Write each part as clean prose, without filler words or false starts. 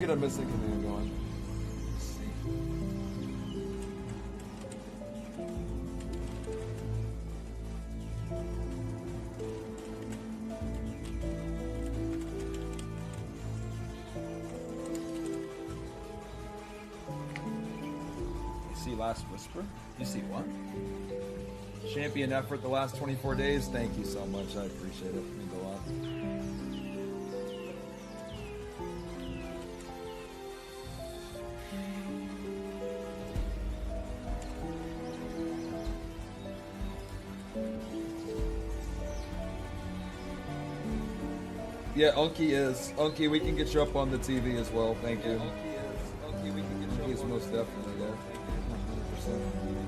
Get a missing command going. See last whisper? You see what? Champion effort the last 24 days. Thank you so much. I appreciate it. It means a lot. Yeah, Unky is. Unky, we can get you up on the TV as well. Thank you. Unky, we can get you up. He's most definitely there. 100%.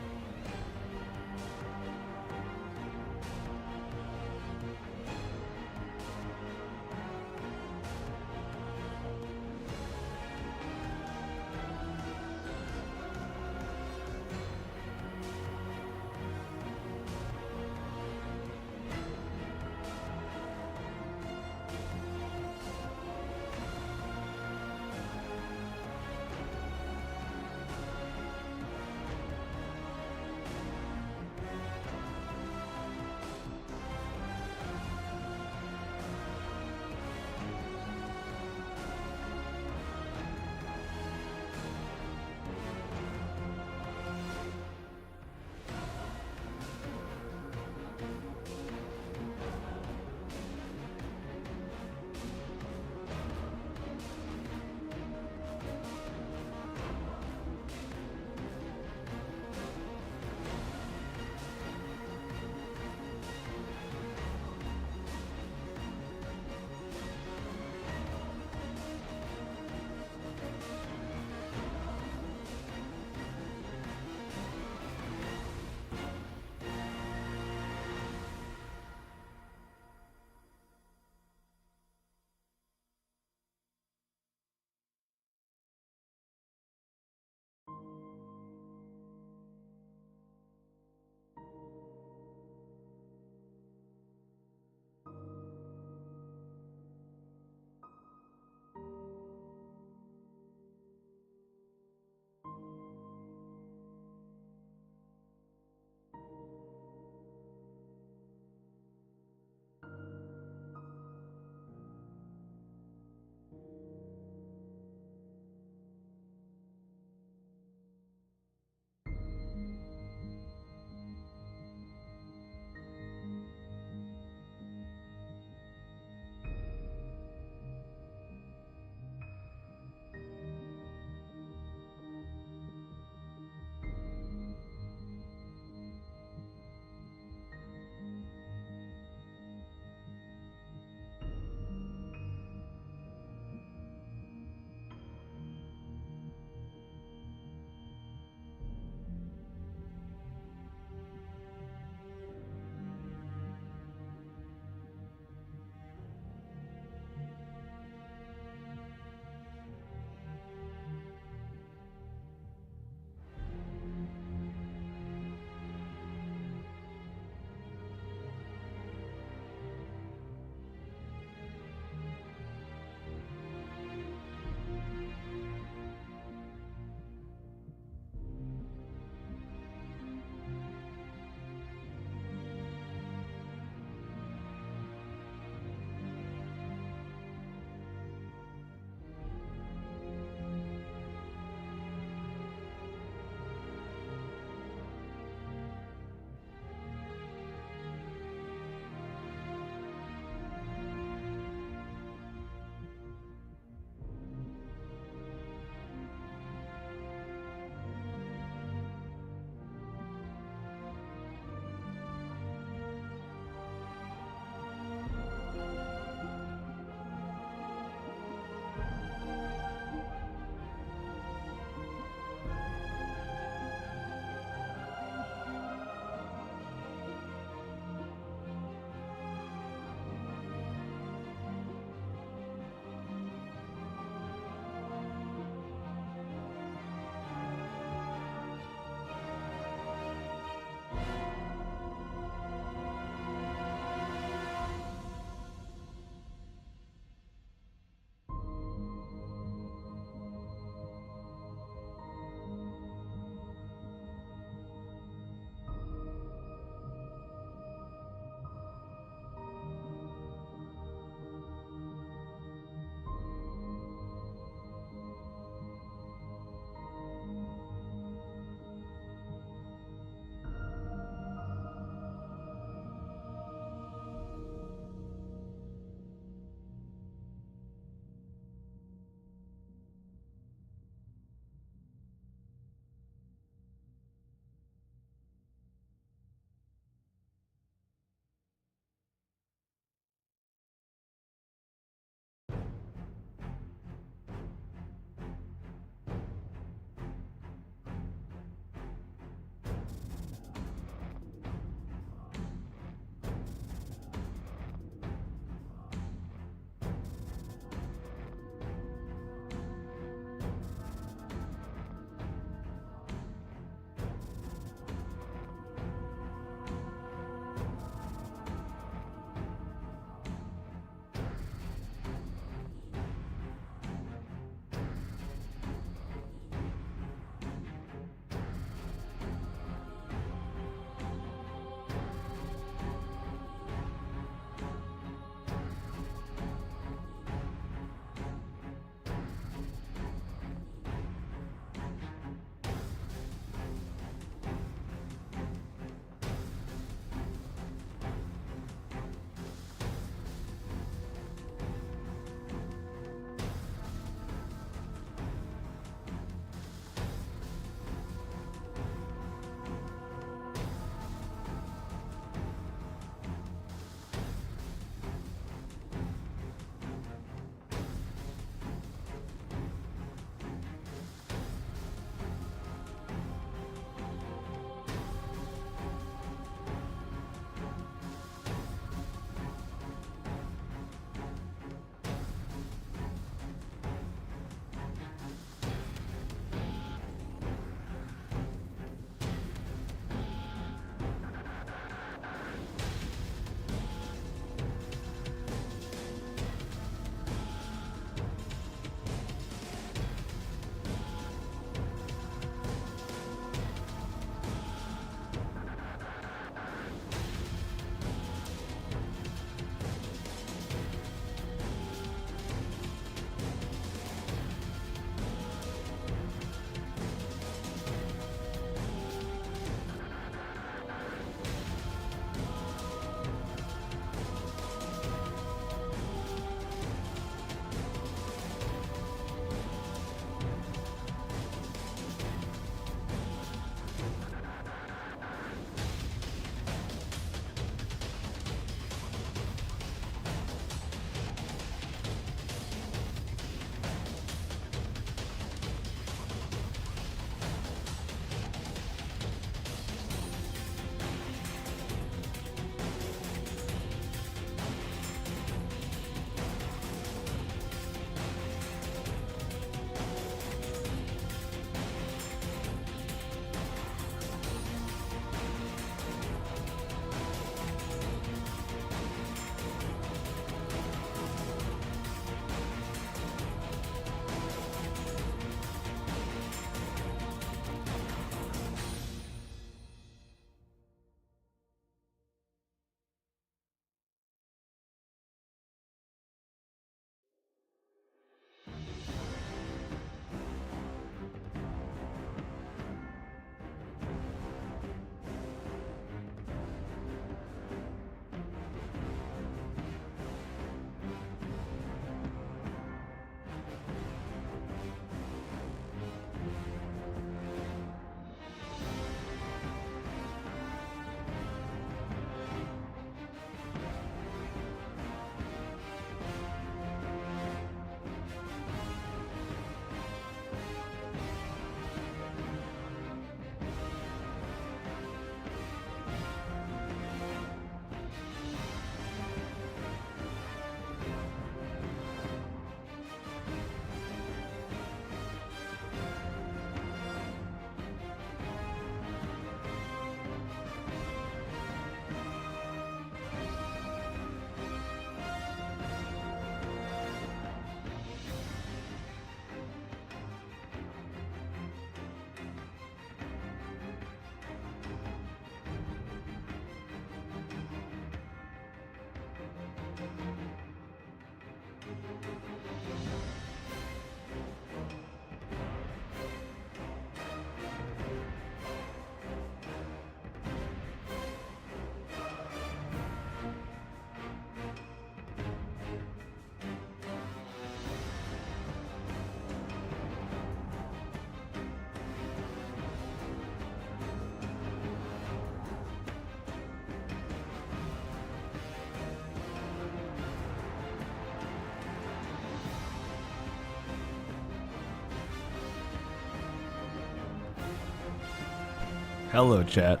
Hello, chat.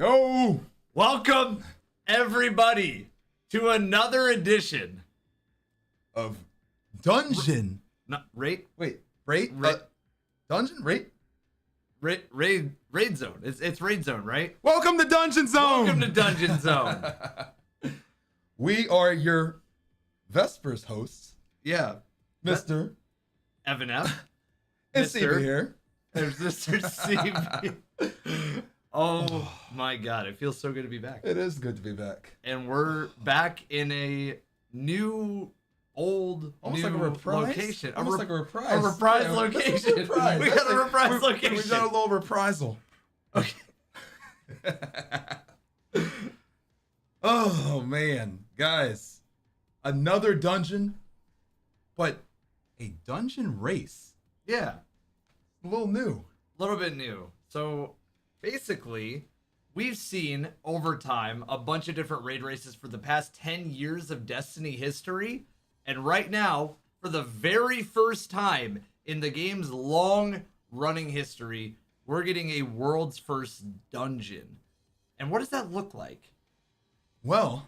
Yo! Welcome, everybody, to another edition of Dungeon. Not rate. Wait, rate? Ra- Dungeon? Rate? Raid Zone. It's Raid Zone, right? Welcome to Dungeon Zone. Welcome to Dungeon Zone. We are your VESPER'S hosts, Yeah. Mr. Evan F. and Mr. CB here. There's Mr. CB. Oh my God. It feels so good to be back. It is good to be back. And we're back in a new, Almost new like a reprise. location. Almost like a reprise. A reprise Yeah, location. this is a reprise. We got a reprise location. We got a little reprisal. Okay. Oh man, guys, another dungeon, but a dungeon race. Yeah. A little new. A little bit new. So basically, we've seen over time a bunch of different raid races for the past 10 years of Destiny history. And right now, for the very first time in the game's long running history, we're getting a world's first dungeon. And what does that look like? Well,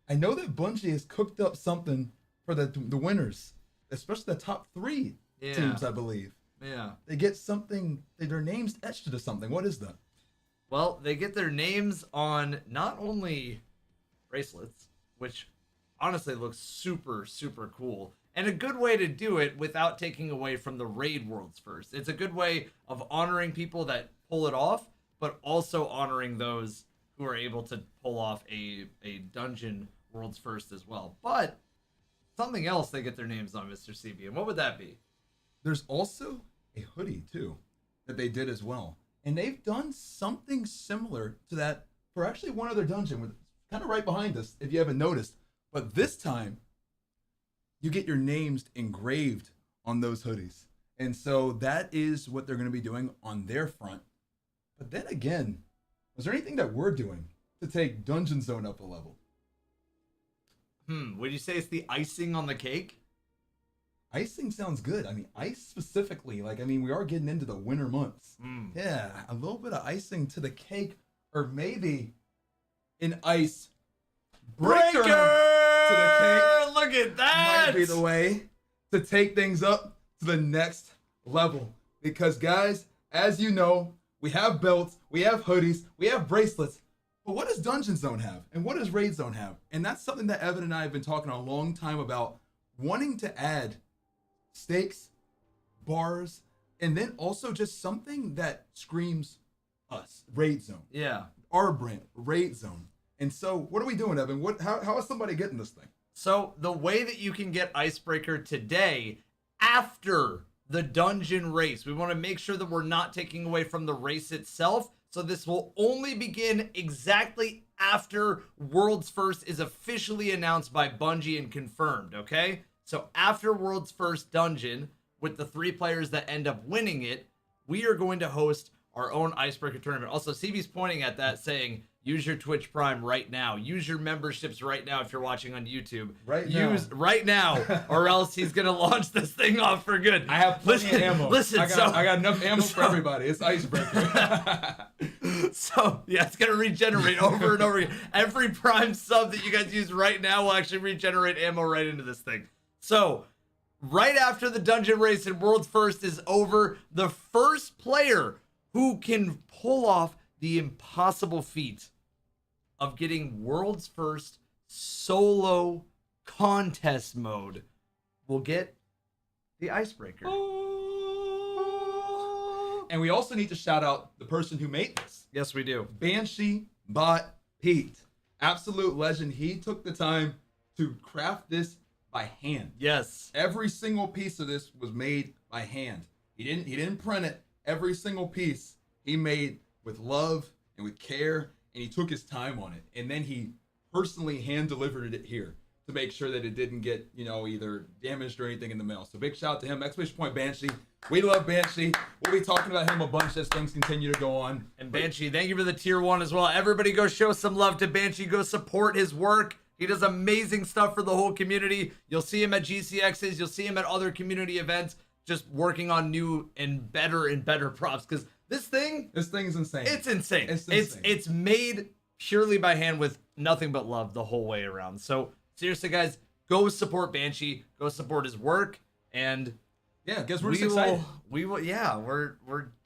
I know that Bungie has cooked up something for the winners, especially the top 3 teams, I believe. Yeah. They get something, their names etched into something. What is that? Well, they get their names on not only bracelets, which honestly looks super, super cool, and a good way to do it without taking away from the raid worlds first. It's a good way of honoring people that pull it off, but also honoring those who are able to pull off a dungeon worlds first as well. But something else they get their names on, Mr. CB, and what would that be? There's also a hoodie too that they did as well, and they've done something similar to that for actually one other dungeon, with kind of right behind us if you haven't noticed. But this time, you get your names engraved on those hoodies, and so that is what they're going to be doing on their front. But then again, is there anything that we're doing to take Dungeon Zone up a level? Would you say it's the icing on the cake? Icing sounds good. I mean, ice specifically. We are getting into the winter months. Yeah, a little bit of icing to the cake, or maybe an ice breaker to the cake. Look at that! Might be the way to take things up to the next level. Because, guys, as you know, we have belts, we have hoodies, we have bracelets. But what does Dungeon Zone have? And what does Raid Zone have? And that's something that Evan and I have been talking a long time about, wanting to add stakes, bars, and then also just something that screams us, Raid Zone. Yeah. Our brand, Raid Zone. And so what are we doing, Evan? How is somebody getting this thing? So the way that you can get Icebreaker today, after the dungeon race, we want to make sure that we're not taking away from the race itself. So this will only begin exactly after World's First is officially announced by Bungie and confirmed, okay? So after World's First dungeon, with the 3 players that end up winning it, we are going to host our own Icebreaker tournament. Also, CB's pointing at that saying, use your Twitch Prime right now. Use your memberships right now if you're watching on YouTube. Use right now, or else he's going to launch this thing off for good. I have plenty of ammo. I got enough ammo for everybody. It's Icebreaker. So, yeah, it's going to regenerate over and over again. Every Prime sub that you guys use right now will actually regenerate ammo right into this thing. So, right after the dungeon race and World's First is over, the first player who can pull off the impossible feat of getting World's First solo contest mode will get the Icebreaker. And we also need to shout out the person who made this. Yes, we do. Banshee Bot Pete. Absolute legend. He took the time to craft this by hand. Yes. Every single piece of this was made by hand. He didn't print it. Every single piece he made with love and with care, and he took his time on it. And then he personally hand delivered it here to make sure that it didn't get, either damaged or anything in the mail. So big shout out to him. Exclamation point Banshee. We love Banshee. We'll be talking about him a bunch as things continue to go on. And Banshee, thank you for the tier 1 as well. Everybody go show some love to Banshee. Go support his work. He does amazing stuff for the whole community. You'll see him at GCXs. You'll see him at other community events, just working on new and better props. Because this thing is insane. It's insane. It's insane. It's made purely by hand with nothing but love the whole way around. So seriously, guys, go support Banshee. Go support his work. And yeah, guys, we're just excited. We will. Yeah, we're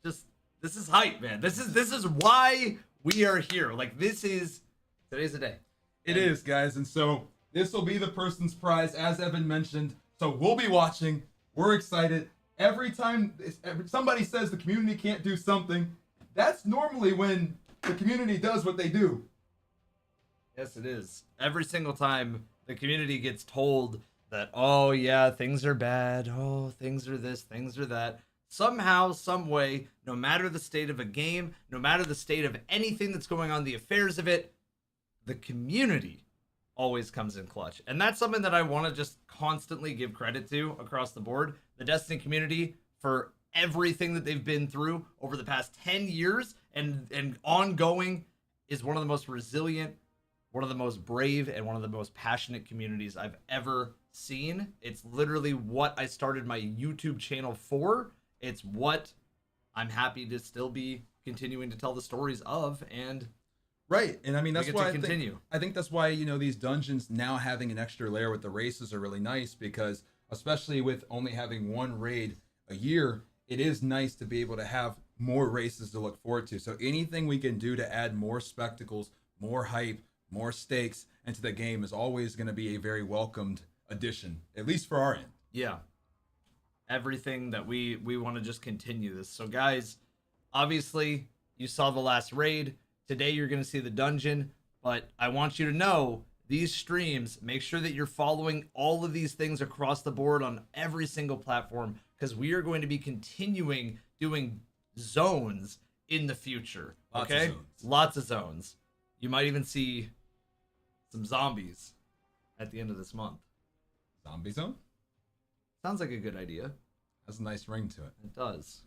just This is hype, man. This is why we are here. Like, today's the day. It is, guys. And so this will be the person's prize, as Evan mentioned. So we'll be watching. We're excited. Every time somebody says the community can't do something, that's normally when the community does what they do. Yes, it is. Every single time the community gets told that, oh yeah, things are bad, oh, things are this, things are that, somehow, some way, no matter the state of a game, no matter the state of anything that's going on, the affairs of it, the community always comes in clutch. And that's something that I want to just constantly give credit to across the board. The Destiny community, for everything that they've been through over the past 10 years and ongoing, is one of the most resilient, one of the most brave, and one of the most passionate communities I've ever seen. It's literally what I started my YouTube channel for. It's what I'm happy to still be continuing to tell the stories of, and right. And I mean, that's why I think that's why, these dungeons now having an extra layer with the races are really nice, because especially with only having one raid a year, it is nice to be able to have more races to look forward to. So anything we can do to add more spectacles, more hype, more stakes into the game is always going to be a very welcomed addition, at least for our end. Yeah. Everything that we want to just continue this. So guys, obviously you saw the last raid. Today you're going to see the dungeon, but I want you to know these streams, make sure that you're following all of these things across the board on every single platform, because we are going to be continuing doing zones in the future. Okay? Lots of zones. You might even see some zombies at the end of this month. Zombie zone? Sounds like a good idea. Has a nice ring to it. It does.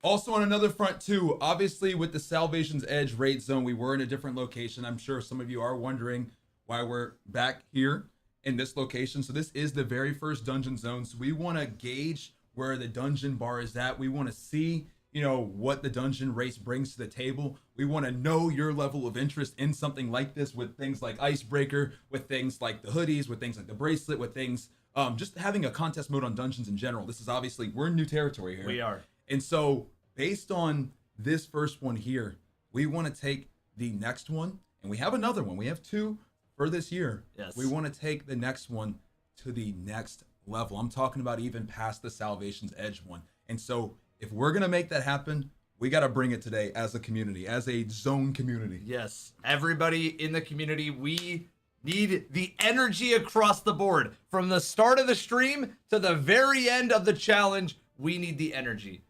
Also on another front too, obviously with the Salvation's Edge raid zone, we were in a different location. I'm sure some of you are wondering why we're back here in this location. So this is the very first dungeon zone. So we want to gauge where the dungeon bar is at. We want to see, what the dungeon race brings to the table. We want to know your level of interest in something like this, with things like Icebreaker, with things like the hoodies, with things like the bracelet, with things, just having a contest mode on dungeons in general. This is obviously, we're in new territory here. We are. And so based on this first one here, we want to take the next one, and we have another one. We have two for this year. Yes. We want to take the next one to the next level. I'm talking about even past the Salvation's Edge one. And so if we're going to make that happen, we got to bring it today as a community, as a zone community. Yes. Everybody in the community, we need the energy across the board. From the start of the stream to the very end of the challenge, we need the energy.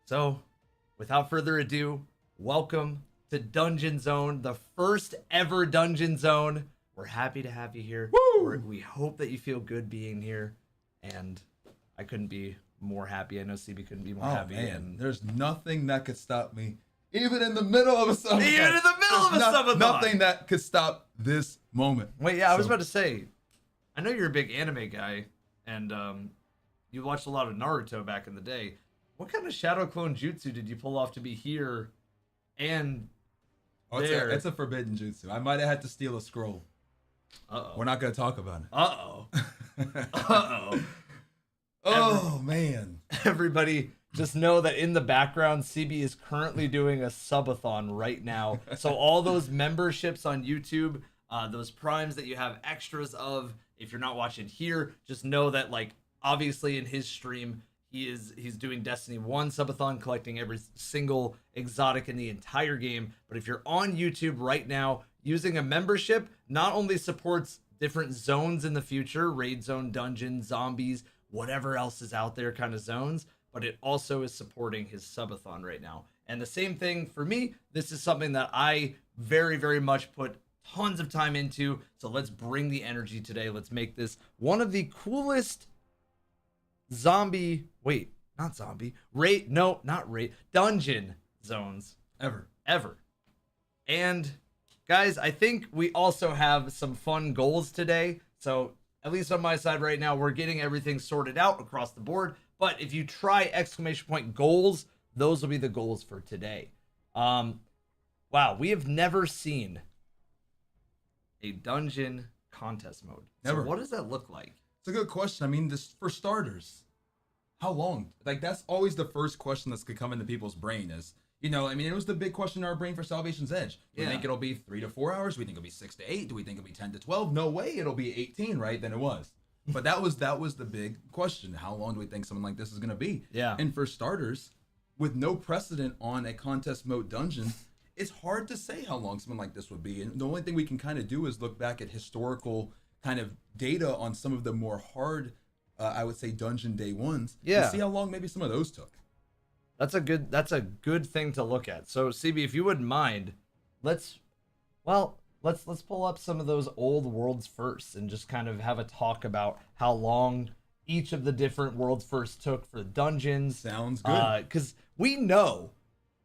So, without further ado, welcome to Dungeon Zone, the first ever Dungeon Zone. We're happy to have you here. Woo! We hope that you feel good being here, and I couldn't be more happy. I know CB couldn't be more happy. Man, and there's nothing that could stop me, even in the middle of a subathon. Even in the middle of a subathon. Nothing that could stop this moment. Wait, yeah, I was about to say, I know you're a big anime guy, and you watched a lot of Naruto back in the day. What kind of shadow clone jutsu did you pull off to be here and there? It's a forbidden jutsu. I might have had to steal a scroll. Uh-oh. We're not going to talk about it. Uh-oh. Uh-oh. Oh, man. Everybody, just know that in the background, CB is currently doing a subathon right now. So all those memberships on YouTube, those primes that you have extras of, if you're not watching here, just know that, obviously in his stream, he's doing Destiny 1 subathon, collecting every single exotic in the entire game. But if you're on YouTube right now, using a membership not only supports different zones in the future, raid zone, dungeon, zombies, whatever else is out there kind of zones, but it also is supporting his subathon right now. And the same thing for me, this is something that I very, very much put tons of time into. So let's bring the energy today. Let's make this one of the coolest dungeon zones ever. And guys, I think we also have some fun goals today. So at least on my side right now, we're getting everything sorted out across the board. But if you try ! Goals, those will be the goals for today. Wow, we have never seen a dungeon contest mode. Never. So what does that look like? It's a good question. I mean, this, for starters, how long? That's always the first question that's could come into people's brain is, You know, I mean, it was the big question in our brain for Salvation's Edge. Do we Yeah. think it'll be 3 to 4 hours? Do we think it'll be 6 to 8? Do we think it'll be 10 to 12? No way it'll be 18, right? Then it was. But that was the big question. How long do we think something like this is going to be? Yeah. And for starters, with no precedent on a contest mode dungeon, it's hard to say how long something like this would be. And the only thing we can kind of do is look back at historical kind of data on some of the more hard, I would say, dungeon day ones. Yeah. And see how long maybe some of those took. That's a good thing to look at. So CB, if you wouldn't mind, let's pull up some of those old worlds first and just kind of have a talk about how long each of the different worlds first took for dungeons. Sounds good. Because we know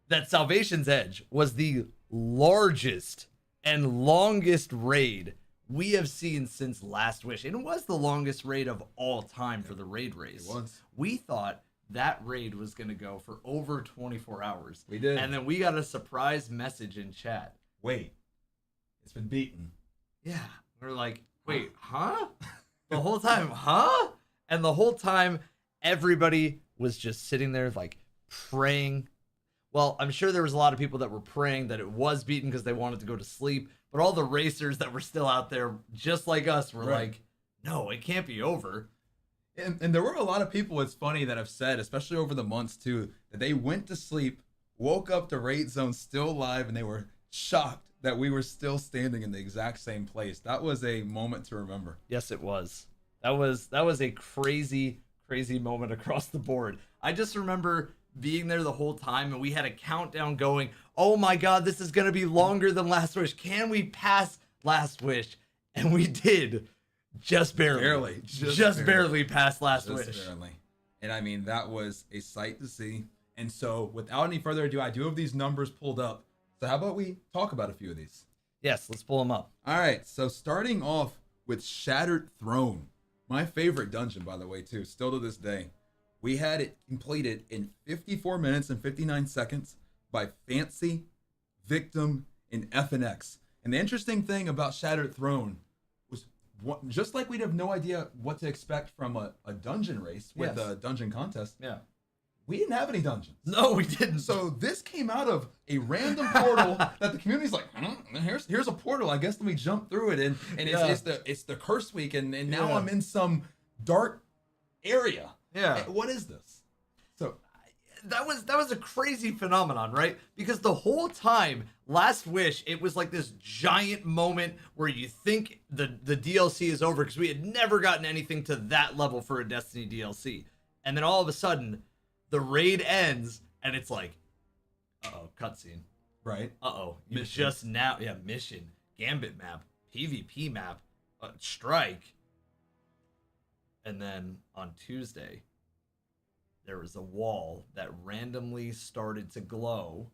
that Salvation's Edge was the largest and longest raid we have seen since Last Wish. And it was the longest raid of all time for the raid race. It was. We thought that raid was going to go for over 24 hours. We did. And then we got a surprise message in chat. Wait, it's been beaten. Yeah. We're like, wait, huh? The whole time, huh? And the whole time, everybody was just sitting there like praying. Well, I'm sure there was a lot of people that were praying that it was beaten because they wanted to go to sleep. But all the racers that were still out there, just like us, were Right. like, no, it can't be over. And there were a lot of people, it's funny, that have said, especially over the months too, that they went to sleep, woke up to Raid Zone still live, and they were shocked that we were still standing in the exact same place. That was a moment to remember. Yes, it was. That was a crazy moment across the board. I just remember being there the whole time, and we had a countdown going. Oh my God, this is gonna be longer than Last Wish. Can we pass Last Wish? And we did, just barely, just barely past Last Just Wish. barely. And I mean, that was a sight to see. And so, without any further ado, I do have these numbers pulled up. So how about we talk about a few of these? Yes, let's pull them up. All right, so starting off with Shattered Throne, my favorite dungeon, by the way, too, still to this day. We had it completed in 54 minutes and 59 seconds by Fancy, Victim, and FNX. And the interesting thing about Shattered Throne was, just like we'd have no idea what to expect from a dungeon race with Yes. a dungeon contest, Yeah. we didn't have any dungeons. No, we didn't. So this came out of a random portal that the community's like, here's a portal. I guess let me jump through it, and Yeah. it's the curse week, and now Yeah. I'm in some dark area. Yeah. What is this? So that was a crazy phenomenon, right? Because the whole time, Last Wish, it was like this giant moment where you think the DLC is over, because we had never gotten anything to that level for a Destiny DLC. And then all of a sudden, the raid ends, and it's like, uh-oh, cutscene. right, Uh-oh, you Mission. just now, mission, Gambit map, PvP map, strike. And then on Tuesday, there was a wall that randomly started to glow,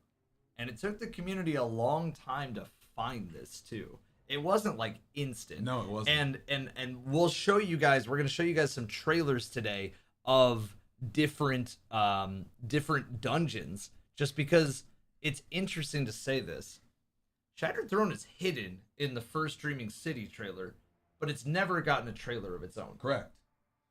and it took the community a long time to find this too. It wasn't like instant. No, it wasn't. And we'll show you guys. We're gonna show you guys some trailers today of different dungeons, just because it's interesting to say this. Shattered Throne is hidden in the first Dreaming City trailer, but it's never gotten a trailer of its own. correct,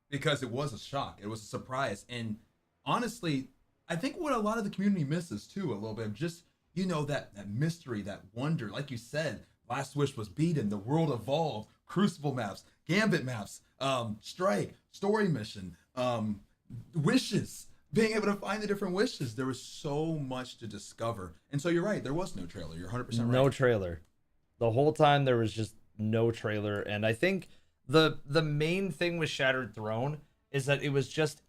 because it was a shock. It was a surprise, and honestly, I think what a lot of the community misses too, a little bit, just that mystery, that wonder. Like you said, Last Wish was beaten, the world evolved, Crucible maps, Gambit maps, Strike, Story Mission, wishes, being able to find the different wishes. There was so much to discover, and so you're right, there was no trailer. You're 100% right. No trailer. The whole time there was just no trailer, and I think the main thing with Shattered Throne is that it was just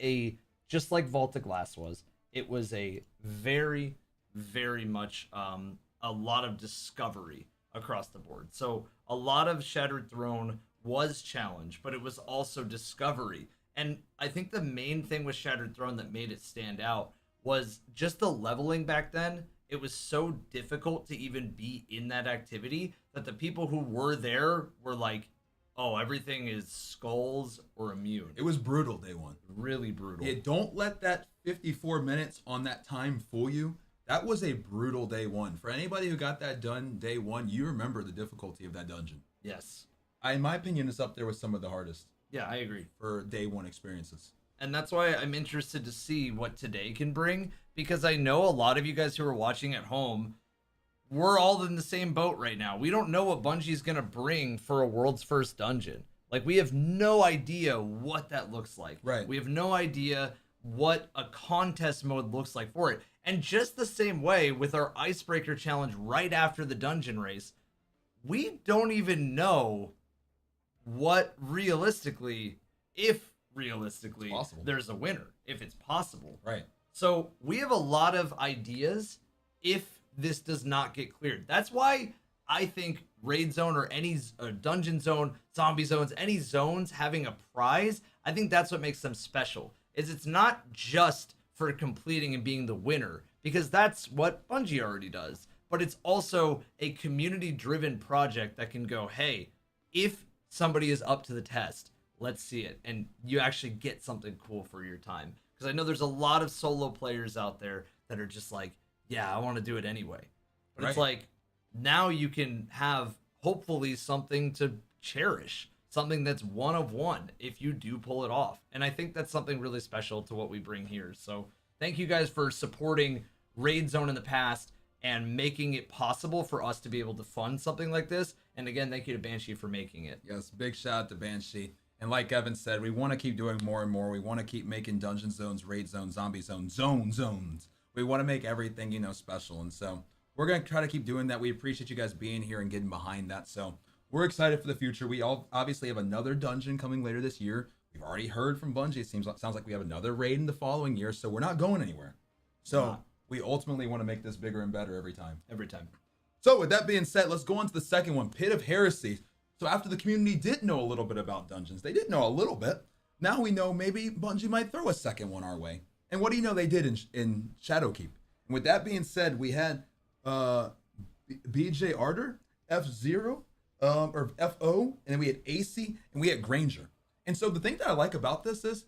like Vault of Glass was. It was a very, very much a lot of discovery across the board. So a lot of Shattered Throne was challenge, but it was also discovery. And I think the main thing with Shattered Throne that made it stand out was just the leveling back then. It was so difficult to even be in that activity that the people who were there were like, oh, everything is skulls or immune. It was brutal day one. Really brutal. Yeah, don't let that 54 minutes on that time fool you. That was a brutal day one. For anybody who got that done day one, you remember the difficulty of that dungeon. Yes. In my opinion, it's up there with some of the hardest Yeah, I agree. for day one experiences. And that's why I'm interested to see what today can bring, because I know a lot of you guys who are watching at home, we're all in the same boat right now. We don't know what Bungie's going to bring for a world's first dungeon. Like, we have no idea what that looks like. Right. We have no idea what a contest mode looks like for it. And just the same way with our Icebreaker challenge right after the dungeon race, we don't even know what realistically, if realistically, possible. there's a winner, if it's possible. Right. So we have a lot of ideas if this does not get cleared. That's why I think raid zone or any dungeon zone, zombie zones, any zones having a prize, I think that's what makes them special. Is it's not just for completing and being the winner, because that's what Bungie already does, but it's also a community-driven project that can go, hey, if somebody is up to the test, let's see it, and you actually get something cool for your time. Because I know there's a lot of solo players out there that are just like, yeah, I want to do it anyway. But it's like, now you can have hopefully something to cherish, something that's one of one if you do pull it off. And I think that's something really special to what we bring here. So thank you guys for supporting Raid Zone in the past and making it possible for us to be able to fund something like this. And again, thank you to Banshee for making it. Yes, big shout out to Banshee. And like Evan said, we want to keep doing more and more. We want to keep making dungeon zones, raid zones, zombie zones, zones. We want to make everything, special. And so we're going to try to keep doing that. We appreciate you guys being here and getting behind that. So we're excited for the future. We all obviously have another dungeon coming later this year. We've already heard from Bungie. It sounds like we have another raid in the following year. So we're not going anywhere. So we ultimately want to make this bigger and better every time. Every time. So with that being said, let's go on to the second one, Pit of Heresy. So after the community did know a little bit about dungeons, they did know a little bit. Now we know maybe Bungie might throw a second one our way. And what do you know they did in Shadowkeep? And with that being said, we had BJ Ardor, F0, or FO, and then we had AC, and we had Granger. And so the thing that I like about this is,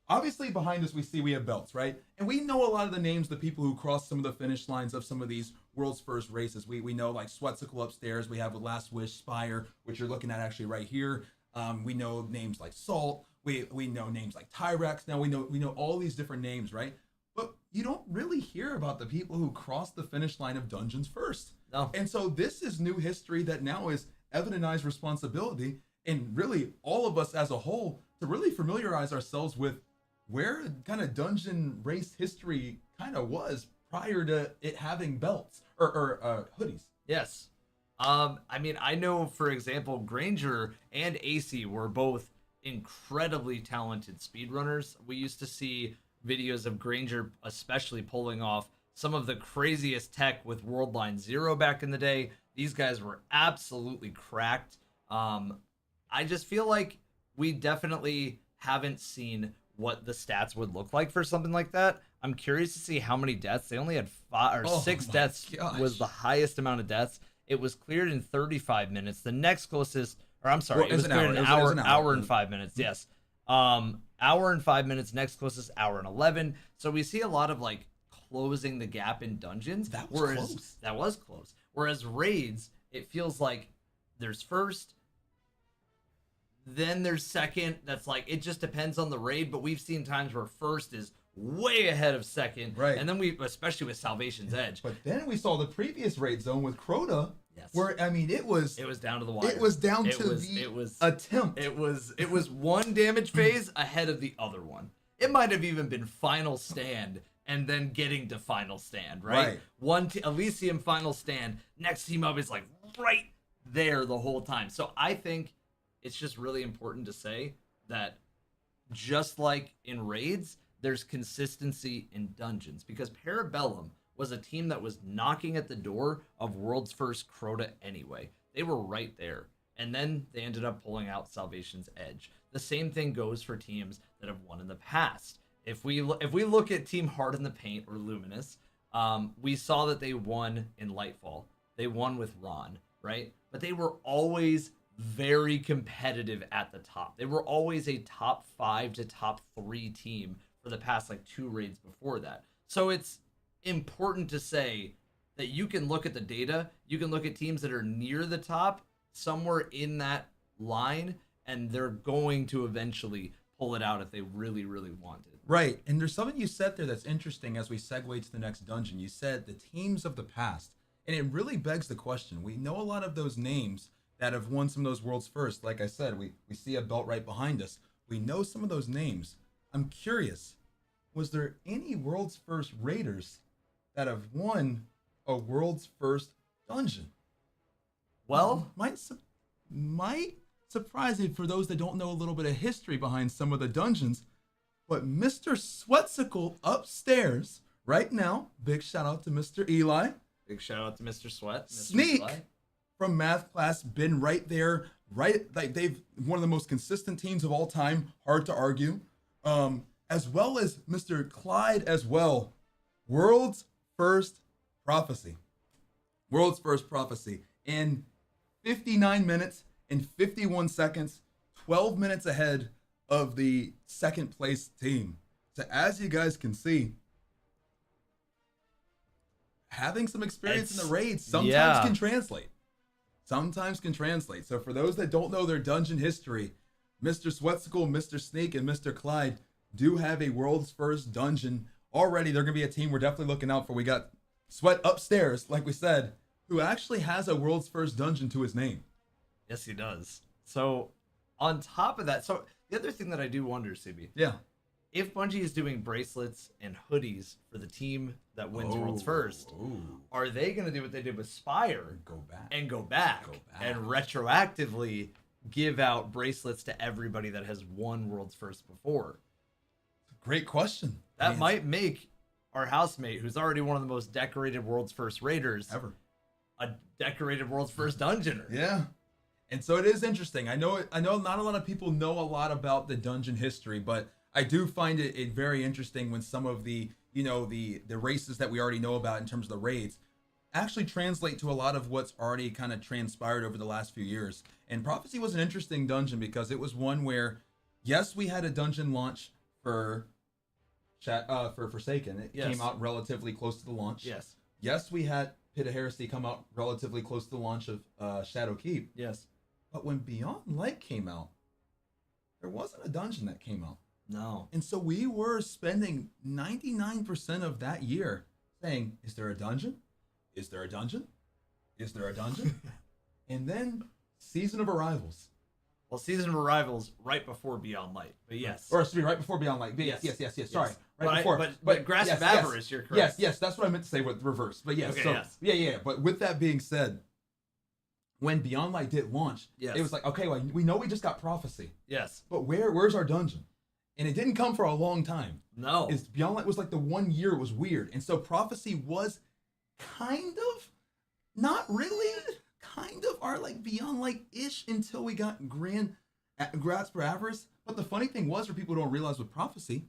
obviously behind us we have belts, right? And we know a lot of the names, the people who crossed some of the finish lines of some of these world's first races. We know like Swetsicle upstairs, we have Last Wish, Spire, which you're looking at actually right here. We know names like Salt, we know names like Tyrax. Now we know all these different names, right? But you don't really hear about the people who crossed the finish line of dungeons first. No. And so this is new history that now is Evan and I's responsibility, and really all of us as a whole, to really familiarize ourselves with where kind of dungeon race history kind of was prior to it having belts or hoodies. Yes. I mean, I know, for example, Granger and AC were both incredibly talented speedrunners. We used to see videos of Granger especially pulling off some of the craziest tech with Worldline Zero back in the day. These guys were absolutely cracked. I just feel like we definitely haven't seen what the stats would look like for something like that. I'm curious to see how many deaths. They only had 5 or 6 deaths. Gosh. Was the highest amount of deaths. It was cleared in 35 minutes. The next closest, or I'm sorry, it was cleared in an hour and 5 minutes. Yes. Hour and 5 minutes. Next closest, hour and 11. So we see a lot of like closing the gap in dungeons. That was close. That was close. Whereas raids, it feels like there's first, then there's second. That's like, it just depends on the raid, but we've seen times where first is way ahead of second. Right. And then we, especially with Salvation's Edge. But then we saw the previous raid zone with Crota, where, I mean, it was down to the wire. It was down to the attempt. It was one damage phase ahead of the other one. It might have even been final stand and then getting to final stand, right? One Elysium final stand, next team up is like right there the whole time. So I think it's just really important to say that just like in raids, there's consistency in dungeons, because Parabellum was a team that was knocking at the door of World's First Crota anyway. They were right there. And then they ended up pulling out Salvation's Edge. The same thing goes for teams that have won in the past. If we look at Team Hard in the Paint or Luminous, we saw that they won in Lightfall. They won with Ron, right? But they were always very competitive at the top. They were always a top 5 to top 3 team for the past like 2 raids before that. So it's important to say that you can look at the data, you can look at teams that are near the top, somewhere in that line, and they're going to eventually pull it out if they really, really wanted. Right, and there's something you said there that's interesting as we segue to the next dungeon. You said the teams of the past, and it really begs the question. We know a lot of those names that have won some of those worlds first. Like I said, we see a belt right behind us. We know some of those names. I'm curious, was there any world's first raiders that have won a world's first dungeon? Well, might surprise you for those that don't know a little bit of history behind some of the dungeons. But Mr. Sweatsicle upstairs right now, big shout out to Mr. Eli. Big shout out to Mr. Sweat. Mr. Sneak Eli. from math class, been right there, right? Like they've one of the most consistent teams of all time, hard to argue. As well as Mr. Clyde as well. World's first prophecy. World's first prophecy. In 59 minutes and 51 seconds, 12 minutes ahead of the second place team. So as you guys can see, having some experience in the raids sometimes can translate. Sometimes can translate. So for those that don't know their dungeon history, Mr. Sweatsicle, Mr. Sneak, and Mr. Clyde do have a world's first dungeon already. They're going to be a team we're definitely looking out for. We got Sweat upstairs, like we said, who actually has a world's first dungeon to his name. Yes, he does. So on top of that, so the other thing that I do wonder, CB, Yeah. if Bungie is doing bracelets and hoodies for the team that wins Worlds First, are they going to do what they did with Spire Go back. and go back and retroactively give out bracelets to everybody that has won Worlds First before? Great question. That might make our housemate, who's already one of the most decorated Worlds First Raiders, ever a decorated Worlds First Dungeoner. Yeah. And so it is interesting. I know not a lot of people know a lot about the dungeon history, but I do find it very interesting when some of the races that we already know about in terms of the raids actually translate to a lot of what's already kind of transpired over the last few years. And Prophecy was an interesting dungeon because it was one where, yes, we had a dungeon launch for Forsaken. It came out relatively close to the launch. Yes. Yes, we had Pit of Heresy come out relatively close to the launch of Shadow Keep. Yes. But when Beyond Light came out, there wasn't a dungeon that came out. No. And so we were spending 99% of that year saying, is there a dungeon? Is there a dungeon? Is there a dungeon? And then Season of Arrivals. Well, Season of Arrivals right before Beyond Light, but yes. Or excuse me, right before Beyond Light. Yes. Sorry. Right before. But Grasp of Avarice, you're correct. Yes, that's what I meant to say with reverse. But yes. Okay, So, yes. Yeah. But with that being said, when Beyond Light did launch, it was like, okay, well, we know we just got Prophecy. Yes. But where's our dungeon? And it didn't come for a long time. No. Beyond Light was like the 1 year it was weird. And so Prophecy was kind of, not really, kind of our like Beyond Light-ish until we got Grasp for Avarice. But the funny thing was, for people who don't realize with Prophecy,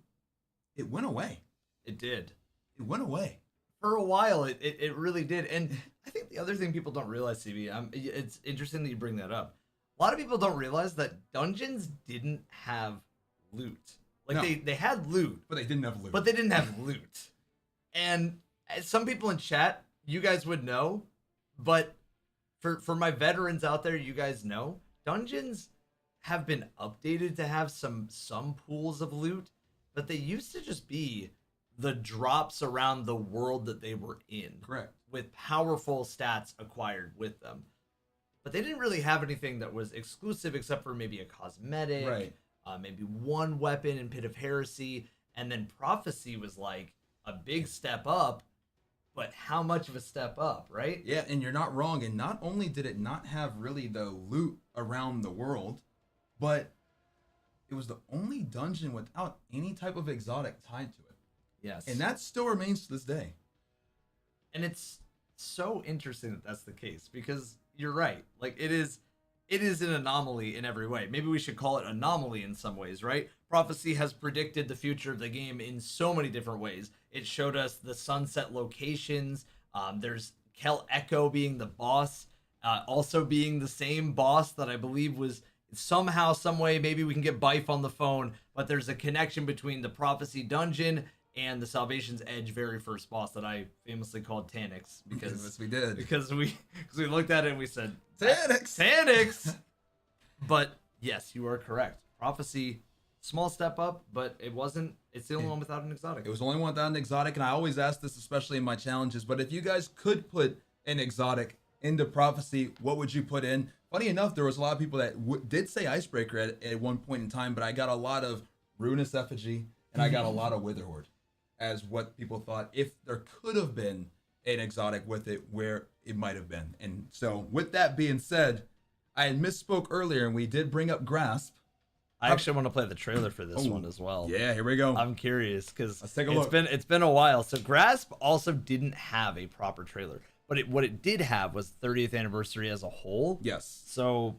it went away. It did. It went away. For a while, it really did. And I think the other thing people don't realize, CB, it's interesting that you bring that up. A lot of people don't realize that dungeons didn't have loot. Like, No. they had loot. But they didn't have loot. But they didn't have loot. And some people in chat, you guys would know. But for my veterans out there, you guys know, dungeons have been updated to have some pools of loot. But they used to just be the drops around the world that they were in. Correct. With powerful stats acquired with them. But they didn't really have anything that was exclusive except for maybe a cosmetic, Right. Maybe one weapon in Pit of Heresy, and then Prophecy was like a big step up, but how much of a step up, right? Yeah, and you're not wrong. And not only did it not have really the loot around the world, but it was the only dungeon without any type of exotic tied to it. Yes. And that still remains to this day. And it's so interesting that that's the case, because you're right. Like, it is an anomaly in every way. Maybe we should call it anomaly in some ways, right? Prophecy has predicted the future of the game in so many different ways. It showed us the sunset locations. There's Kel Echo being the boss, also being the same boss that I believe was somehow, some way, maybe we can get Bife on the phone, but there's a connection between the Prophecy dungeon and the Salvation's Edge very first boss that I famously called Tanix, because Yes, we did. because we looked at it and we said Tanix! Tanix. But yes, you are correct. Prophecy Small step up, but it wasn't. It's the only one without an exotic. It was the only one without an exotic, and I always ask this, especially in my challenges, but if you guys could put an exotic into Prophecy, what would you put in? Funny enough, there was a lot of people that did say Icebreaker at one point in time, but I got a lot of Ruinous Effigy, and I got a lot of Witherhoard as what people thought if there could have been an exotic with it, where it might have been. And so, with that being said, I had misspoke earlier, and we did bring up Grasp. I actually want to play the trailer for this one as well. Yeah, here we go. I'm curious because Let's take a look. It's been a while. So Grasp also didn't have a proper trailer, but what it did have was 30th anniversary as a whole. Yes. So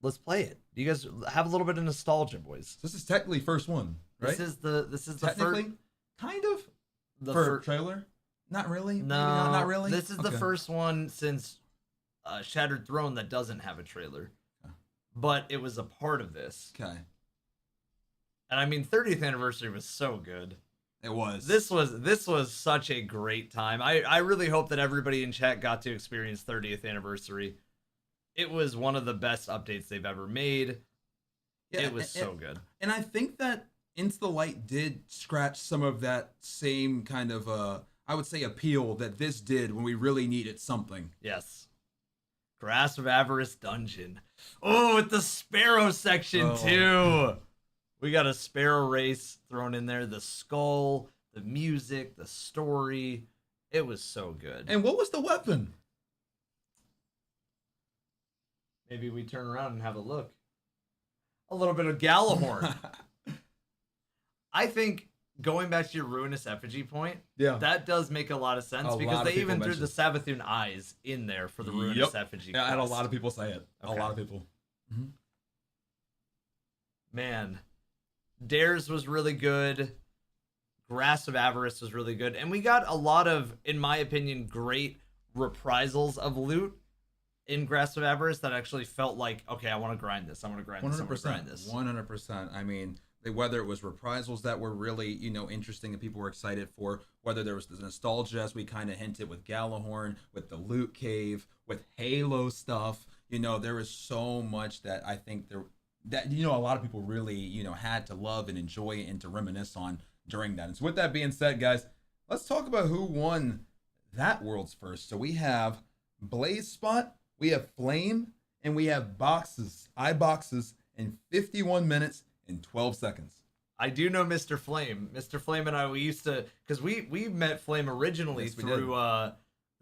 let's play it. Do you guys have a little bit of nostalgia, boys? This is technically first one, right? This is the technically, first, kind of. the For a first. trailer? Not really. No, Maybe not really. This is the Okay. first one since Shattered Throne that doesn't have a trailer, but it was a part of this. Okay. And I mean, 30th anniversary was so good. It was. This was such a great time. I really hope that everybody in chat got to experience 30th anniversary. It was one of the best updates they've ever made. Yeah, it was so good. And I think that Into the Light did scratch some of that same kind of I would say appeal that this did when we really needed something. Yes. Grasp of Avarice Dungeon. Oh, with the Sparrow section too. We got a Sparrow race thrown in there. The skull, the music, the story. It was so good. And what was the weapon? Maybe we turn around and have a look. A little bit of Galahorn. I think going back to your Ruinous Effigy point, Yeah. that does make a lot of sense A because lot of they even people threw the Savathun eyes in there for the Ruinous Yep. Effigy. Yeah, I had a quest. lot of people say it. Okay. A lot of people. Man, Dares was really good. Grasp of Avarice was really good. And we got a lot of, in my opinion, great reprisals of loot in Grasp of Avarice that actually felt like, okay, I want to grind this. I want to grind this. I want to grind this. 100%. I mean, whether it was reprisals that were really, interesting and people were excited for, whether there was the nostalgia as we kind of hinted with Galahorn, with the loot cave, with Halo stuff, there was so much that I think that a lot of people really, had to love and enjoy and to reminisce on during that. And so with that being said, guys, let's talk about who won that world's first. So we have Blaze Spot, we have Flame, and we have iBoxes in 51 minutes and 12 seconds. I do know Mr. Flame. Mr. Flame and I, we used to, because we met Flame originally Yes, we did.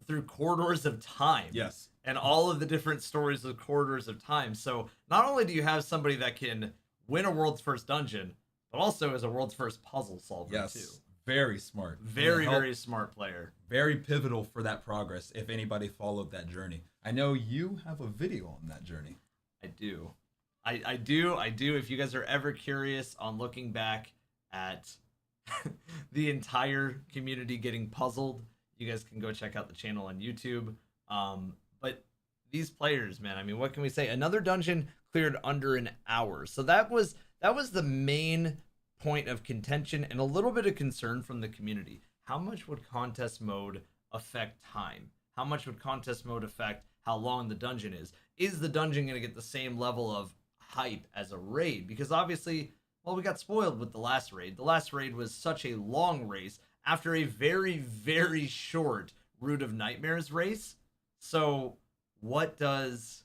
through Corridors of Time. Yes. And all of the different stories of Corridors of Time. So not only do you have somebody that can win a world's first dungeon, but also is a world's first puzzle solver Yes. too. Very smart. Very, And very smart player. very pivotal for that progress if anybody followed that journey. I know you have a video on that journey. I do. I do. If you guys are ever curious on looking back at the entire community getting puzzled, you guys can go check out the channel on YouTube. But these players, man, I mean, what can we say? Another dungeon cleared under an hour. So that was the main point of contention and a little bit of concern from the community. How much would contest mode affect time? How much would contest mode affect how long the dungeon is? Is the dungeon going to get the same level of hype as a raid? Because obviously, well, we got spoiled with the last raid. The last raid was such a long race after a very, very short Root of Nightmares race. So what does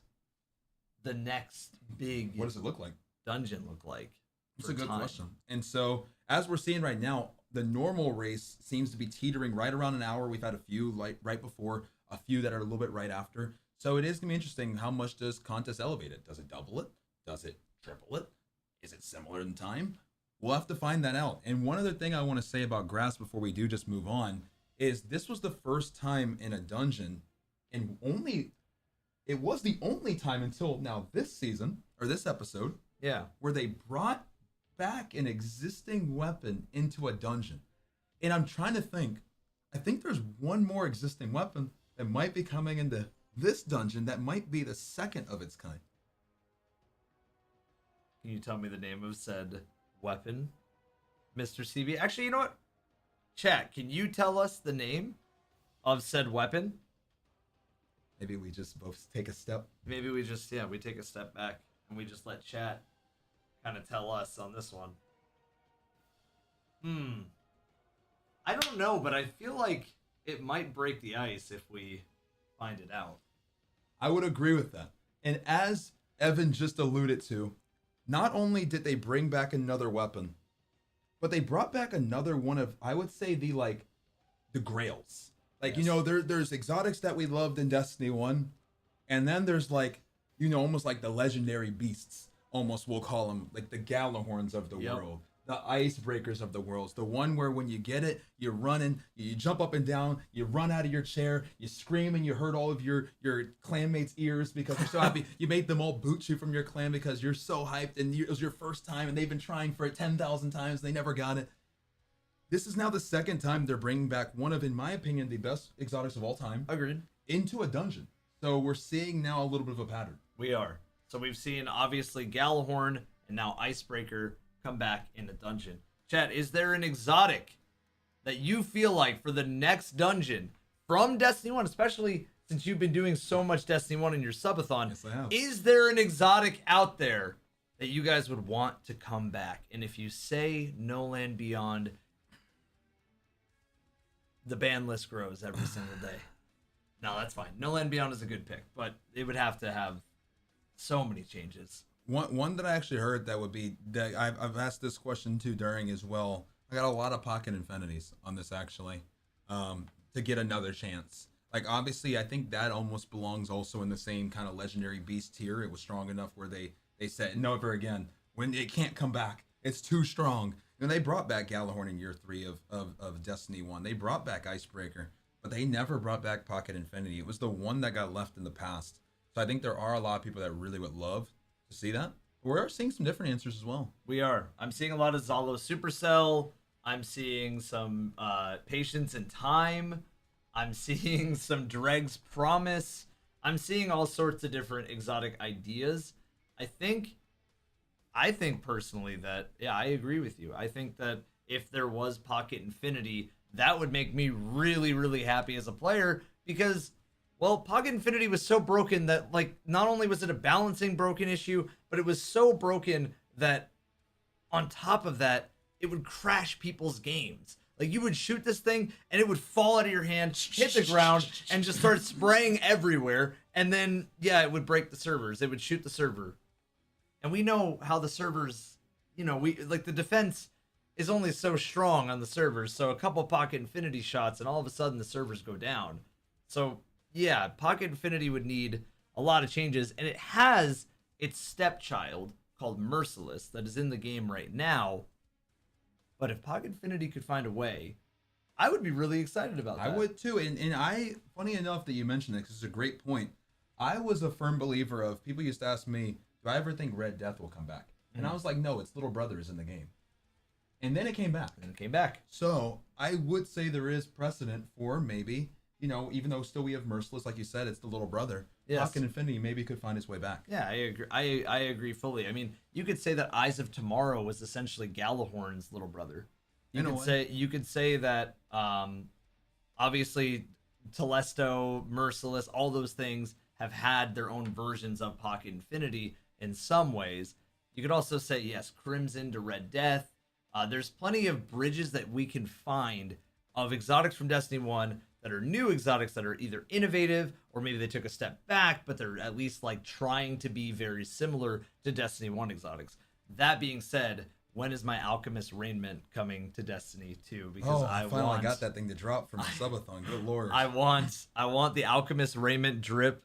the next big What does it look like? dungeon look like? It's a for good time? question. And so, as we're seeing right now, the normal race seems to be teetering right around an hour. We've had a few right before, a few that are a little bit right after. So it is going to be interesting. How much does contest elevate it? Does it double it? Does it triple it? Is it similar in time? We'll have to find that out. And one other thing I want to say about Grasp before we do just move on is this was the first time in a dungeon, and it was the only time until now this season, or this episode, Yeah. where they brought back an existing weapon into a dungeon. And I'm trying to think, I think there's one more existing weapon that might be coming into this dungeon that might be the second of its kind. Can you tell me the name of said weapon, Mr. CB? Actually, you know what? Chat, can you tell us the name of said weapon? Maybe we just both take a step. Maybe we just, we take a step back and we just let chat kind of tell us on this one. I don't know, but I feel like it might break the ice if we find it out. I would agree with that. And as Evan just alluded to, not only did they bring back another weapon, but they brought back another one of, I would say, the grails. Like, Yes. there's exotics that we loved in Destiny 1, and then there's almost like the legendary beasts, almost we'll call them, like the Galahorns of the world, the Icebreakers of the world. The one where when you get it, you're running, you jump up and down, you run out of your chair, you scream, and you hurt all of your clanmates' ears because you're so happy. You made them all boot you from your clan because you're so hyped, and it was your first time, and they've been trying for it 10,000 times, and they never got it. This is now the second time they're bringing back one of, in my opinion, the best exotics of all time. Agreed. Into a dungeon. So we're seeing now a little bit of a pattern. We are. So we've seen, obviously, Galahorn and now Icebreaker come back in a dungeon. Chat, is there an exotic that you feel like for the next dungeon from Destiny 1, especially since you've been doing so much Destiny 1 in your subathon? Yes, I have. Is there an exotic out there that you guys would want to come back? And if you say No Land Beyond, the ban list grows every single day. No, that's fine. No Land Beyond is a good pick, but it would have to have so many changes. One that I actually heard that would be, that I've asked this question too during as well. I got a lot of pocket infinities on this actually, to get another chance. Like, obviously, I think that almost belongs also in the same kind of legendary beast tier. It was strong enough where they said never again. When it can't come back, it's too strong. And they brought back Galahorn in year 3 of Destiny 1. They brought back Icebreaker, but they never brought back Pocket Infinity. It was the one that got left in the past. So I think there are a lot of people that really would love to see that. We're seeing some different answers as well. We are. I'm seeing a lot of Zalo Supercell. I'm seeing some Patience and Time. I'm seeing some Dreg's Promise. I'm seeing all sorts of different exotic ideas. I think personally that, yeah, I agree with you. I think that if there was Pocket Infinity, that would make me really, really happy as a player because, well, Pocket Infinity was so broken that, like, not only was it a balancing broken issue, but it was so broken that on top of that, it would crash people's games. Like, you would shoot this thing and it would fall out of your hand, hit the ground, and just start spraying everywhere. And then, yeah, it would break the servers. It would shoot the server. And we know how the servers, the defense is only so strong on the servers. So a couple Pocket Infinity shots and all of a sudden the servers go down. So yeah, Pocket Infinity would need a lot of changes. And it has its stepchild called Merciless that is in the game right now. But if Pocket Infinity could find a way, I would be really excited about that. I would too. And I, funny enough that you mentioned it, because it's a great point. I was a firm believer of, people used to ask me, do I ever think Red Death will come back? And I was like, no, its little brother is in the game. And then it came back. So I would say there is precedent for maybe, even though still we have Merciless, like you said, it's the little brother. Yes. Pocket Infinity maybe could find its way back. Yeah, I agree. I agree fully. I mean, you could say that Eyes of Tomorrow was essentially Galahorn's little brother. You could say that obviously Telesto, Merciless, all those things have had their own versions of Pocket Infinity in some ways. You could also say, yes, Crimson to Red Death. There's plenty of bridges that we can find of exotics from Destiny 1 that are new exotics that are either innovative or maybe they took a step back, but they're at least like trying to be very similar to Destiny 1 exotics. That being said, when is my Alchemist Raiment coming to Destiny 2? Because I finally got that thing to drop from the subathon. Good lord. I want the Alchemist Raiment drip,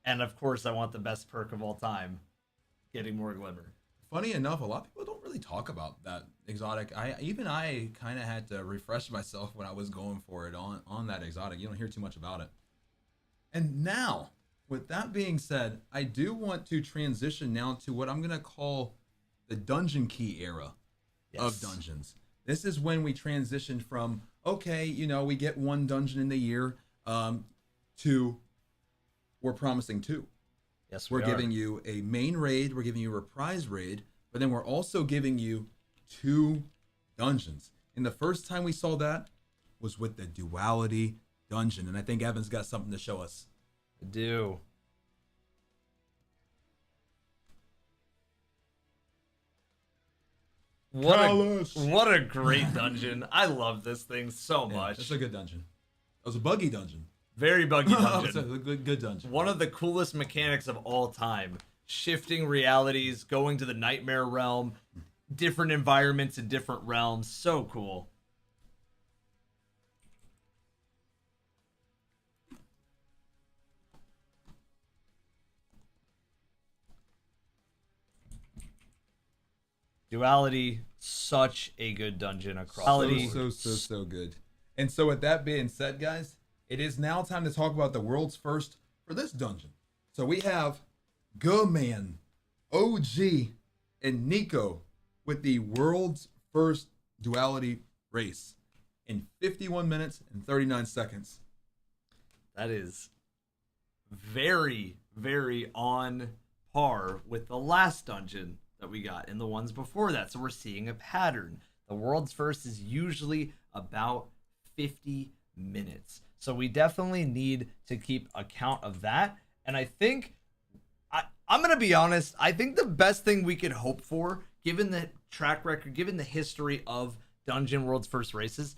and of course I want the best perk of all time, getting more glimmer. Funny enough, a lot of people don't really talk about that exotic. I kind of had to refresh myself when I was going for it on that exotic. You don't hear too much about it. And now, with that being said, I do want to transition now to what I'm going to call the dungeon key era of dungeons. This is when we transition from, okay, we get one dungeon in the year, to we're promising two. Yes, we're giving you a main raid, we're giving you a reprise raid, but then we're also giving you 2 dungeons. And the first time we saw that was with the Duality dungeon. And I think Evan's got something to show us. I do. What a great dungeon. I love this thing so much. It's a good dungeon. It was a buggy dungeon. Very buggy dungeon. It's a good dungeon. One of the coolest mechanics of all time. Shifting realities, going to the nightmare realm, different environments in different realms. So cool. Duality, such a good dungeon across. So good. And so with that being said, guys, it is now time to talk about the world's first for this dungeon. So we have Man, OG, and Nico with the world's first duality race in 51 minutes and 39 seconds. That is very, very on par with the last dungeon that we got and the ones before that. So we're seeing a pattern. The world's first is usually about 50 minutes. So we definitely need to keep account of that. And I think, I'm going to be honest, I think the best thing we could hope for, given the track record, given the history of Dungeon World's First races,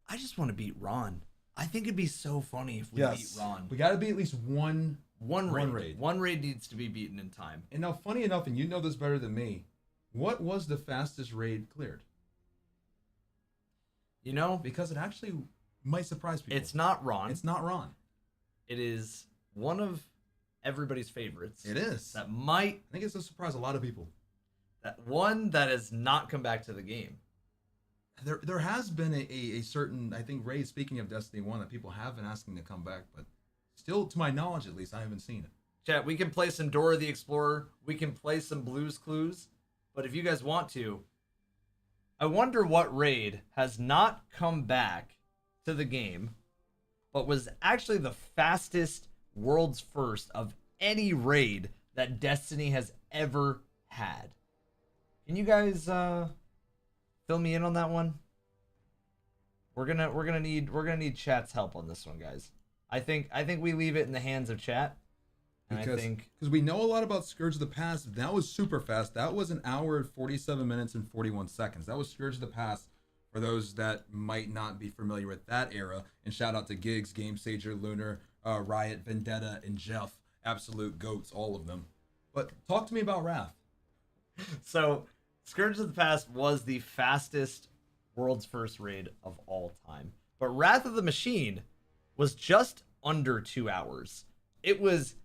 I just want to beat Ron. I think it'd be so funny if we beat Ron. We got to be at least one raid. One raid needs to be beaten in time. And now, funny enough, and you know this better than me, what was the fastest raid cleared? You know? Because it actually might surprise people. It's not Ron. It's not Ron. It is one of everybody's favorites. It is. That might... I think it's a surprise a lot of people. That one that has not come back to the game. There has been a certain, I think, raid, speaking of Destiny 1, that people have been asking to come back, but still, to my knowledge at least, I haven't seen it. Chat, we can play some Dora the Explorer. We can play some Blue's Clues. But if you guys want to, I wonder what raid has not come back to the game, but was actually the fastest world's first of any raid that Destiny has ever had. Can you guys fill me in on that one? We're gonna need chat's help on this one, guys. I think we leave it in the hands of chat. And because we know a lot about Scourge of the Past. That was super fast. That was an hour, 47 minutes, and 41 seconds. That was Scourge of the Past for those that might not be familiar with that era. And shout out to Giggs, Game Sager, Lunar, Riot, Vendetta, and Jeff. Absolute goats, all of them. But talk to me about Wrath. So, Scourge of the Past was the fastest world's first raid of all time. But Wrath of the Machine was just under 2 hours. It was,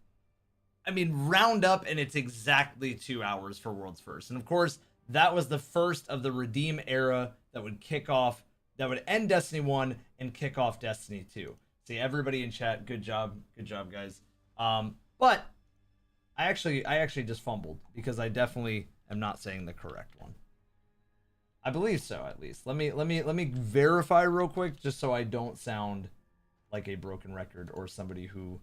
I mean, round up, and it's exactly 2 hours for world's first. And of course, that was the first of the Redeem era that would kick off, that would end Destiny 1 and kick off Destiny 2. See, everybody in chat, good job guys. But I actually just fumbled because I definitely am not saying the correct one. I believe so, at least. Let me verify real quick, just so I don't sound like a broken record or somebody who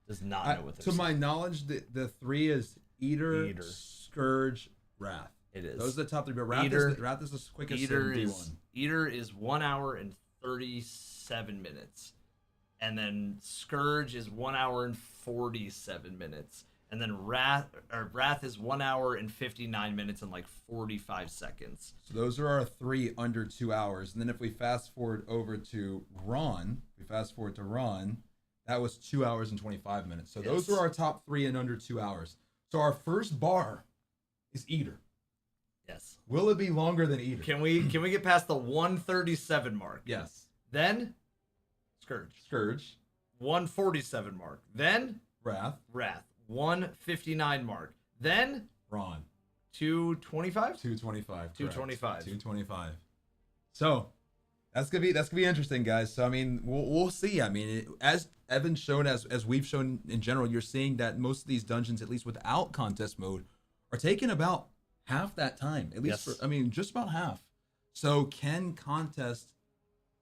does not know what they're saying. To my knowledge, the three is Eater, Scourge, Wrath. It is. Those are the top three, but Wrath is the quickest Eater in D1. Eater is 1 hour and 37 minutes. And then Scourge is 1 hour and 47 minutes. And then Wrath is 1 hour and 59 minutes and like 45 seconds. So those are our three under 2 hours. And then if we fast forward over to Ron, that was 2 hours and 25 minutes. So those are our top three in under 2 hours. So our first bar is Eater. Yes. Will it be longer than Eater? Can we get past the 137 mark? Yes. Then Scourge. 147 mark. Then Wrath. 159 mark. Then Ron. 225. 225. 225. 225. So that's gonna be interesting, guys. So I mean, we'll see. I mean, as Evan's shown, as we've shown in general, you're seeing that most of these dungeons, at least without contest mode, are taking about half that time. At least, just about half. So can contest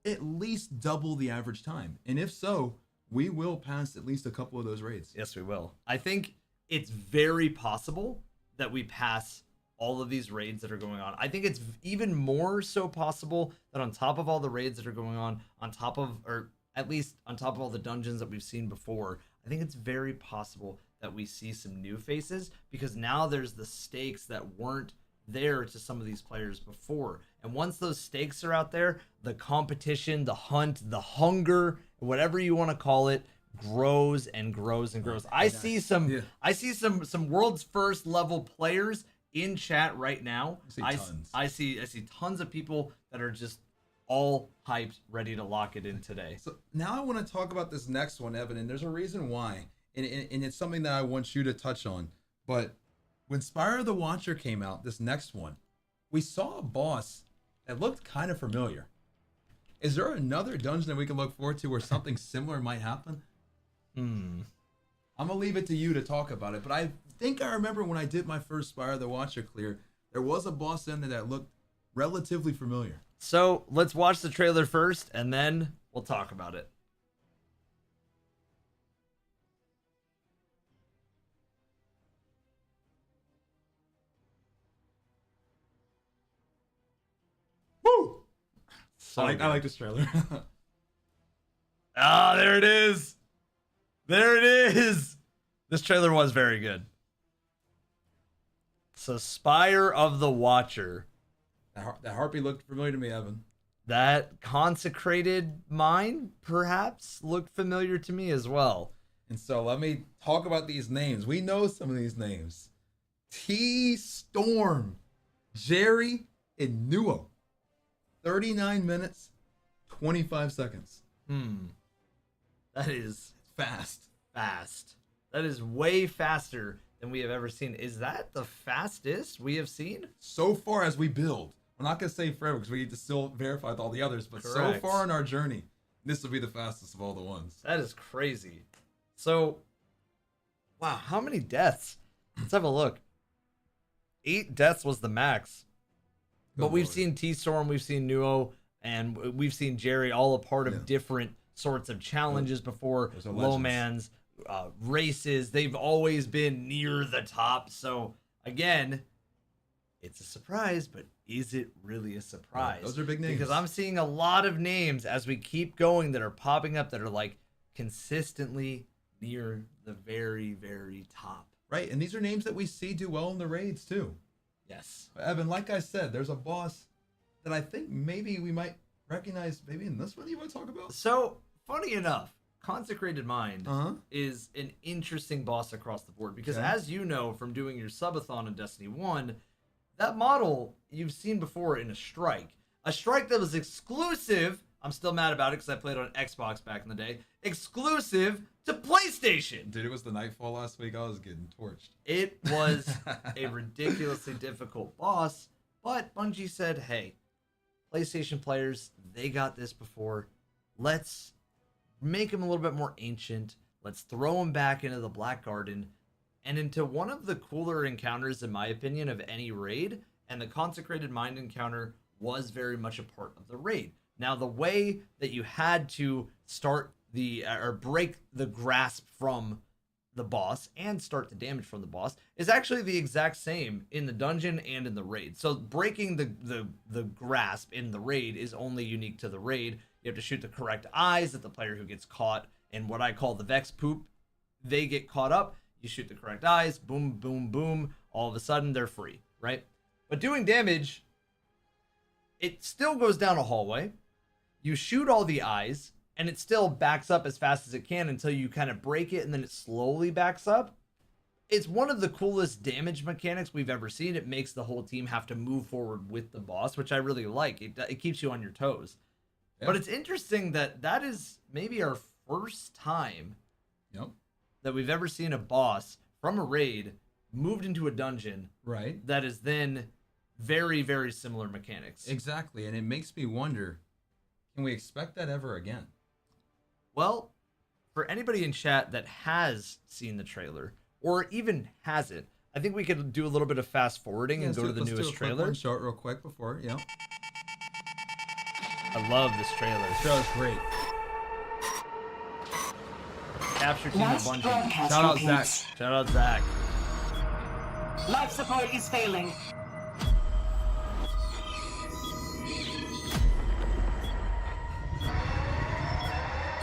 at least double the average time? And if so, we will pass at least a couple of those raids. Yes, we will. I think it's very possible that we pass all of these raids that are going on. I think it's even more so possible that on top of all the raids that are going on top of, or at least on top of all the dungeons that we've seen before, I think it's very possible that we see some new faces, because now there's the stakes that weren't there to some of these players before. And once those stakes are out there, the competition, the hunt, the hunger, whatever you want to call it, grows and grows and grows. I see some world's first level players in chat right now. I see tons of people that are just all hyped, ready to lock it in today. So now I want to talk about this next one, Evan, and there's a reason why. And it's something that I want you to touch on. But when Spire of the Watcher came out, this next one, we saw a boss that looked kind of familiar. Is there another dungeon that we can look forward to where something similar might happen? I'm going to leave it to you to talk about it. But I think I remember when I did my first Spire of the Watcher clear, there was a boss in there that looked relatively familiar. So let's watch the trailer first, and then we'll talk about it. Woo! So I like this trailer. Ah, there it is. There it is. This trailer was very good. So Spire of the Watcher. That harpy looked familiar to me, Evan. That consecrated mine, perhaps, looked familiar to me as well. And so let me talk about these names. We know some of these names. T-Storm, Jerry, and Nuo. 39 minutes, 25 seconds. That is Fast. That is way faster than we have ever seen. Is that the fastest we have seen? So far as we build. We're not going to say forever because we need to still verify with all the others. But Correct. So far in our journey, this will be the fastest of all the ones. That is crazy. So, wow, how many deaths? Let's have a look. 8 deaths was the max. But we've seen T-Storm, we've seen Nuo, and we've seen Jerry, all a part of different sorts of challenges before. Lowmans, races. They've always been near the top. So, again, it's a surprise, but is it really a surprise? Those are big names. Because I'm seeing a lot of names as we keep going that are popping up that are like consistently near the very, very top. Right, and these are names that we see do well in the raids too. Yes. Evan, like I said, there's a boss that I think maybe we might recognize maybe in this one you want to talk about? So, funny enough, Consecrated Mind is an interesting boss across the board because as you know from doing your subathon in Destiny 1, that model you've seen before in a strike that was exclusive. I'm still mad about it because I played on Xbox back in the day. Exclusive to PlayStation. Dude, it was the Nightfall last week. I was getting torched. It was a ridiculously difficult boss, but Bungie said, hey, PlayStation players, they got this before. Let's make him a little bit more ancient. Let's throw him back into the Black Garden and into one of the cooler encounters, in my opinion, of any raid. And the Consecrated Mind encounter was very much a part of the raid. Now, the way that you had to start or break the grasp from the boss and start the damage from the boss is actually the exact same in the dungeon and in the raid. So breaking the grasp in the raid is only unique to the raid. You have to shoot the correct eyes at the player who gets caught in what I call the Vex poop. They get caught up. You shoot the correct eyes. Boom, boom, boom. All of a sudden, they're free, right? But doing damage, it still goes down a hallway. You shoot all the eyes, and it still backs up as fast as it can until you kind of break it, and then it slowly backs up. It's one of the coolest damage mechanics we've ever seen. It makes the whole team have to move forward with the boss, which I really like. It keeps you on your toes. Yeah. But it's interesting that is maybe our first time that we've ever seen a boss from a raid moved into a dungeon. Right. That is then very, very similar mechanics. Exactly. And it makes me wonder, can we expect that ever again? Well, for anybody in chat that has seen the trailer or even hasn't, I think we could do a little bit of fast forwarding and go to the newest trailer. Short real quick before, I love this trailer. This trailer's great. Capture team of Bungie. Shout out Zach. Shout out Zach. Life support is failing.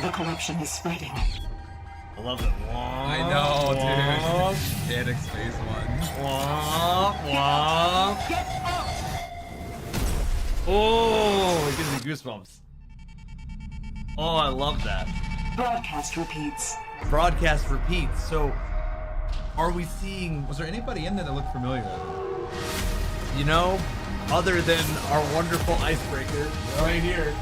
The corruption is spreading. I love it. I know, dude. Panic Space One. Womp, womp. Get up! Oh, it gives me goosebumps. Oh, I love that. Broadcast repeats. Broadcast repeats. So, are we seeing, Was there anybody in there that looked familiar? you know, other than our wonderful Icebreaker right here,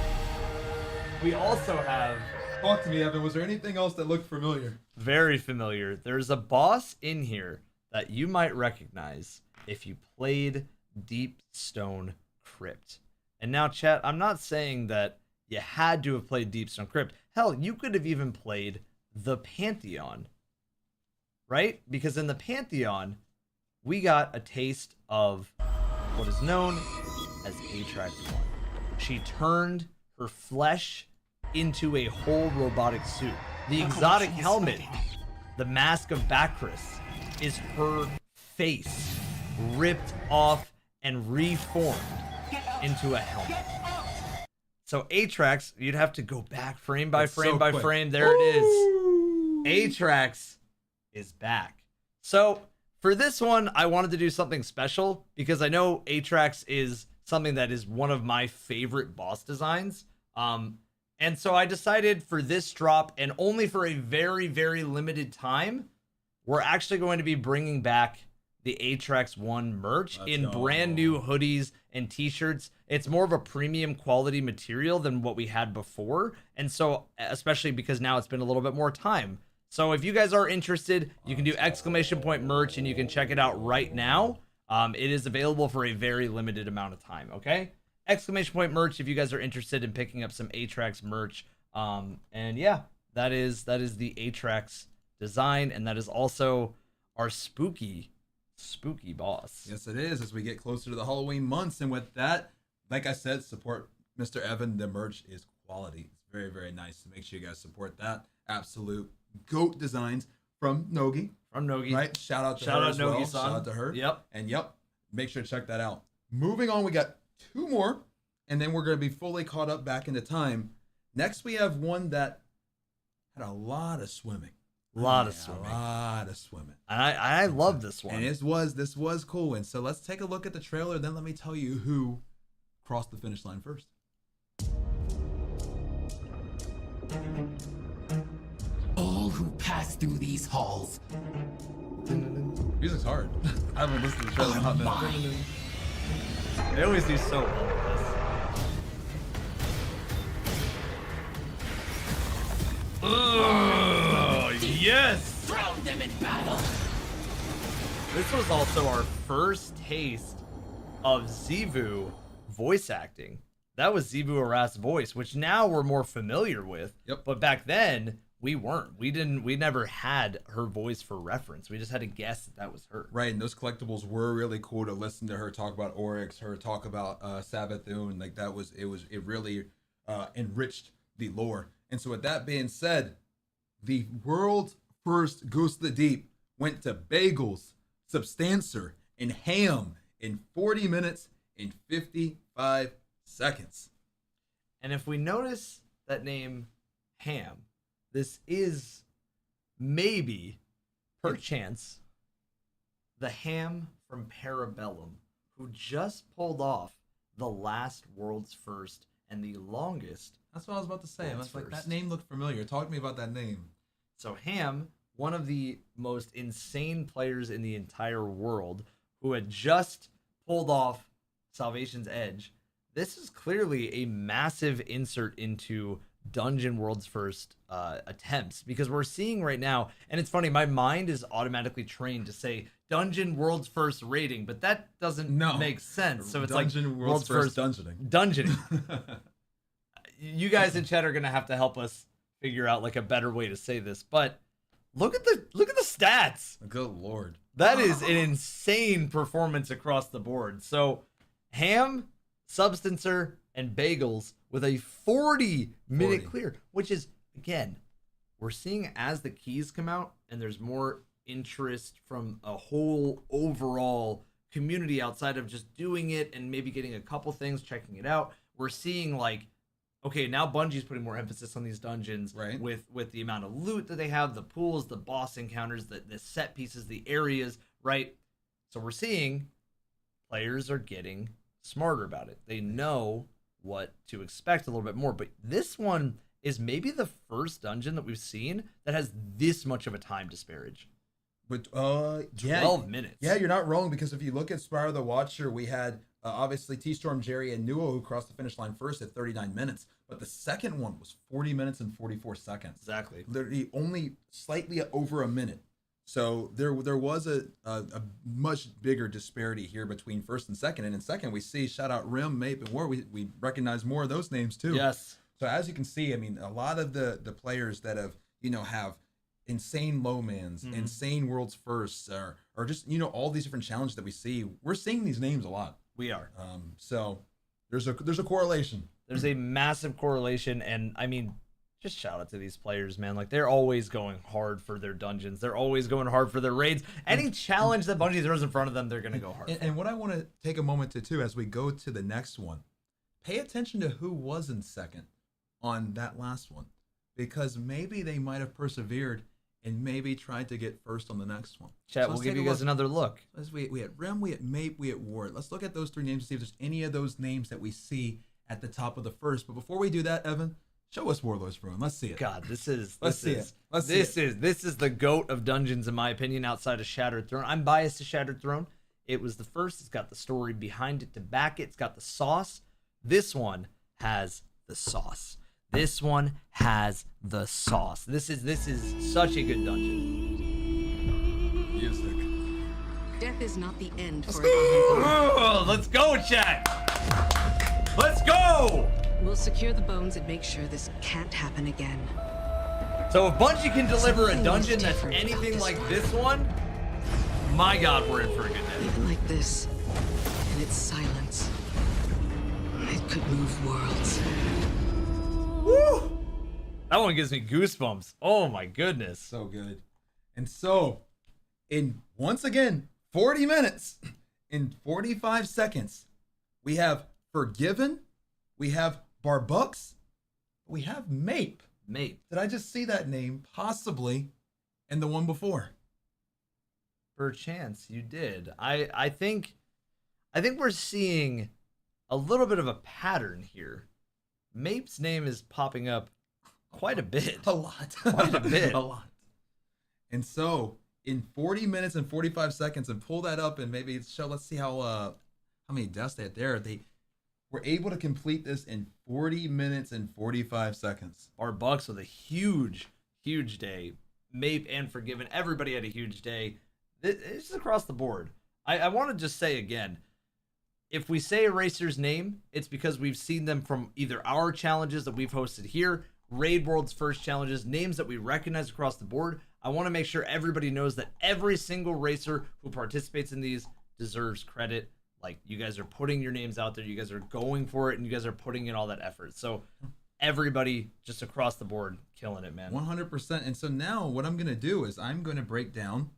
we also have Talk to me, Evan. Was there anything else that looked familiar? very familiar. There's a boss in here that you might recognize if you played Deep Stone Crypt. And now, chat, I'm not saying that you had to have played Deep Stone Crypt. Hell, you could have even played the Pantheon, right? Because in the Pantheon, we got a taste of what is known as Atrax 1. She turned her flesh into a whole robotic suit. The exotic helmet, the Mask of Bacchus, is her face ripped off and reformed into a helmet. So Atrax, you'd have to go back frame by It's frame so by quick. frame. There it is. Atrax is back. So for this one, I wanted to do something special because I know Atrax is something that is one of my favorite boss designs. And so I decided for this drop, and only for a very, very limited time, we're actually going to be bringing back the Atrax 1 merch in brand new hoodies and t-shirts. It's more of a premium quality material than what we had before. And so, especially because now it's been a little bit more time. So if you guys are interested, you can do ! merch and you can check it out right now. It is available for a very limited amount of time, okay? ! merch if you guys are interested in picking up some Atrax merch. And yeah, that is the Atrax design, and that is also our spooky boss. Yes, it is, as we get closer to the Halloween months. And with that, like I said, support Mr. Evan. The merch is quality. It's very, very nice. So make sure you guys support that. Absolute GOAT designs from Nogi. From Nogi. Right? Shout out to Shout her out as well. Nogi-san. Shout out to her. Yep. And yep, make sure to check that out. Moving on, we got two more, and then we're going to be fully caught up back into time. Next, we have one that had a lot of swimming. A lot of swimming. A lot of swimming. And I love this one. And this was cool. And so let's take a look at the trailer, then let me tell you who crossed the finish line first. All who pass through these halls Music's hard. I haven't listened to the trailer in a hot minute. They always do so well with this. Oh, yes! throw them in battle. This was also our first taste of Zivu voice acting. That was Zivu Aras's voice, which now we're more familiar with. Yep. But back then, we weren't. We never had her voice for reference. We just had to guess that was her. Right, and those collectibles were really cool to listen to her talk about Oryx, her talk about Sabathun. Like it really enriched the lore. And so with that being said, the world's first Ghost of the Deep went to Bagels, Substancer, and Ham in 40 minutes and 55 seconds. And if we notice that name Ham, this is maybe, perchance, the Ham from Parabellum, who just pulled off the last world's first and the longest. That's what I was about to say. I was like, First. that name looked familiar. Talk to me about that name. So Ham, one of the most insane players in the entire world, who had just pulled off Salvation's Edge. This is clearly a massive insert into Dungeon World's first attempts, because we're seeing right now, and it's funny, my mind is automatically trained to say Dungeon World's first rating, but that doesn't make sense. So it's Dungeon like World's first dungeoning. Dungeoning. You guys in chat are gonna have to help us figure out like a better way to say this, but look at the stats. Good lord. That is an insane performance across the board. So Ham, Substancer, and Bagels with a 40-minute clear, which is, again, we're seeing as the keys come out and there's more interest from a whole overall community outside of just doing it and maybe getting a couple things, checking it out. We're seeing like, okay, now Bungie's putting more emphasis on these dungeons, right? With the amount of loot that they have, the pools, the boss encounters, the set pieces, the areas, right? So we're seeing players are getting smarter about it. They know what to expect a little bit more. But this one is maybe the first dungeon that we've seen that has this much of a time disparage. But 12 minutes. Yeah, you're not wrong, because if you look at Spire the Watcher, we had obviously T-Storm, Jerry, and Nuo who crossed the finish line first at 39 minutes. But the second one was 40 minutes and 44 seconds. Exactly. Literally only slightly over a minute. So there was a much bigger disparity here between first and second. And in second, we see, shout out Rim, Mape, and War. We recognize more of those names too. Yes. So as you can see, I mean, a lot of the players that have, have insane low mans, insane world's firsts, or just, all these different challenges that we see, we're seeing these names a lot. We are. So there's a correlation. There's a massive correlation, and I mean, just shout out to these players, man. Like, they're always going hard for their dungeons. They're always going hard for their raids. Any challenge that Bungie throws in front of them, they're going to go hard for. And what I want to take a moment to, too, as we go to the next one, pay attention to who was in second on that last one, because maybe they might have persevered and maybe tried to get first on the next one. Chat, we'll give you guys another look. We had Rem, we had Mape, we had Ward. Let's look at those three names to see if there's any of those names that we see at the top of the first. But before we do that, Evan, show us Warlord's Ruin. Let's see it. God, this is the GOAT of dungeons, in my opinion, outside of Shattered Throne. I'm biased to Shattered Throne. It was the first. It's got the story behind it to back it. It's got the sauce. This one has the sauce. This one has the sauce. This is such a good dungeon. Music. Death is not the end for Let's go, chat. Let's go. We'll secure the bones and make sure this can't happen again. So if Bungie can deliver a Something dungeon is that's different about anything this like one. this one, my God, we're in for a good day. Even like this, and its silence, it could move worlds. Woo! That one gives me goosebumps. Oh my goodness. So good. And so, once again, 40 minutes, in 45 seconds, we have Forgiven, we have Barbux, we have Mape. Mate, Did I just see that name possibly in the one before? perchance you did. I think we're seeing a little bit of a pattern here. Mape's name is popping up quite a bit. A lot. Quite a bit. A lot. And so, in 40 minutes and 45 seconds, and pull that up and maybe show, let's see how many deaths they had there. They were able to complete this in 40 minutes and 45 seconds. Our Bucks with a huge day. Mape and Forgiven, everybody had a huge day. It's just across the board. I want to just say again, if we say Eraser's name, it's because we've seen them from either our challenges that we've hosted here, Raid World's first challenges, names that we recognize across the board. I want to make sure everybody knows that every single racer who participates in these deserves credit. Like, you guys are putting your names out there, you guys are going for it, and you guys are putting in all that effort. So everybody just across the board killing it, man. 100%. And so now what I'm going to do is I'm going to break down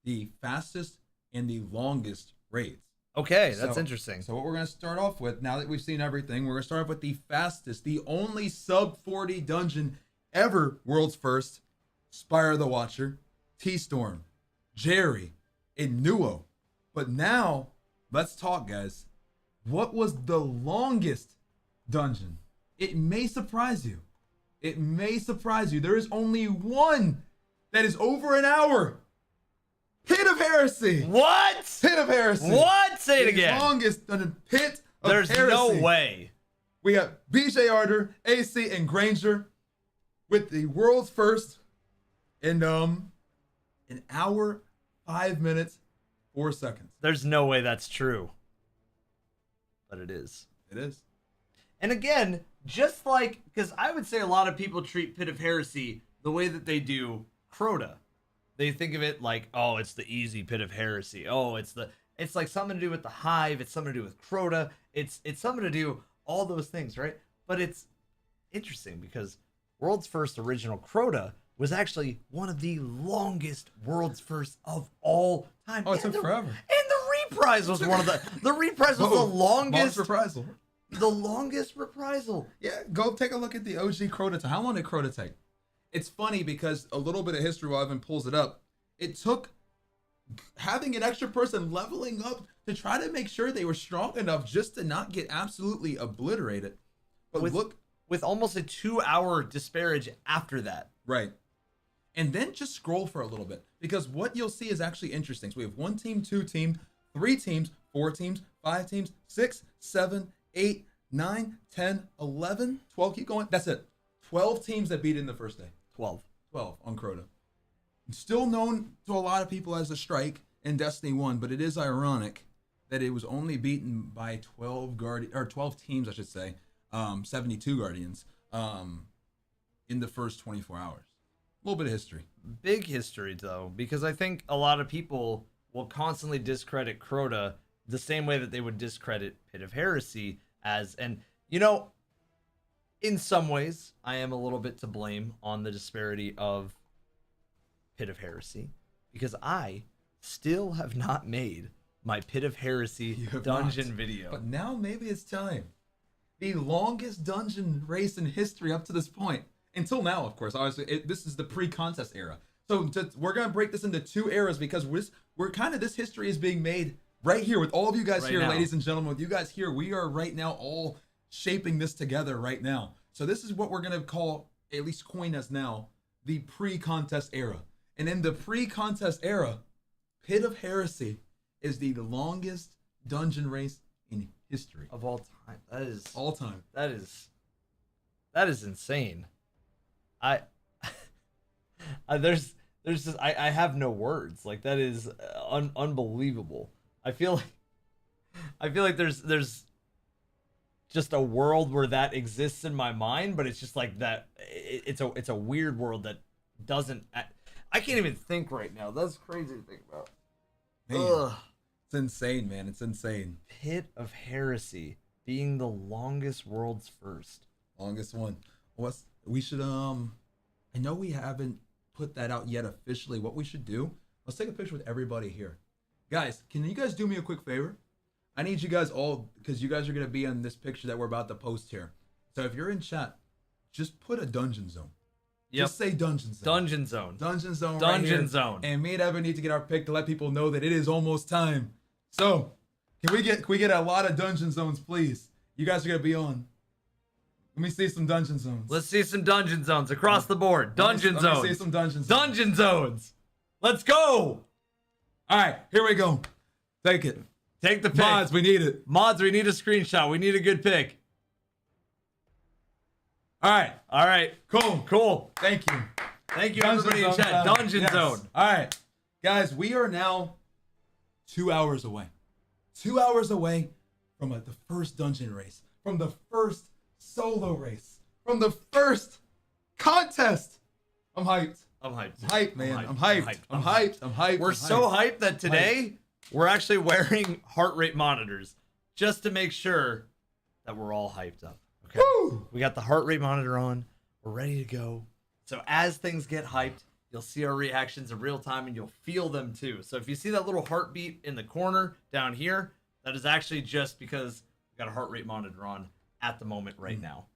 the fastest and the longest raids. Okay, that's So- interesting. So what we're going to start off with, now that we've seen everything, we're going to start off with the fastest, the only sub 40 dungeon ever, world's first, Spire the Watcher, T-Storm, Jerry, and Nuo. But now, let's talk, guys. What was the longest dungeon? It may surprise you. It may surprise you. There is only one that is over an hour. Pit of Heresy. What? Pit of Heresy. What? Say it The again. longest dungeon. Pit of There's Heresy. no way. We got BJ Arter, AC, and Granger with the world's first in an hour, 5 minutes, 4 seconds. There's no way that's true. But it is. It is. And again, just like, because I would say a lot of people treat Pit of Heresy the way that they do Crota. They think of it like, oh, it's the easy Pit of Heresy. Oh, it's like something to do with the Hive. It's something to do with Crota. It's something to do all those things, right? But it's interesting because world's first original Crota was actually one of the longest world's first of all time. Oh, it took forever. And the reprise was one of the reprise was the longest reprisal. the longest reprisal. Yeah, go take a look at the OG Crota. How long did Crota take? It's funny because a little bit of history while Evan pulls it up. It took having an extra person leveling up to try to make sure they were strong enough just to not get absolutely obliterated. But with almost a 2-hour disparage after that. Right. And then just scroll for a little bit, because what you'll see is actually interesting. So we have 1 team, 2 team, 3 teams, 4 teams, 5 teams, 6, 7, 8, 9, 10, 11, 12. Keep going. That's it. 12 teams that beat in the first day. 12 on Crota. Still known to a lot of people as a strike in Destiny 1, but it is ironic that it was only beaten by 12 teams, I should say, 72 Guardians in the first 24 hours. A little bit of history. Big history, though, because I think a lot of people will constantly discredit Crota the same way that they would discredit Pit of Heresy and in some ways, I am a little bit to blame on the disparity of Pit of Heresy, because I still have not made my Pit of Heresy dungeon video. But now maybe it's time. The longest dungeon race in history up to this point. Until now, of course. Obviously, this is the pre-contest era. So we're going to break this into 2 eras, because this history is being made right here with all of you guys right here, now. ladies and gentlemen. With you guys here, we are right now all shaping this together right now. So this is what we're going to call, at least coin as now, the pre-contest era. And in the pre-contest era, Pit of Heresy is the longest dungeon race in history. Of all time. That is all time. That is insane. There's just I have no words. Like, that is unbelievable. I feel like there's just a world where that exists in my mind, but it's just like that. It's a weird world that doesn't. I can't even think right now. That's crazy to think about. Man, it's insane, man. It's insane. Pit of Heresy being the longest world's first. Longest one. We should I know we haven't put that out yet officially. What we should do, let's take a picture with everybody here. Guys, can you guys do me a quick favor? I need you guys all, because you guys are going to be on this picture that we're about to post here. So if you're in chat, just put a dungeon zone. Yep. Just say dungeon zone. Dungeon zone. Dungeon zone. Dungeon right here. zone. And me and Evan need to get our pick to let people know that it is almost time. So can we get a lot of dungeon zones, please? You guys are going to be on. Let me see some dungeon zones. Let's see some dungeon zones across the board. Dungeon zones. Let me see some dungeon zones. Dungeon zones. Let's go. All right, here we go. Take it. Take the pick. Mods, we need it. Mods, we need a screenshot. We need a good pick. All right. Cool. Thank you. Thank you, everybody in chat. Dungeon zone. All right. Guys, we are now 2 hours away. 2 hours away from the first dungeon race, from the first solo race, from the first contest. I'm hyped. I'm hyped. I'm hyped, man. I'm hyped. We're so hyped that today we're actually wearing heart rate monitors just to make sure that we're all hyped up. Okay. Woo! We got the heart rate monitor on. We're ready to go. So as things get hyped, you'll see our reactions in real time and you'll feel them too. So if you see that little heartbeat in the corner down here, that is actually just because we got a heart rate monitor on at the moment right now.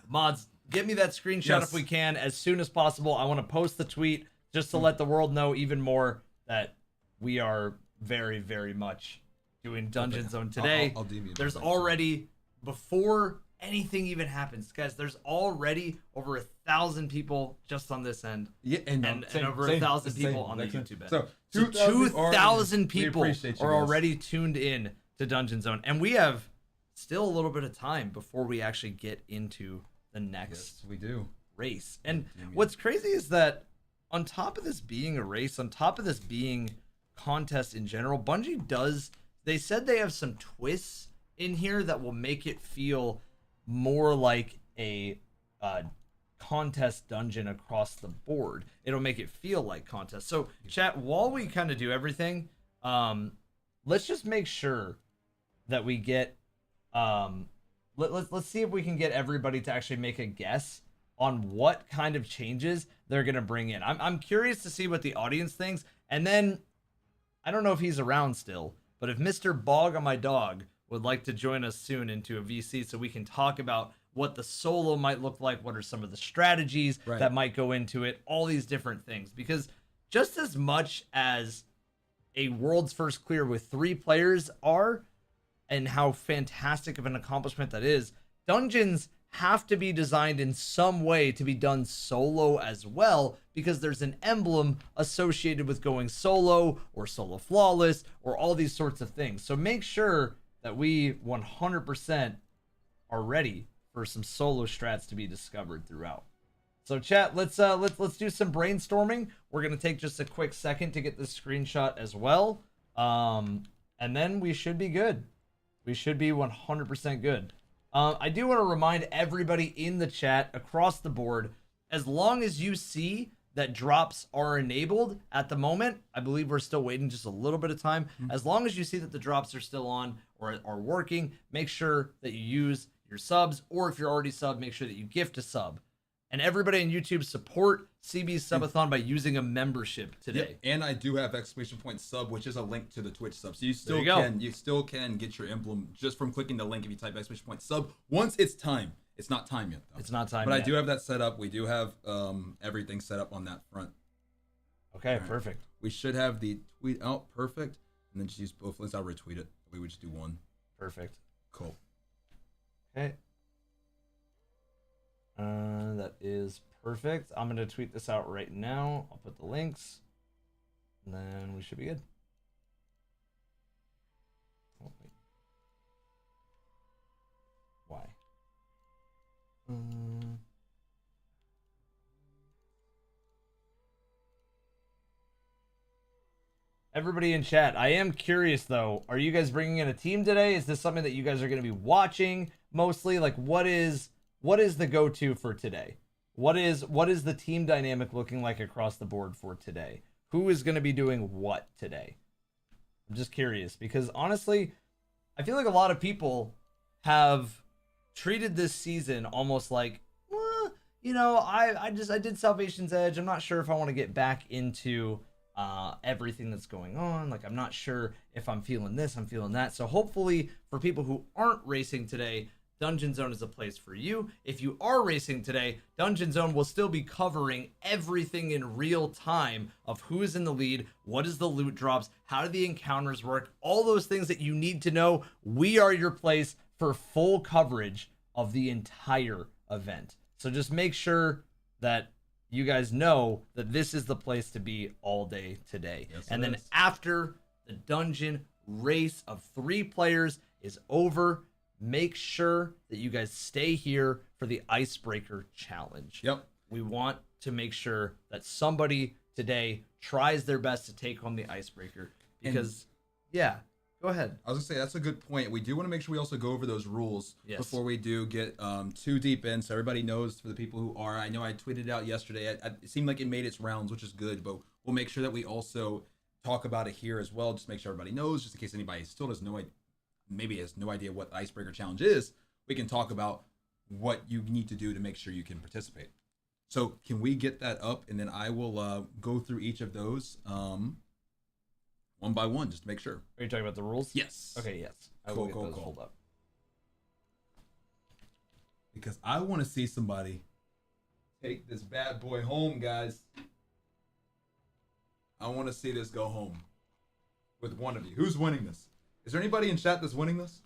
Mods, get me that screenshot if we can as soon as possible. I want to post the tweet just to let the world know even more that we are very, very much doing Dungeon Zone today. I'll DM you. There's already, before anything even happens, guys, there's already over 1,000 people just on this end. Yeah, and over 1,000 people on the YouTube end. So 2,000 people are already tuned in to Dungeon Zone. And we have still a little bit of time before we actually get into the next we do race. And what's crazy is that on top of this being a race, on top of this being contest in general, Bungie they said they have some twists in here that will make it feel more like a contest dungeon across the board. It'll make it feel like contest. So chat, while we kind of do everything, let's just make sure that we get let's see if we can get everybody to actually make a guess on what kind of changes they're gonna bring in. I'm curious to see what the audience thinks, and then I don't know if he's around still, but if Mr. Bog on my dog would like to join us soon into a VC so we can talk about what the solo might look like, what are some of the strategies that might go into it, all these different things. Because just as much as a world's first clear with 3 players are, and how fantastic of an accomplishment that is, dungeons have to be designed in some way to be done solo as well, because there's an emblem associated with going solo or solo flawless or all these sorts of things. So make sure that we 100% are ready for some solo strats to be discovered throughout. So chat, let's do some brainstorming. We're gonna take just a quick second to get this screenshot as well, and then we should be good. We should be 100% good. I do want to remind everybody in the chat across the board, as long as you see that drops are enabled at the moment, I believe we're still waiting just a little bit of time. As long as you see that the drops are still on or are working, make sure that you use your subs, or if you're already subbed, make sure that you gift a sub. And everybody on YouTube, support CB's subathon by using a membership today. Yep. And I do have !sub, which is a link to the Twitch sub. So you still can get your emblem just from clicking the link if you type !sub. Once it's time. It's not time yet though. It's not time but yet. I do have that set up. We do have everything set up on that front. Okay, right. Perfect. We should have the tweet out. Perfect. And then just use both links. I'll retweet it. We would just do one. Perfect. Cool. Okay. That is perfect. I'm going to tweet this out right now. I'll put the links, and then we should be good. Oh, wait. Why? Everybody in chat, I am curious though. Are you guys bringing in a team today? Is this something that you guys are going to be watching mostly? Like, what is the go-to for today? What is the team dynamic looking like across the board for today? Who is going to be doing what today? I'm just curious, because honestly, I feel like a lot of people have treated this season almost like, well, you know, I did Salvation's Edge. I'm not sure if I want to get back into everything that's going on. Like, I'm not sure if I'm feeling this, I'm feeling that. So hopefully for people who aren't racing today, Dungeon Zone is a place for you. If you are racing today, Dungeon Zone will still be covering everything in real time of who is in the lead, what is the loot drops, how do the encounters work, all those things that you need to know. We are your place for full coverage of the entire event. So just make sure that you guys know that this is the place to be all day today. Yes, and then after the dungeon race of 3 players is over, make sure that you guys stay here for the Icebreaker challenge. Yep. We want to make sure that somebody today tries their best to take home the Icebreaker, because yeah, go ahead. I was gonna say, that's a good point. We do want to make sure we also go over those rules before we do get too deep in, so everybody knows. For the people who are, I know I tweeted out yesterday, it seemed like it made its rounds, which is good, but we'll make sure that we also talk about it here as well, just make sure everybody knows, just in case anybody still doesn't know, maybe has no idea what the Icebreaker challenge is. We can talk about what you need to do to make sure you can participate. So can we get that up, and then I will go through each of those one by one, just to make sure. Are you talking about the rules? Yes. Okay, yes. I will get those pulled up. Because I want to see somebody take this bad boy home, guys. I want to see this go home with one of you. Who's winning this? Is there anybody in chat that's winning this?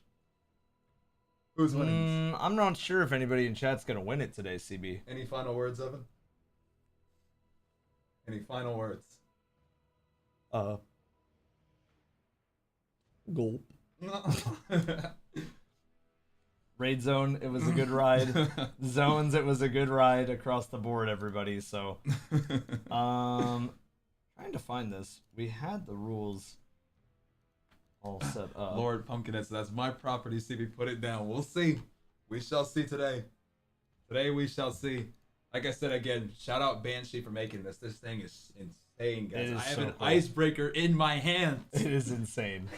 Who's winning this? I'm not sure if anybody in chat's going to win it today, CB. Any final words, Evan? Any final words? Gulp. Raid Zone, it was a good ride. Zones, it was a good ride across the board, everybody. So, trying to find this. We had the rules all set up. Lord Pumpkinhead, so that's my property. CB, put it down. We'll see. We shall see today. Today we shall see. Like I said again, shout out Banshee for making this. This thing is insane, guys. I have an Icebreaker in my hands. It is insane.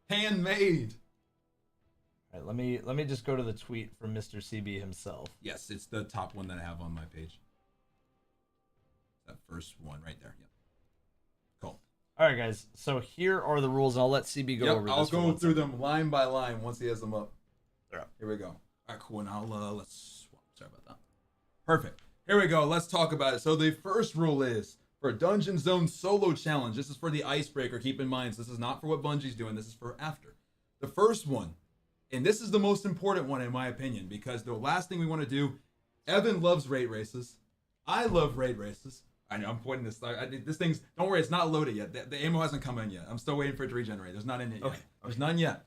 Handmade. All right, let me just go to the tweet from Mr. CB himself. Yes, it's the top one that I have on my page. That first one right there. Yep. Cool. All right, guys. So here are the rules. I'll let CB go over this. I'll go through them line by line once he has them up. They're up. Here we go. All right, cool. And I'll let's swap. Sorry about that. Perfect. Here we go. Let's talk about it. So the first rule is for a Dungeon Zone solo challenge. This is for the Icebreaker. Keep in mind, this is not for what Bungie's doing. This is for after. The first one, and this is the most important one in my opinion, because the last thing we want to do, Evan loves raid races. I love raid races. I know I'm pointing this. This thing's, don't worry, it's not loaded yet. The ammo hasn't come in yet. I'm still waiting for it to regenerate. There's not in it yet. There's none yet.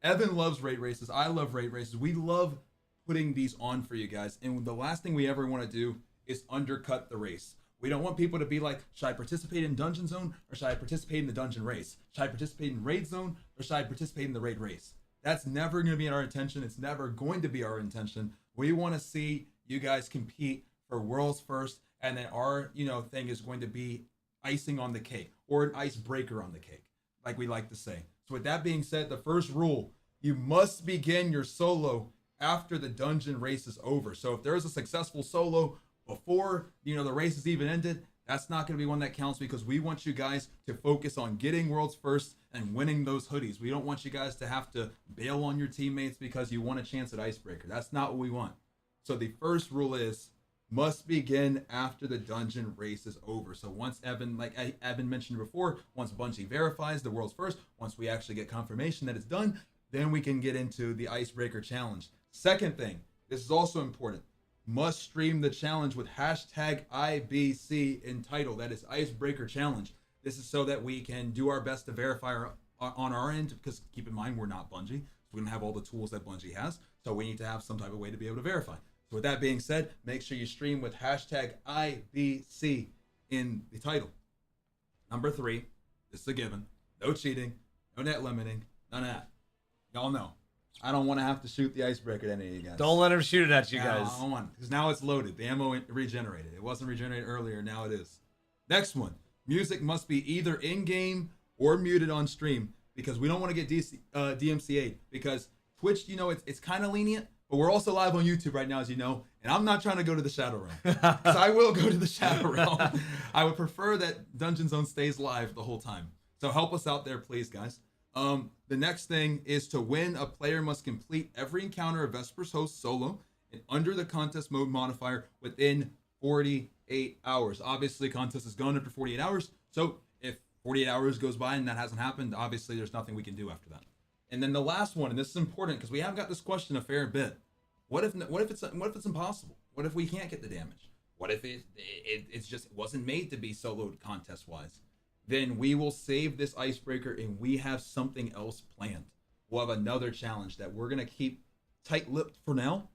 Evan loves raid races. I love raid races. We love putting these on for you guys. And the last thing we ever want to do is undercut the race. We don't want people to be like, should I participate in Dungeon Zone or should I participate in the Dungeon Race? Should I participate in Raid Zone or should I participate in the Raid Race? That's never going to be our intention. It's never going to be our intention. We want to see you guys compete for world's first, and then our, thing is going to be icing on the cake, or an icebreaker on the cake, like we like to say. So with that being said, the first rule, you must begin your solo after the dungeon race is over. So if there's a successful solo before, the race is even ended, that's not going to be one that counts, because we want you guys to focus on getting world's first and winning those hoodies. We don't want you guys to have to bail on your teammates because you want a chance at Icebreaker. That's not what we want. So the first rule is, must begin after the dungeon race is over. So once Evan, like Evan mentioned before, once Bungie verifies the world's first, once we actually get confirmation that it's done, then we can get into the Icebreaker challenge. Second thing, this is also important, must stream the challenge with hashtag IBC in title. That is Icebreaker Challenge. This is so that we can do our best to verify on our end, because keep in mind, we're not Bungie, so we don't have all the tools that Bungie has. So we need to have some type of way to be able to verify. So with that being said, make sure you stream with hashtag IBC in the title. Number 3, this is a given. No cheating, no net limiting, none of that. Y'all know, I don't want to have to shoot the Icebreaker at any of you guys. Don't let him shoot it at you guys. I don't want, because now it's loaded. The ammo regenerated. It wasn't regenerated earlier, now it is. Next one, music must be either in-game or muted on stream, because we don't want to get DMCA'd, because Twitch, it's kind of lenient, but we're also live on YouTube right now, as you know, and I'm not trying to go to the Shadow Realm. So I will go to the Shadow Realm. I would prefer that Dungeon Zone stays live the whole time. So help us out there, please, guys. The next thing is, to win, a player must complete every encounter of Vesper's host solo and under the contest mode modifier within 48 hours. Obviously, contest is gone after 48 hours. So if 48 hours goes by and that hasn't happened, obviously there's nothing we can do after that. And then the last one, and this is important because we have got this question a fair bit. What if it's impossible? What if we can't get the damage? What if it wasn't made to be soloed contest wise? Then we will save this Icebreaker and we have something else planned. We'll have another challenge that we're gonna keep tight-lipped for now,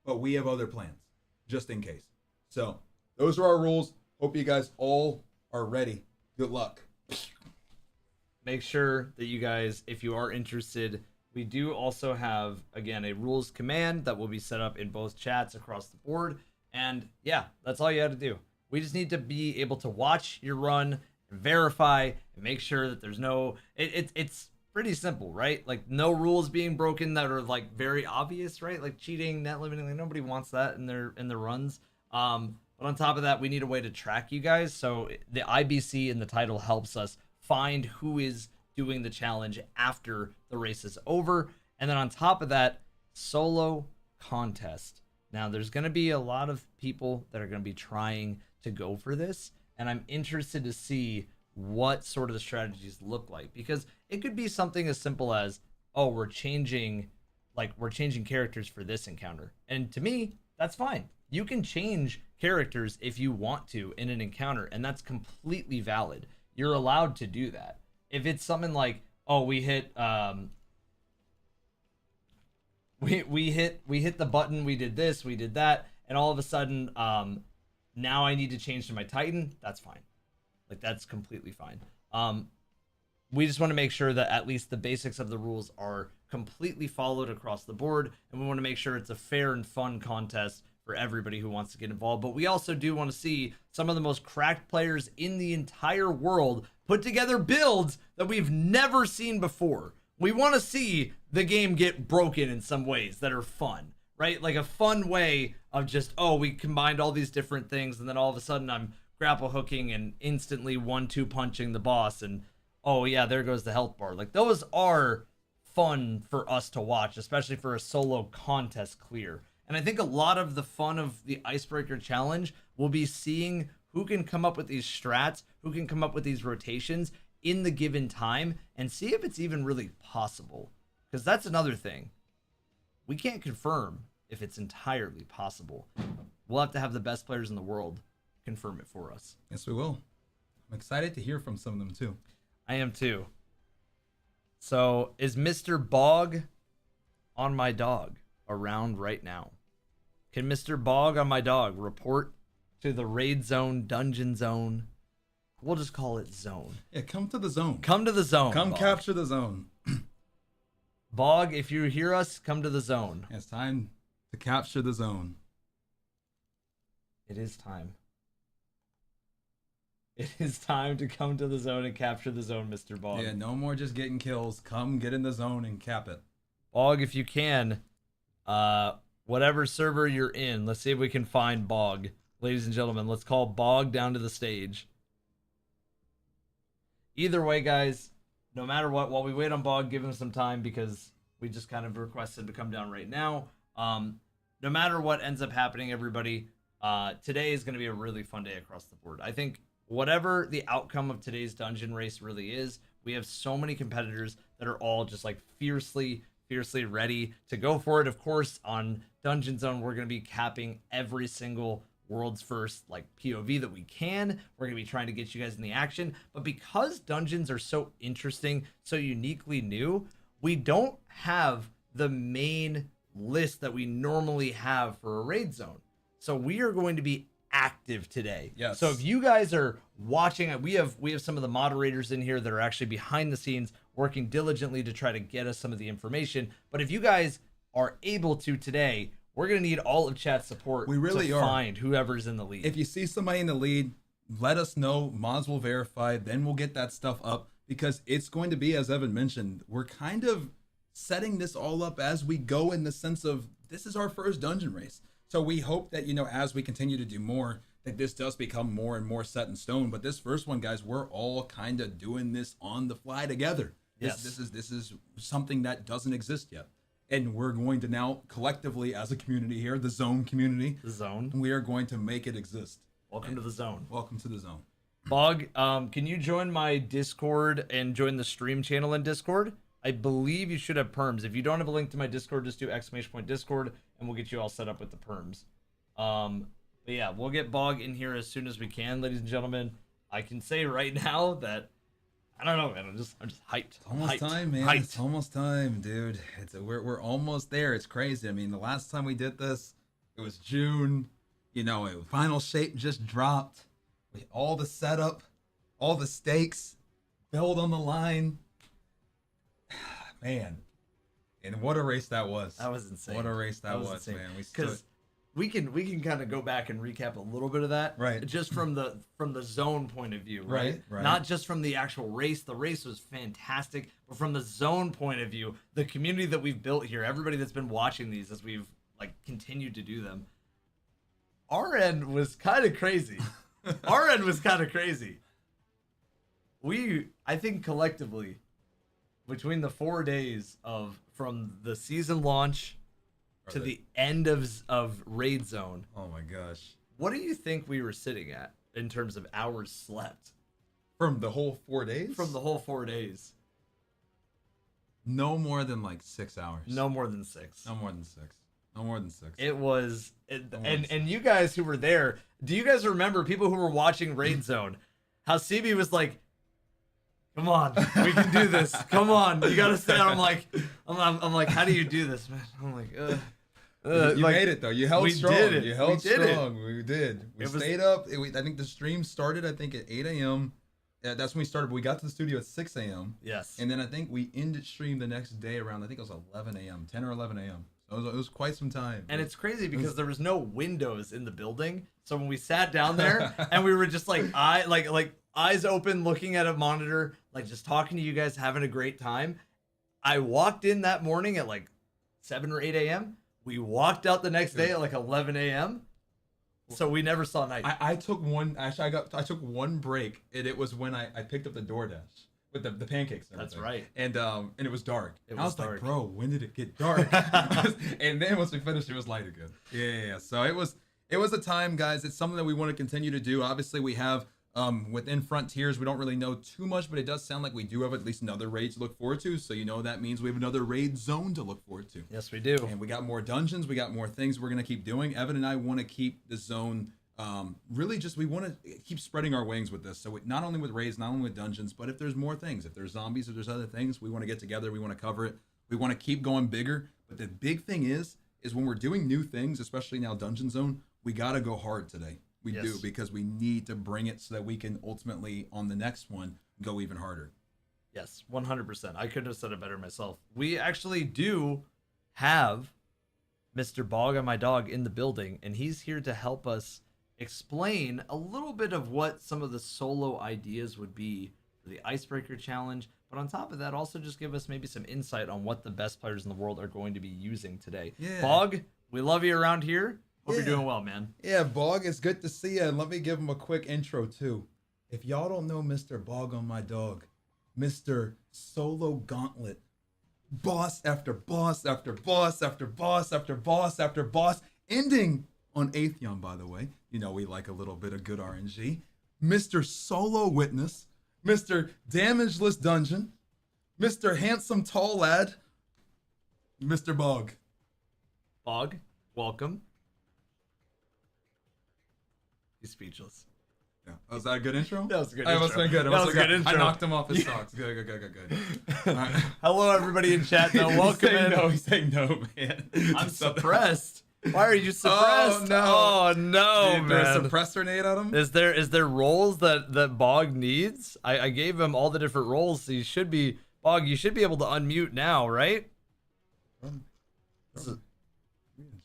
but we have other plans just in case. So those are our rules. Hope you guys all are ready. Good luck. Make sure that you guys, if you are interested, we do also have, again, a rules command that will be set up in both chats across the board. And yeah, that's all you had to do. We just need to be able to watch your run and verify and make sure that there's no, it's pretty simple, right? Like no rules being broken that are like very obvious, right? Like cheating, net limiting, like nobody wants that in their runs. But on top of that, we need a way to track you guys. So the IBC in the title helps us find who is doing the challenge after the race is over. And then on top of that, solo contest. Now there's going to be a lot of people that are going to be trying to go for this, and I'm interested to see what sort of the strategies look like, because it could be something as simple as, oh, we're changing characters for this encounter. And to me, that's fine. You can change characters if you want to in an encounter, and that's completely valid. You're allowed to do that. If it's something like, oh, we hit we hit the button, we did this, we did that, and all of a sudden now I need to change to my Titan, that's fine. Like that's completely fine. We just want to make sure that at least the basics of the rules are completely followed across the board, and we want to make sure it's a fair and fun contest for everybody who wants to get involved. But we also do want to see some of the most cracked players in the entire world put together builds that we've never seen before. We want to see the game get broken in some ways that are fun, right? Like a fun way of just, oh, we combined all these different things, and then all of a sudden I'm grapple hooking and instantly 1-2 punching the boss, and oh yeah, there goes the health bar. Like those are fun for us to watch, especially for a solo contest clear. And I think a lot of the fun of the Icebreaker challenge will be seeing who can come up with these strats, who can come up with these rotations in the given time, and see if it's even really possible. Because that's another thing. We can't confirm if it's entirely possible. We'll have to have the best players in the world confirm it for us. Yes, we will. I'm excited to hear from some of them too. I am too. So, is Mr. Bog on my dog around right now? Can Mr. Bog on my dog report to the raid zone, dungeon zone? We'll just call it zone. Yeah, come to the zone. Come to the zone. Come Bog. capture the zone. Bog, if you hear us, come to the zone. It's time to capture the zone. It is time. It is time to come to the zone and capture the zone, Mr. Bog. Yeah, no more just getting kills. Come get in the zone and cap it. Bog, if you can, whatever server you're in, let's see if we can find Bog. Ladies and gentlemen, let's call Bog down to the stage. Either way, guys, no matter what, while we wait on Bog, give him some time because we just kind of requested to come down right now. No matter what ends up happening, everybody, today is going to be a really fun day across the board. I think whatever the outcome of today's dungeon race really is, we have so many competitors that are all just like fiercely ready to go for it. Of course, on Dungeon Zone, we're going to be capping every single world's first like POV that we can. We're going to be trying to get you guys in the action. But because dungeons are so interesting, so uniquely new, we don't have the main list that we normally have for a raid zone. So we are going to be active today. Yes. So if you guys are watching, we have some of the moderators in here that are actually behind the scenes working diligently to try to get us some of the information. But if you guys are able to today, we're going to need all of chat support. We really to are. Find whoever's in the lead. If you see somebody in the lead, let us know. Mods will verify. Then we'll get that stuff up because it's going to be, as Evan mentioned, we're kind of setting this all up as we go in the sense of this is our first dungeon race. So we hope that, you know, as we continue to do more, that this does become more and more set in stone. But this first one, guys, we're all kind of doing this on the fly together. Yes. This is something that doesn't exist yet. And we're going to now collectively as a community here, the zone community, the zone, we are going to make it exist. Welcome to the zone. Welcome to the zone. Bog, can you join my Discord and join the stream channel in Discord? I believe you should have perms. If you don't have a link to my Discord, just do !Discord and we'll get you all set up with the perms. But yeah, we'll get Bog in here as soon as we can, ladies and gentlemen. I can say right now that I don't know, man. I'm just hyped. It's almost time, man. Hyped. It's almost time, dude. We're almost there. It's crazy. I mean, the last time we did this, it was June. You know, final shape just dropped. All the setup, all the stakes, build on the line. Man, and what a race that was. That was insane. What a race that was, insane. man. Because we can kind of go back and recap a little bit of that, right? Just from the zone point of view, right? Not just from the actual race. The race was fantastic, but from the zone point of view, the community that we've built here, everybody that's been watching these as we've like continued to do them, our end was kind of crazy. Our end was kind of crazy. I think collectively, between the 4 days from the season launch to the end of Raid Zone. Oh my gosh. What do you think we were sitting at in terms of hours slept? From the whole 4 days? From the whole 4 days. No more than like 6 hours. No more than 6. No more than 6. No more than 6. It was, and you guys who were there, do you guys remember people who were watching Raid Zone? How CB was like, "Come on, we can do this. Come on, you gotta stay." I'm like, how do you do this, man? I'm like, you like, made it though. You held strong. Did it. You held we did strong. It. We did. We stayed up. I think the stream started. I think at 8 a.m. That's when we started. But we got to the studio at 6 a.m. Yes. And then I think we ended stream the next day around. I think it was 11 a.m. 10 or 11 a.m. So it was quite some time. And it's crazy because there was no windows in the building. So when we sat down there and we were just like eyes open, looking at a monitor, like just talking to you guys, having a great time. I walked in that morning at like 7 or 8 a.m. We walked out the next day at like 11 a.m. So we never saw night. I took one. Actually, I took one break, and it was when I picked up the DoorDash with the pancakes. And that's right. And it was dark. I was dark. like, bro, when did it get dark? And then once we finished, it was light again. Yeah. So it was it was a time, guys. It's something that we want to continue to do. Obviously, we have within Frontiers, we don't really know too much, but it does sound like we do have at least another raid to look forward to. So that means we have another raid zone to look forward to. Yes, we do. And we got more dungeons. We got more things we're gonna keep doing. Evan and I want to keep the zone. Really, we want to keep spreading our wings with this. So not only with raids, not only with dungeons, but if there's more things, if there's zombies, if there's other things, we want to get together. We want to cover it. We want to keep going bigger. But the big thing is when we're doing new things, especially now Dungeon Zone, we got to go hard today. We do, because we need to bring it so that we can ultimately, on the next one, go even harder. Yes, 100%. I couldn't have said it better myself. We actually do have Mr. Bog on my dog in the building, and he's here to help us explain a little bit of what some of the solo ideas would be for the Icebreaker challenge. But on top of that, also just give us maybe some insight on what the best players in the world are going to be using today. Yeah. Bog, we love you around here. Hope you're doing well, man. Yeah, Bog, it's good to see you. And let me give him a quick intro, too. If y'all don't know Mr. Bog on my dog, Mr. Solo Gauntlet, boss after boss after boss after boss after boss after boss, ending on Atheon, by the way. We like a little bit of good RNG. Mr. Solo Witness, Mr. Damageless Dungeon, Mr. Handsome Tall Lad, Mr. Bog. Bog, welcome. He's speechless. Yeah. Oh, was that a good intro? That was a good That intro. must have been good. That was a good intro. I knocked him off his socks. Good. All right. Hello, everybody in chat. No, welcome in. He's saying no, man. I'm suppressed. Why are you suppressed? Oh, no. Oh, no, Dude, man. there's a suppressor nade at him? Is there roles that Bog needs? I gave him all the different roles, so you should be Bog. You should be able to unmute now, right? In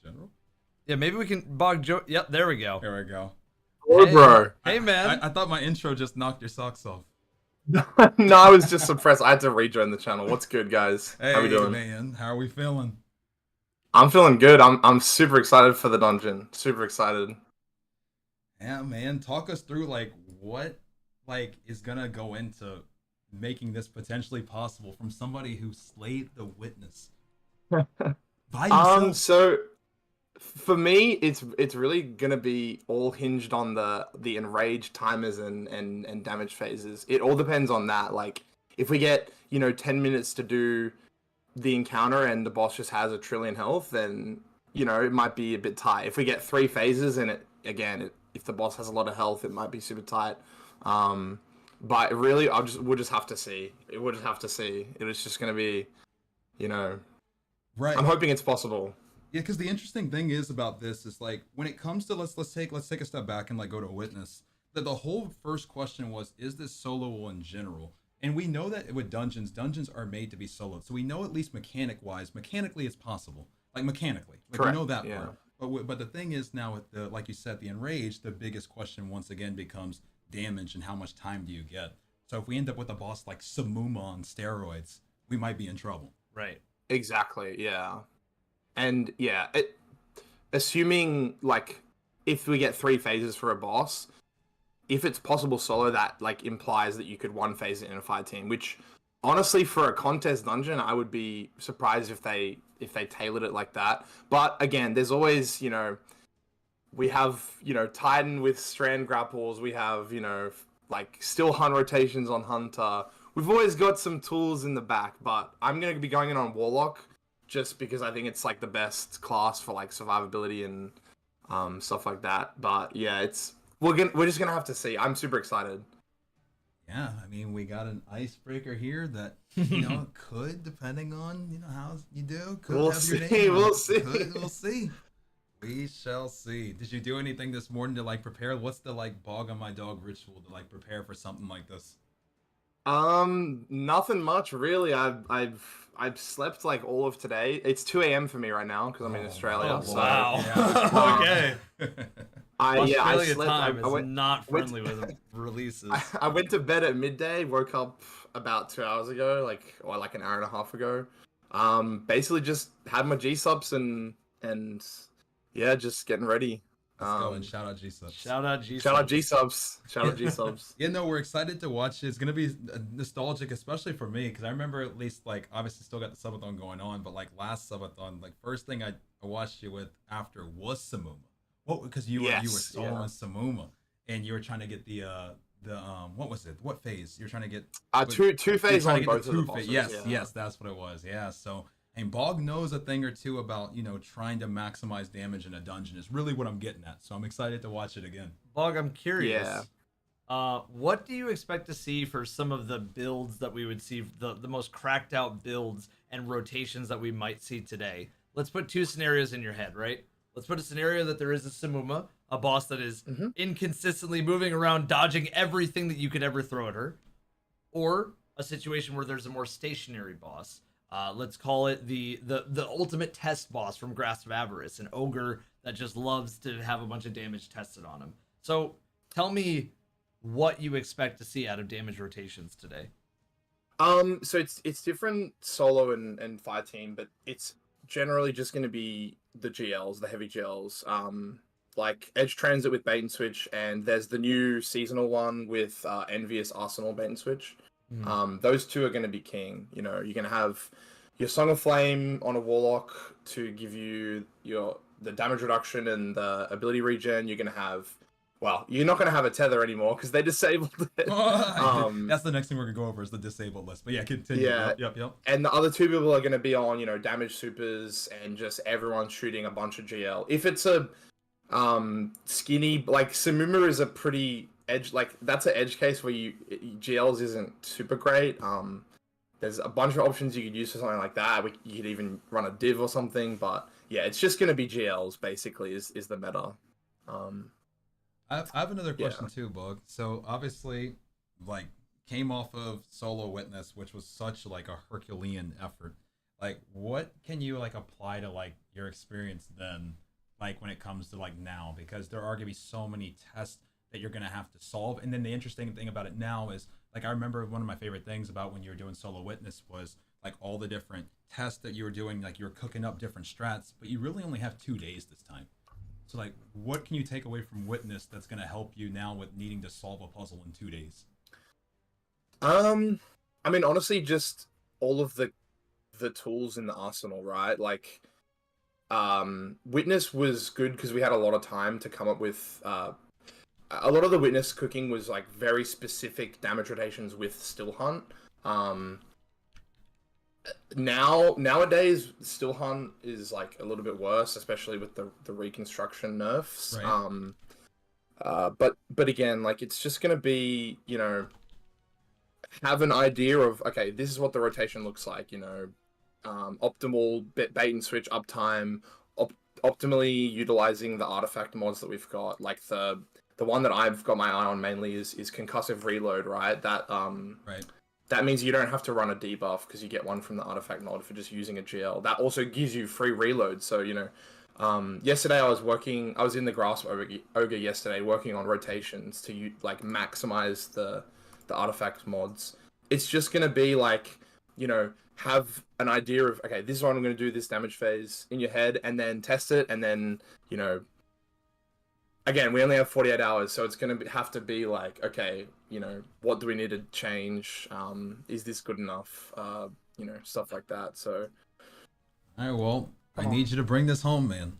general? Yeah, maybe we can Bog. Yep, there we go. There we go. Hey, bro. Hey, man. I thought my intro just knocked your socks off. No, I was just suppressed. I had to rejoin the channel. What's good, guys? Hey, How we doing? man. How are we feeling? I'm feeling good. I'm super excited for the dungeon. Super excited. Yeah, man. Talk us through what is gonna go into making this potentially possible from somebody who slayed the witness by himself. So for me, it's really gonna be all hinged on the enraged timers and damage phases. It all depends on that. Like if we get 10 minutes to do the encounter and the boss just has 1 trillion health, then it might be a bit tight. If we get 3 phases and if the boss has a lot of health, it might be super tight. But really, we'll just have to see. We'll just have to see. It was just gonna be, Right. I'm hoping it's possible. Yeah, because the interesting thing is about this is when it comes to let's take a step back and go to a witness. That the whole first question was, is this soloable in general? And we know that with dungeons are made to be soloed. So we know at least mechanically it's possible. Mechanically. Correct. We know that Yeah. part. But the thing is now with like you said, the enraged, the biggest question once again becomes damage and how much time do you get? So if we end up with a boss like Samuma on steroids, we might be in trouble. Right. Exactly. Yeah. And yeah, assuming if we get 3 phases for a boss, if it's possible solo, that implies that you could 1 phase it in a fight team, which honestly for a contest dungeon, I would be surprised if they tailored it like that. But again, there's always, we have, Titan with strand grapples, we have, still hunt rotations on Hunter. We've always got some tools in the back, but I'm going to be going in on Warlock just because I think it's the best class for survivability and stuff like that. But yeah, we're just gonna have to see. I'm super excited. Yeah, I mean, we got an icebreaker here that could, depending on how you do, could We'll have your see, name. we'll see. We'll see. We shall see. Did you do anything this morning to prepare? What's the Bog on my dog ritual to prepare for something like this? Nothing much really. I've slept all of today. It's 2 a.m. for me right now because I'm in Australia. Oh, wow. Yeah. Okay. I Australia slept. time I is went, not friendly with releases. I went to bed at midday. Woke up about 2 hours ago, or an hour and a half ago. Basically just had my G-subs and yeah, just getting ready. Let's go and shout out G-subs. Shout out G. Shout out G-subs. Shout out G-subs. Yeah, no, we're excited to watch it. It's gonna be nostalgic, especially for me, because I remember at least obviously still got the subathon going on, but last subathon, first thing I watched you with after was Samuma. Oh, because you were Yes, soloing Samuma, and you were trying to get the what was it? What phase? You're trying to get two phase on both of the bosses. Yes, that's what it was. Yeah. So, and Bog knows a thing or two about trying to maximize damage in a dungeon. Is really what I'm getting at. So I'm excited to watch it again. Bog, I'm curious. Yeah. What do you expect to see for some of the builds that we would see, the most cracked out builds and rotations that we might see today? Let's put two scenarios in your head, right? Let's put a scenario that there is a Samuma, a boss that is inconsistently moving around, dodging everything that you could ever throw at her. Or a situation where there's a more stationary boss. Let's call it the ultimate test boss from Grasp of Avarice, an ogre that just loves to have a bunch of damage tested on him. So tell me what you expect to see out of damage rotations today. So it's different solo and fire team, but it's generally just going to be the GLs, the heavy GLs. Like Edge Transit with bait and switch, and there's the new seasonal one with Envious Arsenal bait and switch. Those two are going to be king. You're going to have your Song of Flame on a Warlock to give you the damage reduction and the ability regen. You're going to have, well, you're not going to have a tether anymore because they disabled it. That's the next thing we're going to go over is the disabled list. But yeah, continue. Yeah. Yep. And the other two people are going to be on, damage supers and just everyone shooting a bunch of GL. If it's a skinny, like Samuma is a pretty edge, like that's an edge case where GLs isn't super great. There's a bunch of options you could use for something like that. You could even run a div or something, but yeah, it's just going to be GLs basically is the meta. I have another question too, Bug. So obviously, like, came off of Solo Witness, which was such like a Herculean effort. Like, what can you like apply to like your experience then, like when it comes to like now? Because there are gonna be so many tests that you're gonna have to solve. And then the interesting thing about it now is, like, I remember one of my favorite things about when you were doing Solo Witness was like all the different tests that you were doing. Like, you were cooking up different strats, but you really only have 2 days this time. So, like, what can you take away from Witness that's going to help you now with needing to solve a puzzle in 2 days? I mean, honestly, just all of the tools in the arsenal, right? Like, Witness was good because we had a lot of time to come up with... a lot of the Witness cooking was, like, very specific damage rotations with Still Hunt. Nowadays, Still Hunt is like a little bit worse, especially with the reconstruction nerfs. Right. But again, like, it's just gonna be, have an idea of, okay, this is what the rotation looks like. Optimal bait and switch uptime, optimally utilizing the artifact mods that we've got. Like the one that I've got my eye on mainly is concussive reload, right? That right. That means you don't have to run a debuff because you get one from the artifact mod for just using a GL. That also gives you free reload. So, yesterday I was in the Grasp Ogre yesterday working on rotations to like maximize the artifact mods. It's just going to be like, have an idea of, okay, this is what I'm going to do this damage phase in your head, and then test it. And then, again, we only have 48 hours. So it's going to have to be like, okay, what do we need to change? Is this good enough? Stuff like that. So, all right, well, I need you to bring this home, man.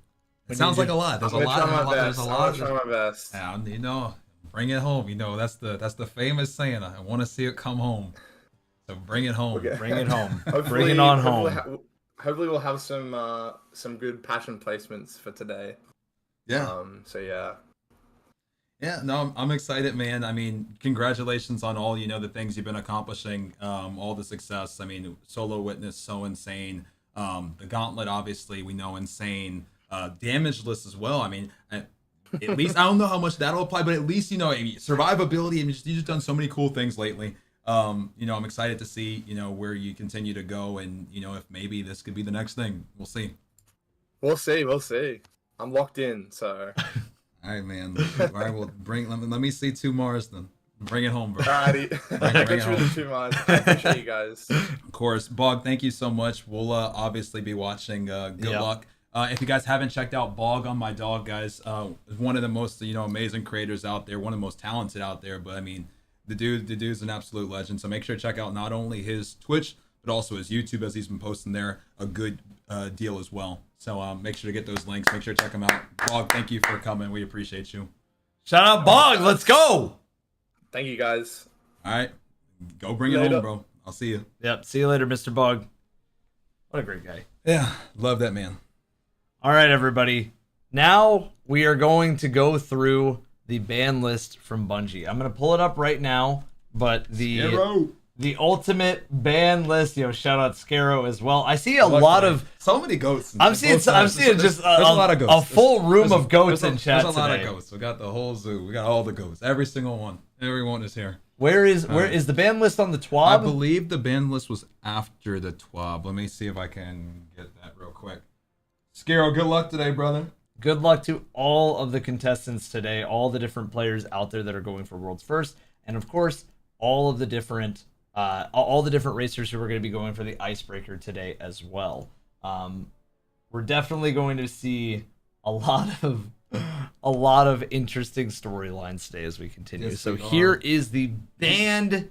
It sounds like a lot. There's a lot. There's a lot. I'm trying my best. Bring it home. That's the famous saying. I want to see it come home. So bring it home. Okay. Bring it home. Bring it on home. Hopefully, we'll have some good passion placements for today. Yeah. So yeah. Yeah, no, I'm excited, man. I mean, congratulations on all, the things you've been accomplishing, all the success. I mean, Solo Witness, so insane. The Gauntlet, obviously, we know, insane. Damage list as well. I mean, at least, I don't know how much that'll apply, but at least, survivability. I mean, you've just done so many cool things lately. I'm excited to see, where you continue to go and, if maybe this could be the next thing. We'll see. We'll see. I'm locked in, so... All right, man. All right, well, let me see 2 Mars then. Bring it home, bro. Alrighty. Bring it home. 2 Mars. I appreciate you guys. Of course. Bog, thank you so much. We'll obviously be watching. Good luck. If you guys haven't checked out Bog on My Dog, guys, one of the most, amazing creators out there, one of the most talented out there. But, I mean, the dude's an absolute legend. So make sure to check out not only his Twitch, but also his YouTube, as he's been posting there a good deal as well. So make sure to get those links. Make sure to check them out. Bog, thank you for coming. We appreciate you. Shout out Bog. Let's go. Thank you, guys. All right. Go bring it home, bro. I'll see you. Yep. See you later, Mr. Bog. What a great guy. Yeah. Love that man. All right, everybody. Now we are going to go through the ban list from Bungie. I'm going to pull it up right now, but the ultimate ban list, shout out Scarrow as well. I see a lot of so many goats. I'm seeing just a lot of goats. A full room of goats in chat There's a lot today. of goats. We got the whole zoo. We got all the goats. Every single one. Everyone is here. Where is the ban list on the TWAB? I believe the ban list was after the TWAB. Let me see if I can get that real quick. Scarrow, good luck today, brother. Good luck to all of the contestants today, all the different players out there that are going for Worlds First, and of course, all the different racers who are going to be going for the Icebreaker today as well. We're definitely going to see a lot of interesting storylines today as we continue. Yes, so we are. here is the banned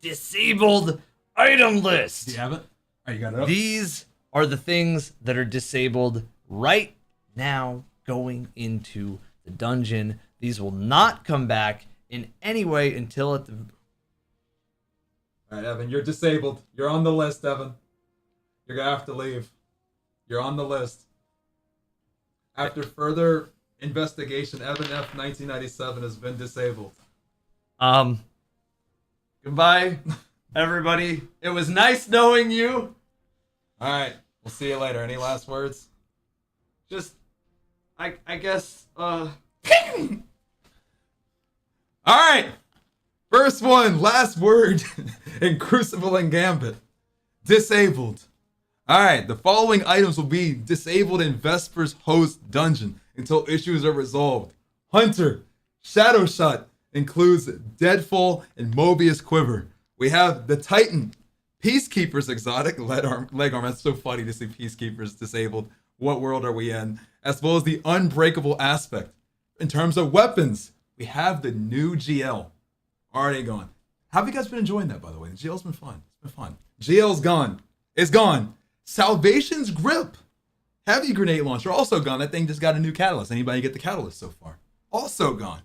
disabled item list. Do you have it? Oh, you got it up? These are the things that are disabled right now going into the dungeon. These will not come back in any way until at the... All right, Evan, you're disabled. You're on the list, Evan. You're going to have to leave. You're on the list. After further investigation, Evan F. 1997 has been disabled. Goodbye, everybody. It was nice knowing you. All right, we'll see you later. Any last words? Just, I guess, All right. First one, last word in Crucible and Gambit. Disabled. All right, the following items will be disabled in Vesper's host dungeon until issues are resolved. Hunter, Shadow Shot includes Deadfall and Mobius Quiver. We have the Titan, Peacekeeper's exotic leg arm. That's so funny to see Peacekeepers disabled. What world are we in? As well as the Unbreakable aspect. In terms of weapons, we have the new GL. Already gone. How have you guys been enjoying that, by the way? The GL's been fun. It's been fun. GL's gone. It's gone. Salvation's Grip. Heavy grenade launcher also gone. That thing just got a new catalyst. Anybody get the catalyst so far? Also gone.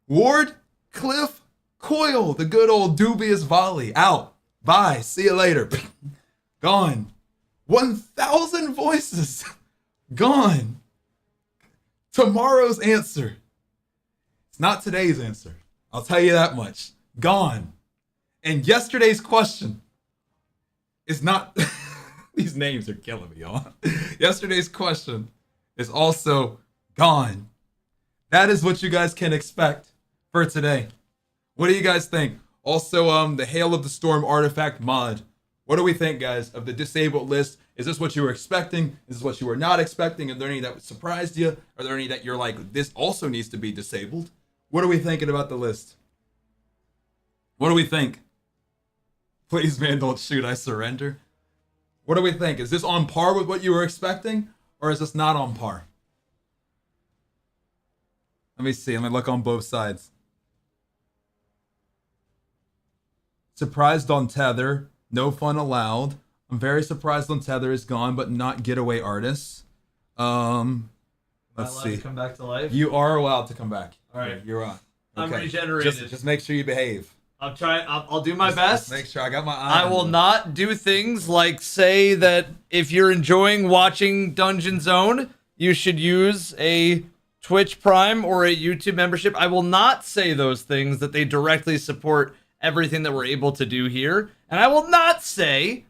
Ward, Cliff, Coil, the good old dubious volley. Out. Bye. See you later. Gone. 1,000 voices. Gone. Tomorrow's answer. It's not today's answer. I'll tell you that much. Gone. And yesterday's question is not... These names are killing me, y'all. Yesterday's question is also gone. That is what you guys can expect for today. What do you guys think? Also, the Hail of the Storm artifact mod. What do we think, guys, of the disabled list? Is this what you were expecting? Is this what you were not expecting? Are there any that surprised you? Are there any that you're like, this also needs to be disabled? What are we thinking about the list? What do we think? Please, man, don't shoot. I surrender. What do we think? Is this on par with what you were expecting? Or is this not on par? Let me see. Let me look on both sides. Surprised on Tether. No fun allowed. I'm very surprised on Tether is gone, but not Getaway Artists. Let's see. To come back to life. You are allowed to come back. All right. You're on. I'm regenerated. Just make sure you behave. I'll try. I'll do my best. Just make sure I got my eye. I will not do things like say that if you're enjoying watching Dungeon Zone, you should use a Twitch Prime or a YouTube membership. I will not say those things, that they directly support everything that we're able to do here. And I will not say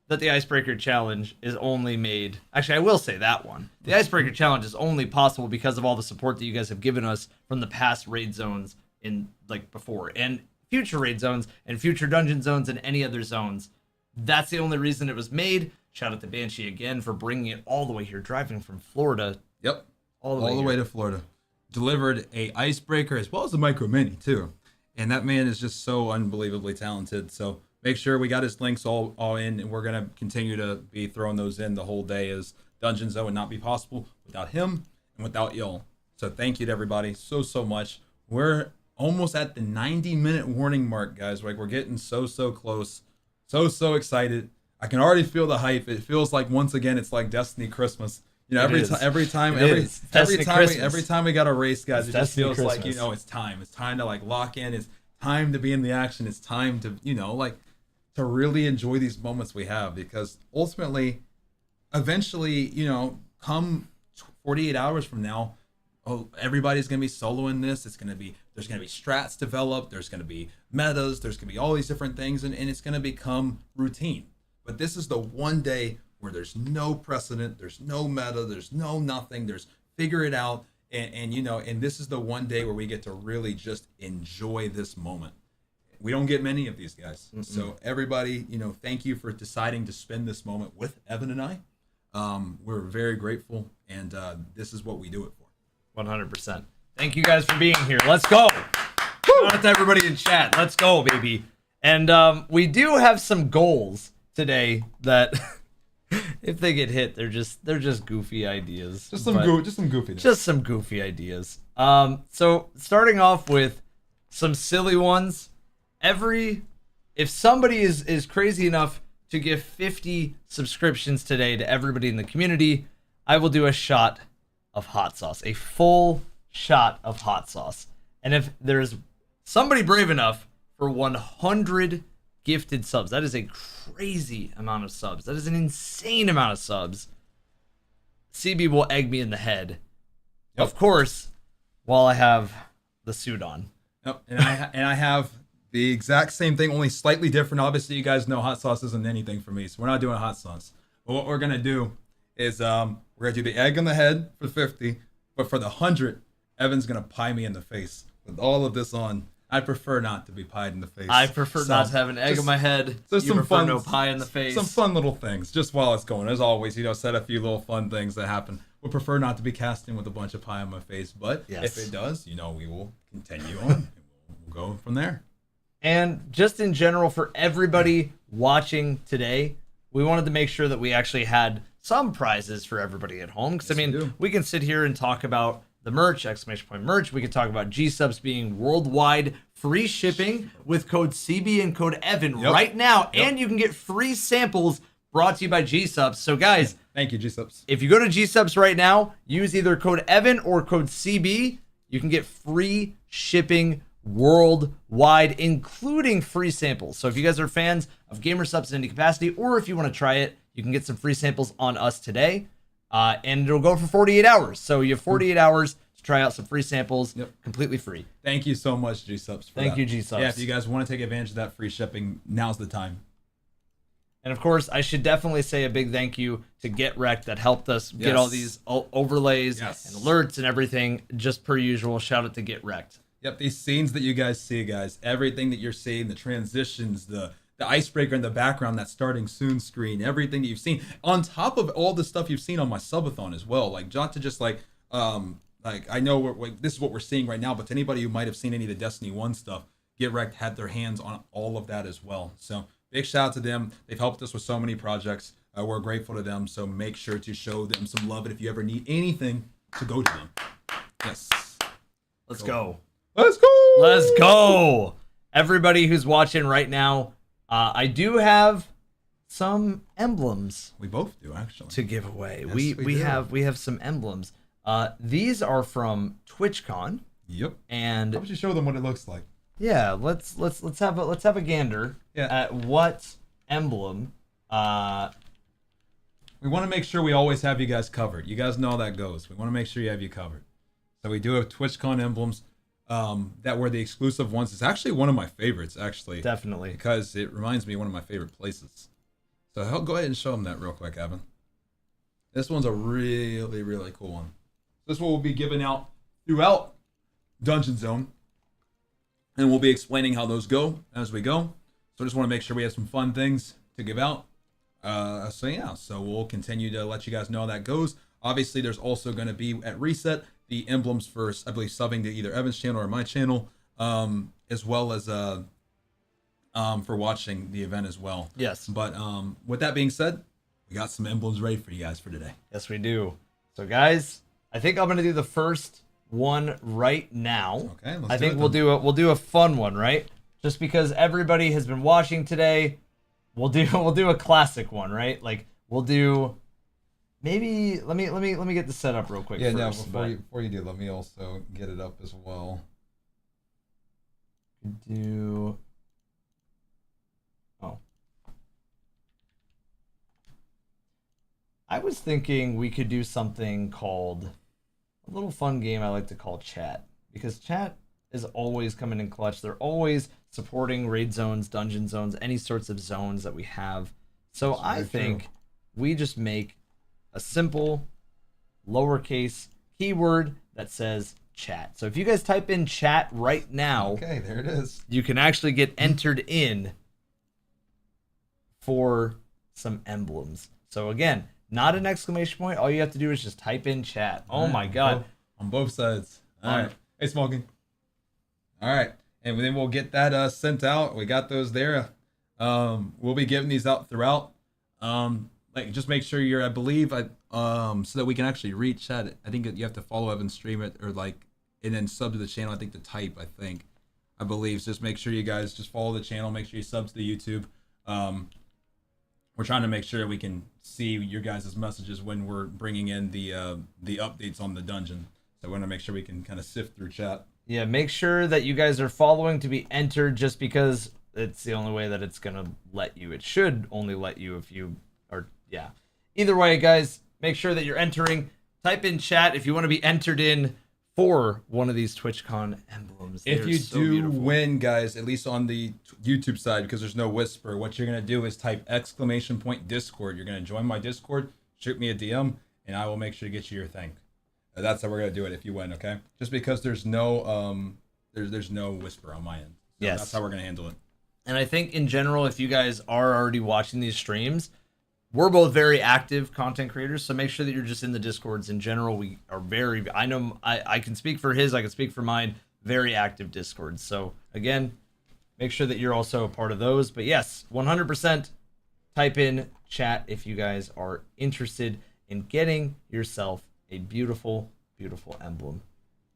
that the Icebreaker Challenge is only made... Actually, I will say that one. The Icebreaker Challenge is only possible because of all the support that you guys have given us from the past raid zones in before, and future raid zones and future dungeon zones and any other zones. That's the only reason it was made. Shout out to Banshee again for bringing it all the way here, driving from Florida. Yep. All the way to Florida. Delivered a Icebreaker as well as a Micro Mini too. And that man is just so unbelievably talented. So make sure we got his links all in, and we're going to continue to be throwing those in the whole day, as Dungeon Zone would not be possible without him and without y'all. So thank you to everybody so much. We're almost at the 90-minute warning mark, guys. Like, we're getting so close. So excited. I can already feel the hype. It feels like once again it's like Destiny Christmas. You know, every time we got a race, guys, it just feels like, you know, it's time. It's time to like lock in. It's time to be in the action. It's time to, you know, like to really enjoy these moments we have, because ultimately, eventually, you know, come 48 hours from now, everybody's gonna be soloing this. There's gonna be strats developed. There's gonna be metas. There's gonna be all these different things, and it's gonna become routine. But this is the one day where there's no precedent, there's no meta, there's no nothing, there's figure it out, and you know, and this is the one day where we get to really just enjoy this moment. We don't get many of these guys. So everybody, you know, thank you for deciding to spend this moment with Evan and I. We're very grateful, and this is what we do it for. 100%. Thank you guys for being here. Let's go. Shout out to everybody in chat. Let's go, baby. And we do have some goals today that if they get hit, they're just goofy ideas. Just some goofiness. Just some goofy ideas. So starting off with some silly ones. If somebody is crazy enough to give 50 subscriptions today to everybody in the community, I will do a shot of hot sauce, a full shot of hot sauce. And if there's somebody brave enough for 100 gifted subs, that is a crazy amount of subs. That is an insane amount of subs. CB will egg me in the head. Yep. Of course, while I have the suit on. Yep. And I have the exact same thing, only slightly different. Obviously, you guys know hot sauce isn't anything for me, so we're not doing hot sauce. But what we're gonna do is we're gonna do the egg on the head for 50, but for the 100, Evan's gonna pie me in the face with all of this on. I prefer not to be pied in the face. I prefer not to have an egg on my head. Just you some prefer fun, no pie in the face. Some fun little things, just while it's going. As always, you know, set a few little fun things that happen. We prefer not to be casting with a bunch of pie on my face, but if it does, you know, we will continue on. We'll go from there. And just in general, for everybody watching today, we wanted to make sure that we actually had some prizes for everybody at home. Because, I mean, we can sit here and talk about the merch, exclamation point merch. We could talk about G-Subs being worldwide free shipping with code CB and code Evan right now. And you can get free samples brought to you by G-Subs. So, guys, thank you, G-Subs. If you go to G-Subs right now, use either code Evan or code CB. You can get free shipping worldwide, including free samples. So if you guys are fans of Gamer Subs in any capacity, or if you want to try it, you can get some free samples on us today. And it'll go for 48 hours. So you have 48 hours to try out some free samples, completely free. Thank you so much, G-Subs. Thank you, G-Subs. Yeah, if you guys want to take advantage of that free shipping, now's the time. And of course, I should definitely say a big thank you to Get Wrecked that helped us get all these overlays and alerts and everything, just per usual. Shout out to Get Wrecked. Yep, these scenes that you guys see, guys, everything that you're seeing, the transitions, the icebreaker in the background, that starting soon screen, everything that you've seen, on top of all the stuff you've seen on my subathon as well. Like, not to just like I know this is what we're seeing right now, but to anybody who might have seen any of the Destiny 1 stuff, Get Wrecked had their hands on all of that as well. So big shout out to them. They've helped us with so many projects. We're grateful to them. So make sure to show them some love. And if you ever need anything, to go to them. Yes. Let's go. Let's go. Let's go. Everybody who's watching right now, I do have some emblems. We both do, actually, to give away. Yes, we have some emblems. These are from TwitchCon. Yep. And how about you show them what it looks like? Yeah, let's have a gander at what emblem. We want to make sure we always have you guys covered. You guys know how that goes. We want to make sure you have you covered. So we do have TwitchCon emblems that were the exclusive ones. It's actually one of my favorites, actually. Definitely. Because it reminds me of one of my favorite places. So I'll go ahead and show them that real quick, Evan. This one's a really, really cool one. This one will be given out throughout Dungeon Zone. And we'll be explaining how those go as we go. So I just want to make sure we have some fun things to give out. So we'll continue to let you guys know how that goes. Obviously, there's also going to be at Reset the emblems for, I believe, subbing to either Evan's channel or my channel, as well as for watching the event as well. Yes. But with that being said, we got some emblems ready for you guys for today. Yes, we do. So, guys, I think I'm going to do the first one right now. Okay. I think we'll do a fun one, right? Just because everybody has been watching today. we'll do a classic one, right? Like we'll do maybe let me get the setup real quick. Yeah, first, no, before you do, let me also get it up as well. Do I was thinking we could do something called a little fun game I like to call chat, because chat is always coming in clutch. They're always supporting raid zones, dungeon zones, any sorts of zones that we have. So I think we just make a simple lowercase keyword that says chat. So if you guys type in chat right now, okay, there it is. you can actually get entered in for some emblems. So again, not an exclamation point. All you have to do is just type in chat. Oh my god. On both sides. All right. Hey, Smoking. All right. And then we'll get that sent out. We got those there. We'll be giving these out throughout. Like, just make sure you're, I believe, so that we can actually reach chat. I think that you have to follow Evan stream it, or like, and then sub to the channel. I think to type, I believe. So just make sure you guys just follow the channel. Make sure you sub to the YouTube. We're trying to make sure we can see your guys' messages when we're bringing in the updates on the dungeon. So we want to make sure we can kind of sift through chat. Yeah, make sure that you guys are following to be entered, just because it's the only way that it's going to let you. It should only let you if you are, yeah. Either way, guys, make sure that you're entering. Type in chat if you want to be entered in for one of these TwitchCon emblems. If They're you so do beautiful. win, guys, at least on the YouTube side, because there's no whisper, what you're going to do is type !Discord. You're going to join my Discord, shoot me a DM, and I will make sure to get you your thing. That's how we're going to do it if you win, okay? Just because there's no there's no whisper on my end. So Yes. That's how we're going to handle it. And I think in general, if you guys are already watching these streams, we're both very active content creators, so make sure that you're just in the Discords. In general, we are very, I know I can speak for his, I can speak for mine, very active Discords. So again, make sure that you're also a part of those. But yes, 100% type in chat if you guys are interested in getting yourself a beautiful, beautiful emblem.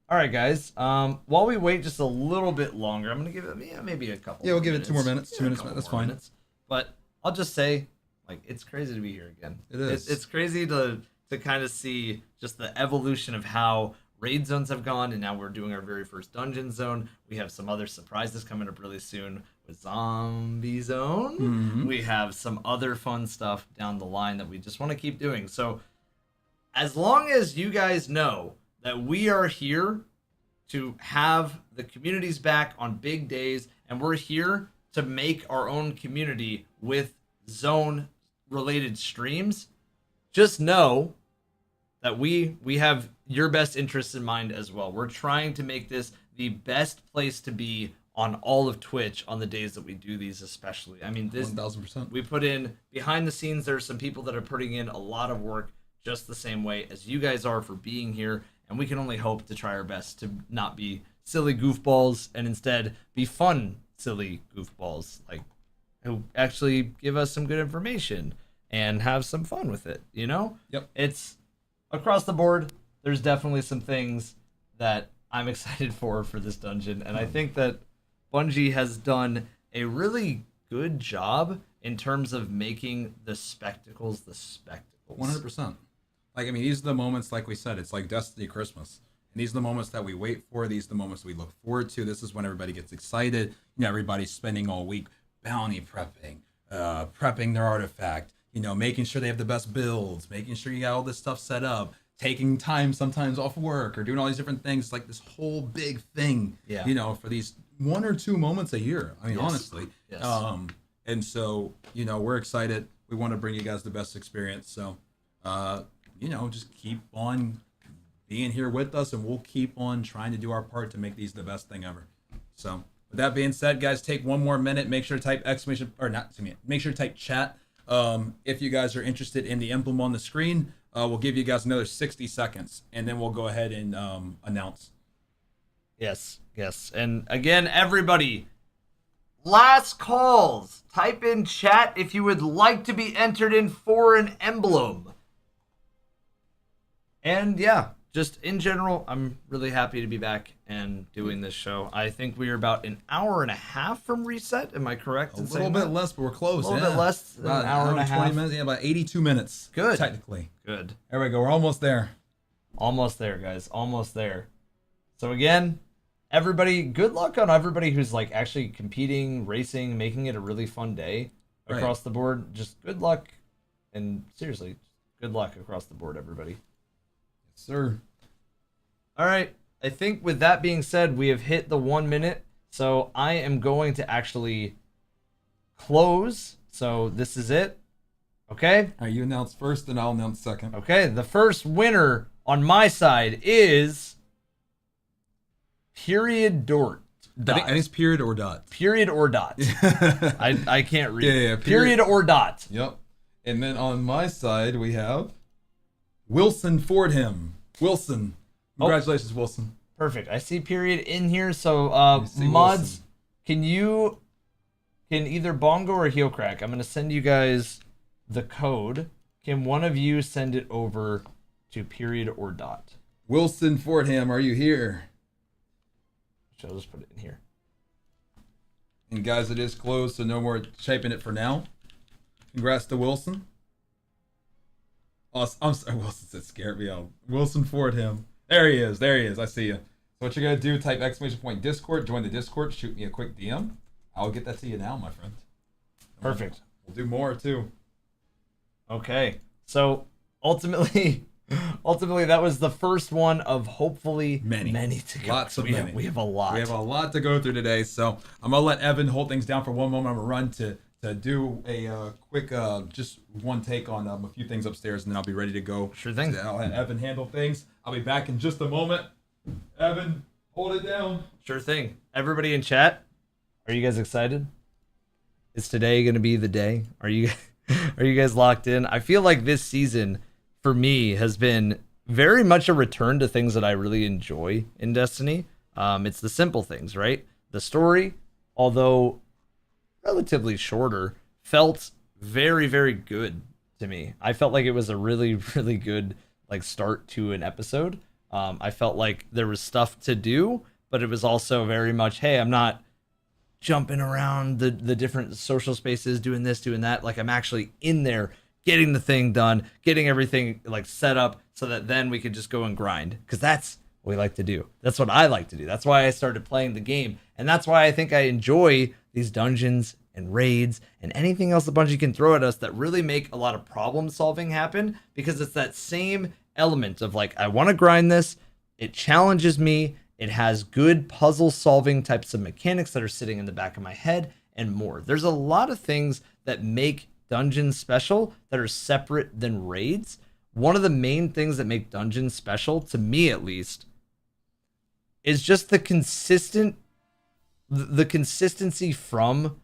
All right, guys. While we wait just a little bit longer, I'm going to give it maybe a couple. Yeah, we'll more give it 2 more minutes. Yeah, 2 minutes, a couple that's more fine. minutes. But I'll just say, like, it's crazy to be here again. It is. It's crazy to kind of see just the evolution of how raid zones have gone, and now we're doing our very first dungeon zone. We have some other surprises coming up really soon with Zombie Zone. Mm-hmm. We have some other fun stuff down the line that we just want to keep doing. So as long as you guys know that we are here to have the communities back on big days, and we're here to make our own community with zone related streams, just know that we have your best interests in mind as well. We're trying to make this the best place to be on all of Twitch on the days that we do these, especially. I mean, this 1000%. we put in behind the scenes. There's some people that are putting in a lot of work just the same way as you guys are for being here, and we can only hope to try our best to not be silly goofballs and instead be fun silly goofballs, like, who actually give us some good information and have some fun with it, you know? Yep. It's across the board. There's definitely some things that I'm excited for this dungeon, and I think that Bungie has done a really good job in terms of making the spectacles the spectacles. 100%. Like, I mean, these are the moments, like we said, it's like Destiny Christmas. And these are the moments that we wait for. These are the moments we look forward to. This is when everybody gets excited. You know, everybody's spending all week bounty prepping, prepping their artifact, you know, making sure they have the best builds, making sure you got all this stuff set up, taking time sometimes off work or doing all these different things. It's like this whole big thing, Yeah. you know, for these 1 or 2 moments a year. I mean, Yes. honestly. Yes. And so, you know, we're excited. We want to bring you guys the best experience. So, you know, just keep on being here with us, and we'll keep on trying to do our part to make these the best thing ever. So, with that being said, guys, take 1 more minute. Make sure to type exclamation, or not, excuse me, make sure to type chat. If you guys are interested in the emblem on the screen, we'll give you guys another 60 seconds, and then we'll go ahead and announce. Yes, yes. And again, everybody, last calls. Type in chat if you would like to be entered in for an emblem. And yeah, just in general, I'm really happy to be back and doing this show. I think we are about an hour and a half from reset. Am I correct? A little bit less, but we're close. A little bit less than about an hour and a 20 half. minutes. Yeah, about 82 minutes. Good. Technically. Good. There we go. We're almost there. Almost there, guys. Almost there. So again, everybody, good luck on everybody who's like actually competing, racing, making it a really fun day across the board. Just good luck, and seriously, good luck across the board, everybody. Yes, sir. All right. I think with that being said, we have hit the 1 minute. So I am going to actually close. So this is it. Okay. All right, you announce first, and I'll announce second. Okay. The first winner on my side is Period Dort. I think it's period or dot. Period or dot. I can't read. Yeah. Period or dot. Yep. And then on my side, we have Wilson Fordham. Wilson. Congratulations, Wilson. Perfect. I see period in here. So see mods, Wilson. can either Bongo or Heel Crack? I'm gonna send you guys the code. Can one of you send it over to period or dot? Wilson Fordham, are you here? I'll just put it in here. And guys, it is closed, so no more shaping it for now. Congrats to Wilson. Oh, I'm sorry, Wilson said scared me out. Wilson Fordham. There he is. There he is. I see you. So what you're going to do, type ! Discord, join the Discord, shoot me a quick DM. I'll get that to you now, my friend. Perfect. We'll do more, too. Okay. So ultimately, that was the first one of hopefully many to go. Lots of many. We have a lot. We have a lot to go through today, so I'm going to let Evan hold things down for one moment. I'm going to run to do a quick, just one take on a few things upstairs, and then I'll be ready to go. Sure thing. So I'll have Evan handle things. I'll be back in just a moment. Evan, hold it down. Sure thing. Everybody in chat, are you guys excited? Is today going to be the day? Are you guys locked in? I feel like this season for me has been very much a return to things that I really enjoy in Destiny. It's the simple things, right? The story, although relatively shorter, felt very, very good to me. I felt like it was a really, really good like start to an episode. I felt like there was stuff to do, but it was also very much, hey, I'm not jumping around the different social spaces, doing this, doing that. Like I'm actually in there getting the thing done, getting everything like set up so that then we could just go and grind. Because that's what we like to do. That's what I like to do. That's why I started playing the game. And that's why I think I enjoy these dungeons and raids and anything else a Bungie can throw at us that really make a lot of problem solving happen, because it's that same element of like, I want to grind this. It challenges me. It has good puzzle solving types of mechanics that are sitting in the back of my head and more. There's a lot of things that make dungeons special that are separate than raids. One of the main things that make dungeons special, to me at least, is just the consistency from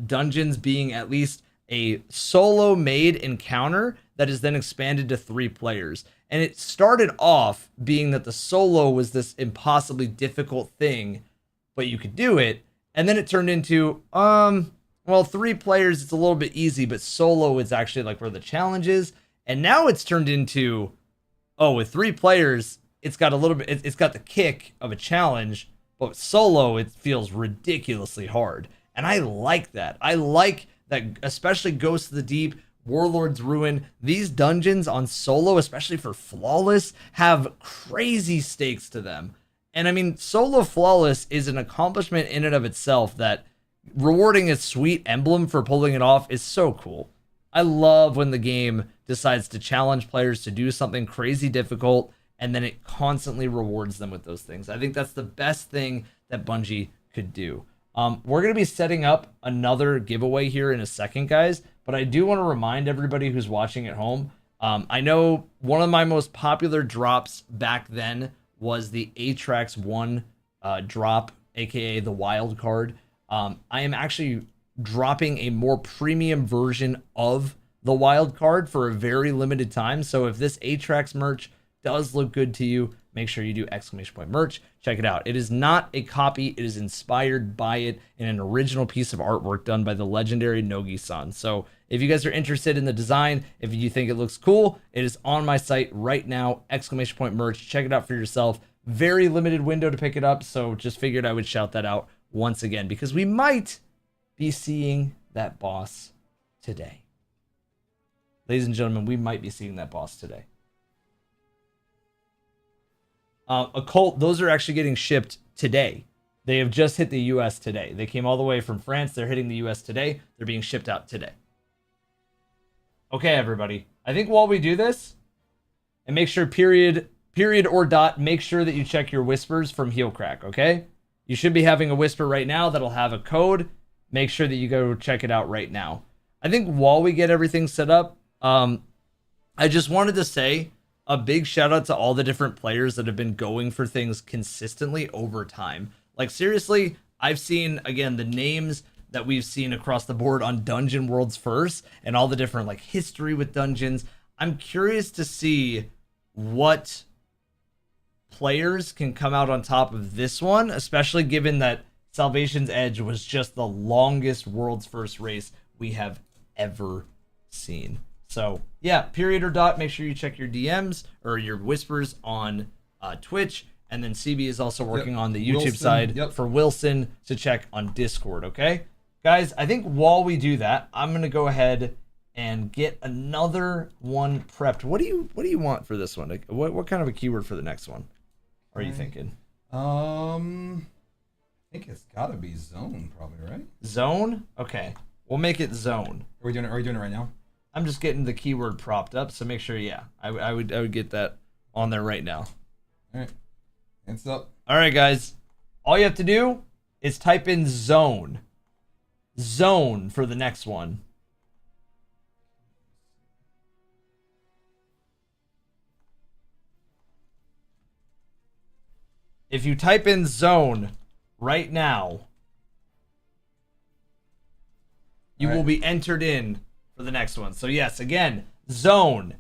dungeons being at least a solo made encounter that is then expanded to 3 players. And it started off being that the solo was this impossibly difficult thing, but you could do it. And then it turned into, well, 3 players, it's a little bit easy, but solo is actually like where the challenge is. And now it's turned into, oh, with 3 players, it's got a little bit, it's got the kick of a challenge, but solo, it feels ridiculously hard. And I like that. I like that, especially Ghosts of the Deep, Warlord's Ruin, these dungeons on solo, especially for Flawless, have crazy stakes to them. And I mean, solo Flawless is an accomplishment in and of itself that rewarding a sweet Emblem for pulling it off is so cool. I love when the game decides to challenge players to do something crazy difficult, and then it constantly rewards them with those things. I think that's the best thing that Bungie could do. We're going to be setting up another giveaway here in a second, guys, but I do want to remind everybody who's watching at home, I know one of my most popular drops back then was the Atrax 1 drop, aka the wild card. I am actually dropping a more premium version of the wild card for a very limited time. So if this Atrax merch does look good to you, make sure you do !merch. Check it out. It is not a copy. It is inspired by it in an original piece of artwork done by the legendary Nogi-san. So if you guys are interested in the design, if you think it looks cool, it is on my site right now, !merch. Check it out for yourself. Very limited window to pick it up, so just figured I would shout that out once again because we might be seeing that boss today. Ladies and gentlemen, we might be seeing that boss today. Occult, those are actually getting shipped today. They have just hit the US today. They came all the way from France. They're hitting the US today. They're being shipped out today. Okay, everybody. I think while we do this, and make sure period or dot, make sure that you check your whispers from Heelcrack, okay? You should be having a whisper right now that'll have a code. Make sure that you go check it out right now. I think while we get everything set up, I just wanted to say a big shout out to all the different players that have been going for things consistently over time. Like seriously, I've seen, again, the names that we've seen across the board on Dungeon World's First and all the different like history with dungeons. I'm curious to see what players can come out on top of this one, especially given that Salvation's Edge was just the longest World's First race we have ever seen. So yeah, period or dot, make sure you check your DMs or your whispers on Twitch. And then CB is also working on the YouTube side for Wilson to check on Discord, okay? Guys, I think while we do that, I'm going to go ahead and get another one prepped. What do you want for this one? Like, what kind of a keyword for the next one are you thinking? I think it's got to be zone, probably, right? Zone? Okay. We'll make it zone. Are we doing it right now? I'm just getting the keyword propped up, so make sure, yeah, I would get that on there right now. All right. Hands up. All right, guys. All you have to do is type in zone. Zone for the next one. If you type in zone right now, you will be entered in for the next one. So yes, again, zone.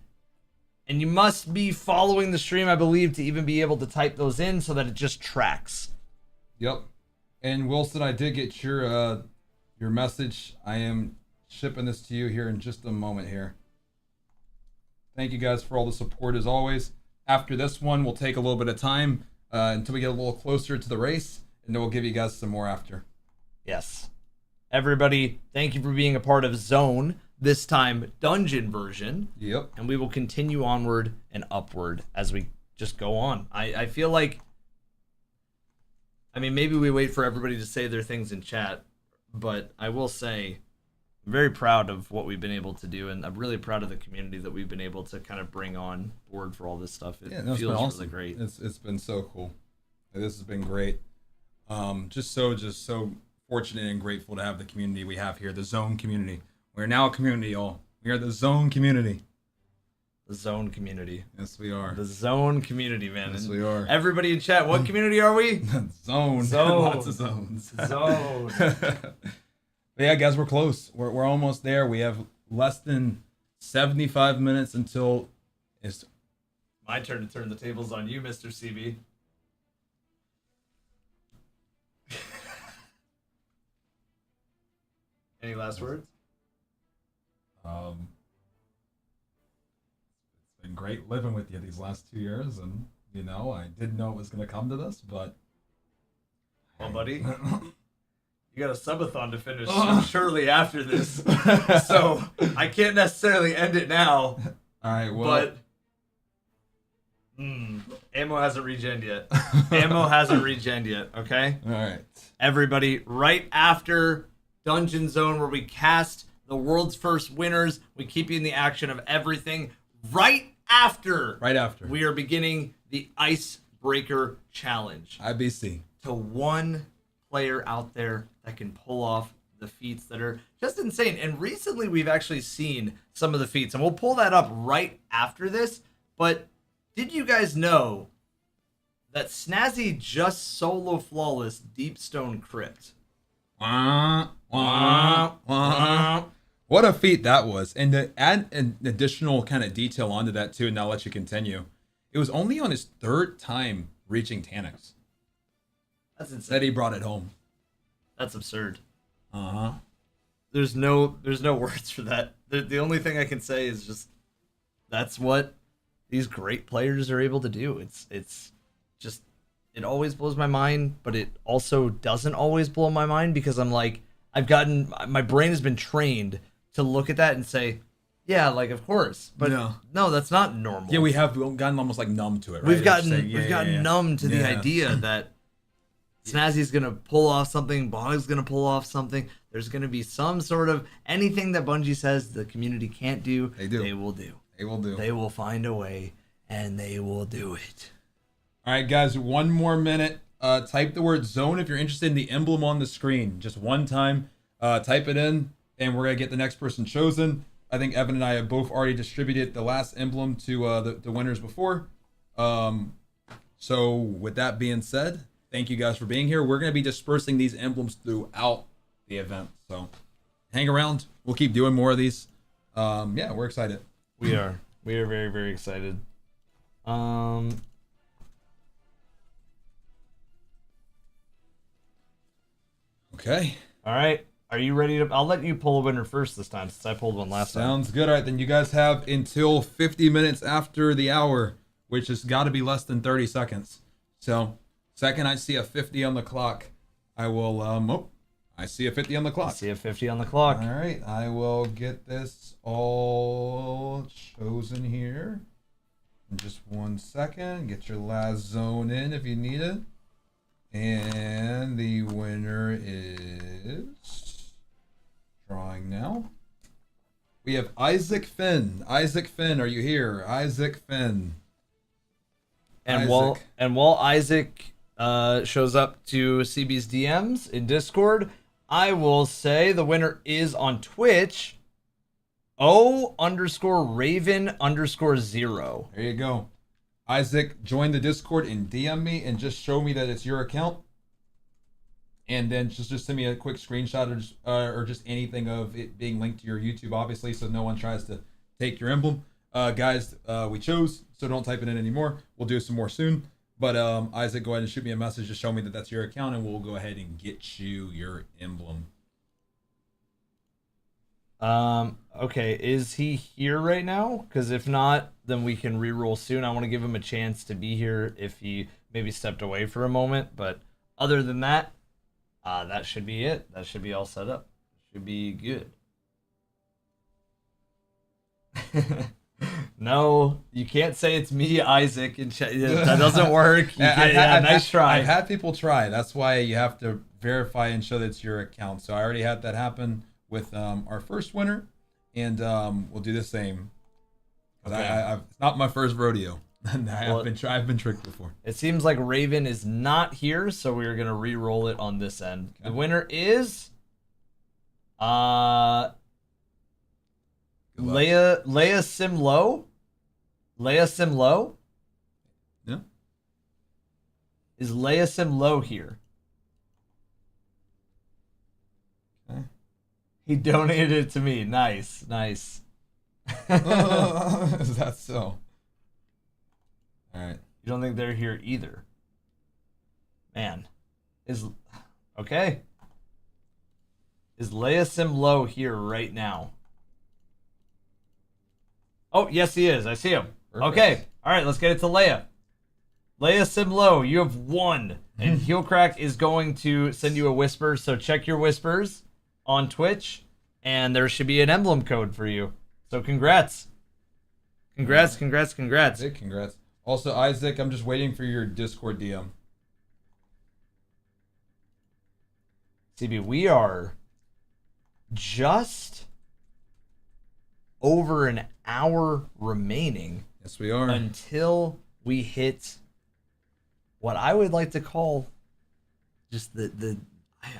And you must be following the stream, I believe, to even be able to type those in so that it just tracks. Yep. And Wilson, I did get your message. I am shipping this to you here in just a moment here. Thank you guys for all the support as always. After this one, we'll take a little bit of time until we get a little closer to the race, and then we'll give you guys some more after. Yes. Everybody, thank you for being a part of Zone, this time dungeon version. Yep. And we will continue onward and upward as we just go on. I feel like, I mean, maybe we wait for everybody to say their things in chat, but I will say I'm very proud of what we've been able to do, and I'm really proud of the community that we've been able to kind of bring on board for all this stuff. It feels awesome. really great. It's been so cool. This has been great. Just so fortunate and grateful to have the community we have here, the Zone community. We're now a community, y'all. We are the Zone community. The Zone community. Yes, we are. The Zone community, man. Yes, And we are. everybody in chat, what community are we? Zone. Zone. Lots of zones. Zone. But yeah, guys, we're close. We're almost there. We have less than 75 minutes until it's My turn to turn the tables on you, Mr. CB. Any last words? It's been great living with you these last 2 years, and you know, I didn't know it was going to come to this, but Well, buddy, you got a subathon to finish shortly after this, so I can't necessarily end it now. All right, well, But ammo hasn't regened yet. Ammo hasn't regened yet. Okay, all right. everybody, right after Dungeon Zone, where we cast the world's first winners, we keep you in the action of everything. Right after we are beginning the Icebreaker Challenge. IBC. To one player out there that can pull off the feats that are just insane. And recently we've actually seen some of the feats, and we'll pull that up right after this. But did you guys know that Snazzy just solo flawless Deepstone Crypt? What a feat that was. And to add an additional kind of detail onto that too, and I'll let you continue. It was only on his 3rd time reaching Taniks That's insane. that he brought it home. That's absurd. Uh-huh. There's no words for that. The only thing I can say is just that's what these great players are able to do. It's just it always blows my mind, but it also doesn't always blow my mind because I'm like my brain has been trained to look at that and say, yeah, like of course, but no, that's not normal. Yeah, we've gotten almost like numb to it, right? We've gotten numb to the idea that Snazzy's gonna pull off something, Bog's gonna pull off something. There's gonna be some sort of anything that Bungie says the community can't do. They will do. They will find a way, and they will do it. All right, guys, 1 more minute. Type the word zone if you're interested in the emblem on the screen. Just one time. Type it in, and we're gonna get the next person chosen. I think Evan and I have both already distributed the last emblem to the winners before. So with that being said, thank you guys for being here. We're going to be dispersing these emblems throughout the event. So hang around. We'll keep doing more of these. Yeah, we're excited. We are very, very excited. Okay. All right. Are you ready to? I'll let you pull a winner first this time since I pulled one last time. Sounds good. All right, then you guys have until 50 minutes after the hour, which has got to be less than 30 seconds. So, second I see a 50 on the clock, I will, I see a 50 on the clock. I see a 50 on the clock. All right, I will get this all chosen here. In just 1 second. Get your last zone in if you need it. And the winner is... drawing now. We have Isaac Finn. Isaac Finn, are you here? Isaac Finn. And while Isaac shows up to CB's DMs in Discord, I will say the winner is on Twitch. O_Raven_0. There you go. Isaac, join the Discord and DM me and just show me that it's your account. And then just send me a quick screenshot or just anything of it being linked to your YouTube, obviously, so no one tries to take your emblem. Guys, we chose, so don't type it in anymore. We'll do some more soon. But Isaac, go ahead and shoot me a message. Just show me that that's your account, and we'll go ahead and get you your emblem. Okay, is he here right now? Because if not, then we can reroll soon. I want to give him a chance to be here if he maybe stepped away for a moment. But other than that, that should be it. That should be all set up. Should be good. No, you can't say it's me, Isaac. That doesn't work. Nice try. I've had people try. That's why you have to verify and show that it's your account. So I already had that happen with our first winner, and we'll do the same. Okay. It's not my first rodeo. I've been tricked before. It seems like Raven is not here, so we're gonna re-roll it on this end. Okay. The winner is Leia Simlow. Leia Simlow? Yeah. Is Leia Simlow here? Okay. He donated it to me. Nice. Is that so? Alright. You don't think they're here either? Man. Okay. Is Leia Simlow here right now? Oh, yes, he is. I see him. Perfect. Okay. All right, let's get it to Leia. Leia Simlow, you have won. And Heelcrack is going to send you a whisper, so check your whispers on Twitch, and there should be an emblem code for you. So congrats. Congrats. Big congrats. Also, Isaac, I'm just waiting for your Discord DM. CB, we are just over an hour remaining. Yes, we are. Until we hit what I would like to call just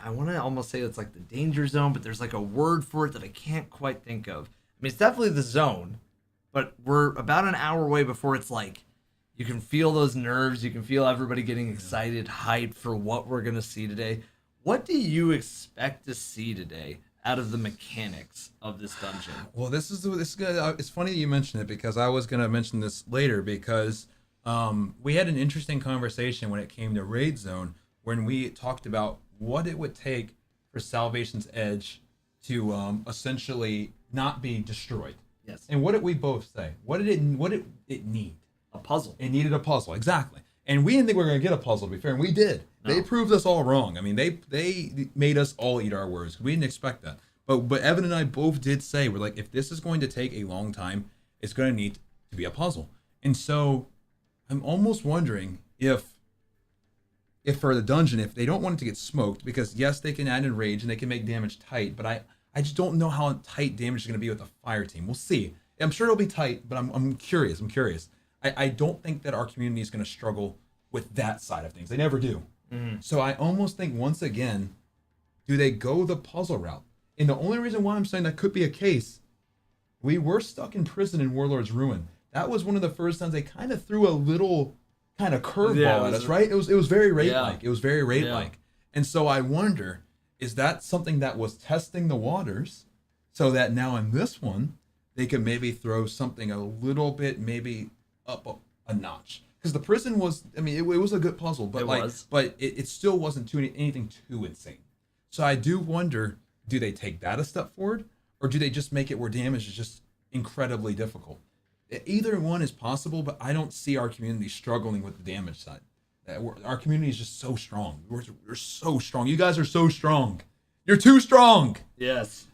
I want to almost say it's like the danger zone, but there's like a word for it that I can't quite think of. I mean, it's definitely the zone, but we're about an hour away before it's like you can feel those nerves. You can feel everybody getting excited, hyped for what we're going to see today. What do you expect to see today out of the mechanics of this dungeon? Well, this is good. It's funny that you mention it because I was going to mention this later because we had an interesting conversation when it came to Raid Zone when we talked about what it would take for Salvation's Edge to essentially not be destroyed. Yes. And what did we both say? What did it need? A puzzle. It needed a puzzle, exactly. And we didn't think we were going to get a puzzle, to be fair, and we did. No. They proved us all wrong. I mean, they made us all eat our words. We didn't expect that. But Evan and I both did say, we're like, if this is going to take a long time, it's going to need to be a puzzle. And so I'm almost wondering if for the dungeon, if they don't want it to get smoked, because yes, they can add in rage and they can make damage tight, but I just don't know how tight damage is going to be with the fire team. We'll see. I'm sure it'll be tight, but I'm curious. I don't think that our community is going to struggle with that side of things. They never do. Mm-hmm. So I almost think, once again, do they go the puzzle route? And the only reason why I'm saying that could be a case, we were stuck in prison in Warlord's Ruin. That was one of the first times they kind of threw a little kind of curveball at us, right? It was very raid-like. It was very raid-like. And so I wonder, is that something that was testing the waters so that now in this one, they could maybe throw something a little bit maybe up a notch? Because the prison was, I mean, it was a good puzzle, but it still wasn't anything too insane. So I do wonder, do they take that a step forward, or do they just make it where damage is just incredibly difficult? Either one is possible, but I don't see our community struggling with the damage side. Our community is just so strong. We're so strong. You guys are so strong. You're too strong. Yes.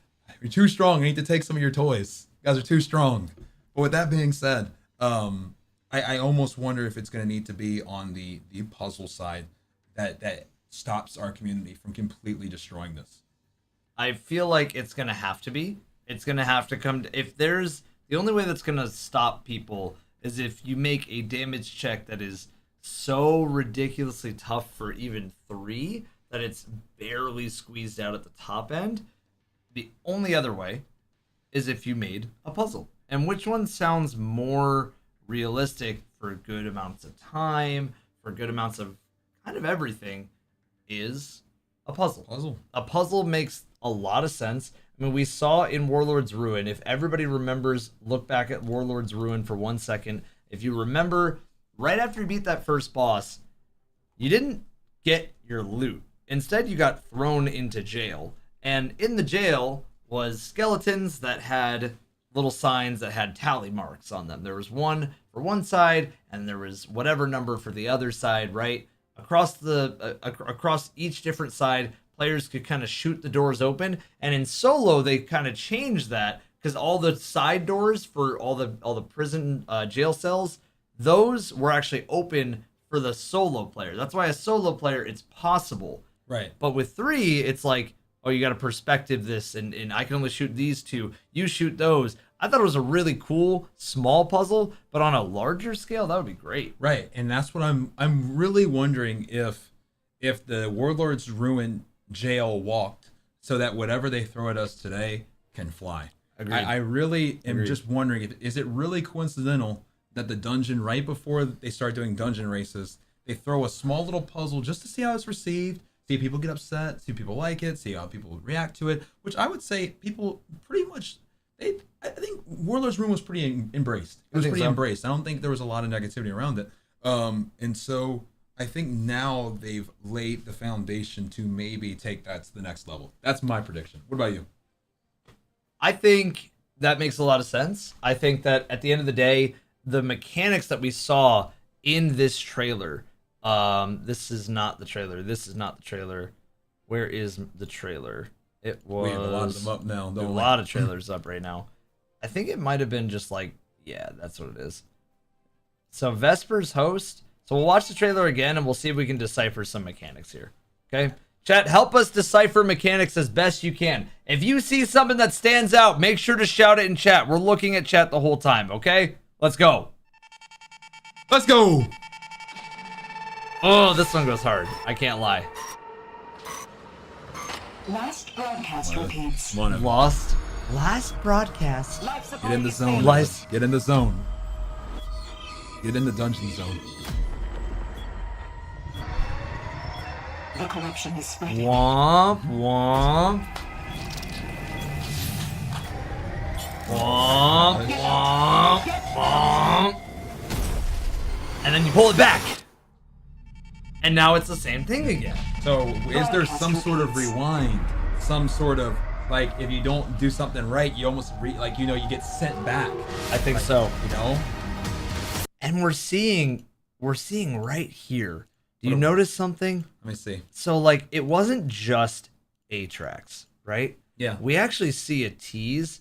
You're too strong. You need to take some of your toys. You guys are too strong. But with that being said, I almost wonder if it's going to need to be on the puzzle side that stops our community from completely destroying this. I feel like it's going to have to be. It's going to have to come to, if there's, the only way that's going to stop people is if you make a damage check that is so ridiculously tough for even 3 that it's barely squeezed out at the top end. The only other way is if you made a puzzle. And which one sounds more realistic for good amounts of time, for good amounts of kind of everything, is a puzzle. A puzzle makes a lot of sense. I mean, we saw in Warlord's Ruin, if everybody remembers, look back at Warlord's Ruin for 1 second. If you remember, right after you beat that first boss, you didn't get your loot. Instead, you got thrown into jail. And in the jail was skeletons that had little signs that had tally marks on them. There was one for one side, and there was whatever number for the other side, right? Across each different side, players could kind of shoot the doors open. And in solo, they kind of changed that because all the side doors for all the prison jail cells, those were actually open for the solo player. That's why a solo player, it's possible. Right. But with 3, it's like, oh, you got to perspective this, and I can only shoot these 2. You shoot those. I thought it was a really cool small puzzle, but on a larger scale, that would be great. Right, and that's what I'm really wondering if the Warlord's Ruin jail walked so that whatever they throw at us today can fly. Agreed. I really am Agreed. just wondering, is it really coincidental that the dungeon, right before they start doing dungeon races, they throw a small little puzzle just to see how it's received, see if people get upset, see if people like it, see how people react to it, which I would say people pretty much, I think Warlord's Room was pretty embraced. It was pretty embraced. I don't think there was a lot of negativity around it. And so I think now they've laid the foundation to maybe take that to the next level. That's my prediction. What about you? I think that makes a lot of sense. I think that at the end of the day, the mechanics that we saw in this trailer, this is not the trailer. Where is the trailer? It was... We have a lot of them up now. A lot of trailers up right now. I think it might have been just like, yeah, that's what it is. So Vesper's host. So we'll watch the trailer again and we'll see if we can decipher some mechanics here. Okay? Chat, help us decipher mechanics as best you can. If you see something that stands out, make sure to shout it in chat. We're looking at chat the whole time, okay? Let's go. Let's go. Oh, this one goes hard. I can't lie. Last broadcast repeats. Lost. Last broadcast. Get in the zone. Get in the zone. Get in the dungeon zone. The corruption is spreading. Womp, womp. Womp, womp, womp. and then you pull it back. And now it's the same thing again. So is there some sort of rewind? Some sort of, like, if you don't do something right, you almost, you get sent back. I think so. You know? And we're seeing right here. Do you notice something? Let me see. So, like, it wasn't just Atrax, right? Yeah. We actually see a tease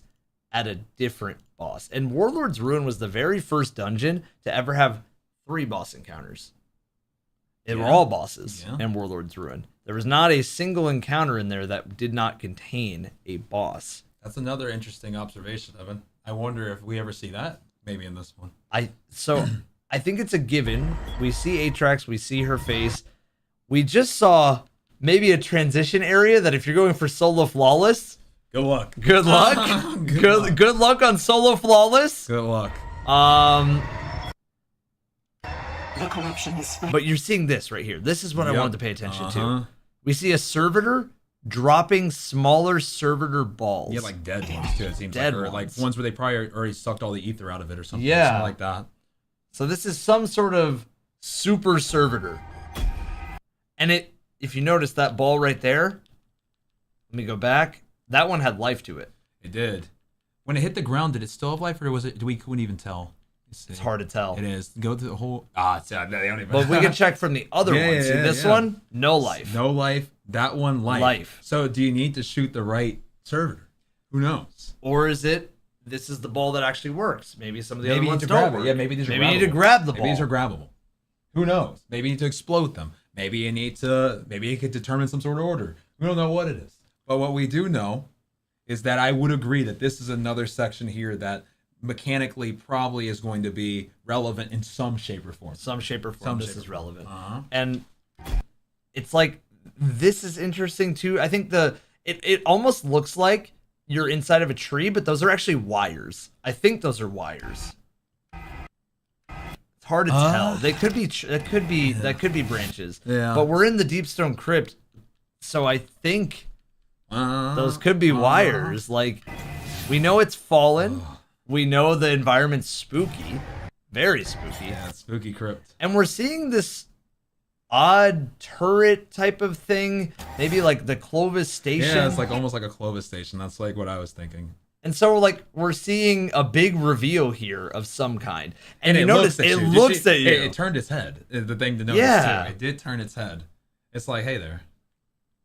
at a different boss. And Warlord's Ruin was the very first dungeon to ever have 3 boss encounters. They were all bosses in Warlord's Ruin. There was not a single encounter in there that did not contain a boss. That's another interesting observation, Evan. I wonder if we ever see that, maybe in this one. I think it's a given. We see Atrax, we see her face. We just saw maybe a transition area that if you're going for solo flawless, Good luck. good luck. Good luck on solo flawless. Good luck. The corruption is spreading. But you're seeing this right here. This is what I wanted to pay attention to. Uh-huh. We see a servitor dropping smaller servitor balls. Yeah, like dead ones too. It seems Dead like, or like ones. ones where they probably already sucked all the ether out of it or something. Yeah. Something like that. So this is some sort of super servitor. And if you notice that ball right there, let me go back. That one had life to it. It did. When it hit the ground, did it still have life, or was it? We couldn't even tell. It's hard to tell. It is. Go to the whole. It's they don't even. But we can check from the other Yeah, one. yeah, See yeah, this yeah. one? No life. No life. That one life. Life. So do you need to shoot the right servitor? Who knows? Or is it this is the ball that actually works? Maybe some of the Maybe other you ones need to don't grab work. it. Yeah, maybe these are Maybe you need to grabbable. grab the ball. Maybe these are grabbable. Who knows? Maybe you need to explode them. Maybe you need to. Maybe you could determine some sort of order. We don't know what it is. But what we do know is that I would agree that this is another section here that mechanically probably is going to be relevant in some shape or form. Some shape or form. Some This shape is or form. relevant. Uh-huh. And it's like this is interesting too. I think it almost looks like you're inside of a tree, but those are actually wires. I think those are wires. It's hard to tell. They could be that could be branches. Yeah. But we're in the Deepstone Crypt, so I think those could be wires. Like, we know it's fallen. We know the environment's spooky, very spooky. Yeah, it's spooky crypt. And we're seeing this odd turret type of thing, maybe like the Clovis station. Yeah, it's like almost like a Clovis station. That's like what I was thinking. And so we're seeing a big reveal here of some kind. And you it notice looks at it you. looks at you. It turned its head. Is the thing to notice Yeah. too. It did turn its head. It's like, hey there.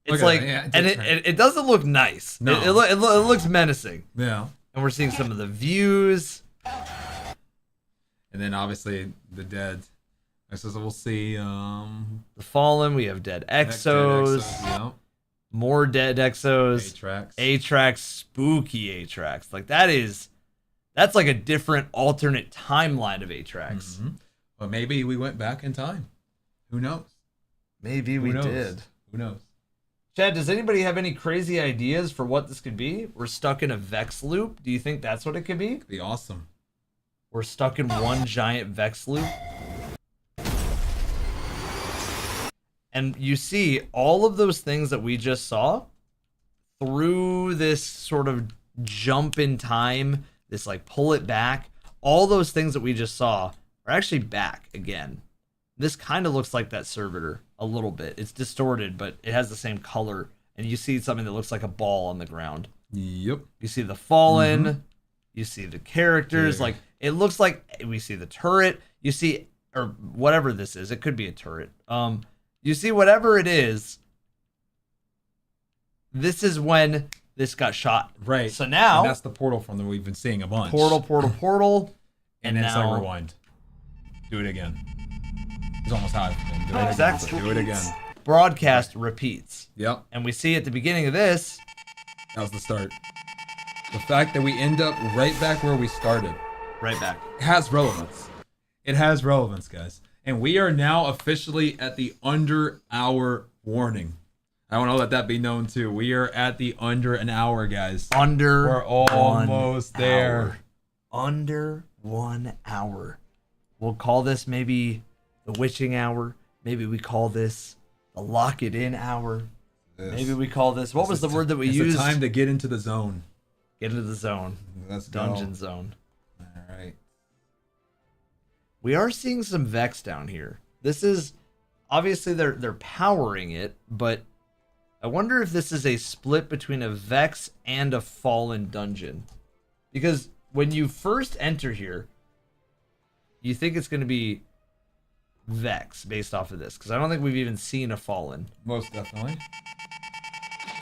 It's Look at like, it. Yeah, it and did turn. it doesn't look nice. No. It looks menacing. Yeah. And we're seeing some of the views. And then obviously the dead. So we'll see. The Fallen. We have dead Exos. Yeah. More dead Exos. Atrax. Atrax. Spooky Atrax. Like that's like a different alternate timeline of Atrax. Mm-hmm. But maybe we went back in time. Who knows? Maybe we Who knows? did. Who knows? Chad, does anybody have any crazy ideas for what this could be? We're stuck in a Vex loop. Do you think that's what it could be? Be awesome. We're stuck in one giant Vex loop. And you see all of those things that we just saw through this sort of jump in time, this like pull it back. All those things that we just saw are actually back again. This kind of looks like that servitor a little bit. It's distorted, but it has the same color. And you see something that looks like a ball on the ground. Yep. You see the Fallen. You see the characters. Yeah. Like, it looks like we see the turret. You see, or whatever this is. It could be a turret. You see whatever it is. This is when this got shot. Right. So now, and that's the portal from that we've been seeing a bunch. portal. And then it's like now, rewind. Do it again. It's almost how I've been. Do it Exactly. again. Do it again. broadcast repeats. Yep. And we see at the beginning of this. That was the start. The fact that we end up right back where we started Right back. has relevance. It has relevance, guys. And we are now officially at the under hour warning. I want to let that be known too. We are at the under an hour, guys. Under We're almost there. Under 1 hour. We'll call this maybe the witching hour. Maybe we call this the lock it in hour. Yes. Maybe we call this, what was the word that we it's used? the time to get into the zone. Get into the zone. Let's Dungeon go. zone. All right. we are seeing some Vex down here. This is obviously they're powering it, but I wonder if this is a split between a Vex and a Fallen dungeon. Because when you first enter here, you think it's going to be Vex based off of this, because I don't think we've even seen a Fallen. Most definitely.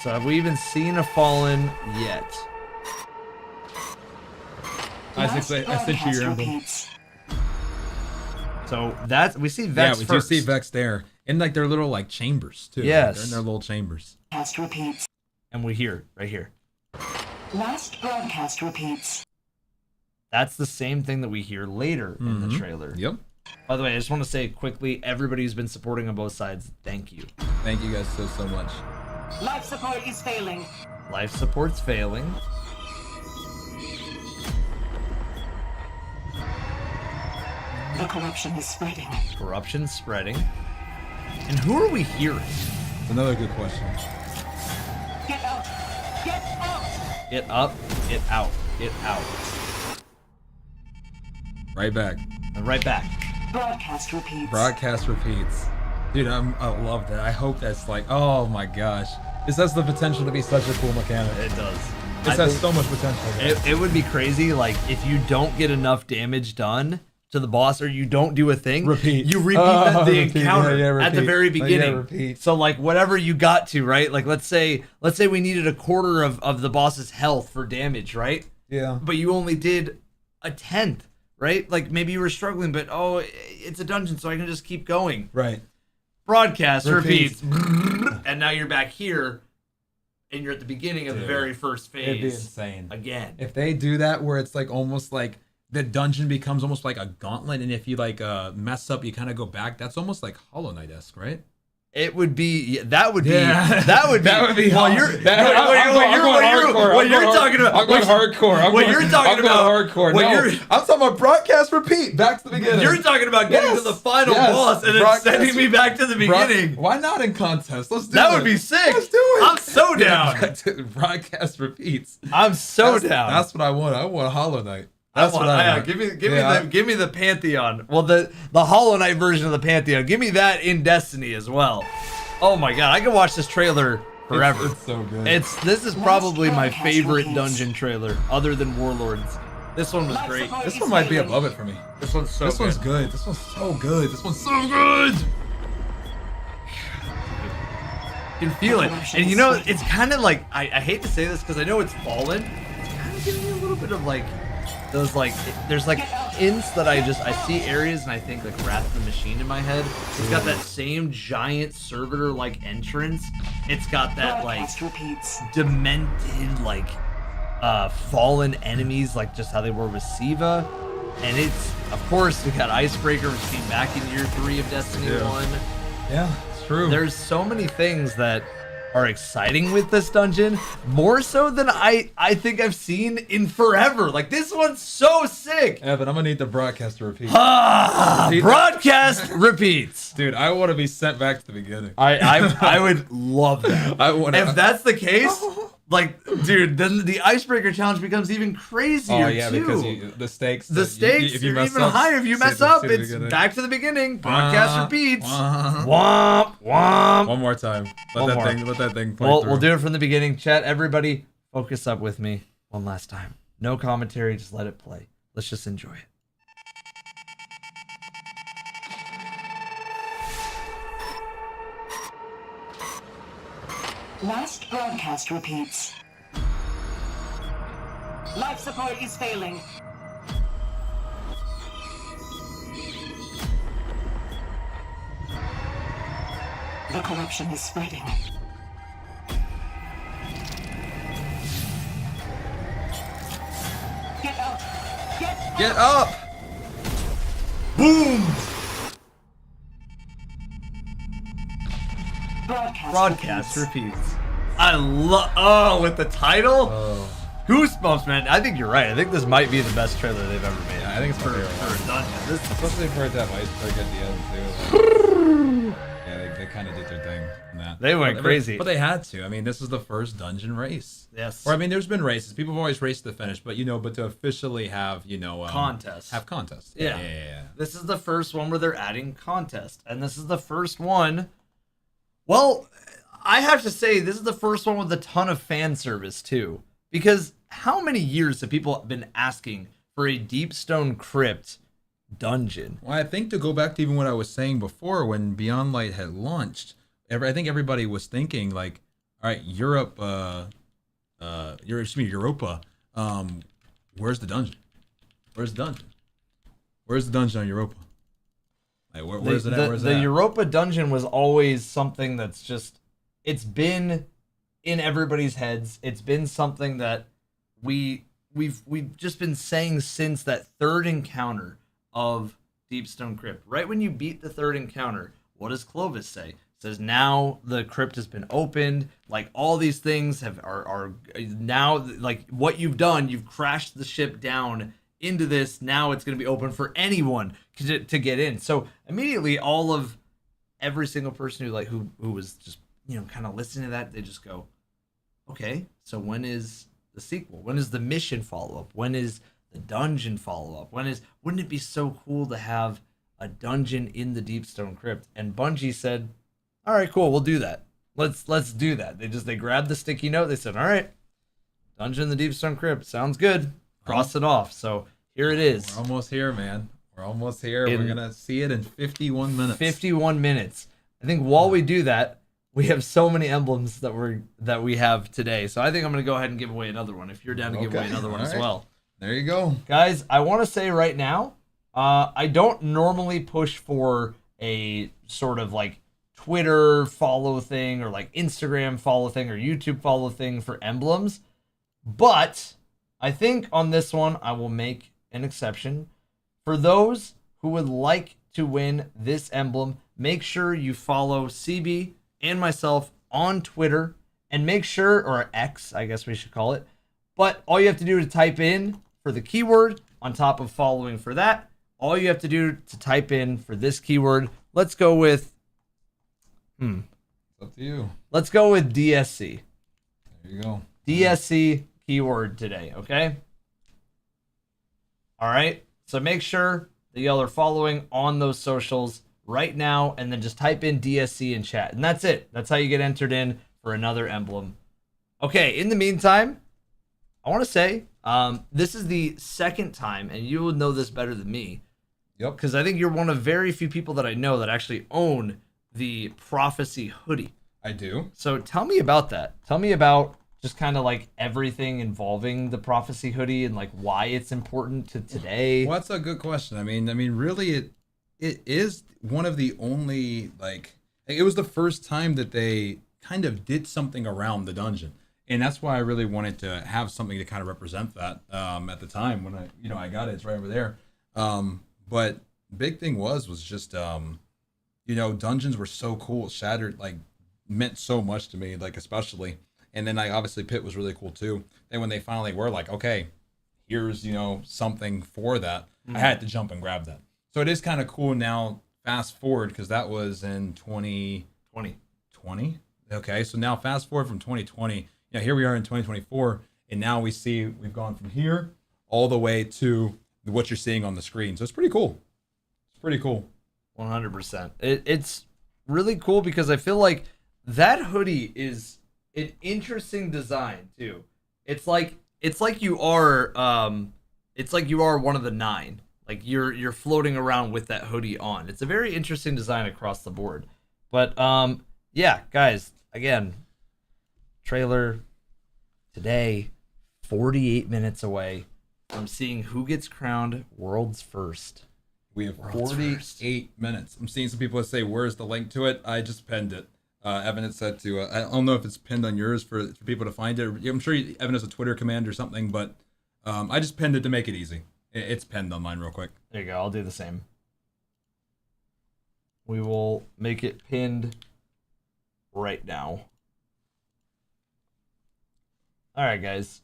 So have we even seen a Fallen yet? I sent you your emblem. So that's, we see Vex we first. do see Vex there. In like their little like chambers too. Yes. They're in their little chambers. Broadcast repeats. And we hear right here. Last broadcast repeats. That's the same thing that we hear later in the trailer. Yep. By the way, I just want to say quickly, everybody who's been supporting on both sides, thank you. Thank you guys so much. Life support is failing. Life support's failing. The corruption is spreading. Corruption's spreading. And who are we hearing? Another good question. Get out! Get out! It up, it out, it out. Right back. And right back. Broadcast repeats. Broadcast repeats. Dude, I love that. I hope that's like, oh my gosh. This has the potential to be such a cool mechanic. It does. This has so much potential. It would be crazy, like, if you don't get enough damage done to the boss or you don't do a thing, Repeat. you repeat the encounter at the very beginning. repeat. So like whatever you got to, right? Like let's say we needed a quarter of the boss's health for damage, right? Yeah. But you only did a tenth, right? Like maybe you were struggling, but it's a dungeon, so I can just keep going. Right. Broadcast repeats. And now you're back here and you're at the beginning of the very first phase. It'd be insane. Again. If they do that where it's like almost like the dungeon becomes almost like a gauntlet, and if you like mess up, you kind of go back. That's almost like Hollow Knight-esque, right? It would be that would be Yeah. that would be Well, you're talking about I'm going hardcore. what you're talking about hardcore. what No, you're I'm talking about broadcast repeat. Back to the beginning. you're talking about getting Yes. to the final Yes. boss and then Broadcast- sending me back to the beginning. Why not in contest? Let's do That it. would be sick. Let's do it. I'm so down. Broadcast repeats. I'm so That's, down. That's what I want. I want Hollow Knight. That's what I want. Give me Yeah, give me the Pantheon. Well, the Hollow Knight version of the Pantheon. Give me that in Destiny as well. Oh my god, I could watch this trailer forever. It's so good. This is probably my favorite dungeon trailer, other than Warlords. This one was great. This one might be above it for me. This one's so This good. one's good. This one's so good. This one's so good. You can feel it. And you know, it's kind of like, I hate to say this because I know it's Fallen. It's kind of giving me a little bit of like, those like, there's like hints that I see areas and I think like Wrath of the Machine in my head. It's got that same giant servitor like entrance. It's got that like Broadcast repeats. demented like fallen enemies, like just how they were with Siva. And it's, of course, we got Icebreaker, which came back in year 3 of Destiny 1. Yeah, it's true. There's so many things that are exciting with this dungeon, more so than I think I've seen in forever. Like, this one's so sick. Evan, I'm gonna need the broadcast to repeat. Broadcast repeats. Dude, I want to be sent back to the beginning. I would love that. I want. If that's the case, like, dude, then the Icebreaker challenge becomes even crazier. Oh yeah, too. because the stakes. The stakes if you are mess even up, higher. If you mess say up, the it's beginning. back to the beginning. Broadcast repeats. Womp. Womp. One more time. One more. Let that thing play We'll through. do it from the beginning. Chat, everybody, focus up with me one last time. No commentary, just let it play. Let's just enjoy it. Last broadcast repeats. Life support is failing. The corruption is spreading. Get out! Get up! Boom! Broadcast repeats. I love, with the title? Goosebumps, man. I think you're right. I think this might be the best trailer they've ever made. I think it's for my favorite a dungeon. This is Especially for it to have Icebreaker at the end too. Yeah, they kind of did their thing in that. They went crazy. But they had to. I mean, this is the first dungeon race. Yes. Or I mean, there's been races. People have always raced to the finish, but but to officially have contest. Have contests. Yeah. Yeah. This is the first one where they're adding contest. And this is the first one. Well, I have to say, this is the first one with a ton of fan service, too. Because how many years have people been asking for a Deepstone Crypt dungeon? Well, I think to go back to even what I was saying before, when Beyond Light had launched, I think everybody was thinking like, all right, Europa, where's the dungeon? Where's the dungeon? Where's the dungeon on Europa? Like, where's it at? Where's the it at? Europa dungeon was always something that's just, it's been in everybody's heads. It's been something that we've just been saying since that third encounter of Deepstone Crypt. Right when you beat the third encounter, what does Clovis say? It says now the crypt has been opened. Like all these things are now, like what you've done, you've crashed the ship down into this. Now it's going to be open for anyone to get in. So immediately every single person who was just, kind of listening to that, they just go, okay, so when is the sequel? When is the mission follow-up? When is the dungeon follow-up? Wouldn't it be so cool to have a dungeon in the Deepstone Crypt? And Bungie said, all right, cool, we'll do that. Let's do that. They grabbed the sticky note. They said, all right, dungeon in the Deepstone Crypt. Sounds good. Cross it off. So here it is. We're almost here, man. We're almost here. We're going to see it in 51 minutes. 51 minutes. I think while we do that, we have so many emblems that we have today. So I think I'm going to go ahead and give away another one if you're down to give away another one as well. There you go. Guys, I want to say right now, I don't normally push for a sort of like Twitter follow thing or like Instagram follow thing or YouTube follow thing for emblems. But I think on this one, I will make an exception. For those who would like to win this emblem, make sure you follow CB and myself on Twitter, and make sure, or X, I guess we should call it. But all you have to do to type in for the keyword on top of following for that, all you have to do to type in for this keyword, let's go with, It's up to you. let's go with DSC. There you go. DSC keyword today, okay? All right, so make sure that y'all are following on those socials right now, and then just type in DSC in chat, and that's it. That's how you get entered in for another emblem. Okay, in the meantime, I want to say this is the second time, and you will know this better than me. Yep. Because I think you're one of very few people that I know that actually own the Prophecy hoodie. I do. So tell me about that. Tell me about just kind of like everything involving the Prophecy hoodie and like why it's important to today. Well, that's a good question. I mean, really, it is one of the only, it was the first time that they kind of did something around the dungeon. And that's why I really wanted to have something to kind of represent that at the time when I got it. It's right over there. But big thing was just, dungeons were so cool. Shattered, meant so much to me, especially. And then, obviously Pit was really cool too. Then when they finally were like, okay, here's, something for that, I had to jump and grab that. So it is kind of cool now, fast forward, because that was in 2020. Okay, so now fast forward from 2020, here we are in 2024, and now we've gone from here all the way to what you're seeing on the screen. So it's pretty cool. 100%. It's really cool because I feel like that hoodie is an interesting design too. It's like you are one of the 9. Like you're floating around with that hoodie on. It's a very interesting design across the board. But yeah, guys, again, trailer today, 48 minutes away from seeing who gets crowned world's first. We have 48 minutes. I'm seeing some people that say, where's the link to it? I just pinned it. Evan had said to, I don't know if it's pinned on yours for people to find it. I'm sure Evan has a Twitter command or something, but I just pinned it to make it easy. It's pinned on mine real quick. There you go. I'll do the same. We will make it pinned right now. All right, guys.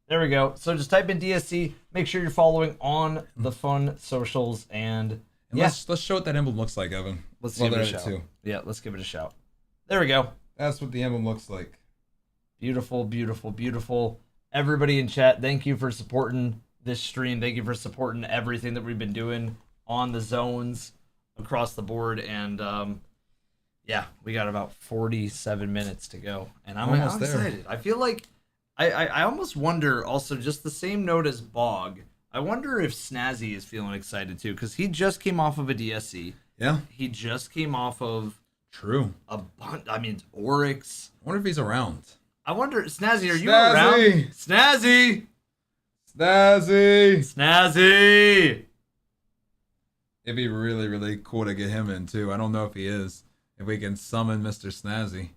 There we go. So just type in DSC. Make sure you're following on the fun socials. And let's show what that emblem looks like, Evan. Let's give it a shout. Yeah, let's give it a shout. There we go. That's what the emblem looks like. Beautiful, beautiful, beautiful. Everybody in chat, thank you for supporting this stream. Thank you for supporting everything that we've been doing on the zones across the board, and yeah, we got about 47 minutes to go, and I'm Almost there. excited. I feel like I almost wonder, also, just the same note as Bog, I wonder if Snazzy is feeling excited too, because he just came off of a DSC. Yeah. He just came off of True. a bunch. I mean, Oryx. I wonder if he's around. I wonder, Snazzy, are you Snazzy! around? Snazzy! Snazzy! Snazzy! It'd be really, really cool to get him in too. I don't know if he is. If we can summon Mr. Snazzy.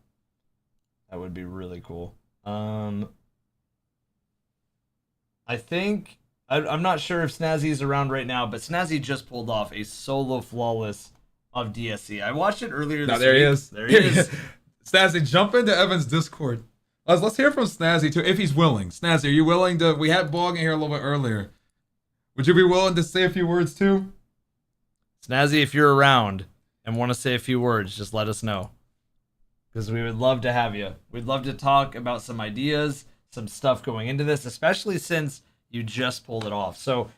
That would be really cool. I think I'm not sure if Snazzy's around right now, but Snazzy just pulled off a solo flawless of DSC. I watched it earlier this There week. he is. There he is. Snazzy, jump into Evan's Discord. Let's hear from Snazzy too, if he's willing. Snazzy, are you willing to? We had Bog in here a little bit earlier. Would you be willing to say a few words too? Snazzy, if you're around and want to say a few words, just let us know, because we would love to have you. We'd love to talk about some ideas, some stuff going into this, especially since you just pulled it off. So,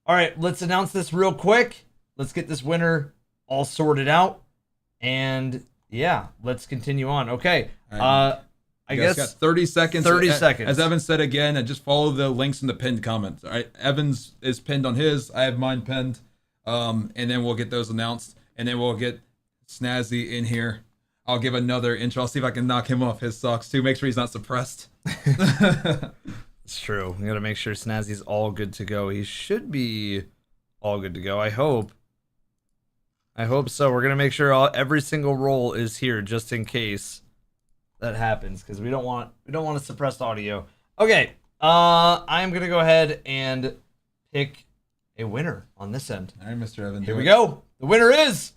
all right, let's announce this real quick. Let's get this winner all sorted out, and yeah, let's continue on. Okay, I guess got 30 seconds. 30 seconds. As Evan said again, and just follow the links in the pinned comments. All right, Evan's is pinned on his. I have mine pinned. And then we'll get those announced, and then we'll get Snazzy in here. I'll give another intro. I'll see if I can knock him off his socks too. Make sure he's not suppressed. it's true. We got to make sure Snazzy's all good to go. He should be all good to go. I hope so. We're gonna make sure every single roll is here just in case that happens, because we don't want to suppress audio. Okay, I'm gonna go ahead and pick a winner on this end. All right, Mr. Evan. Here we go. The winner is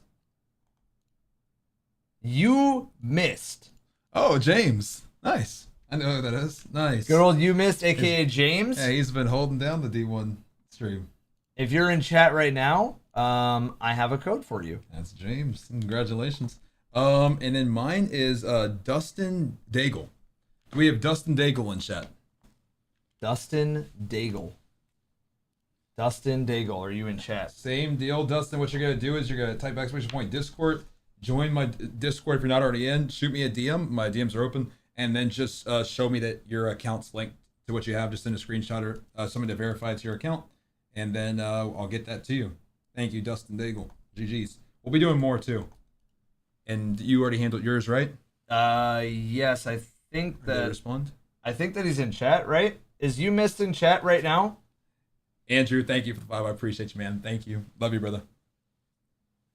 You Missed. Oh, James. Nice. I know who that is. Nice. Good old You Missed, aka James. Yeah, he's been holding down the D1 stream. If you're in chat right now, I have a code for you. That's James. Congratulations. And then mine is Dustin Daigle. We have Dustin Daigle in chat. Dustin Daigle. Dustin Daigle, are you in chat? Same deal, Dustin. What you're going to do is you're going to type !point Discord. Join my Discord if you're not already in. Shoot me a DM. My DMs are open. And then just show me that your account's linked to what you have. Just send a screenshot or something to verify it's your account. And then I'll get that to you. Thank you, Dustin Daigle. GG's. We'll be doing more too. And you already handled yours, right? Yes, I think Did they that respond? I think that he's in chat, right? Is You Missed in chat right now? Andrew, thank you for the 5. I appreciate you, man. Thank you. Love you, brother.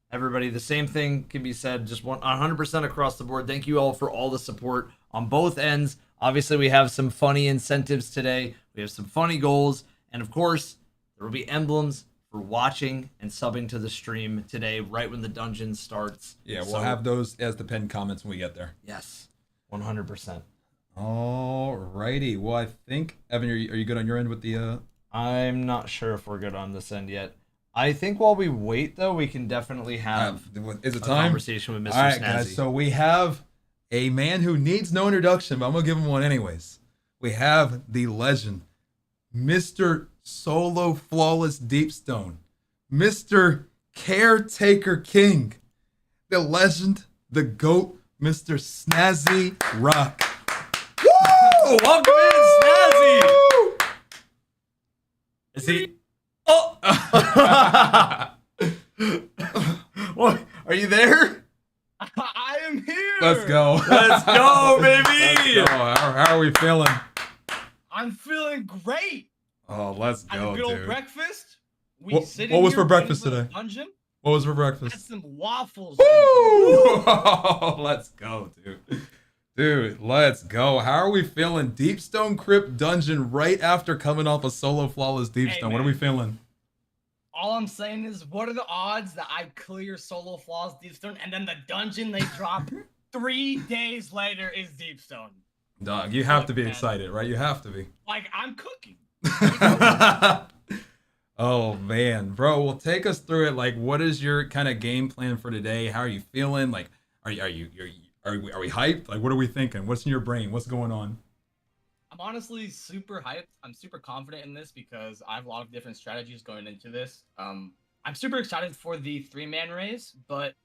Everybody, the same thing can be said, just 100% across the board. Thank you all for all the support on both ends. Obviously, we have some funny incentives today. We have some funny goals. And of course, there will be emblems for watching and subbing to the stream today, right when the dungeon starts. Yeah, we'll have those as the pinned comments when we get there. Yes, 100%. All righty. Well, I think, Evan, are you good on your end with the... I'm not sure if we're good on this end yet. I think while we wait, though, we can definitely have is it a time? conversation with Mr. All right, Snazzy. guys. So we have a man who needs no introduction, but I'm going to give him one anyways. We have the legend, Mr. Solo Flawless Deepstone, Mr. Caretaker King, the legend, the GOAT, Mr. Snazzy Rock. Woo! Welcome in, Snazzy! Is he... Oh! What? Are you there? I am here. Let's go. Let's go, baby! Let's go. How are we feeling? I'm feeling great. Oh, let's I had go, a good old dude. breakfast. We What sit was in for here breakfast waiting for the today? Dungeon. What was for Had breakfast? some waffles. Woo! Let's go, dude. Dude, let's go. How are we feeling? Deepstone Crypt Dungeon right after coming off a solo flawless Deepstone. What are we man. feeling? All I'm saying is, what are the odds that I clear solo flaws Deepstone and then the dungeon they drop 3 days later is Deepstone? Dog, you have Look, to be man. excited, right? You have to be. Like, I'm cooking. Oh man, bro. Well, take us through it. Like, what is your kind of game plan for today? How are you feeling? Like, are we hyped? Like, what are we thinking? What's in your brain? What's going on? I'm honestly super hyped. I'm super confident in this because I have a lot of different strategies going into this. I'm super excited for the 3-man race, but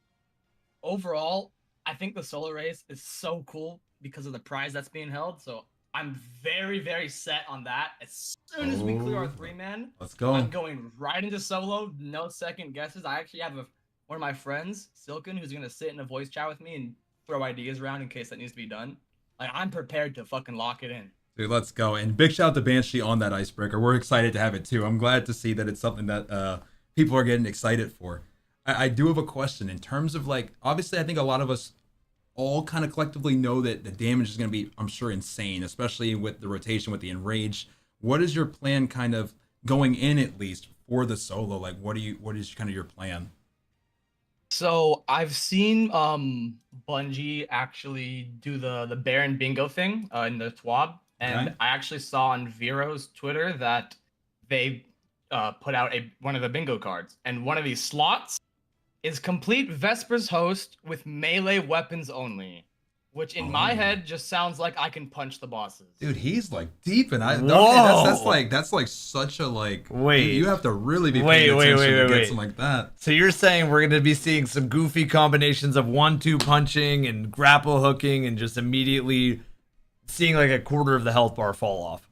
overall, I think the solo race is so cool because of the prize that's being held. So I'm very, very set on that. As soon as we clear our 3-man, Let's go. I'm going right into solo. No second guesses. I actually have one of my friends, Silken, who's gonna sit in a voice chat with me and throw ideas around in case that needs to be done. Like, I'm prepared to fucking lock it in. Dude, let's go. And big shout out to Banshee on that icebreaker. We're excited to have it too. I'm glad to see that it's something that people are getting excited for. I do have a question in terms of, like, obviously I think a lot of us all kind of collectively know that the damage is going to be, I'm sure, insane, especially with the rotation, with the enrage. What is your plan kind of going in, at least for the solo? Like, what is kind of your plan? So I've seen Bungie actually do the Baron bingo thing in the TWAB, and Okay. I actually saw on Vero's Twitter that they put out one of the bingo cards, and one of these slots is complete Vesper's host with melee weapons only, which in my head just sounds like I can punch the bosses. Dude, he's like deep, and Whoa. that's like such a like. Wait. you have to really be paying attention to get something like that. So you're saying we're going to be seeing some goofy combinations of 1-2 punching and grapple hooking and just immediately seeing like a quarter of the health bar fall off.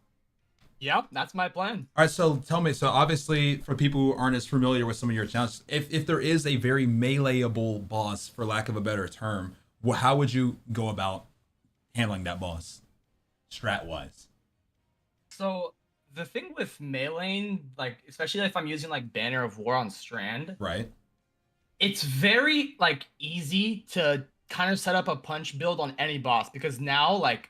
Yep, that's my plan. All right, so tell me. So obviously, for people who aren't as familiar with some of your challenges, if there is a very meleeable boss, for lack of a better term, how would you go about handling that boss, strat wise? So the thing with meleeing, like especially if I'm using like Banner of War on Strand, Right. it's very like easy to kind of set up a punch build on any boss, because now like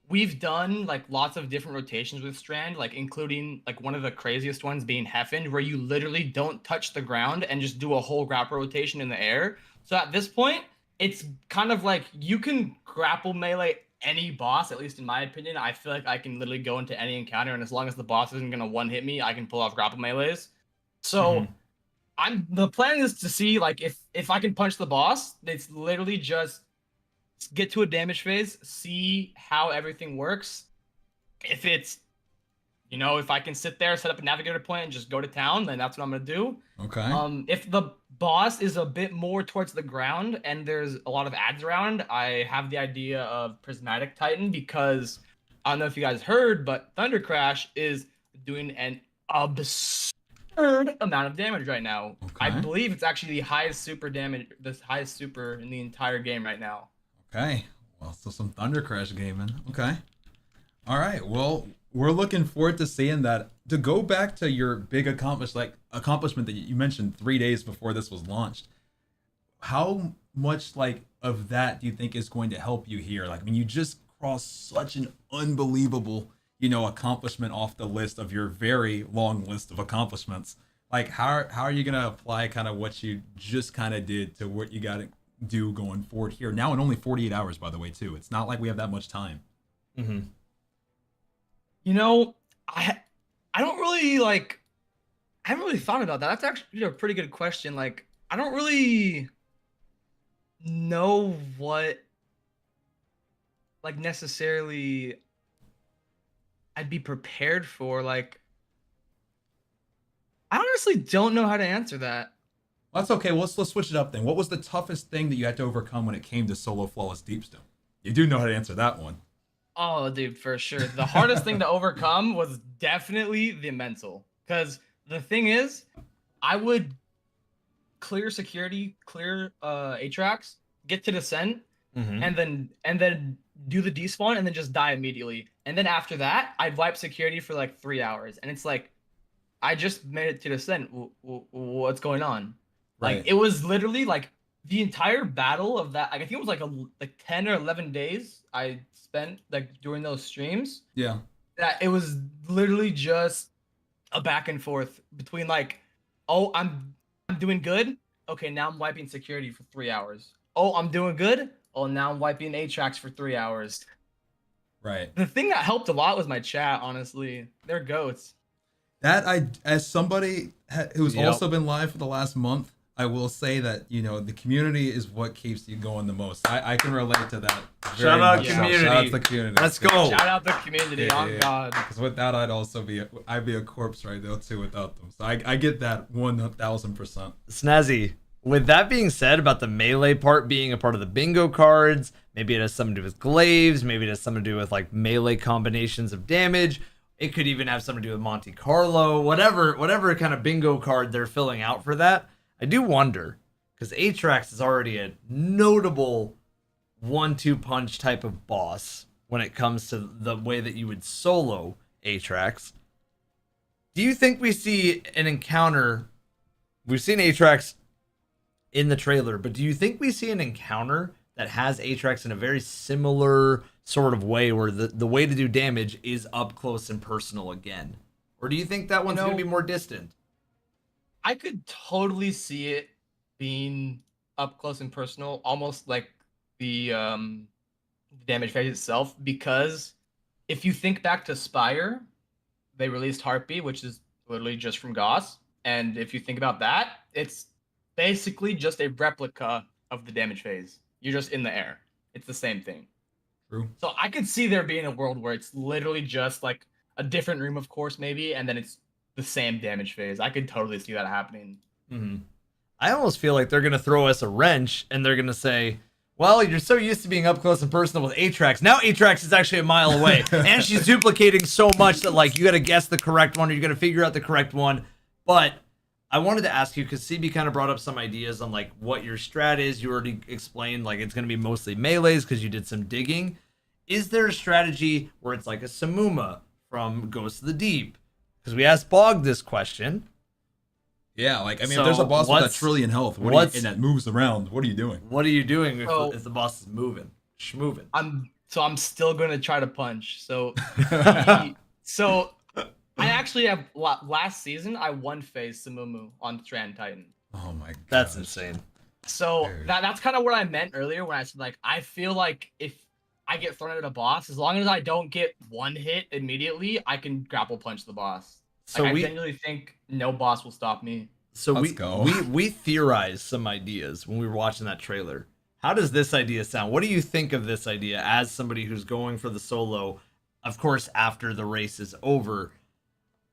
we've done like lots of different rotations with Strand, like including like one of the craziest ones being Heffend, where you literally don't touch the ground and just do a whole grapple rotation in the air. So at this point, it's kind of like you can grapple melee any boss, at least in my opinion. I feel like I can literally go into any encounter, and as long as the boss isn't gonna one-hit me, I can pull off grapple melees. So the plan is to see like if I can punch the boss. It's literally just get to a damage phase, see how everything works. If it's, if I can sit there, set up a navigator point, and just go to town, then that's what I'm gonna do. Okay. If the boss is a bit more towards the ground and there's a lot of ads around, I have the idea of Prismatic Titan, because I don't know if you guys heard, but Thunder Crash is doing an absurd amount of damage right now. I Okay. believe it's actually the highest super in the entire game right now. Okay. Well, so some Thunder Crash gaming. Okay. All right. Well, we're looking forward to seeing that. To go back to your big accomplishment that you mentioned 3 days before this was launched, how much like of that do you think is going to help you here? Like, I mean, you just crossed such an unbelievable, accomplishment off the list of your very long list of accomplishments. Like, how are you gonna apply kind of what you just kind of did to what you got to do going forward here now in only 48 hours, by the way, too? It's not like we have that much time. Mm-hmm. I don't really I haven't really thought about that. That's actually a pretty good question. Like, I don't really know what necessarily I'd be prepared for. Like, I honestly don't know how to answer that. Well, that's okay. Well, let's switch it up then. What was the toughest thing that you had to overcome when it came to solo flawless Deepstone? You do know how to answer that one. Oh, dude, for sure. The hardest thing to overcome was definitely the mental. Because the thing is, I would clear security, clear Atrax, get to descent, and then do the despawn, and then just die immediately. And then after that, I'd wipe security for like 3 hours. And it's like, I just made it to descent. What's going on? Right. Like, it was literally like the entire battle of that. Like, I think it was like 10 or 11 days I spent like during those streams. Yeah. That it was literally just a back and forth between like, oh, I'm doing good. Okay, now I'm wiping security for 3 hours. Oh, I'm doing good. Oh, now I'm wiping Atrax for 3 hours. Right. The thing that helped a lot was my chat, honestly. They're goats. That as somebody who's Yep. also been live for the last month, I will say that, the community is what keeps you going the most. I can relate to that. Shout out much so. community. Shout out to the community. Let's go. Shout out the community, on God. Because without, I'd be a corpse right now too without them. So I get that 1000%. Snazzy, with that being said about the melee part being a part of the bingo cards, maybe it has something to do with glaives, maybe it has something to do with like melee combinations of damage. It could even have something to do with Monte Carlo, whatever kind of bingo card they're filling out for that. I do wonder, because Atrax is already a notable 1-2 punch type of boss when it comes to the way that you would solo Atrax. Do you think we see an encounter? We've seen Atrax in the trailer, but do you think we see an encounter that has Atrax in a very similar sort of way where the way to do damage is up close and personal again? Or do you think that one's going to be more distant? I could totally see it being up close and personal, almost like the damage phase itself, because if you think back to Spire, they released Heartbeat, which is literally just from Goss, and if you think about that, it's basically just a replica of the damage phase. You're just in the air. It's the same thing. True. So I could see there being a world where it's literally just like a different room, of course, maybe, and then it's the same damage phase. I could totally see that happening. Mm-hmm. I almost feel like they're going to throw us a wrench and they're going to say, well, you're so used to being up close and personal with Atrax. Now Atrax is actually a mile away and she's duplicating so much that like you got to guess the correct one or you got to figure out the correct one. But I wanted to ask you, because CB kind of brought up some ideas on like what your strat is. You already explained like it's going to be mostly melees because you did some digging. Is there a strategy where it's like a Samuma from Ghost of the Deep? Because we asked Bog this question. Yeah, like, I mean, So if there's a boss with a what's- trillion health and that moves around, what are you doing? What are you doing if So- the boss is moving? Schmoving. I'm still gonna try to punch. So so I actually have last season I one phase Samumu on Strand Titan. Oh my god. That's insane. So Dude. that's kind of what I meant earlier when I said like I feel like if I get thrown at a boss, as long as I don't get one hit immediately, I can grapple punch the boss. So Like, I we genuinely think no boss will stop me. so Let's we, go. we theorized some ideas when we were watching that trailer. How does this idea sound? What do you think of this idea as somebody who's going for the solo, of course, after the race is over?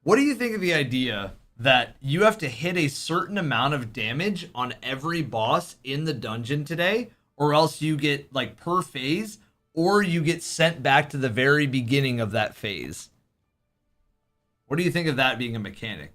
What do you think of the idea that you have to hit a certain amount of damage on every boss in the dungeon today, or else you get like per phase, or you get sent back to the very beginning of that phase? What do you think of that being a mechanic?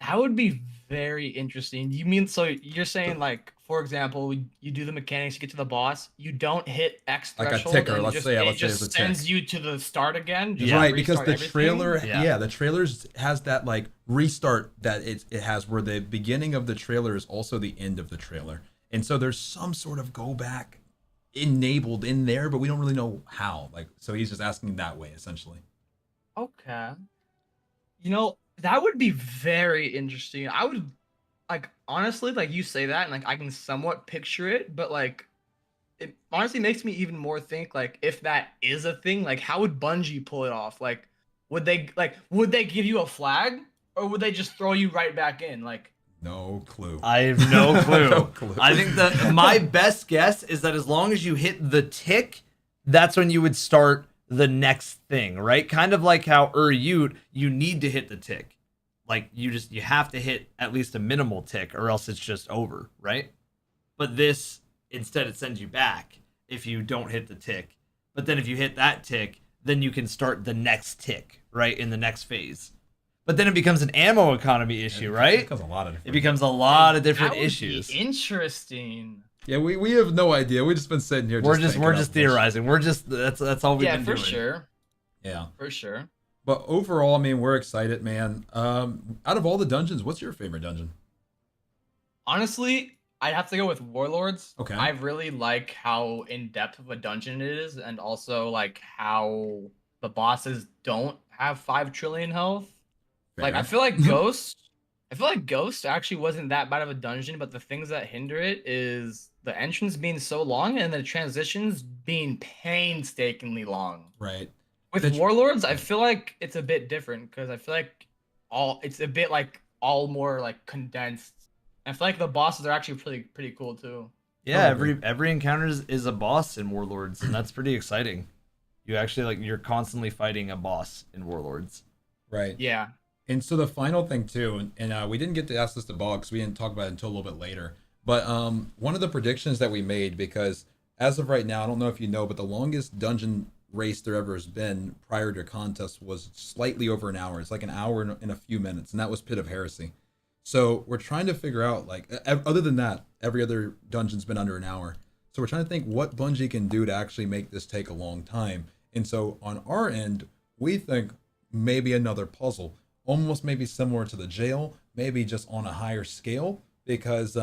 That would be very interesting. You mean so you're saying like, for example, you do the mechanics, you get to the boss, you don't hit X Like a threshold, ticker, and let's just, say, yeah, it let's say just it's a tick. sends you to the start again. Just Yeah. Right, because restart the everything? trailer, Yeah. the trailers has that like restart that it has, where the beginning of the trailer is also the end of the trailer, and so there's some sort of go back enabled in there, but we don't really know how. Like, so he's just asking that way essentially. Okay. You know, that would be very interesting. I would like honestly, like you say that and like I can somewhat picture it, but like it honestly makes me even more think like if that is a thing, like how would Bungie pull it off? Like would they give you a flag or would they just throw you right back in? Like No clue. I have no clue. No clue. I think that my best guess is that as long as you hit the tick, that's when you would start the next thing, right? Kind of like how you need to hit the tick. Like you have to hit at least a minimal tick or else it's just over, right? But this, instead it sends you back if you don't hit the tick. But then if you hit that tick, then you can start the next tick, right? In the next phase. But then it becomes an ammo economy issue, right? It becomes a lot of It different. becomes a lot of different that would issues. be interesting. Yeah, we have no idea. We've just been sitting here. We're thinking just up this. theorizing. We're just that's all we've Yeah, been for doing. sure. Yeah, For sure. but overall, I mean, we're excited, man. Out of all the dungeons, what's your favorite dungeon? Honestly, I'd have to go with Warlords. Okay. I really like how in depth of a dungeon it is, and also like how the bosses don't have 5 trillion health. Like I Fair. feel like Ghost actually wasn't that bad of a dungeon, but the things that hinder it is the entrance being so long and the transitions being painstakingly long. Right. With The tr- Warlords, I feel like it's a bit different because I feel like it's a bit like all more like condensed I feel like the bosses are actually pretty cool too. Yeah, every encounter is a boss in Warlords, and that's pretty exciting. You actually like you're constantly fighting a boss in Warlords. Right. Yeah. And so the final thing too, and we didn't get to ask this to Bog because we didn't talk about it until a little bit later. But one of the predictions that we made, because as of right now, I don't know if you know, but the longest dungeon race there ever has been prior to contest was slightly over an hour. It's like an hour and a few minutes, and that was Pit of Heresy. So we're trying to figure out, like, other than that, every other dungeon's been under an hour. So we're trying to think what Bungie can do to actually make this take a long time. And so on our end, we think maybe another puzzle, almost maybe similar to the jail, maybe just on a higher scale, because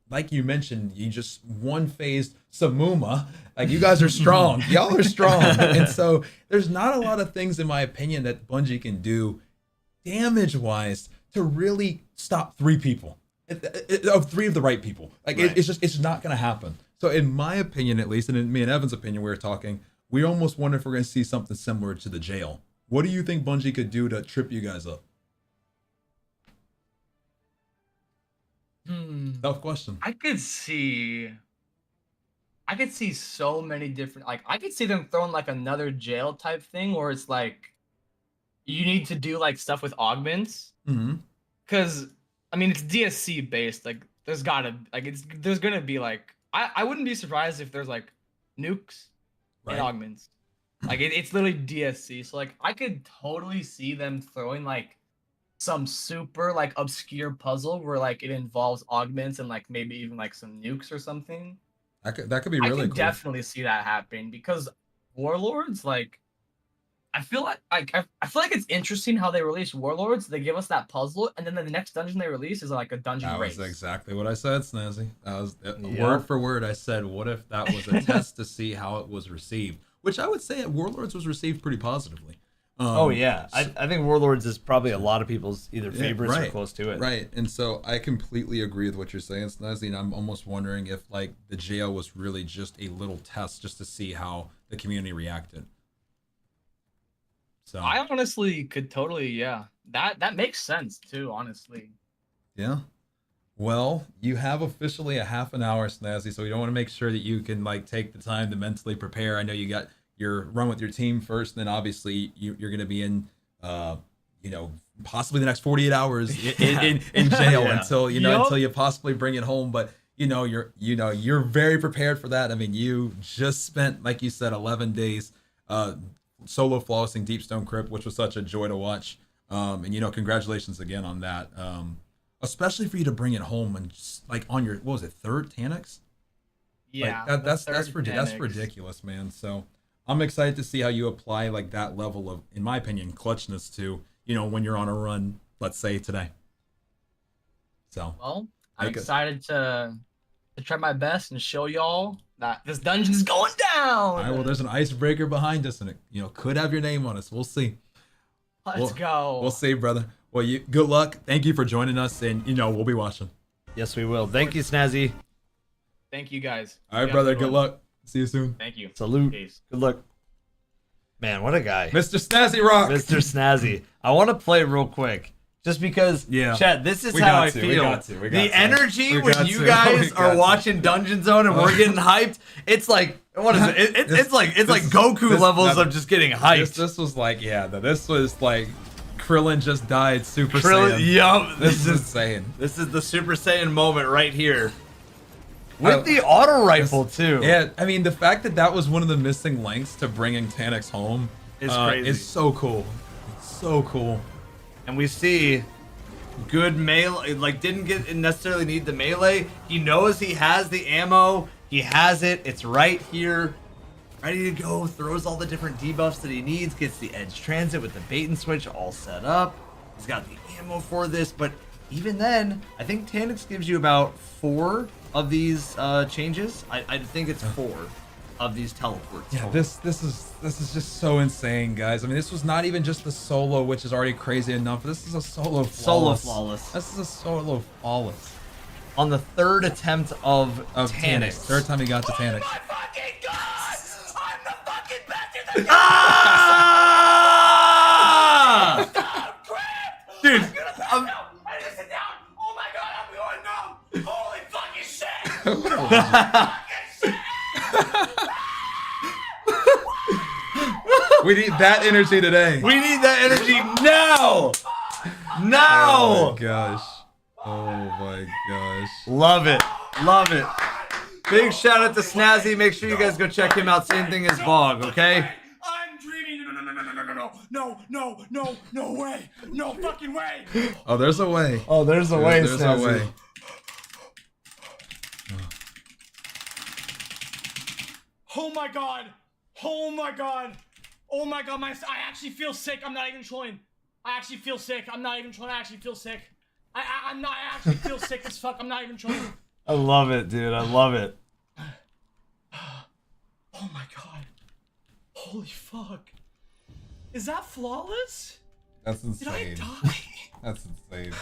like you mentioned, you just one-phased Samuma. Like, you guys are strong. Y'all are strong. And so there's not a lot of things, in my opinion, that Bungie can do damage-wise to really stop 3 people. Of 3 of the right people. Like, Right. it's not going to happen. So in my opinion, at least, and in me and Evan's opinion, we were talking, we almost wonder if we're going to see something similar to the jail. What do you think Bungie could do to trip you guys up? Tough question. I could see so many different, like, I could see them throwing like another jail type thing where it's like you need to do like stuff with augments. Mm-hmm. Because I mean, it's DSC based. Like, there's gonna be like, I wouldn't be surprised if there's like nukes and augments. Like, it's literally DSC. So like, I could totally see them throwing like some super like obscure puzzle where like it involves augments and like maybe even like some nukes or something. That could be really I could cool. definitely see that happening, because Warlords, like, I feel like it's interesting how they release Warlords. They give us that puzzle, and then the next dungeon they release is like a dungeon That race. was exactly what I said, Snazzy. That was word for word. I said, what if that was a test to see how it was received? Which I would say at Warlords was received pretty positively. Oh yeah, I think Warlords is probably a lot of people's either favorites or close to it. Right, and so I completely agree with what you're saying, Snazzy, and I'm almost wondering if like the jail was really just a little test just to see how the community reacted. So I honestly could totally, yeah. That makes sense too, honestly. yeah. Well, you have officially a half an hour, Snazzy, so we don't want to make sure that you can like take the time to mentally prepare. I know you got your run with your team first, and then obviously you're going to be in, possibly the next 48 hours in jail until until you possibly bring it home. But you're very prepared for that. I mean, you just spent, like you said, 11 days solo flawlessing Deepstone Crypt, which was such a joy to watch. And congratulations again on that. Especially for you to bring it home and just, like, on your, what was it, 3rd Taniks? Yeah, like, that's ridiculous, man. So I'm excited to see how you apply like that level of, in my opinion, clutchness to, when you're on a run, let's say today. So well, I'm excited to try my best and show y'all that this dungeon is going down. All right, well, there's an icebreaker behind us, and it could have your name on us. We'll see. Let's go. We'll see, brother. Well, good luck. Thank you for joining us, and we'll be watching. Yes, we will. Thank you, Snazzy. Thank you, guys. All right, brother. Good luck. See you soon. Thank you. Salute. Peace. Good luck. Man, what a guy. Mr. Snazzy Rock. Mr. Snazzy. I want to play real quick. Just because, Chat, this is how I feel. The energy when you guys are watching Dungeon Zone and we're getting hyped, it's like, what is it? It's like Goku levels of just getting hyped. This was like, this was like Krillin just died Super Saiyan. Yup. This is insane. This is the Super Saiyan moment right here. With the auto rifle, too. Yeah, I mean, the fact that was one of the missing links to bringing Taniks home is crazy. It's so cool. It's so cool. And we see good melee, like didn't necessarily need the melee. He knows he has the ammo. He has it. It's right here. Ready to go. Throws all the different debuffs that he needs. Gets the edge transit with the bait and switch all set up. He's got the ammo for this. But even then, I think Taniks gives you about 4 of these changes. I think it's 4 of these teleports. Yeah, this is just so insane, guys. I mean, this was not even just the solo, which is already crazy enough. This is a solo flawless. This is a solo flawless. On the 3rd attempt of Taniks. 3rd time he got to Taniks. Oh my fucking god! I'm the fucking best in the Ah! Stop, crap! Dude, I need to sit down. Oh my god, I'm going nuts. We need that energy today. We need that energy now. Now. Oh my gosh. Oh my gosh. Love it. Love it. Big shout out to Snazzy. Make sure you guys go check him out. Same thing as Bog, okay? I'm dreaming. No way. No fucking way. Oh, there's a way. Oh, there's a way, There's Snazzy. a way. Oh my god. Oh my god. Oh my god. I actually feel sick. I'm not even trolling. I actually feel sick. I'm not even trolling. I actually feel sick. I actually feel sick as fuck. I'm not even trolling. I love it, dude. I love it. Oh my god. Holy fuck. Is that flawless? That's Did I insane. die? That's insane.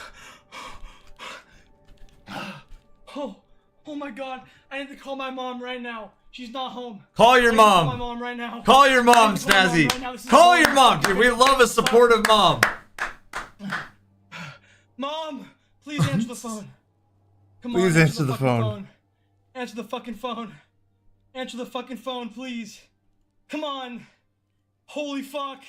Oh my god. I need to call my mom right now. She's not home. Call your I need to call my mom. mom right now. Call your mom, I need to call my Snazzy. right now. This is Call so your mom, dude. We love a supportive mom. Mom, please answer the phone. Come Please on, answer the fucking phone. Answer the fucking phone. Answer the fucking phone, please. Come on. Holy fuck.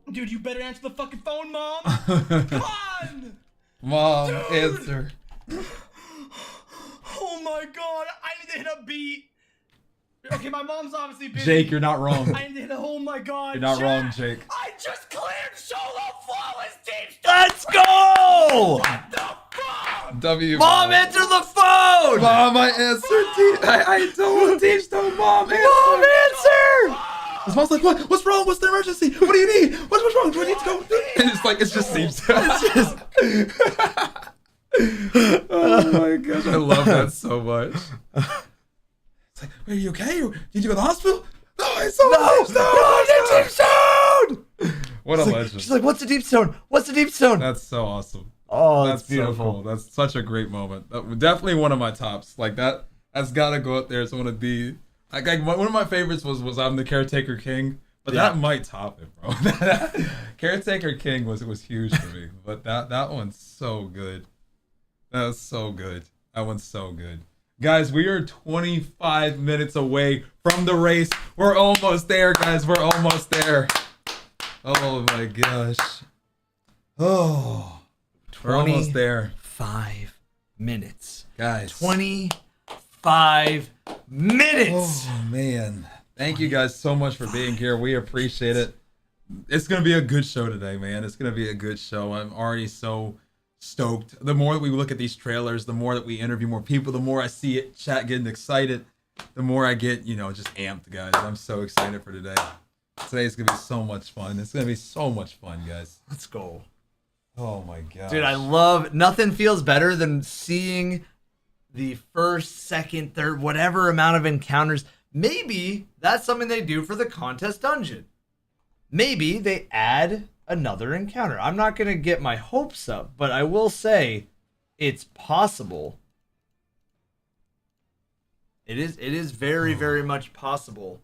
Dude, you better answer the fucking phone, Mom. Come on. Mom, Dude. answer. Oh my god, I need to hit a beat. Okay, my mom's obviously busy. Jake, you're not wrong. I need to hit a, oh my god. You're not Jack, wrong, Jake. I just cleared solo flawless deep. Let's go! What the fuck? W. Mom, answer the phone! Mom, I answered. I don't want Deep Stone. Mom, answer. Mom, answer! His mom's like, what? What's wrong? What's the emergency? What do you need? What's wrong? Do I need to go? And it's like, it's just seems. Oh my gosh, I love that so much. It's like, are you okay? Did you go to the hospital? No, I saw Deep Stone. What a legend. She's like, what's the deep stone? What's the deep stone? That's so awesome. Oh, that's beautiful. So cool. That's such a great moment. That was definitely one of my tops. Like that's gotta go up there as one of the one of my favorites was I'm the Caretaker King. But that might top it, bro. Caretaker King was huge for me. But that one's so good. That was so good. That one's so good. Guys, we are 25 minutes away from the race. We're almost there, guys. We're almost there. Oh my gosh. Oh. We're almost there. 5 minutes. Guys. 25 minutes. Oh man. Thank you guys so much for being here. We appreciate it. It's going to be a good show today, man. It's going to be a good show. I'm already so stoked. The more that we look at these trailers, the more that we interview more people, the more I see it, chat getting excited, the more I get, just amped, guys. I'm so excited for today. Today's going to be so much fun. It's going to be so much fun, guys. Let's go. Oh my god. Dude, I love, nothing feels better than seeing the first, second, third, whatever amount of encounters. Maybe that's something they do for the contest dungeon. Maybe they add another encounter. I'm not going to get my hopes up, but I will say it's possible. It is very, very much possible.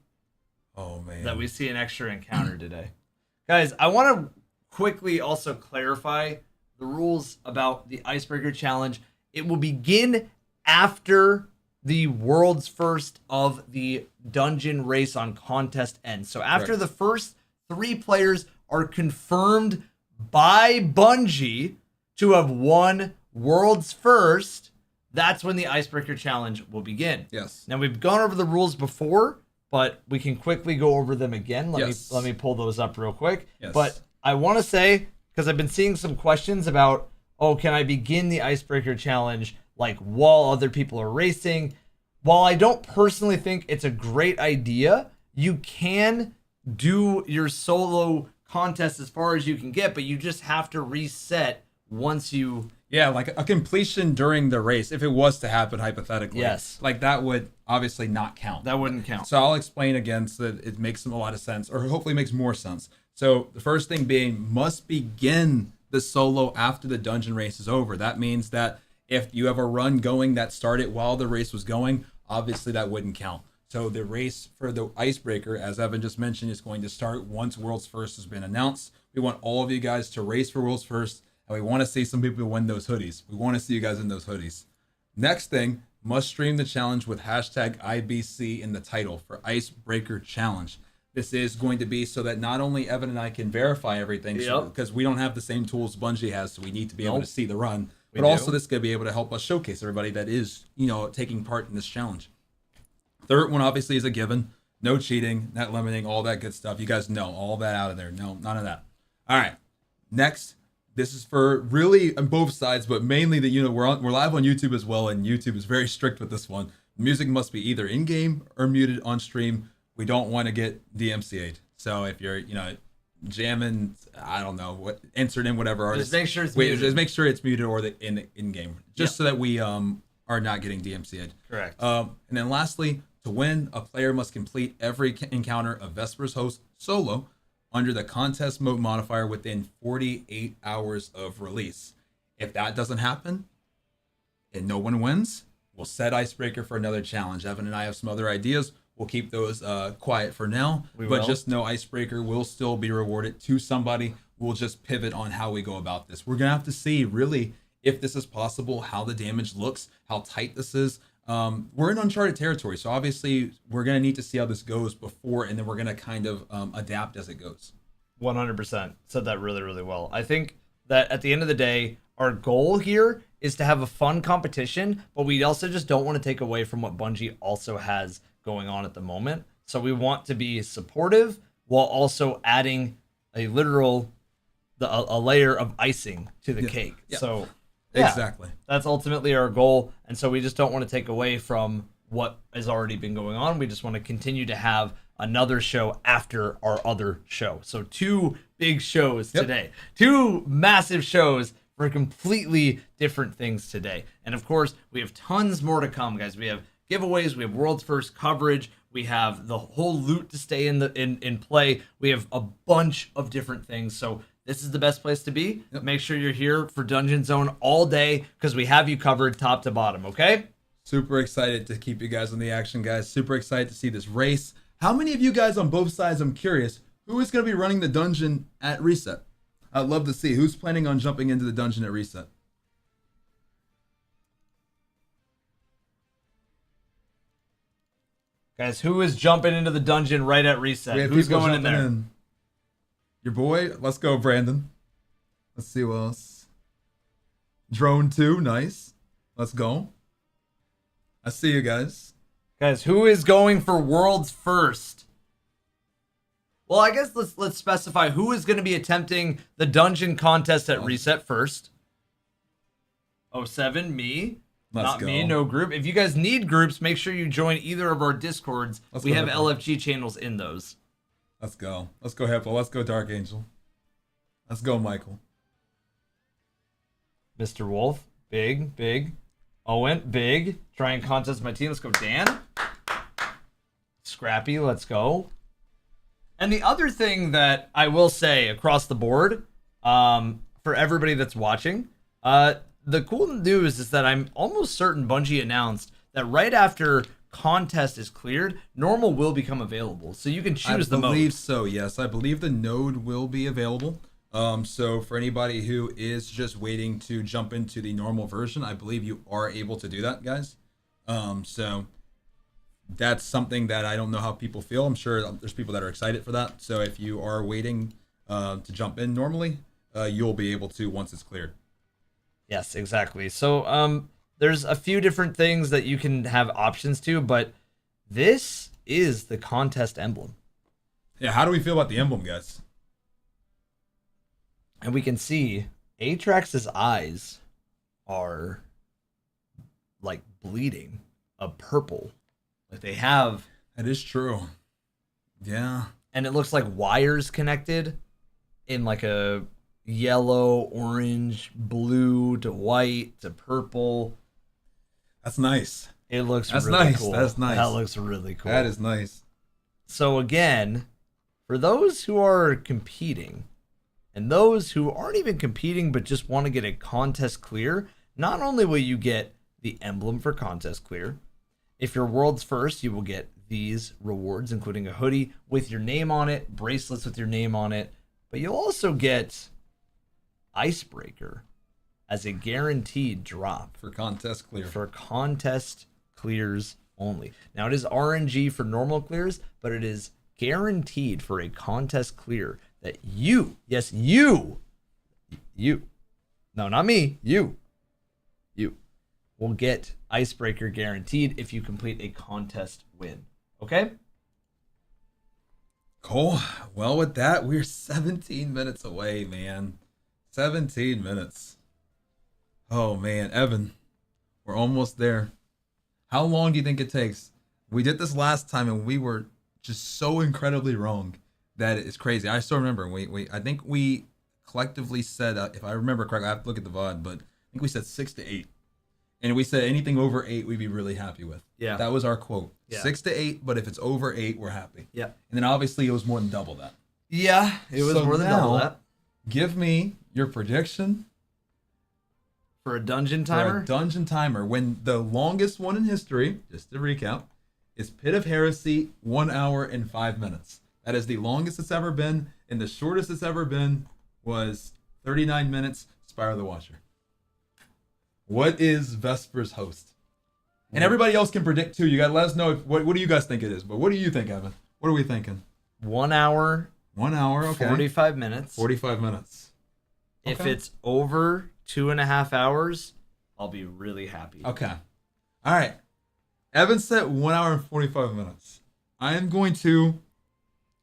Oh man. That we see an extra encounter today. Guys, I want to quickly also clarify the rules about the Icebreaker challenge. It will begin after the world's first of the dungeon race on contest ends. So after Correct. the first 3 players are confirmed by Bungie to have won world's first, that's when the Icebreaker challenge will begin. Yes. Now we've gone over the rules before, but we can quickly go over them again. Yes. Let me pull those up real quick. Yes. But I want to say, because I've been seeing some questions about, can I begin the Icebreaker challenge like while other people are racing? While I don't personally think it's a great idea, you can do your solo contest as far as you can get, but you just have to reset once you... Yeah, like a completion during the race, if it was to happen hypothetically. Yes. Like that would obviously not count. That wouldn't count. So I'll explain again so that it makes a lot of sense, or hopefully makes more sense. So the first thing being, must begin the solo after the dungeon race is over. That means that if you have a run going that started while the race was going, obviously that wouldn't count. So the race for the Icebreaker, as Evan just mentioned, is going to start once World's First has been announced. We want all of you guys to race for World's First, and we want to see some people win those hoodies. We want to see you guys in those hoodies. Next thing, must stream the challenge with hashtag IBC in the title for Icebreaker Challenge. This is going to be so that not only Evan and I can verify everything, because we don't have the same tools Bungie has, so we need to be able to see the run. But also this is going to be able to help us showcase everybody that is, taking part in this challenge. Third one obviously is a given. No cheating, not limiting, all that good stuff. You guys know all that out of there. No, none of that. All right. Next, this is for really on both sides, but mainly that we're live on YouTube as well, and YouTube is very strict with this one. Music must be either in game or muted on stream. We don't want to get DMCA'd. So if you're jamming, I don't know what, insert in whatever artist, just make sure it's muted. Just make sure it's muted or in game, just so that we are not getting DMCA'd. Correct. And then lastly, to win, a player must complete every encounter of Vesper's host solo under the contest mode modifier within 48 hours of release. If that doesn't happen and no one wins, we'll set Icebreaker for another challenge. Evan and I have some other ideas. We'll keep those quiet for now, but just know Icebreaker will still be rewarded to somebody. We'll just pivot on how we go about this. We're going to have to see really if this is possible, how the damage looks, how tight this is. We're in uncharted territory, so obviously we're going to need to see how this goes before, and then we're going to kind of adapt as it goes. 100%. Said that really, really well. I think that at the end of the day, our goal here is to have a fun competition, but we also just don't want to take away from what Bungie also has going on at the moment. So we want to be supportive while also adding a layer of icing to the cake. Yeah. So exactly, that's ultimately our goal. And so we just don't want to take away from what has already been going on. We just want to continue to have another show after our other show. So 2 big shows today, 2 massive shows for completely different things today. And of course, we have tons more to come, guys. We have giveaways, we have World's First coverage, we have the whole loot to stay in play. We have a bunch of different things. So this is the best place to be. Make sure you're here for Dungeon Zone all day because we have you covered top to bottom, okay? Super excited to keep you guys on the action, guys. Super excited to see this race. How many of you guys on both sides, I'm curious, who is going to be running the dungeon at reset? I'd love to see who's planning on jumping into the dungeon at reset. Guys, who is jumping into the dungeon right at reset? Who's going in there? Your boy? Let's go, Brandon. Let's see what else. Drone 2, nice. Let's go. I see you guys. Guys, who is going for World's First? Well, I guess let's specify who is going to be attempting the dungeon contest at reset first. 07, me. Not me, no group. If you guys need groups, make sure you join either of our Discords. We have LFG channels in those. Let's go. Let's go, Hippo. Let's go, Dark Angel. Let's go, Michael. Mr. Wolf, big. Owen, big. Try and contest my team. Let's go, Dan. Scrappy, let's go. And the other thing that I will say across the board, for everybody that's watching, the cool news is that I'm almost certain Bungie announced that right after contest is cleared, normal will become available. So you can choose the mode. I believe so, yes. I believe the node will be available. So for anybody who is just waiting to jump into the normal version, I believe you are able to do that, guys. So that's something that I don't know how people feel. I'm sure there's people that are excited for that. So if you are waiting to jump in normally, you'll be able to once it's cleared. Yes, exactly. So there's a few different things that you can have options to, but this is the contest emblem. Yeah, how do we feel about the emblem, guys? And we can see Atrax's eyes are like bleeding a purple. Like they have. That is true. Yeah. And it looks like wires connected in like a yellow, orange, blue to white to purple. That's nice. It looks That's really nice. cool. That's nice. That looks really cool. That is nice. So again, for those who are competing and those who aren't even competing but just want to get a contest clear, not only will you get the emblem for contest clear, if you're World's First, you will get these rewards, including a hoodie with your name on it, bracelets with your name on it, but you'll also get Icebreaker as a guaranteed drop For contest clear. for contest clears only. Now it is RNG for normal clears, but it is guaranteed for a contest clear that you, yes, you, no, not me, you will get Icebreaker guaranteed if you complete a contest win. Okay? Cool. Well, with that, we're 17 minutes away, man. 17 minutes. Oh, man. Evan, we're almost there. How long do you think it takes? We did this last time, and we were just so incredibly wrong that it's crazy. I still remember. I think we collectively said, if I remember correctly, I have to look at the VOD, but I think we said 6 to 8. And we said anything over 8, we'd be really happy with. Yeah. That was our quote. Yeah. 6 to 8, but if it's over 8, we're happy. Yeah. And then obviously it was more than double that. Yeah, it was So more than double now, that. Give me your prediction For a dungeon for timer? a dungeon timer when the longest one in history, just to recap, is Pit of Heresy, 1 hour and 5 minutes. That is the longest it's ever been, and the shortest it's ever been was 39 minutes, Spire of the Watcher. What is Vesper's host? And everybody else can predict too. You got to let us know what do you guys think it is. But what do you think, Evan? What are we thinking? 1 hour, 1 hour, okay. 45 minutes. 45 minutes. If Okay. it's over 2.5 hours, I'll be really happy. Okay. All right. Evan said 1 hour and 45 minutes. I am going to,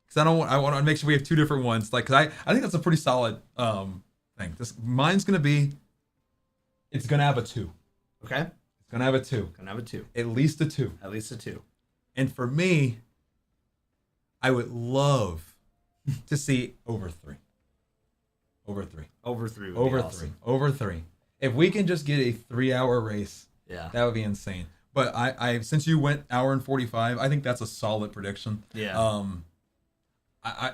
because I want to make sure we have two different ones. Like, 'cause I think that's a pretty solid thing. Mine's going to be, it's going to have a 2. Okay? It's going to have a 2. Gonna have a 2. At least a 2. At least a 2. And for me, I would love to see over 3. Over 3. Over 3 would Over be 3. awesome. Over 3. If we can just get a 3-hour race, Yeah. that would be insane. But I since you went hour and 45, I think that's a solid prediction. Yeah.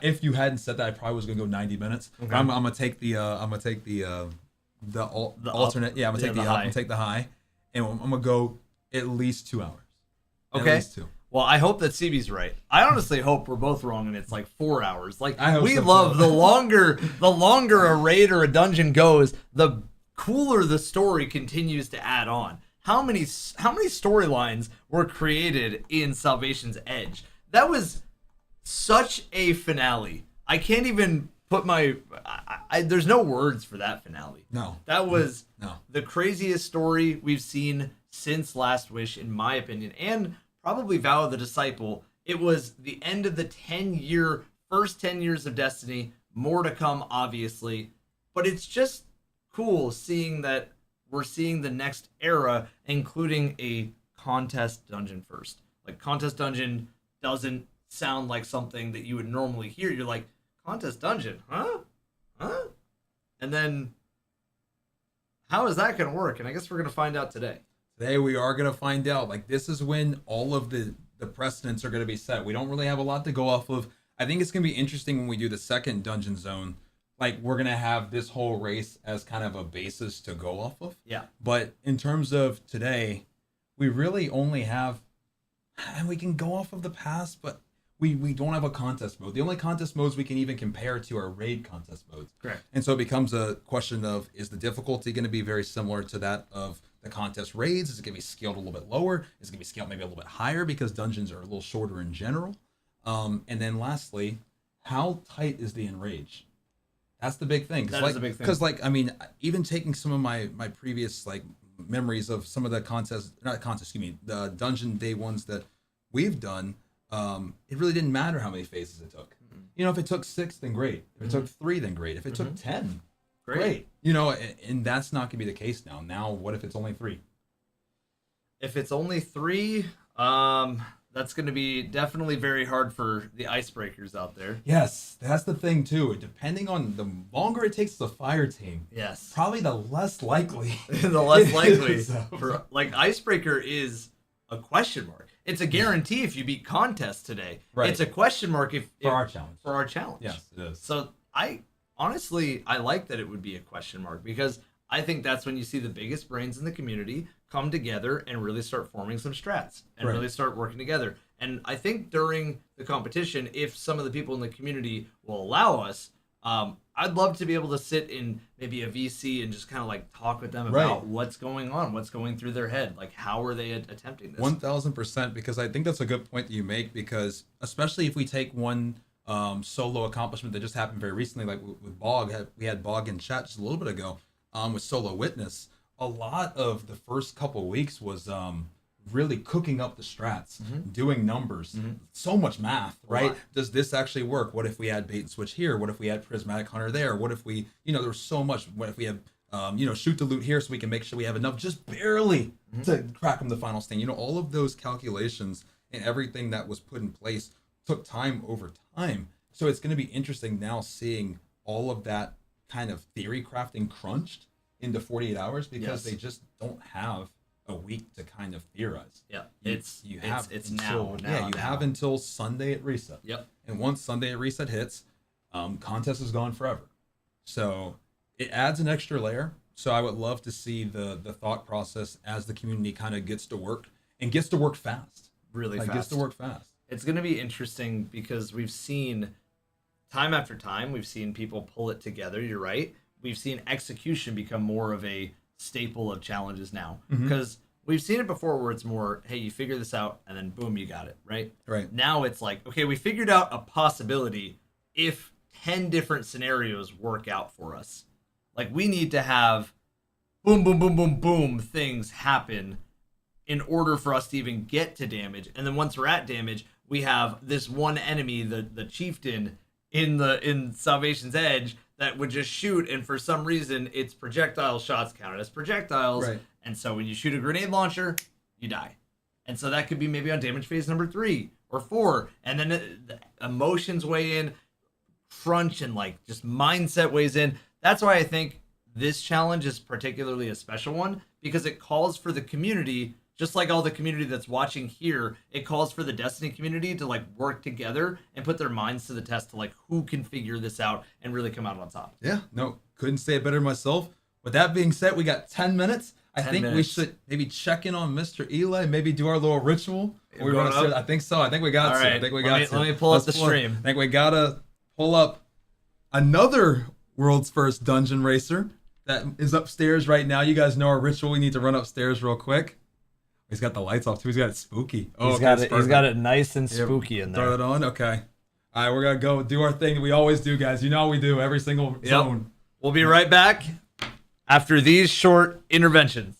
If you hadn't said that, I probably was gonna go 90 minutes. Okay. I'm gonna take the alternate. Yeah, I'm gonna take the the up. I'm high. gonna take the high, and I'm gonna go at least 2 hours. Okay. At least 2. Well, I hope that CB's right. I honestly hope we're both wrong and it's like 4 hours. Like, I hope we so, love too. the longer a raid or a dungeon goes, the cooler the story continues to add on. How many storylines were created in Salvation's Edge? That was such a finale. I can't even put there's no words for that finale. No. That was No. the craziest story we've seen since Last Wish, in my opinion, and probably Vow of the Disciple. It was the end of the first 10 years of Destiny. More to come, obviously. But it's just cool seeing that we're seeing the next era, including a contest dungeon first. Like, contest dungeon doesn't sound like something that you would normally hear. You're like, contest dungeon, huh? And then, how is that going to work? And I guess we're going to find out today. Today we are going to find out. Like, this is when all of the precedents are going to be set. We don't really have a lot to go off of. I think it's going to be interesting when we do the second dungeon zone. Like, we're going to have this whole race as kind of a basis to go off of. Yeah. But in terms of today, we really only have, and we can go off of the past, but we don't have a contest mode. The only contest modes we can even compare to are raid contest modes. Correct. And so it becomes a question of, is the difficulty going to be very similar to that of the contest raids? Is it going to be scaled a little bit lower? Is it going to be scaled maybe a little bit higher because dungeons are a little shorter in general? And then lastly, how tight is the enrage? That's the big thing. That is a big thing. Because, like, I mean, even taking some of my previous, like, memories of some of the the dungeon day ones that we've done, it really didn't matter how many phases it took. Mm-hmm. You know, if it took 6, then great. If it took 3, then great. If it took 10, great. You know, and that's not going to be the case now. Now, what if it's only 3? If it's only 3, that's going to be definitely very hard for the icebreakers out there. Yes, that's the thing, too. Depending on the longer it takes the fire team, Yes. probably the less likely. The less likely. So- For, like, Icebreaker is a question mark. It's a guarantee if you beat contest today. Right. It's a question mark if our challenge. For our challenge. Yes, it is. So I like that it would be a question mark, because I think that's when you see the biggest brains in the community come together and really start forming some strats and Right. really start working together. And I think during the competition, if some of the people in the community will allow us, I'd love to be able to sit in maybe a VC and just kind of like talk with them about what's going on, what's going through their head, like how are they attempting this. 1000%, because I think that's a good point that you make, because especially if we take one solo accomplishment that just happened very recently, like with Bog, we had Bog in chat just a little bit ago with Solo Witness. A lot of the first couple of weeks was really cooking up the strats, doing numbers, so much math, right? Does this actually work? What if we had bait and switch here? What if we had prismatic hunter there? What if we, there was so much. What if we have, shoot the loot here so we can make sure we have enough just barely to crack them the final sting? All of those calculations and everything that was put in place took time over time. So it's going to be interesting now seeing all of that kind of theory crafting crunched into 48 hours, because they just don't have a week to kind of theorize. Yeah, it's now. You have until Sunday at reset. Yep. And once Sunday at reset hits, contest is gone forever. So it adds an extra layer. So I would love to see the thought process as the community kind of gets to work and gets to work fast. Really fast. Gets to work fast. It's going to be interesting because we've seen time after time, we've seen people pull it together. You're right. We've seen execution become more of a staple of challenges now, because we've seen it before where it's more, hey, you figure this out and then boom, you got it, right? Now it's like, okay, we figured out a possibility if 10 different scenarios work out for us. Like, we need to have boom, boom, boom, boom, boom things happen in order for us to even get to damage. And then once we're at damage, we have this one enemy, the chieftain in Salvation's Edge, that would just shoot, and for some reason its projectile shots counted as projectiles, and so when you shoot a grenade launcher, you die. And so that could be maybe on damage phase number 3 or 4, and then the emotions weigh in, crunch, and like just mindset weighs in. That's why I think this challenge is particularly a special one, because it calls for the community, just like all the community that's watching here, it calls for the Destiny community to like work together and put their minds to the test to like who can figure this out and really come out on top. Yeah, no, couldn't say it better myself. With that being said, we got 10 minutes. I think we should maybe check in on Mr. Eli, maybe do our little ritual. I think so. I think we got to. I think we got to. Let me pull up the stream. I think we got to pull up another world's first dungeon racer that is upstairs right now. You guys know our ritual. We need to run upstairs real quick. He's got the lights off too. He's got it spooky. Oh, he's got it nice and spooky in there. Throw it on. Okay. All right, we're gonna go do our thing that we always do, guys. You know how we do every single zone. We'll be right back after these short interventions.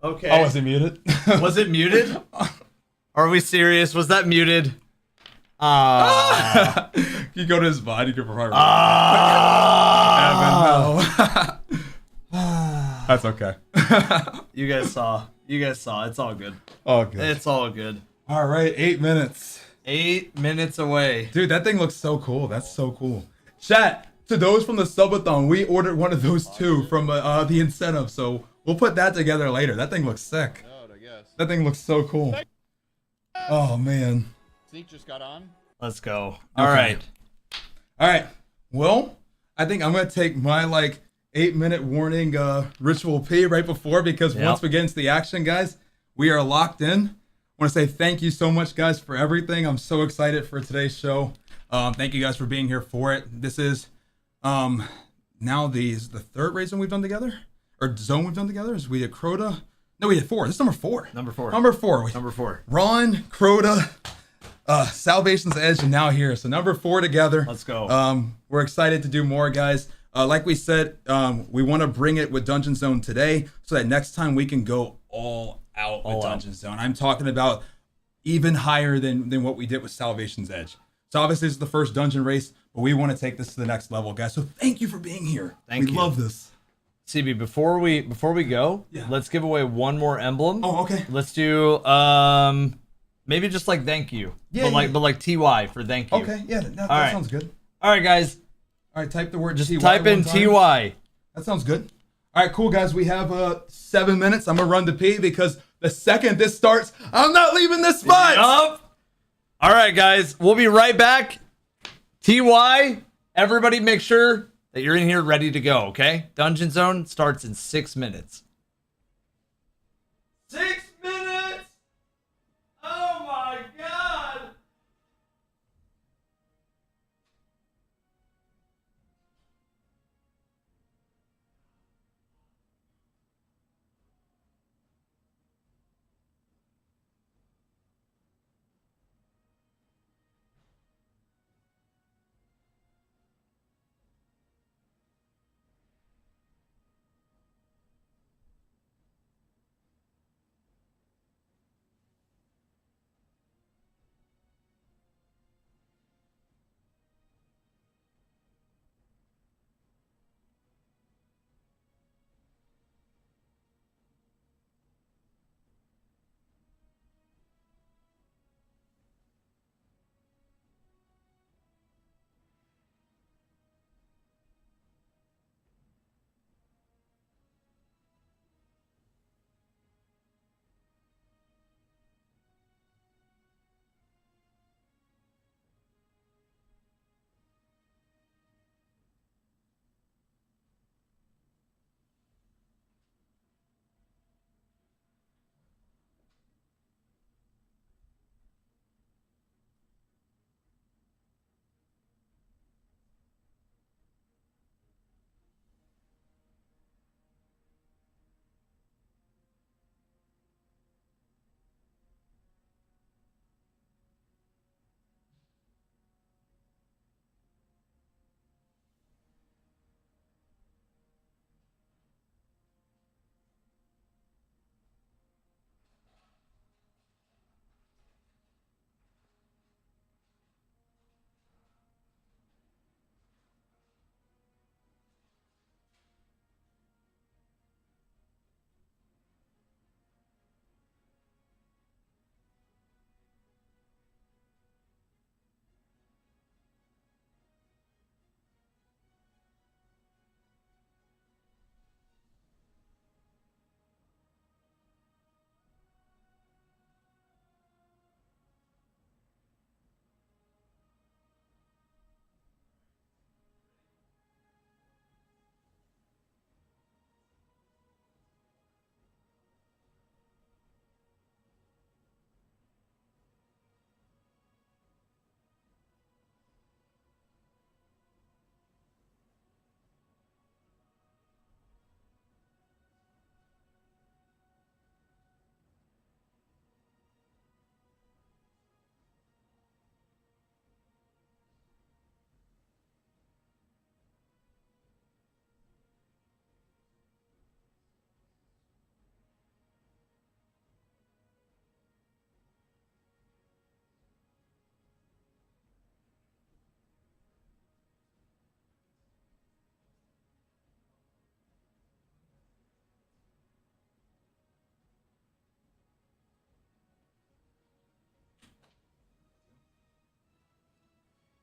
Okay. Oh, was it muted? Was it muted? Are we serious? Was that muted? You go to his body, you can provide. That's okay. You guys saw. It's all good. Oh, good. It's all good. All right, 8 minutes. 8 minutes away. Dude, that thing looks so cool. That's so cool. Chat, to those from the subathon, we ordered one of those too from the incentive, so we'll put that together later. That thing looks sick. That thing looks so cool. Oh, man. Sneak just got on. Let's go. All right. Well, I think I'm going to take my 8-minute warning ritual P right before, because once we get into the action, guys, we are locked in. I want to say thank you so much, guys, for everything. I'm so excited for today's show. Thank you guys for being here for it. This is now the third raid zone we've done together, or zone we've done together. Is we did Crota. No, we did 4. This is number 4. Number 4. Number 4. Number 4. Ron, Crota, Salvation's Edge, and now here. So number 4 together. Let's go. We're excited to do more, guys. Like we said, we want to bring it with Dungeon Zone today, so that next time we can go all out with Dungeon Zone. I'm talking about even higher than what we did with Salvation's Edge. So obviously this is the first dungeon race, but we want to take this to the next level, guys. So thank you for being here. Thank you. We love this. CB, before we go, let's give away one more emblem. Oh, okay. Let's do maybe just like thank you. Yeah, but like TY for thank you. Okay, yeah, that right. sounds good. All right, guys. All right, type the word Just TY type in one time. TY. That sounds good. All right, cool, guys. We have 7 minutes. I'm going to run to pee because the second this starts, I'm not leaving this spot. Up. All right, guys. We'll be right back. TY, everybody make sure that you're in here ready to go, okay? Dungeon Zone starts in 6 minutes. 6 minutes? Oh my god!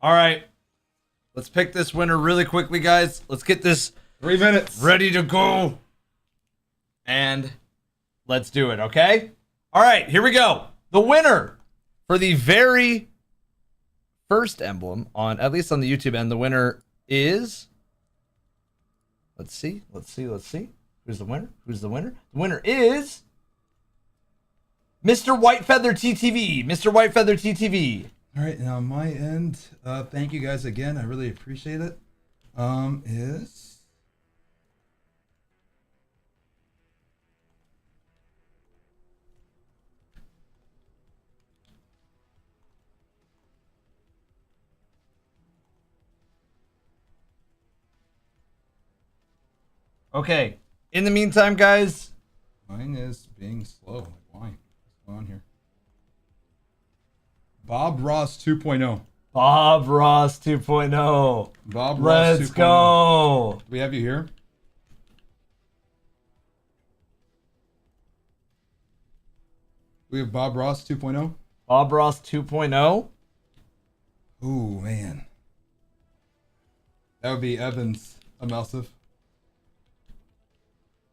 All right. Let's pick this winner really quickly, guys. Let's get this 3 minutes ready to go. And let's do it, okay? All right, here we go. The winner for the very first emblem on, at least on the YouTube end, the winner is, let's see. Who's the winner? The winner is Mr. Whitefeather TTV. Mr. Whitefeather TTV. All right, and on my end, thank you guys again. I really appreciate it. Is Okay. In the meantime, guys, mine is being slow. Like, why? What's going on here? Bob Ross 2.0. Bob Ross 2.0. Bob Ross 2.0. Let's go. Do we have you here? We have Bob Ross 2.0. Bob Ross 2.0. Ooh, man. That would be Evans Emulsive.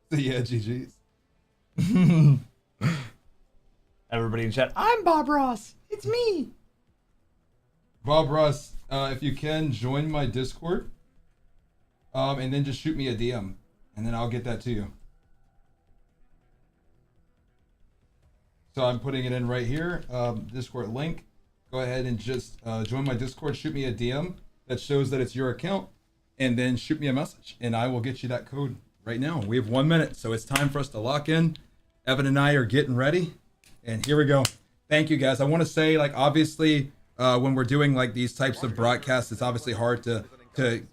So yeah, GG's. Everybody in chat, I'm Bob Ross. It's me. Bob Ross, if you can, join my Discord. And then just shoot me a DM. And then I'll get that to you. So I'm putting it in right here. Discord link. Go ahead and just join my Discord. Shoot me a DM that shows that it's your account. And then shoot me a message. And I will get you that code right now. We have 1 minute. So it's time for us to lock in. Evan and I are getting ready. And here we go. Thank you, guys. I want to say, like, obviously, when we're doing, like, these types of broadcasts, it's obviously hard to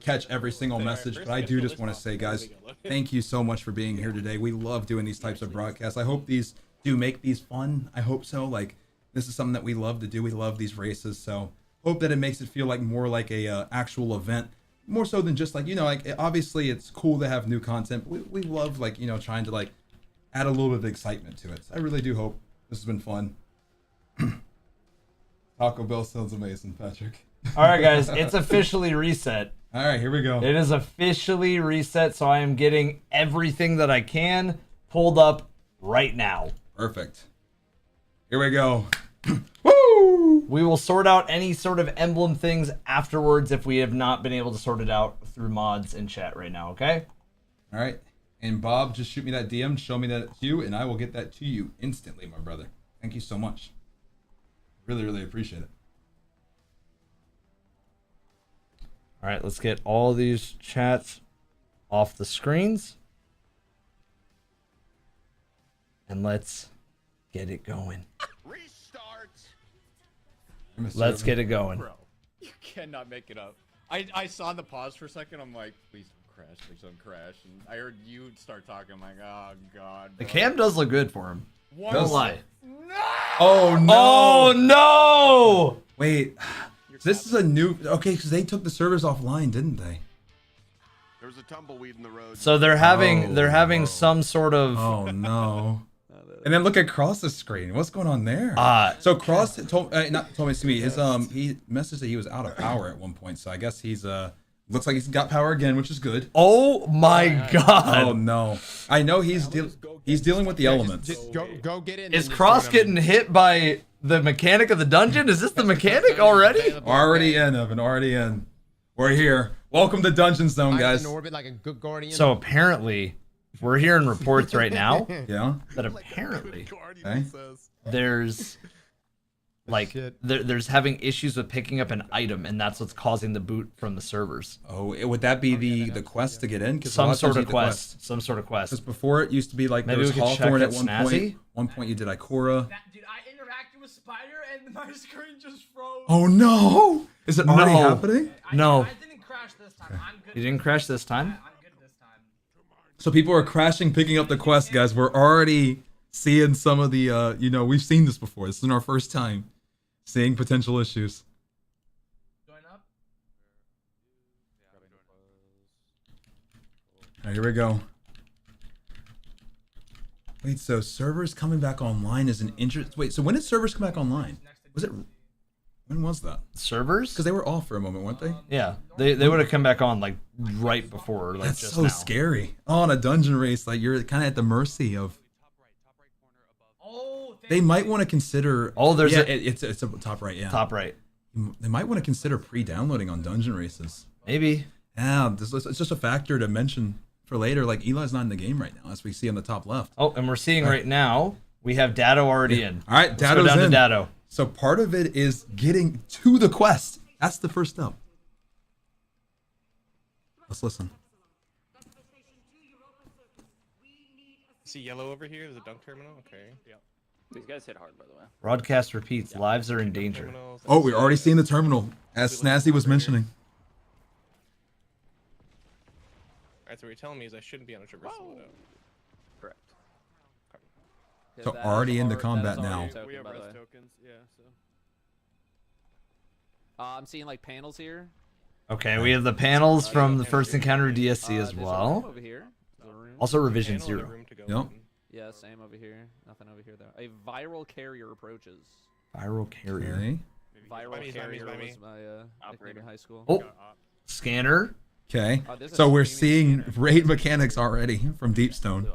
catch every single message. But I do just want to say, guys, thank you so much for being here today. We love doing these types of broadcasts. I hope these do make these fun. I hope so. Like, this is something that we love to do. We love these races. So hope that it makes it feel like more like a actual event. More so than just, like, you know, like, obviously it's cool to have new content. But we love, like, you know, trying to, like, add a little bit of excitement to it. So I really do hope this has been fun. Taco Bell sounds amazing, Patrick. All right, guys, it's officially reset. All right, here we go. It is officially reset, so I am getting everything that I can pulled up right now. Perfect. Here we go. Woo! We will sort out any sort of emblem things afterwards if we have not been able to sort it out through mods in chat right now, okay? All right. And Bob, just shoot me that DM, show me that it's you, and I will get that to you instantly, my brother. Thank you so much. Really, really appreciate it. All right, let's get all these chats off the screens. And let's get it going. Let's get it going. Bro, you cannot make it up. I saw the pause for a second. I'm like, please don't crash, please don't crash. And I heard you start talking. I'm like, oh god. The bro. cam does look good for him. Don't lie. No! Oh no! Oh no! Wait, this is a new. Okay, because they took the servers offline, didn't they? There was a tumbleweed in the road. So they're having some sort of. Oh no! And then look at Cross's screen. What's going on there? So Cross told me, excuse me, his he messaged that he was out of power at one point. So I guess he's looks like he's got power again, which is good. Oh my god! Oh no! I know he's dealing with the elements. Just go get in. Is Cross getting hit by the mechanic of the dungeon? Is this the mechanic already? Already in, Evan. Already in. We're here. Welcome to Dungeon Zone, guys. In orbit like a good guardian. So apparently, we're hearing reports right now Yeah. that apparently Okay. there's like there's having issues with picking up an item, and that's what's causing the boot from the servers. Oh, would that be the quest to get in? 'Cause a Some lot sort times of you get the quest. Some sort of quest. Because before it used to be like Maybe there was we could check Hawthorne at at one Snazzy? point. One point you did Ikora. Dude, I interacted with Spider and my screen just froze. Oh no! Is it already No. happening? No. I didn't crash this time. I'm good. You didn't crash this time? I'm good this time. So people are crashing, picking up the quest, guys. We're already seeing some of the, we've seen this before. This is our first time seeing potential issues. Going up. All right, here we go. Wait, so servers coming back online is an interest. Wait, so when did servers come back online? Was it? When was that? Servers? Because they were off for a moment, weren't they? Yeah, they would have come back on like right before, like That's just so now. scary. Oh, on a dungeon race, like you're kind of at the mercy of. Oh, They might want to consider. Oh, there's it's a top right, yeah. top right. They might want to consider pre-downloading on dungeon races. Maybe. Yeah, it's just a factor to mention for later. Like Eli's not in the game right now, as we see on the top left. Oh, and we're seeing right now we have Dado already in. All right, Let's go Dado's down in. to Dado. So part of it is getting to the quest. That's the first step. Let's listen. See yellow over here? There's a dunk terminal? Okay. Yep. These guys hit hard, by the way. Broadcast repeats. Lives are in danger. Oh, we're already seeing the terminal, as Snazzy was mentioning. Alright, so what you're telling me is I shouldn't be on a traversal loadout. Correct. So already into combat now. We have rest tokens, yeah. So. I'm seeing like panels here. Okay, we have the panels from the first encounter of DSC as There's a room well. over here. There's a room. Also revision 0. Yep. Yeah, same over here. Nothing over here though. A viral carrier approaches. Viral carrier. Okay. Viral carrier was my nickname in high school. Oh, scanner. Okay. So we're seeing raid mechanics already from Deepstone.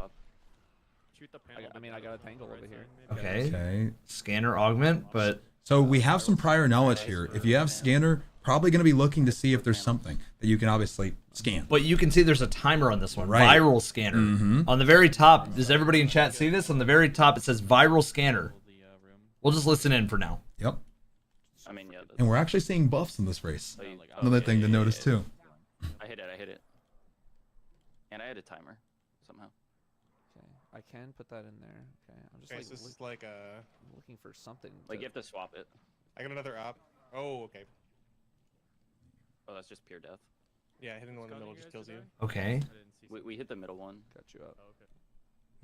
I got a tangle over here. Okay. Okay. Scanner augment, but So we have some prior knowledge here. If you have scanner, probably going to be looking to see if there's something that you can obviously scan. but you can see there's a timer on this one. Right. Viral scanner. Mhm. On the very top, does everybody in chat see this? On the very top, it says viral scanner. We'll just listen in for now. Yep. I mean, yeah. And we're actually seeing buffs in this race. Another thing to notice too. I hit it. And I had a timer somehow. Okay, I can put that in there. Okay, I'm just Okay, like so this is like a... looking for something. Like, you have to swap it. I got another op. Oh, okay. Oh, that's just pure death. Yeah, hitting the one in the middle just kills you. Okay. We hit the middle one. Got you up.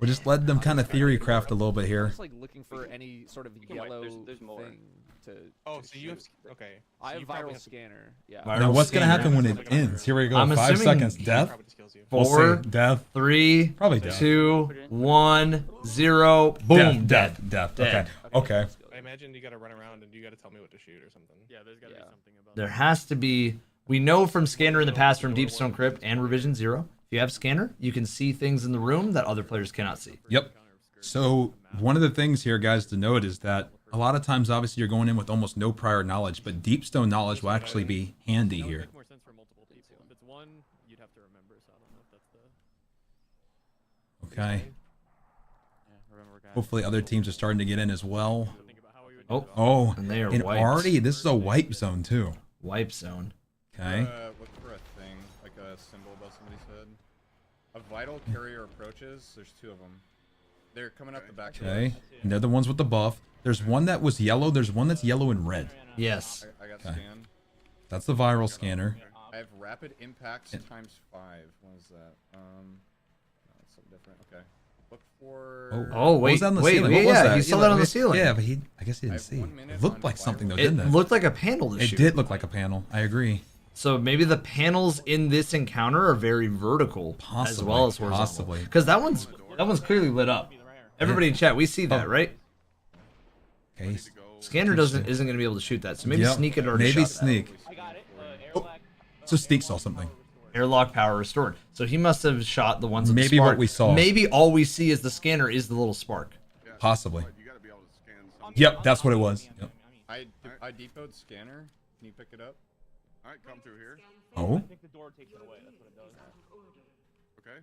We're just letting them kind of theory craft a little bit I'm here. just like looking for any sort of can wait, yellow there's more. thing to. Oh, to so you have... shoot. Okay. I So have you probably viral have to- scanner. Yeah. Now what's going to happen when it ends? Here we go. I'm 5 assuming seconds. Death. Probably just kills you. We'll 4, see. Death. 3, Probably death. 2, 1, 0. Boom. Death. Dead. Death. Dead. Okay. Okay. I imagine you gotta run around and you gotta tell me what to shoot or something. Yeah, there's gotta be something about. There has to be. We know from scanner in the past from Deepstone Crypt and Revision 0. If you have scanner, you can see things in the room that other players cannot see. Yep. So one of the things here, guys, to note is that a lot of times, obviously, you're going in with almost no prior knowledge, but Deepstone knowledge will actually be handy That would here. make more sense for multiple people. If it's one, you'd have to remember. So I don't know if that's the. Okay. Yeah, remember, guys. Hopefully, other teams are starting to get in as well. Oh, Oh, and they are and wiped. already, this is a wipe zone too. Wipe zone. Okay. Look for a thing, like a symbol above somebody's head. A vital carrier approaches. There's 2 of them. They're coming up the back. Okay. And they're the ones with the buff. There's one that was yellow. There's one that's yellow and red. Yes. I got Okay. scanned. That's the viral scanner. I have rapid impacts times 5. What is that? No, it's something different. Okay. Look for. Oh, What wait, was that on the wait, ceiling? yeah, What was that? you saw that on the ceiling. Yeah, but I guess he I didn't have see. 1 minute It looked on like something though, It didn't it? looked like a panel to It shoot. did look like a panel. I agree. So maybe the panels in this encounter are very vertical as Possibly, well as horizontal. possibly. Because that one's clearly lit up. Everybody in chat, we see that, right? Okay. Scanner isn't going to be able to shoot that, so maybe Yep. Sneak had already Maybe shot Sneak. Oh. So Sneak saw something. that. Airlock power restored. So he must have shot the ones with the Maybe spark. what we saw. Maybe all we see is the scanner is the little spark. Possibly. Yep, that's what it was. Yep. I depoted scanner. Can you pick it up? All right, come through here. Oh. Okay.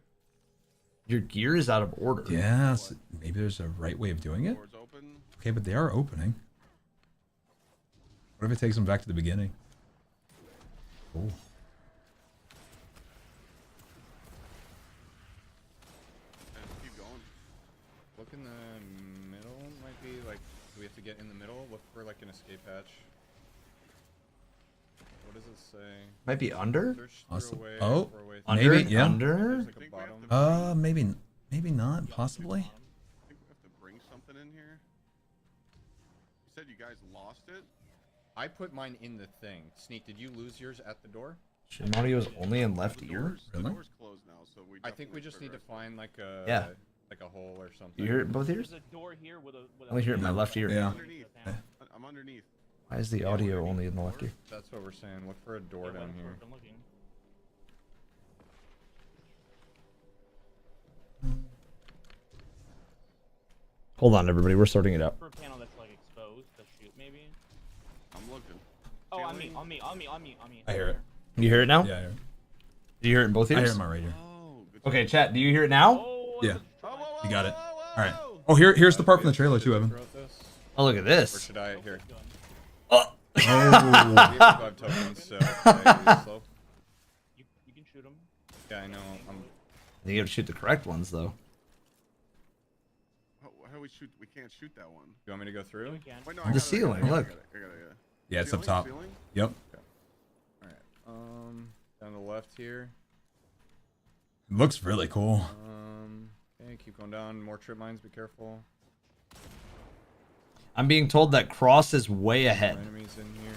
Your gear is out of order. Yes. Maybe there's a right way of doing it. Doors open. Okay, but they are opening. What if it takes them back to the beginning? Oh. Keep going. Look in the middle. Might be like. Do we have to get in the middle? Look for like an escape hatch. What does it say? Might be under? Search Awesome. through away, Oh, for a way Under? maybe, yeah. Under? There's like a bottom. Maybe not. Possibly. I think we have to bring something in here. You said you guys lost it. I put mine in the thing. Sneak, did you lose yours at the door? Shin audio is only in left The ear. doors, the Really? door's closed now, so we. I think we definitely just need to progress. find like a Yeah. hole or something. You hear it in both ears? There's a door here with a. I only hear it in my left ear. Yeah. Underneath. I'm underneath. Why is the audio only in the left ear? That's what we're saying. Look for a door down here. Hold on, everybody. We're sorting it out. For a panel that's like exposed to shoot, maybe. I'm looking. Oh, on me, on me, on me, on me, on me. I hear it. You hear it now? Yeah, I hear it. Do you hear it in both I ears? hear it in my right ear. Oh, good. Okay, chat. Do you hear it now? Yeah. You got it. All right. Oh, here's the part from the trailer too, Evan. Throughout this. Oh, look at Or this. should I here? Oh. We have 5 tokens, so yeah, slow. You can shoot him. Yeah, I know. You have to shoot the correct ones, though. How do we shoot? We can't shoot that one. You want me to go through? can. Wait, no, On the ceiling, look. Yeah, it's up Ceiling? top. Ceiling? Yep. All right. Down the left here. Looks really cool. Okay, keep going down. More trip mines. Be careful. I'm being told that Cross is way ahead. Enemies in here.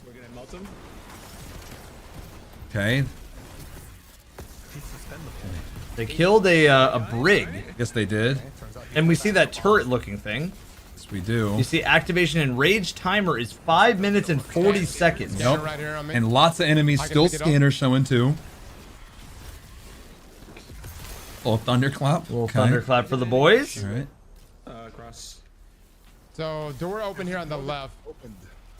We're gonna melt him. Okay. They killed a brig, Yes, they did. and we see that turret-looking thing. Yes, we do. You see activation and rage timer is 5 minutes and 40 seconds. Yep. Right here on me. And lots of enemies. I can Still pick it up. scanners showing too. Little thunderclap. Little thunderclap for the boys. All right. Cross. So door open here on the left. Opened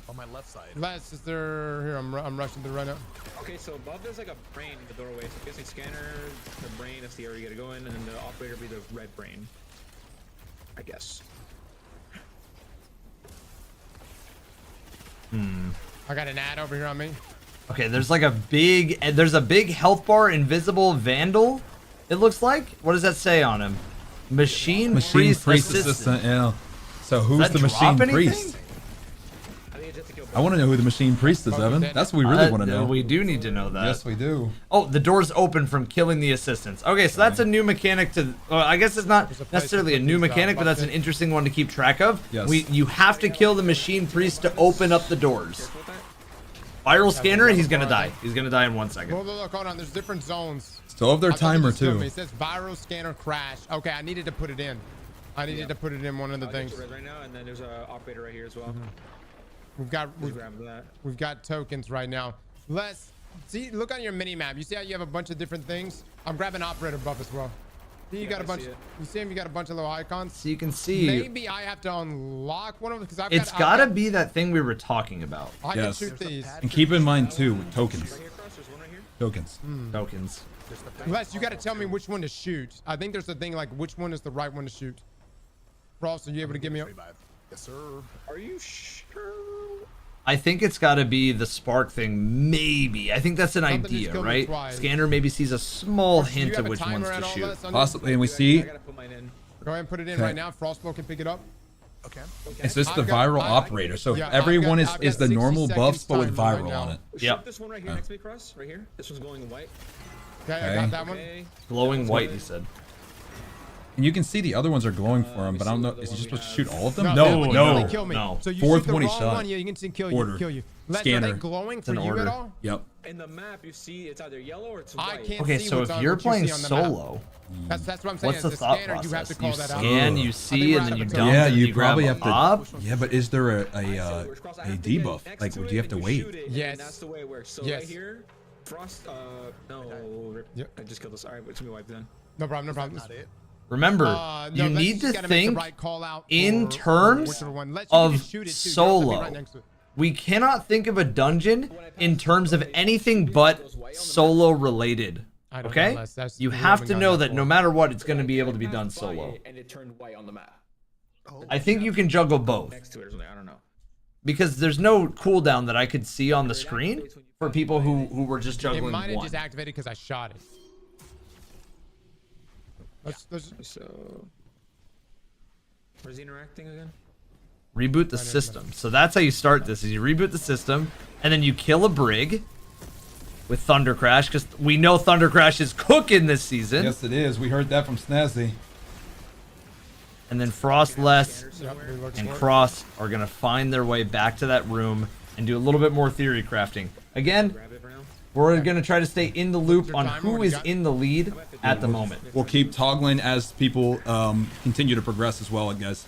on my left side. Les, is there here? I'm rushing through right now. Okay, so above there's like a brain in the doorway. So basically scanner, the brain, that's the area you gotta go in, and then the operator be the red brain. I guess. I got an ad over here on me. Okay, there's like a big health bar, invisible vandal. It looks like. What does that say on him? Machine priest assistant. Yeah. So who's Does that the machine drop anything? priest? I want to know who the machine priest is, Evan. That's what we really want to know. We do need to know that. Yes, we do. Oh, the door's open from killing the assistants. Okay, so that's a new mechanic to. I guess it's not necessarily a new mechanic, but that's an interesting one to keep track of. Yes. You have to kill the machine priest to open up the doors. Viral scanner, he's gonna die. He's gonna die in 1 second. Look, hold on. There's different zones. Still have their I thought timer this was too. me. It says viral scanner crash. Okay, I needed to put it in. I needed to put it in one of the things. Right now, and then there's an operator right here as well. We've got tokens right now. Les, see, look on your mini map. You see how you have a bunch of different things? I'm grabbing operator buff as well. See, you got a bunch. You see him? You got a bunch of little icons. So you can see. Maybe I have to unlock one of them because I've It's gotta be that thing we were talking about. I can shoot these. And keep in mind too, tokens. Tokens. Tokens. Les, you got to tell me which one to shoot. I think there's a thing like which one is the right one to shoot. Frost, are you able to give me a... Yes, sir. Are you sure? I think it's got to be the spark thing, maybe. I think that's an Something just idea, killed me right? twice. Scanner maybe sees a small Do you hint have of a which ones timer to at all, shoot. Les, on Possibly, and we see. I gotta put mine in. Go ahead and put it in Okay. right now. Frostblow can pick it up. Okay. It's just the I've got- viral operator. So yeah, everyone I've got is the 60 normal buffs, seconds but with timer right viral now. on it. Yep. This one right here next to me, Cross, right here. This one's glowing white. Okay, I got that one. Okay. Glowing white, he said. And you can see the other ones are glowing for him, but I don't know. Is he just supposed to shoot all of them? that No, one no. definitely killed me. no. So you Fourth shoot the one he wrong shot. one, yeah, you can see kill Order. you. Kill you. Les, are Scanner. they glowing for an you order. at all? Yep. In the map, you see it's either yellow or it's I white. can't Okay, see so what's if on you're what you playing see on the map. solo, That's what I'm saying. what's the As a thought scanner, you have to process? call You that out. scan, you I think see, we're and then out you of dump, Yeah, and you you grab probably a have to. bob. Yeah, but is there a Cross, I have to get debuff? next Like, to would it you have to and wait? shoot it, Yes. And that's the way it works. So Yes. right here, Frost, no, Yep. I just killed this. All right, it's gonna be wiped then. No problem, no problem. Not it. Remember, No, you let's need just to gotta make the think right call out in for terms whichever one. Let's- you can of just shoot it too. You don't have to be solo. right next to it. We cannot think of a dungeon in terms of anything but solo related. I don't Okay? know, Les, that's- You we have haven't to gone know that that no far. matter what, it's going to be able to be done solo. And it turned white on the map. I think you can juggle both Next to it or something. I don't know. because there's no cooldown that I could see on the screen for people who were just It juggling might have one. just activated because I shot it. Let's So, where's he interacting again? Reboot the system. So that's how you start this: is you reboot the system, and then you kill a brig with Thunder Crash, because we know Thunder Crash is cooking this season. Yes, it is. We heard that from Snazzy. And then Frost, Les, Yep, we looked and for it. Cross are gonna find their way back to that room and do a little bit more theory crafting. Again, Grab it for now. we're gonna try to stay in the loop your on timer? who What do you is got? in the lead at the moment. We'll keep toggling as people continue to progress as well, guys.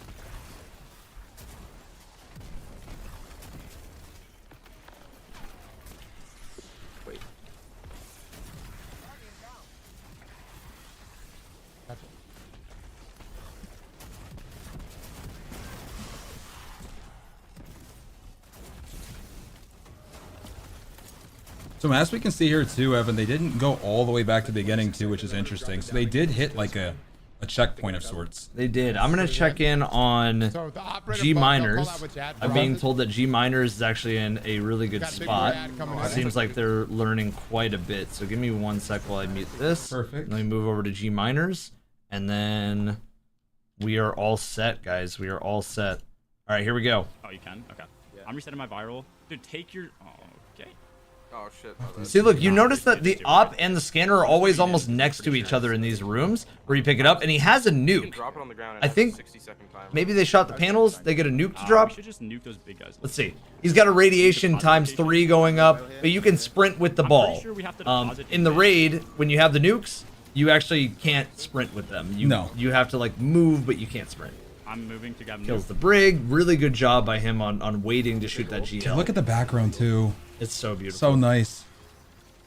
So as we can see here too, Evan, they didn't go all the way back to the beginning too, which is interesting. So they did hit like a a checkpoint of sorts. They did. I'm gonna check in on So the operator G buff, they'll miners. call out what you had I'm for being us. told that G miners is actually in a really good Got a big spot. ad coming in. It seems like they're learning quite a bit. So give me 1 sec while I mute this. Perfect. Let me move over to G miners, and then we are all set, guys. We are all set. All right, here we go. Oh, you can? Okay. I'm resetting my viral. Dude, take your... Oh, okay. Oh shit. See, look, you notice that the op and the scanner are always almost next to each other in these rooms where you pick it up, and he has a nuke. Drop it on the ground in I think 60-second time. maybe they shot the panels, they get a nuke to drop. We should just nuke those big guys. Let's see. He's got a radiation ×3 going up, but you can sprint with the ball. sure we have to In the raid, when you have the nukes, you actually can't sprint with them. You have to like move, but you can't sprint. I'm moving to grab Kills the brig. Really good job by him on waiting to shoot that GL. Dude, look at the background too. It's so beautiful. So nice.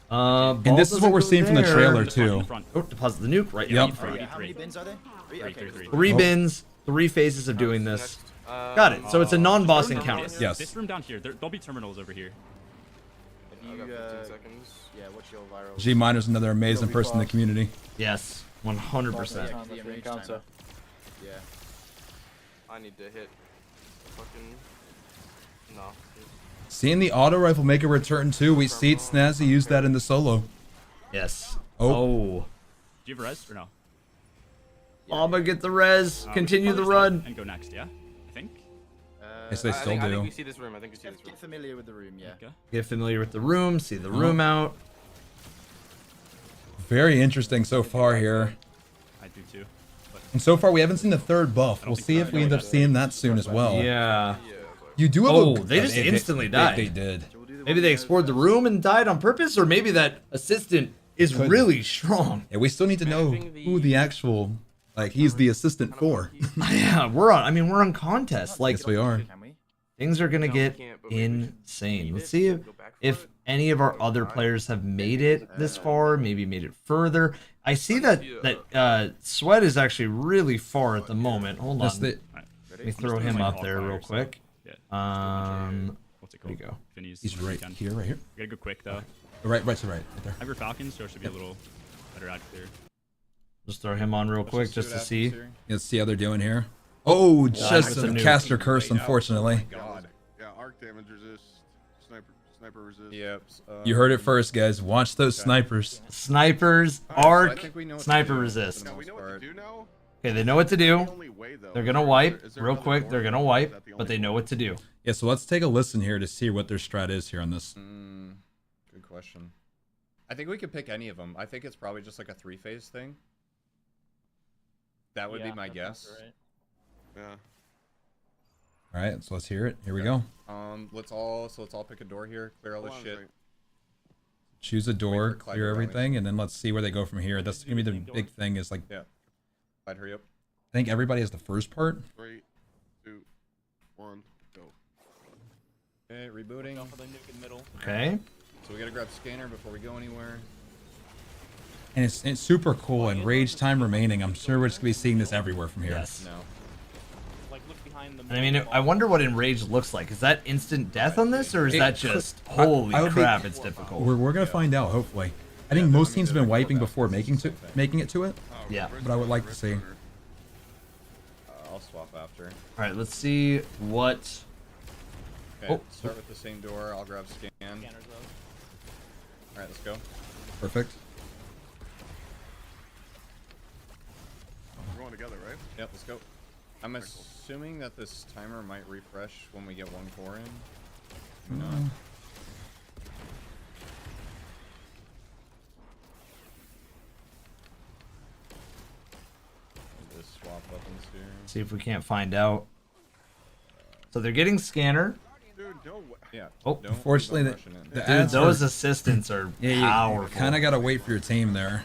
And this is what we're seeing from the trailer too. Oh, deposit the nuke right Yep. in front. How many bins are there? Three? Three bins, 3 phases of doing this. Got it. So it's a non-boss encounter. Yes. This room down here. There'll be terminals over here. Have you, yeah, what's your viral? G Miner's another amazing person in the community. Yes, 100%. Yeah. I need to hit fucking no. Seeing the auto rifle make a return too. We see Snazzy use that in the solo. Yes. Oh. Do you have res or no? I'm gonna get the res. Continue the probably run. start And go next, yeah? I think. Yes, they still I do. think we see this room. I think we see this room. Get familiar with the room, yeah. Okay. Get familiar with the room. See the room out. Very interesting so far here. I do too. But And so far we haven't seen the third buff. We'll see if we end up seeing that soon as well. Yeah. You do have Oh, a... they just instantly died. They did. Maybe they explored the room and died on purpose, or maybe that assistant is really strong. Yeah, we still need to know who the actual... Like, he's the assistant for. Yeah, we're on contest. Like, Yes, we are. things are gonna get insane. Let's see if any of our other players have made it this far, maybe made it further. I see that Sweat is actually really far at the moment. Hold on. Let me throw him up there real quick. What's it There called? you go. He's right here, right here. We gotta go quick though. Right to right there. I have your Falcons, so it should be a little better out clear. Just throw him on real quick just to see. Let's see how they're doing here. Oh, just a a nuke. caster curse, unfortunately. God. Yeah, arc damage resist, sniper resist. Yep. You heard it first, guys. Watch those snipers. Snipers, Alright, so I arc, think we know what to sniper do. resist. Now we know what to do now. Okay, they know what to do. Only way, though. They're gonna wipe real quick. They're gonna wipe, but they know what to do. Yeah, so let's take a listen here to see what their strat is here on this. Good question. I think we could pick any of them. I think it's probably just like a 3-phase thing. That would be my guess. Yeah. All right, so let's hear it. Here we go. Let's all pick a door here. Clear all this shit. Choose a door, for Clyde clear to run everything, and then let's see where they go from here. That's gonna be the big thing. Is like, Yeah. Clyde, hurry up. I think everybody has the first part. 3, 2, 1, go. Okay, rebooting. Okay. So we gotta grab scanner before we go anywhere. And it's super cool. And rage time remaining. I'm sure we're just gonna be seeing this everywhere from here. Yes. No. And I mean, I wonder what Enrage looks like. Is that instant death on this, or is It that could- just I holy would be- crap? It's difficult. We're gonna find out hopefully. I think most teams have been wiping before making it to it. Yeah. But I would like to see. I'll swap after. All right, let's see what. Okay, Oh. start with the same door. I'll grab scan. All right, let's go. Perfect. We're going together, right? Yep, let's go. I'm assuming that this timer might refresh when we get 1 core in. Maybe not. Just swap weapons here. See if we can't find out. So they're getting scanner. Dude, no way. Yeah. Oh, Unfortunately, the dude, ads those are, assistants are you powerful. kind of gotta wait for your team there.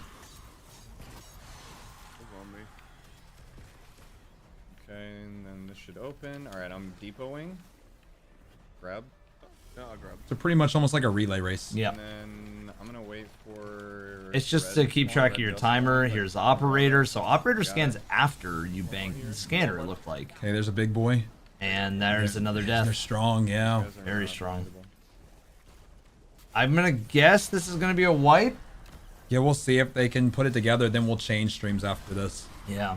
Okay, and then this should open. All right, I'm depoting. Grab. Yeah, I'll grab. So pretty much almost like a relay race. Yeah. And then I'm gonna wait for. It's just to red keep spawn, track of red your dust timer. spawn. Here's operator. So operator scans after you bank the scanner, it looked like. Okay, there's a big boy. And there's another They're death. strong, yeah. Very strong. I'm gonna guess this is gonna be a wipe. Yeah, we'll see if they can put it together. Then we'll change streams after this. Yeah.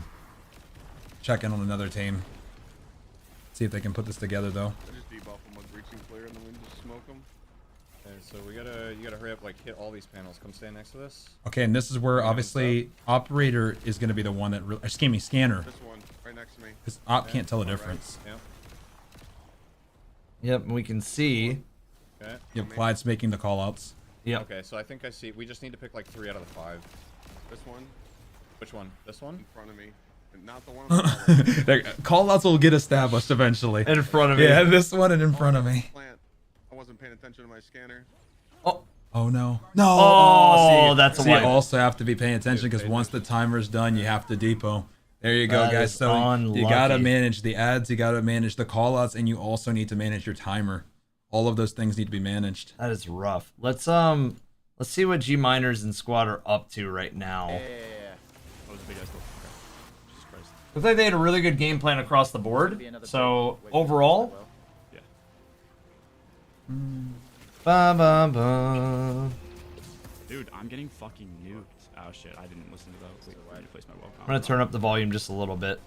Check in on another team. See if they can put this together though. I just debuff them with breaching flare and then we just smoke them. Okay, so you gotta hurry up, like hit all these panels. Come stand next to this. Okay, and this is where obviously operator is going to be the one that really, excuse me, scanner. This one, right next to me. Because op can't tell the difference. Right. Yep, we can see. Okay. Yep, Clyde's making the call outs. Yep. Okay, so I think I see. We just need to pick like 3 out of the 5. This one. Which one? This one? In front of me. Not the one. Call outs will get established eventually. In front of me. Yeah, this one and in front of me. Plant. I wasn't paying attention to my scanner. Oh no. No. Oh, that's a so you wipe. also have to be paying attention because once the timer's done, you have to depot. There you go, That guys. is So you gotta unlucky. manage the ads, you gotta manage the call outs, and you also need to manage your timer. All of those things need to be managed. That is rough. Let's see what G miners and squad are up to right now. That was a big ass goal. Okay. Jesus Christ. Looks like they had a really good game plan across the board. So overall, ba, ba, ba. Dude, I'm getting fucking nuked. Oh shit, I didn't listen to that. Wait, I need to place my webcam. I'm gonna turn up the volume just a little bit.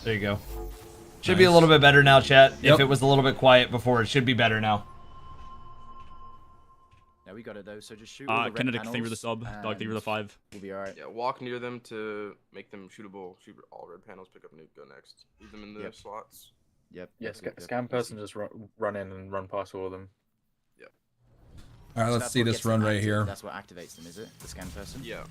There you go. Should be a little bit better now, chat. Yep. If it was a little bit quiet before, it should be better now. Yeah, we got it though. So just shoot. All the red Kinetic, thank you for the panels sub. Dog, thank you for the 5. We'll be alright. Yeah, walk near them to make them shootable. Shoot all red panels, pick up nuke, go next. Leave them in the slots. Yep. Yeah, scan person just run in and run past all of them. Yep. All right, So let's that's see what this gets them run right active. here. That's what activates them, is it? The scan person? Yeah.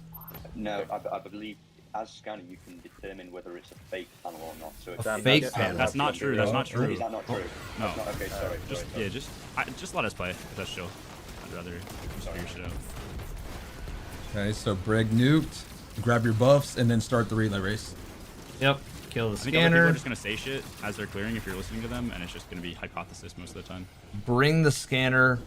No, I believe as scanner you can determine whether it's a fake panel or not. So A fake panel. That's not true. That's not true. Is that not true? No. That's not, okay, sorry. Just sorry. yeah, just let us play. If that's chill. I'd rather just figure shit out. Okay, so Brig nuked. Grab your buffs and then start the relay race. Yep. Kill the I think other people scanner. are just gonna say shit as they're clearing if you're listening to them, and it's just gonna be hypothesis most of the time. Bring the scanner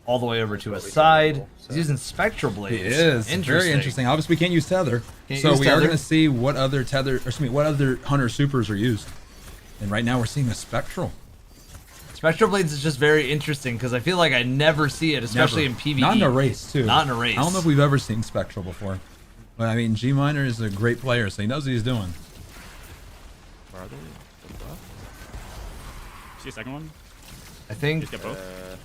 all the way over to his side. He's using spectral blades. It is very interesting. Obviously, we can't use tether, so we are going to see what other tether, or excuse me, what other hunter supers are used. And right now, we're seeing a spectral. Spectral blades is just very interesting because I feel like I never see it, especially in PvE. Not in a race, too. Not in a race. I don't know if we've ever seen spectral before. But I mean, G Miner is a great player, so he knows what he's doing. Where are they? See a second one? I think Just get both.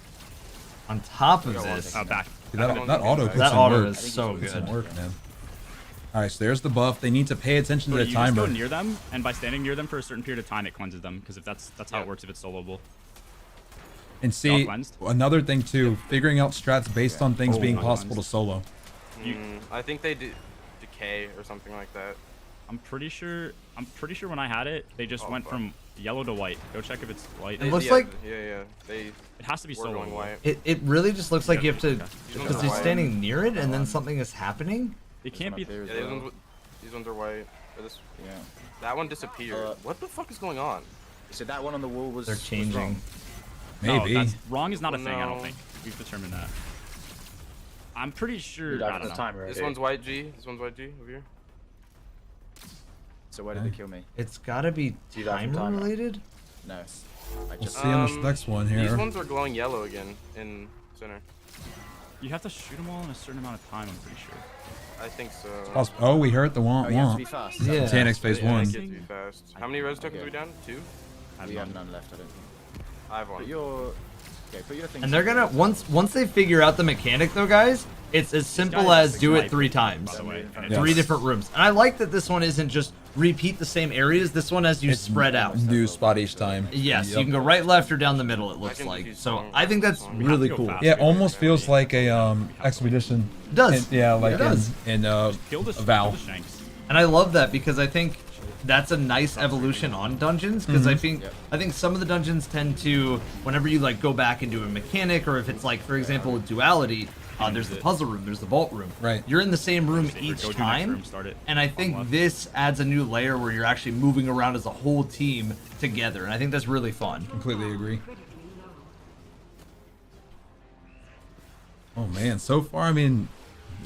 on top of this. Back. Dude, that auto puts That some auto work. is so Puts some good. work, man. All right, so there's the buff. They need to pay attention to So the you just timer. go near them, and by standing near them for a certain period of time, it cleanses them. Because if that's how it works, if it's soloable. And see, another thing too, figuring out strats based on things being possible to solo. I think they do decay or something like that. I'm pretty sure when I had it, they just went from yellow to white. Go check if it's white. It looks like they. It has to be were going soloable. white. it really just looks like you have to, These ones because are he's white. standing near it and then something is happening. It can't be. Yeah, these ones are white. Or this, that one disappeared. What the fuck is going on? So that one on the wall was. They're changing. Maybe. No, wrong is not a thing. I don't No. think we've determined that. I'm pretty sure. Dude, I don't know. timer This one's white G. This one's white G over here. So why did they kill me? It's gotta be timer related. No. I We'll just. see on this next one here. These ones are glowing yellow again in center. You have to shoot them all in a certain amount of time. I'm pretty sure. I think so. Oh, we heard the want. you have to be fast. Yeah. Mechanics phase Yeah, I one. get to be fast. How many res tokens are we down? 2? We have none left, I don't think. I have one. Put your. Okay, put your things. And they're gonna once they figure out the mechanic though, guys. It's as simple as do it 3 times, By the way, and Yes. 3 different rooms. And I like that this one isn't just repeat the same areas. This one has you spread out. New spot each time. Yes, Yep. you can go right, left, or down the middle. It looks can like. use So song, I think that's song. really go cool. fast. Yeah, it almost feels like a expedition. It does. And, yeah, like It does. in Kill the Val. Kill the Shanks. And I love that because I think that's a nice evolution on dungeons because I think some of the dungeons tend to, whenever you like go back and do a mechanic, or if it's like, for example, with Duality, there's the puzzle room, there's the vault room. Right. You're in the same room Go to each next time, room, start it. and I think this adds a new layer where you're actually moving around as a whole team together, and I think that's really fun. Completely agree. Oh man, so far, I mean,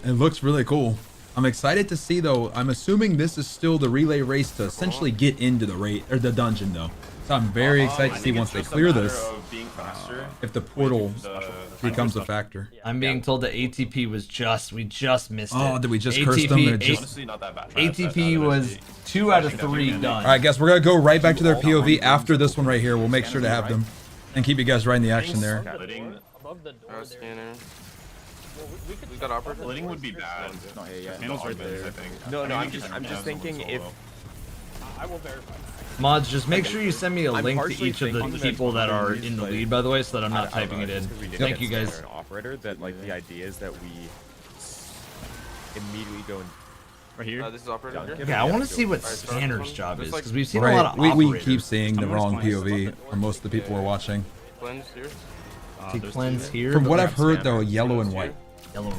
it looks really cool. I'm excited to see though. I'm assuming this is still the relay race to essentially get into the raid or the dungeon though. So I'm very excited to see once they clear this. Being faster. If the portal becomes a factor. I'm being told that ATP was we just missed it. Oh, did we just curse them? They're just... Honestly, not that bad. ATP was 2 out of 3 done. All right, guys, we're gonna go right back to their POV after this one right here. We'll make sure to have them and keep you guys right in the action there. Above the door Scanner. we got operator. Splitting would be bad. Not here yet. Panel's right there. I think. No, I'm just thinking if I will verify. Mods, just make sure you send me a I'm link to partially each of the thinking that people that are these, in the like, lead, by the way, so that I'm not I don't typing know, it in. just 'cause we didn't Thank get you guys. Scanner and operator, that like the idea is that we immediately go and right here. This is operator. Here? Yeah, I want to see what Scanner's job is, because we've seen a lot of we operators. keep seeing the wrong POV for most of the people we're watching. Cleanse here. See cleanse here. From but what like I've heard, though, yellow and white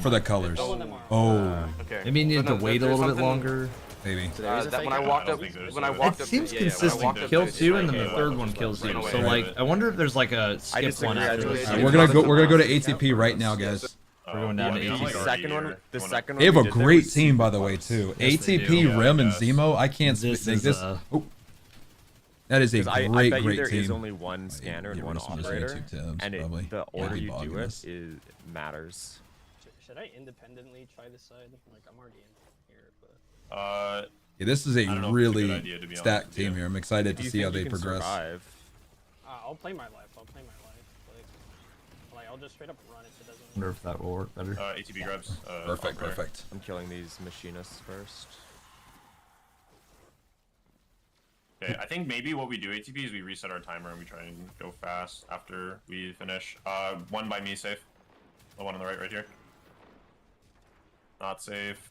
for the colors. Oh, Okay. maybe you need to No, wait a there's little bit something- longer. maybe. That when I walked up, It seems consistent. Kill 2 and then the third one kills you. So like, I wonder if there's like a skip one after this. All right, we're gonna go to ATP right now, guys. We're going down to ATP. the second one. They have we a did there great was team, by the way, too. Yes, they ATP, do. Rim, and Zemo. I can't This think is, this. Oh, that is a 'cause I great, bet you great there is team. only one scanner and get one rid of some of those operator, YouTube tabs, and probably. the Yeah, order be you bogging do it us. matters. Should I independently try this side? Like I'm already in here, but Yeah, this is a I don't know if it's a really good idea, to be honest stacked with you. team here. I'm excited Do to you see think how you they can progress. survive? I'll play my life. Like I'll just straight up run if it doesn't. Wonder if that will work better. ATP grabs. Perfect, operator. perfect. I'm killing these machinists first. Okay, I think maybe what we do ATP is we reset our timer and we try and go fast after we finish. One by me safe. The one on the right here. Not safe.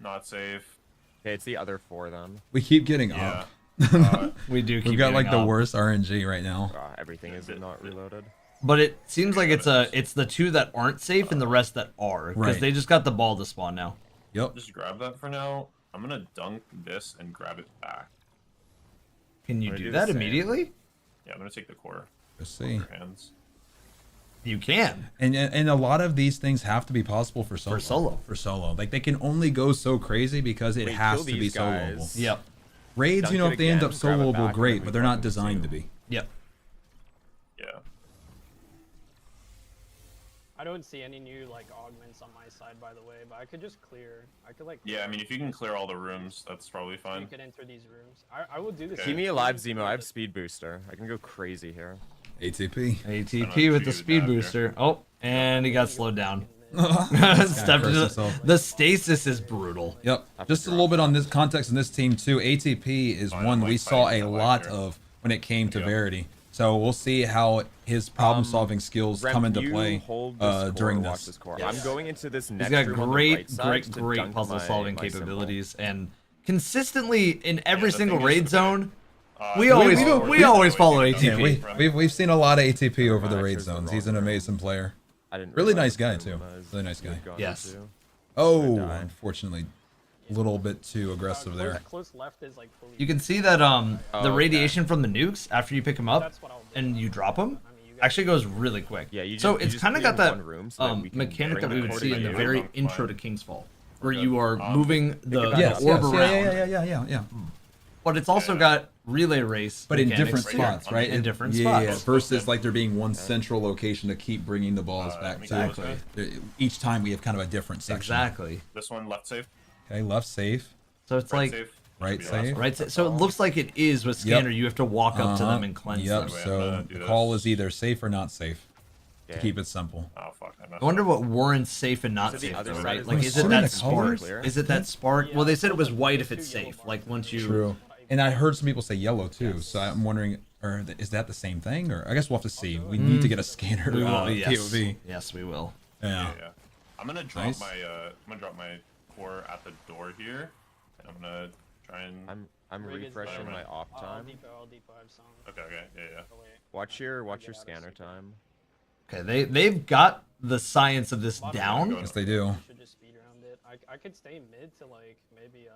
Not safe. Okay, it's the other 4 then. We keep getting Yeah. up. We do keep We've got like getting the up. worst RNG right now. Everything is not reloaded. But it seems like it's the 2 that aren't safe and the rest that are, because Right. they just got the ball to spawn now. Yep. Just grab that for now. I'm gonna dunk this and grab it back. Can you I'm gonna do do the that same. immediately? Yeah, I'm gonna take the core. Let's see. Your hands. You can. And a lot of these things have to be possible for solo. For solo. Like they can only go so crazy because it Wait, has kill to be these soloable. guys. Yep. Raids, Dunk you know, it if they end up again, grab it back, soloable, and great, then but we they're not find the designed to two. be. Yep. Yeah. I don't see any new like augments on my side, by the way. But I could just clear. I could like. Yeah, I mean, if you can clear all the rooms, that's probably You fine. could enter these rooms. I will do this. Keep me alive, Zemo. I have speed booster. I can go crazy here. ATP. ATP with the speed booster. Oh, and he got slowed down. Stepped Stepped into the stasis is brutal. Yep. Just a little bit on this context in this team too. ATP is one we saw a lot of when it came to Verity. So we'll see how his problem-solving skills Rem, come into you play hold this core, during watch this. core. Yes. I'm going into this next He's got room on the great, right side to great dunk puzzle-solving my symbol. capabilities, and consistently in every the single thing is, raid zone, we we always follow ATP. Yeah, we've seen a lot of ATP over the I raid chose the zones. wrong He's an room. amazing player. I didn't Really realize nice guy the too. room I was Really nice guy. gone Yes. into. Oh, die. unfortunately, a little bit too aggressive there. Close left is like fully. You can see that the okay. radiation from the nukes after you pick them up That's what I'll do. and you drop them actually goes really quick. Yeah, you so just- you it's just kind of clear got that one room so that we can mechanic that bring we the would core see in the together. very Fine. intro to Kingsfall, where you are moving the Yes, orb yes, around. yeah. But it's also got relay race, But in mechanics different spots, right? In different Yeah, spots. versus like there being one central location to keep bringing the balls back to. Exactly. Each time we have kind of a different section. Exactly. This one left safe. Okay, left safe, So it's Right like safe. right Should be last safe. one. right. So it looks like it is with Yep. scanner. You have to walk up to them and cleanse Yep. them. Wait, I'm So gonna do the call this. is either safe or not safe. To Yeah. keep it simple. Oh fuck! I messed I wonder up. what warrants safe and not So the safe, other though, side right? is Like, like is so it many that spark? colors? Is it that spark? Well, they said it was white if it's safe. Like once you. True. And I heard some people say yellow too. So I'm wondering, is that the same thing? Or I guess we'll have to see. We need to get a scanner We will, yes. POV. Yes, we will. Yeah. Yeah. I'm gonna drop Nice. my core at the door here, and I'm gonna try and. I'm Rig is refreshing better. my off time. I'll depot, I have some. Okay. Yeah. Oh, wait. Watch your scanner time. Okay, they've got the science of this down, Yes, they do. Should just speed around it. I could stay mid to like maybe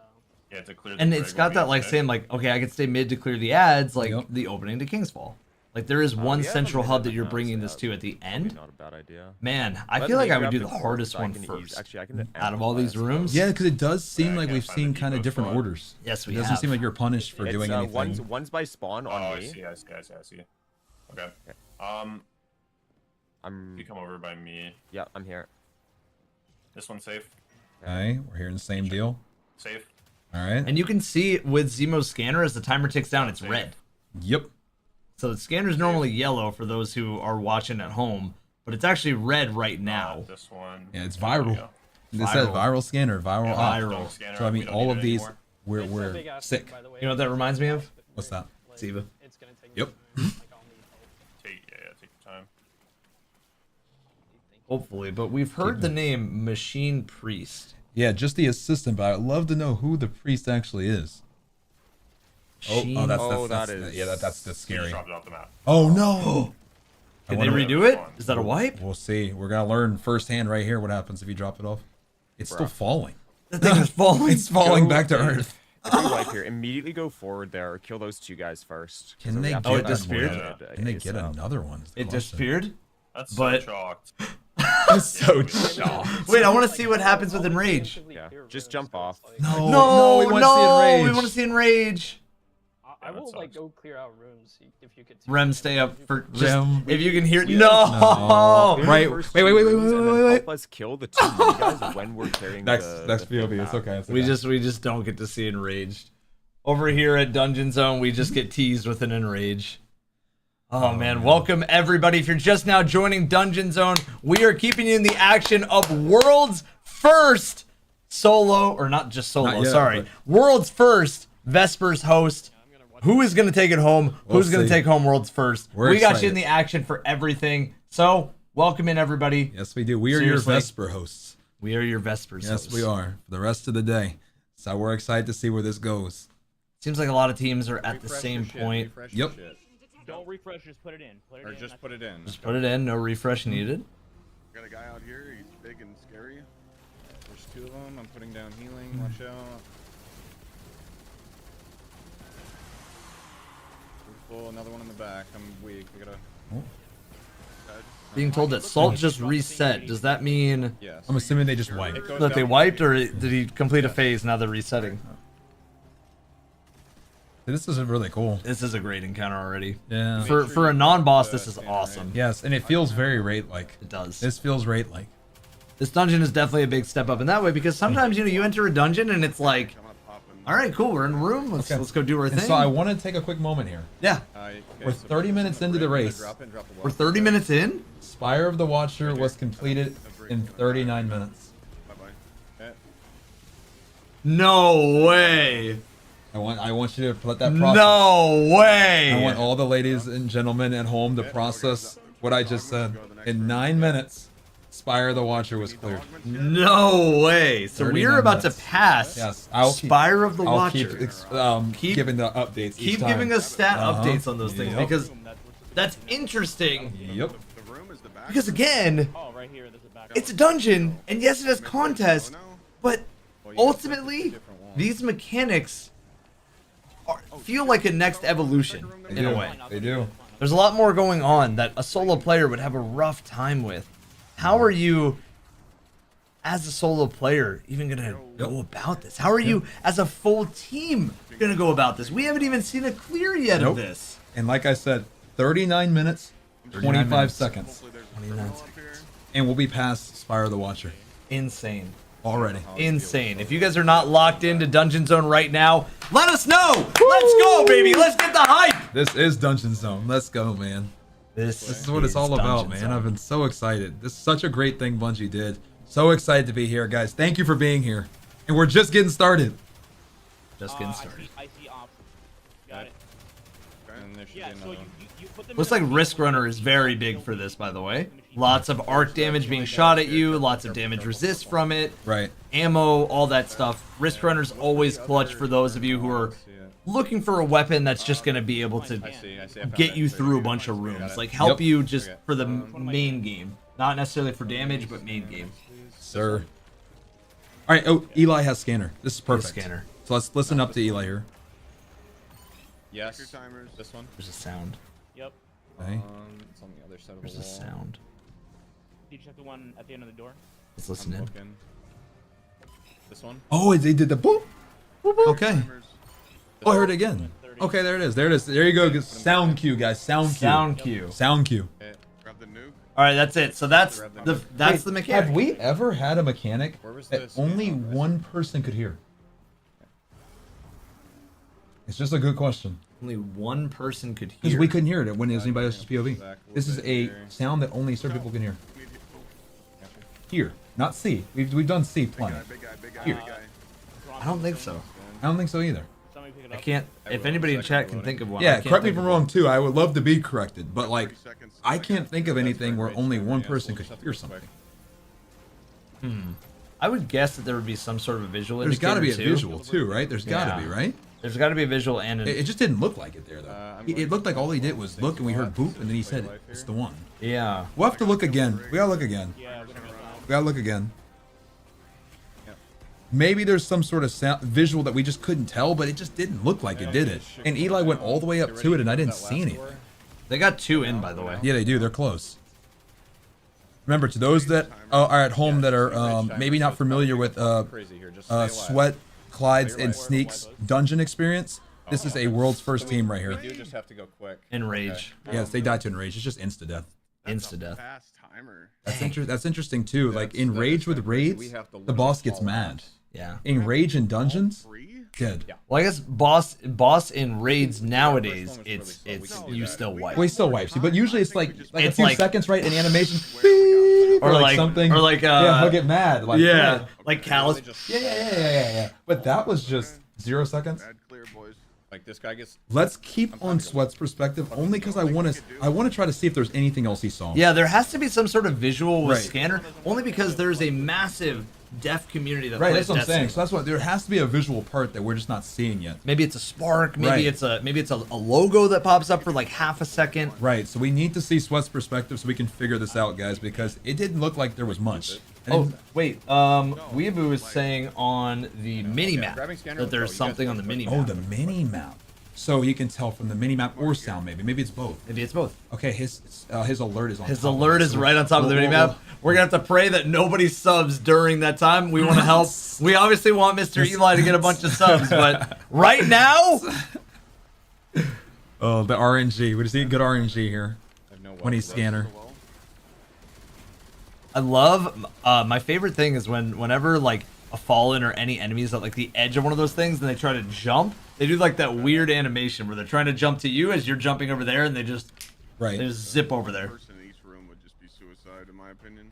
Yeah, to clear. and the it's rig got would that be like sick. saying like, okay, I can stay mid to clear the ads, like Yep. the opening to Kingsfall. Like there is one we have a central hub minute that you're now, bringing so this that to at the probably end. Not a bad idea. Man, I Let feel like me I would grab do the the core hardest so I one can first. Actually, I can Out of all these rooms. Yeah, because it does seem like can't we've find seen the kind of depot different spot. orders. Yes, we It doesn't have. seem like you're punished for It's, doing anything. one's by spawn Oh, on I me. see. Okay. You come over by me. Yeah, I'm here. This one's safe. Okay, we're hearing the same deal. Safe. All right. And you can see with Zemo's scanner, as the timer ticks down, it's red. Yep. So the scanner's normally yellow for those who are watching at home, but it's actually red right now. This one. Yeah, it's viral. This says viral scanner, viral Yeah, op. viral. So I mean, all of these, we're sick. You know what that reminds me of? What's that? Siva. Yep. Take your time. Hopefully, but we've heard the name Machine Priest. Yeah, just the assistant, but I'd love to know who the priest actually is. That's scary. Dropped it off the map. Oh no! Can they redo it? Is that a wipe? We'll see. We're gonna learn firsthand right here what happens if you drop it off. It's still falling. The thing is falling. It's falling back to earth. If you wipe here, immediately go forward there. Kill those 2 guys first. Can they get it disappeared? Can they get another one? It disappeared? That's but so shocked. I'm so shocked. Wait, I want to see what happens with Enrage. Yeah, just jump off. No, we want to see Enrage. we want to see Enrage. I will like go clear out rooms if you could. Rem, stay up for just, Rem. if you can hear. No. Right. Wait. Let's kill the 2 mini guys when we're carrying Next the POV. It's okay. We just don't get to see Enraged. Over here at Dungeon Zone, we just get teased with an Enrage. Oh man, welcome everybody. If you're just now joining Dungeon Zone, we are keeping you in the action of world's first solo, or not just solo, Not yet, sorry. World's first Vespers host. Who is going to take it home? Who's going to take home world's first? We got you in the action for everything. So, welcome in everybody. Yes, we do. We are your Vesper hosts. We are your Vespers hosts. Yes, we are. For the rest of the day. So we're excited to see where this goes. Seems like a lot of teams are at the same point. Yep. Don't refresh, just put it in. Just put it in. Just put it in, no refresh needed. Got a guy out here, he's big and scary. There's 2 of them, I'm putting down healing, watch out. Beautiful, another one in the back, I'm weak, I gotta... Being told that Salt just reset, does that mean... Yes. I'm assuming they just wiped. That they wiped, or did he complete a phase, now they're resetting? This is really cool. This is a great encounter already. Yeah. For a non-boss, this is awesome. Yes, and it feels very raid-like. It does. This feels raid-like. This dungeon is definitely a big step up in that way, because sometimes, you know, you enter a dungeon and it's like, all right, cool, we're in a room, let's go do our thing. And so I want to take a quick moment here. Yeah. We're 30 minutes into the race. We're 30 minutes in? Spire of the Watcher was completed in 39 minutes. No way. I want you to let that process. No way. I want all the ladies and gentlemen at home to process what I just said. In 9 minutes, Spire of the Watcher was cleared. No way. So we're about to pass Spire of the Watcher. Keep giving the updates. Keep giving us stat updates on those things because that's interesting. Yep. Because again, it's a dungeon, and yes, it has contests, but ultimately, these mechanics feel like a next evolution in a way. They do. There's a lot more going on that a solo player would have a rough time with. How are you, as a solo player, even gonna go about this? How are you, as a full team, gonna go about this? We haven't even seen a clear yet of this. And like I said, 39 minutes, 25 seconds. 29 seconds. And we'll be past Spire of the Watcher. Insane. Already. Insane. If you guys are not locked into Dungeon Zone right now, let us know. Let's go, baby. Let's get the hype. This is Dungeon Zone. Let's go, man. This is what it's all about, man. I've been so excited. This is such a great thing Bungie did. So excited to be here, guys. Thank you for being here. And we're just getting started. Just getting started. I see ops. Got it. Yeah, so you put them Looks like Risk Runner is very big for this, by the way. Lots of arc damage being shot at you, lots of damage resist from it. Right. Ammo, all that stuff. Risk Runner's always clutch for those of you who are looking for a weapon that's just going to be able to get you through a bunch of rooms. Like, help you just for the main game. Not necessarily for damage, but main game. Sir. All right. Oh, Eli has scanner. This is perfect. Scanner. So let's listen up to Eli here. Yes. This one. There's a sound. Yep. Okay. It's on the other side of There's the a wall. sound. Did you check the one at the end of the door? Let's listen in. Looking. This one. Oh, they did the boop. Boop, boop. Okay. Oh, I heard it again. Okay, there it is. There it is. There you go. Sound cue, guys. Sound cue. Sound cue. Sound cue. Grab the nuke. All right, that's it. So that's the Wait, mechanic. Have we ever had a mechanic was that this? only one person could hear? It's just a good question. Only one person could hear. Because we couldn't hear it when it was anybody else's POV. This is a sound that only certain people can hear. Here, not C. We've done C plenty. Here. I don't think so. I don't think so either. I can't. If anybody in chat can think of one. I Yeah, can't correct me think if I'm of wrong one. too. I would love to be corrected, but like, I can't think of anything where only one person could hear something. I would guess that there would be some sort of a visual. There's got to be a indicator, too. visual too, right? There's got to be, right? There's got to be a visual and an... It just didn't look like it there though. It looked like all he did was look, and we heard boop, and then he said it's the one. Yeah. We'll have to look again. We gotta look again. We gotta look again. Maybe there's some sort of sound visual that we just couldn't tell, but it just didn't look like it did it. And Eli went all the way up to it, and I didn't see anything. They got 2 in, by the way. Yeah, they do. They're close. Remember, to those that are at home that are maybe not familiar with Sweat, Clyde's, and Sneak's dungeon experience, this is a world's first team right here. We do just have to go quick. Enrage. Yes, they die to Enrage. It's just insta-death. Insta-death. Fast timer. That's interesting too. Like in Rage with raids, the boss gets mad. Yeah. In Rage and dungeons, dead. Well, I guess boss in raids nowadays, it's you still wipe. Well, he still wipes you, but usually it's like a It's few like- seconds, right? In animation, or like something, or like yeah, he'll get mad. Like, yeah, like Callus. Yeah. But that was just 0 seconds. Like this guy gets. Let's keep on Sweat's perspective, only because I want to try to see if there's anything else he saw. Yeah, there has to be some sort of visual with Right. scanner, only because there's a massive deaf community that Right, plays that's what I'm saying. Destiny. So that's what there has to be a visual part that we're just not seeing yet. Maybe it's a spark. Maybe Right. it's a logo that pops up for like half a second. Right. So we need to see Sweat's perspective so we can figure this out, guys, because it didn't look like there was much. Oh wait, Weeaboo is saying on the mini map that there's something on the mini map. Oh, the mini map. So you can tell from the mini map or sound, maybe. Maybe it's both. Maybe it's both. Okay, his alert is on. His top alert of it, is so right on top of the we'll- mini map. we'll- We're gonna have to pray that nobody subs during that time. We want to help. We obviously want Mr. Eli to get a bunch of subs, but right now, Oh, the RNG. We just need good RNG here. When he's scanner. I love my favorite thing is whenever like a fallen or any enemies at like the edge of one of those things and they try to jump, they do like that weird animation where they're trying to jump to you as you're jumping over there, and they just zip over there. Person in each room would just be suicide, in my opinion.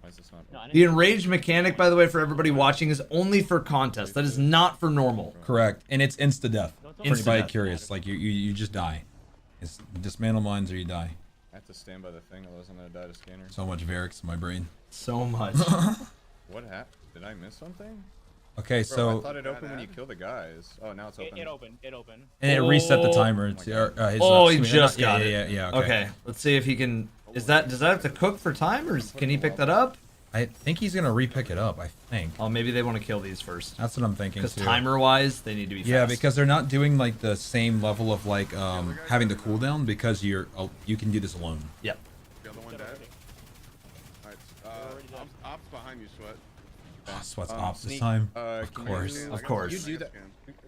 Why is this not? The enraged mechanic, by the way, for everybody watching, is only for contest. That is not for normal. Correct. And it's insta-death. For anybody Insta-death. curious, like you just die. It's dismantle mines or you die. I have to stand by the thing, otherwise I'm gonna die to scanner. So much Varix in my brain. So much. What happened? Did I miss something? Okay, Bro, so I thought it opened when you kill the guys. Oh, now it's open. It opened. It opened. and it reset the timer. It's, his, Oh, he screen. just yeah, got yeah, it. Yeah, Okay, let's see if he can. Does that have to cook for time, or can he pick that up? I think he's gonna re-pick it up. I think. Oh, maybe they want to kill these first. That's what I'm thinking. Because too. timer-wise, they need to be. Yeah, fast. because they're not doing like the same level of like having the cooldown because you can do this alone. Yep. The other one dead. Alright, ops behind you, Sweat. Oh, Sweat's ops this Sneak, time. can Of course. You do that.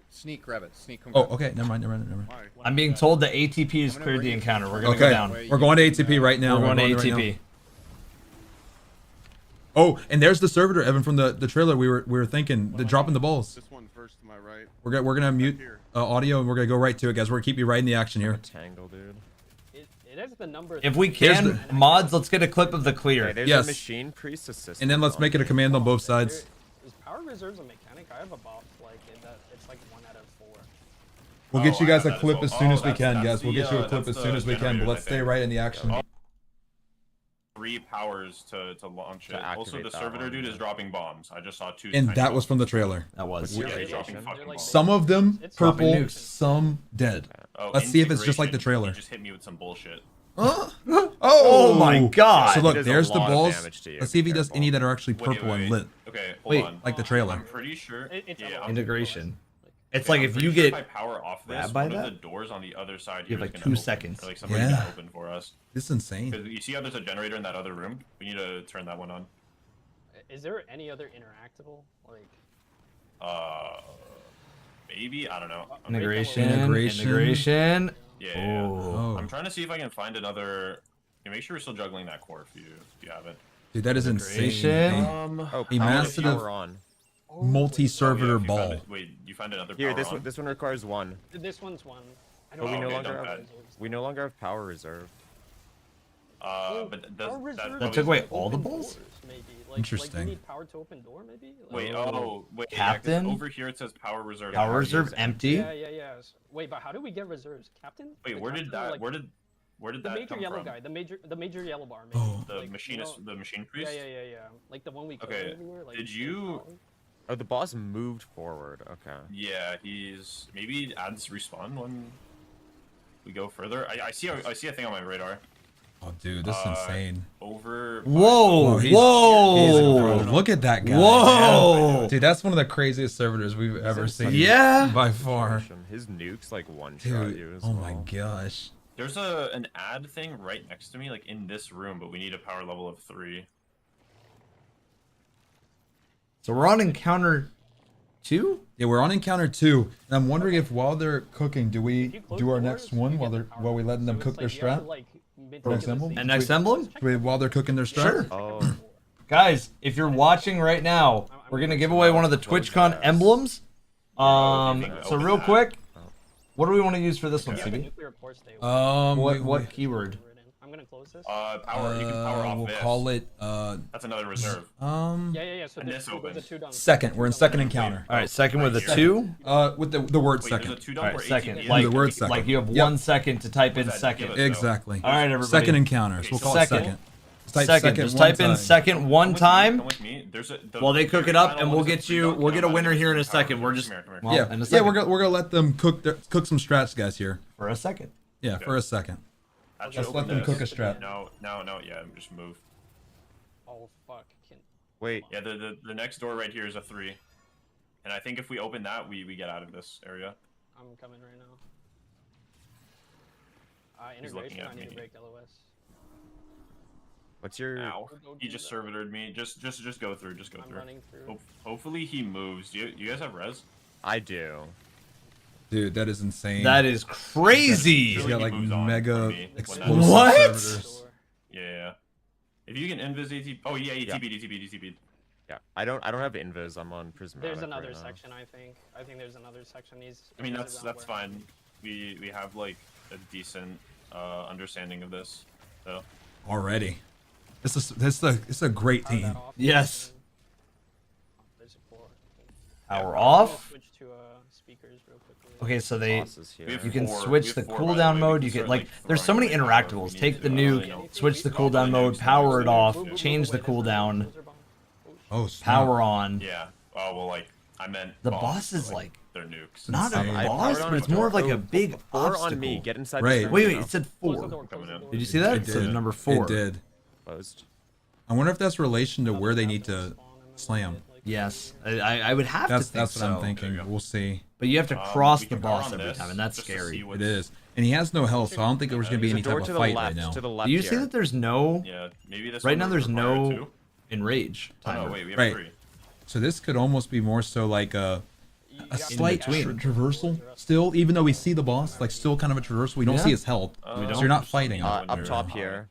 Sneak, grab it. Sneak, come Oh, grab okay. Never mind. I'm being told that ATP has cleared the encounter. We're gonna go Okay, down. we're going to ATP right now. We're going to right ATP. now. Oh, and there's the servitor, Evan, from the trailer. We were thinking, dropping the balls. This one first to my right. We're gonna mute audio and we're gonna go right to it, guys. We're gonna keep you right in the action here. Tangle, dude. It is the number. If we can, mods, let's get a clip of the clear. Okay, there's Yes. a machine priest assistant. And then let's make it a command on both sides. Is Power Reserves a mechanic? I have a boss like it's like 1 out of 4. We'll get you I guys have a that clip as as soon well. as we can, that's guys. We'll get you a clip that's as soon the as we can, but generators, let's I stay think. right in the action. 3 powers to launch it. Also, activate the that servitor one. dude is dropping bombs. I just saw 2. And tiny that was bombs. from the trailer. That was. Yeah, he's dropping fucking bombs. Some of them dropping purple, nukes. some dead. Oh, Let's see if it's just like the integration. trailer. He just hit me with some bullshit. Oh my god! So He look, does a there's the lot of balls. damage to you. Let's see if he does any that are actually Wait, purple and lit, Okay, hold Wait, on. like the trailer. I'm pretty sure. Yeah, Integration. It's yeah, like I'm if pretty you sure get if I power off this, grabbed by one of that? the doors on the other side You have here is like gonna 2 open. seconds. Or like somebody's Yeah. gonna open for us. This is insane. 'Cause you see how there's a generator in that other room? We need to turn that one on. Is there any other interactable like? Maybe, I don't know. Integration. Integration. Integration. Yeah. Oh. I'm trying to see if I can find another Yeah, make sure you're still juggling that core if you haven't. Dude, that is insane. Oh, He power- mastered power a on. multi-servitor Oh, yeah, if you found ball. it- Wait, you find another Here, power on? this one requires one. This one's one. I But we no okay, longer dump have that. we no longer have power reserve. But does That took away all the balls? Maybe. Like, Interesting. Like, you need power to open door, maybe? Like, Wait, wait. Captain? Yeah, 'cause over here it says power reserve. Power reserve empty? Yeah. Wait, but how do we get reserves? Captain? Wait, The where did captain, that? like, Where did the that major come yellow from? guy, the major yellow bar, maybe. Oh. The like, machinist, you know, the machine priest. Yeah. Like the one we killed Okay. everywhere. Like, Did you? Oh, the boss moved forward. Okay. Yeah, he's maybe adds respawn when we go further. I see a thing on my radar. Oh, dude, this is insane. Over. Whoa! He's- Whoa! bro, look at that guy. Whoa! Man. Dude, that's one of the craziest servitors we've ever seen. Yeah. By far. His nukes like one shot Dude, you as oh well. my gosh. There's an ad thing right next to me, like in this room, but we need a power level of 3. So we're on encounter 2? Yeah, we're on encounter 2, and I'm wondering if while they're cooking, do we do our next one while we letting them cook their strat? Next emblem? And next emblem? While they're cooking their strat? Sure. Oh. Guys, if you're watching right now, we're gonna give away one of the TwitchCon emblems. So real quick, what do we want to use for this one, CB? What keyword? I'm gonna close this. Power. You can power off We'll this. call it That's another reserve. Yeah. So And there's this opens. two done. second. We're in second encounter. All right, second with a 2. With the word Wait, second. there's a 2 All dump right, or second. ATP? Like The word second. Like you have Yep. 1 second to type in What's that second. give us, though? Exactly. All right, everybody. Second encounter. So we'll call it Second. second. Type Second. Just one type in time. second one Come time. with me. There's While they cook it up, and we'll get you. We'll get a winner here in a second. We're just well, Yeah, in a yeah, second. we're gonna let them cook some strats, guys. Here for a second. Yeah, for a second. Let's let them cook a strat. No. Yeah, just move. Oh fuck. Wait. Yeah, the next door right here is a 3, and I think if we open that, we get out of this area. I'm coming right now. He's looking Integration. at I need to me. break LOS. What's your? Ow. He just servitored me. Just go through. Just go I'm through. running through. Hopefully he moves. Do you guys have res? I do. Dude, that is insane. That is crazy. He's got like mega me when explosive What? servitors. Yeah. If you can invis ATP. Oh yeah, DTB. Yeah, I don't have invis. I'm on prismatic. There's another right now. section. I think there's another section. I mean that's fine. We have like a decent understanding of this. So Already. This is a great team. Yes. Power off. Switch to speakers real quickly. Okay, so Bosses here. you can four- switch we the have four, by the cooldown way. mode. We You can can start, like like, there's so many throwing away power if interactables. we Take need the to. nuke, switch the cooldown mode, power it off, change the cooldown, Oh, snap. power on. yeah. Oh well, like I meant The bombs, boss is so, like they're nukes. not a Insane. I boss, powered but on it's the more of like door. a big Four obstacle. on me. Get inside. Right. The Wait, circle. it said Close the 4. door, close the door. Did you see that? It It said did. number 4. It did. Closed. I wonder if that's relation to where they need to slam. Yes, I would have to think That's what so. I'm thinking. We'll see. But you have to We cross the can power boss on every this time, and that's just to scary. see It what's- is, and he has no health, so I don't think there's gonna be There's any a door type to of the fight left. right now. To the left. Do you see here. that there's no Yeah, maybe this. right one now? would There's require no two. enrage Oh no, timer. wait, we have Right. 3. So this could almost be more so like a slight between. traversal still, even though we see the boss, like still kind of a traversal. We don't Yeah. see his health, We so don't. you're not fighting him. Up top here.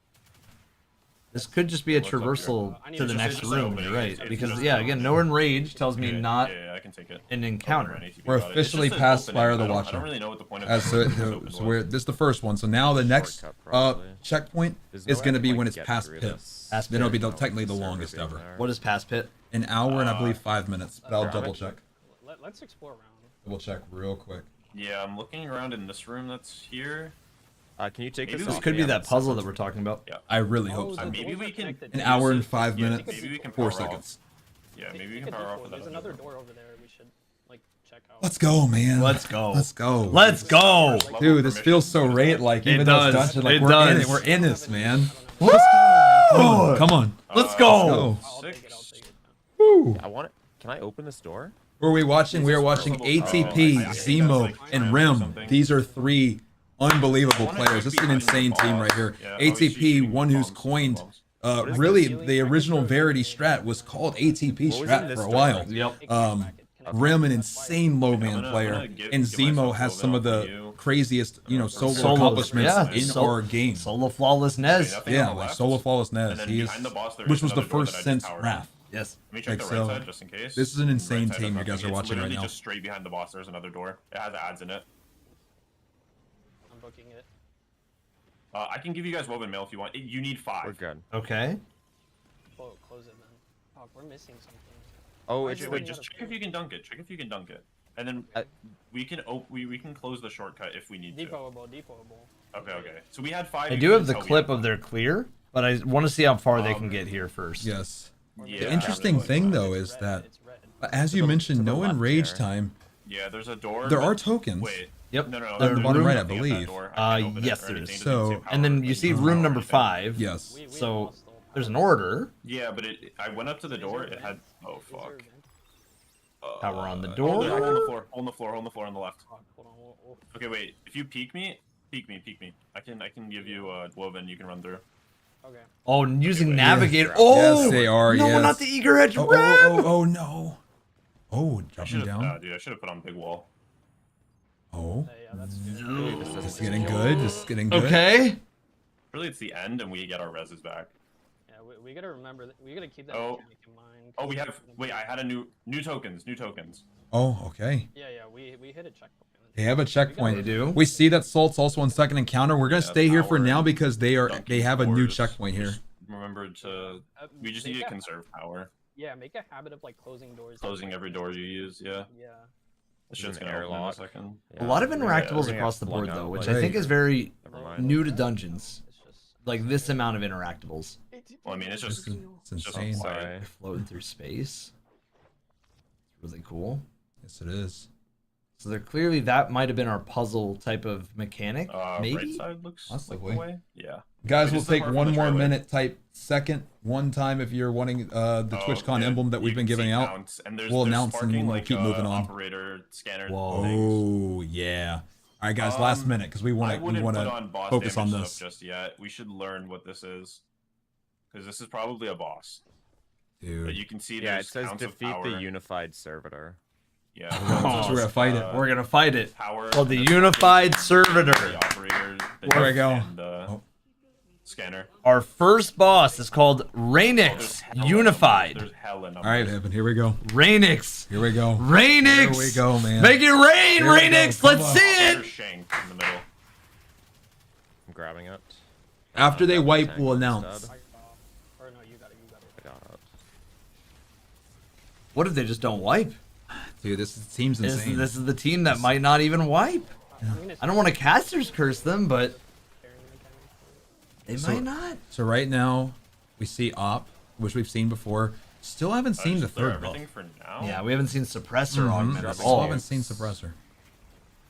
This could just be a What's up here? traversal I need to to the just- next it's just room. opening. You're right, It's because just yeah, opening. again, no enrage tells me not Yeah, I can take it. an encounter. We're officially past Spire the I Watcher. don't really know what the point of As this so, open so was. this is the first one. So now the next Shortcut, probably. checkpoint There's is no going to way be to, when like, it's get past through pit. this. Past Then it'll be pit. technically the Server longest being ever. there. What is past pit? An hour and I believe 5 minutes. But I'll double check. Let's explore around. Double check real quick. Yeah, I'm looking around in this room that's here. Can you take Maybe this we off? Could be Yeah, that that's puzzle separate. that we're talking about. Yeah. I really hope so. Maybe we can. An hour and 5 Yeah, minutes, maybe we can 4 power off. seconds. Yeah, maybe we can power off with that. There's another door over there. We should like check out. Let's go, man. Let's go. Let's go. Let's go. Dude, this feels so raid like. It Even though it's does. dungeon, like It we're in does. it. We're in this, man. Woo! Come on. Let's go. Woo. I want it. Can I open this door? Who are we watching? We are watching ATP, Zemo, and Rim. These are 3 unbelievable players. This is an insane team right here. ATP, one who's coined. Really, the original Verity strat was called ATP What was in strat this for a door? while. Rim, an insane low man player, and Zemo has some of the craziest, solo accomplishments in our game. Solo flawless Nez. Yeah, like solo flawless Nez. then He is, behind the boss, there which is was the another door first that I just since powered Wrath. Yes. Let me check the right side just in case. This is an insane Right side team has you guys nothing. are It's watching right literally now. just straight behind the boss. There's another door. It has ads in it. I'm booking it. I can give you guys woven mail if you want. You need 5. We're good. Okay. Close it then. Fuck, we're missing something. Oh, Wait, it's wait, just check if you can dunk it. Check if you can dunk it, and then we can we can close the shortcut if we need to. Depotable. Okay, okay. So we had 5. I do have the clip of their clear, but I want to see how far they can get here first. Yes. Yeah. The interesting thing though is that, as you mentioned, no enrage time. Yeah, there's a door. There but- are tokens. Wait. Yep. No, On the there's bottom room right, I nothing at that believe. door. I can't open it Yes, or there anything. is. It doesn't say power And then you or see anything. room number 5. Yes. So there's an order. Yeah, but I went up to the door. It had. Oh fuck. Power on the Hold door. on the floor. Hold the floor. Hold the floor on the left. Okay, wait. If you peek me. I can give you a woven. You can run through. Okay. Oh, and using Yes. navigator. Oh, Yes, they are. No, yes. not the eager edge. Oh, Ram! oh, no. Oh, I dropping should've- down. dude, I should have put on big wall. Oh. Yeah, that's good. This is getting good. This is getting good. Okay. Really, it's the end, and we get our reses back. Yeah, we gotta remember that. We gotta keep that Oh. mechanic in mind. Oh, we have. Wait, I had a new tokens. New tokens. Oh, okay. Yeah, we hit a checkpoint. They have a checkpoint. They do. We see that Salt's also on second encounter. We're gonna Yeah, stay here for power now and because they have a new doors. checkpoint here. Just remember to. We just need to conserve power. Yeah, make a habit of like closing doors. Closing every door you use. Yeah. Yeah. It's just an gonna open in a airlock. second. A lot of Yeah, interactables yeah, across the board, flung though, out, which like- I think is very Never mind. new to dungeons. Like this amount of interactables. Well, I mean, it's just. It's It's just insane. quiet. Sorry. Floating through space. It's really cool. Yes, it is. So they're clearly that might have been our puzzle type of mechanic. Right Maybe. side looks Possibly. like the way. Yeah. Guys, Wait, we'll is the take part one from the more trailer? minute. Type second one time if you're wanting the Oh, TwitchCon yeah. emblem that we've You been can see giving out. counts, and there's, We'll there's announce and sparking, we'll like, keep moving on. Operator scanner things. Oh yeah. All right, guys. Last minute because we I want wouldn't put on to boss focus on damage this. stuff just yet. We should learn what this is, because this is probably a boss. Dude. But you can see Yeah, it there's says counts of defeat power. the unified servitor. Yeah. So we're gonna fight it. We're gonna fight it. Power. Well, the and unified the servitor. operator. There we go. And, scanner. Our first boss is called Oh, Rainix there's hella Unified. numbers. There's hella numbers. All right, Evan. Here we go. Rainix. Here we go. Rainix. Here we go, man. Make it rain, Here we go. Rainix. Come Let's on. see There's it. Shank in the middle. I'm grabbing it. After they wipe, tank we'll instead. announce. Or no, you got it. I got it. What if they just don't wipe? Dude, this team's insane. This is the team that might not even wipe. I don't want to caster's curse them, but they might not. So right now, we see Op, which we've seen before. Still haven't seen the third buff. Everything for now. Yeah, we haven't seen suppressor augment at Still all. haven't seen suppressor.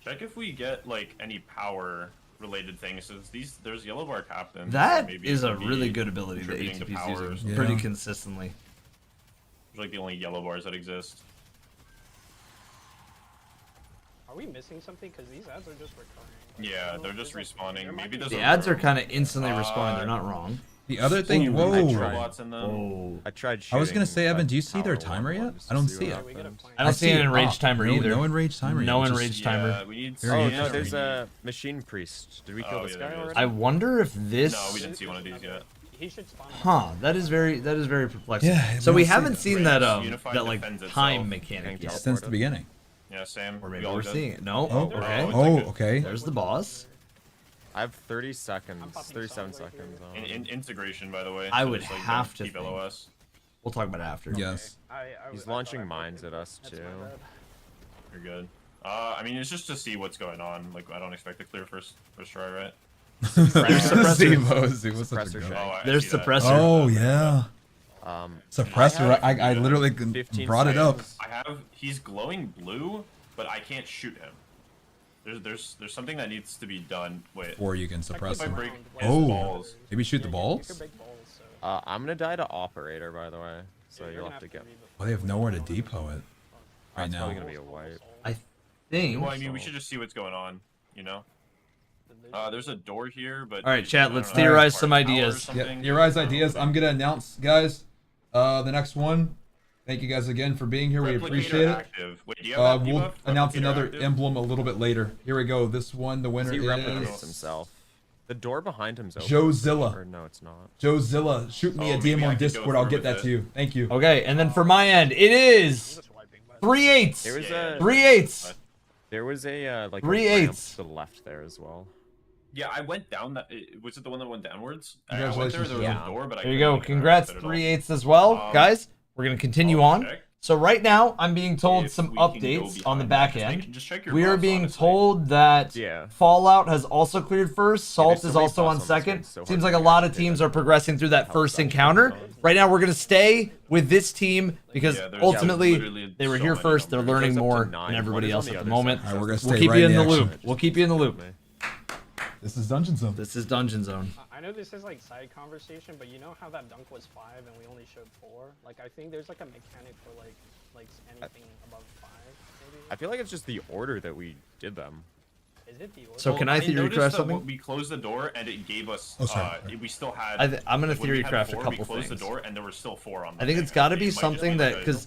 Check if we get like any power related things. So there's yellow bar captain. That maybe is it a would be really good ability that contributing to ATP's power or using something. pretty Yeah. consistently. There's like the only yellow bars that exist. Are we missing something? Because these ads are just recurring. Yeah, they're just respawning. Maybe there's The a ads are room. kind of instantly respawning. They're not wrong. The other thing, Ooh, whoa. robots in them. Oh. I tried I was gonna shooting say, Evan, that do you see their power timer one yet? just I don't to see what it. happens. I don't see an it enraged up. timer No- either. No enraged timer. No yet. Just- enraged timer. Yeah, we need. Here Oh he no, is. there's a machine priest. Did we kill Oh, this yeah, guy there it is. already? I wonder if this. No, we didn't see one of these yet. He should spawn. Huh? That is very perplexing. Yeah, so we we don't see haven't that. seen that Unified that like defends time itself. mechanic yet. Since the beginning. Yeah, Sam. Or we maybe all we're good? seeing it. No. Oh, Okay. Oh, okay. There's the boss. I have 30 seconds. 37 seconds. In integration, by the way. I so would just, like, have don't to keep think. LOS. We'll talk about it after. Yes. He's launching mines at us too. You're good. I mean, it's just to see what's going on. Like, I don't expect to clear first try, right? Steve Mosey, what's such a Suppressor good- shank. I There's see that. suppressor. Oh yeah. Suppressor. I have I literally 15 brought it up. seconds. I have. He's glowing blue, but I can't shoot him. There's something that needs to be done. Wait. Or you can suppress If I them. break his Oh, balls. maybe shoot the balls. I'm gonna die to operator, by the way. So you'll have to get. Well, they have nowhere to depot it right It's now. probably gonna be a wipe. I think. Well, I mean, we should just see what's going on. You know. There's a door here, but. All right, chat. I Let's don't know, theorize part some power or ideas. something. Yeah, theorize ideas. I'm gonna announce, guys. The next one. Thank you guys again for being here. We Replicator appreciate it. active. Wait, do you have that We'll debuff? announce Replicator another active? emblem a little bit later. Here we go. This one, the winner He replicates is himself. The door behind him's open. Joezilla. Or no, it's not. Joezilla, shoot me a DM on Discord. I'll get that to you. Thank you. Okay, and then for my end, it is 3/8. There was a 3/8. There was a like 3/8 a ramp to the left there as well. Yeah, I went down that. Was it the one that went downwards? Congratulations. I went there was a door, but I There you couldn't go. get Congrats, it at all. 3/8 as well, guys. We're gonna continue on. check. So right now, I'm being told If some we can go updates on the behind back that, end. just check your We are buffs, being honestly. told that Yeah. Fallout has also cleared first. Salt so is many also buffs on on this second. one, it's so hard Seems to like a figure lot out of teams are progressing through that first encounter. Right now, we're gonna stay with this team because Yeah, there's ultimately literally they were so here many first. They're numbers. learning It goes up to more 9. than everybody One is else on the at the other moment. side. All right, we're gonna We'll stay keep right you in in the the loop. action. We'll keep you in the loop. This is Dungeon Zone. This is Dungeon Zone. I know this is like side conversation, but you know how that dunk was 5 and we only showed 4? Like I think there's like a mechanic for like anything above 5, maybe. I feel like it's just the order that we did them. Is it the order? So can I theory noticed craft that something? when we closed the door and it gave us. Oh, sorry. We still had. I'm gonna when we theory had craft a 4, couple we closed things. the door and there were still 4 on. I think it's got to be something that because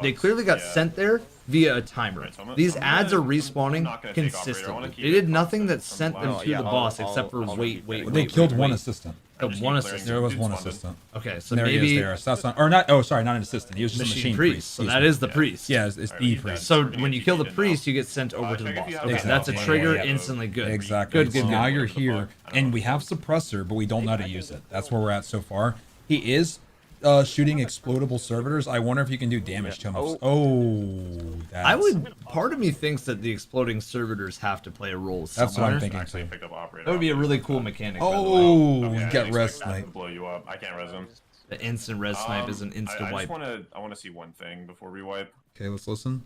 they clearly got sent there via a timer. Right, so I'm These gonna- ads are I'm respawning not gonna take operator. I wanna consistently. keep They it did nothing that from sent them last to yeah, the I'll- boss I'll- except for I'll wait. keep it. They killed one assistant. Oh, one assistant. There was Dude's one funded. assistant. Okay, so And there he maybe is there. So that's not, or not. Oh, sorry, not an assistant. He was just a machine priest. So that is the priest. Yeah, it's the priest. So when you kill the priest, you get sent over to the check if boss. you have Okay, that. that's a Exactly. trigger Yeah, yeah. instantly good. Exactly. Good, good, So good. now you're What the here, fuck? I don't and know. we have suppressor, but we don't know how to use it. That's where we're at so far. He is shooting explodable servitors. I wonder if you can do damage to him. That's, I would. Part of me thinks that the exploding servitors have to play a role somewhere. That's what I'm thinking Actually, too. pick up operator. That would be a really cool mechanic. by the way. Oh, Okay, I you didn't got expect rest that to snipe. blow you up. I can't res him. The instant res snipe is an insta I wipe. just want to see one thing before we wipe. Okay, let's listen.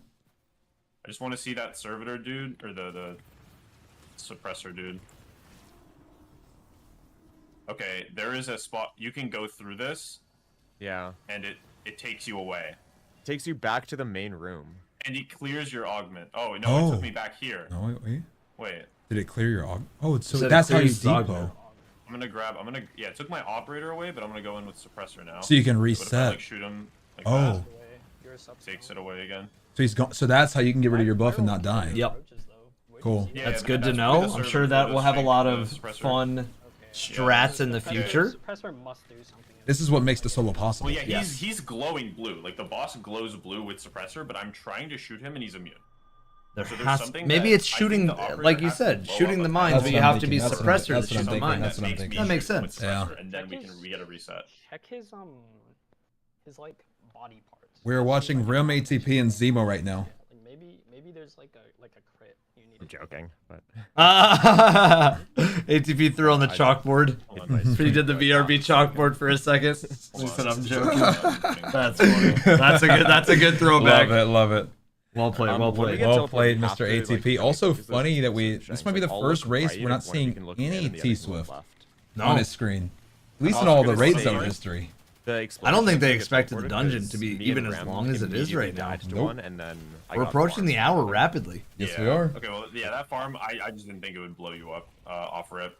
I just want to see that servitor dude or the suppressor dude. Okay, there is a spot you can go through this, Yeah. and it takes you away, Takes you back to the main room. and it clears your augment. Oh no, Oh. it took me back here. No, wait. Wait, Did it clear your aug? Oh, it's so Said it that's how you clears the depot. augment. yeah, it took my operator away, but I'm gonna go in with suppressor now. So you can What if I, reset. like, shoot him like Oh, that, takes it away again. so he's gone. So that's how you can get rid of your buff and not die. Yep. Cool. Yeah, That's but good to that's know. where the I'm server sure that goes will have a straight lot to the of suppressor. fun strats in the future. Suppressor must do something. This is what makes the solo possible. Well, yeah, he's glowing blue. Like the boss glows blue with suppressor, but I'm trying to shoot him and he's immune. There So there's has something maybe that it's I think shooting, the operator like you has to said, blow shooting up the a mines, That's but what you I'm have to be thinking. suppressor to That's what shoot I'm the thinking. mines. That's what I'm thinking. That makes shoot him with sense. Yeah. suppressor, and then we get a reset. Check his like body parts. We're watching Rim ATP and Zemo right now. Like maybe there's like a crit you need. I'm joking, but ATP threw on the chalkboard. He did the VRB chalkboard for a second. He said, "I'm joking." That's funny. That's a good throwback. Love it. Well played. Well when we played. get Well teleported, played, we have Mr. to, like, ATP. check, Also because funny that there's this things, might be the like, I'll first look race right we're not if one seeing can look any in and the other T can look Swift left. on his screen. At least in all the raid zone history. I don't think they expected the dungeon to be even as long as it is right now. Nope. And then We're approaching the hour rapidly. Yes, Yeah. we are. Okay, well, yeah, that farm, I just didn't think it would blow you up off rip.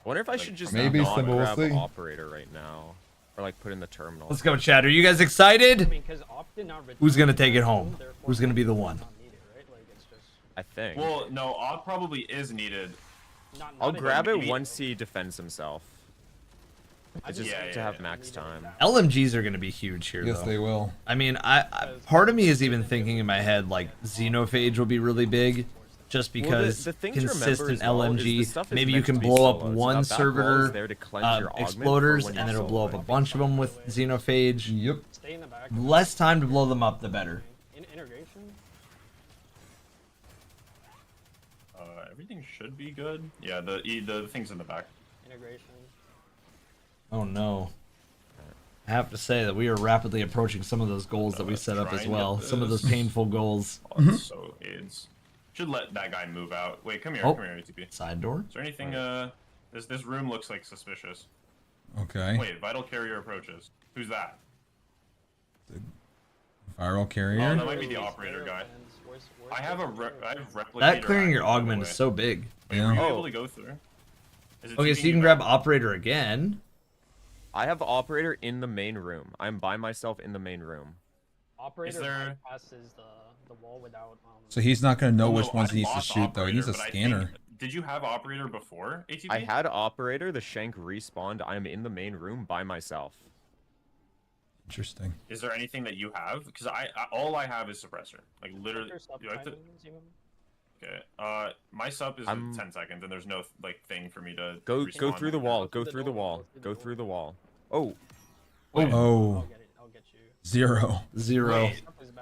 I wonder if I should just Maybe not Sybil, we'll grab see. operator right now, or like put in the terminal. Let's go, Chad. Are you guys excited? I mean, because Op did not return. Who's gonna take it home? Who's gonna be the one? Not needed, right? Like it's just I think. Well, no, odd probably is needed. I'll grab it maybe- once he defends himself. Just Yeah, to have max time. LMGs are gonna be huge here, Yes, though. they will. I mean, part of me is even thinking in my head like Xenophage will be really big, just Well, because the thing to remember consistent as well is the LMG. stuff is Maybe you meant to can be blow up solo. It's one not that wall is servitor there to cleanse your augment for exploders, when and you then it'll blow up a solo. bunch of them with Xenophage. Yep. stay in the back. Less time to blow them up, the better. Integration. Everything should be good. Yeah, the things in the back. Integration. Oh no. I have to say that we are rapidly approaching some of those goals that we set up as trying well. to Some of those this. painful goals. Oh, so aids. Should let that guy move out. Wait, come here, Oh. come here, ATP. Side door? Is there anything, this room looks like suspicious. Okay. Wait, vital carrier approaches. Who's that? Viral Oh, carrier. that might be the operator guy. I have replicator. That clearing your active, by the augment is way. so big. Wait, Yeah. were you Oh. able to go through? Is it Okay, so taking you can back? grab operator again. I have operator in the main room. I'm by myself in the main room. Operator there- passes the wall without. So he's not going to know Well, which no, ones I he needs to lost shoot, though. He needs a Operator, but I scanner. think- Did you have operator before ATP? I had operator. The shank respawned. I am in the main room by myself. Interesting. Is there anything that you have? Because I all I have is suppressor. Like literally. You have to... Okay. My sub is in 10 seconds, and there's no like thing for me to Go respawn. through the wall. Go through the wall. Go through the wall. Oh. Oh. 0. Zero.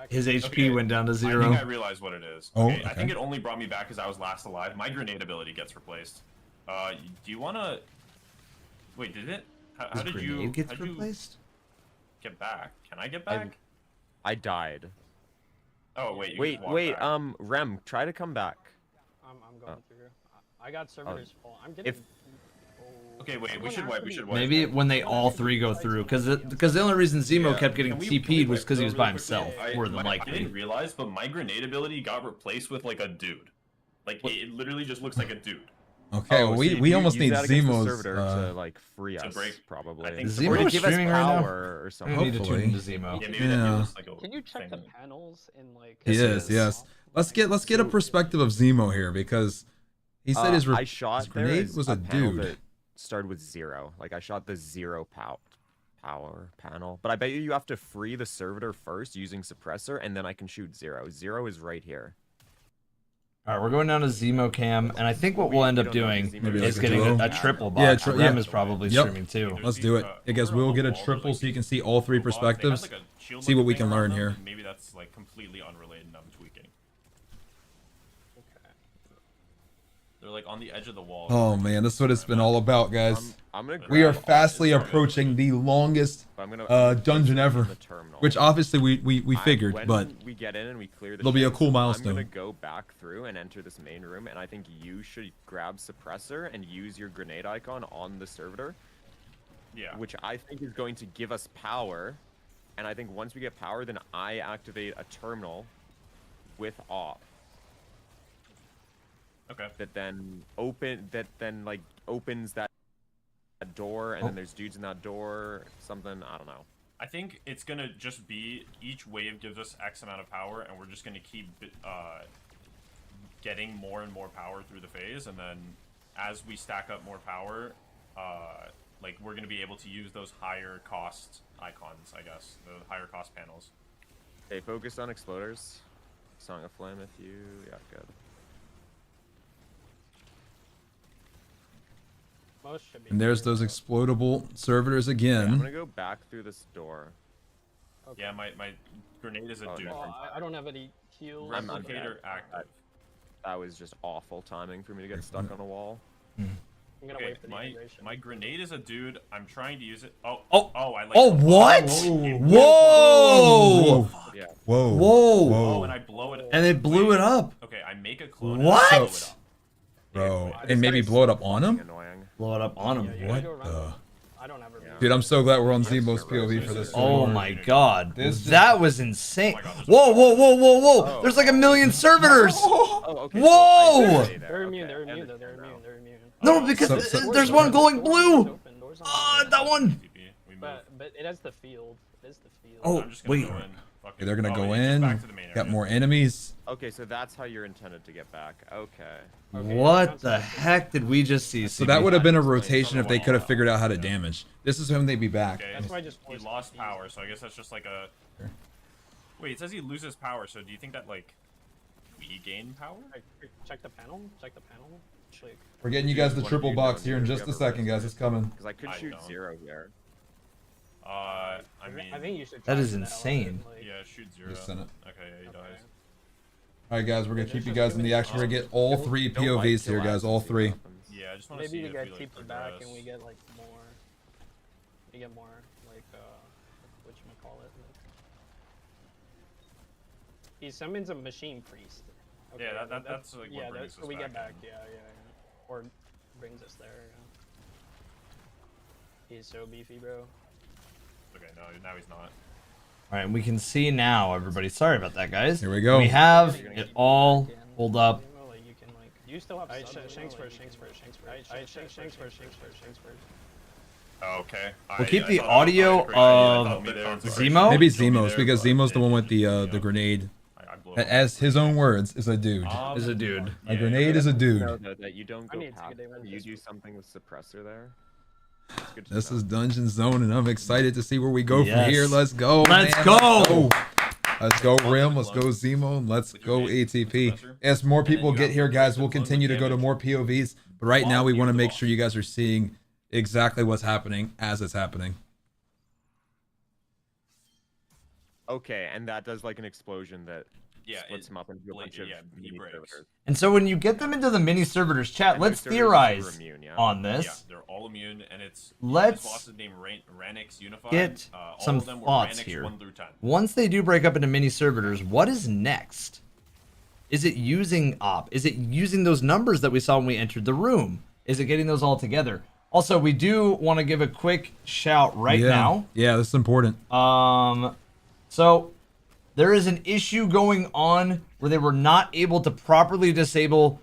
His HP went down to 0. I think I realized what it is. Oh, I think okay. it only brought me back because I was last alive. My grenade ability gets replaced. Do you want to... Wait, did it? How His did grenade you... gets how'd you replaced? get back? Can I get back? I died. Oh, wait. You Wait, just walked wait. back. Rem, try to come back. I'm going through. I got servitors full. I'm getting. If Okay, wait. We should wait. We should wait. Maybe when they all 3 go through, because the only reason Zemo kept getting TP'd was because he was by himself, more than I likely. didn't realize, but my grenade ability got replaced with like a dude. Like it literally just looks like a dude. Okay, well, so we you almost use need that against the Zemo's. servitor to like free to us, break- probably. I think or to Zemo's give us streaming right now? power or something. I need to tune into Hopefully. Zemo. Yeah, maybe Yeah. that gives us like a Can you check the thing. panels in like? He is, yes. Let's get a perspective of Zemo here because he said his I shot his grenade there was is a panel dude. that started with 0. Like I shot the 0 power panel, but I bet you have to free the servitor first using suppressor, and then I can shoot 0. 0 is right here. All right, we're going down to Zemo cam, and I think what we'll end up doing Maybe is like a getting duo. a triple Yeah, box. Rem is probably streaming too. Let's do it. Hey guys, we'll get a triple so you can see all 3 perspectives. See what we can learn here. Maybe that's like completely unrelated and I'm tweaking. They're like on the edge of the wall. Oh man, this is what it's been all about, guys. I'm gonna We are grab fastly approaching the longest I'm gonna dungeon ever, the terminal. which obviously we figured, when but we get in and we clear the it'll be a shanks, cool I'm milestone. gonna go back through and enter this main room, and I think you should grab suppressor and use your grenade icon on the servitor. Yeah. Which I think is going to give us power, and I think once we get power, then I activate a terminal with op. Okay. That then opens that door, and then there's dudes in that door. Something, I don't know. I think it's gonna just be each wave gives us X amount of power, and we're just gonna keep getting more and more power through the phase, and then as we stack up more power, like we're gonna be able to use those higher cost icons, I guess, the higher cost panels. Hey, focus on exploders. Song of Flame, if you, yeah, good. Most should be. And there's those explodable servitors I'm again. gonna go back through this door. Yeah, my grenade is a dude. Oh, I don't have any heals. Replicator active. That was just awful timing for me to get stuck on a wall. I'm gonna Okay, wait for the integration. my grenade is a dude. I'm trying to use it. I like. Oh, what? Whoa! Yeah. Whoa. Whoa! Oh, and I blow it. And it blew it up. Okay, I make a clone. What? And I blow it up. Bro, and maybe blow it up on him? Annoying. Blow it up on him. What the? I don't have a Dude, I'm so glad we're on Zemo's POV for this. Oh my god. This that was insane. Whoa, whoa, whoa, whoa, whoa. There's like a million servitors. Whoa! They're immune. They're immune. Though. They're immune. They're immune. No, because there's one glowing blue. That one. But it has the field. It is the field. Oh, wait. Okay, they're gonna go in. Got more enemies. Okay, so that's how you're intended to get back. Okay. What the heck did we just see? So that would have been a rotation if they could have figured out how to damage. This is when they'd be back. Okay, he lost power, so I guess that's just like a. Wait, it says he loses power, so do you think that like we gain power? Check the panel. Check the panel. Like, We're getting you guys the triple box here in just a second, guys. It's coming. Because I could shoot 0 here. I mean, I think you should. That try is that insane. out, like- yeah, shoot 0. Just send it. Okay, yeah, he dies. All right, guys, we're gonna keep you guys in the action. We're gonna get all 3 POVs here, guys. All 3. Yeah, I just want to Maybe see we if get we like keep it back and progress. we get like more. We get more like whatchamacallit. He summons a machine priest. Yeah, that's like what yeah. brings So us we get back back. Yeah. Or brings us there. Yeah. He's so beefy, bro. Okay, no, now he's not. All right, we can see now, everybody. Sorry about that, guys. Here we go. We have it all pulled up. You still have shanks first. Shanks first. Okay. We'll keep the audio of Zemo. Maybe Zemo's, because Zemo's the one with the grenade. As his own words, is a dude. Is a dude. A grenade is a dude. No, that you don't go past. You do something with suppressor there. This is Dungeon Zone, and I'm excited to see where we go Yes. from here. Let's go. Let's man. go. Let's go Rim. Let's go Zemo. Let's go ATP. As more people get here, guys, we'll continue to go to more POVs. But right now, we want to make sure you guys are seeing exactly what's happening as it's happening. Okay, and that does like an explosion that splits them up into a bunch of mini servers. And so when you get them into the mini servitors, chat, And let's those servers theorize are immune, on this. Yeah, they're all immune, and it's Let's this boss is named Ranix Unified. Get all some of them were thoughts Ranix here. 1 through 10. Once they do break up into mini servitors, what is next? Is it using op? Is it using those numbers that we saw when we entered the room? Is it getting those all together? Also, we do want to give a quick shout right now. Yeah, this is important. So there is an issue going on where they were not able to properly disable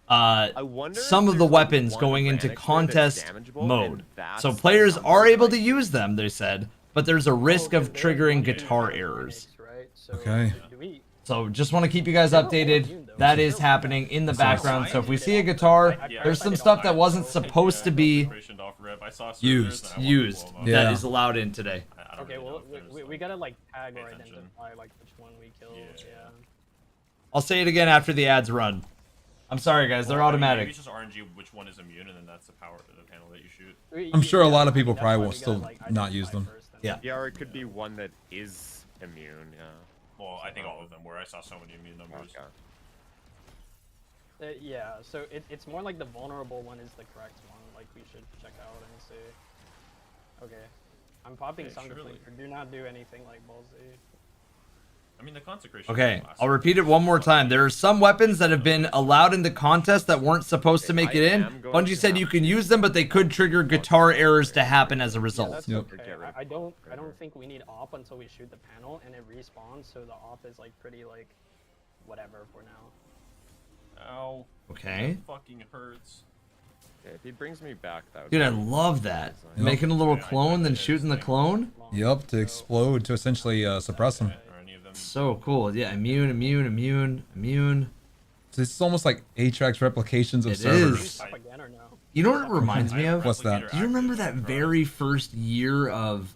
some of the weapons going into contest mode. So players are able to use them, they said, but there's a risk of triggering guitar errors. Okay. So just want to keep you guys updated. That is happening in the background. So if we see a guitar, there's some stuff that wasn't supposed to be used. That is allowed in today. Okay, well, we gotta like tag or identify like which one we killed. Yeah. I'll say it again after the ads run. I'm sorry, guys. They're automatic. Maybe it's just RNG which one is immune, and then that's the power of the panel that you shoot. I'm sure a lot of people probably will still not use them. Yeah. Yeah, or it could be one that is immune. Yeah. Well, I think all of them were. I saw so many immune numbers. Yeah, so it's more like the vulnerable one is the correct one. Like we should check out and see. Okay, I'm popping Sound Deflector. Do not do anything like ballsy. I mean, the consecration. Okay, I'll repeat it one more time. There are some weapons that have been allowed in the contest that weren't supposed to make it in. Bungie said you can use them, but they could trigger guitar errors to happen as a result. Okay. I don't think we need op until we shoot the panel and it respawns. So the op is like pretty like whatever for now. Ow. Okay. That fucking hurts. Okay, if he brings me back, that would Dude, I be love that. Yep. Making a little clone, then shooting the clone. Yep, to explode, to essentially suppress them. So cool. Yeah, immune. So it's almost like Atrax replications of It servers. is. You know what it reminds me of? What's that? Do you remember that very first year of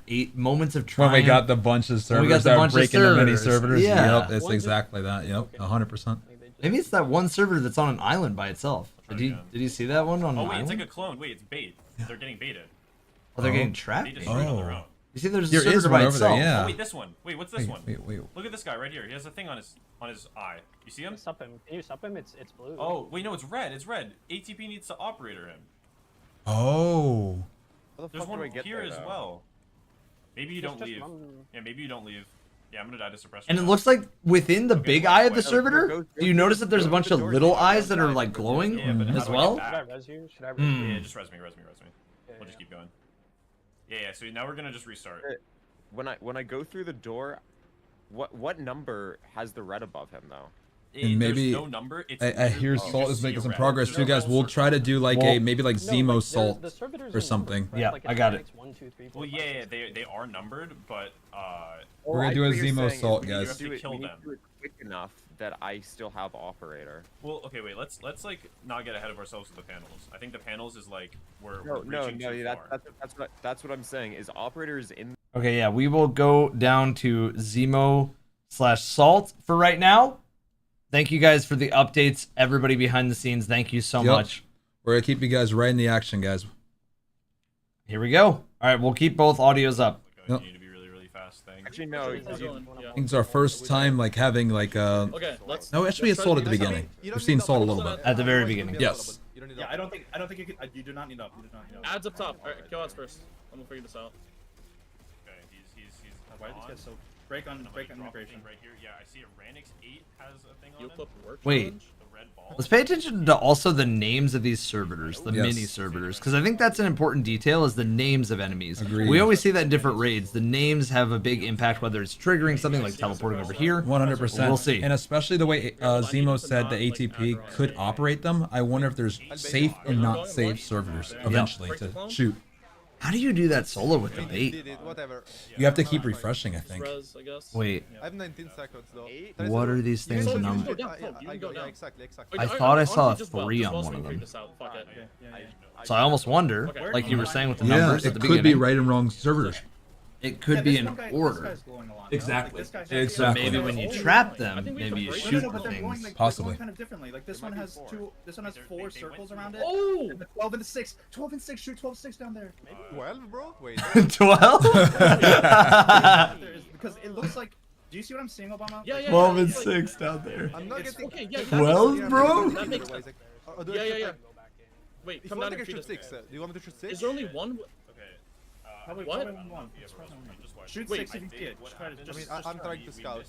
8 moments of triumph? When we got the bunch of When we got servers the that bunch were of breaking the mini servers. servers. Yeah. Yep, it's exactly that. Yep, 100%. Maybe it's that one server that's on an island by itself. Did you see that one on Oh an wait, island? it's like a clone. Wait, it's bait. They're getting baited. Oh, they're getting trapped? They destroyed on their own. You see, there's a There server is one by over there, itself. yeah. Oh, wait, this one. Wait, what's this one? Wait. Look at this guy right here. He has a thing on his eye. You see him? Sup him. Can you sup him? It's blue. Oh, wait, no, it's red. It's red. ATP needs to operator him. Oh. There's one here as well. Maybe you don't Just leave. run. Yeah, maybe you don't leave. Yeah, I'm gonna die to suppressor. And it looks like within the big eye of the servitor, do you notice that there's a bunch of little eyes that are like glowing as well? Should I res you? Should I res Hmm. you? Yeah, just res me. We'll just keep going. Yeah, so now we're gonna just restart. When I go through the door, what number has the red above him though? And maybe no number. It's I hear literally Salt just is see making a some red. progress There's too, no guys. whole We'll circle. try to do like Well, a maybe like Zemo like, Salt the servitors or are something. numbered, right? Yeah, Like, I it's got Phoenix it. 1, 2, 3, 4, Well, 5, yeah, 6. they are numbered, but We're gonna do a what you're Zemo saying is Salt, we guys. need have to do it- kill we need them. to do it quick enough that I still have operator. well, okay, wait. Let's like not get ahead of ourselves with the panels. I think the panels is like we're No, reaching too far. that's what I'm saying. Is operators in? Okay, yeah, we will go down to Zemo/Salt for right now. Thank you guys for the updates. Everybody behind the scenes, thank you so much. We're gonna keep you guys right in the action, guys. Here we go. All right, we'll keep both audios up. Yep. You need to be really, really fast thing. Actually, no. I think it's our first time like having like Okay, let's. No, actually, it's Salt at the beginning. We've seen Salt a little bit. At the very beginning. Yes. Yeah, I don't think you can. You do not need up. You do not need up. Ads up top. Alright, kill ads first. I'm gonna figure this out. Okay, he's Why did this get so break on immigration? right here. Yeah, I see a Ranix 8 has a thing on You it. flip work. Wait. challenge? The red ball. Let's pay attention to also the names of these servitors, the Yes. mini servitors, because I think that's an important detail is the names of enemies. Agreed. We always see that in different raids. The names have a big impact, whether it's triggering something like teleporting over here. 100%. We'll see. And especially the way Zemo said the ATP could operate them. I wonder if there's safe and not safe servers eventually to shoot. How do you do that solo with the bait? Whatever. You have to keep refreshing, I think. Res, I guess. Wait. I have 19 seconds though. What are these things You in can number? go down, you can go down. Exactly. I thought I saw a honestly, just 3 on well one of figure them. this out. Fuck it. So I almost wonder, like you were saying with the Yeah, numbers at it the could beginning. be right and wrong servitors. It could be in order. Exactly. So Exactly. maybe when you trap them, maybe you shoot but they're going, things. like, Possibly. Kind of differently. Like this one has This one has 4 circles around it. Oh! And the 12 and 6. 12 and 6. Shoot 12 6 down there. 12, bro? Wait. 12? Because it looks like. Do you see what I'm seeing, Obama? Yeah, yeah. 12 and it's like- 6 down there. I'm not It's- getting. Okay, yeah. that 12, makes- bro? That makes sense. Yeah, yeah, yeah. Wait, If come you down want and to feed shoot us. 6, do you want me to shoot 6? Is there only one? Probably What? probably one. Shoot Wait, 6 if you see it. Just try to. I mean, I'm trying to scout.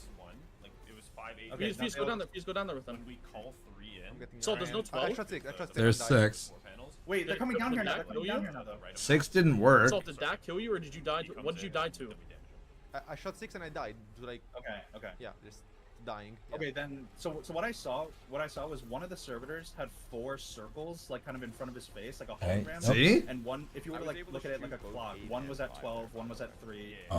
Please go down there. Please go down there with them. We call 3 in. So there's no I 12. shot 6. I shot 6. There's and died. 6. Wait, they're coming down here now. They're Did coming that down kill here now, though. 6 didn't work. So did that kill you, or did you die? To, what did you die to? I shot 6 and I died. Like, Okay. yeah, just dying. Yeah. Okay, then so what I saw was one of the servitors had 4 circles like kind of in front of his face, like a Okay. hologram. See? And one, if you were to like look at it like a clock, one was at 12, one was at 3. Oh,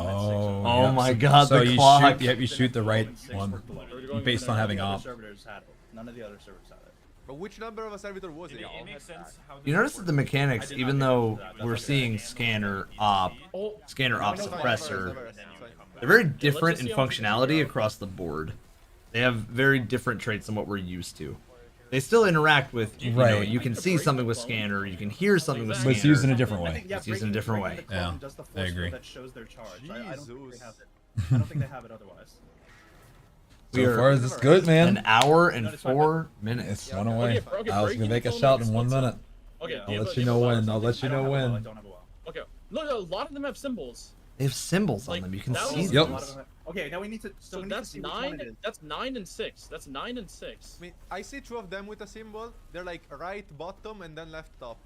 Oh yep. my God, So the you clock. shoot, yep, you shoot the right And 6 one were below. based on having None of op. the other servitors had it. None of the other servers had it. But which number of a servitor was it? It makes sense how You notice that the mechanics, even though we're seeing scanner op, suppressor, they're very different in functionality across the board. They have very different traits than what we're used to. They still interact with, you know, Right. you can see something with scanner, you can hear something with But scanner. it's used in a different way. It's used in a different way. Yeah, Does the I force agree. field that shows their charge. I don't think they have it. Jesus. I don't think they have it otherwise. We So are far, this is good, man. An hour and 4 minutes. It's one away. Okay, I was break gonna make a info shout makes in 1 sense. minute. Okay, I'll let you know when. I'll let you know when. Okay. No, a lot of them have symbols. They have symbols on Like, them. You can that see was- them. Yep. Okay, now we need to. So we need to that's see which one it 9. is. That's 9 and 6. That's 9 and 6. I mean, I see 2 of them with a symbol. They're like right bottom and then left top.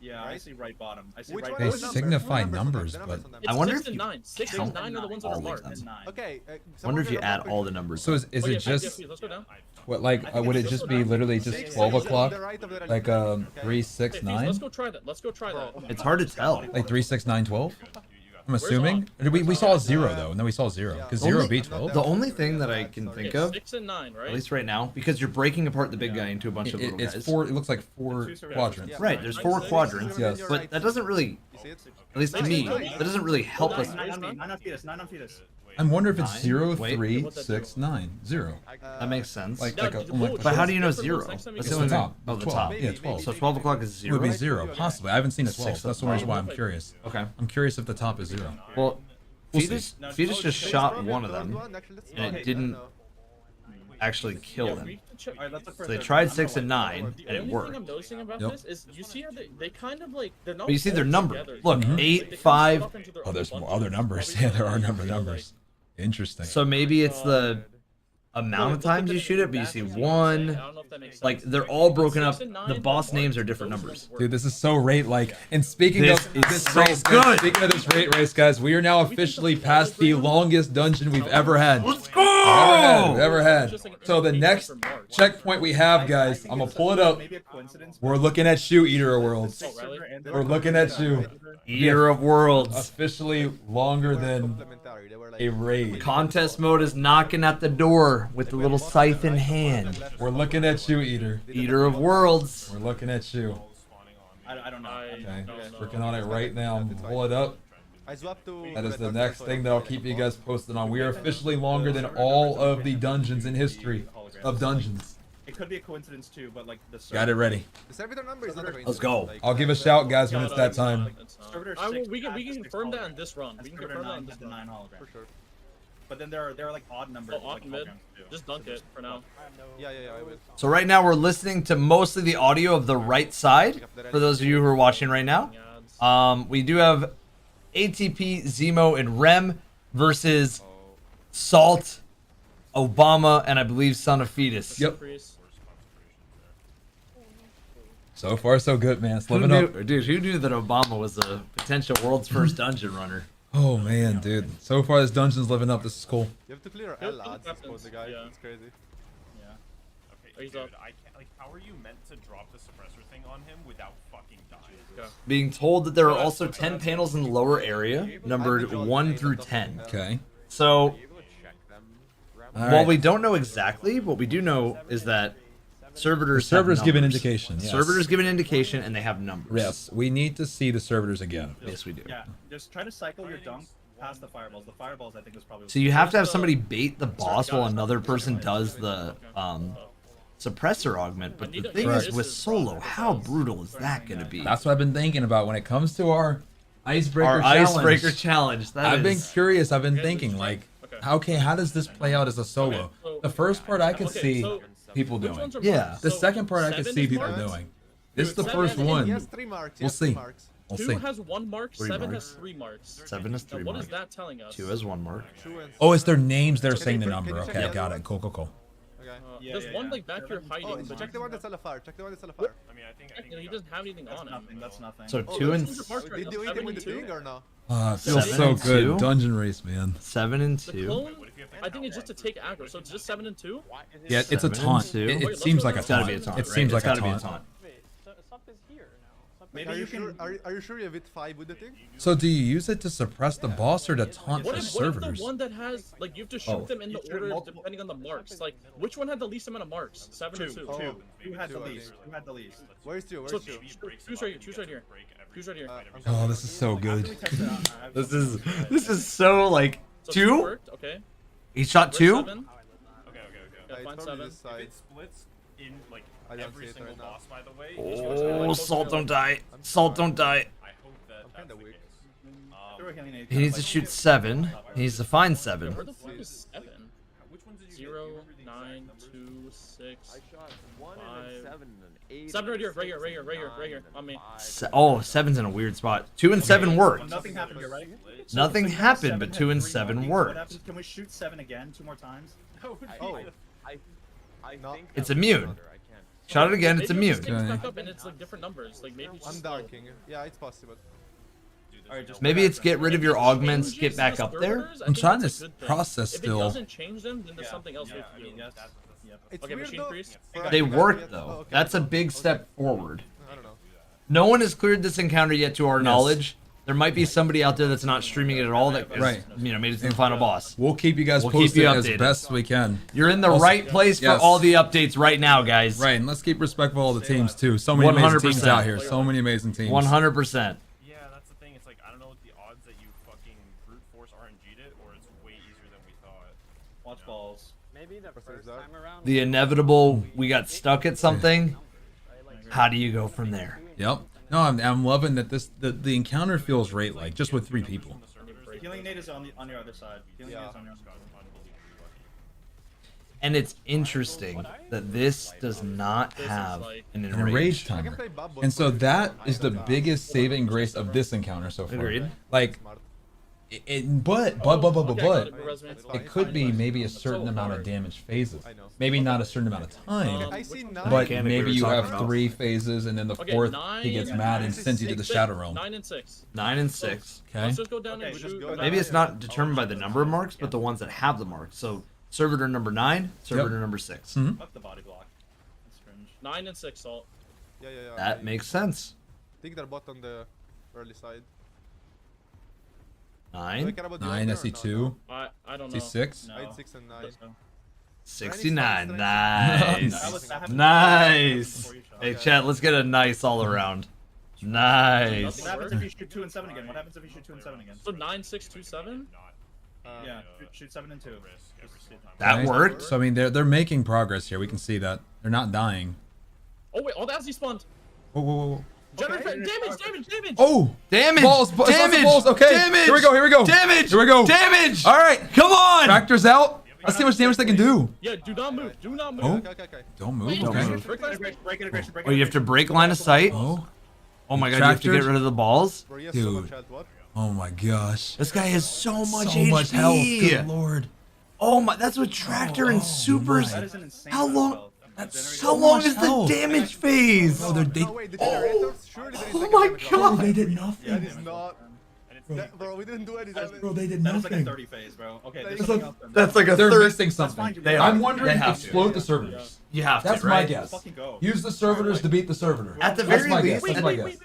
Yeah, I see right bottom. I see Which right one They was bottom. signify numbers on them? numbers, The but numbers on them. I wonder 6 if and you 9. 6 count and 9 are the ones that are all of marked. them. Okay. Wonder if you add all the numbers. so is Okay, it just let's go down. what like would it just be literally just 12 o'clock, like 3, 6, Hey, Fizz, 9? let's go try that. Let's go try that. It's hard to tell. Like 3, 6, 9, 12? I'm assuming. We saw 0 though, and then we saw 0 because 0 beat 12. The only thing that I can think of, 6 and 9, right? at least right now, because you're breaking apart the big guy into a bunch of little It's guys. 4. It looks like 4 quadrants. Right, there's 4 quadrants, Yes. but that doesn't really, at least to me, that doesn't really help us. 9 on fetus. 9 on fetus. I'm wondering if it's 9? 0, Wait. 3, 6, 9, 0. That makes sense. Like No, a, like But how do you know Next time 0? we That's go. the It's only the thing. top. Oh, the 12. top. Yeah, 12. So 12 o'clock is It 0? would be 0, possibly. I haven't seen a 12. Six That's the reason why I'm curious. Okay. I'm curious if the top is 0. Well, We'll Fetus see. just shot one of them, and it didn't actually kill them. So they tried 6 and 9, and The it only thing I'm worked. noticing about Yep. this is you see how they kind of like they're not. But you see they're all numbered. together. Look, Like, 8, they 5. come up into their Oh, own there's bunches. other numbers. Yeah, there are numbers. Interesting. So maybe it's the amount of times you shoot it, but you see 1. Like they're all broken up. The boss names are different numbers. Dude, this is so rate like. And speaking This of is this so race, good. guys, speaking of this rate race, guys, we are now officially past the longest dungeon we've ever had. Let's go! Ever had. So the next checkpoint we have, guys, I'm gonna pull it up. Maybe a coincidence. We're looking at you, Eater of Worlds. We're looking at you. Eater of Worlds. Officially longer than a raid. Contest mode is knocking at the door with the little scythe in hand. We're looking at you, Eater. Eater of Worlds. We're looking at you. I don't know. Okay, working on it right now. I'm gonna pull it up. That is the next thing that I'll keep you guys posted on. We are officially longer than all of the dungeons in history of dungeons. It could be a coincidence too, but like the Got it ready. The servitor number is not a Let's go. I'll give a shout, guys, when it's that time. We can confirm that in this run. We can confirm that in this run. 9 hologram. For sure. But then there are like odd numbers. Oh, odd mid. Just dunk it for now. Yeah, I will. So right now we're listening to mostly the audio of the right side. For those of you who are watching right now, we do have ATP, Zemo, and Rem versus Salt, Obama, and I believe Son of Fetus. Yep. So far, so good, man. It's Who living up. knew, dude, who knew that Obama was a potential world's first dungeon runner? Oh man, dude. So far, this dungeon's living up. This is cool. You have to clear L odds to spawn the guy. It's crazy. Dude, I can't. Like, how are you meant to drop the suppressor thing on him without fucking dying? Being told that there are also 10 panels in the lower area, numbered 1 through 10. Okay. So, All while right. we don't know exactly, what we do know is that servitors give an numbers. indication. Yes. Servitors give an indication, and they have numbers. Yes, we need to see the servitors again. Yes, we do. Yeah, just try to cycle your dunk past the fireballs. The fireballs, I think, is probably. So you have to have somebody bait the boss while another person does the suppressor augment. But the thing is, with solo, how brutal is that going to be? That's what I've been thinking about when it comes to our icebreaker Our challenge. icebreaker challenge. That I've been is- curious. I've been thinking, like, okay, how does this play out as a solo? The first part I could see people doing. Yeah. The second part I could see people doing. This is the first one. Yes, 3 marks. We'll Yes, 3 see. marks. We'll 2 see. has 1 mark, 3 7 marks. has 3 marks. 7 is 3 Now, what marks. is that telling us? 2 has 1 mark. Oh, it's their names. They're saying the Can number. you check Okay, the got other it. Cool, cool, cool. Okay. There's one like back here hiding. Oh, but check the one that's LFR. Check the one that's LFR. I mean, I think he doesn't have anything on him. Nothing. That's nothing. So Oh, 2 and Did you eat him with the thing or no? Ah, it feels 7 so and good. 2? Dungeon race, man. 7 and The 2. clone, I think it's just to take aggro. So it's just 7 and 2. Yeah, it's a 7 and taunt. 2. It seems like a It's gotta taunt. be a taunt, It right? seems It's like a gotta be a taunt. taunt. Wait, Sup is here now. Maybe Are you you sure? can. Are you sure you have hit 5 with the thing? So do you use it to suppress the boss or to taunt What the if servitors? the one that has like you have to shoot Oh. them in the order depending on the marks? Like which one had the least amount of marks? 7 or 2? Who had the Two, I least? think. Who had the least? Where's 2? So Where's 2? choose right here. Choose right here. Choose right here. Oh, this is so good. This is so like So 2. worked, okay. He shot Where's 2. 7? Okay. Yeah, it's find probably 7. this side. If it splits in like I don't every see it single right now. boss, by the way. Oh, Salt don't die. Salt don't die. I hope that that's the case. He needs to shoot 7. He needs to find 7. Where the fuck is 7? 0, 9, 2, 6, 5. 7 right here, right here, on me. Oh, 7's in a weird spot. 2 and 7 worked. Nothing happened here, right? Nothing So happened, but 2 and 3 7 marks. worked. What happens? Can we shoot 7 again 2 more times? It's immune. Shot it again, it's Maybe immune. it back up and it's like different numbers. Like maybe it's I'm just dunking. Yeah, it's possible. Maybe it's get rid of your augments, get back up there. I'm trying to process If it still. doesn't change them, then there's something else we have to do. It's Okay, weird machine though. priest. They work though. That's a big step forward. I don't know. No one has cleared this encounter yet, to our knowledge. There might be somebody out there that's not streaming it at all that Right. made it to the final boss. We'll keep you guys We'll keep posted you as updated. best we can. You're in the Also- right place for Yes. all the updates right now, guys. Right, and let's keep respectful of the teams too. So many amazing teams 100%. out here. So many amazing teams. 100%. Yeah, that's the thing. It's like I don't know what the odds that you fucking brute force RNG'd it, or it's way easier than we thought. Watch balls. Maybe the first time around. The inevitable, we got stuck at something. How do you go from there? Yep. No, I'm loving that the encounter feels right, like just with 3 people. Healing Nate is on your other side. Healing Nate is on your other side. And it's interesting that this does not have an An enraged timer. And so that is the biggest saving grace of this encounter so far. Agreed. Like, but it could be maybe a certain amount of damage phases. Maybe not a certain amount of time. I see 9. But Mechanic we maybe were you talking have about. 3 phases, and then the Okay, 4th 9, he gets mad and sends you to the Shadow Realm. 9 and 6. 9 and 6. Okay. Let's just go down and shoot. Maybe it's not determined by the number of marks, but the ones that have the marks. So servitor number 9, servitor number 6. Mhm. Fuck the body block. That's cringe. 9 and 6 salt. Yeah. That makes sense. I think they're bot on the early side. 9. 9, I see 2. I don't See know. 6. I had 6 and 9. 69. Nice. Nice. Hey, chat, let's get a nice all around. Nice. What happens if you shoot 2 and 7 again? What happens if you shoot 2 and 7 again? So 9, 6, 2, 7. Yeah, shoot 7 and 2. That Okay. worked. So I mean, they're making progress here. We can see that they're not dying. Oh wait, oh that's despawned. Whoa, whoa, whoa. Generate damage. Oh, damage. Balls, damage. balls. Okay, Damage. here we go. Damage. Here we go. Damage. All right, Come on. tractors out. Let's see how much damage they can do. Yeah, do not move. Do not move. Oh, Okay. don't move. Don't Okay. move. Break integration. Oh, you have to break line of sight. Oh, Oh my god, you have to get Tractors? rid of the balls. Bro, he has so Dude. much health. What? oh my gosh. This guy has so much So HP. much health. Good lord. Oh my, that's what tractor and supers. That is an insane How amount of long? health. How long much is the health. damage phase? Oh, they No, wait, the generators? Surely there is Oh like my a damage God. round. they did That nothing. is not. Bro, we didn't do any damage. Bro, they did That was like a nothing. 30 phase, bro. Okay, there's That's something like- else then. That's like a They're third. missing something. They I'm are. wondering, They have to. explode the servitors. You have to, That's right? my guess. Fucking go. Use the servitors to beat the servitor. At the That's very my least- guess. That's my guess.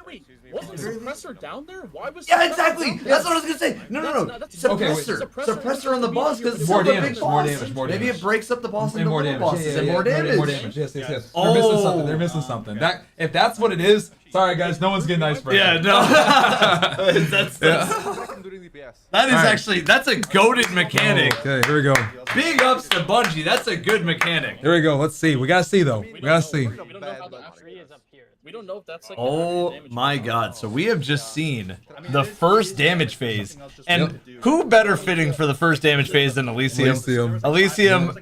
Wasn't suppressor down there? Why was Yeah, suppressor exactly. down there? That's what I was gonna say. No. That's Okay, wait. Suppressor on the boss because More it's a damage, big more boss. damage, more Maybe damage. it breaks up the boss And into more little damage. bosses Yeah, and yeah, more yeah, damage. More damage. Yes. They're Oh. missing something. They're missing something. That if that's what it is, sorry guys, no one's getting Icebreaker. Yeah, no. that's that is actually that's a goated mechanic. Okay, here we go. Big ups to Bungie. That's a good mechanic. Here we go. Let's see. We gotta see though. We gotta see. We don't know how the tree is up here. We don't know if that's like. Oh my god. So we have just seen the first damage phase. And who better fitting for the first damage phase than Elysium? Elysium,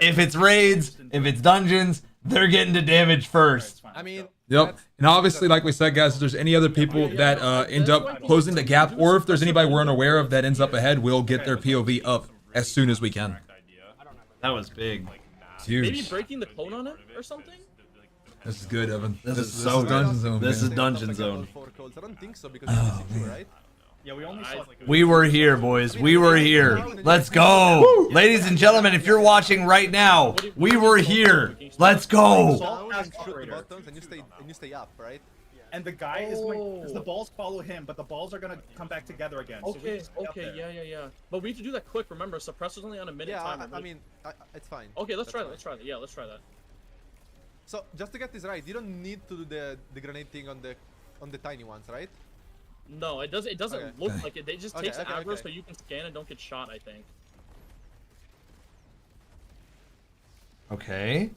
if it's raids, if it's dungeons, they're getting to damage first. I mean, Yep. And obviously, like we said, guys, if there's any other people that end up closing the gap, or if there's anybody we're unaware of that ends up ahead, we'll get their POV up as soon as we can. That was big. It's huge. Maybe breaking the clone on it or something. This is good, Evan. This is so Dungeon Zone. This is man. Dungeon Zone. I don't think so because it's secure, right? Yeah, we only saw. We were here, boys. We were here. Let's go. Ladies and gentlemen, if you're watching right now, we were here. Let's go. Salt has Shoot the operator. buttons and you stay up, right? And the guy is going, because the balls follow him, but the balls are gonna come back together again. So we Okay, can stay up okay, there. yeah. But we have to do that quick. Remember, suppressor's only on a minute Yeah, timer. I mean, it's fine. Okay, let's That's try that. fine. Let's try that. Yeah, let's try that. So just to get this right, you don't need to do the grenade thing on the tiny ones, right? No, it doesn't. It doesn't Okay. look like it. It just Okay, takes okay, aggro okay. so you can scan and don't get shot. I think. Okay.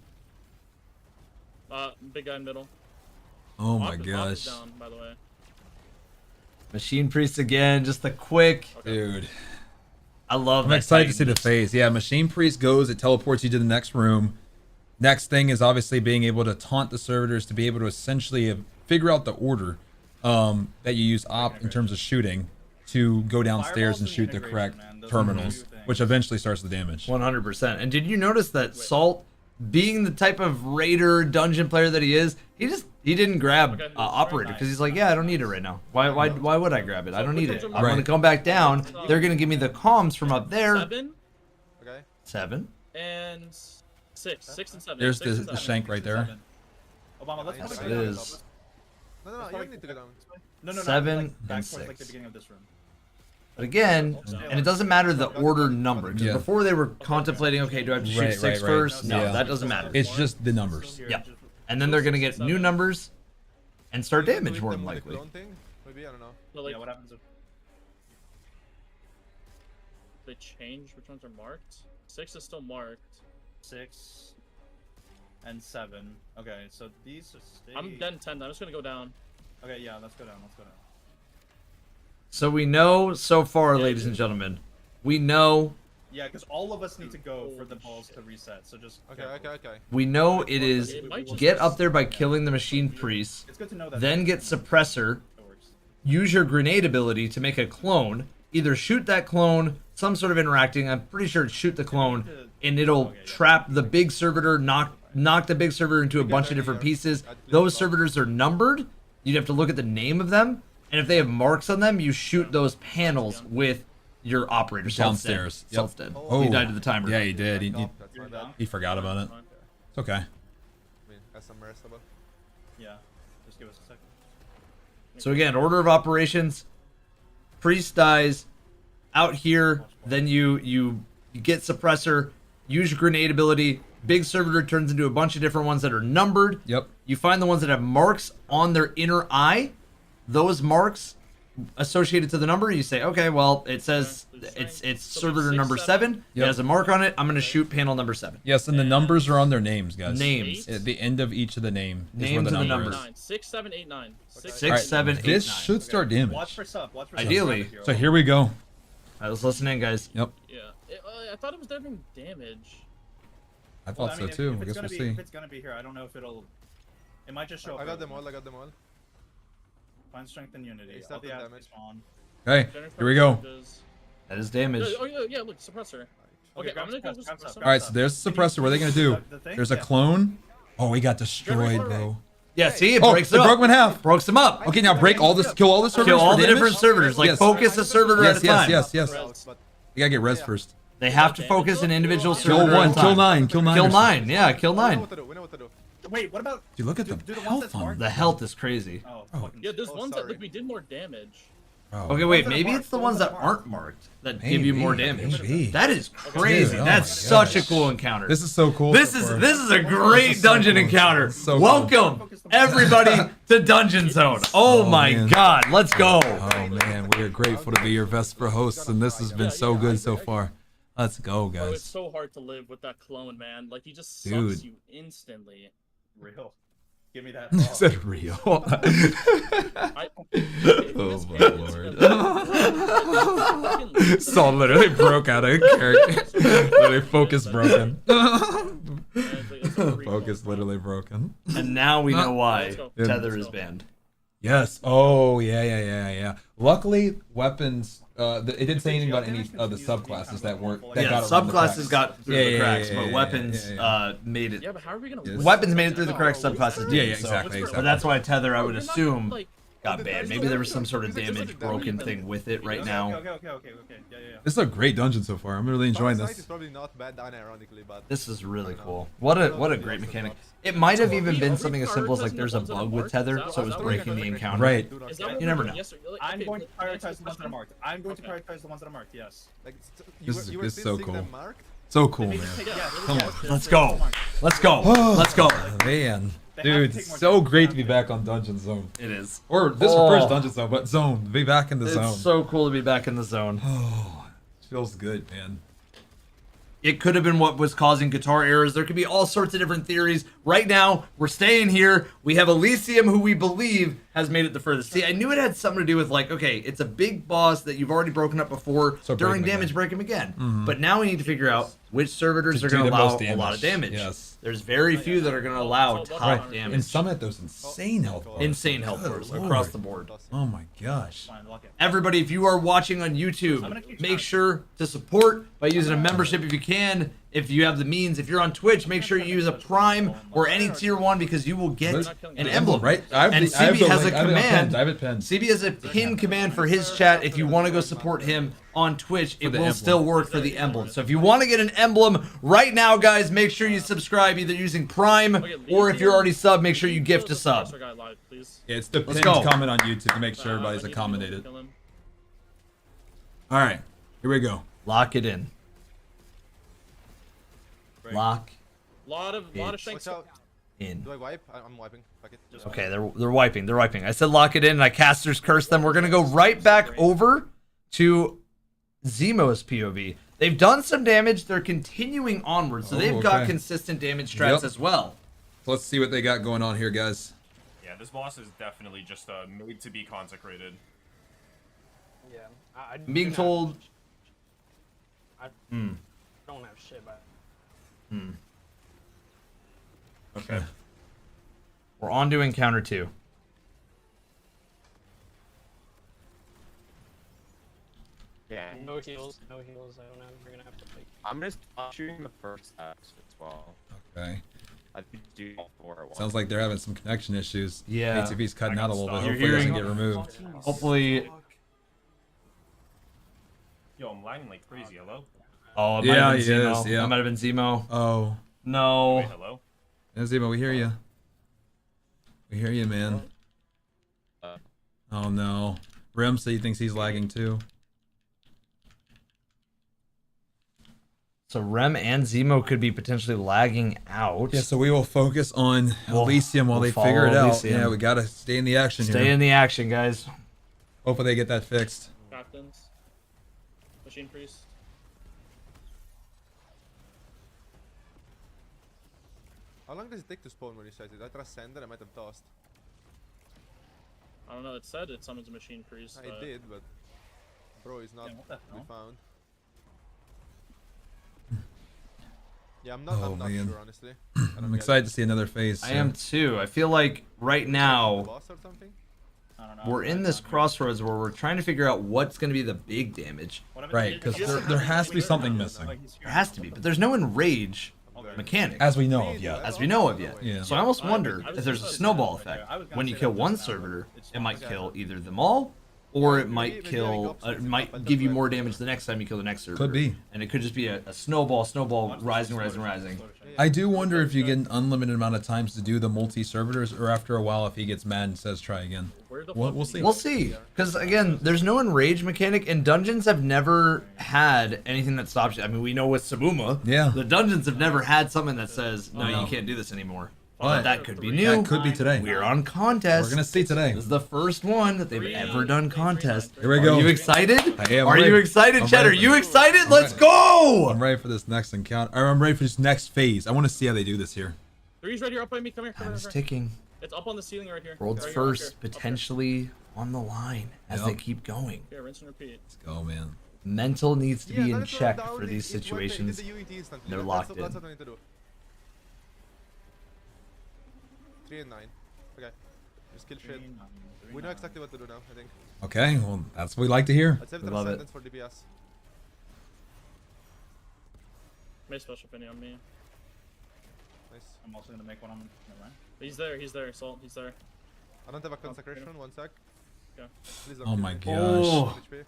Big guy in middle. Oh my Op is gosh. down, by the way. Machine Priest again. Just a quick. Dude. I love I'm that excited to see Titan. the phase. Yeah, Machine Priest goes, it teleports you to the next room. Next thing is obviously being able to taunt the servitors to be able to essentially figure out the order that you use op in terms of shooting to go downstairs and shoot the correct terminals, which eventually starts the damage. 100%. And did you notice that Salt, being the type of raider dungeon player that he is, he didn't grab operator because he's like, yeah, I don't need it right now. Why would I grab it? I don't need it. I'm Right. gonna come back down. They're gonna give me the comms from up there. 7 Okay. 7. and 6. 6 and 7. There's 6 and the 7. shank right there. Obama, let's Yes, go it back. is. No, you don't need to go down. No, 7 like, back and towards, like, 6. the beginning of this room. But again, and it doesn't matter the order number. 'Cause Yeah. before they were contemplating, okay, do I have to shoot Right, 6 right. first? No, Yeah. that doesn't matter. It's just the numbers. Yeah. And then they're gonna get new numbers and start damage more than The likely. clone thing? Maybe, I don't know. So, like, Yeah, what happens if... they change which ones are marked? 6 is still marked. 6 and 7. Okay, so these are stay... I'm dead in 10. I'm just gonna go down. Okay, yeah, let's go down. Let's go down. So we know so far, ladies and gentlemen, we know Yeah, because all of us need to go for the balls to reset. So just Okay. we know it is get up there by killing the machine priest, It's good to know that. then get suppressor, use your grenade ability to make a clone, either shoot that clone, some sort of interacting, I'm pretty sure it's shoot the clone, and it'll trap the big servitor, knock the big servitor into a bunch of different pieces. Those servitors are numbered. You'd have to look at the name of them, and if they have marks on them, you shoot those panels with your operator. Salt's dead. Downstairs. Yep. Salt's dead. Oh, He died to the timer. Yeah, he did. That's my bad. He forgot about it. It's okay. I mean, that's unmerciful. Yeah, just give us a second. So again, order of operations. Priest dies. Out here, then you get suppressor. Use your grenade ability. Big servitor turns into a bunch of different ones that are numbered. Yep. You find the ones that have marks on their inner eye. Those marks associated to the number, you say, okay, well, it says it's servitor number 7. Yep. It has a mark on it. I'm going to shoot panel number 7. Yes, and the numbers are on their names, guys. Names. At the end of each of the name is where Names the of the number numbers. is. 9. 6, 7, 8, 9. 6, All right, 7, 8, this 9. should start damage. Watch for sub. Watch for sub. Ideally. So here we go. All right, let's listen in, guys. Yep. Yeah. I thought it was there doing damage. I thought so too. I guess we'll see. If it's gonna be here, I don't know if it'll. It might just show up. I got them early. all. I got them all. Find strength and unity. It's All the not damage spawn. Okay, here we go. That is damage. Oh yeah, look, suppressor. Okay, I'm gonna go with suppressor. All right, so there's the suppressor. What are they gonna do? There's a clone. Oh, he got destroyed, bro. Yeah, see, it Oh, breaks it it up. broke them in half. Breaks them up. Okay, now break all this, kill all the servitors. Kill all for the damage? different servitors. Like, Yes. focus a servitor at a time. Yes. You gotta get res first. They have to focus an individual Kill servitor one, at a kill time. nine, kill nine. Kill or something. 9, yeah, kill 9. Wait, what about? Dude, look at the do the ones health that's on marked? The health is crazy. Oh, Yeah, there's ones that look we did more damage. Okay, wait, maybe it's the ones that aren't marked that give you more damage. Maybe. That is crazy. Dude, oh That's my such a gosh. cool encounter. This is so cool. This so is far. this is a great dungeon encounter. So cool. Welcome everybody to Dungeon Zone. Oh my man. god, let's go. Oh man, we are grateful to be your Vesper hosts, and this has been so good so far. Let's go, Bro, it's guys. so hard to live with that clone, man. Like, he just Dude. sucks you instantly. Real. Give me that. He said real. Oh my lord. Saul literally broke out of character. Literally focus broken. Focus literally broken. And now we know why Yeah. Tether is banned. Yes. Oh yeah. Luckily, weapons. It didn't say anything about any of the subclasses that weren't. That Yeah, got around the subclasses cracks. got through the cracks, but yeah, weapons yeah. made it. Yeah, but how are we gonna? Weapons made it through the cracks, subclasses didn't. Yeah, so- exactly. But that's why Tether, I would assume, got banned. Maybe there was some sort of damage broken thing with it right now. Okay. Yeah. This is a great dungeon so far. I'm really enjoying Dark this. Knight is probably not bad, unironically, but This is really cool. What a great mechanic. It might have even been something as simple as like there's a bug with Tether, so it was breaking the encounter. Right. You never know. I'm going to prioritize the ones that are marked. I'm going to prioritize the ones that are marked. Yes. like This you were is still so seeing cool. them marked? So cool, man. Come on, let's go. Let's go. Let's go. Man. Dude, it's so great to be back on Dungeon Zone. It is. Or this is the first Dungeon Zone, but Zone. Be back in the zone. It's so cool to be back in the zone. Oh, it feels good, man. It could have been what was causing guitar errors. There could be all sorts of different theories. Right now, we're staying here. We have Elysium, who we believe has made it the furthest. See, I knew it had something to do with, like, okay, it's a big boss that you've already broken up before. So break during him damage, again. break him again. Mhm. But now we need to figure out which servitors To are do going to the allow most a lot of damage. Yes. There's very few that are going to allow top Right. damage. And some at those insane health bars. Insane health Good bars lord. across the board. Oh my gosh. Everybody, if you are watching on YouTube, make sure to support by using a membership if you can. If you have the means, if you're on Twitch, make sure you use a Prime or any tier 1 because you will get an emblem. Right? And CB has a command. I have it pinned. CB has a pin command for his chat. If you want to go support him on Twitch, it the will emblem. still work for the emblem. So if you want to get an emblem right now, guys, make sure you subscribe either using Prime or if you're already sub, make sure you gift a sub. Yeah, it's the Let's pinned go. comment on YouTube to make sure everybody's accommodated. All right, here we go. Lock it in. Lock Lot of Watch shanks. out. in. Do I wipe? I'm wiping. Fuck it. Okay, they're wiping. They're wiping. I said lock it in, and I casters curse them. We're gonna go right back over to Zemo's POV. They've done some damage. They're continuing onward, so they've got okay. consistent damage strats Yep. as well. So let's see what they got going on here, guys. Yeah, this boss is definitely just made to be consecrated. Yeah. I'm being told. I Hmm. don't have shit, but Okay. We're on to encounter 2. Yeah. no heals. No heals. I don't know. We're gonna have to like. I'm just shooting the first steps as well. Okay. I think do all 4 at once. Sounds like they're having some connection issues. Yeah. ATV's cutting out a little bit. You're Hopefully it doesn't hearing- get removed. Hopefully. Yo, I'm lagging like crazy. Hello? Oh, it might Yeah, have been he is, Zemo. yeah. That might have been Zemo. Oh. No. Wait, hello? Yeah, Zemo, we hear you. We hear you, man. Oh no. Rim said he thinks he's lagging too. So Rem and Zemo could be potentially lagging out. Yeah, so we will focus on We'll- Elysium while we'll they figure it follow out. Elysium. Yeah, we gotta stay in the action here. Stay in the action, guys. Hopefully they get that fixed. Captains. Machine priest. How long does it take to spawn when you set it? I trust Sender, I might have tossed. I don't know. It said it summons a machine priest. I did, but bro is not what the to be hell? found. Yeah, I'm not man. sure, honestly. I don't I'm get excited it. to see another phase. I am too. I feel like right now Boss or something? I don't know. we're in this crossroads where we're trying to figure out what's going to be the big damage. Right, because there has to be something missing. There has to be, but there's no enrage mechanic. As we know of, yeah. As we know of yet. Yeah. So I almost wonder if there's a snowball effect. When you kill one servitor, it might kill either them all, or it might kill, it might give you more damage the next time you kill the next servitor. Could be. And it could just be a snowball, rising. I do wonder if you get an unlimited amount of times to do the multi-servitors, or after a while if he gets mad and says try again. We'll see. We'll see. Because again, there's no enrage mechanic, and dungeons have never had anything that stops you. I mean, we know with Sabuma, the dungeons have never had something that says, no, you can't do this anymore. But that could be new. That could be today. We're on contest. We're gonna see today. This is the first one that they've ever done contest. Here we go. Are you excited? I am. Are you excited, Chet? Are you excited? Let's go! I'm ready for this next encounter. I'm ready for this next phase. I want to see how they do this here. Three's right here, up by me. Come here. Come Time's here. ticking. It's up on the ceiling right here. World's right here, first, up here. potentially on the line as they keep going. Okay, rinse and repeat. Let's go, man. Mental needs to be in check for these situations. They're locked in. That's what we need to do. 3 and 9. Okay. Just kill shit. We know exactly what to do now, I think. Okay, well, that's what we like to hear. Let's save We the love it. sentence for DPS. Make special opinion on me. Nice. I'm also gonna make one on him. Never mind. He's there, Salt. He's there. I don't have a consecration. 1 sec. Okay. Please don't Oh kill my me. gosh. Oh, HP.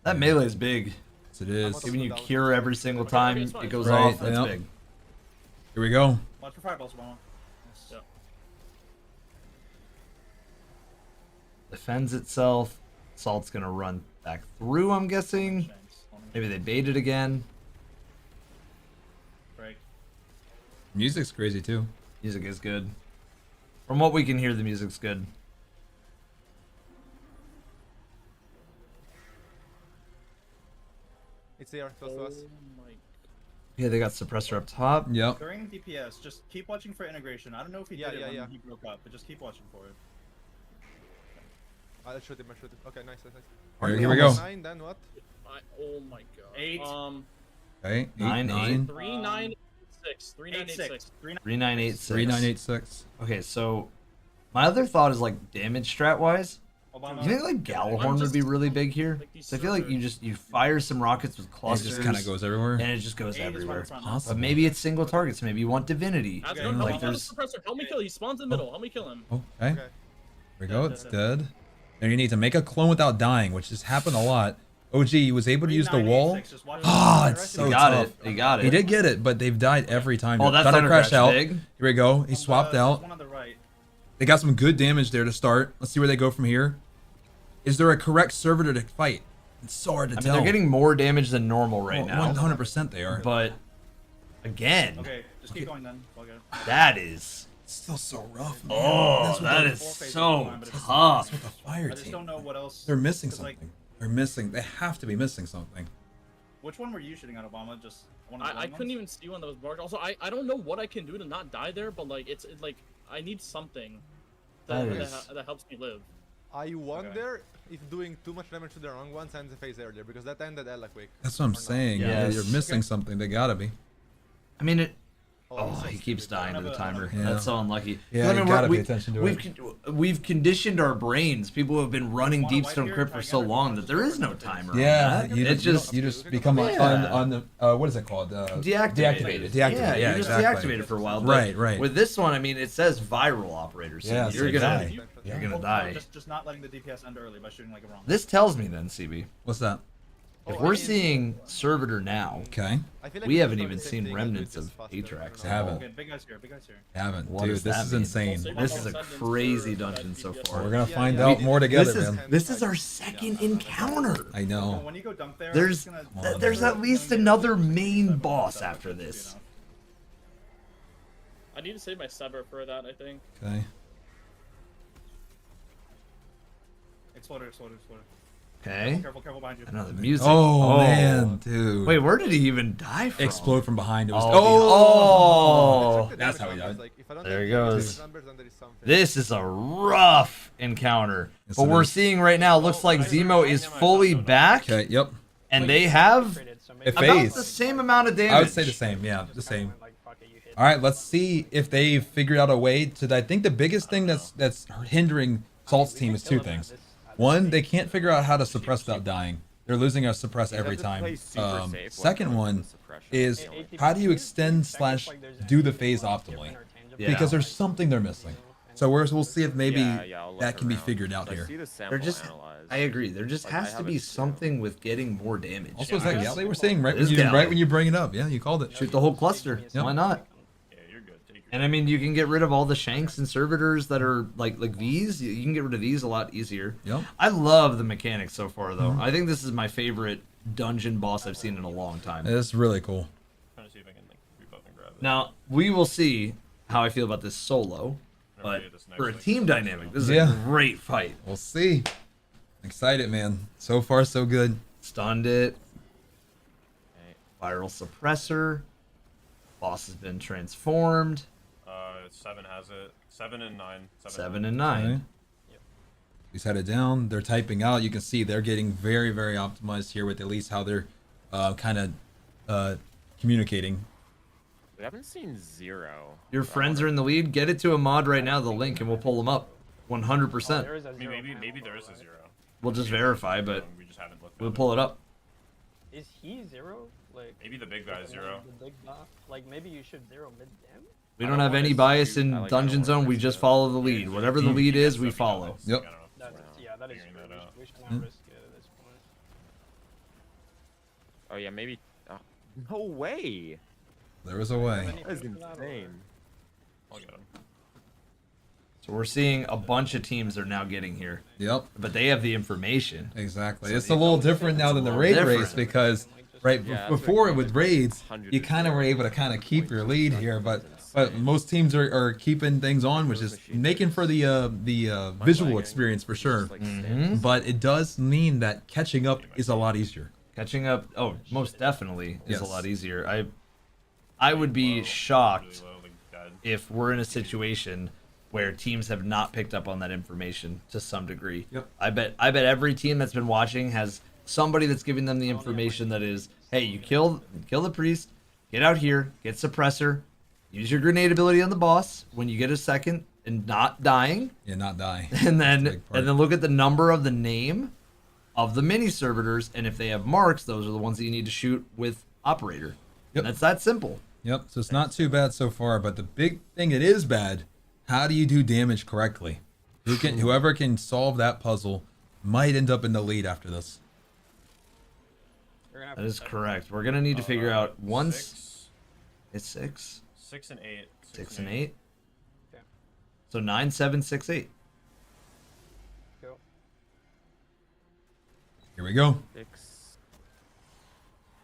that melee's big. Yes, it is. Giving you cure every single time it goes Right, off. That's yep. big. Here we go. Watch for fireballs, Obama. Yeah. Defends itself. Salt's gonna run back through, I'm guessing. Maybe they bait it again. Break. Music's crazy too. Music is good. From what we can hear, the music's good. It's here, close to us. Yeah, they got suppressor up top. Yep. During DPS, just keep watching for integration. I don't know if he did it when he broke up, but just keep watching for it. I'll shoot him, Okay, nice. Alright, here we go. 9, then what? Oh my god. 8. Okay, 9, 9. 3986. 3986. 3986. 3986. Okay, so my other thought is like damage strat wise. Obama. You think like Gallahorn would be really big here? So I feel like you fire some rockets with It clusters. just kind of goes everywhere. And it just goes 8 is everywhere. right in front. Possible. But maybe it's single targets. Maybe you want divinity. That's Okay. good. Help me Like kill the there's suppressor. Help me kill. He spawns in the middle. Help me kill him. Oh, okay. Here we go. It's dead. Now you need to make a clone without dying, which has happened a lot. OG was able to use the wall. 3986, just watch Ah, it. it's so He got tough. it. He got it. He did get it, but they've died every time. Oh, that's Thunder Crash Thundercrash out. big. Here we go. He swapped There's out. one on the right. They got some good damage there to start. Let's see where they go from here. Is there a correct servitor to fight? It's so hard to I mean, tell. they're getting more damage than normal right now. 100% they are. But again, Okay, just keep going then. Okay. that is. It's still so rough. Man. Oh, That's what that the- is Four phases so fine, but it's- tough. with the fire I just team. don't know what else. They're missing 'cause, like, something. They're missing. They have to be missing something. which one were you shooting at, Obama? Just one of the I long couldn't ones? even see one that was marked. Also, I don't know what I can do to not die there, but like like I need something that helps me live. I wonder if doing too much damage to the wrong ones ends the phase earlier, because that ended hella quick. That's what I'm saying. Yeah, Yes. you're missing something. They gotta be. I mean, it. Oh, Oh, so he keeps stupid. dying to the timer. Yeah. That's so unlucky. Yeah, I mean, you gotta we- pay attention to we've conditioned our brains. People have been running Want a Deep white Stone here? Crypt I for got so it. long that there is no timer. on Yeah, that. you It's just you just become on the what is it called? Deactivated. Yeah, you just exactly. deactivated for a while. Right, but right. With this one, I mean, it says viral operator, so Yeah, you're so gonna die. you're gonna Oh, die. Just not letting the DPS end early by shooting like a wrong. This tells me then, CB, What's that? if we're seeing Servitor now, Okay. I feel like we should haven't start even the same seen thing, remnants but of it's faster. Atrax. Haven't. Okay, big guys here. Big guys here. Haven't. What Dude, does this that is mean? insane. This is a crazy dungeon so far. We're gonna find out more together, man. This is our second encounter. I know. When you go dunk there, There's it's gonna- there's at least another main boss after this. I need to save my Sever for that, I think. Okay. Exploder. Okay. Careful behind you. I know the music. Oh, man, dude. Wait, where did he even die from? Explode from behind. It was. Oh. That's how he died. There he goes. This is a rough encounter. Yes, But it we're is. seeing right now, looks like Zemo is fully back. Okay. Yep. And they have A about phase. the same amount of damage. I would say the same. Yeah, the same. All right, let's see if they've figured out a way to. I think the biggest thing that's hindering Salt's team is two things. One, they can't figure out how to suppress without dying. they're losing a suppress You every have to play time. super safe when Second it comes one to suppression. is how do you extend slash do the phase optimally? Yeah. Because there's something they're missing. So we'll see if maybe I'll look that can be around. figured out So I here. see the sample There just, analyzed. I agree. There just Like, I has to have be it, something with getting more damage. Also, is that Galley we're saying right It when is you Galley. bring it up? Yeah, you called it. Shoot the whole cluster. Yep. Why not? And I mean, you can get rid of all the shanks and servitors that are like these. You can get rid of these a lot easier. Yep. I love the mechanics so far, though. Mhm. I think this is my favorite dungeon boss I've seen in a long time. It's really cool. Trying to see if I can like rebuff and grab it. Now we will see how I feel about this solo, but for a team dynamic, this is Yeah. a great fight. We'll see. Excited, man. So far, so good. Stunned it. Viral suppressor. Boss has been transformed. 7 has it. 7 and 9. 7 and 9. Okay. He's headed down. They're typing out. You can see they're getting very, very optimized here with at least how they're kind of communicating. We haven't seen 0. Your friends are in the lead. Get it to a mod right now, the link, and we'll pull them up. 100%. I mean, maybe there is a 0. We'll just verify, but We just haven't looked. we'll pull it up. Is he 0? Like Maybe the big guy is 0. The big buff? Like maybe you should 0 mid damage. We don't have any bias in Dungeon Zone. We just follow the lead. Whatever the lead is, we follow. Yep. That is true. We should not Hmm. risk it at this point. Oh yeah, maybe. No way. There was a way. That is insane. I'll get him. So we're seeing a bunch of teams are now getting here. Yep. But they have the information. Exactly. It's a little different now than the raid race because before with raids, you kind of were able to kind of keep your lead here, but most teams are keeping things on, which is making for the visual experience for sure. Mhm. But it does mean that catching up is a lot easier. Catching up, most definitely is a Yes. lot easier. I would be shocked if we're in a situation where teams have not picked up on that information to some degree. Yep. I bet every team that's been watching has somebody that's giving them the information that is, hey, you kill the priest, get out here, get suppressor, use your grenade ability on the boss when you get a second and not dying. Yeah, not die. And then look at the number of the name of the mini servitors, and if they have marks, those are the ones that you need to shoot with operator. Yep. That's that simple. Yep. So it's not too bad so far, but the big thing that is bad, how do you do damage correctly? Whoever can solve that puzzle might end up in the lead after this. That is correct. We're gonna need to figure out once. 6. It's 6. 6 and 8. 6 and 8. So 9, 7, 6, 8. Here we go. 6.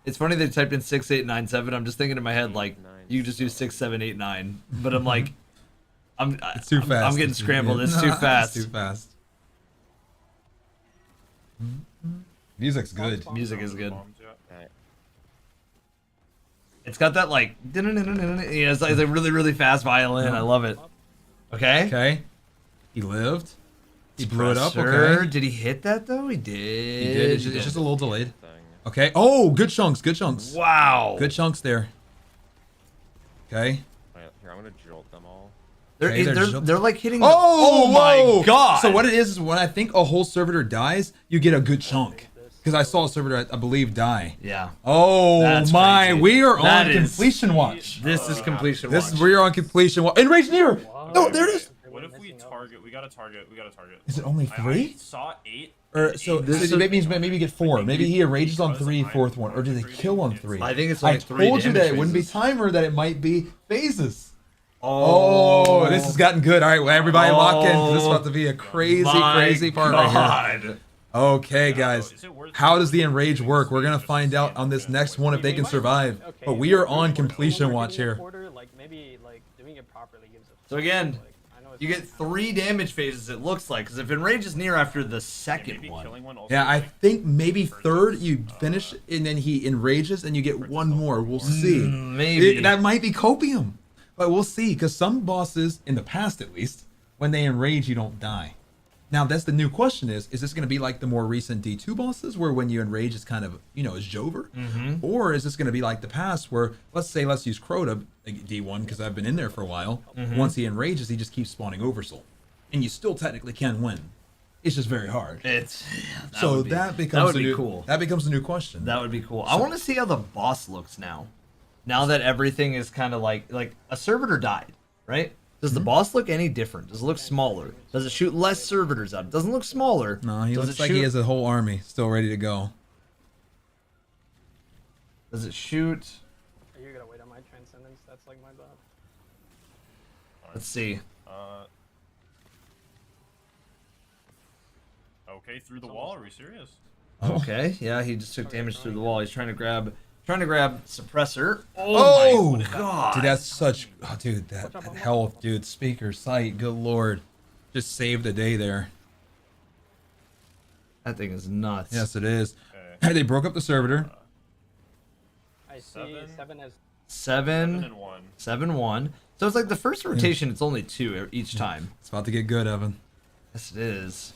It's funny they typed in 6, 8, 9, 7. I'm just thinking in my head like you just do 6, 7, 8, 9. But I'm like, It's too fast. I'm getting scrambled. It's too fast. It's too fast. Music's good. Music is good. It's got that like, yeah, it's like a really, really fast violin. I love it. Okay. Okay. He lived. He blew it up. Suppressor. Okay. Did he hit that though? He did. He did. It's just a little delayed. Okay. Oh, good chunks. Good chunks. Wow. Good chunks there. Okay. Here, I'm gonna jolt them all. They're like hitting. Oh, my whoa. god! So what it is when I think a whole servitor dies, you get a good chunk. Because I saw a servitor, I believe, die. Yeah. Oh That's my! crazy. We are That on is- completion watch. This is completion This watch. is we are on completion watch. Enraged near. No, there it is. What if we target? We gotta target. Is it only I 3? saw 8. Or so that means maybe you get 4. Maybe he enrages on 3, fourth one, or do they kill on 3? I think it's I only 3 told you that damage it wouldn't be phases. timer. That it might be phases. Oh, this has gotten good. All right, well, everybody lock in. This is about to be a crazy part right here. Okay, guys. How does the enrage work? We're gonna find out on this next one if they can survive. But we are on completion watch here. Like maybe like doing it properly gives it. So again, you get 3 damage phases. It looks like because if enrage is near after the second one. Yeah, I think maybe third you finish and then he enrages and you get one more. We'll see. Maybe. That might be copium, but we'll see. Because some bosses, in the past at least, when they enrage, you don't die. Now that's the new question: is this going to be like the more recent D2 bosses, where when you enrage, it's kind of is Jover, or is this going to be like the past, where let's use Crota D1 because I've been in there for a while. Once he enrages, he just keeps spawning Oversoul, and you still technically can win. It's just very hard. It's that becomes cool. That becomes a new question. That would be cool. I want to see how the boss looks now. Now that everything is kind of like a servitor died, right? Does the boss look any different? Does it look smaller? Does it shoot less servitors out? It doesn't look smaller. No, he Does looks it like shoot... he has a whole army still ready to go. Does it shoot? Are you gonna wait on my transcendence? That's like my bad. Let's see. Okay, through the wall. Are we serious? Okay, yeah, he just took damage through the wall. He's trying to grab suppressor. Oh, my god, dude, that's such. Oh, dude, that health, dude. Speaker sight. Good lord, just saved the day there. That thing is nuts. Yes, it is. Okay. They broke up the servitor. I see 7 as 7 and 1. 7-1. So it's like the first rotation. It's only 2 each time. It's about to get good, Evan. Yes, it is.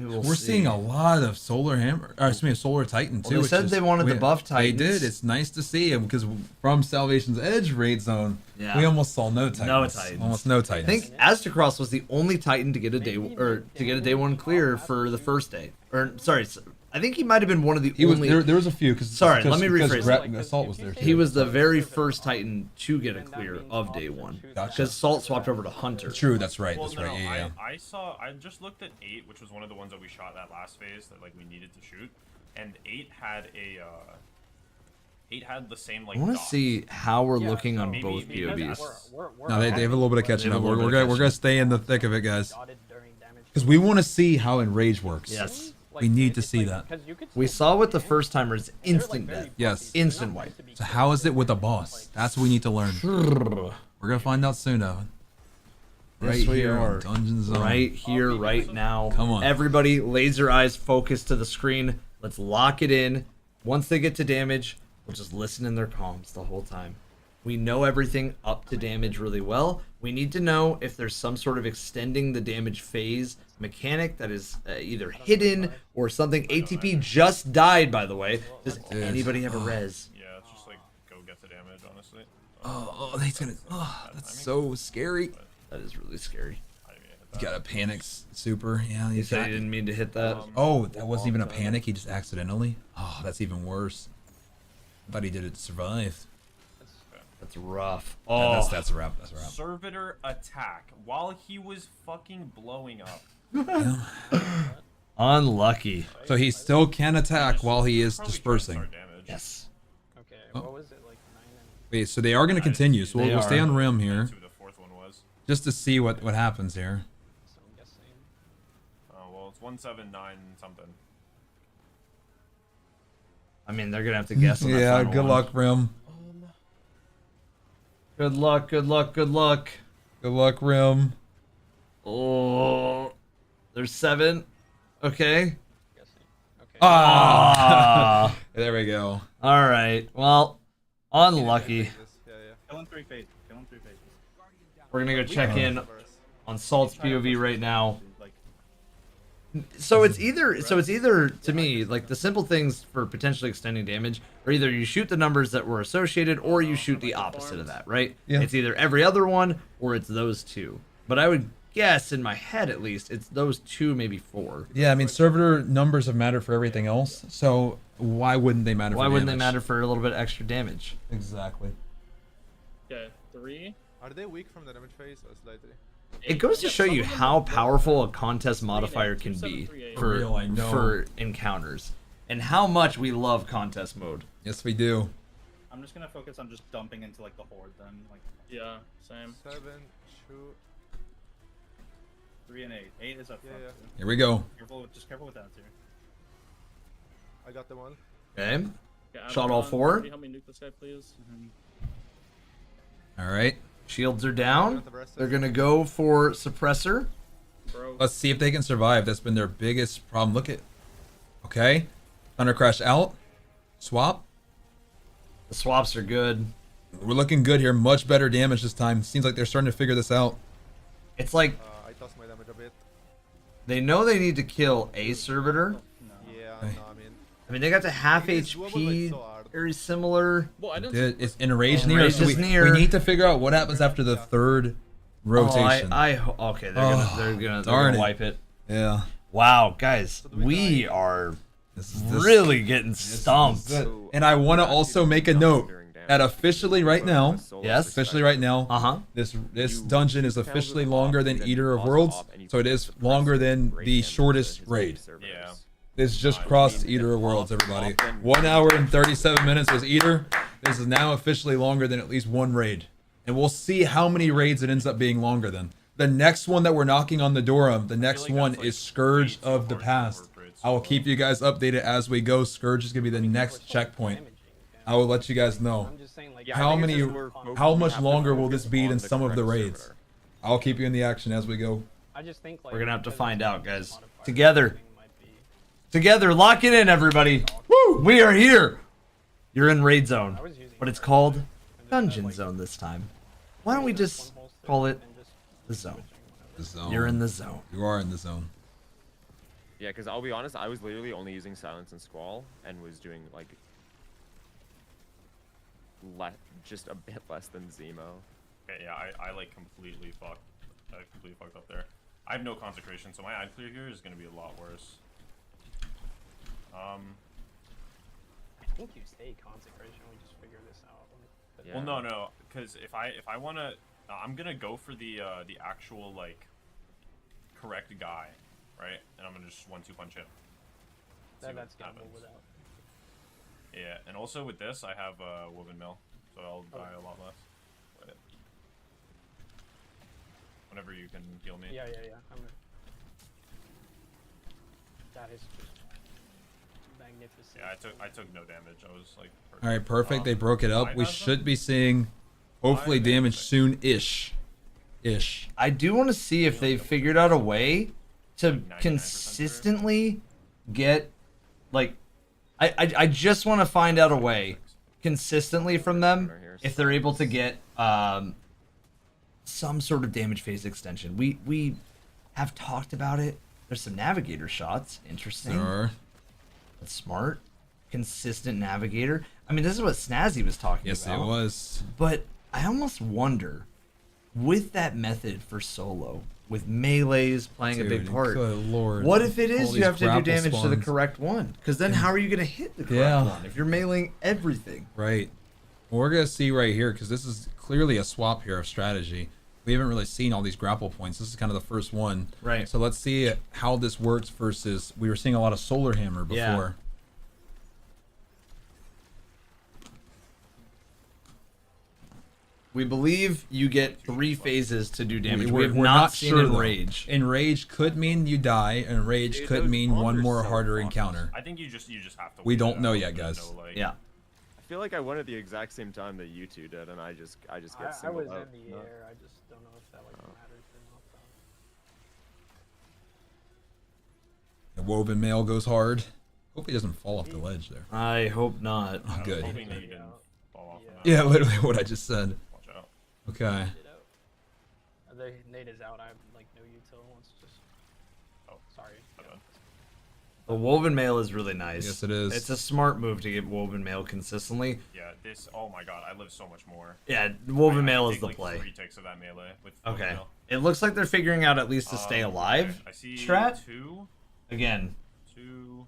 We're seeing a lot of solar hammer, or excuse me, solar titan too. Well, they said they wanted the buff titans. They did. It's nice to see him because from Salvation's Edge raid zone, we almost saw no titans. No titans. Almost no titans. I think Atrax was the only titan to get a day one clear for the first day. Or sorry, I think he might have been one of the only. There was a few because let me rephrase. Assault was there too. He was the very first titan to get a clear of day 1. Because Salt swapped over to Hunter. True, that's right. Well, That's right. Yeah. I just looked at 8, which was one of the ones that we shot that last phase that like we needed to shoot, and 8 had a 8 had the same like. I want to dots. see how we're looking on maybe- both maybe POVs. No, they have a little bit of catching up. We're gonna stay in the thick of it, guys, dotted during damage. because we want to see how Enrage works. Yes. We need to see that. We saw with the first timers instant death. Yes. Instant wipe. So how is it with a boss? That's what we need to learn. We're gonna find out soon, Evan. Right Yes, we here are. on Dungeon Zone. Right here, right now. Come on. Everybody, laser eyes focus to the screen. Let's lock it in. Once they get to damage, we'll just listen in their comms the whole time. We know everything up to damage really well. We need to know if there's some sort of extending the damage phase mechanic that is either hidden or something. ATP just died, by the way. Does anybody have a res? Yeah, it's just like go get the damage, honestly. He's gonna. Oh, that's so scary. That is really scary. He's got a panic super. Yeah, He said he didn't mean to hit that. Oh, that wasn't even a panic. He just accidentally. Oh, that's even worse. I thought he did it to survive. That's rough. Oh, that's a wrap. That's a wrap. Servitor attack while he was fucking blowing up. Unlucky. So he still can attack while he is dispersing. Yes. Okay, what was it like 9 and Wait, so they are going to continue. So we'll stay on rim here, That's who the fourth one was. just to see what happens here. so I'm guessing. Oh well, it's 179 something. I mean, they're gonna have to guess. On that Yeah, final good one. luck, rim. Good luck. Good luck. Good luck. Good luck, rim. Oh, there's 7. Okay. Ah, there we go. All right. Well, unlucky. Kill in 3 phases. Kill in 3 phases. We're gonna go check in on Salt's POV right now. So it's either to me like the simple things for potentially extending damage are either you shoot the numbers that were associated or you shoot the opposite of that, right? Yeah. It's either every other one or it's those 2. But I would guess in my head at least it's those 2, maybe 4. Yeah, I mean, servitor numbers have mattered for everything else, so why wouldn't they matter? Why for wouldn't they damage? matter for a little bit extra damage? Exactly. Okay, 3. Are they weak from the damage phase or slightly? It goes to show you how powerful a contest modifier can be for encounters and how much we love contest mode. Yes, we do. I'm just gonna focus on just dumping into like the horde then. Like Yeah, same. 7, 2. 3 and 8. 8 is up front. Yeah. Too. Here we go. Just careful with that too. I got them all. Okay. Okay, Shot all Abaddon, 4. Somebody help me nuke this guy, please. All right. Shields are down. They're gonna go for suppressor. Bro. Let's see if they can survive. That's been their biggest problem. Look at. Okay. Thunder Crash out. Swap. The swaps are good. We're looking good here. Much better damage this time. Seems like they're starting to figure this out. It's like I tossed my damage a bit. they know they need to kill a servitor. Yeah, Okay. no, I mean, they got to half It is doable, but HP. it's so hard. Very similar. Well, I didn't. Dude, it's enraged near. Enraged So is we near. need to figure out what happens after the third rotation. Okay, they're gonna Darn it. wipe it. Yeah. Wow, guys, we are really getting stumped. And I want to also make a note that officially right now, officially right now, this dungeon is officially longer than Eater of Worlds, so it is longer than the shortest raid. Yeah. This just crossed Eater of Worlds, everybody. 1 hour and 37 minutes was Eater. This is now officially longer than at least one raid. And we'll see how many raids it ends up being longer than. The next one that we're knocking on the door of, the next one is Scourge of the Past. I will keep you guys updated as we go. Scourge is going to be the next checkpoint. I will let you guys know. How much longer will this be than some of the raids? I'll keep you in the action as we go. I just think We're gonna have to find out, guys. Together, lock it in, everybody. Woo! We are here. You're in raid zone, but it's called Dungeon Zone this time. Why don't we just call it the zone? The zone. You're in the zone. You are in the zone. Yeah, because I'll be honest, I was literally only using Silence and Squall and was doing like just a bit less than Zemo. Okay, yeah, I like completely fucked up there. I have no consecration, so my eye clear here is gonna be a lot worse. I think you stay consecration. We just figure this out. Yeah. Well, no, because if I wanna, I'm gonna go for the actual like correct guy, right? And I'm gonna just 1-2 punch him. That's gamble without. Yeah, and also with this, I have Woven Mill, so I'll die a lot less. But whenever you can heal me. Yeah. That is just magnificent. Yeah, I took no damage. I was like. Perfect. All right, perfect. They broke it up. We should be seeing, hopefully, damage soon-ish. I do want to see if they figured out a way to consistently get, like, I just want to find out a way consistently from them if they're able to get some sort of damage phase extension. We have talked about it. There's some navigator shots. Interesting. Sure. That's smart. Consistent navigator. I mean, this is what Snazzy was talking about. Yes, it was. But I almost wonder, with that method for solo, with melees playing a big part, good lord. what if it is All you have these to do grapple damage to the spawns. correct one? Because then how are you going to hit the correct one if you're meleeing everything? Right. Well, we're going to see right here, because this is clearly a swap here of strategy. We haven't really seen all these grapple points. This is kind of the first one. Right. So let's see how this works versus, we were seeing a lot of Solar Hammer before. Yeah. We believe you get 3 phases to do damage. We have not seen sure, Enrage. Enrage could mean you die. Enrage could mean one more harder encounter. I think you just have to. We don't know yet, guys. Yeah. I feel like I went at the exact same time that you two did, and I just get I singled was out. in the air. I just don't know if that like matters or not. The Woven Mail goes hard. Hope he doesn't fall off the ledge there. I hope not. Oh, good. Hoping that you didn't fall off. Yeah, literally what I just said. Watch out. Okay. The nade is out. I have like no util. Let's just. Oh, sorry. The Woven Mail is really nice. Yes, it is. It's a smart move to get Woven Mail consistently. Yeah, this. Oh my god, I live so much more. Yeah, Woven Mail is take, the like, play. 3 ticks of that melee with Woven Okay. Mail. It looks like they're figuring out at least to stay alive. I see Strat. 2. Again. 2.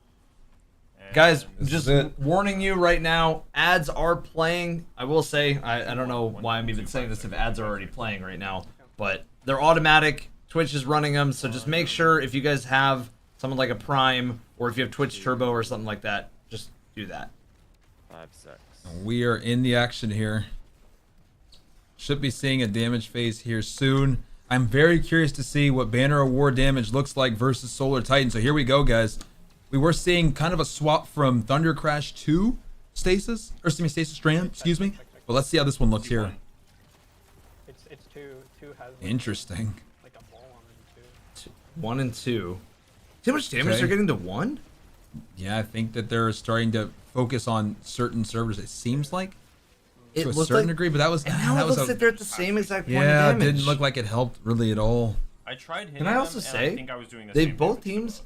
Guys, This just is it. warning you right now, ads are playing. I will say, I don't know why I'm even saying this if ads are already playing right now, but they're automatic. Twitch is running them, so just make sure if you guys have something like a Prime, or if you have Twitch Turbo or something like that, just do that. 5-6. We are in the action here. Should be seeing a damage phase here soon. I'm very curious to see what Banner of War damage looks like versus Solar Titan. So here we go, guys. We were seeing kind of a swap from Thunder Crash to Stasis, or excuse me, Stasis Strand, excuse me. But let's see how this one looks here. It's two has. Like, Interesting. like a ball on it too. 1 and 2. See how much damage Okay. they're getting to 1? Yeah, I think that they're starting to focus on certain servers. It seems like It to a looked certain like- degree, but that was And now that it was looks a, like they're at the same exact point yeah, of it damage. didn't look like it helped really at all. I tried hitting Can I also them, and say, I think I was doing the they same both damage. teams,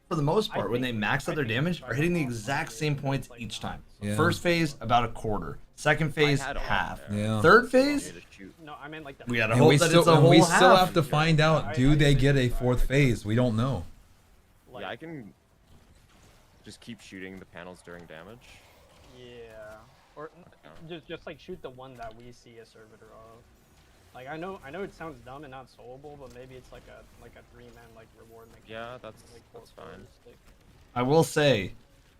for the most part, when they max out their damage, are hitting the exact same points each time. Yeah. First phase, about a quarter. Second phase, had all half. Yeah. Third phase, No, I meant like the. we gotta And hope we that still, it's a and whole we half. still have to find out, do they get a 4th phase? We don't know. Yeah, I can just keep shooting the panels during damage. Yeah. Or just like shoot the one that we see a servitor of. Like I know it sounds dumb and not solvable, but maybe it's like a 3-man like reward mechanic. Yeah, that's fine. I will say,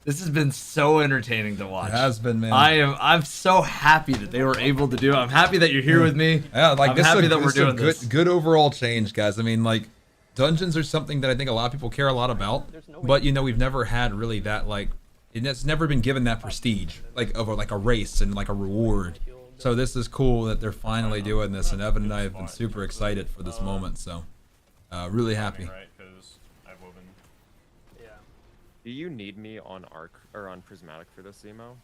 this has been so entertaining to watch. It has been, man. I'm so happy that they were able to do it. I'm happy that you're here with me. Yeah, like I'm this happy is a, that we're this is a doing good, this. good overall change, guys. I mean, like, dungeons are something that I think a lot of people care a lot about, but you know, we've never had really that like, it's never been given that prestige, like of like a race and like a reward. So this is cool that they're finally doing this, and Evan and I have been super excited for this moment. So, really happy. Right, because I've woven. Yeah. Do you need me on arc or on prismatic for this emo?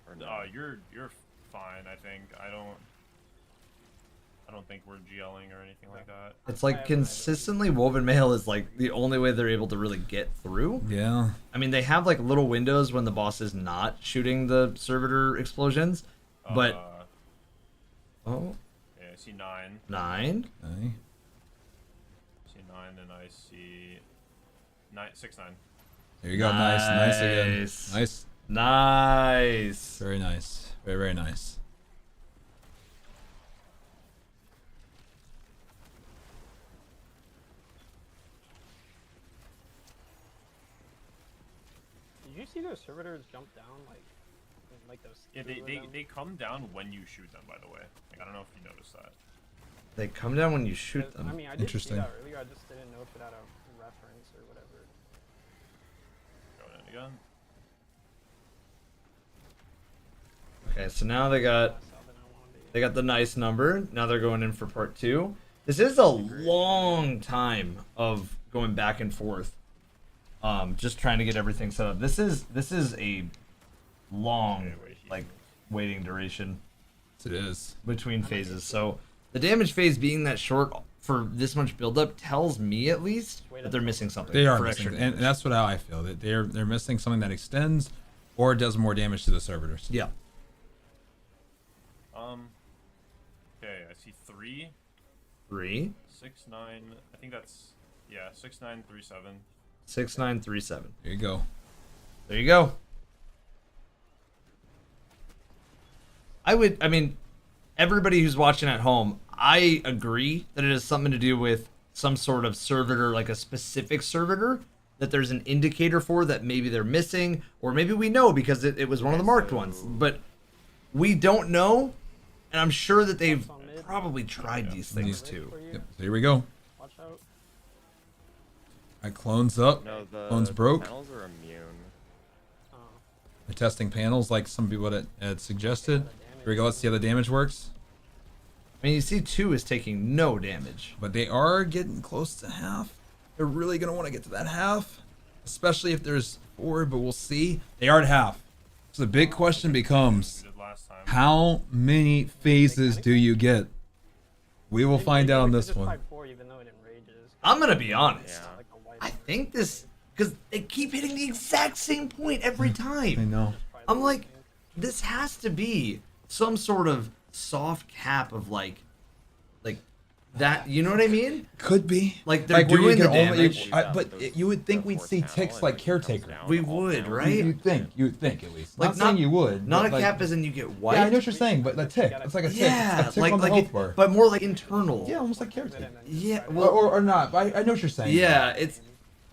Or no? You're fine. I think I don't think we're GLing or anything like that. It's like consistently woven mail is like the only way they're able to really get through. Yeah. I mean, they have like little windows when the boss is not shooting the servitor explosions, but oh, yeah, I see 9. 9. Okay. I see 9, and I see 6, 9. There you go. Nice again. Nice. Nice. Very nice. Very, very nice. Did you see those servitors jump down like those? Yeah, they come down when you shoot them. By the way, like, I don't know if you noticed that. They come down when you shoot them. I mean, I did see that earlier. I just didn't know if it had a reference or whatever. Going in again. Okay, so now they got the nice number. Now they're going in for part 2. This is a long time of going back and forth. Just trying to get everything set up. This is a long like waiting duration. It is between phases. So the damage phase being that short for this much buildup tells me at least that they're missing something. They are for missing, extra and damage. that's what I feel. That they're missing something that extends, or does more damage to the servitors. Yeah. Okay, I see 3. 3. 6, 9. I think that's 6, 9, 3, 7. 6, 9, 3, 7. There you go. There you go. I mean, everybody who's watching at home, I agree that it has something to do with some sort of servitor, like a specific servitor that there's an indicator for that maybe they're missing, or maybe we know because it was one of the marked ones, but we don't know, and I'm sure that they've probably tried these things too. Yep. So here we go. Watch out. I clones up. No, the Clones broke. panels are immune. They're testing panels like some people had suggested. Here we go. Let's see how the damage works. I mean, you see 2 is taking no damage. But they are getting close to half. They're really going to want to get to that half. Especially if there's 4, but we'll see. They are at half. So the big question becomes, how many phases do you get? We will find out on this one. I'm gonna be honest. I think this, because they keep hitting the exact same point every time. I know. I'm like, this has to be some sort of soft cap of like that. You know what I mean? Could be. Like they're where doing you the can only, damage. but you would think we'd see ticks like Caretaker. We would, right? You'd think at least. Like Not saying you would. Not but a like, cap as in you get white. Yeah, I know what you're saying, but the tick. It's like a tick. Yeah, It's a tick on the health bar. but more like internal. Yeah, almost like Caretaker. Yeah, or not. I know what you're saying. Yeah, it's,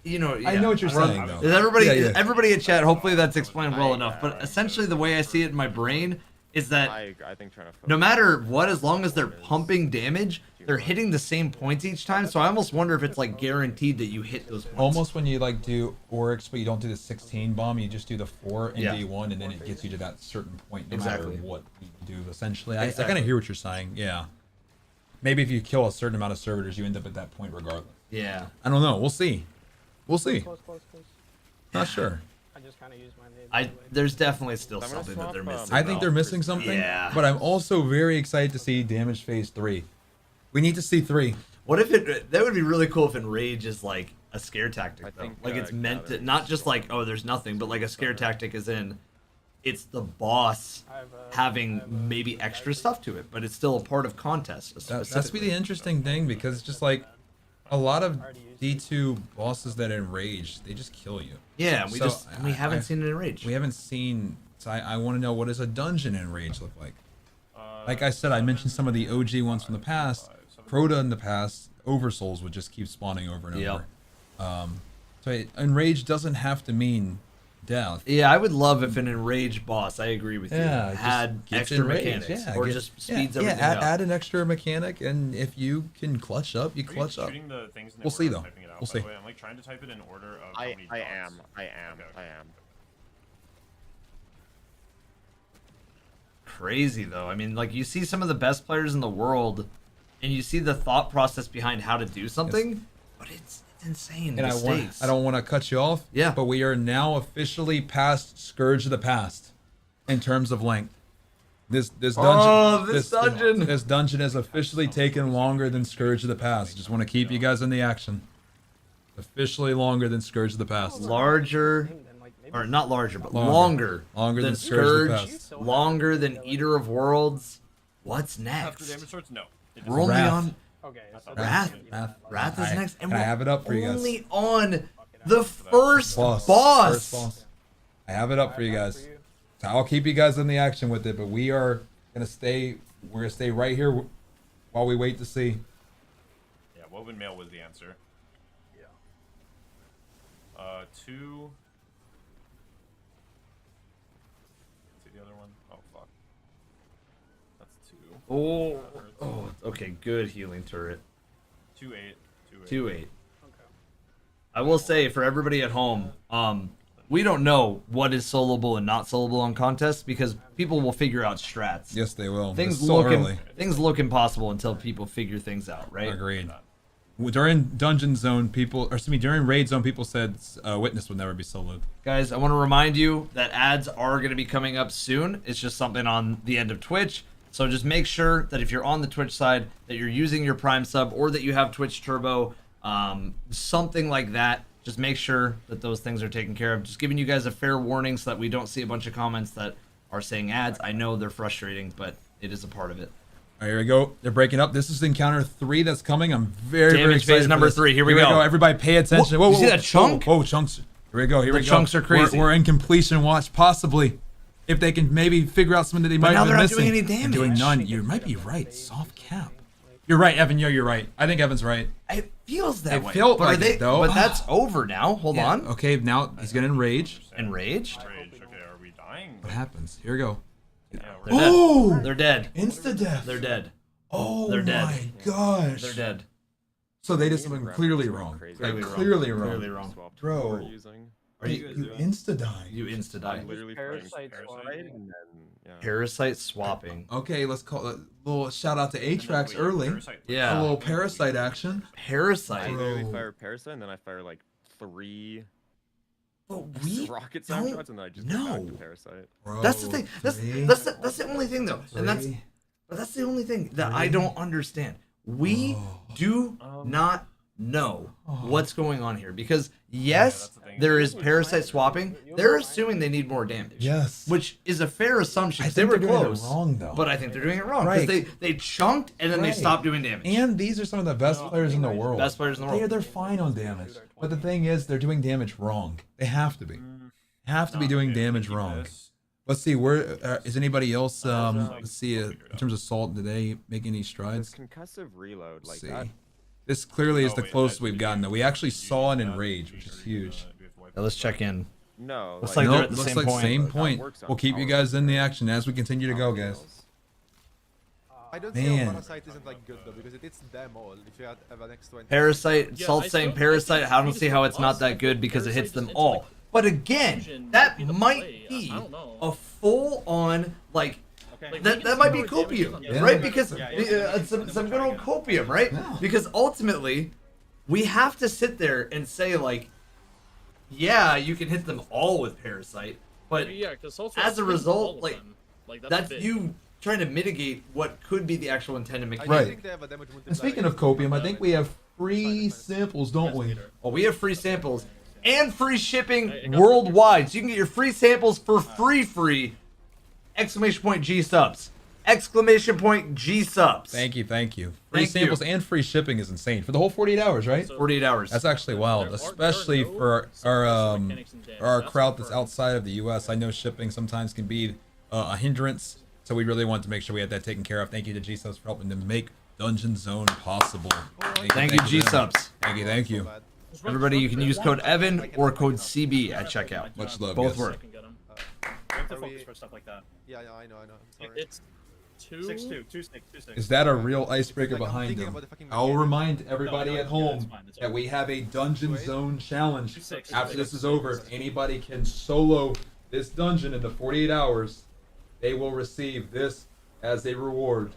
you know. I know what you're saying, though. Is everybody, Yeah. everybody in chat, hopefully that's explained well enough. But essentially, the way I see it in my brain is that I think trying to no matter what, as long as they're pumping damage, they're hitting the same points each time. So I almost wonder if it's like guaranteed that you hit those points. Almost when you like do Oryx, but you don't do the 16 bomb, you just do the 4 in Yeah. D1, and then it gets you to that certain point, no Exactly. matter what you do. Essentially, I Exactly. kind of hear what you're saying. Yeah. Maybe if you kill a certain amount of servitors, you end up at that point regardless. Yeah. I don't know. We'll see. We'll see. Close. Not sure. I just kind of used my nade. There's definitely still something that they're missing. I think though. they're missing something. Yeah. But I'm also very excited to see Damage Phase 3. We need to see 3. What if it? That would be really cool if Enrage is like a scare tactic though. Like it's meant to, not just like, oh, there's nothing, but like a scare tactic is in, it's the boss having maybe extra stuff to it, but it's still a part of contest. That's be the interesting thing, because it's just like a lot of D2 bosses that enrage, they just kill you. Yeah, we So we haven't seen it enrage. We haven't seen. So I want to know, what does a dungeon enrage look like? Like I said, I mentioned some of the OG ones from the past. Crota in the past, Oversouls would just keep spawning over and over. So enrage doesn't have to mean death. Yeah, I would love if an enraged boss, I agree with you, had extra enraged. mechanics, or just speeds everything add, up. add an extra mechanic, and if you can clutch up, you clutch up. Shooting the things in the We'll see order though. of typing it out, We'll by see. the way. I'm like trying to type it in order of how many I dots. am. Crazy though. I mean, like, you see some of the best players in the world, and you see the thought process behind how to do something, but it's insane. And I don't want to cut you off. Yeah. But we are now officially past Scourge of the Past in terms of length. This dungeon. Oh, this dungeon. This dungeon has officially taken longer than Scourge of the Past. Just want to keep you guys in the action. Officially longer than Scourge of the Past. Larger, or not larger, but longer than Scourge, of the Past. longer than Eater of Worlds. What's After next? damage swords, no. We're only Wrath. on Okay, so Wrath is next, and Can I we're have it up for you guys? only on the first First boss. boss. I have it up for you guys. So I'll keep you guys in the action with it, but we are gonna stay. We're gonna stay right here while we wait to see. Yeah, woven mail was the answer. Yeah. 2. See the other one? Oh fuck. That's 2. Oh, okay, good healing turret. 2-8. 2-8. I will say, for everybody at home, we don't know what is soloable and not soloable on contests, because people will figure out strats. Yes, they will. Things It's so early. things look impossible until people figure things out, right? Agreed. During Dungeon Zone, during Raid Zone, people said Witness would never be soloed. Guys, I want to remind you that ads are going to be coming up soon. It's just something on the end of Twitch. So just make sure that if you're on the Twitch side, that you're using your Prime sub, or that you have Twitch Turbo, something like that. Just make sure that those things are taken care of. Just giving you guys a fair warning so that we don't see a bunch of comments that are saying ads. I know they're frustrating, but it is a part of it. All right, here we go. They're breaking up. This is encounter 3 that's coming. I'm very Damage excited. phase number 3. Here we go. Everybody pay attention. Whoa, you see that chunk? Whoa, chunks. Here we go. Here The we go. chunks are crazy. We're in completion watch, possibly. If they can maybe figure out something that they might now have been they're not missing. doing any damage. They're doing none. You might be right. Soft cap. You're right, Evan. You're right. I think Evan's right. It feels that way. It felt but like it, though. But that's over now. Hold Yeah. on. Okay, now he's gonna enrage. Enraged? Okay, are we dying? What happens? Here we go. Yeah, They're Oh! dead. They're dead. Insta death. They're dead. Oh They're dead. my gosh. They're dead. So they did something clearly wrong. Clearly Like, wrong. clearly wrong. Clearly wrong. Bro. Are you insta die? You insta die. Literally Parasite parasite and then Parasite swapping. Okay, let's call it a little shout out to Atrax early. Yeah. A little parasite action. Parasite. I literally fire parasite and then I fire like 3 we rocket don't snapshots and then I just go back to parasite. Bro, That's the thing. That's the only thing though. And that's the only thing that I don't understand. We do not know what's going on here, because yes, there is parasite swapping. They're assuming they need more damage. Yes. Which is a fair assumption. I 'cause they think were they're doing it close. wrong, though. But I think they're doing it wrong because Right. they chunked and then they Right. stopped doing damage. And these are some of the best players in the world. Best players in the world. They're fine on damage. But the thing is, they're doing damage wrong. They have to be. Have to be doing damage wrong. Let's see. Where is anybody else? Let's see. In terms of salt, did they make any strides? This concussive reload, like See. that. This clearly is the closest we've gotten. Though we actually saw an enrage, which is huge. Now let's check in. No, Looks like they're at the looks same like point. same point. We'll keep you guys in the action as we continue to go, guys. I don't see Man. how Parasite isn't like good though, because it hits them all. If you have an extra Parasite, Salt saying Parasite, I don't see how it's not that good because it hits them all. But again, that might be a full-on, like, that might be copium, right? Because some good old copium, right? Because ultimately, we have to sit there and say, like, yeah, you can hit them all with Parasite, but Yeah, 'cause Salt's as a like result, all of like, them. Like, that's big. you trying to mitigate what could be the actual intended mechanic. Right. And speaking of copium, I think we have free samples, don't we? Well, we have free samples and free shipping worldwide. So you can get your free samples for free! Exclamation point G subs. Exclamation point G subs. Thank you, thank you. Free Thank samples you. and free shipping is insane for the whole 48 hours, right? 48 hours. That's actually wild, especially for our crowd that's outside of the U.S. I know shipping sometimes can be a hindrance, so we really want to make sure we had that taken care of. Thank you to G Subs for helping to make Dungeon Zone possible. Thank you, G Subs. Thank you, thank you. Everybody, you can use code Evan or code CB at checkout. Much love. Both guys. work. We have to focus for stuff like that. Yeah, I know. I'm sorry. It's 2 2 6. Is that a real icebreaker behind him? I'll remind everybody at home that we have a Dungeon Zone challenge. After this is over, if anybody can solo this dungeon in the 48 hours, they will receive this as a reward.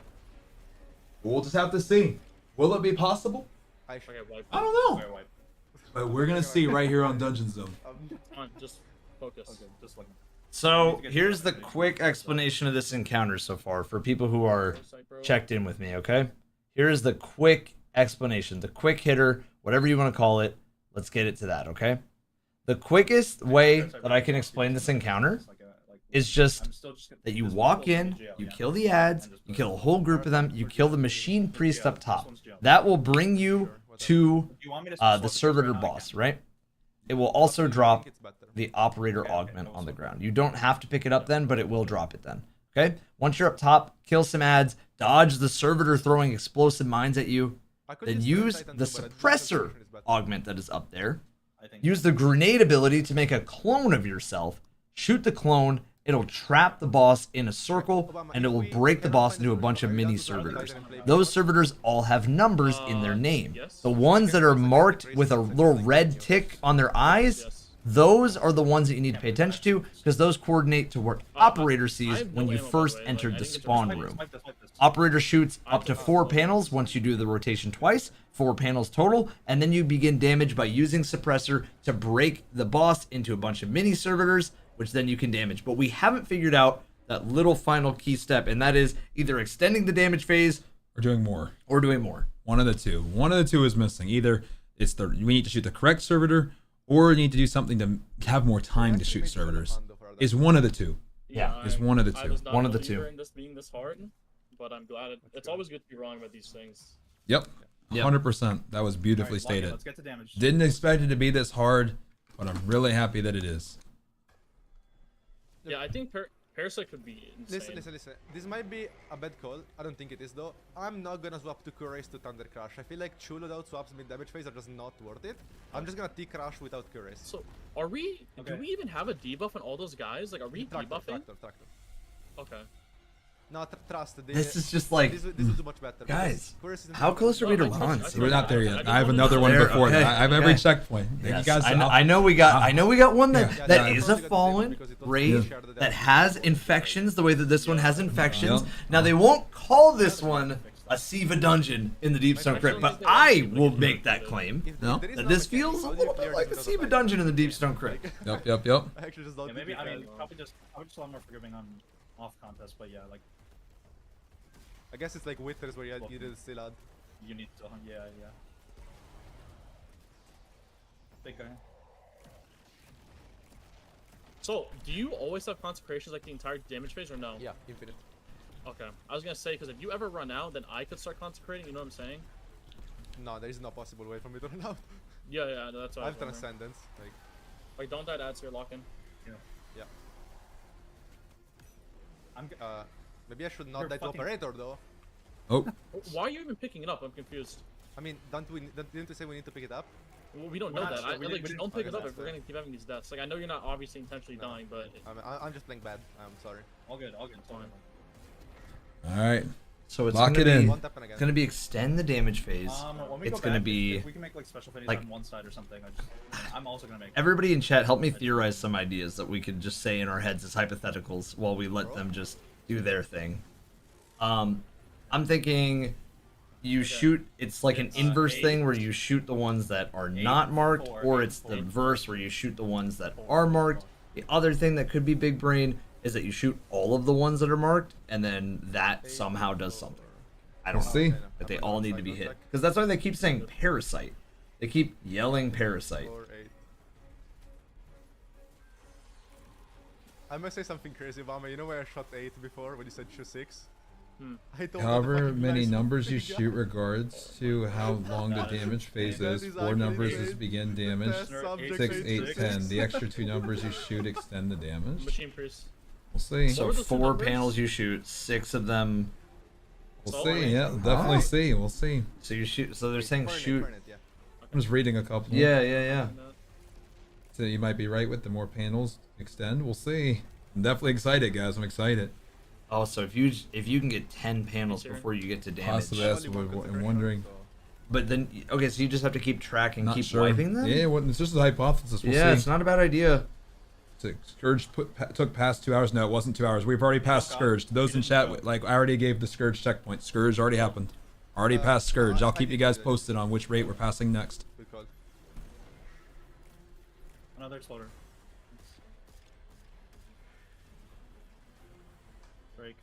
We'll just have to see. Will it be possible? I don't know. But we're gonna see right here on Dungeon Zone. Just focus. Okay, just like. So here's the quick explanation of this encounter so far for people who are checked in with me, okay? Here's the quick explanation, the quick hitter, whatever you want to call it. Let's get it to that, okay? The quickest way that I can explain this encounter is just that you walk in, you kill the ads, you kill a whole group of them, you kill the machine priest up top. That will bring you to the servitor boss, right? It will also drop the operator augment on the ground. You don't have to pick it up then, but it will drop it then. Okay? Once you're up top, kill some ads, dodge the servitor throwing explosive mines at you, then use the suppressor augment that is up there. Use the grenade ability to make a clone of yourself, shoot the clone, it'll trap the boss in a circle, and it will break the boss into a bunch of mini servitors. Those servitors all have numbers in their name. The ones that are marked with a little red tick on their eyes, those are the ones that you need to pay attention to, because those coordinate to what Operator sees when you first entered the spawn room. Operator shoots up to 4 panels once you do the rotation twice, 4 panels total, and then you begin damage by using Suppressor to break the boss into a bunch of mini servitors, which then you can damage. But we haven't figured out that little final key step, and that is either extending the damage phase or doing more. One of the two. One of the two is missing. Either we need to shoot the correct servitor, or we need to do something to have more time to shoot servitors. Is one of the two. Yeah, is one of the I two. was not One a of the believer two. in this being this hard, but I'm glad it's always good to be wrong about these things. Yep. 100%. That was beautifully stated. Let's get to damage. Didn't expect it to be this hard, but I'm really happy that it is. Yeah, I think Parasite could be insane. Listen. This might be a bad call. I don't think it is though. I'm not gonna swap to Curace to Thunder Crash. I feel like Chulo without swaps mid damage phase are just not worth it. I'm just gonna T-Crash without Curace. So, are we? Do we even have a debuff on all those guys? Like, are we debuffing? Tractor. Okay. No, trust. This is just like, this will do much better. guys, how close are we to runs? We're not there yet. I have another one before that. I have every checkpoint. Thank you guys. I know we got one that is a fallen raid that has infections the way that this one has infections. Now they won't call this one a Siva dungeon in the Deepstone Crypt, but I will make that claim. That this feels a little bit like a Siva dungeon in the Deepstone Crypt. Yep. I actually just don't. Maybe probably just a lot more forgiving on off contest, but yeah, like. I guess it's like Withers where you did still add. You need to, yeah. Big guy. So, do you always have consecrations like the entire damage phase, or no? Yeah, infinite. Okay. I was gonna say, because if you ever run out, then I could start consecrating. You know what I'm saying? No, there is no possible way for me to run out. Yeah. That's what I have was wondering. Transcendence. Like, don't that add to your lock-in? Yeah. Maybe I should not die to Operator though. Oh. Why are you even picking it up? I'm confused. I mean, didn't we say we need to pick it up? Well, we don't know that. Don't pick it up if we're gonna keep having these deaths. Like, I know you're not obviously intentionally dying, but I'm just playing bad. I'm sorry. All good. Fine. All right. So it's Lock gonna it be, in. It's gonna be extend the damage phase. It's gonna be. If we can make like special phase on one side or something. I'm also gonna make. Everybody in chat, help me theorize some ideas that we could just say in our heads as hypotheticals while we let them just do their thing. I'm thinking you shoot, it's like an inverse thing where you shoot the ones that are not marked, or it's the verse where you shoot the ones that are marked. The other thing that could be big brain is that you shoot all of the ones that are marked, and then that somehow does something. I don't know. But they all need to be hit. Because that's why they keep saying Parasite. They keep yelling Parasite. I must say something crazy, Obama. You know where I shot 8 before when you said choose 6? However many numbers you shoot regards to how long the damage phase is. 4 numbers is begin damage. 6, 8, 10. The extra 2 numbers you shoot extend the damage. Machine priest. We'll see. So 4 panels you shoot, 6 of them. We'll see. Yeah, definitely see. We'll see. So you shoot. So they're saying shoot. I'm just reading a couple. Yeah. So you might be right with the more panels extend. We'll see. I'm definitely excited, guys. I'm excited. Also, if you can get 10 panels before you get to damage. Possibly, that's what I'm wondering. But then, okay, so you just have to keep tracking, Not keep sure. wiping them. Yeah, well, it's just a hypothesis. We'll see. It's not a bad idea. So Scourge took past 2 hours. No, it wasn't 2 hours. We've already passed Scourge. To those in chat, like I already gave the Scourge checkpoint. Scourge already happened. Already passed Scourge. I'll keep you guys posted on which rate we're passing next. Another exploder. Break.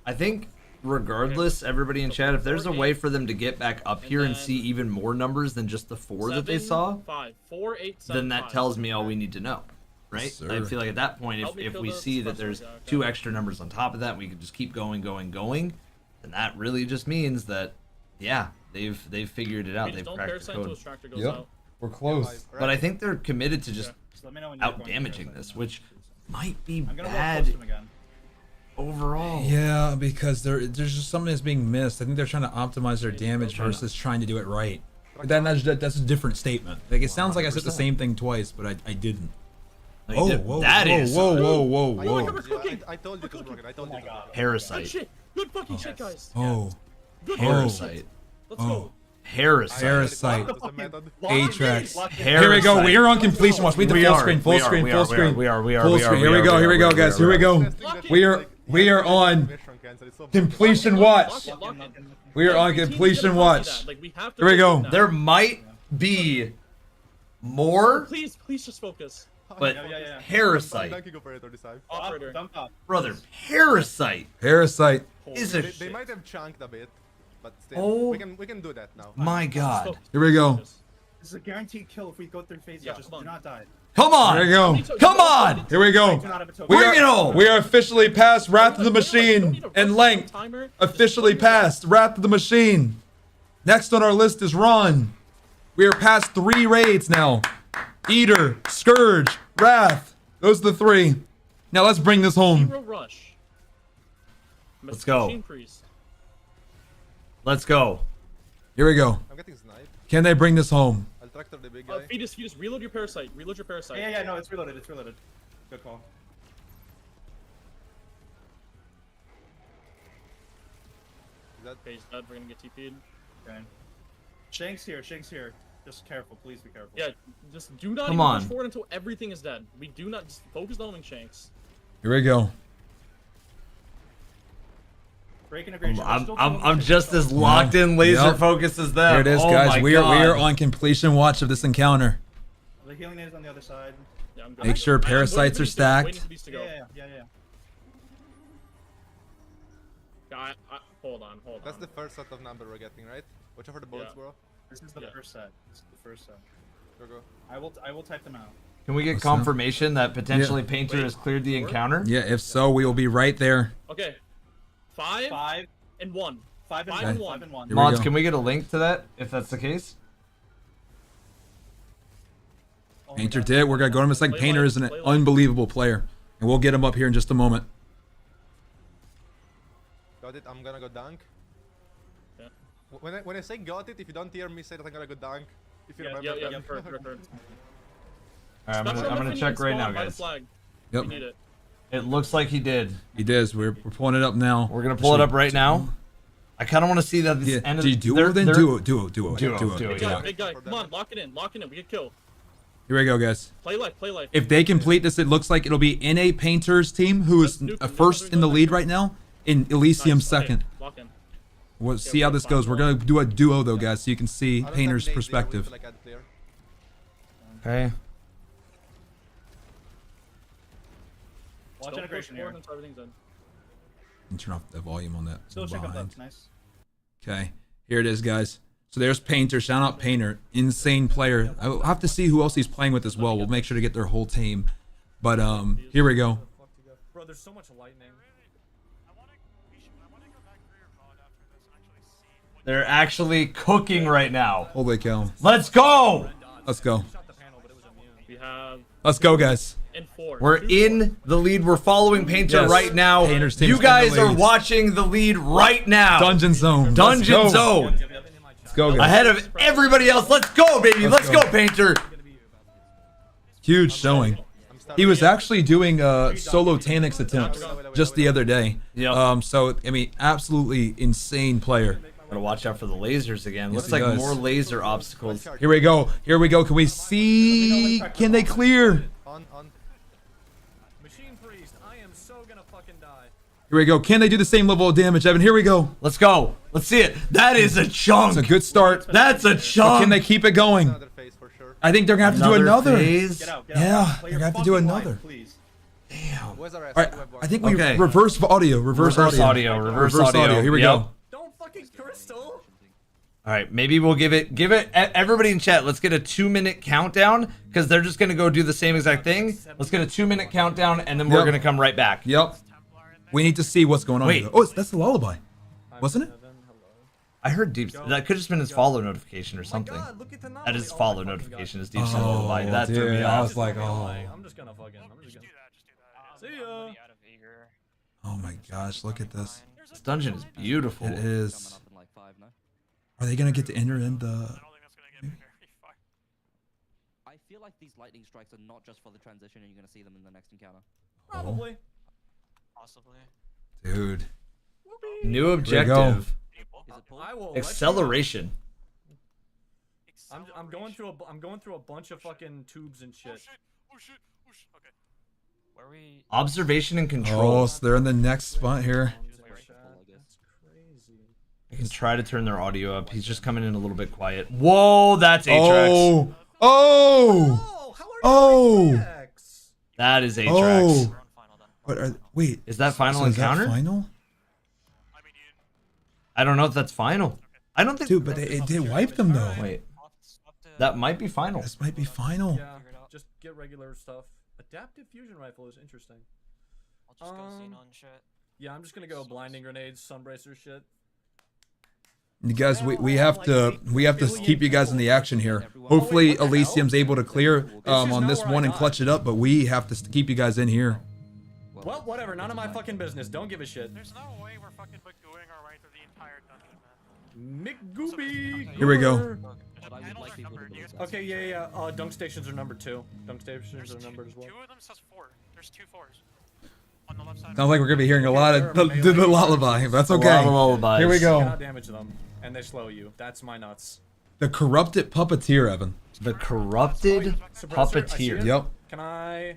I think, regardless, everybody in chat, if there's a way for them to get back up here and see even more numbers than just the 4 that they saw, 5, 4, 8, 7, then that 5. tells me all we need to know, right? Yes, I sir. feel like at that point, if we see that there's 2 extra numbers on top of that, we can just keep going, then that really just means that, yeah, they've figured it out. They've cracked the code. Yep, we're close. But I think they're committed to just Let me know when you're out going damaging to this, which might be I'm gonna bad close to him again. overall. Yeah, because there's just something that's being missed. I think they're trying to optimize their damage versus trying to do it right. But then that's a different statement. Like it sounds like I said the same thing twice, but I didn't. No, you didn't. That is whoa. I told you it was broken. I told you. Parasite. Good shit. Good fucking shit, guys. Oh. Good Parasite. Let's go. Parasite. Atrax. Here we go. We are on completion watch. We need the full screen. Full screen. Full screen. Full screen. Here we go, guys. Here we go. We are on completion watch. We are on completion watch. Here we go. There might be more, Please just focus. but Parasite. Operator. Brother, Parasite Parasite. is a They might have chunked a bit, but still, Oh. we can do that now. my god. Here we go. This is a guaranteed kill if we go through phases. Just do not die. Come on. Here we go. Come on. Here we go. Bring it on. We are officially past Wrath of the Machine and length. Officially past Wrath of the Machine. Next on our list is Ron. We are past 3 raids now. Eater, Scourge, Wrath. Those are the 3. Now let's bring this home. Zero rush. Let's go. Machine priest. Let's go. Here we go. I'm getting sniped. Can they bring this home? I'll tractor the big guy. Fetus, reload your parasite. Reload your parasite. Yeah, no, it's reloaded. Good call. Is that Okay, he's dead. We're gonna get TP'd. Okay. Shank's here. Just careful. Please be careful. Yeah, just do not Come even on. push forward until everything is dead. We do not just focus on Shanks. Here we go. Break integration. I'm just as locked in laser Yep. focus as them. Here it is, Oh guys. my We God. are on completion watch of this encounter. The healing is on the other side. Yeah, I'm good. Make sure I'm waiting parasites for are these to go, waiting stacked. for these to go. Yeah. Hold on. That's the first set of number we're getting, right? Watch out for the bullets, Yeah. bro. This is the first set. Go. I will type them out. Can we get What's confirmation that potentially Yeah. Painter has cleared the encounter? Yeah, if so, we will be right there. Okay. 5 and 1. 5 and 5 1. and 1. Here we Mods, go. can we get a link to that if that's the case? Painter did. We're gonna go to him. It's like Play Painter light, is an play light. unbelievable player, and we'll get him up here in just a moment. Got it. I'm gonna go dunk. Yeah. When I say got it, if you don't hear me say that I'm gonna go dunk, if you remember. Yeah. that. Heard. Alright, I'm gonna check right now, guys. Flag. Yep. We need it. It looks like he did. He does. We're pulling it up now. We're gonna pull it up right now. I kind of want to see that. This Yeah. end of Do you duo they're- then? they're- Duo. Duo, Big guy, yeah. big guy. Come on, lock it in. We get kill. Here we go, guys. Play life. If they complete this, it looks like it'll be NA Painter's team, who is first in the lead right now, in Elysium Nice. second. Okay, lock in. We'll see how this goes. We're gonna do a duo though, guys, so you can see I don't Painter's have Nate, perspective. so like I'd clear. Okay. Watch Don't integration push here. forward until everything's dead. And turn off the volume on that. Still check up behind. that. Nice. Okay, here it is, guys. So there's Painter. Shout out Painter. Insane player. I'll have to see who else he's playing with as well. We'll make sure to get their whole team. But here we go. bro. There's so much lightning. They're actually cooking right now. Holy cow. Let's go! Let's go. We have. Let's go, guys. In 4. We're in the lead. We're following Painter Yes. right now. Painter's team You is in the guys are lead. watching the lead right now. Dungeon zone. Dungeon Let's go. zone. Let's go, guys. Ahead of everybody else. Let's go, baby. Let's go, Painter. Huge showing. He was actually doing solo Tanix attempts just the other day. Yep. So I mean, absolutely insane player. Gotta watch out for the lasers again. Yes, Looks he like does. more laser obstacles. Here we go. Here we go. Can we see? Can they clear? On. Machine Priest, I am so gonna fucking die. Here we go. Can they do the same level of damage, Evan? Here we go. Let's go. Let's see it. That is a chunk. It's a good start. That's a chunk. But can they keep it going? I think they're gonna have to do another. phase? Yeah, they're gonna have to do another. Damn. All right, I think we Okay. reverse audio. Reverse audio. Reverse audio. Here we Yep. go. Don't fucking crystal. All right, maybe we'll give it. Everybody in chat. Let's get a 2-minute countdown because they're just gonna go do the same exact thing. Let's get a 2-minute countdown and then we're Yep. gonna come right back. Yep. We need to see what's going on. Wait. Here. Oh, that's the lullaby, wasn't it? I heard Deep. That could have just been his follow notification or something. That is his follow notification. Is Deep lullaby. That threw me dude, I off. was like, oh. I'm just gonna fucking. See ya. Oh my gosh, look at this. This dungeon is beautiful. It is. Are they gonna get to enter in the? I feel like these lightning strikes are not just for the transition, and you're gonna see them in the next encounter. Probably. Possibly. Dude. New Here we go. objective. I will. let you know. Acceleration. I'm going through a bunch of fucking tubes and shit. Oh shit. Okay. Where we? Observation and control. Oh, so they're in the next spot here. That's crazy. I can try to turn their audio up. He's just coming in a little bit quiet. Whoa, that's Atrax. Oh. Oh. Oh. That is Atrax. Oh. What are, wait. Is that final so is that encounter? final? I don't know if that's final. I don't think. Dude, but it did wipe them though. Wait. That might be final. This might be final. Yeah. Just get regular stuff. Adaptive fusion rifle is interesting. I'll just go Xenon shit. Yeah, I'm just gonna go blinding grenades, sunbracer shit. You guys, we have to keep you guys in the action here. Hopefully Elysium's able to clear on this one and clutch it up, but we have to keep you guys in here. Well, whatever. None of my fucking business. Don't give a shit. There's no way we're fucking McGooing our way through the entire dungeon, man. McGooby. Here we go. Okay, yeah. Dunk stations are number 2. Dunk stations are numbered as well. 2 of them says 4. There's 2 4s. On the left side. Sounds like we're gonna be hearing a lot of the lullaby. That's okay. A lot of lullabies. Here we You go. cannot damage them, and they slow you. That's my nuts. The corrupted puppeteer, Evan. The corrupted Suppressor, I see it. puppeteer. Yep. Can I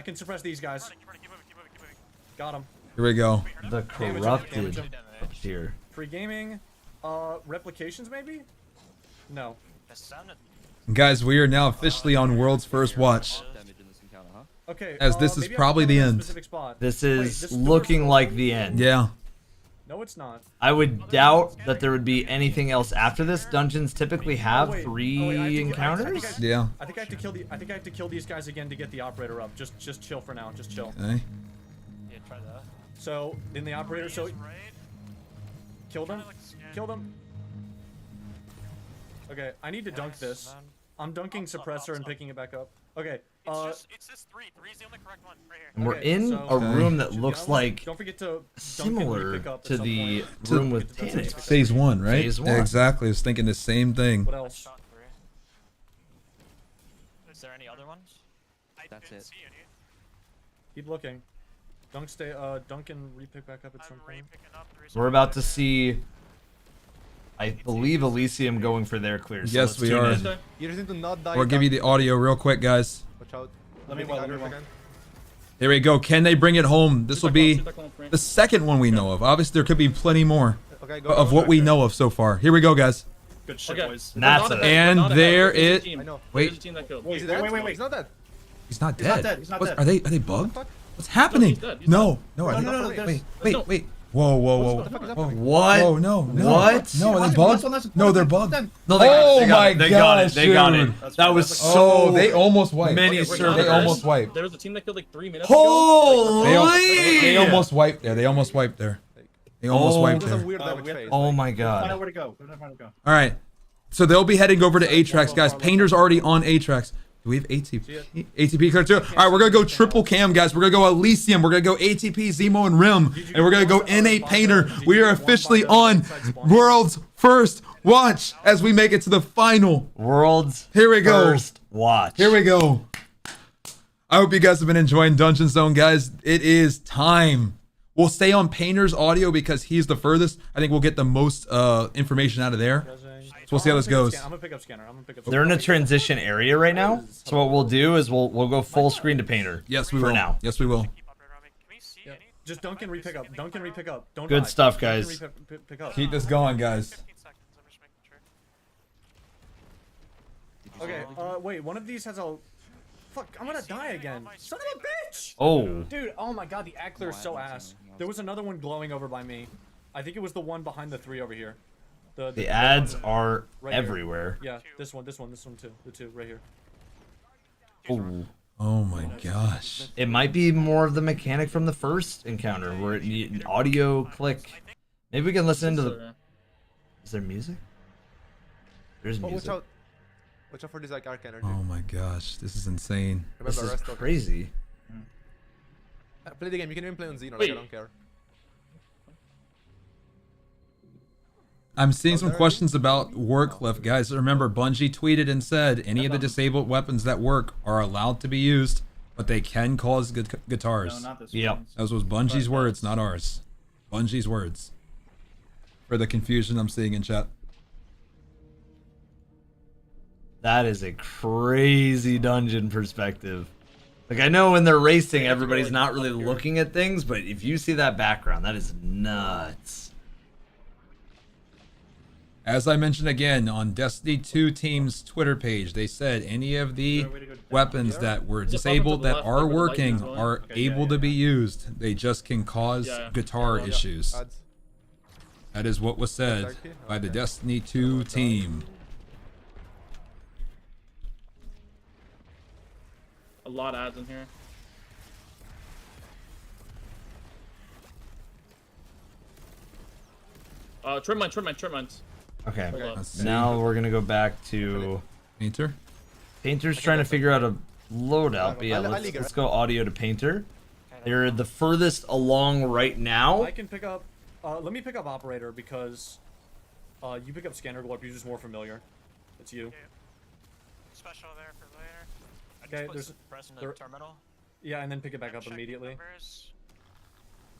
can suppress these guys. Got him. Here we go. The Damage corrupted him. puppeteer. Free gaming. Replications maybe? No. Guys, we are now officially on world's first watch. Okay. As this is maybe I probably can the go to a end. specific spot. This Wait, is this door looking still like open? the end. Yeah. No, it's not. I would doubt that there would be anything else after this. Dungeons typically have Oh, wait. 3 Oh, wait, I have to- encounters. Yeah. I think I have to kill these guys again to get the operator up. Just chill for now. Just chill. Okay. Yeah, try that. So in the operator, so kill them. Kill them. Okay, I need to dunk this. I'm dunking suppressor and picking it back up. Okay. It's just 3. 3 is the only correct one right here. And we're Okay, in so- a room that looks Yeah, like don't forget to dunk and similar re-pick up at to some the point. room with Tanix. Phase 1, right? Phase 1. Exactly. I was thinking the same thing. What else? Is there any other ones? That's it. See any. Keep looking. Dunk and re-pick back up at some point. We're about to see, I believe, Elysium going for their clear. So Yes, let's we tune are. in. You just need to not die. We'll give you the audio real quick, guys. Watch out. Let me one. Here we go. Can they bring it home? This will be the second one we know of. Obviously, there could be plenty more Okay, go. of what we know of so far. Here we go, guys. Good shit, Okay. boys. That's Not it. a- And not a- there there's a it- team. I know. Wait. There's a team that killed. Wait, Wait. He's not dead. He's not He's not dead. dead. He's not What- dead. Are they bugged? What's happening? he's dead. He's No. No. No, Are no, they? no, Wait. there's- Wait. no- Wait. Whoa, whoa, whoa. What the fuck is Whoa. happening? What? Oh, no, no. What? No, are they Last bugged? one, last one. No, they're bugged. No, they got it. Oh They got my it. They got it. gosh, They got it. dude. That was so. Oh, they almost wiped. Many They servers. almost wiped. There was a team that killed like 3 minutes Holy! They almost wiped there. They almost wiped there. They almost wiped There's a there. weird damage phase. Oh my Find god. out where to go. Find out where to go. All right. So they'll be heading over to Atrax, guys. Painter's already on Atrax. Do we have ATP? ATP card too? All right, we're going to go triple cam, guys. We're going to go Elysium. We're going to go ATP, Zemo, and Rim. And we're going to go NA Painter. We are officially on World's First Watch as we make it to the final. World's Here we go. First Watch. Here we go. I hope you guys have been enjoying Dungeon Zone, guys. It is time. We'll stay on Painter's audio because he's the furthest. I think we'll get the most information out of there. So we'll see how this goes. I'm gonna pick up scanner. I'm gonna pick up. They're in a transition area right now. So what we'll do is we'll go full screen to Painter. Yes, we for will. now. Yes, we will. Yeah. Just Duncan re-pick up. Duncan re-pick up. Don't Good die. stuff, Duncan guys. Pick up. Keep this going, guys. Okay. Wait. One of these has a. Fuck! I'm gonna die again. Son of a bitch! Oh. Dude, oh my god, the Ackler is so ass. There was another one glowing over by me. I think it was the one behind the 3 over here. The ads are right here. everywhere. Yeah, this one too. The 2 right here. Oh. Oh my gosh. It might be more of the mechanic from the first encounter where it audio click. Maybe we can listen to the. Is there music? There's Oh, music. Watch out for this like arc energy. Oh my gosh, this is insane. This is rest tokens. crazy. Play the game. You can even play on Xeno. Like, Wait. I don't care. I'm seeing some questions about Warcliffe, guys. Remember, Bungie tweeted and said any of the disabled weapons that work are allowed to be used, but they can cause guitars. No, not this Yep. one. Those was Bungie's words, not ours. Bungie's words. For the confusion I'm seeing in chat. That is a crazy dungeon perspective. Like, I know when they're racing, everybody's not really looking at things, but if you see that background, that is nuts. As I mentioned again on Destiny 2 team's Twitter page, they said any of the weapons that were disabled that are working are able to be used. They just can cause guitar issues. That is what was said by the Destiny 2 team. A lot of ads in here. Trim mines. Okay. Okay. Now we're gonna go back to Painter. Painter's trying to figure out a loadout, but yeah, let's go audio to Painter. They're the furthest along right now. I can pick up. Let me pick up operator because you pick up scanner glorp. You're just more familiar. It's you. Special there for later. Okay, there's press in the terminal. Yeah, and then pick it back up immediately.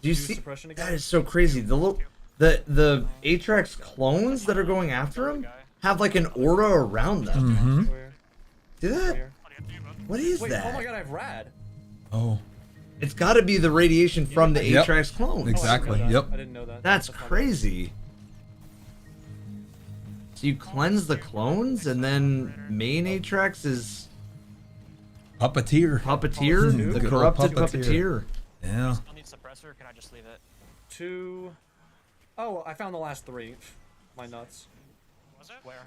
Do you Use see? suppression again? That is so crazy. The Atrax clones that are going after him have like an aura around them. Mm-hmm. See that? What is Wait, that? oh my god, I have rad. Oh. It's got to be the radiation from the Yep. Atrax clones. Exactly. I Yep. didn't know that. That's not bad. crazy. So you cleanse the clones, and then main Atrax is Puppeteer. the Good old corrupted puppeteer. Yeah. Still need suppressor, or can I just leave it? 2. Oh, I found the last 3. My nuts. Was it? Where?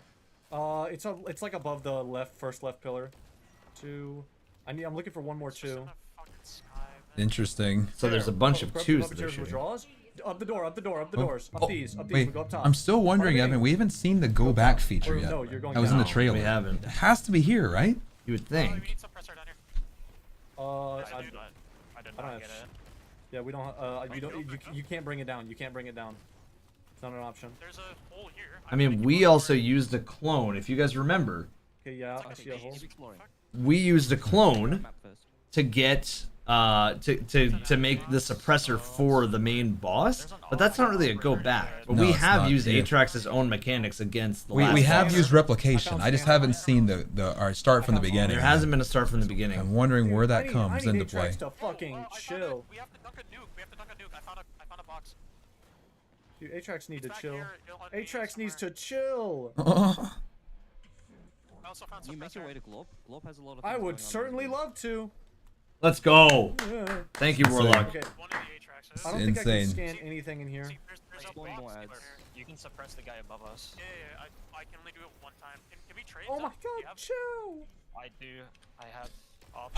It's like above the first left pillar. 2. I'm looking for one more 2. Interesting. So there's a bunch of twos that Puppeteers they're shooting. withdrawals. Up the door, up the doors, up Oh, these, wait, we go up top. I'm still wondering, Follow me. Evan. We haven't seen the go back feature Or, yet. no, you're going That was in the down. trailer. We haven't. It has to be here, right? You would We think. need suppressor down here. I I did don't not have. get it. Yeah, we don't. You don't. You can't bring it down. You can't bring it down. It's not an option. There's a hole here. I mean, we also used a clone. If you guys remember, Okay, yeah, I see a hole. we used a clone to get to make the suppressor for the main boss, but that's not really a go back. But No, we it's have not, used yeah. Atrax's own mechanics against the We last have boss. used replication. I just haven't seen our start from the beginning. There hasn't been a start from the beginning. I'm wondering where I that need comes into Atrax play. to fucking chill. We have to dunk a nuke. I found a box. Dude, Atrax needs to Back chill. here, it'll be Atrax needs to chill. I also found Can you make your suppressor. way to Globe? Globe has a lot of I things would going on. certainly love to. Let's go. Yeah. Thank you, Warlock. Okay. One of the Atrax. I don't think I can insane. scan anything in here. There's one more ads. You can suppress the guy above us. Yeah, I can only do it one time. Can we trade? Oh my Do you god, have- chill! I do. I have.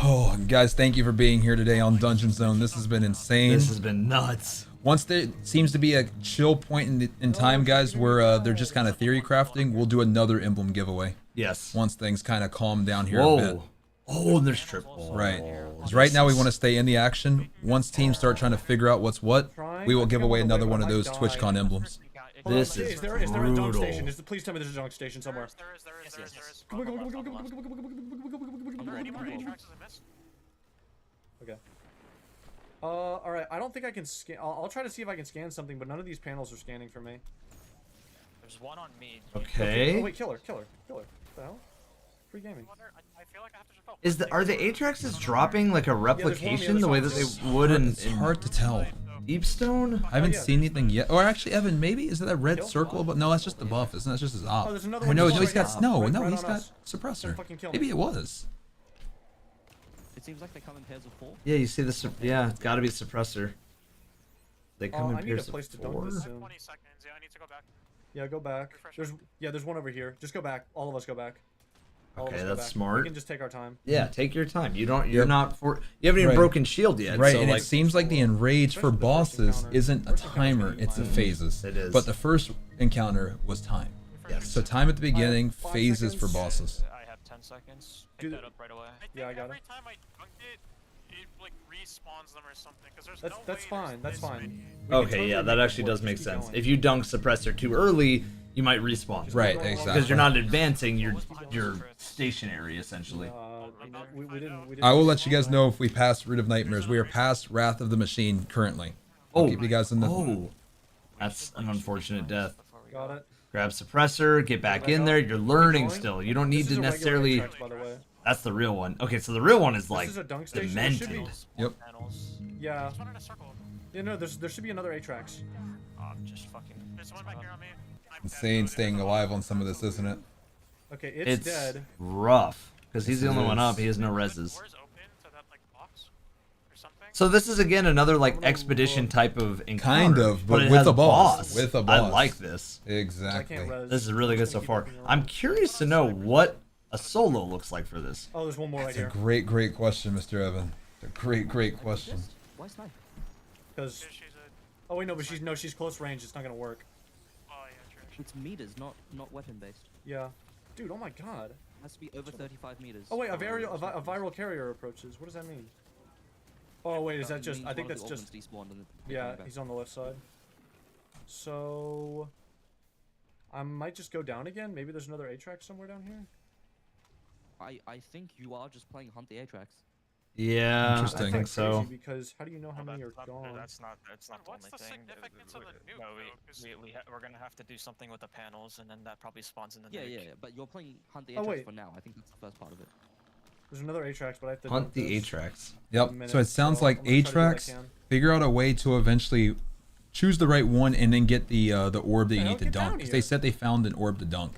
Oh, and guys, thank you for being here today on Dungeon Zone. This has been insane. This has been nuts. Once there seems to be a chill point in time, guys, where they're just kind of theory crafting, we'll do another Emblem giveaway. Yes. Once things kind of calm down here Whoa. a bit. Oh, there's triple. Right. Because right now we want to stay in the action. Once teams start trying to figure out what's what, we will give away another one of those TwitchCon emblems. This Is there a dunk station? Please tell me there's a dunk station somewhere. There is. Come on, come on, come on, come on, come on, come on, come on, come on, come on. Okay. Alright, I don't think I can scan. I'll try to see if I can scan something, but none of these panels are scanning for me. There's one on me. Okay. Oh wait, killer. What the hell? Free gaming. I feel like I have to just. Is the are the Atraxes dropping like a replication the way that they would in? It's hard to tell. Deepstone? I haven't seen anything yet. Or actually, Evan, maybe is it that red circle? But no, that's just the buff. Isn't that just his op? Oh, there's another Oh, one no, just no, he's right got now. no, Right he's on got us. suppressor. Fucking kill me. Maybe it was. It seems like they come in pairs of 4. Yeah, you see the yeah, it's got to be suppressor. They come I in need a pairs place of to dunk 4. this soon. 20 seconds. Yeah, I need to go back. Yeah, go back. There's one over here. Just go back. All of us go back. All of Okay, us go that's back. smart. We can just take our time. Yeah, take your time. You're not for. You haven't even Right. broken shield yet. Right, so and like, it seems like the enrage for bosses isn't a timer; it's the phases. It is. But the first encounter was time. Yes. So time at the beginning, 5 phases for seconds. bosses. I have 10 seconds. Pick that up right away. Yeah, I got it. Every time I dunked it, it like respawns them or something. Because there's That's fine. That's fine. Okay, yeah, that actually does make sense. If you dunk suppressor too early, you might respawn. Right, exactly. Because you're not advancing, you're stationary essentially. We didn't. I will let you guys know if we pass Root of Nightmares. We are past Wrath of the Machine currently. I'll keep you guys in the. Oh, that's an unfortunate death. Got it. Grab suppressor, get back in there. You're learning still. You don't need This is to a regular necessarily. Atrax, by the way. That's the real one. Okay, so the real one is This like is a dunk station. There should demented. be- Yep. Yeah. Yeah, no, there should be another Atrax. I'm just fucking. There's one back here on me. Insane staying alive on some of this, isn't it? Okay, it's It's dead. rough because he's the only one up. He has no reses. So this is again another like expedition type of encounter. Kind of, but it with has a boss. With a I boss. like this. Exactly. This is really good so far. I'm curious to know what a solo looks like for this. Oh, there's one more right That's a here. great question, Mr. Evan. It's a great question. Why snipe? Because. Oh wait, no, but she's close range. It's not gonna work. It's meters, not weapon based. Yeah. Dude, oh my god. It has to be over 35 meters. Oh wait, a viral carrier approaches. What does that mean? Oh wait, is that just? I think that's just. Yeah, he's on the left side. So. I might just go down again. Maybe there's another Atrax somewhere down here. I think you are just playing Hunt the Atrax. Yeah, Interesting. I think so. Because how do you know how many are gone? That's not the only thing. No, we're gonna have to do something with the panels, and then that probably spawns in the nuke. Yeah, but you're playing Hunt the Oh, Atrax wait. for now. I think that's the first part of it. There's another Atrax, but I have to Hunt dunk the this. Atrax. Yep. minute, So it sounds so like I'm gonna try to do what I Atrax. can. Figure out a way to eventually choose the right one and then get the orb that you need to get down dunk. Because here. they said they found an orb to dunk.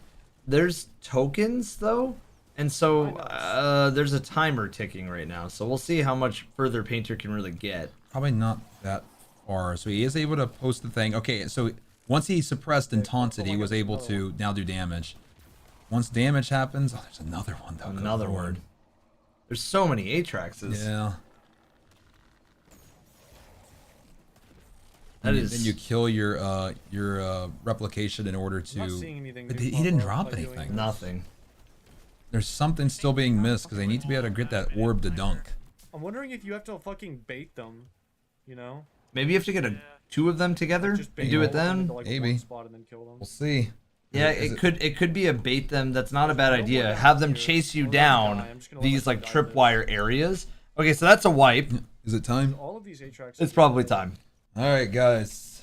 There's tokens though, and so there's a timer ticking right now. So we'll see how much further Painter can really get. Probably not that far. So he is able to post the thing. Okay, so once he suppressed and taunted, he was able to now do damage. Once damage happens, oh, there's another one though. Good Another lord. one. There's so many Atraxes. Yeah. That And is. then you kill your replication in order I'm not to. seeing anything But new he pop didn't up drop by doing anything. this. Nothing. There's something still being missed because they need to be able to get that orb to dunk. I'm wondering if you have to fucking bait them. You know? Maybe you have to get two of them together Just bait and do all it of them then. into, like, Maybe. one spot and then kill them. We'll see. Yeah, Is it could be a bait them. That's not a bad idea. Have them chase you down these like tripwire areas. Okay, so that's a wipe. Is it time? All of these Atrax. It's probably time. All right, guys.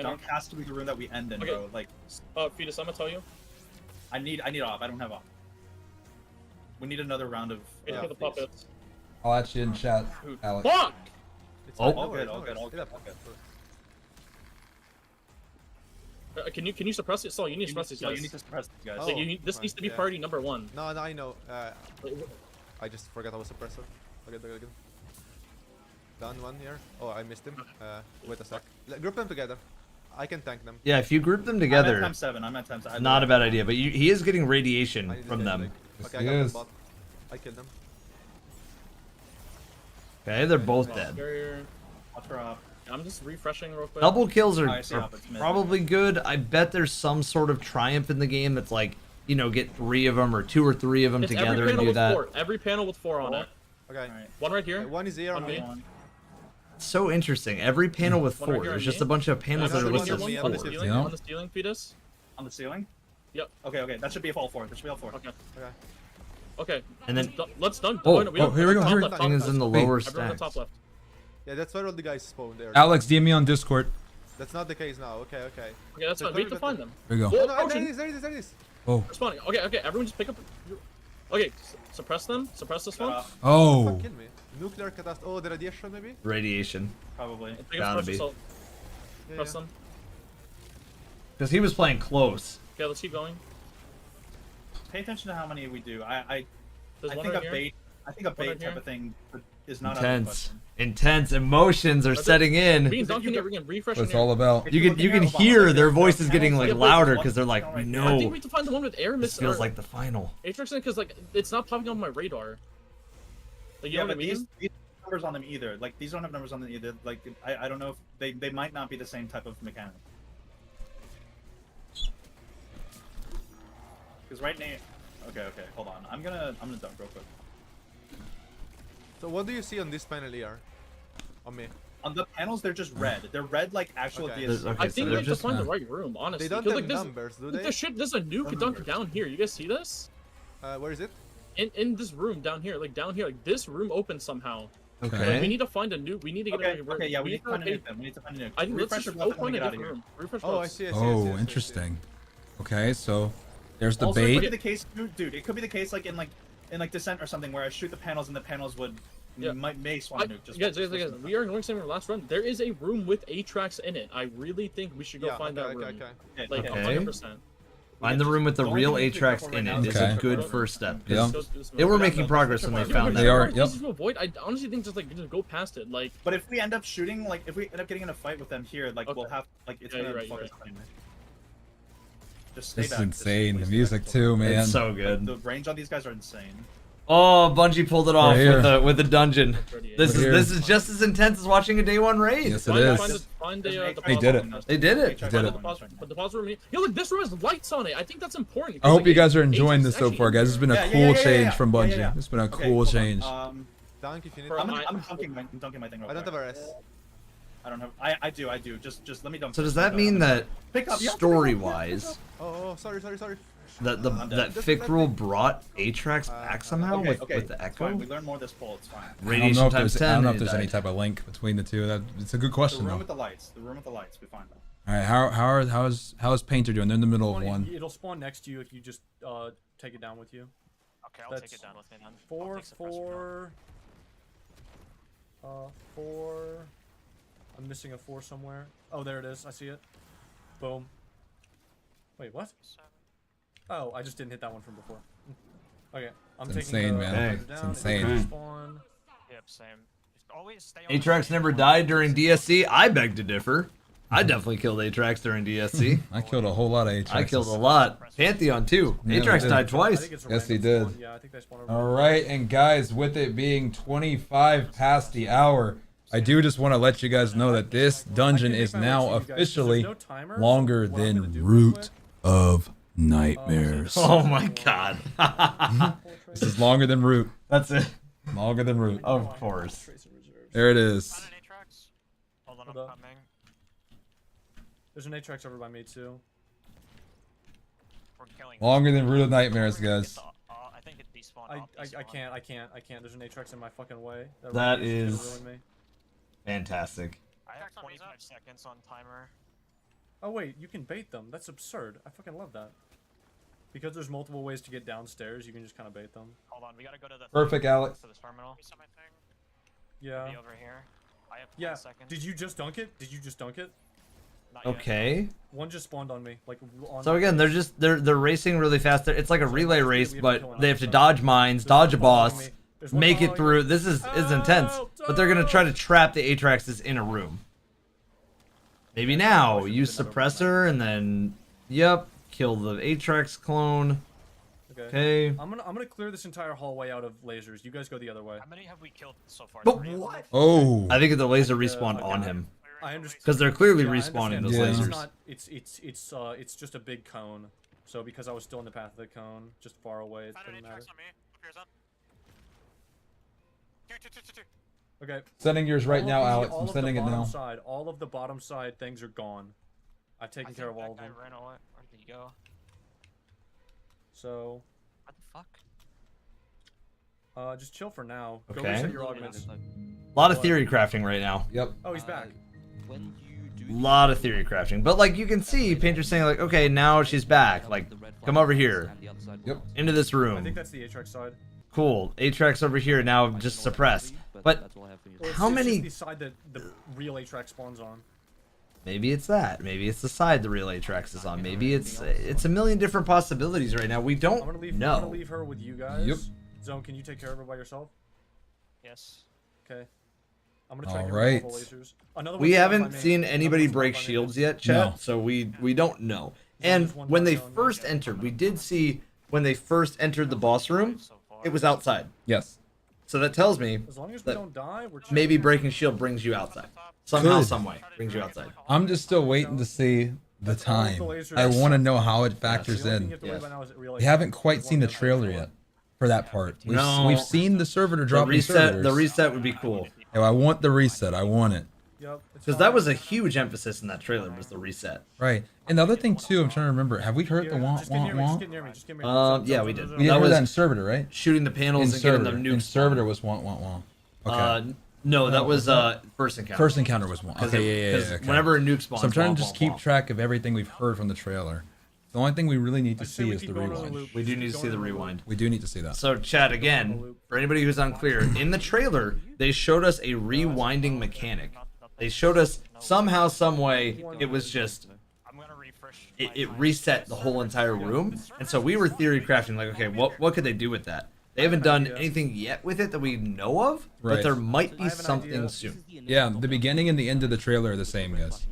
scanning. dunk has to be the rune that we end in, Okay. bro. Like, Fetus, I'm gonna tell you. I need off. I don't have off. We need another round of. Wait for the puppets. I'll add you in chat, Alex. Fuck! It's Oh. all good, all good, all good, all good. Can you suppress it? So you need to suppress these guys. You need to suppress these guys. Like, this needs to be priority number 1. No, I know. I just forgot I was suppressor. Okay. Down one here. Oh, I missed him. Wait a sec. Group them together. I can tank them. Yeah, if you group them together, I'm at ×7. I'm at ×7. not a bad idea. But he is getting radiation from them. Okay, I got them bot. I killed them. Okay, they're both dead. I'm just refreshing real quick. Double kills are probably good. I bet there's some sort of triumph in the game that's like, you know, get 3 of them or 2 or 3 of them together and do that. Every panel with 4 on it. Okay. One right here. One is here on me. So interesting. Every panel with 4. There's just a bunch of panels that are listed as 4. On the ceiling, Fetus. On the ceiling? Yep. Okay. That should be all 4. That should be all 4. Okay. And then let's done. Oh, here we go. Thing is in the lower stacks. Everyone stacks. Top left. Yeah, that's where all the guys spawned there. Alex, DM me on Discord. That's not the case now. Okay. Okay, that's fine. We need to find them. There you go. Oh, no, there it is. Oh. Responding. Okay. Everyone just pick up. Okay, suppress them. Suppress this one. Oh. Kill me. Nuclear catastrophe. Oh, the radiation maybe? Radiation. Probably. Gotta be. Press them. Because he was playing close. Okay, let's keep going. Pay attention to how many we do. I There's one think right a here. bait. I think a One bait right type here. of thing is not Intense. Intense emotions are setting in. We can refresh. What it's all about. You can hear their voices getting like louder because they're like, we I know. think we need to find the one with air This feels like the final. Atrax, because like it's not popping on my radar. Like, you know what I mean? These numbers on them either. Like these don't have numbers on them either. Like I don't know if they might not be the same type of mechanic. Because right now, okay, hold on. I'm gonna dunk real quick. So what do you see on this panel here? On me? On the panels, they're just red. They're red like actual DSC. I think we have to find the right room, honestly. They don't 'Cause, have like, this, numbers, do they? There's a nuke dunk down here. You guys see this? Where is it? In this room down here, like this room opened somehow. Okay. Like, we need to find a nuke. We need to get a Okay, yeah, we need to find a nuke then. We need to find a nuke. I think let's Refresh just your go weapon and find a get out of different here. room. Refresh Oh, I both. see. Oh, interesting. Okay, so there's the Also, it could be bait. the case, dude. It could be the case like in Descent or something where I shoot the panels and the panels would may spawn a nuke. Just guys, we are ignoring something from last run. There is a room with Atrax in it. I really think we should go find that room. Like 100%. Find the room with the real Atrax in it is a Okay. good first step. Yeah. They were making progress when they found that. They are. Yep. To avoid, I honestly think just go past it. Like, But if we end up shooting, like if we end up getting in a fight with them here, like we'll have like it's gonna you're fuck right. us up anyway. Just stay This is back. insane. The music too, man. It's so good. The range on these guys are insane. Oh, Bungie pulled it off here. with the dungeon. This We're is here. just as intense as watching a day 1 raid. Yes, it is. They did it. They did it. They did it. But the pause room. Yo, look, this room has lights on it. I think that's important. I hope Like, you guys are enjoying Atrax this so actually- far, guys. It's been a Yeah, cool yeah, change yeah. from Yeah, Bungie. yeah, yeah. It's been a Okay, cool hold on. change. Dunk if you need. I'm dunking my thing real I don't quick. have a res. I don't have. I do. Just let me dunk. So does that mean that Pick up, yeah. story-wise, Oh, sorry. that Fic rule brought Atrax back somehow Okay, with the it's Echo? fine. We learn more this poll. It's fine. I don't Radiation know if times there's, 10. I don't know if and there's he any died. type of link between the two. It's a good The question room though. with the lights. The room with the lights. We find them. All right, how is Painter doing? They're in the middle of one. It'll spawn next to you if you just take it down with you. Okay, I'll take it down with me then. 4, 4. 4. I'm missing a 4 somewhere. Oh, there it is. I see it. Boom. Wait, what? Oh, I just didn't hit that one from before. Okay, I'm It's taking insane, the man. down. It's insane. Spawn. Yep, same. Just always stay on the Atrax never died during DSC. I beg to differ. I definitely killed Atrax during DSC. I killed a whole lot of Atrax. I killed a lot. Pantheon too. Yeah, Atrax we died did. twice. Yes, he did. Yeah, I think they spawn over. All right, and guys, with it being 25 past the hour, I do just want to let you guys know that this dungeon is now officially longer than Root of Nightmares. Oh my god. This is longer than Root. That's it. Longer than Root. Of course. There it is. Hold on, I'm Hold up. coming. There's an Atrax over by me too. We're killing. Longer than Root of Nightmares, guys. I think it despawned. I can't. There's an Atrax in my fucking way. That really gonna is ruin me. fantastic. I have 25 seconds on timer. Oh wait, you can bait them. That's absurd. I fucking love that. Because there's multiple ways to get downstairs, you can just kind of bait them. Hold on, we gotta go to the. Perfect, Alex. To this terminal. Yeah. Be over here. I have 10 Yeah. seconds. Did you just dunk it? Did you just dunk it? Okay. One just spawned on me. Like. So again, they're racing really fast. It's like a relay race, but they have to dodge mines, dodge a boss, make it through. This is intense, but they're gonna try to trap the Atraxes in a room. Maybe now use suppressor and then, yep, kill the Atrax clone. Okay. I'm gonna clear this entire hallway out of lasers. You guys go the other way. How many have we killed so far? But what? Oh. I think the laser respawned on him. I understand. Because they're clearly Yeah, I respawning understand. those It's lasers. not. It's just a big cone. So because I was still in the path of the cone, just far away, it didn't matter. Okay. Sending yours right now, Alex. All I'm of sending the it bottom now. Side, all of the bottom side things are gone. I've taken care of all of them. Ran away. Where did he go? So. What the fuck? Just chill for now. Go Okay. reset your augments. A lot of theory crafting right now. Yep. Oh, he's back. A lot of theory crafting. But like you can see, Painter's saying like, okay, now she's back. Like, come over here. Yep. Into this I room. think that's the Atrax side. Cool. Atrax over here now just suppress. But how many? It's the side that the real Atrax spawns on. Maybe it's that. Maybe it's the side the real Atrax is on. Maybe it's a million different possibilities right now. We I'm gonna don't leave. I'm know. gonna leave her with you guys. Yep. Zone, can you take care of her by yourself? Yes. Okay. I'm gonna try to Alright. get lasers. Another We one's spawned haven't by me. seen Another anybody one's break spawned by me. shields yet, chat. No. So we don't know. And when they first entered, we did see when they first entered the boss room, it was outside. Yes. So that tells me As long as we that don't die, we're chilling. maybe breaking shield brings you outside. Somehow, Could. some way, brings you outside. I'm just still waiting to see the That's all of time. the lasers. I want to know how it The factors only thing in. you have to worry about now is it real We haven't Atrax. quite As seen long the as that's trailer what- yet for that part. No. We've seen the servitor The dropping reset, servitors. the reset would be cool. Yo, I want the reset. I want it. Yep. it's Because fine. that was a huge emphasis in that trailer, was the reset. Right. And the other thing too, I'm trying to remember. Have we heard the Yeah, wah just get near me, wah just wah? get near me, just get near me. Yeah, we did. We That didn't hear was that in servitor, right? shooting the panels In and getting servitor. them In nukes. servitor was wah wah wah. Okay. No, that was was first encounter. First encounter was one. Okay, yeah. Okay. Whenever a nuke spawns, So I'm trying to womp, just womp, keep womp. track of everything we've heard from the trailer. The only thing we really need to I say see we is the keep going on the rewind. loop. We do need to Keep see going the on the loop. rewind. We do need to see that. So, chat again, for anybody who's unclear, in the trailer, they showed us a rewinding mechanic. They showed us somehow, some way, it was just, I'm gonna refresh. it reset the whole entire room. And so we were theory crafting, like, okay, what could they do with that? They haven't done anything yet with it that we know of, but Right. there might be I have an something idea. soon. Yeah, the beginning and the end of the trailer are the same, guys.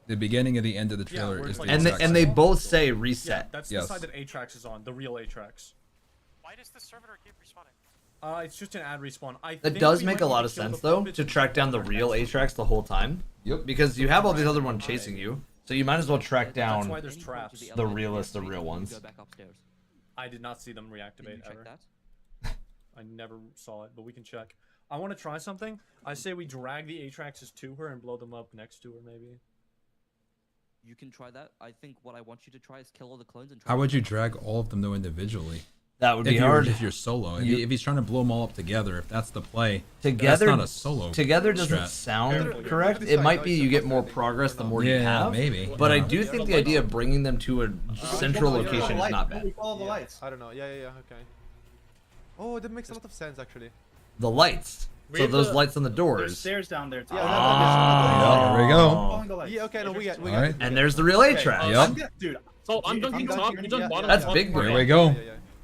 The beginning and the end of the Yeah, trailer where is it's the like- And exact they same. both say Yeah, reset. that's Yes. the side that Atrax is on, the real Atrax. Why does the servitor keep respawning? It's just an ad respawn. I That think does we make might a lot need of to kill sense, the though, puppets to track down the real Atrax the whole time. Yep. Because you have all these other ones chasing you, so you might as well track That's why down there's traps. the realest of real ones. I did not see them reactivate ever. I never saw it, but we can check. I want to try something. I say we drag the Atraxes to her and blow them up next to her, maybe. You can try that. I think what I want you to try is kill all the clones and try How to would you drag all of them though individually? That would If be you're- hard. if you're solo. If he's trying to blow them all up together, if that's the play, Together, that's not a solo. together doesn't strat. sound correct. It might be you get more progress the more you Yeah, have. maybe. But I Yeah. do think the idea of bringing them to a central location is not bad. Follow the lights. I don't know. Yeah, okay. Oh, that makes a lot of sense actually. The lights. So those lights on the There's doors. stairs down there too. Yeah, there we go. Following the lights. Yeah, okay, no, we got. Alright. And there's the real Atrax. Yep. Dude, So I'm dunking top, you dunk bottom. That's top, big top. brain. There we go.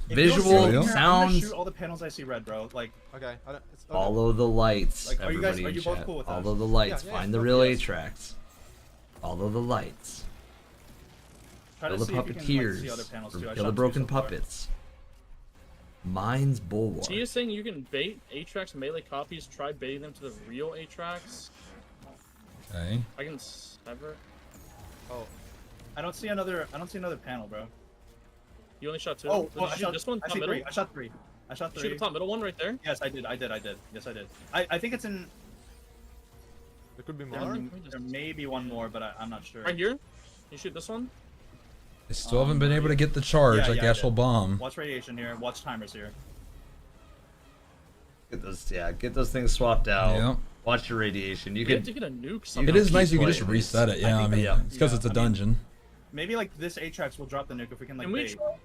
if you'll Visual, shoot here, I'm gonna sounds. shoot all the panels I see red, bro. Like, Okay. I don't, it's, okay. Follow the lights. Like, are you guys- Everybody are in you both chat. cool with that? Follow the lights. Yeah, Find yeah, the real yes. Atrax. Follow the lights. try Kill to the see if you can like, see other puppeteers. panels too. I Kill shot the two broken so far. puppets. Mine's Bulwark. She is saying you can bait Atrax melee copies. Try baiting them to the real Atrax. Okay. I can sever. Oh, I don't see another panel, bro. You only shot two. Oh, Did well, you I shoot shot this one? I Top see middle. three. I shot three. Shoot the top middle one right there. Yes, I did. Yes, I did. I think it's in. there could be There, more. there may be one more, but I'm not sure. Right here. You shoot this one. They still haven't been able to get the charge Yeah, like yeah, I actual did. bomb. Watch radiation here. Watch timers here. Get those things swapped out. Yep. Watch your radiation. You You have could. to get a nuke. It somehow. is nice you can playing just these. reset it. Yeah, I mean, yeah. it's because it's a dungeon. Maybe like this Atrax will drop the nuke if we can like Can we bait. try? Can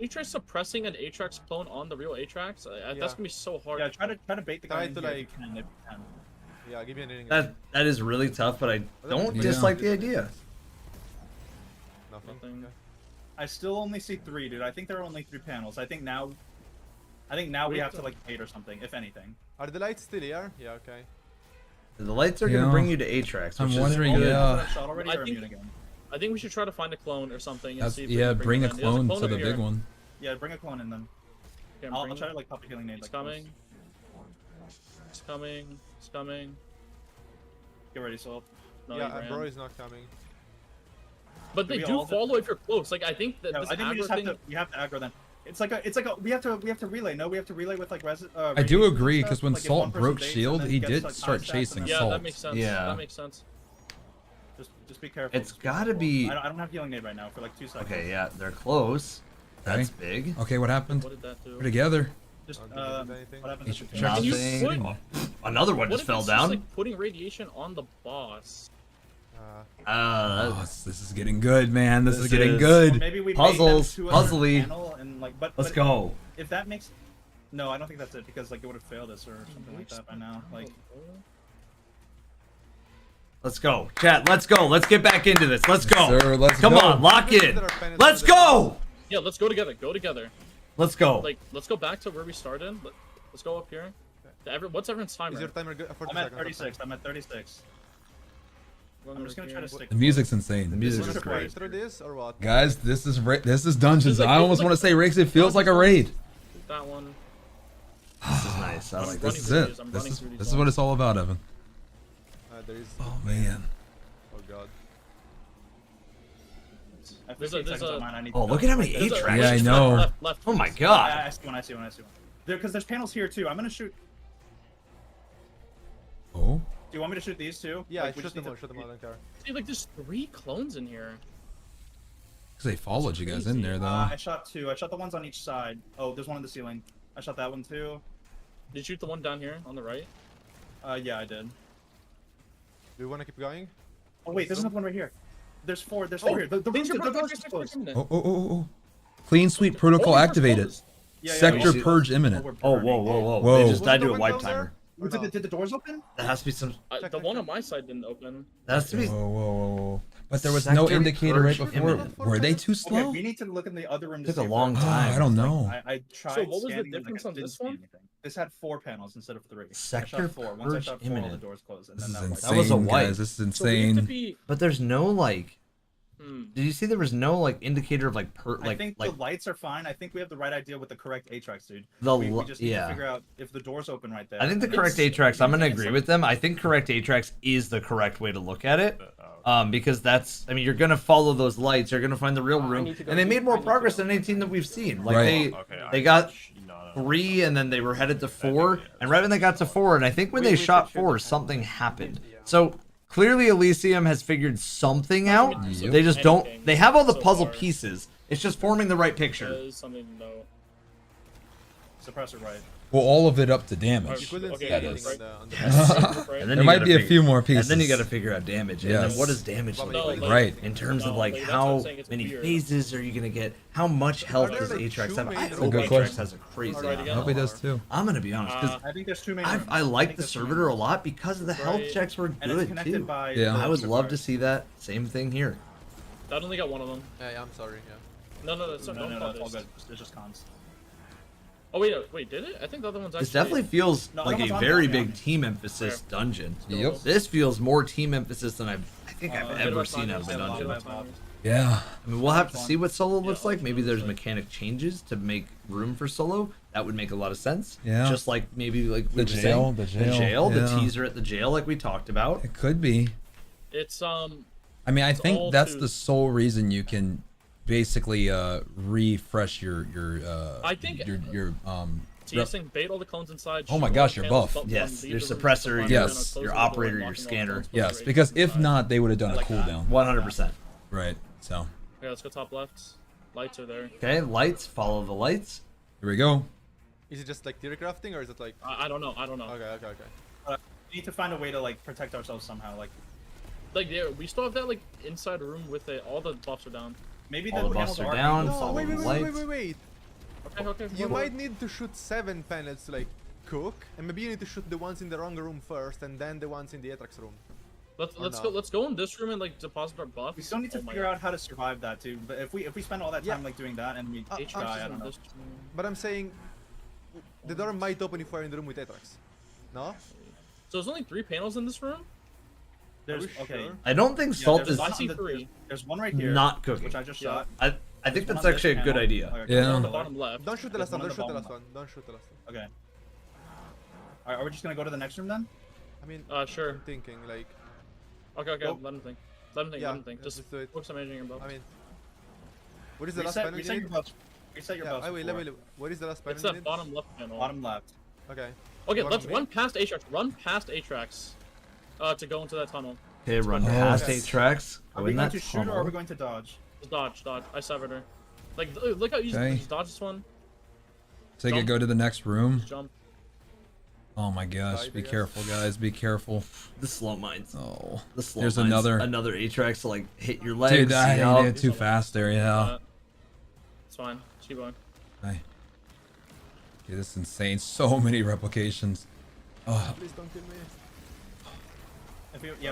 we try suppressing an Atrax clone on the real Atrax? That's gonna be so hard. Yeah, try to bait the guy Try in to, here like- if you can. If you can. Yeah, give me an That is really tough, but I don't dislike the idea. Nothing. I still only see 3, dude. I think there are only 3 panels. I think now we have to like 8 or something, if anything. Are the lights still here? Yeah, okay. The lights are going to bring you to Atrax, which I'm wondering, I think we should try to find a clone or something. And see if yeah, we can bring a them in. There's clone to over the here. big one. Yeah, bring a clone in then. Okay, I'll try to like pop a healing nade. It's like coming. It's coming. It's coming. Get ready, Soul. No, yeah, he ran. bro is not coming. But they do follow if you're close. Like I think that Yeah, this I think we aggro just have thing. to. We have to aggro them. It's like a. We have to relay. No, we have to relay with like I do agree, because when like, if Salt one person broke baits shield, and then he gets, did like, start high stats chasing and Yeah, Salt. that makes sense. Yeah. That makes sense. Just be careful. It's got to be. I don't have healing nade right now for like 2 seconds. Okay, yeah, they're close. That's Okay. big. Okay, what happened? What did that do? We're together. Just What happens? Can you Nothing. put, Another one what just if fell it's down. Just, like, putting radiation on the boss. Oh, this is getting good, man. This is This getting is- good. Maybe we Puzzles, bait them to a puzzly. panel and like, but Let's but go. If that makes, no, I don't think that's it because like it would have failed us or something like that by now. Like, Let's go, chat. Let's go. Let's get back into this. Let's go. Sir, let's Come go. on, lock in. Let's go. Yeah, let's go together. Go together. Let's go. Like, let's go back to where we started. Let's go up here. What's everyone's timer? Is your timer good? I'm at 36. I'm at 36. I'm just gonna try to stick. The music's insane. The music's music's great. Through this or what? Guys, this is dungeons. Like, I almost want to say Rakes. It feels like a raid. That one. This is nice. I like This this. is it. This is what it's all about, Evan. There is. Oh man. Oh god. Oh, look at how many There's a- Atrax. Yeah, I know. Left. Oh my god. I see one. I see one. Because there's panels here too. I'm gonna shoot. Oh. Do you want me to shoot these two? Yeah, Like, we shoot just them need all. Shoot them all. I don't care. See, like, there's 3 clones in here. Because they followed you guys in there, though. I shot 2. I shot the ones on each side. Oh, there's one on the ceiling. I shot that one too. Did you shoot the one down here on the right? Yeah, I did. Do you want to keep going? Oh wait, there's another one right here. There's 4. There's 4 here. The door's closed. Oh. Clean sweep protocol activated. Yeah, Sector yeah. purge imminent. Oh, whoa. Whoa. They just died to a wipe timer. Did the doors open? That has to be some. The one on my side didn't open. That has to be. Whoa. But there was no Sector indicator right purge before. imminent. Were they too Okay, slow? we need to look in the other room. To Took see a if long there- time. I don't know. I tried. So what was the scanning, like, difference I on didn't this see one? anything. This had 4 panels instead of 3. Sector I shot 4. Once I purge shot 4, all the imminent. doors closed, and This then is that was insane, That was a wipe. guys. This is So we have to insane. be. But there's no like. Hmm. Did you see there was no like indicator of like I think the lights are fine. I think we have the right idea with the correct Atrax, dude. The we li- just need yeah. to figure out if the door's open right there. I think the and correct it's- Atrax. I'm gonna agree with them. I think correct Atrax is the correct way to look at it. Because that's. I mean, you're gonna follow those lights. You're gonna find the real room, and they made more progress than any team that we've seen. Like Right. they got 3, and then they were headed to 4, and right when they got to 4, and I think when they shot 4, something happened. So clearly Elysium has figured something out. Yep. They just don't. They have all the puzzle pieces. It's just forming the right picture. That is something to know. Suppressor right. Well, all of it up to damage. Okay, That yeah, is. right. And then There you might gotta be a few more pieces. And then you got to figure out damage. And Yes. then what does damage look No, like? like- Right. In terms of No, like like, that's what I'm how saying, it's many weird. phases are you gonna get? How much health Are does there, like, Atrax have? two I main hope good Atrax question. has a crazy Alright, amount. I hope he does too. I'm gonna be honest because I think there's 2 main I rooms. like think the there's 2 servitor main a lot because of the health Right. checks were And it's good connected too. by. Yeah. I would the love to fires. see that same thing here. That only got one of them. Yeah, I'm sorry. Yeah. No, that's not. No, don't it's all call good. this. It's just cons. Oh wait, did it? I think the other one's actually. This definitely feels No, like that a one's on very down, yeah. big team emphasis dungeon. Yep. This feels more team emphasis than I think I've Bit ever about seen out of a timers, dungeon. bit about timers. Yeah. I mean, we'll have to see what solo looks Yeah, like. Maybe there's like- mechanic changes to make room for solo. That would make a lot of sense. Yeah. Just like maybe like we The were jail, saying, the jail, the yeah. teaser at the jail, like we talked about. It could be. It's I mean, I It's think all that's to- the sole reason you can basically refresh your I think- your So you're saying bait all the clones inside. Oh my shoot gosh, all the you're panels, buff. but Yes, leave your the room suppressor, to the yes, front, close your the door, operator, your locking all the scanner. clones, put yes, the because radiation if inside. not, they would have done a like that. cooldown. 100%. Right. So Okay, let's go top left. Lights are there. Okay, lights. Follow the lights. here we go. Is it just like theory crafting or is it like? I don't know. Okay. We need to find a way to like protect ourselves somehow. Like Yeah, we still have that like inside room with it. All the buffs are down. maybe All the panels buffs are down. No, Follow wait, the lights. wait. Okay. You might need to shoot 7 panels to like cook, and maybe you need to shoot the ones in the wrong room first, and then the ones in the Atrax room. Let's go in this room and like deposit our buff. We still need to figure out how to survive that too. But if we spend all that time like doing that and we die, I don't know. But I'm saying the door might open if we're in the room with Atrax. No? So there's only 3 panels in this room? There's okay. I don't think salt is There's one right here. not cooking. Which I just shot. I think that's actually a good idea. Yeah. On the bottom left. Don't shoot the last one. Don't shoot the last one. Don't shoot the last one. Okay. Alright, are we just gonna go to the next room then? I mean, sure. I'm thinking like. Okay. Let him think. Let him think. Yeah, let him think. Just do it. focus on managing your buff. I mean, what is the last panel? Reset your buffs. Reset your buffs. Wait. What is the last panel? It's that bottom left panel. Bottom left. Okay. Okay, let's run past Atrax. Run past Atrax. To go into that tunnel. Okay, run past Atrax. Are we going to shoot or are we going to dodge? Just dodge. I severed her. Like, look how easy. Just dodge this one. Take it. Go to the next room. Just jump. Oh my gosh! Be careful, guys. Be careful. The slow mines. Oh, the slow there's mines. another Atrax to like hit your legs. Dude, I hit it too fast there. Yeah. It's fine. Just keep going. Okay, this is insane. So many replications. Oh. Please don't kill me.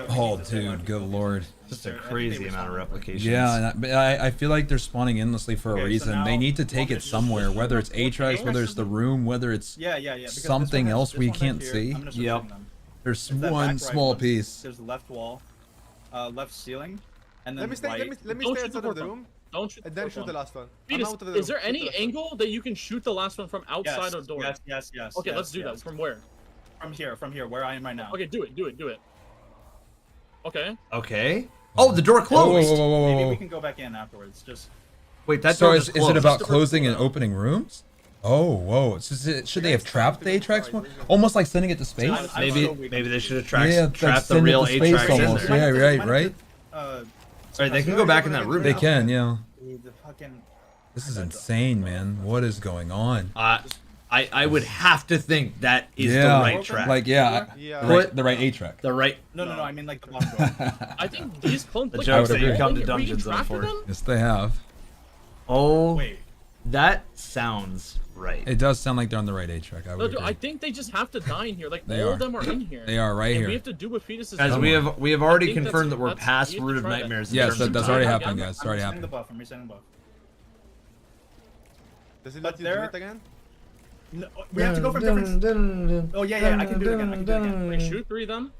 Oh, dude, good lord. Just a crazy amount of replications. Yeah, but I feel like they're spawning endlessly for a reason. They need to take it somewhere, whether it's Atrax, whether it's the room, whether it's something else we can't see. Yep. There's one small piece. There's the left wall, left ceiling, and then Let me stay outside of the room. Don't shoot and then shoot the last one. Is there any angle that you can shoot the last one from outside of the door? Yes. Okay, let's do that. From where? From here, where I am right now. Okay, do it. Okay. Okay. Oh, the door closed. Whoa. Maybe we can go back in afterwards. Just wait. That so door is it about closing and opening rooms? Oh, whoa. So should they have trapped the Atrax one? Almost like sending it to space? Maybe they should have trapped the real Atrax in there. Yeah, right. Alright, they can go back in that room. They can, yeah. The fucking... This is insane, man. What is going on? I would have to think that is the right track. Like, the right Atrax. The right. No. I mean like the bottom door. I think these clones. The jokes that you come to dungeons on for. Yes, they have. Oh, wait. That sounds right. It does sound like they're on the right Atrax. I think they just have to die in here. Like they all are. of them are in here. They are right here. We have to do what fetuses. Guys, we have already confirmed that we're past Root of Nightmares. Yes, that's already happened, guys. It's already happened. happened. I'm resetting the buff. Does it let you do it again? No, we have to go from different. Oh yeah, I can do it again. Wait, shoot 3 of them.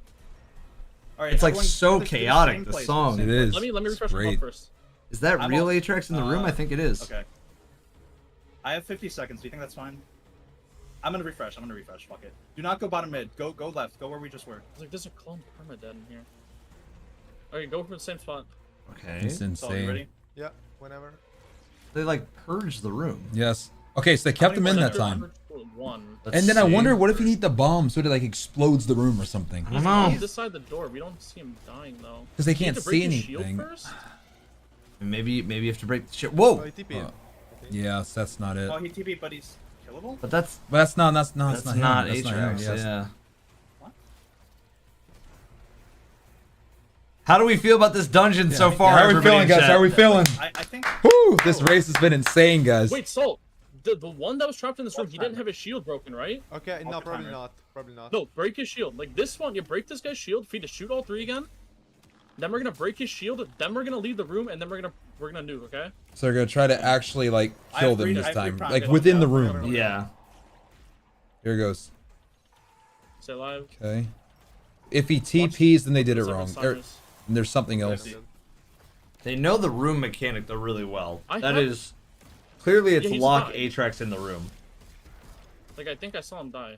All right, it's like so chaotic. The song. It is. Let me refresh the buff first. Is that real Atrax in the room? I think it is. Okay. I have 50 seconds. Do you think that's fine? I'm gonna refresh. Fuck it. Do not go bottom mid. Go left. Go where we just were. Like there's a clone permadead in here. Okay, go for the same spot. Okay. It's insane. Ready? Yeah, whenever. They like purged the room. Yes. Okay, so they kept him in that time. Let's and then I wonder, what if you need the bomb so it like explodes the room or something? I don't know. This side of the door, we don't see him dying though. Because they can't see anything. Maybe you have to break the shit. Whoa. Yes, that's not it. Oh, he TP, but he's killable. But that's not not him. Atrax. Yes. Yeah. What? How do we feel about this dungeon so far? How are we feeling, guys? How are we feeling? I think. Woo! This race has been insane, guys. Wait, Salt. The one that was trapped in this room, he didn't have his shield broken, right? Okay, no, probably not. No, break his shield. Like this one, you break this guy's shield, feed to shoot all 3 again. Then we're gonna break his shield. Then we're gonna leave the room, and then we're gonna nuke. Okay. So they're gonna try to actually like kill them this time, like within the room. Yeah. Here goes. Stay alive. Okay. If he TPs, then they did it wrong. There's something else. They know the room mechanic though really well. That is clearly it's he's lock died. Atrax in the room. Like I think I saw him die.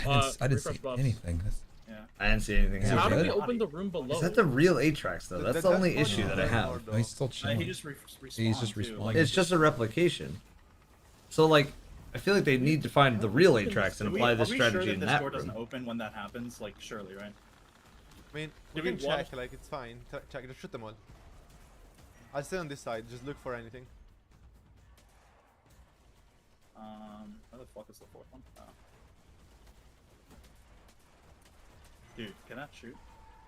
I didn't see anything. Yeah. I didn't see anything. So how happen. do we open the room below? Is that the real Atrax though? That's the only issue that I have. He's still chilling. He just He's just respawning. It's just a replication. So like, I feel like they need to find the real Atrax and apply this strategy in that This door room. doesn't open when that happens. Like surely, right? I mean, we can check. Like it's fine. Check. Just shoot them all. I'll stay on this side. Just look for anything. Where the fuck is the 4th one? Oh. Dude, can that shoot?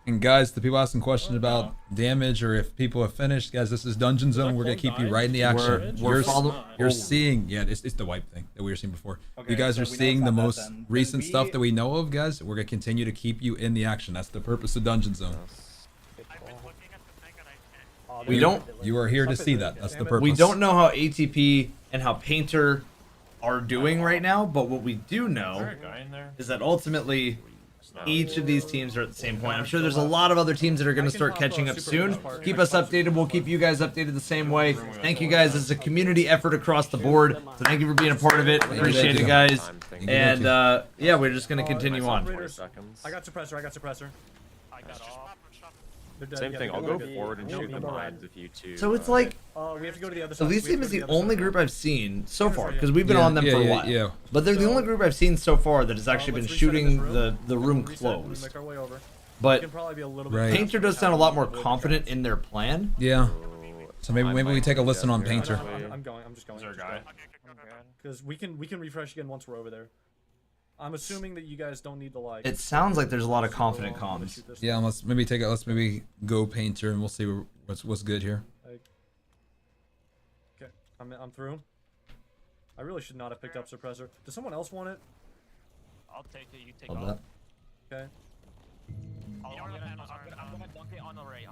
And guys, the people asking questions about damage or if people have finished, guys, this is Dungeon Zone. We're gonna keep you right in the action. You're seeing, yeah, it's the wipe thing that we were seeing before. You guys are seeing the most recent stuff that we know of, guys. We're gonna continue to keep you in the action. That's the purpose of Dungeon Zone. We don't. You are here to see that. That's the purpose. We don't know how ATP and how Painter are doing right now, but what we do know is that ultimately each of these teams are at the same point. I'm sure there's a lot of other teams that are going to start catching up soon. Keep us updated. We'll keep you guys updated the same way. Thank you guys. This is a community effort across the board. So thank you for being a part of it. Appreciate it, guys. And yeah, we're just going to continue on. I got suppressor. I got suppressor. I got off. Same thing. I'll go forward and shoot the mines if you two. So it's like, we have to go to the other side. Elysium is the only group I've seen so far, because we've been on them for a while. Yeah. But they're the only group I've seen so far that has actually been shooting the room closed. But Painter does sound a lot more confident in their plan. Yeah. So maybe we take a listen on Painter. I'm just going. Is there a guy? Because we can refresh again once we're over there. I'm assuming that you guys don't need to like. It sounds like there's a lot of confident comms. Yeah, let's maybe go Painter and we'll see what's good here. Okay, I'm through. I really should not have picked up suppressor. Does someone else want it? I'll take it. You take Love off. that. Okay. I'm gonna dunk it on the right,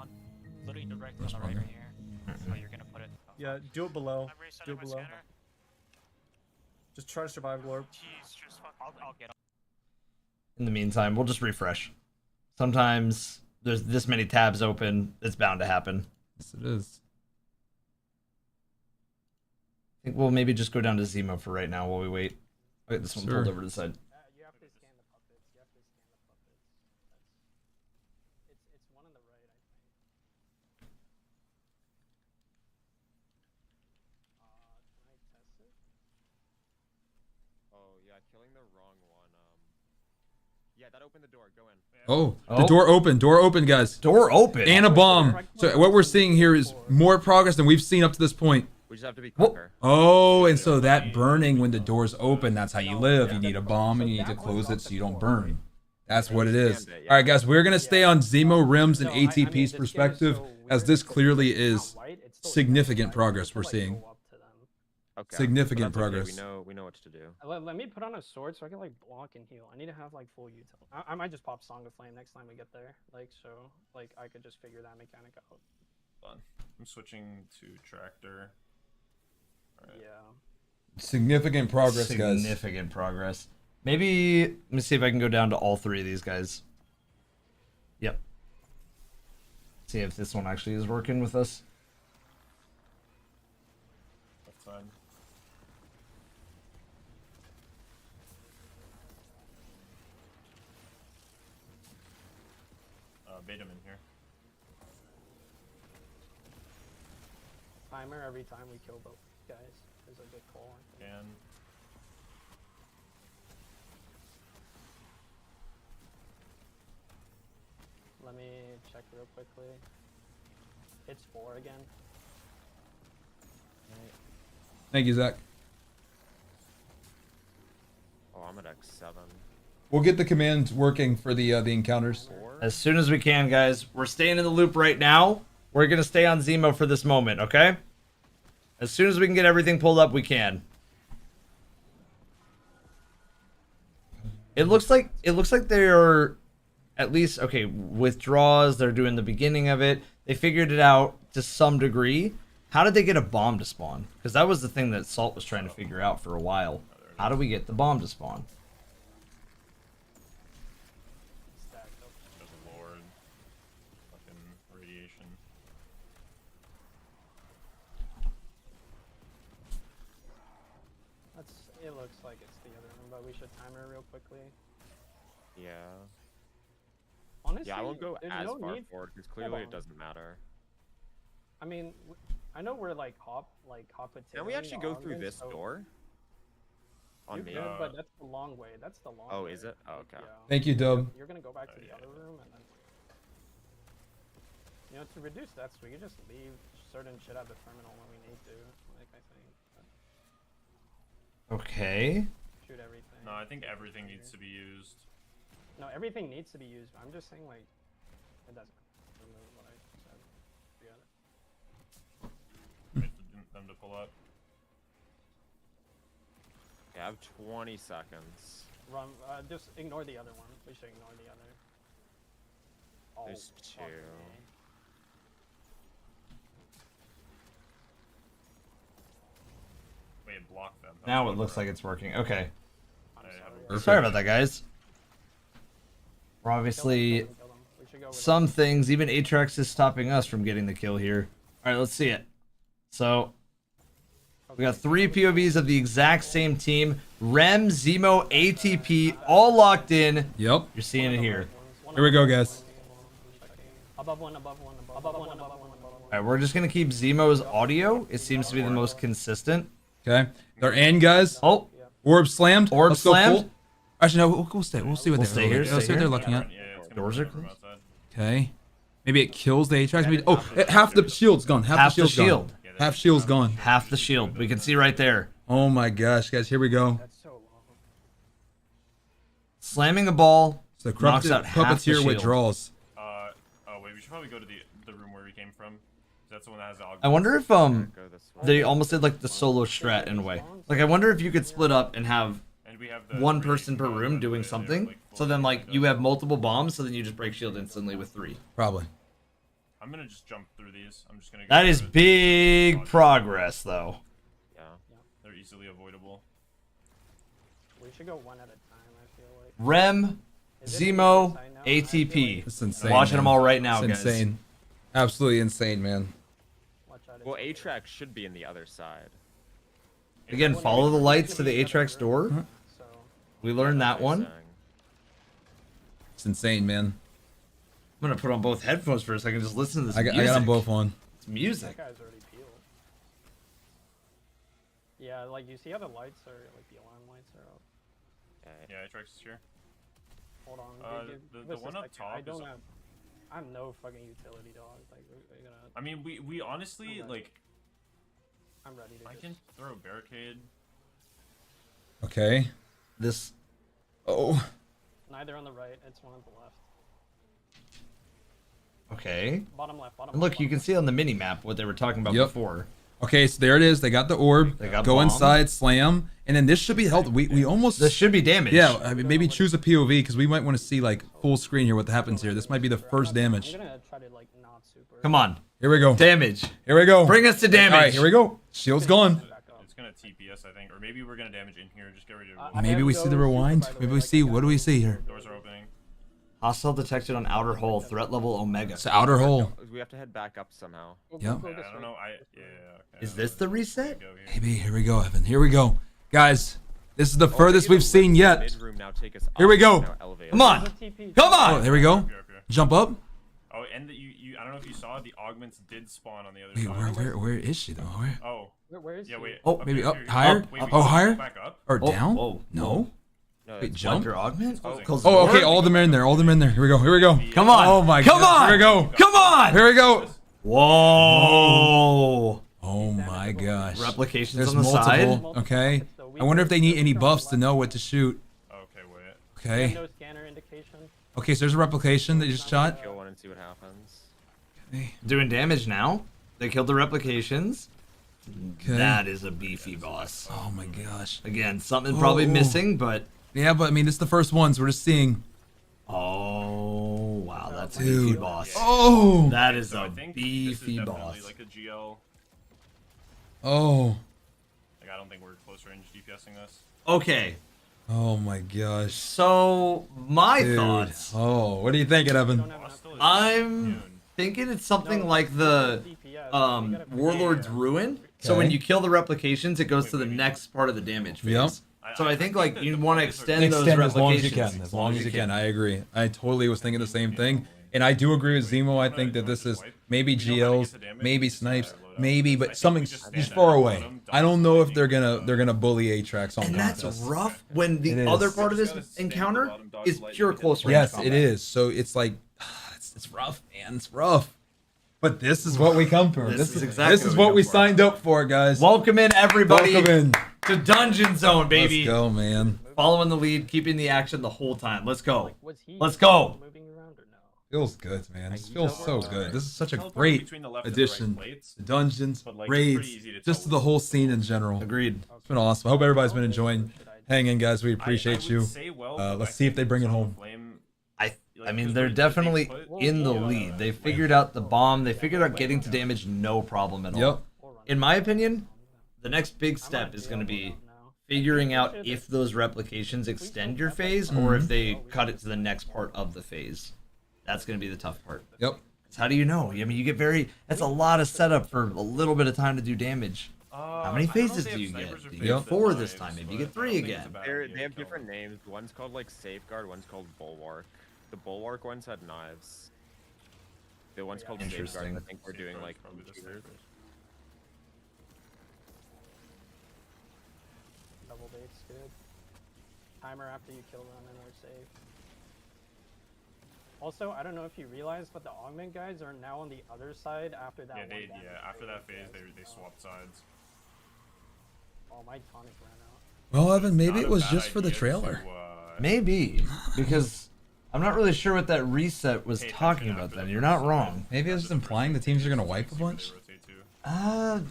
literally direct on the right here. So you're gonna put it. Yeah, do it below. Do it below. Just try to survive, Glorb. I'll get up. In the meantime, we'll just refresh. Sometimes there's this many tabs open. It's bound to happen. Yes, it is. I think we'll maybe just go down to Zemo for right now while we wait. I'll get this one pulled over to the side. You have to scan the puppets. You have to scan the puppets. It's one on the right, I think. Can I test it? Oh yeah, killing the wrong one. Yeah, that opened the door. Go in. Oh, the door open. Door open, guys. Door open. And a bomb. So what we're seeing here is more progress than we've seen up to this point. We just have to be quicker. Oh, and so that burning when the door's open, that's how you live. You need a bomb and you need to close it so you don't burn. That's what it is. All right, guys, we're going to stay on Zemo, Rims, and ATP's perspective, as this clearly is significant progress we're seeing. Okay. Significant Well, progress. Okay. We know what to do. Let me put on a sword so I can like block and heal. I need to have like full util. I might just pop Song of Flame next time we get there. Like so, like I could just figure that mechanic out. Done. I'm switching to tractor. All right. Yeah. Significant progress, guys. Significant progress. Maybe let me see if I can go down to all three of these guys. Yep. See if this one actually is working with us. Left side. Bait him in here. Timer every time we kill both guys is a good call. I think. And Let me check real quickly. It's 4 again. Thank you, Zach. Oh, I'm at X7. We'll get the commands working for the encounters. As soon as we can, guys. We're staying in the loop right now. We're going to stay on Zemo for this moment, okay? As soon as we can get everything pulled up, we can. It looks like they're at least, okay, withdraws, they're doing the beginning of it. They figured it out to some degree. How did they get a bomb to spawn? Because that was the thing that Salt was trying to figure out for a while. How do we get the bomb to spawn? Good lord. Fucking radiation. It looks like it's the other one, but we should time her real quickly. Yeah. Honestly, yeah, I won't go there's as no far need- forward because Hold clearly it on. doesn't matter. I mean, I know we're like hopping. Can we actually go through this door? On You me? could, but that's the long way. That's the long. Oh, way. is it? Oh, okay. Yeah. Thank you, Dub. You're gonna go back to the other room and then. You know, to reduce that, we can just leave certain shit at the terminal when we need to. Like I think. Okay. Shoot everything. No, I think everything needs to be used. No, everything needs to be used. I'm just saying, like, It doesn't remember what I said. Forget it. Wait for them to pull up. I have 20 seconds. Run. Just ignore the other one. We should ignore the other. Oh, There's fuck 2. me. Wait, block them. Now it looks like it's working. Okay. Perfect. Sorry about that, guys. We're obviously some things. Even Atrax is stopping us from getting the kill here. All right, let's see it. So we got 3 POVs of the exact same team. Rem, Zemo, ATP, all locked in. Yep. You're seeing it here. Here we go, guys. Above one, above one, above one, above one. All right, we're just gonna keep Zemo's audio. It seems to be the most consistent. Okay. They're in, guys. Oh. Orb slammed. Orb Let's go slammed. full. Actually, no. We'll stay. We'll see what We'll they're stay here, Let's stay see what they're here. looking at. Doors are closed. Okay. Maybe it kills the Atrax. Maybe. Oh, half the shield's gone. Half the the shield's shield. gone. Half shield's gone. Half the shield. We can see right there. Oh my gosh, guys. Here we go. Slamming a ball. So the knocks out half the puppeteer shield. withdrawals. Oh wait, we should probably go to the room where we came from. That's the one that has the augments. I wonder if they almost did like the solo strat in a way. Like I wonder if you could split up and have we have the one person per room doing something. So then like you have multiple bombs, so then you just break shield instantly with 3. Probably. I'm gonna just jump through these. I'm just gonna. That is big progress, though. Yeah. They're easily avoidable. We should go one at a time, I feel like. Rem, Zemo, ATP. It's insane. Watching man. them all right now, it's guys. insane. Absolutely insane, man. Well, Atrax should be in the other side. Again, follow the lights to the Atrax door. We learned that one. It's insane, man. I'm gonna put on both headphones for a second. Just listen to this. I got them both on. It's music. That guy's already peeled. Yeah, like you see how the lights are, like the alarm lights are up. Yeah, Atrax is here. Hold on. The one up top. I don't have. I'm no fucking utility dog. Like we're gonna. I mean, we honestly like. I'm ready to. I can throw a barricade. Okay. This. Oh. Neither on the right. It's one on the left. Okay. Bottom left. Bottom. And look, you can see on the mini map what they were talking about before. Okay, so there it is. They got the orb. They got go bomb. inside, slam, and then this should be held. We almost. This should be damage. Yeah, I mean, maybe choose a POV because we might want to see like full screen here what happens here. This might be the first damage. I'm gonna try to like not super. Come on. Here we go. Damage. Here we go. Bring us to damage. All right, here we go. Shield's gone. It's gonna TPS, I think, or maybe we're gonna damage in here. Just get ready to. Maybe we see the rewind. Maybe we see. What do we see here? Doors are opening. Hostile detected on outer hole. Threat level Omega. It's outer hole. We have to head back up somehow. Yep. Yeah, I don't know. Okay. Is this the reset? Maybe. Here we go, Evan. Here we go, guys. This is the furthest we've seen yet. Here we go. Come on. Come on. Oh, there we go. Jump up. Oh, and you I don't know if you saw the augments did spawn on the other Wait, side. where is she though? Where? Oh. Where is yeah, she? wait. Oh, maybe here, up here, higher. Up, wait, Oh, higher. Back up. Or down? Oh, no. Wait, jump. Your augment? Oh, okay. All of them are in there. All of them are in there. Here we go. Here we go. Come on. Oh my Come God. on. Here we go. Come on. Here we go. Whoa. Oh my gosh. Replications There's on the multiple. side. Okay. I wonder if they need any buffs to know what to shoot. Okay, wait. Okay. No scanner indication. Okay, so there's a replication that you just shot. Kill one and see what happens. Okay. Doing damage now. They killed the replications. Okay. That is a beefy boss. Oh my gosh. Again, something probably missing, but yeah, but I mean, this is the first ones we're just seeing. Oh wow, that's a Dude. beefy boss. Oh. That is So I a think beefy this is boss. definitely like a GL. Oh. Like I don't think we're close range DPSing this. Okay. Oh my gosh. So my Dude. thoughts. Oh, what are you thinking, Evan? I'm thinking it's something like the Warlord's Ruin. So when Okay. you kill the replications, it goes to the next part of the damage phase. Yep. So I think like you want to extend those Extend replications as long as you can. As long as you can. I agree. I totally was thinking the same thing. And I do agree with Zemo. I think that this is maybe GLs, maybe snipes, maybe, but something just far away. I don't know if they're gonna bully Atrax on And that's contest. rough when the It other is. part of this encounter is pure close range. Yes, combat. it is. So it's like it's rough, man. It's rough. But this is what we come for. This is exactly this is what we signed up for, guys. Welcome in everybody Welcome in. to Dungeon Zone, baby. Let's go, man. Following the lead, keeping the action the whole time. Let's go. Was he Let's go. moving around or no? Feels good, man. This feels so good. This is such a Teleport great between the left and the right addition plates, to dungeons, but, like, it's pretty raids, easy to just tell to the whole scene in general. Agreed. It's been awesome. I hope everybody's been enjoying. Hang in, guys. We appreciate you. Let's see if they bring it home. I mean, they're definitely in the lead. They figured out the bomb. They figured out getting to damage no problem at all. In my opinion, the next big step is going to be figuring out if those replications extend your phase or if they cut it to the next part of the phase. That's going to be the tough part. Yep. How do you know? I mean, you get that's a lot of setup for a little bit of time to do damage. How many phases do you get? Do you get 4 this time? Maybe you get 3 again. They have different names. One's called like Safeguard, one's called Bulwark. The Bulwark ones had knives. The one's called Safeguard, I think we're doing like shooters. Double bait's good. Timer after you kill them and we're safe. Also, I don't know if you realized, but the augment guys are now on the other side after that. After that phase, they swapped sides. Oh, my tonic ran out. Well, Evan, maybe it was just for the trailer. Maybe, because I'm not really sure what that reset was talking about then. You're not wrong. Maybe it's just implying the teams are going to wipe a bunch? I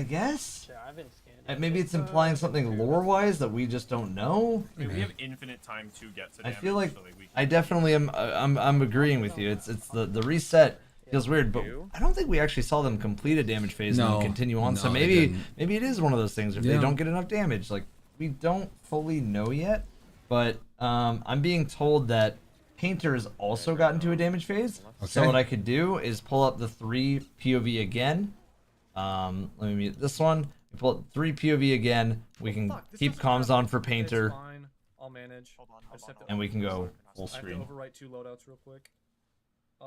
guess. Yeah, I've been scanning. Maybe it's implying something lore-wise that we just don't know. I mean, we have infinite time to get to I damage. feel like so, we I definitely am. I'm agreeing with you. It's the reset feels weird, but I don't think we actually saw them complete a damage phase and then continue on. So maybe it is one of those things. If they don't get enough damage, like we don't fully know yet. But I'm being told that Painter has also gotten to a damage phase. So what I could do is pull up the 3 POV again. Let me mute this one. We pull up 3 POV again. We can keep comms on for Painter. Fine. I'll manage. And we can go full I screen. have to overwrite 2 loadouts real quick. Go.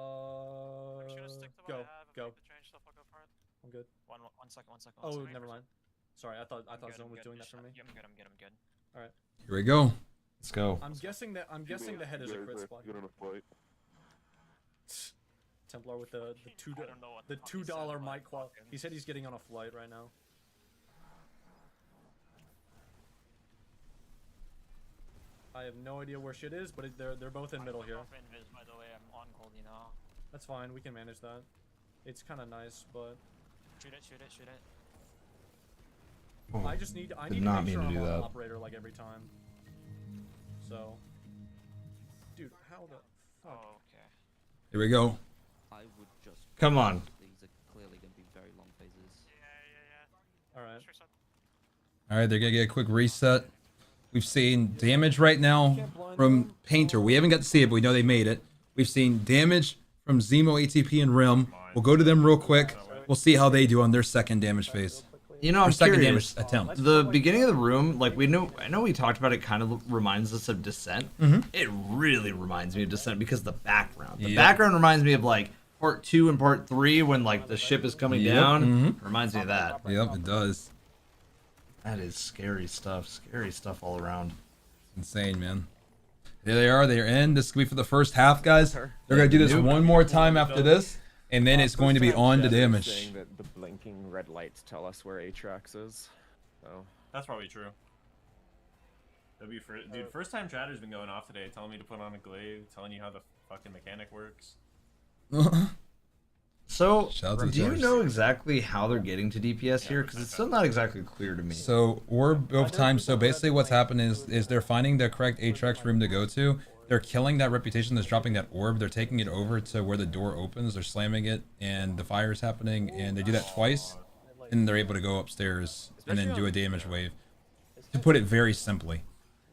I'm good. One second. Oh, never mind. Sorry, I thought Zone was doing that for me. I'm good. All right. Here we go. Let's go. I'm guessing the head is a crit spot. Templar with the $2 mic qual. He said he's getting on a flight right now. I have no idea where shit is, but they're both in middle here. By the way, I'm on gold, you know. That's fine. We can manage that. It's kind of nice, but shoot it. I need to make sure I'm on an operator like every time. So, dude, how the fuck? Oh, okay. Here we go. I would just. Come on. These are clearly going to be very long phases. All right. All right, they're going to get a quick reset. We've seen damage right now from Painter. We haven't got to see it, but we know they made it. We've seen damage from Zemo, ATP, and Rim. We'll go to them real quick. We'll see how they do on their second damage phase. You know, I'm second curious. damage attempt. The beginning of the room, like I know we talked about it, kind of reminds us of Descent. It really reminds me of Descent because the background. The background reminds me of like part 2 and part 3 when like the ship is coming down. Reminds me of that. Yep, it does. That is scary stuff. Scary stuff all around. Insane, man. There they are. They're in. This could be for the first half, guys. They're going to do this one more time after this, and then it's going to be on to damage. Saying that the blinking red lights tell us where Atrax is. So That's probably true. That'd be dude, first time chatter's been going off today, telling me to put on a glaive, telling you how the fucking mechanic works. So, do you know exactly how they're getting to DPS here? Because it's still not exactly clear to me. So, orb of time. So basically what's happened is they're finding the correct Atrax room to go to. They're killing that reputation that's dropping that orb. They're taking it over to where the door opens. They're slamming it, and the fire is happening. And they do that twice, and they're able to go upstairs and then do a damage wave. To put it very simply.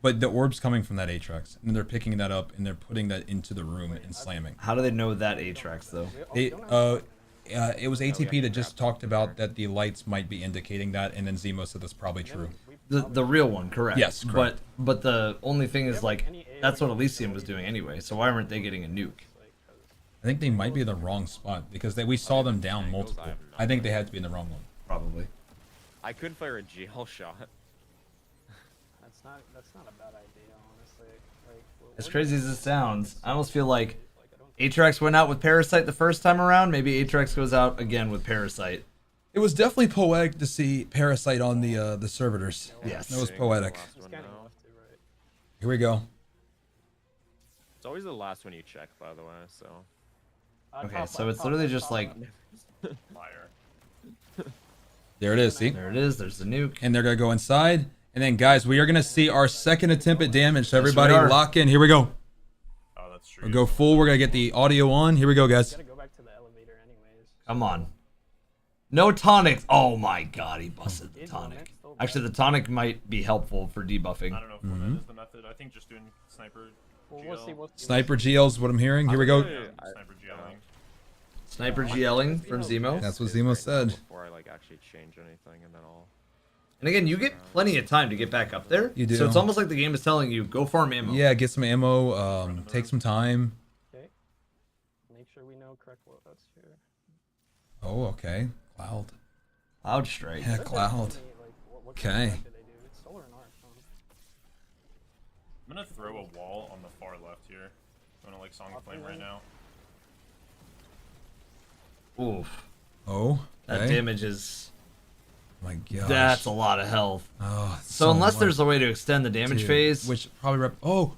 But the orb's coming from that Atrax, and they're picking that up, and they're putting that into the room and slamming. How do they know that Atrax, though? It was ATP that just talked about that the lights might be indicating that, and then Zemo said that's probably true. The real one, correct? Yes, correct. But the only thing is, like, that's what Elysium was doing anyway, so why weren't they getting a nuke? I think they might be in the wrong spot, because we saw them down multiple. I think they had to be in the wrong one. Probably. I could fire a GL shot. That's not a bad idea, honestly. Like, As crazy as it sounds, I almost feel like Atrax went out with Parasite the first time around. Maybe Atrax goes out again with Parasite. It was definitely poetic to see Parasite on the servitors. Yes. That was poetic. Here we go. It's always the last one you check, by the way, so. Okay, so it's literally just like Fire. There it is. See? there it is. There's the nuke. And they're gonna go inside. And then, guys, we are gonna see our second attempt at damage. So everybody, are. lock in. Here we go. Oh, that's true. We'll go full. We're gonna get the audio on. Here we go, guys. Gotta go back to the elevator anyways. Come on. No tonics. Oh my god, he busted the tonic. Actually, the tonic might be helpful for debuffing. I don't know if that is the method. I think just doing sniper. Well, GL. we'll see. Sniper GL's what I'm hearing. Here we go. Sniper GLing. Sniper GLing from Zemo. That's what Zemo said. Before I like actually change anything, and then I'll. And again, you get plenty of time to get back up there. You do. So it's almost like the game is telling you, go farm ammo. Yeah, get some ammo. Take some time. Okay. Make sure we know correct what that's here. Oh, okay. Cloud. Cloud strike. Yeah, cloud. Okay. It's solar and arc. I'm gonna throw a wall on the far left here. I'm gonna like Song of Flame right now. Oof. Oh. That okay. damage is. My gosh. That's a lot of health. Oh, so unless much. there's a way to extend the damage Dude, phase. which probably oh.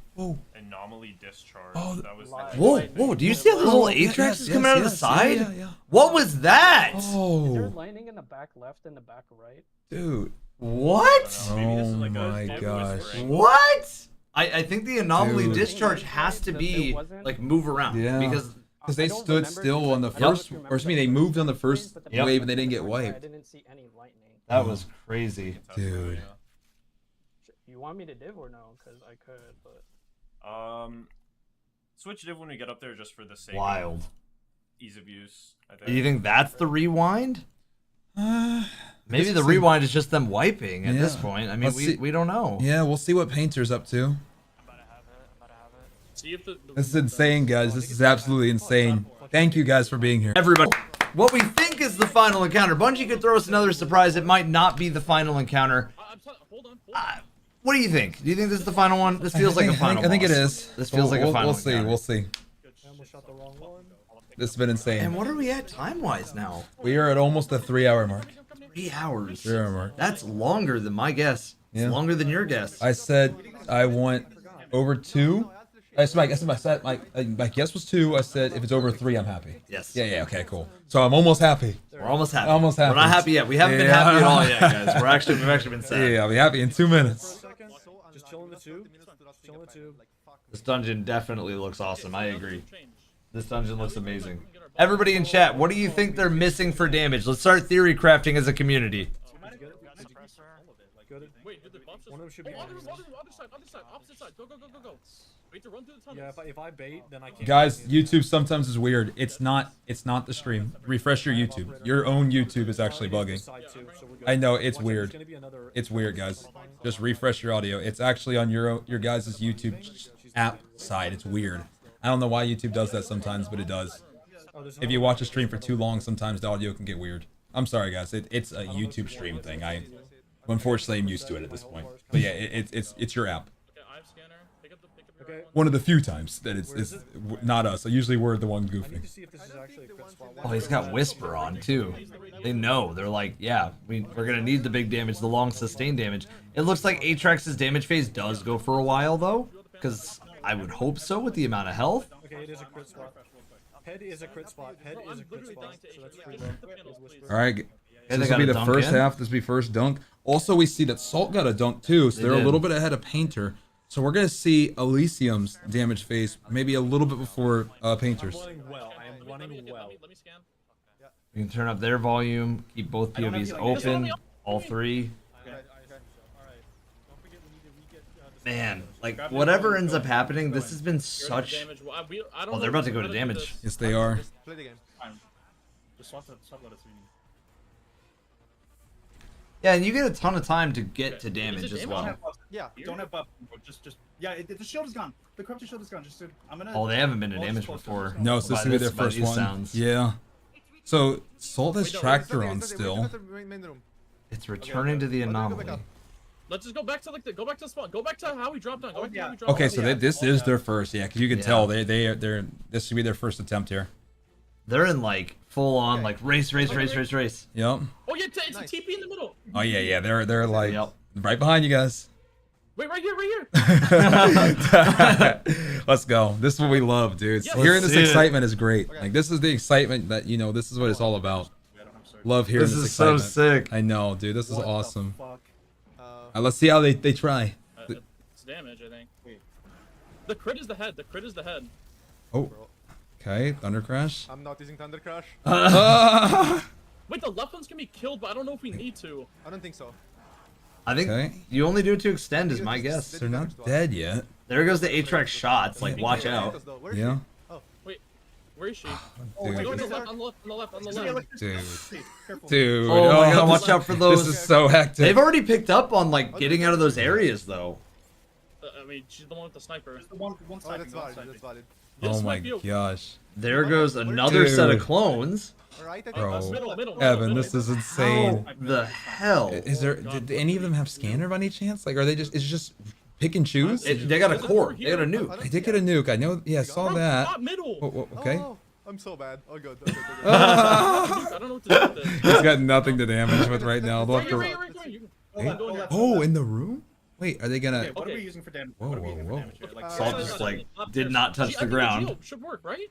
Anomaly discharge. Oh, that was. Whoa! Do you see how those little Atraxes coming out of the side? Yeah. What was that? Is there Oh, lightning in the back left and the back right? dude. What? Oh my gosh. What? I think the anomaly Dude. discharge has to be like move around. Yeah. Because they stood still on the first, or excuse me, they moved on the first Yep. wave and they didn't get I wiped. didn't see any lightning. that was crazy. Dude. You want me to div or no? Because I could, but Switch div when we get up there just for the sake Wild. of ease of use. I think. Do you think that's the rewind? Maybe this the is rewind is just them wiping at this Yeah. point. I mean, Let's see. we don't know. Yeah, we'll see what Painter's up to. See if the This is insane, guys. This is absolutely insane. Thank you guys for being here. Everybody, what we think is the final encounter. Bungie could throw us another surprise. It might not be the final encounter. hold on. What do you think? Do you think this is the final one? This feels like a final. I think it boss. is. This feels like a final. We'll see. encounter. We'll see. This has been insane. And what are we at time-wise now? We are at almost the 3-hour mark. 3 hours. 3-hour mark. That's longer than my guess. It's Yeah. longer than your guess. I said I want over 2. My guess was 2. I said if it's over 3, I'm happy. Yes. Yeah. Okay. Cool. So I'm almost happy. We're almost happy. Almost happy. We're not happy yet. We haven't been happy at all yet, guys. We've actually been sad. Yeah, I'll be happy in 2 minutes. Just chill in the tube. Chill in the tube. This dungeon definitely looks awesome. I agree. This dungeon looks amazing. Everybody in chat, what do you think they're missing for damage? Let's start theory crafting as a community. Wait, did the buffs just... One of them should be other side, opposite side. Go. Wait to run through the tunnel. Yeah, if I bait, then I can't. Guys, YouTube sometimes is weird. It's not the stream. Refresh your YouTube. Your own YouTube is actually bugging. I know it's weird. It's weird, guys. Just refresh your audio. It's actually on your guys' YouTube app side. It's weird. I don't know why YouTube does that sometimes, but it does. If you watch a stream for too long, sometimes the audio can get weird. I'm sorry, guys. It's a YouTube stream thing. Unfortunately, I'm used to it at this point. But yeah, it's your app. One of the few times that it's not us. Usually we're the one goofing. Oh, he's got Whisper on too. They know. They're like, yeah, we're gonna need the big damage, the long sustained damage. It looks like Atrax's damage phase does go for a while though, because I would hope so with the amount of health. Okay, it is a crit spot. Head is a crit spot. Head is a crit spot. So that's free low. All right. So And they this will be got a the dunk first in? half. This will be first dunk. Also, we see that Salt got a dunk too, so they're a did. little bit ahead of Painter. So we're gonna see Elysium's damage phase maybe a little bit before Painter's. I am running well. You can turn up their volume, keep both POVs open, all three. Man, like whatever ends up happening, this has been such. Oh, they're about to go to damage. Yes, they are. Play the game. Just swap letters we need. Yeah, and you get a ton of time to get to damage as well. Yeah, don't have buff. Just yeah. The shield is gone. The corrupted shield is gone. Just I'm gonna. Oh, they haven't been to damage before. No, so this will be their first one. Sounds. Yeah. So Salt has Tractor on still. It's returning to the anomaly. Let's just go back to the spawn. Go back to how we dropped down. Go back to how we dropped Okay, down. so this is their first, yeah, because you can tell they're this should be their first attempt here. They're in like full on like race. Yep. Oh yeah, it's a TP in the middle. Oh yeah, they're like right behind you guys. Wait, right here. Let's go. This is what we love, dude. Yeah, Hearing let's this see it. excitement is great. Like this is the excitement that this is what it's all about. Love hearing This this is so excitement. sick. I know, dude. This is What the awesome. fuck? Let's see how they try. It's damage, I think. The crit is the head. The crit is the head. Oh. Okay. Thunder Crash. I'm not using Thunder Crash. Wait, the left ones can be killed, but I don't know if we need to. I don't think so. I think Okay. you only do it to extend, is my guess. They're not dead yet. There goes the Atrax shots. Like, watch out. Yeah. Wait, where is she? Dude. Go on the left, on the left, on the left. Dude. Dude. Oh my god, watch out for those. This is so hectic. They've already picked up on like getting out of those areas though. I mean, she's the one with the sniper. The one Oh, side. that's valid. That's valid. This Oh my might be a- gosh. There goes another set of Dude. clones. Alright, I think. Bro. Middle, Evan, this is insane. How the hell? Is there? Did any of them have scanner by any chance? Like, are they just? Is it just pick and choose? They got a core. They got a nuke. They did get a nuke. I know. Yeah, I saw that. Not middle. Okay. Oh, I'm so bad. Oh god. Okay, I don't know what to do with this. He's got nothing to damage with right now. They'll have to- Right here. Go left. Oh, in the room? Wait, are they gonna? Okay, what are we using for damage? Whoa, What are we whoa, using for whoa. damage here? Like, Salt just like did not touch the ground. Should work, right?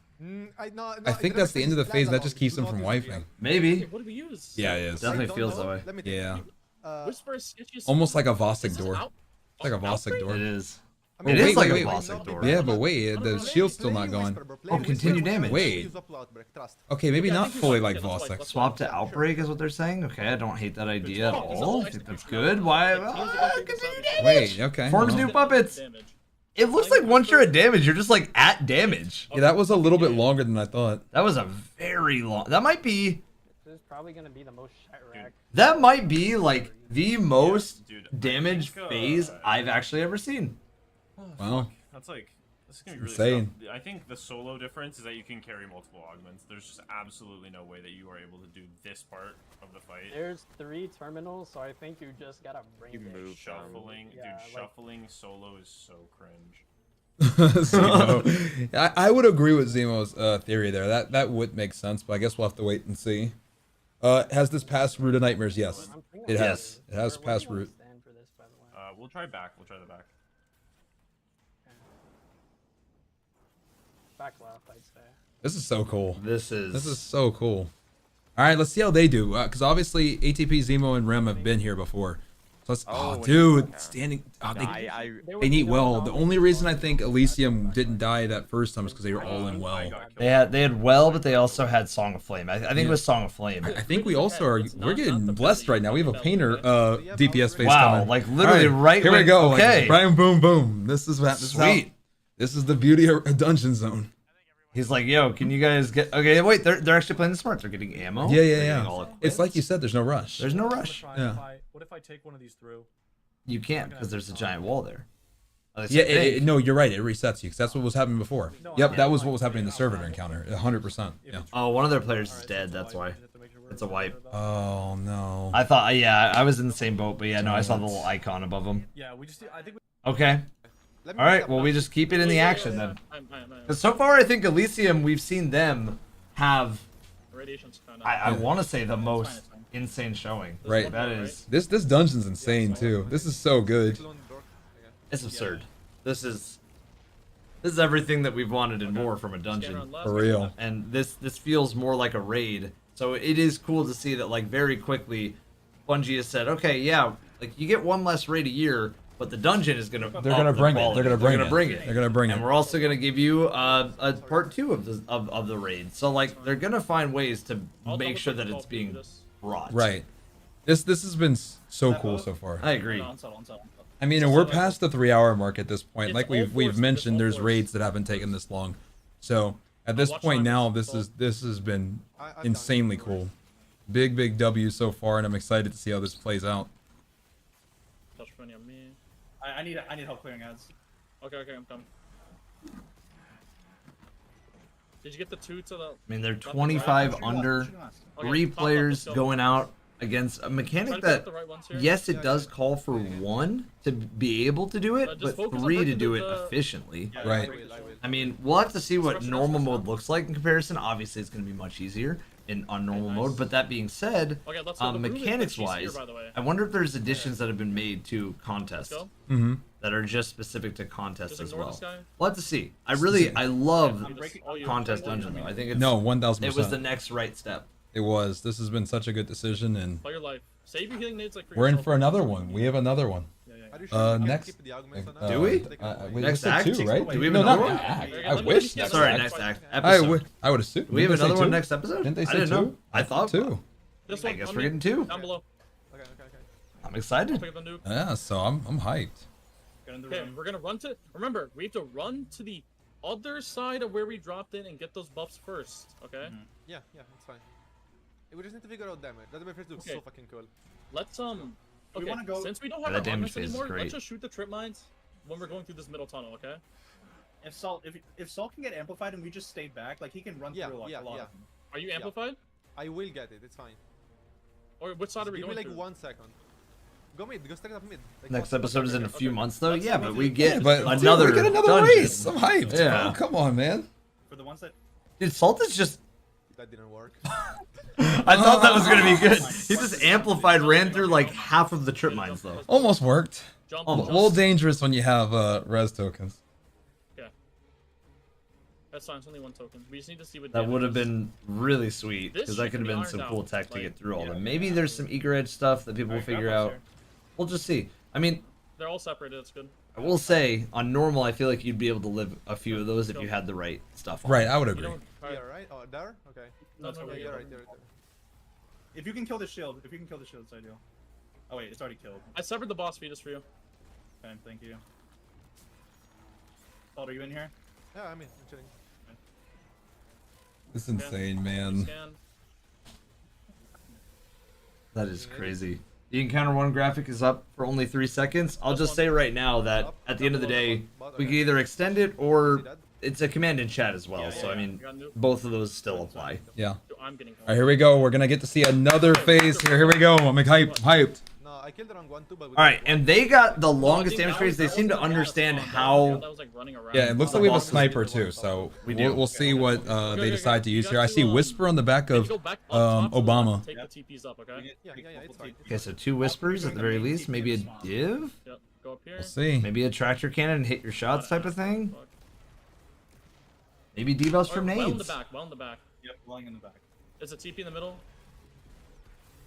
I think that's the end of the phase. That just keeps them from wiping. Maybe. What do we use? Yeah, it is. Definitely feels that way. Yeah. Whisper's sketchiest. Almost like a Vossic This is door. out- It's like a Vossic door. It is. Oh, It is wait, like wait, a wait. Vossic door. Yeah, but wait, the shield's still not going. Oh, continue damage. Wait. Okay, maybe not fully like Vossic. Swap to Outbreak is what they're saying. Okay, I don't hate that idea at all. I think that's good. Why? Continue damage. Wait, okay. Forms well. new puppets. It looks like once you're at damage, you're just like at damage. Yeah, that was a little bit longer than I thought. That was a very long. That might be. This is probably gonna be the most shot rack. That might be like the most damage phase I've actually ever seen. Wow. That's like, this is gonna be really Insane. tough. I think the solo difference is that you can carry multiple augments. There's just absolutely no way that you are able to do this part of the fight. There's 3 terminals, so I think you just gotta bring it. Shuffling, Yeah, dude, like- shuffling solo is so cringe. Zemo. I would agree with Zemo's theory there. That would make sense, but I guess we'll have to wait and see. Has this passed Root of Nightmares? Yes. It has. It has passed Root. We'll try back. We'll try the back. Back left, I'd say. This is so cool. This is so cool. All right, let's see how they do. Because obviously ATP, Zemo, and Rem have been here before. So let's, dude, standing. Oh, they need well. The only reason I think Elysium didn't die that first time is because they were all in well. They had well, but they also had Song of Flame. I think it was Song of Flame. I think we also are. We're getting blessed right now. We have a painter DPS face Wow, coming. like literally All right here we when- go. okay. Like, boom, boom. This is what. Sweet. This is the beauty of a dungeon zone. He's like, yo, can you guys get? Okay, wait, they're actually playing the smart. They're getting ammo. Yeah, They're getting all equipped. It's like you said. There's no rush. There's no rush. Yeah. What if I take one of these through? You can't because there's a giant wall there. At least Yeah, I think. no, you're right. It resets you because that's what was happening before. Yep, that was what was happening in the servitor encounter. 100%. Yeah. Oh, one of their players is dead. That's why. It's a wipe. Oh no. I thought, yeah, I was in the same boat, but yeah, no, I saw the little icon above him. Yeah, we just. I think. We... Okay. All right. Well, we just keep it in the action then. 'Cause so far, I think Elysium, we've seen them have. Radiation's kinda. I want to say the most insane showing. Right. That is. This dungeon's insane too. This is so good. It's absurd. This is everything that we've wanted and more from a dungeon. For real. And this feels more like a raid. So it is cool to see that like very quickly, Bungie has said, okay, yeah, like you get one less raid a year, but the dungeon is gonna. They're gonna bring it. They're gonna bring it. They're gonna bring it. And we're also gonna give you a part 2 of the raid. So like they're gonna find ways to make sure that it's being brought. Right. This has been so cool so far. I agree. I mean, and we're past the 3-hour mark at this point. Like we've mentioned, there's raids that haven't taken this long. So at this point now, this has been insanely cool. Big W so far, and I'm excited to see how this plays out. I need help clearing ads. Okay, I'm coming. Did you get the 2 to the? I mean, they're 25 under, 3 players going out against a mechanic Try to pick that, up the right ones here. yes, it does call for 1 to be able to do it, just but focus on 3 to breaking do it the- efficiently. Right. I mean, we'll have to see what Rush it, normal rush it, mode looks like in comparison. Obviously, it's going to be much easier on normal mode. But that being said, Okay, let's go. The room is much mechanics-wise, easier, by the way. I wonder if there's additions that have been made to contests go. Mm-hmm. that are just specific to contests Just as ignore well. this guy. We'll have to see. I love contest dungeon though. I think it's No, 1000%. It was the next right step. It was. This has been such a good decision, and Play your life. Save your healing nades like for we're in yourself. for another one. We have another one. Next. Do we? Next act? Two, right? Do we have no, another not one? act. Okay, I let me wish. just Next get- Sorry, act. next act. I Episode. would assume. Do we have Didn't they another say one two? next episode? Didn't they I say didn't know. two? I thought two. This I one, guess on we're me, getting 2. Down below. I'm excited. Pick up the nuke. Yeah, so I'm hyped. Okay, we're gonna run to. Remember, we have to run to the other side of where we dropped in and get those buffs first. Okay. Yeah, it's fine. We just need to figure out damage. That damage phase looks so fucking cool. Let's We Okay, wanna go- since we don't Yeah, have that our damage augments phase is anymore, great. let's just shoot the trip mines when we're going through this middle tunnel. Okay. If Saul can get amplified and we just stay back, like he can run through like a lot of them. Are you amplified? I will get it. It's fine. Or which side are we Give me going like through? 1 second. Go mid. Go straight up mid. Like, Next one episode is in a few months though. Yeah, but we Yeah, get but dude, another we get another dungeon. race. I'm hyped. Yeah. Bro. Come on, man. For the ones that Dude, Salt is just. That didn't work. I thought that was gonna be good. He just amplified, ran through like half of the trip mines though. Almost worked. Jump, A little dangerous when you have res tokens. Okay. That's fine. It's only 1 token. We just need to see what. That damage would have is. been really sweet This because that shit could have can be been some ironed cool out, tech to like, get through all of yeah. them. Maybe there's some eager edge stuff that people will figure out. We'll just see. I mean, They're all separated. That's good. I will say on normal, I feel like you'd be able to live a few of those if you had the right stuff. On. Right, I would agree. Yeah, right? Oh, there? Okay. No, You're right. if you can kill the shield, it's ideal. Oh wait, it's already killed. I severed the boss fetus for you. Okay, thank you. Salt, are you in here? Yeah, I'm chilling. This is insane, man. Scan. That is crazy. The encounter 1 graphic is up for only 3 seconds. I'll just say right now that at the end of the day, we can either extend it or it's a command in chat as well. So I mean, both of those still apply. Yeah. I'm getting. All right, here we go. We're gonna get to see another phase here. Here we go. I'm hyped. No, I killed the wrong one too, but All right, and they got the longest damage phase. They seem to understand how. Yeah, it looks like we have a sniper too, so we'll see what they decide to use here. I see Whisper on the back of Obama. Take the TPs up, okay? Yeah, it's fine. Okay, so 2 whispers at the very least. Maybe a div. Yep. Go up here. We'll see. Maybe a tractor cannon and hit your shots type of thing. Maybe debuffs from Well in the nades. back. Well in the back. Yep, lying in the back. Is a TP in the middle?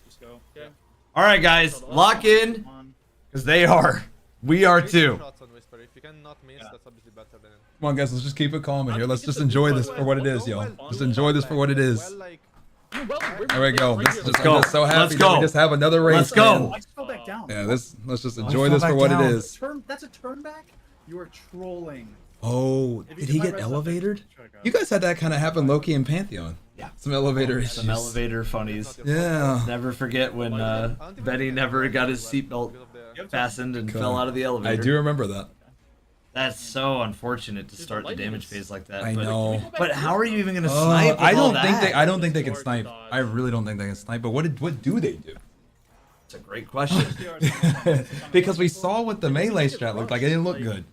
Just go. Okay. All right, guys, lock in, because they are. We are too. Shots on Whisper. If you cannot miss, that's obviously better than. Come on, guys. Let's just keep it calm in here. Let's just enjoy this for what it is, y'all. Just enjoy this for what it is. There we go. I'm just so happy that we just have another race. Let's go. man. I just fell back down. Yeah, let's just enjoy this for what it is. That's a turn back? You are trolling. Oh, If you did he get get my rest elevated? You guys had that kind of happen Loki and Pantheon. Yeah. Some elevator issues. Some elevator funnies. Yeah. Never forget when Betty never got his seatbelt fastened and fell out of the elevator. I do remember that. That's so unfortunate to start the damage phase like that. I but, know. But how are you even gonna snipe? With I all don't think that? they. I don't think they can snipe. I really don't think they can snipe. But what do they do? It's a great question. Because we saw what the melee strat looked like. It didn't look good.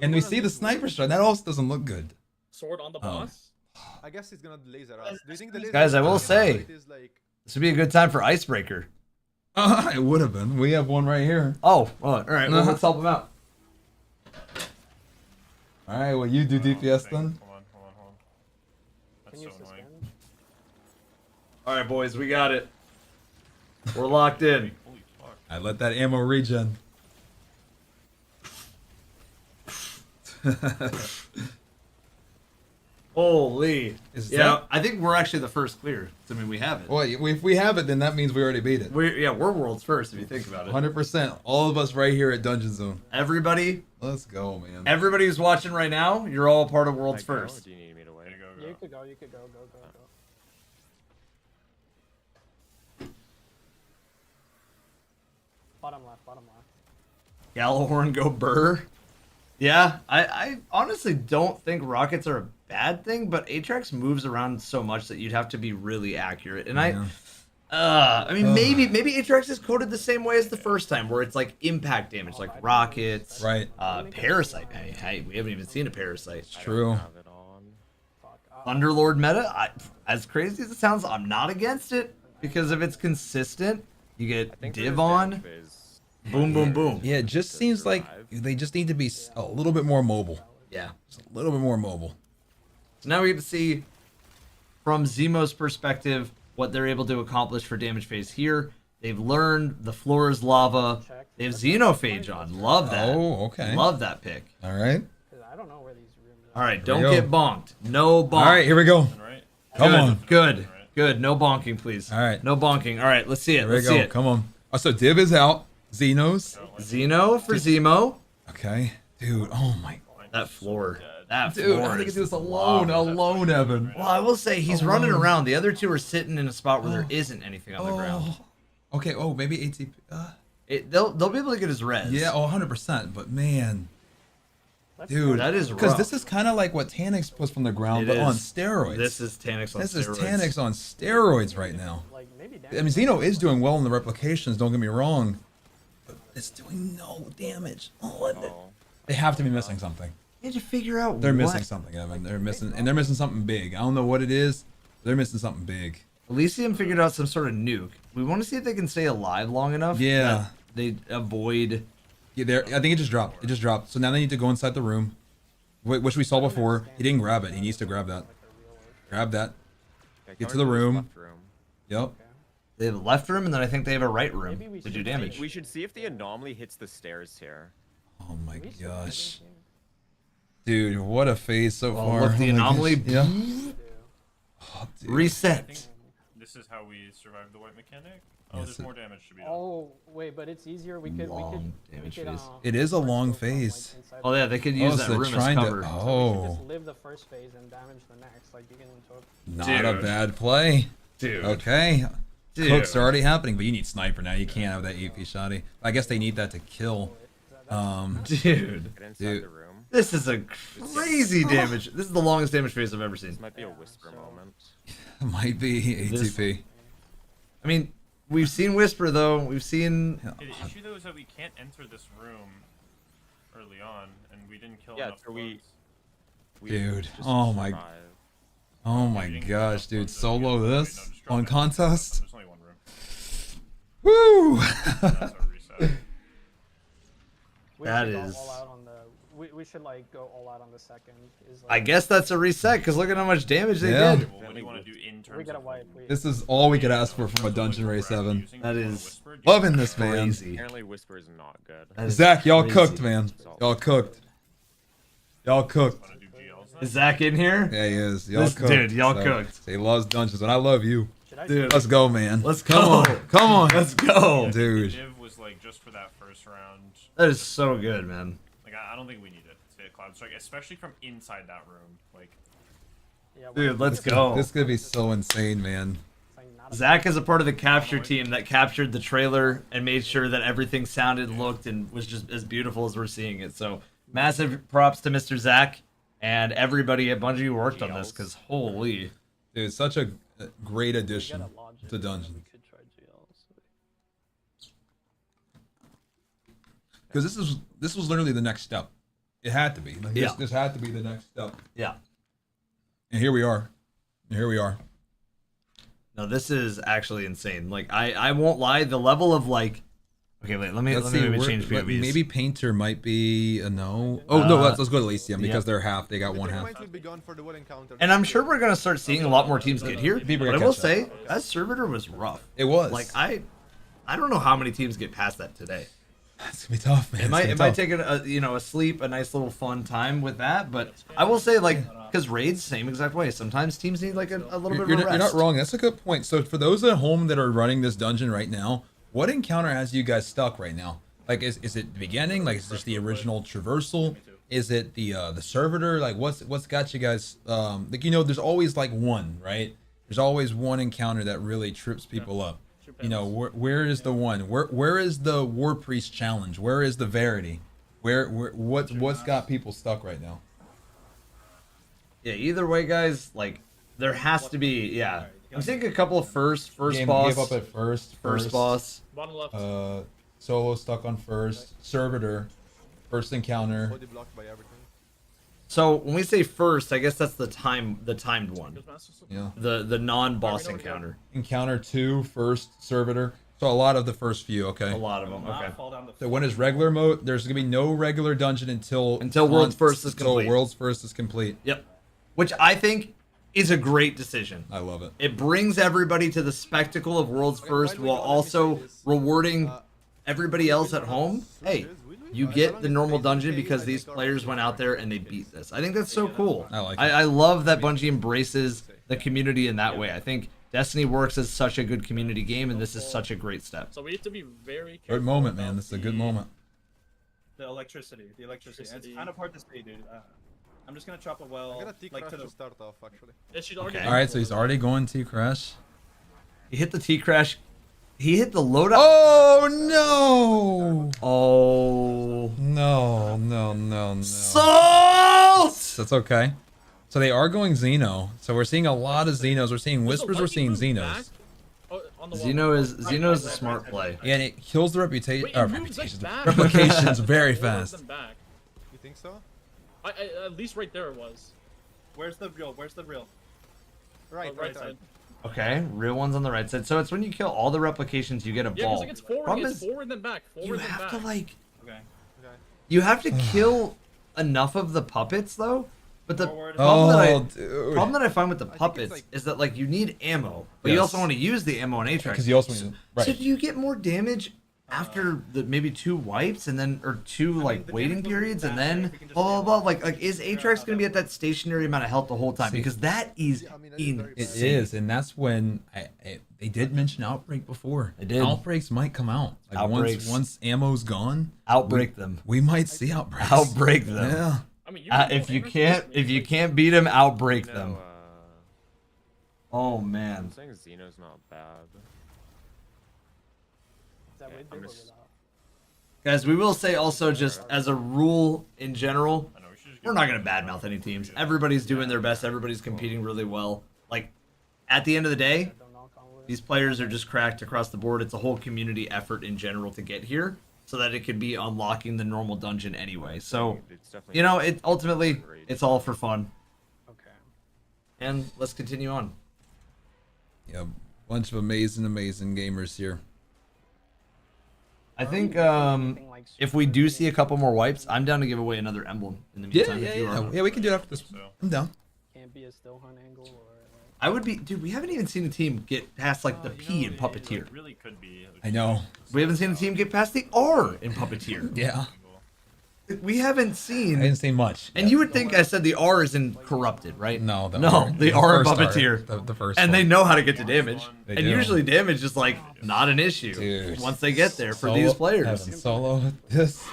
And we see the sniper strat. That also doesn't look good. Sword on the boss. I guess he's gonna laser us. Do you think the laser? Guys, I will say, is like... this would be a good time for Icebreaker. It would have been. We have one right here. Oh, well, all right. Well, let's help him out. All right. Well, you do DPS then. Hold on. That's so annoying. All right, boys, we got it. We're locked in. Holy fuck. I let that ammo regen. Holy. Is Yeah, that- I think we're actually the first clear. I mean, we have it. Well, if we have it, then that means we already beat it. We're world's first if you think about it. 100%. All of us right here at Dungeon Zone. Everybody, Let's go, man. everybody who's watching right now, you're all part of world's Like, first. Do you need me to wait? You could go. You could go. Bottom left. Gallahorn go burr. Yeah, I honestly don't think rockets are a bad thing, but Atrax moves around so much that you'd have to be really accurate. And Yeah. I mean, maybe Atrax is coded the same way as the first time, where it's like impact damage, like rockets, right? Parasite. Hey, we haven't even seen a Parasite. It's true. Underlord meta, as crazy as it sounds, I'm not against it because if it's consistent, you get div on, boom, boom, boom. Yeah, it just seems like they just need to be a little bit more mobile. Yeah, just a little bit more mobile. So now we get to see from Zemo's perspective what they're able to accomplish for damage phase here. They've learned the floor is lava. They have Xenophage on. Love that. Oh, okay. Love that pick. All right. I don't know where these rooms All right, Here don't we go. get bonked. No bonk. All right, here we go. Come on. Good. No bonking, please. All right. No bonking. All right, let's see it. Here we Let's go. see it. Come on. Oh, so Div is out. Xenos. Xeno for Zemo. Okay. Dude, oh my. That floor. That Dude, floor I think is it's alone, Evan. Well, I will say he's running Alone. around. The other two are sitting in a spot where there isn't anything on the ground. Okay. Oh, maybe ATP. They'll be able to get his res. Yeah. Oh, 100%. But man. Dude, that is because rough. this is kind of like what Tanix was from the ground, It but on is. steroids. This is Tanix on This steroids. is Tanix on steroids right now. I mean, Xeno is doing well in the replications. Don't get me wrong, but it's doing no damage. They have to be missing something. You had to figure out They're what. missing something, Evan. They're missing something big. I don't know what it is. They're missing something big. Elysium figured out some sort of nuke. We want to see if they can stay alive long enough. Yeah. that they avoid. Yeah, there. I think it just dropped. It just dropped. So now they need to go inside the room, which we saw before. He didn't grab it. He needs to grab that. Grab that. Get to the room. Yep. They have a left room, and then I think they have a right room to do damage. We should see if the anomaly hits the stairs here. Oh my gosh. Dude, what a phase so Oh, far. look, the Oh my anomaly. gosh. Yeah. Oh, dude. Reset. This is how we survived the white mechanic. Oh, Yes, there's it- more damage to be done. Oh wait, but it's easier. We could. It is a long phase. Oh yeah, they could use that so room as trying cover. to. Just Oh, live the first phase and damage the next. Like you can talk. not a bad play. Dude. Okay. Dude. Cooks are already happening, but you need sniper now. You can't have that AP shotty. I guess they need that to kill. Dude. Get inside the room. This is a crazy damage. This is the longest damage phase I've ever seen. This might be a whisper moment. Might be ATP. I mean, we've seen Whisper though. We've seen. Okay, the issue though is that we can't enter this room early on, and we didn't kill enough so bugs. Dude. Oh my. Oh my gosh, dude. Solo this on contest. There's only one room. Woo! That's a reset. We That should go is- all out on the. We should like go all out on the second. Is like, I guess that's a reset because look at how much damage they Yeah. did. Well, what do you want to do in terms we gotta of wipe. This is all we could ask for from a Dungeon Race 7. That is Loving this, man. crazy. Apparently whisper is not good. That is Zach, y'all crazy. cooked, man. Y'all cooked. Y'all cooked. Is Zach in here? Yeah, he is. Y'all This cooked. dude, y'all cooked. He loves dungeons, and I love you. Dude. Let's go, man. Let's Come go. on. Come on. Let's go. Dude. Div was like just for that first round. That is so good, man. Like I don't think we need it to hit Cloud Strike, especially from inside that room. Like Dude, let's go. This could be so insane, man. Zach is a part of the capture team that captured the trailer and made sure that everything sounded, looked, and was just as beautiful as we're seeing it. So massive props to Mr. Zach and everybody at Bungie who worked on this, because holy. Dude, such a great addition to Dungeon. Because this was literally the next step. It had to be. Like, Yeah. This had to be the next step. Yeah. And here we are. Here we are. No, this is actually insane. Like I won't lie, the level of like. Okay, wait. Let me maybe we're- change POVs. Maybe Painter might be a no. Oh no, let's go to Elysium because yeah. they're half. They got one half. And I'm sure we're gonna start seeing a lot more teams get here. People But are I gonna will catch say that servitor was rough. It was. Like I don't know how many teams get past that today. It's gonna be tough, man. It might take a sleep, a nice little fun time with that. But I will say like because raids same exact way. Sometimes teams need like a little bit of a rest. You're not wrong. That's a good point. So for those at home that are running this dungeon right now, what encounter has you guys stuck right now? Like, is it the beginning? Like, is this the original traversal? Is it the servitor? Like, what's got you guys? Like, there's always like one, right? There's always one encounter that really trips people up. Where is the one? Where is the War Priest challenge? Where is the Verity? What's got people stuck right now? Yeah, either way, guys, like there has to be, I'm seeing a couple of first Game boss. gave up at first boss. Bottom left. Solo stuck on first. Servitor, first encounter. Body blocked by everything. So when we say first, I guess that's the timed one. Yeah. The non-boss encounter. Encounter 2, first servitor. So a lot of the first few, okay. A lot of them, okay. So when is regular mode? There's gonna be no regular dungeon until World's First is complete. Until World's First is complete. Yep. Which I think is a great decision. I love it. It brings everybody to the spectacle of World's First while also rewarding everybody else at home. Hey, you get the normal dungeon because these players went out there and they beat this. I think that's so cool. I like it. I love that Bungie embraces the community in that way. I think Destiny works as such a good community game, and this is such a great step. So we have to be very careful. Good moment, man. This is a good moment. The electricity. It's kind of hard to say, dude. I'm just gonna chop a well. I'm gonna like to the start off actually. Yeah, she's already. All right, so he's already going to crash. He hit the T crash. He hit the loadout. Oh no! Oh no! Salt! That's okay. So they are going Xeno. So we're seeing a lot of Xenos. We're seeing Whispers. We're seeing Xenos. Xeno is a smart play. Yeah, and it kills the reputation. Wait, it moves, like, back. Replications very fast. You think so? At least right there it was. Where's the real? Right side. Okay, real one's on the right side. So it's when you kill all the replications, you get a Yeah, ball. because it's forward. Problem It's is, forward then back. Forward you then have back. to like. Okay. You have to kill enough of the puppets though. But the Forward. problem that I find with the puppets is that like you need ammo, but you Yes. also want to use the ammo on Atrax. Because you also right. So do you get more damage after the maybe 2 wipes and then or 2 like waiting periods and then blah blah blah? Like is Atrax gonna be at that stationary amount of health the whole time? Because that is insane. It is, and that's when they did mention Outbreak before. They did. Outbreaks might come out. Like Outbreaks. once ammo's gone, Outbreak them. We might see outbreaks. Outbreak them. Yeah. I mean, If you can't beat them, outbreak them. Oh man. I'm saying Xeno's not bad. I'm just... Guys, we will say also just as a rule in general, we're not gonna badmouth any teams. Everybody's doing their best. Everybody's competing really well. Like at the end of the day, these players are just cracked across the board. It's a whole community effort in general to get here, so that it could be unlocking the normal dungeon anyway. So, you know, it ultimately it's all for fun. Okay. And let's continue on. Yeah, bunch of amazing gamers here. I think if we do see a couple more wipes, I'm down to give away another emblem in the meantime. if you are. Yeah, we can do it after this. I'm down. Can't be a still hunt angle or. I would be, dude. We haven't even seen a team get past like the P in Puppeteer. It really could be. I know. We haven't seen a team get past the R in Puppeteer. Yeah. We haven't seen. I didn't see much. And you would think I said the R is in Corrupted, right? No, the the R in first R, Puppeteer. the first and they one. know how to get to damage. They And do. usually damage is like not an issue Dude, once they get there for these players. Having solo with this.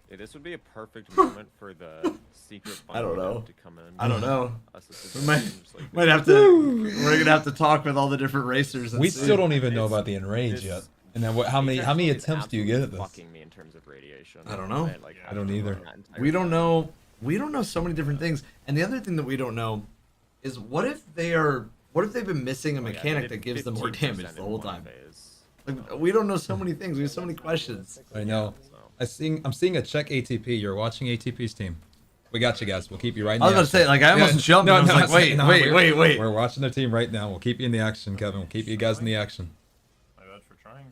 Yeah, this would be a perfect moment for the secret I don't know. to come in. I don't know. Us as We the might, just, like, might have to. We're gonna have to talk with all the different racers. And We see. still don't even know about the enrage yet. And then how many Atrax attempts is do you get at this? Fucking me in terms of radiation. I don't know. Like, I don't either. We don't know. We don't know so many different things. And the other thing that we don't know is what if they've been missing a mechanic that gives them more damage the whole time? Like, we don't know so many things. We have so many questions. I know. I'm seeing a check ATP. You're watching ATP's team. We got you guys. We'll keep you right in I was the about to say, like, I almost jumped and I was like, wait. We're watching their team right now. We'll keep you in the action, Kevin. We'll keep you guys in the action. My bad for trying.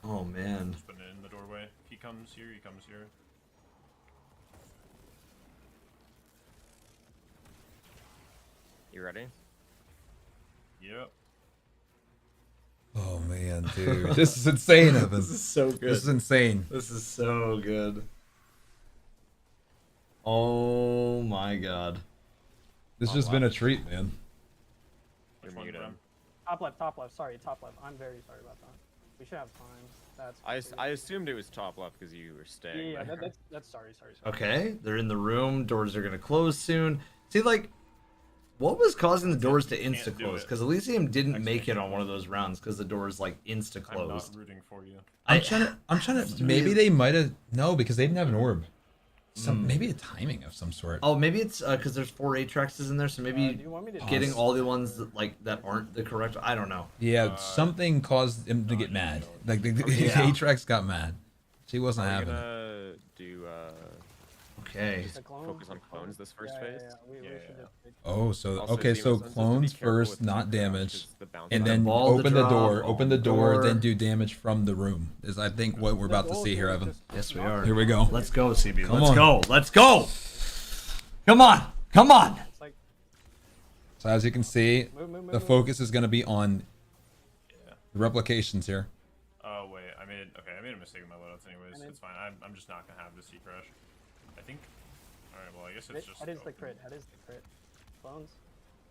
Oh man. Just putting it in the doorway. If he comes here, he comes here. You ready? Yep. Oh man, dude, this is insane, Evan. This is so good. This is insane. This is so good. Oh my god. This has just been a treat, man. You're muted. Top left. Sorry, top left. I'm very sorry about that. We should have time. I assumed it was top left because you were staying. Yeah, there. that's sorry. Okay, they're in the room. Doors are gonna close soon. See, like, what was causing the doors to insta close? Because Elysium didn't make it on one of those rounds because the doors like insta I'm not closed. rooting for you. I'm trying to. Maybe they might have. No, because they didn't have an orb. maybe a timing of some sort. Oh, maybe it's because there's 4 Atraxes in there, so maybe do you want me to getting all the ones that aren't the correct. I don't know. Yeah, something caused him to get mad. Like the Yeah. Atrax got mad. She wasn't Are we having it. gonna do Okay. just focus on clones this first phase? Oh, so Also, okay, so Zemo says to be clones careful first, with not the damage, the bounce and back. then Ball to open the drop, door, door. then do damage from the room. Is I think what we're about to see here, Evan. Yes, we are. Here we go. Let's go, CB. Come Let's on. go. Let's go. Come on. Come on. So as you can see, the focus is going to be on the replications here. Oh wait, I made a mistake with my loadouts. Anyways, it's fine. I'm just not gonna have the C crash. I think. All right. Well, I guess it's just. That is the crit. That is the crit. Clones.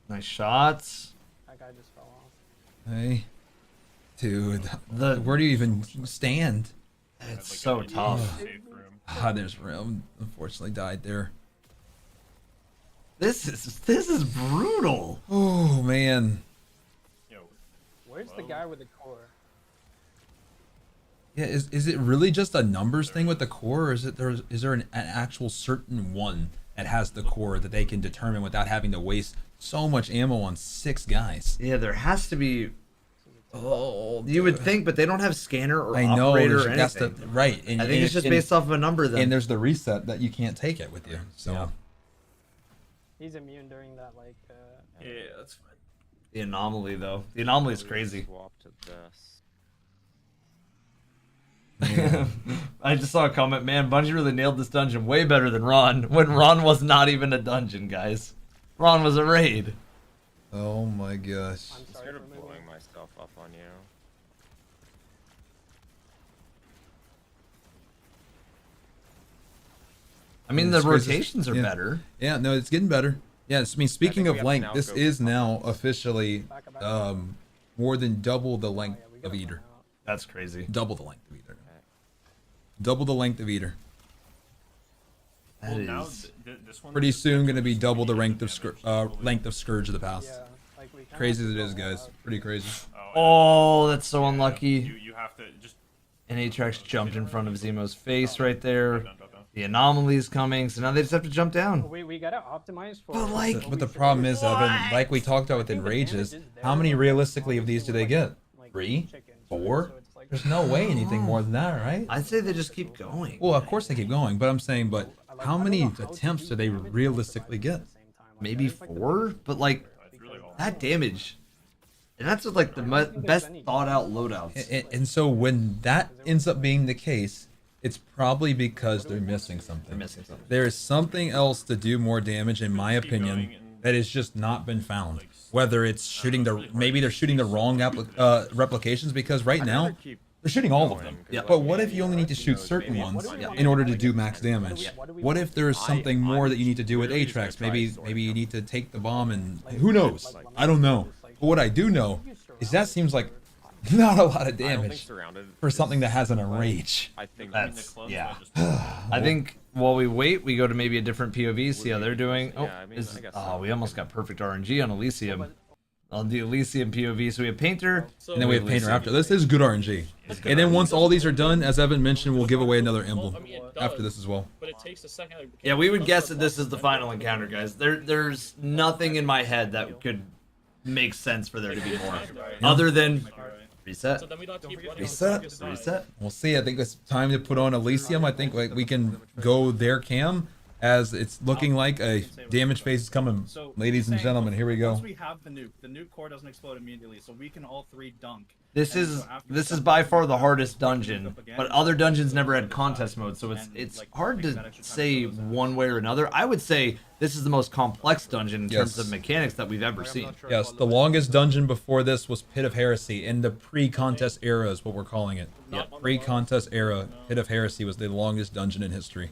Nice shots. That guy just fell off. Hey, dude, where do you even stand? It's so tough. Ah, there's room. Unfortunately, died there. This is brutal. Oh man. Where's the guy with the core? Yeah, is it really just a numbers thing with the core, or is there an actual certain one that has the core that they can determine without having to waste so much ammo on 6 guys? Yeah, there has to be. Oh, you would think, but they don't have scanner or I know, operator or that's anything. the right. And, I think it's just based off of a number. Then And there's the reset that you can't take it with you. So He's immune during that Yeah, that's fine. the anomaly, though, the anomaly is crazy. Swap to this. I just saw a comment, man, Bungie really nailed this dungeon way better than Ron, when Ron was not even a dungeon, guys. Ron was a raid. Oh my gosh. I'm scared of blowing myself up on you. I mean, the rotations are better. Yeah, no, it's getting better. Yeah, I mean, speaking we of have to length, now this go is for now officially more than double the length of Eater. That's crazy. Double the length of Eater. Double the length of Eater. That Well, now is this one Pretty is soon going to be just double the immediate length of damage. length of Scourge of the Past. Crazy as it is, guys. Pretty crazy. Oh, that's so unlucky. You have to just. And Atrax jumped in front of Zemo's face right there. The anomaly's coming, so now they just have to jump down. We gotta optimize for. But like, But the problem is, Evan, like we talked about with Enrages, how many realistically of these do they get? 3? 4? There's no way anything more than that, right? I'd say they just keep going. Well, of course they keep going, but I'm saying, but how many attempts do they realistically get? Maybe 4, but like that damage, and that's with like the best thought out loadouts. And so when that ends up being the case, it's probably because they're missing something. There is something else to do more damage, in my opinion, that has just not been found. Whether it's shooting maybe they're shooting the wrong replications, because right now they're shooting all of them. Yeah. But what if you only need to shoot certain ones in order to do max damage? What if there's something more that you need to do with Atrax? Maybe you need to take the bomb and who knows? I don't know. But what I do know is that seems like not a lot of damage for something that has an enrage. I think That's I think while we wait, we go to maybe a different POV, see how they're doing. Oh, Yeah, I mean, I guess so. we almost got perfect RNG on Elysium. On the Elysium POV, so we have Painter, And then we have Painter after. This is good RNG. And then once all these are done, as Evan mentioned, we'll give away another emblem after this as well. But it takes a second. Yeah, we would guess that this is the final encounter, guys. There's nothing in my head that could make sense for there to be more, other than reset. So then we don't have to keep running. Reset. We'll see. I think it's time to put on Elysium. I think we can go there, Cam, as it's looking like a damage phase is coming. So, Ladies and gentlemen, here we go. Once we have the nuke core doesn't explode immediately, so we can all 3 dunk. This And is so after this is that, by far we the can hardest dunk dungeon, up again. but other dungeons never had contest mode, so it's hard to say one way or another. I would say this is the most complex dungeon in terms of mechanics that we've ever seen. Yes, the longest dungeon before this was Pit of Heresy in the pre-contest era is what we're calling it. Yeah, pre-contest era, Pit of Heresy was the longest dungeon in history.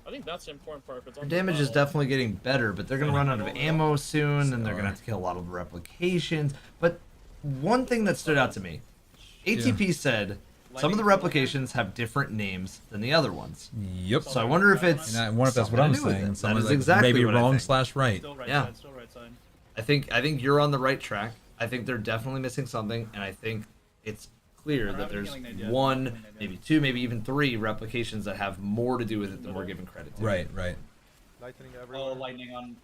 I think that's the important part. It's Their damage is definitely getting better, but they're going to run out of ammo soon, and they're going to have to kill a lot of replications. But one thing that stood out to me, ATP said some of the replications have different names than the other ones. Yep. So I wonder if it's. And I wonder if that's what I'm saying. That is exactly maybe what I wrong think. / right. Yeah. I think you're on the right track. I think they're definitely missing something, and I think it's clear that there's one, maybe two, maybe even three replications that have more to do with it than we're giving credit to. Right, right. Lightning Oh, everywhere. lightning on.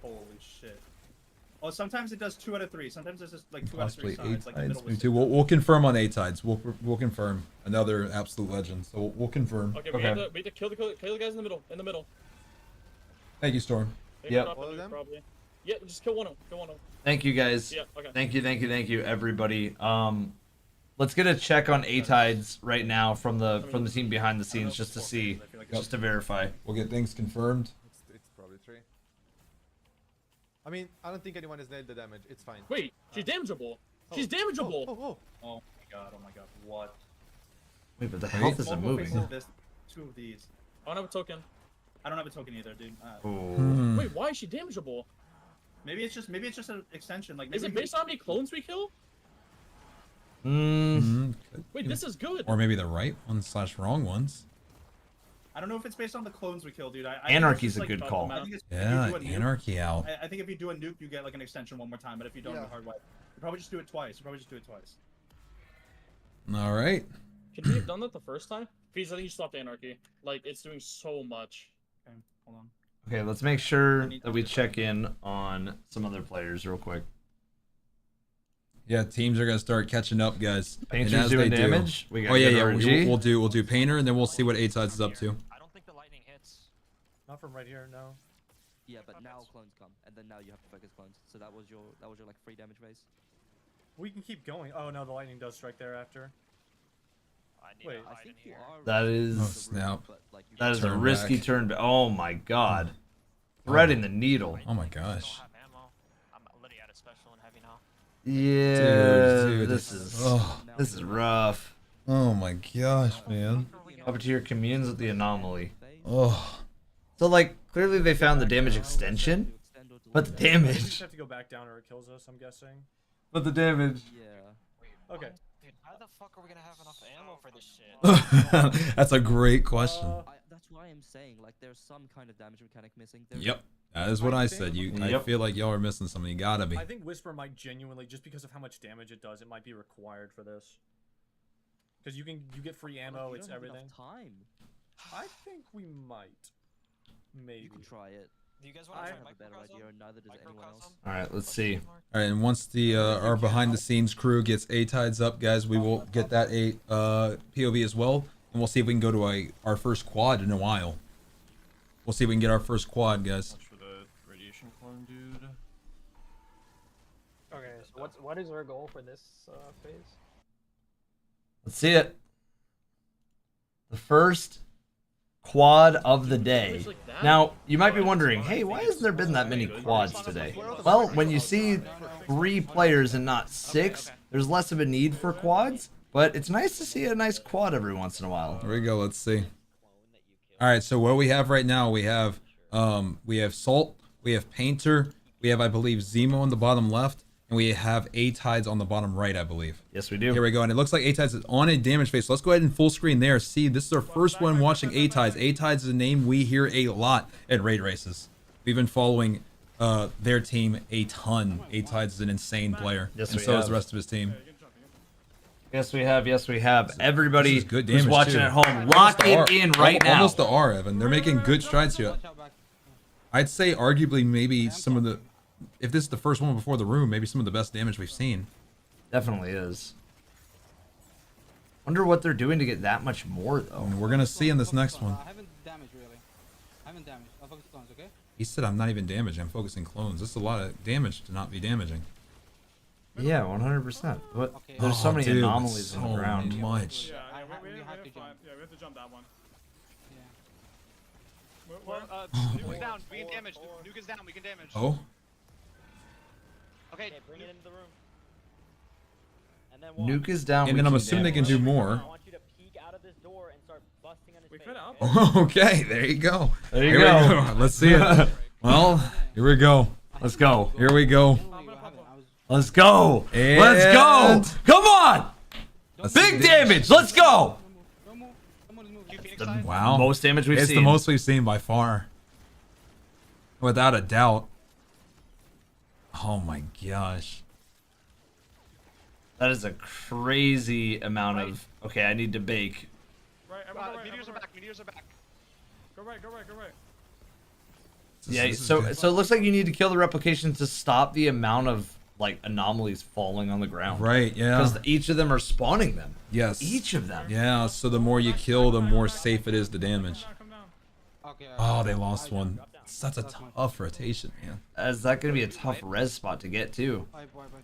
Holy shit. Oh, sometimes it does 2 out of 3. Sometimes it's just like 2 out of 3 Possibly sides. Like the middle A-Tides. was Me too. We'll confirm on A-Tides. We'll confirm. Another absolute legend. So we'll confirm. Okay, we have to kill the guys in the middle. In the middle. Thank you, Storm. Maybe Yep. not the nuke, probably. Yeah, just kill one of them. Kill one of them. Thank you guys. Yeah, okay. Thank you, everybody. Let's get a check on A-Tides right now from the team behind the scenes just to see, just to verify. We'll get things confirmed. It's probably 3. I mean, I don't think anyone has nailed the damage. It's fine. Wait, she's damageable. She's damageable. Oh my god, what? Wait, but the health isn't moving. 2 of these. I don't have a token. I don't have a token either, dude. Wait, why is she damageable? Maybe it's just an extension. Like, Is it based on how many clones we kill? Wait, this is good. Or maybe the right ones / wrong ones. I don't know if it's based on the clones we kill, dude. Anarchy's a good call. Yeah, Anarchy out. I think if you do a nuke, you get like an extension one more time. But if you don't, the hard way. You probably just do it twice. All right. Could we have done that the first time? Please, I think you stopped Anarchy. Like, it's doing so much. Okay, hold on. Okay, let's make sure that we check in on some other players real quick. Yeah, teams are gonna start catching up, guys. Painter's and as doing they damage. Do, We got oh yeah, good yeah. RNG. We'll do Painter, and then we'll see what A-Tides is up to. I don't think the lightning hits. Not from right here, no. Yeah, but now clones come, and then now you have to focus clones. So that was your like 3 damage base. We can keep going. Oh no, the lightning does strike there after. Wait, I think you are. That is. Oh, snap. That is a Turn risky back. turn. Oh my god. Threading the needle. Oh my gosh. I'm already out of special and heavy now. Yeah, Dude, this is rough. Oh my gosh, man. Up to your communes with the anomaly. Oh. So like clearly they found the damage extension, but the We damage. just have to go back down or it kills us, I'm guessing. But the damage. Yeah. Okay. Dude, how the fuck are we gonna have enough ammo for this shit? That's a great question. That's why I'm saying, like, there's some kind of damage mechanic missing. Yep. That is what I said. I Yep. feel like y'all are missing something. You gotta be. I think Whisper might genuinely, just because of how much damage it does, it might be required for this. Because you get free ammo, it's everything. Time. I think we might. Maybe. You can try it. Do you guys want I to have try a better microcosm? idea, and neither does anyone else. All right, let's see. All right, and once the our behind the scenes crew gets A-Tides up, guys, we will get that POV as well, and we'll see if we can go to our first quad in a while. We'll see if we can get our first quad, guys. Watch for the radiation clone dude. Okay, so what is our goal for this phase? Let's see it. The first quad of the day. Now, you might be wondering, hey, why hasn't there been that many quads today? Well, when you see 3 players and not 6, there's less of a need for quads, but it's nice to see a nice quad every once in a while. Here we go. Let's see. All right, so what we have right now, we have Salt, we have Painter, we have, I believe, Zemo on the bottom left, and we have A-Tides on the bottom right, I believe. Yes, we do. Here we go, and it looks like A-Tides is on a damage phase. So let's go ahead and full screen there. See, this is our first one watching A-Tides. A-Tides is a name we hear a lot at raid races. We've been following their team a ton. A-Tides is an insane player, Yes, and we so is have. the rest of his team. Yes, we have. Yes, we have. Everybody This is good who's damage, watching too. at home, lock it in right now. Almost the R, Evan. They're making good strides here. I'd say arguably maybe some of the, if this is the first one before the room, maybe some of the best damage we've seen. Definitely is. Wonder what they're doing to get that much more, though. And we're gonna see in this next one. I haven't damaged really. I haven't damaged. I'll focus clones, okay? He said I'm not even damaging. I'm focusing clones. This is a lot of damage to not be damaging. Yeah, 100%. But there's so many dude, anomalies in the so ground. much. Yeah, we have to jump that one. Nuke is down. We can damage. Nuke is down. We can damage. Oh. Okay, bring it into the room. And then Nuke is down. And we then I'm can assuming they can damage. do more. I want you to peek out of this door and start busting on his face. Okay, there you go. There you Here go. we go. Let's see it. Well, here we go. Let's go. Here we go. Let's go. Let's go. And- Come on. Let's Big see. damage. Let's go. Wow. Most damage we've It's seen. the most we've seen by far. Without a doubt. Oh my gosh. That is a crazy amount of. Okay, I need to bake. Right, meteors are back. Meteors are back. Go right, go right, go right. Yeah, so it looks like you need to kill the replication to stop the amount of like anomalies falling on the ground. Right, yeah. Because each of them are spawning them. Yes. Each of them. Yeah, so the more you kill, the more safe it is to damage. Oh, they lost one. That's a tough rotation, man. Is that going to be a tough res spot to get to?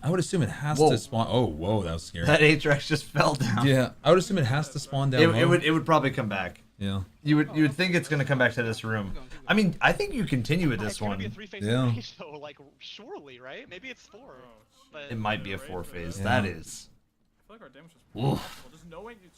I would assume it has to spawn. Oh, whoa, that was scary. That Atrax just fell down. Yeah, I would assume it has to spawn down. It would probably come back. Yeah. You would think it's going to come back to this room. I mean, I think you continue with this one. Yeah. So, like, surely, right? Maybe it's 4. But... It might be a 4-phase. Yeah. That is. I feel like our damage was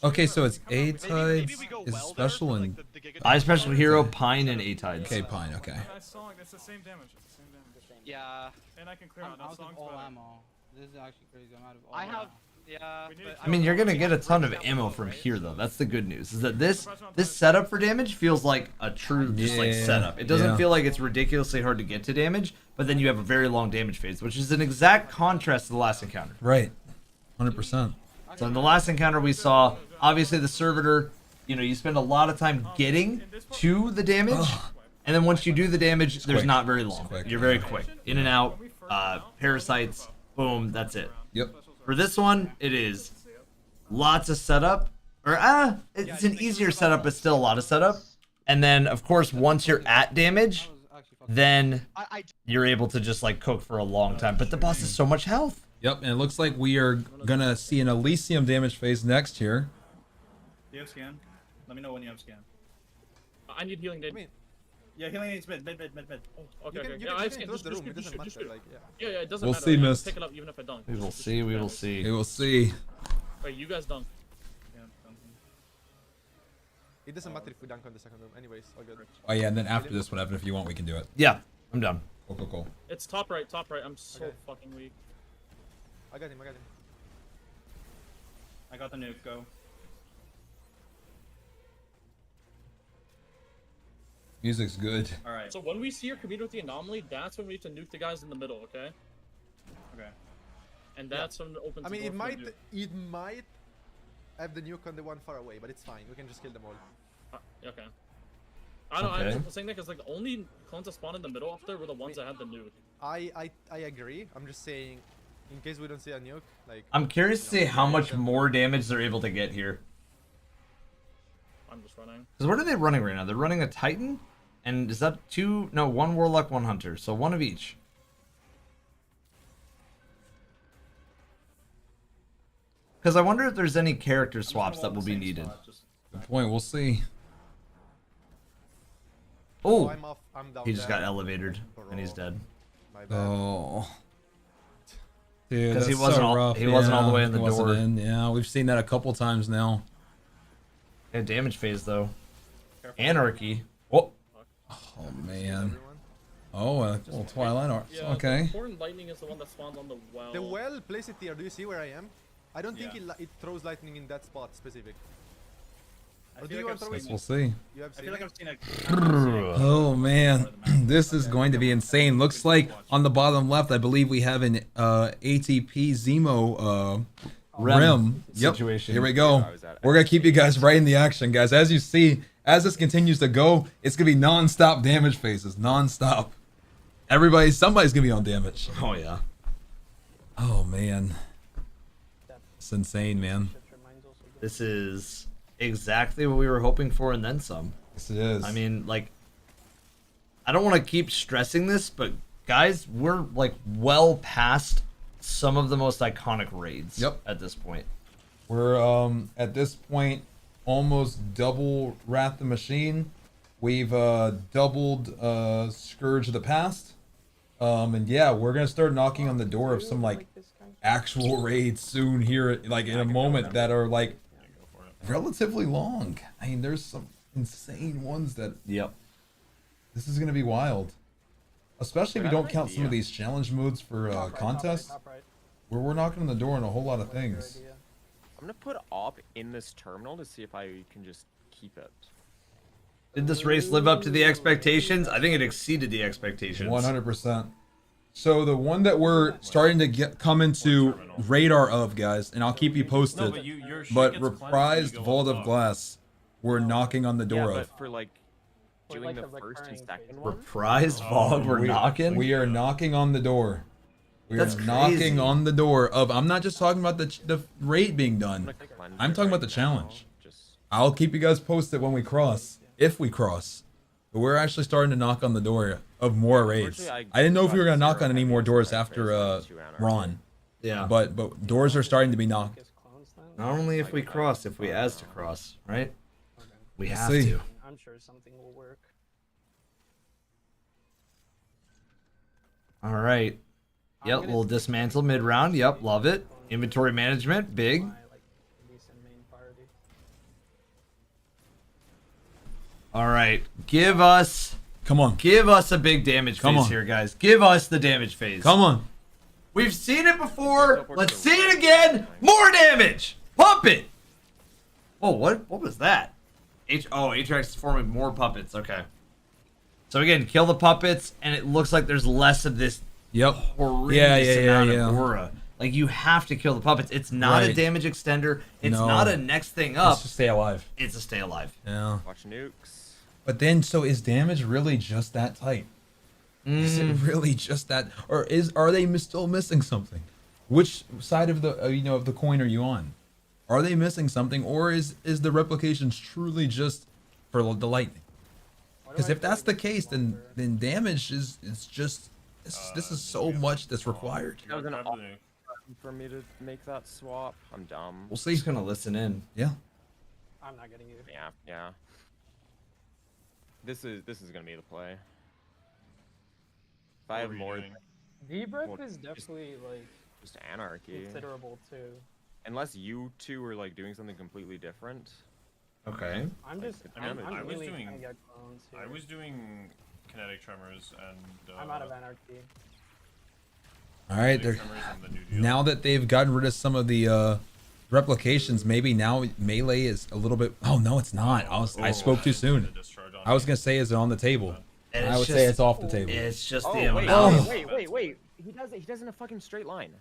Okay, so it's A-Tides is special and... I special hero, Pine, and A-Tides. Okay, Pine, okay. It's the same damage. It's the same damage. Yeah. And I can clear out that song's all better. ammo. This is actually crazy. I'm out of all I have... ammo. Yeah. I mean, you're gonna get a ton of ammo from here, though. That's the good news. Is that this setup for damage feels like a true just like setup. It doesn't feel like it's ridiculously hard to get to damage, but then you have a very long damage phase, which is an exact contrast to the last encounter. Right. 100%. So in the last encounter we saw, obviously the servitor, you spend a lot of time getting to the damage, and then once you do the damage, there's not very long. You're very quick. In and out, parasites, boom, that's it. Yep. For this one, it is lots of setup, or it's an easier setup, but still a lot of setup. And then, of course, once you're at damage, then you're able to just like cook for a long time. But the boss has so much health. Yep, and it looks like we are gonna see an Elysium damage phase next here. Do you have scan? Let me know when you have scan. I need healing, Dave. Yeah, healing needs mid. Oh, okay, okay. You Yeah, can I have scan, scan. close the room, it Just doesn't shoot. matter, like, Yeah, it doesn't We'll matter. see, I can Mist. pick it up even if I dunk. We will see, we will see. We will see. Wait, you guys dunk. It doesn't matter if we dunk on the second room. Anyways, all good. Oh yeah, and then after this one, Evan, if you want, we can do it. Yeah, I'm done. Cool. It's top right. I'm so fucking weak. I got him. I got the nuke, go. Music's good. Alright. So when we see her commute with the anomaly, that's when we have to nuke the guys in the middle, okay? Okay. And that's when it opens. I mean, the it door for the might have the nuke on the one far away, but it's fine. We can just kill them all. Okay. I don't. I'm saying that because like the only clones that spawned in the middle up there were the ones that had the nuke. I agree. I'm just saying, in case we don't see a nuke, like. I'm curious to see how much more damage they're able to get here. I'm just running. Because what are they running right now? They're running a Titan, and is that one Warlock, one Hunter, so one of each. Because I wonder if there's any character swaps that will be needed. Good point. We'll see. Oh, I'm down he just there. got elevated, and he's dead. My bad. Oh. Dude, Because that's he wasn't so all, rough. he wasn't all the way in the he wasn't door. in. Yeah, we've seen that a couple times now. Yeah, damage phase though. Anarchy. Oh. Oh man. Oh, a little Twilight Arts. Yeah, Okay. The Horn Lightning is the one that spawns on the well. The well, place it here. Do you see where I am? I don't think it throws lightning in that spot specific. Or do you want to throw it? We'll see. You have I seen feel like it? I've seen it. Oh man, this is going to be insane. Looks like on the bottom left, I believe we have an ATP Zemo Rem situation. Here we go. We're gonna keep you guys right in the action, guys. As you see, as this continues to go, it's gonna be non-stop damage phases, non-stop. Somebody's gonna be on damage. Oh yeah. Oh man, it's insane, man. This is exactly what we were hoping for, and then some. Yes, it is. I mean, like, I don't want to keep stressing this, but guys, we're like well past some of the most iconic raids. Yep. At this point, we're at this point almost double Wrath the Machine. We've doubled Scourge of the Past. And yeah, we're gonna start knocking on the door of some like actual raids soon here, like in a moment that are like relatively long. I mean, there's some insane ones that. Yep. This is gonna be wild, especially if you don't count some of these challenge modes for contests, where we're knocking on the door on a whole lot of things. I'm gonna put op in this terminal to see if I can just keep it. did this race live up to the expectations? I think it exceeded the expectations. 100%. So the one that we're starting to come into radar of, guys, and I'll keep you posted. No, but your shit but gets cleansed when reprised you go Vault of above. Glass, we're knocking on the door Yeah, of. but for like doing like the the first and recurring second one. Reprise Vault, we're knocking. We are knocking on the door. We That's are knocking crazy. on the door of. I'm not just talking about the raid being done. I'm talking about the challenge. I'll keep you guys posted when we cross, if we cross. But we're actually starting to knock on the door of more raids. I didn't know if we were gonna knock on any more doors after Ron. Yeah. But doors are starting to be knocked. Not only if we cross, if we as to cross, right? We We'll have see. to. I'm sure something will work. All right. Yep, we'll dismantle mid round. Yep, love it. Inventory management, big. All right, give us. Come on. Give us a big damage Come phase on. here, guys. Give us the damage phase. Come on. We've seen it before. Let's see it again. More damage. Pump it. Oh, what was that? Atrax is forming more puppets. Okay. So again, kill the puppets, and it looks like there's less of this Yep. horrendous amount yeah. of aura. Like, you have to kill the puppets. It's not a Right. damage extender. It's No. not a next thing up. It's to stay alive. It's a stay alive. Yeah. Watch nukes. But then, so is damage really just that tight? Is it really just that, or are they still missing something? Which side of the of the coin are you on? Are they missing something, or is the replications truly just for the lightning? Because if that's the case, then damage is just this is so much that's required. That was an awful button for me to make that swap. I'm dumb. We'll see. He's gonna listen in. Yeah. I'm not getting you. Yeah. This is gonna be the play. If I have more, V-Brick well, is definitely like just anarchy. considerable too. Unless you two are like doing something completely different. Okay. I'm just. I I'm was really doing. gonna get clones here. I was doing kinetic tremors and. I'm out of anarchy. All right, they're now that they've gotten rid of some of the replications, maybe now melee is a little bit. Oh no, it's not. I spoke too soon. I was gonna say, is it on the table? And I it's would say just- it's off the table. It's just Oh, the wait, amount. wait. He does in a fucking straight line.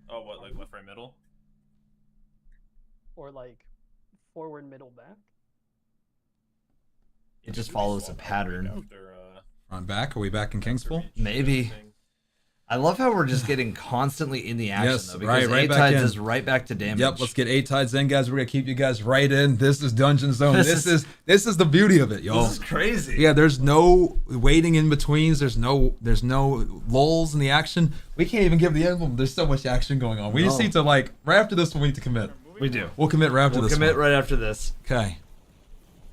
Oh, what, like left, right, middle? Or like forward, middle, back. It just follows a pattern. After, Front back? Are we back in Kingspool? Maybe. I love how we're just getting constantly in the action, Yes, though, because right back Tides in. is right back to damage. Yep, let's get 8 tides in, guys. We're gonna keep you guys right in. This is Dungeon Zone. This This is the beauty of it, y'all. This is crazy. Yeah, there's no waiting in betweens. There's no lulls in the action. We can't even give the emblem. There's so much action going on. We just No. need to right after this one. We need to commit. We do. We'll commit right after We'll this. commit one. right after this. Okay.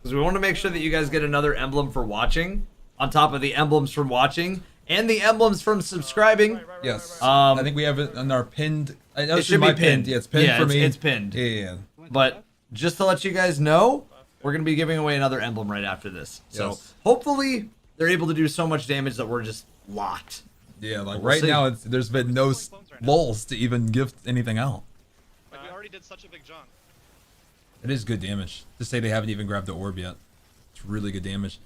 Because we want to make sure that you guys get another emblem for watching, on top of the emblems from watching, and the emblems from subscribing. Yes. I think we have it on our pinned. I know It this is should be my pinned. Yeah, it's pinned Yeah, for it's- me. it's pinned. Yeah. But just to let you guys know, we're going to be giving away another emblem right after this. So Yes. hopefully they're able to do so much damage that we're just locked. Yeah, like We'll right see. now, there's been no lulls to even give anything out. Like we already did such a big jump. It is good damage. To say they haven't even grabbed the orb yet. It's really good damage.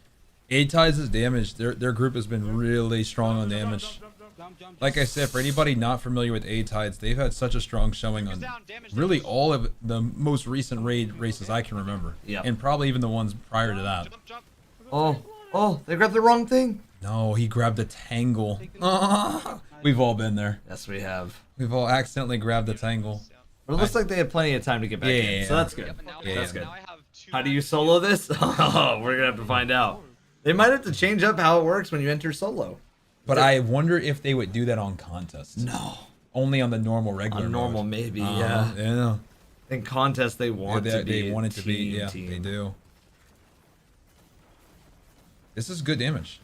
8 tides is damage. Their group has been really strong on damage. Like I said, for anybody not familiar with 8 tides, they've had such a strong showing on really all of the most recent raid races I can remember. Yeah. And probably even the ones prior to that. Oh, they grabbed the wrong thing. No, he grabbed a tangle. We've all been there. Yes, we have. We've all accidentally grabbed a tangle. But it looks like they have plenty of time to get back in, so that's good. That's good. How do you solo this? Oh, we're gonna have to find out. They might have to change up how it works when you enter solo. But I wonder if they would do that on contests. No. Only on the normal regular On normal, mode. maybe, yeah. Yeah. In contests, they want Yeah, to be. they want it to be. Yeah, team. they do. This is good damage.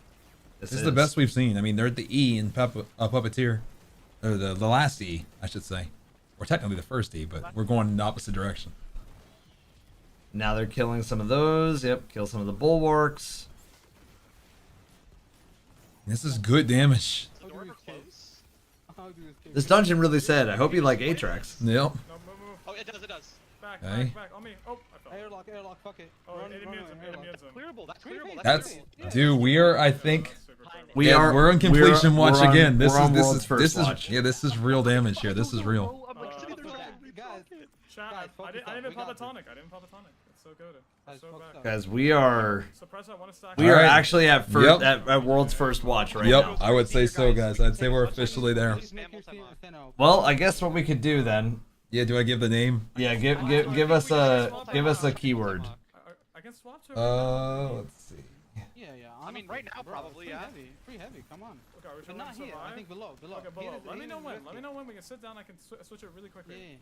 This is the best we've seen. I mean, they're at the E in Puppeteer. Or the last E, I should say. Or technically the first E, but we're going in the opposite direction. Now they're killing some of those. Yep, kill some of the bulwarks. This is good damage. This dungeon really said, I hope you like Atrax. Yep. Oh, it does, it does. Okay. Back, on me. Oh, I fell. Airlock, fuck it. Oh, run, enemy run, ends him, airlock. enemy ends him. Clearable, that's clearable. Dude, we are, I think, We're on completion watch we're on- again. This we're on is this world's is first this is watch. yeah. This is real damage here. This is real. Chat, I didn't even pop a tonic. I didn't pop a tonic. It's so good. It's so bad. Guys, we are Suppressor, I want to stack. we are Alright. actually at first Yep. at world's first watch right now. Yep, I would say so, guys. I'd say we're officially there. Well, I guess what we could do then. Yeah, do I give the name? Yeah, give us a keyword. I can swap to. Let's see. Yeah. I mean, right now, probably, yeah. Pretty heavy. Come on. Okay, are we But trying not to here. I survive? think below. Okay, below. Here Let me know is when. left Let me here. know when we can sit down. I can switch it really quickly.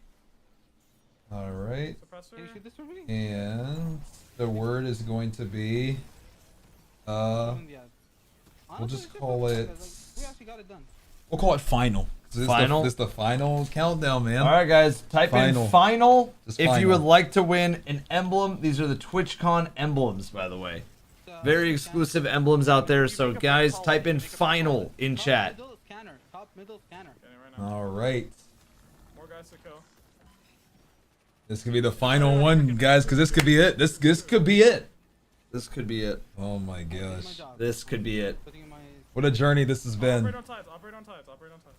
All right. Suppressor. Can you shoot this for me? And the word is going to be. We'll just call it. We actually got it done. We'll call it final. This Final? Is the final countdown, man. All right, guys, type in final Just if you final. would like to win an emblem. These are the TwitchCon emblems, by the way. Very exclusive emblems out there. So, guys, type in final in chat. Middle scanner. Top middle scanner. All right. More guys to kill. This could be the final one, guys, because this could be it. This could be it. This could be it. Oh my gosh. This could be it. What a journey this has been. Operate on tides. Operate on tides. Operate on tides.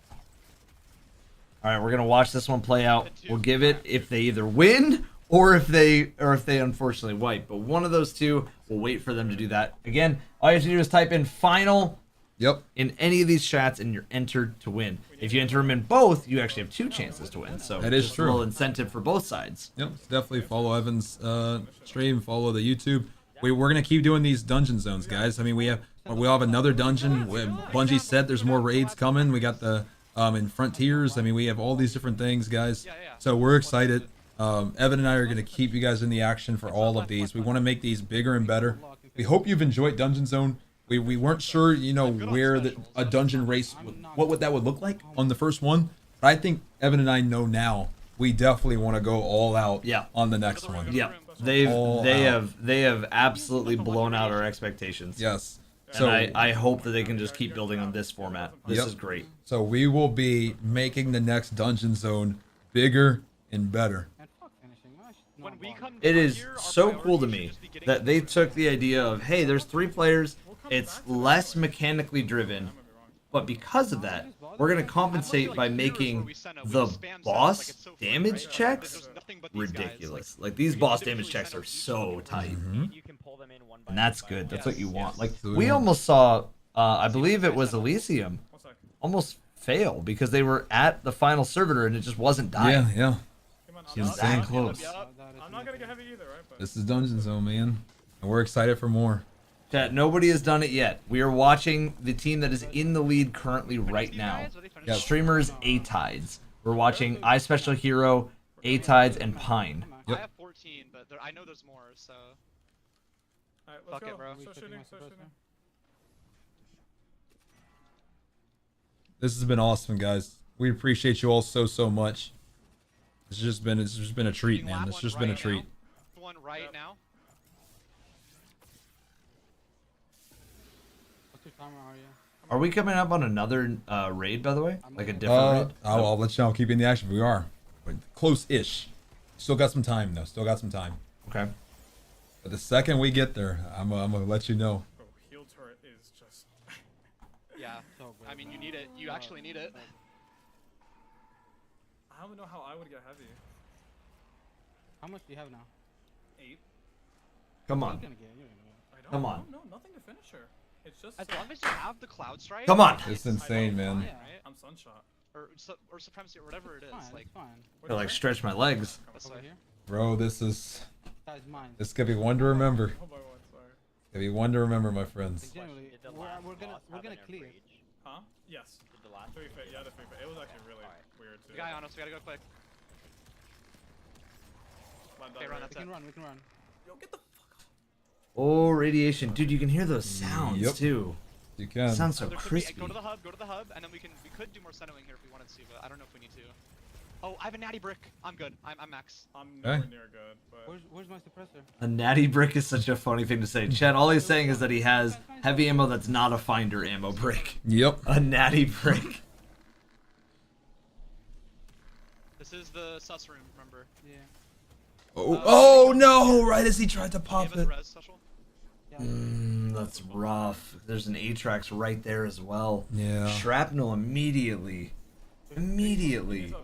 All right, we're gonna watch this one play out. We'll give it if they either win or if they unfortunately wipe. But one of those two, we'll wait for them to do that. Again, all you have to do is type in final. Yep. In any of these chats, and you're entered to win. If you enter them in both, you actually have 2 chances to win. So That is just true. A little incentive for both sides. Yep. Definitely follow Evan's stream. Follow the YouTube. We're gonna keep doing these dungeon zones, guys. I mean, we all have another dungeon. Bungie said there's more raids coming. We got the in Frontiers. I mean, we have all these different things, guys. So we're excited. Evan and I are gonna keep you guys in the action for all of these. We want to make these bigger and better. We hope you've enjoyed Dungeon Zone. We weren't sure, where a dungeon race, what that would look like on the first one. But I think Evan and I know now. We definitely want to go all out. On the next one. Yeah, they have absolutely blown out our expectations. Yes. And So I hope that they can just keep building on this format. This Yep. is great. So we will be making the next Dungeon Zone bigger and better. It is so cool to me that they took the idea of, hey, there's 3 players, it's less mechanically driven, but because of that, we're going to compensate by making the boss damage checks ridiculous. Like, these boss damage checks are so tight. And that's good. That's what you want. Like, we almost saw, I believe it was Elysium, almost fail because they were at the final servitor and it just wasn't dying. Yeah. It was that close. I'm not gonna get heavy either, right? But This is Dungeon Zone, man. And we're excited for more. Chat, nobody has done it yet. We are watching the team that is in the lead currently right now. Yep. Streamers A-Tides. We're watching I Special Hero, A-Tides, and Pine. I have 14, but I know there's more, so. Alright, Fuck let's it, go. bro. Start shooting. This has been awesome, guys. We appreciate you all so much. It's just been a treat, man. It's just been a treat. One right now. What's your timer, are you? Are we coming up on another raid, by the way? Like a different raid? I'll let you know. I'll keep you in the action. We are close-ish. Still got some time, though. Still got some time. Okay. But the second we get there, I'm gonna let you know. Bro, heal turret is just. Yeah. I mean, you need it. You actually need it. I don't know how I would get heavy. How much do you have now? 8. Come on. You're gonna get it, I don't, Come on. No, nothing to finish her. It's just. As long as you have the cloud strike. Come on. It's insane, man. Yeah. I'm sunshot. Or supremacy or whatever it is. Like. I feel like stretch my legs. This way. Bro, this is. That is mine. This could be one to remember. Oh my god, sorry. Could be one to remember, my friends. Generally, we're gonna clear. Huh? Yes. Yeah, the 3 It was actually really weird too. The guy on us. We gotta go quick. Okay, run. That's it. We can run. Yo, get the. Oh, radiation. Dude, you can hear those sounds, Yep. too. You can. Sounds so There could be- crispy. Go to the hub, and then we could do more sennowing here if we wanted to, but I don't know if we need to. Oh, I have a natty brick. I'm good. I'm max. I'm Okay. nowhere near good, but. Where's my suppressor? A natty brick is such a funny thing to say. Chad, all he's saying is that he has heavy ammo that's not a finder ammo brick. Yep. A natty brick. This is the sus room, remember? Yeah. Oh no! Right as he tried to pop Give us it. res special. That's rough. There's an Atrax right there as well. Yeah. Shrapnel immediately. Immediately.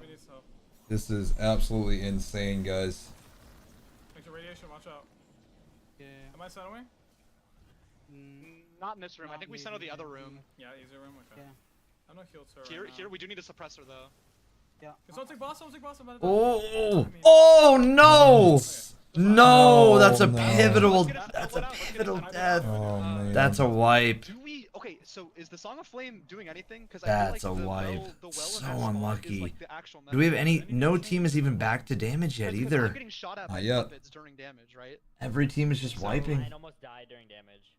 This is absolutely insane, guys. Thanks for radiation, watch out. Yeah. Am I centering? Not in this room. I think we center the other room. Yeah, easy room, okay. Yeah. I'm not healed, sir. Here, we do need a suppressor though. Yeah. Someone take boss, someone take boss. Oh! Oh no! No, that's a no. pivotal. That's a pivotal death. Oh man. That's a wipe. Do we? Okay, so is the Song of Flame doing anything? Because That's I a feel like wipe. the well So in that spot unlucky. Is like the actual Do we have meta. any? No team is even back to damage yet Because either. I'm getting shot at by Not yet. puppets during damage, right? Every team is just wiping. I almost died during damage.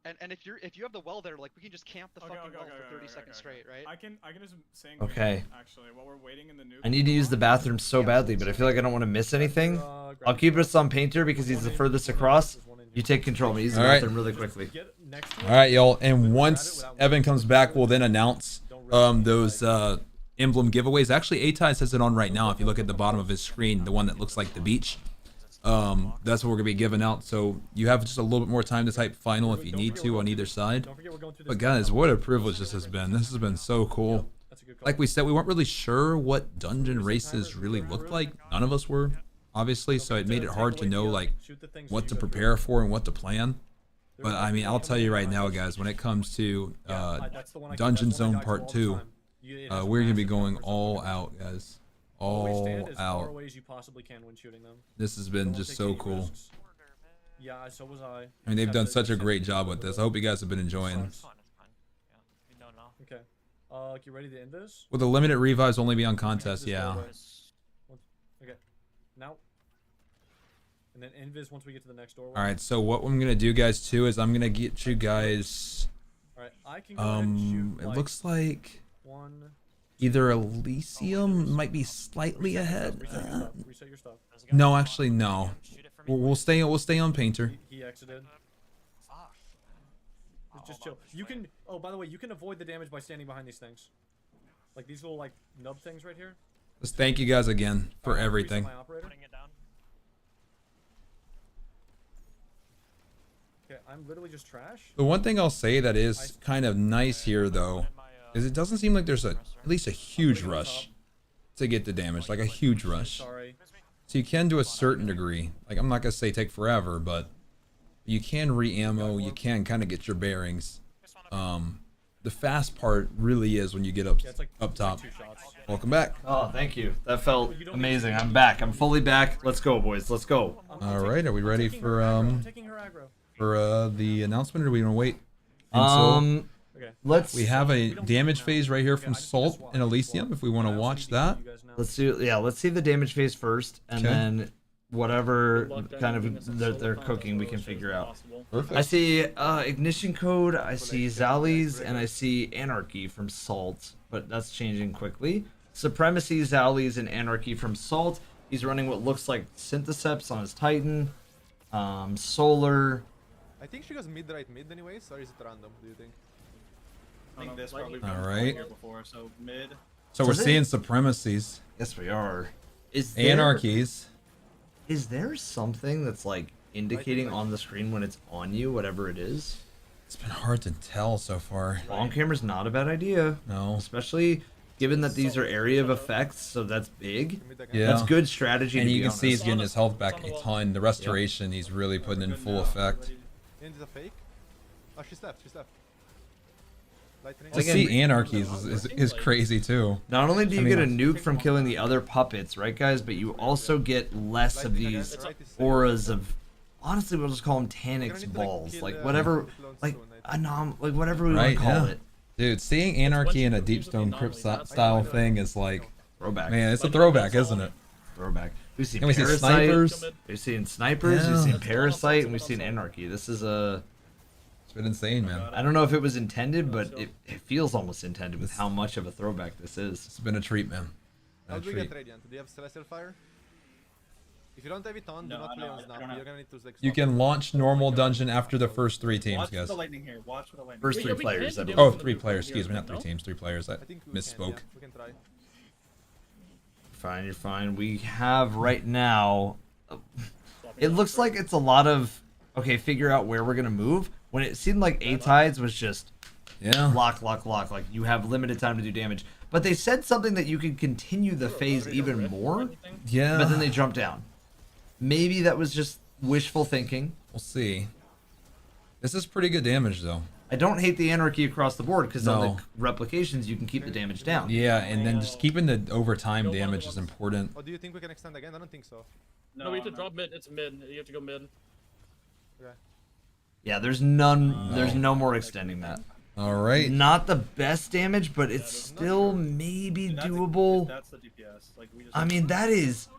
And if you have the well there, like we can just camp the fucking well for 30 seconds straight, right? I can just sing. Okay. Actually, while we're waiting in the nuke. I need to use the bathroom so badly, but I feel like I don't want to miss anything. I'll keep us on Painter because he's the furthest across. You take control. I'm gonna use the All right. bathroom really quickly. All right, y'all. And once Evan comes back, we'll then announce those emblem giveaways. Actually, A-Tides has it on right now. If you look at the bottom of his screen, the one that looks like the beach. That's what we're gonna be giving out. So you have just a little bit more time to type final if you need to on either side. But guys, what a privilege this has been. This has been so cool. Like we said, we weren't really sure what dungeon races really looked like. None of us were, obviously. So it made it hard to know like what to prepare for and what to plan. But I mean, I'll tell you right now, guys, when it comes to Dungeon Zone Part 2, we're gonna be going all out, guys. All out. Ways you possibly can when shooting them. This has been just so cool. Yeah, so was I. I mean, they've done such a great job with this. I hope you guys have been enjoying. Okay. You ready to end this? Will the limited revives only be on contest? Yeah. Okay. Now. And then invis once we get to the next doorway. All right. So what I'm gonna do, guys, too, is I'm gonna get you guys. All right. I can go ahead and shoot, it looks like one. either Elysium might be slightly ahead. Reset your stuff. No, actually, no. We'll stay on Painter. He exited. Just chill. You can. Oh, by the way, you can avoid the damage by standing behind these things, like these little like nub things right here. Just thank you guys again for everything. Okay, I'm literally just trash. The one thing I'll say that is kind of nice here, though, is it doesn't seem like there's at least a huge rush to get the damage, like a huge rush. So you can do a certain degree. Like, I'm not gonna say take forever, but you can re-ammo, you can kind of get your bearings. The fast part really is when you get up top. Welcome back. Oh, thank you. That felt amazing. I'm back. I'm fully back. Let's go, boys. Let's go. All right, are we ready for the announcement, or do we want to wait? Let's. We have a damage phase right here from Salt and Elysium. If we want to watch that, let's do. Yeah, let's see the damage phase first, and then whatever kind of they're cooking, we can figure out. Perfect. I see Ignition Code, I see Zali's, and I see Anarchy from Salt, but that's changing quickly. Supremacy, Zali's, and Anarchy from Salt. He's running what looks like Syntheseps on his Titan. Solar. I think she goes mid-right mid anyways, or is it random, do you think? I think this probably All right. here before, so mid. So we're seeing Supremacies. Yes, we are. Anarchies. Is there something that's like indicating on the screen when it's on you, whatever it is? It's been hard to tell so far. Long camera's not a bad idea. No. Especially given that these are area of effects, so that's big. Yeah. That's good strategy. And to you be can see he's honest. getting his health back a ton. The restoration, he's really putting in full effect. Is a fake? Oh, she's left. She's left. To see Anarchies is crazy too. Not only do you get a nuke from killing the other puppets, right, guys, but you also get less of these auras of. Honestly, we'll just call them Tanix balls, like whatever, like whatever we want to call it. Dude, seeing Anarchy in a Deep Stone Crypt style thing is like throwback. Man, it's a throwback, isn't it? Throwback. We've seen we see Parasite, snipers. we've seen snipers, Yeah. we've seen Parasite, and we've seen Anarchy. This is a. It's been insane, man. I don't know if it was intended, but it feels almost intended with how much of a throwback this is. It's been a treat, man. How do we get Radiant? Do you have Celestial Fire? If you don't have it on, do not play on Snap. You're gonna need to like. You can launch normal dungeon after the first 3 teams, Watch guys. the lightning here. Watch for the lightning. First 3 players. I believe. Oh, 3 players. Excuse me, not 3 teams. 3 players. I misspoke. We can try. Fine, you're fine. We have right now. It looks like it's a lot of okay, figure out where we're gonna move. When it seemed like A-Tides was just lock. Like you have limited time to do damage. But they said something that you could continue the phase even more. Yeah. But then they jumped down. Maybe that was just wishful thinking. We'll see. This is pretty good damage though. I don't hate the anarchy across the board because on No. the replications you can keep the damage down. Yeah, and then just keeping the overtime damage is important. Oh, do you think we can extend again? I don't think so. No, we have to drop mid. It's mid. You have to go mid. Okay. Yeah, there's no more extending that. All right. Not the best damage, but it's still maybe doable. That's the DPS. Like we just. I mean, that is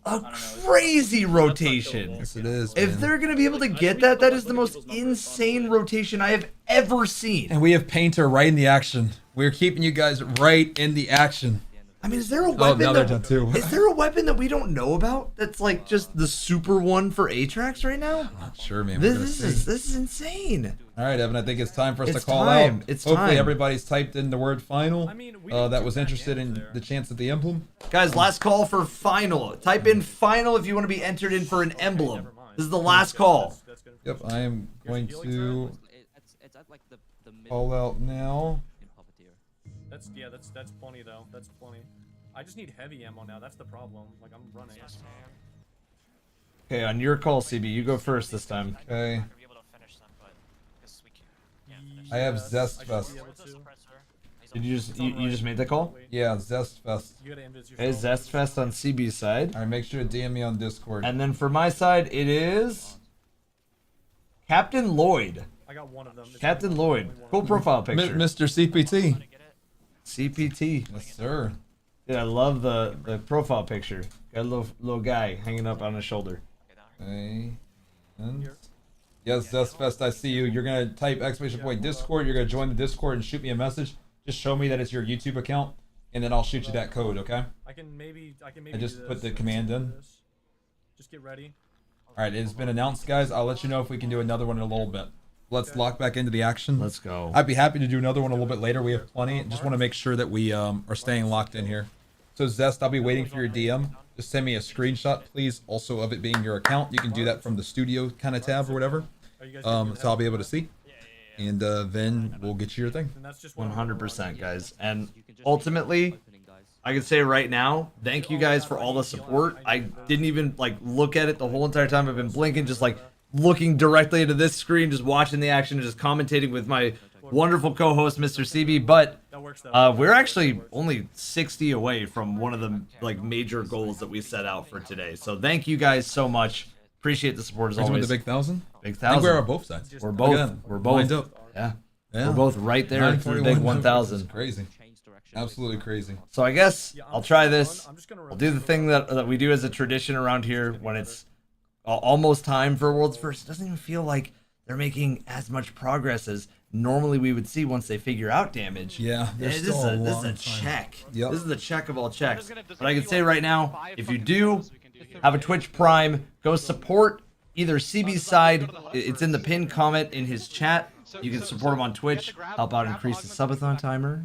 a crazy rotation. Yes, it is. If man. they're gonna be able to get that, that is the most insane rotation I have ever seen. And we have Painter right in the action. We're keeping you guys right in the action. I mean, is there a weapon? now they're done too. Is there a weapon that we don't know about? That's like just the super one for Atrax right now. Not sure, man. This is insane. All right, Evan. I think it's time for us It's to call time. out. It's Hopefully time. everybody's typed in the word final. That was interested in the chance at the emblem. Guys, last call for final. Type in final if you want to be entered in for an emblem. This is the last call. Yep, I am going to It's at like the call out now. That's plenty though. That's plenty. I just need heavy ammo now. That's the problem. Like I'm running. Okay, on your call, CB, you go first this time. Okay. I have Zest Fest. Did you just made the call? Yeah, Zest Fest. Okay, Zest Fest on CB's side. All right, make sure to DM me on Discord. And then for my side, it is Captain Lloyd. I got one of them. Captain Lloyd. Cool profile picture. Mr. CPT. CPT. Yes, sir. Dude, I love the profile picture. Got a little guy hanging up on his shoulder. Okay. And yes, Zest Fest, I see you. You're gonna type exclamation point Discord. You're gonna join the Discord and shoot me a message. Just show me that it's your YouTube account, and then I'll shoot you that code. Okay? I can maybe. I just put the command in. Just get ready. All right, it's been announced, guys. I'll let you know if we can do another one in a little bit. Let's lock back into the action. Let's go. I'd be happy to do another one a little bit later. We have plenty. Just want to make sure that we are staying locked in here. So Zest, I'll be waiting for your DM. Just send me a screenshot, please. Also of it being your account. You can do that from the studio kind of tab or whatever. So I'll be able to see. And then we'll get you your thing. 100%, guys. And ultimately, I can say right now, thank you guys for all the support. I didn't even like look at it the whole entire time. I've been blinking, just like looking directly into this screen, just watching the action, and just commentating with my wonderful co-host, Mr. CB. But we're actually only 60 away from one of the like major goals that we set out for today. So thank you guys so much. Appreciate the support as always. The big 1,000? Big 1,000. I think we're on both sides. We're both. Again, We're both. lined up. Yeah. Yeah. We're both right there for the big 1,000. Crazy. Absolutely crazy. So I guess I'll try this. I'll do the thing that we do as a tradition around here when it's almost time for World's First. It doesn't even feel like they're making as much progress as normally we would see once they figure out damage. Yeah, this is a check. Yep. This is the check of all checks. But I can say right now, if you do have a Twitch Prime, go support either CB's side. It's in the pinned comment in his chat. You can support him on Twitch, help out increase the subathon timer.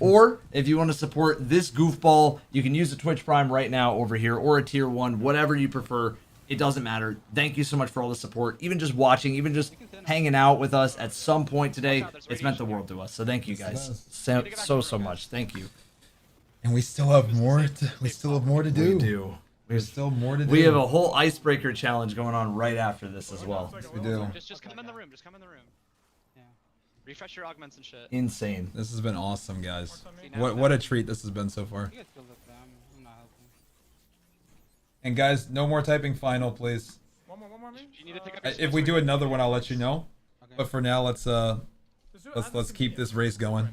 Or if you want to support this goofball, you can use a Twitch Prime right now over here, or a tier 1, whatever you prefer. It doesn't matter. Thank you so much for all the support. Even just watching, even just hanging out with us at some point today, it's meant the world to us. So thank you guys so much. Thank you. And we still have more. We still have more to do. We do. There's still more to do. We have a whole Icebreaker challenge going on right after this as well. Yes, we do. Just come in the room. Just come in the room. Yeah. Refresh your augments and shit. Insane. This has been awesome, guys. What a treat this has been so far. And guys, no more typing final, please. One more. You need to pick up If we do another one, I'll let you know. But for now, let's keep this race going.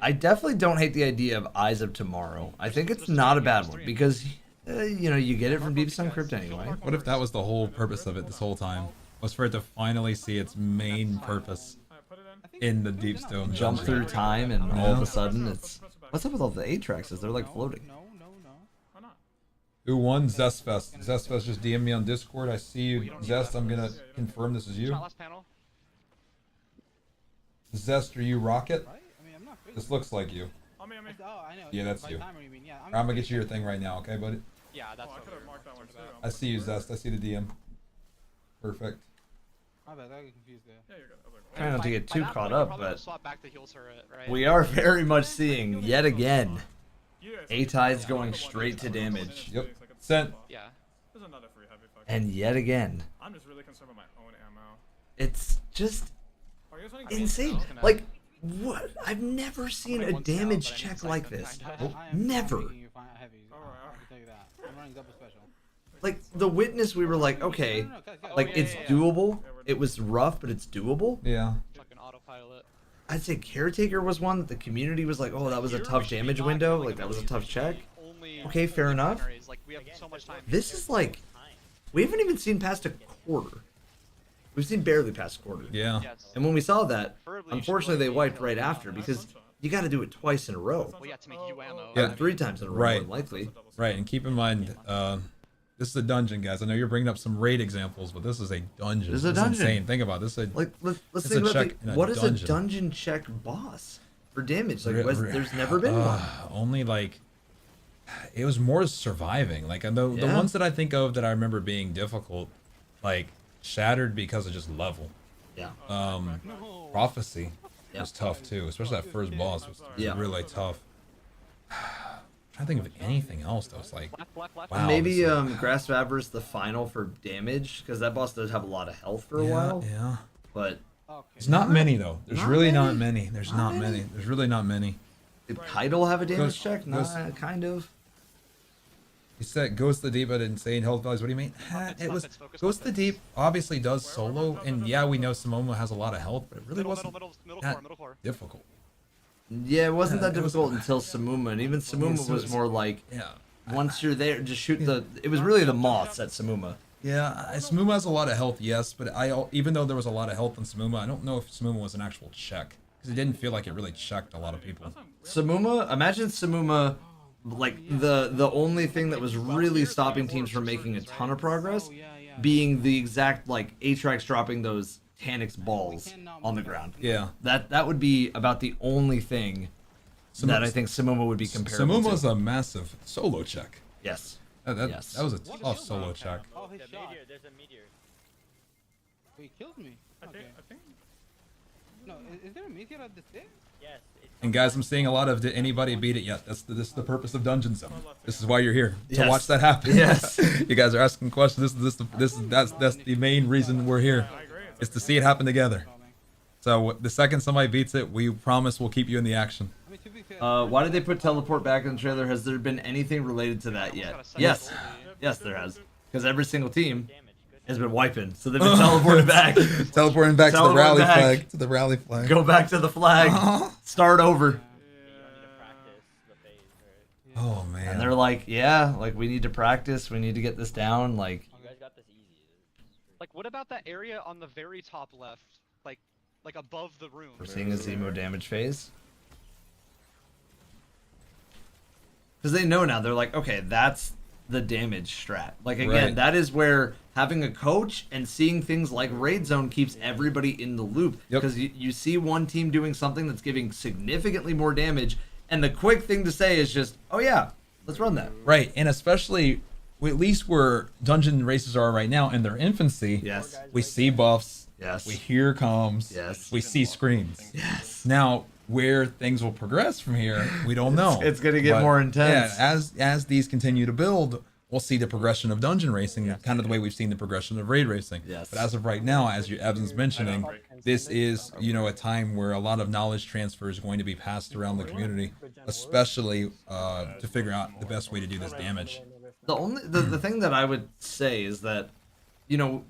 I definitely don't hate the idea of Eyes of Tomorrow. I think it's not a bad one because you get it from Deep Sun Crypt anyway. What if that was the whole purpose of it this whole time? Was for it to finally see its main purpose in the Deep Stone. Jump through time and all of a sudden it's... What's up with all the Atraxes? They're like floating. Who won? Zestfest. Zestfest just DM me on Discord. I see you, Zest. I'm gonna confirm this is you. Zest, are you Rocket? This looks like you. Yeah, that's you. I'm gonna get you your thing right now, okay, buddy? Yeah, that's I see you, Zest. I see the DM. Perfect. My bad, I got confused there. Yeah, you're good. Trying not to get too caught up, but swap back the heal turret, right? we are very much seeing yet again A-Tides going straight to damage. Yep. Sent. Yeah. There's another free heavy fuck. And yet again, I'm just really concerned with my own ammo. it's just insane. Like, what? I've never seen a damage check like this. Never. Like, the Witness, we were like, okay, like, it's doable. It was rough, but it's doable. Yeah. Fucking autopilot. I'd say Caretaker was one that the community was like, oh, that was a tough damage window. Like, that was a tough check. Okay, fair enough. This is like, we haven't even seen past a quarter. We've seen barely past a quarter. Yeah. And when we saw that, unfortunately, they wiped right after because you got to do it twice in a row. Well, yeah, to make you ammo. Yeah. 3 times in a row, Right. more likely. Right, and keep in mind, this is a dungeon, guys. I know you're bringing up some raid examples, but this is a dungeon. This is a It's dungeon. insane. Think about this. Like, let's it's think a about check in a what is a dungeon. dungeon check boss for damage? Like, there's never been one. Only like, it was more surviving. Like, the ones that I think of that I remember being difficult, like Shattered because of just level. Yeah. Prophecy was tough too, especially that first boss was really tough. I'm trying to think of anything else that was like, wow. Maybe this is- Grasp of Avarice the final for damage because that boss does have a lot of health for a while. Yeah. But there's not many though. There's Not really many? not many. There's not many. There's really not many. did Kaido have a damage Ghost- check? Ghost- Nah, kind of. You said Ghost of the Deep at insane health values. What do you mean? It was Ghost of the Deep obviously does solo, and yeah, we know Samoma has a lot of health, but it really wasn't that difficult. Yeah, it wasn't Yeah, that it was- difficult until Samuma, and even Samuma so was it's- more like, yeah. once you're there, just shoot the. It was really the moths at Samuma. Yeah, Samuma has a lot of health, yes, but even though there was a lot of health in Samuma, I don't know if Samuma was an actual check because it didn't feel like it really checked a lot of people. Samuma, imagine Samuma, like the only thing that was really stopping teams from making a ton of progress, being the exact like Atrax dropping those Tanix balls on the ground. Yeah. That would be about the only thing that I think Samuma would be comparable Samuma's to. a massive solo check. Yes. That was a tough solo check. Oh, his shot. There's a meteor. He killed me. Okay. I think. No, is there a meteor at this thing? Yes. And guys, I'm seeing a lot of did anybody beat it yet? This is the purpose of Dungeon Zone. This is why you're here to Yes. watch that happen. Yes. You guys are asking questions. That's the main reason we're here, is to see it happen together. So the second somebody beats it, we promise we'll keep you in the action. Why did they put teleport back in the trailer? Has there been anything related to that yet? Yes. Yes, there has. Because every single team has been wiping, so they've been teleported back. Teleporting back to the Teleporting rally back. flag. To the rally flag. Go back to the flag. Start over. Oh man. And they're like, yeah, like we need to practice. We need to get this down. Like, Like, what about that area on the very top left? Like above the room. we're seeing a Zemo damage phase. Because they know now. They're like, okay, that's the damage strat. Like, again, Right. that is where having a coach and seeing things like Raid Zone keeps everybody in the loop. Yep. Because you see one team doing something that's giving significantly more damage, and the quick thing to say is just, oh yeah, let's run that. Right, and especially at least where dungeon races are right now in their infancy. Yes. We see buffs. Yes. We hear comms. Yes. We see screens. Yes. Now, where things will progress from here, we don't know. It's gonna get more intense. Yeah, as these continue to build, we'll see the progression of dungeon racing, kind of the way we've seen the progression of raid racing. Yes. But as of right now, as Evan's mentioning, this is a time where a lot of knowledge transfer is going to be passed around the community, especially to figure out the best way to do this damage. The thing that I would say is that,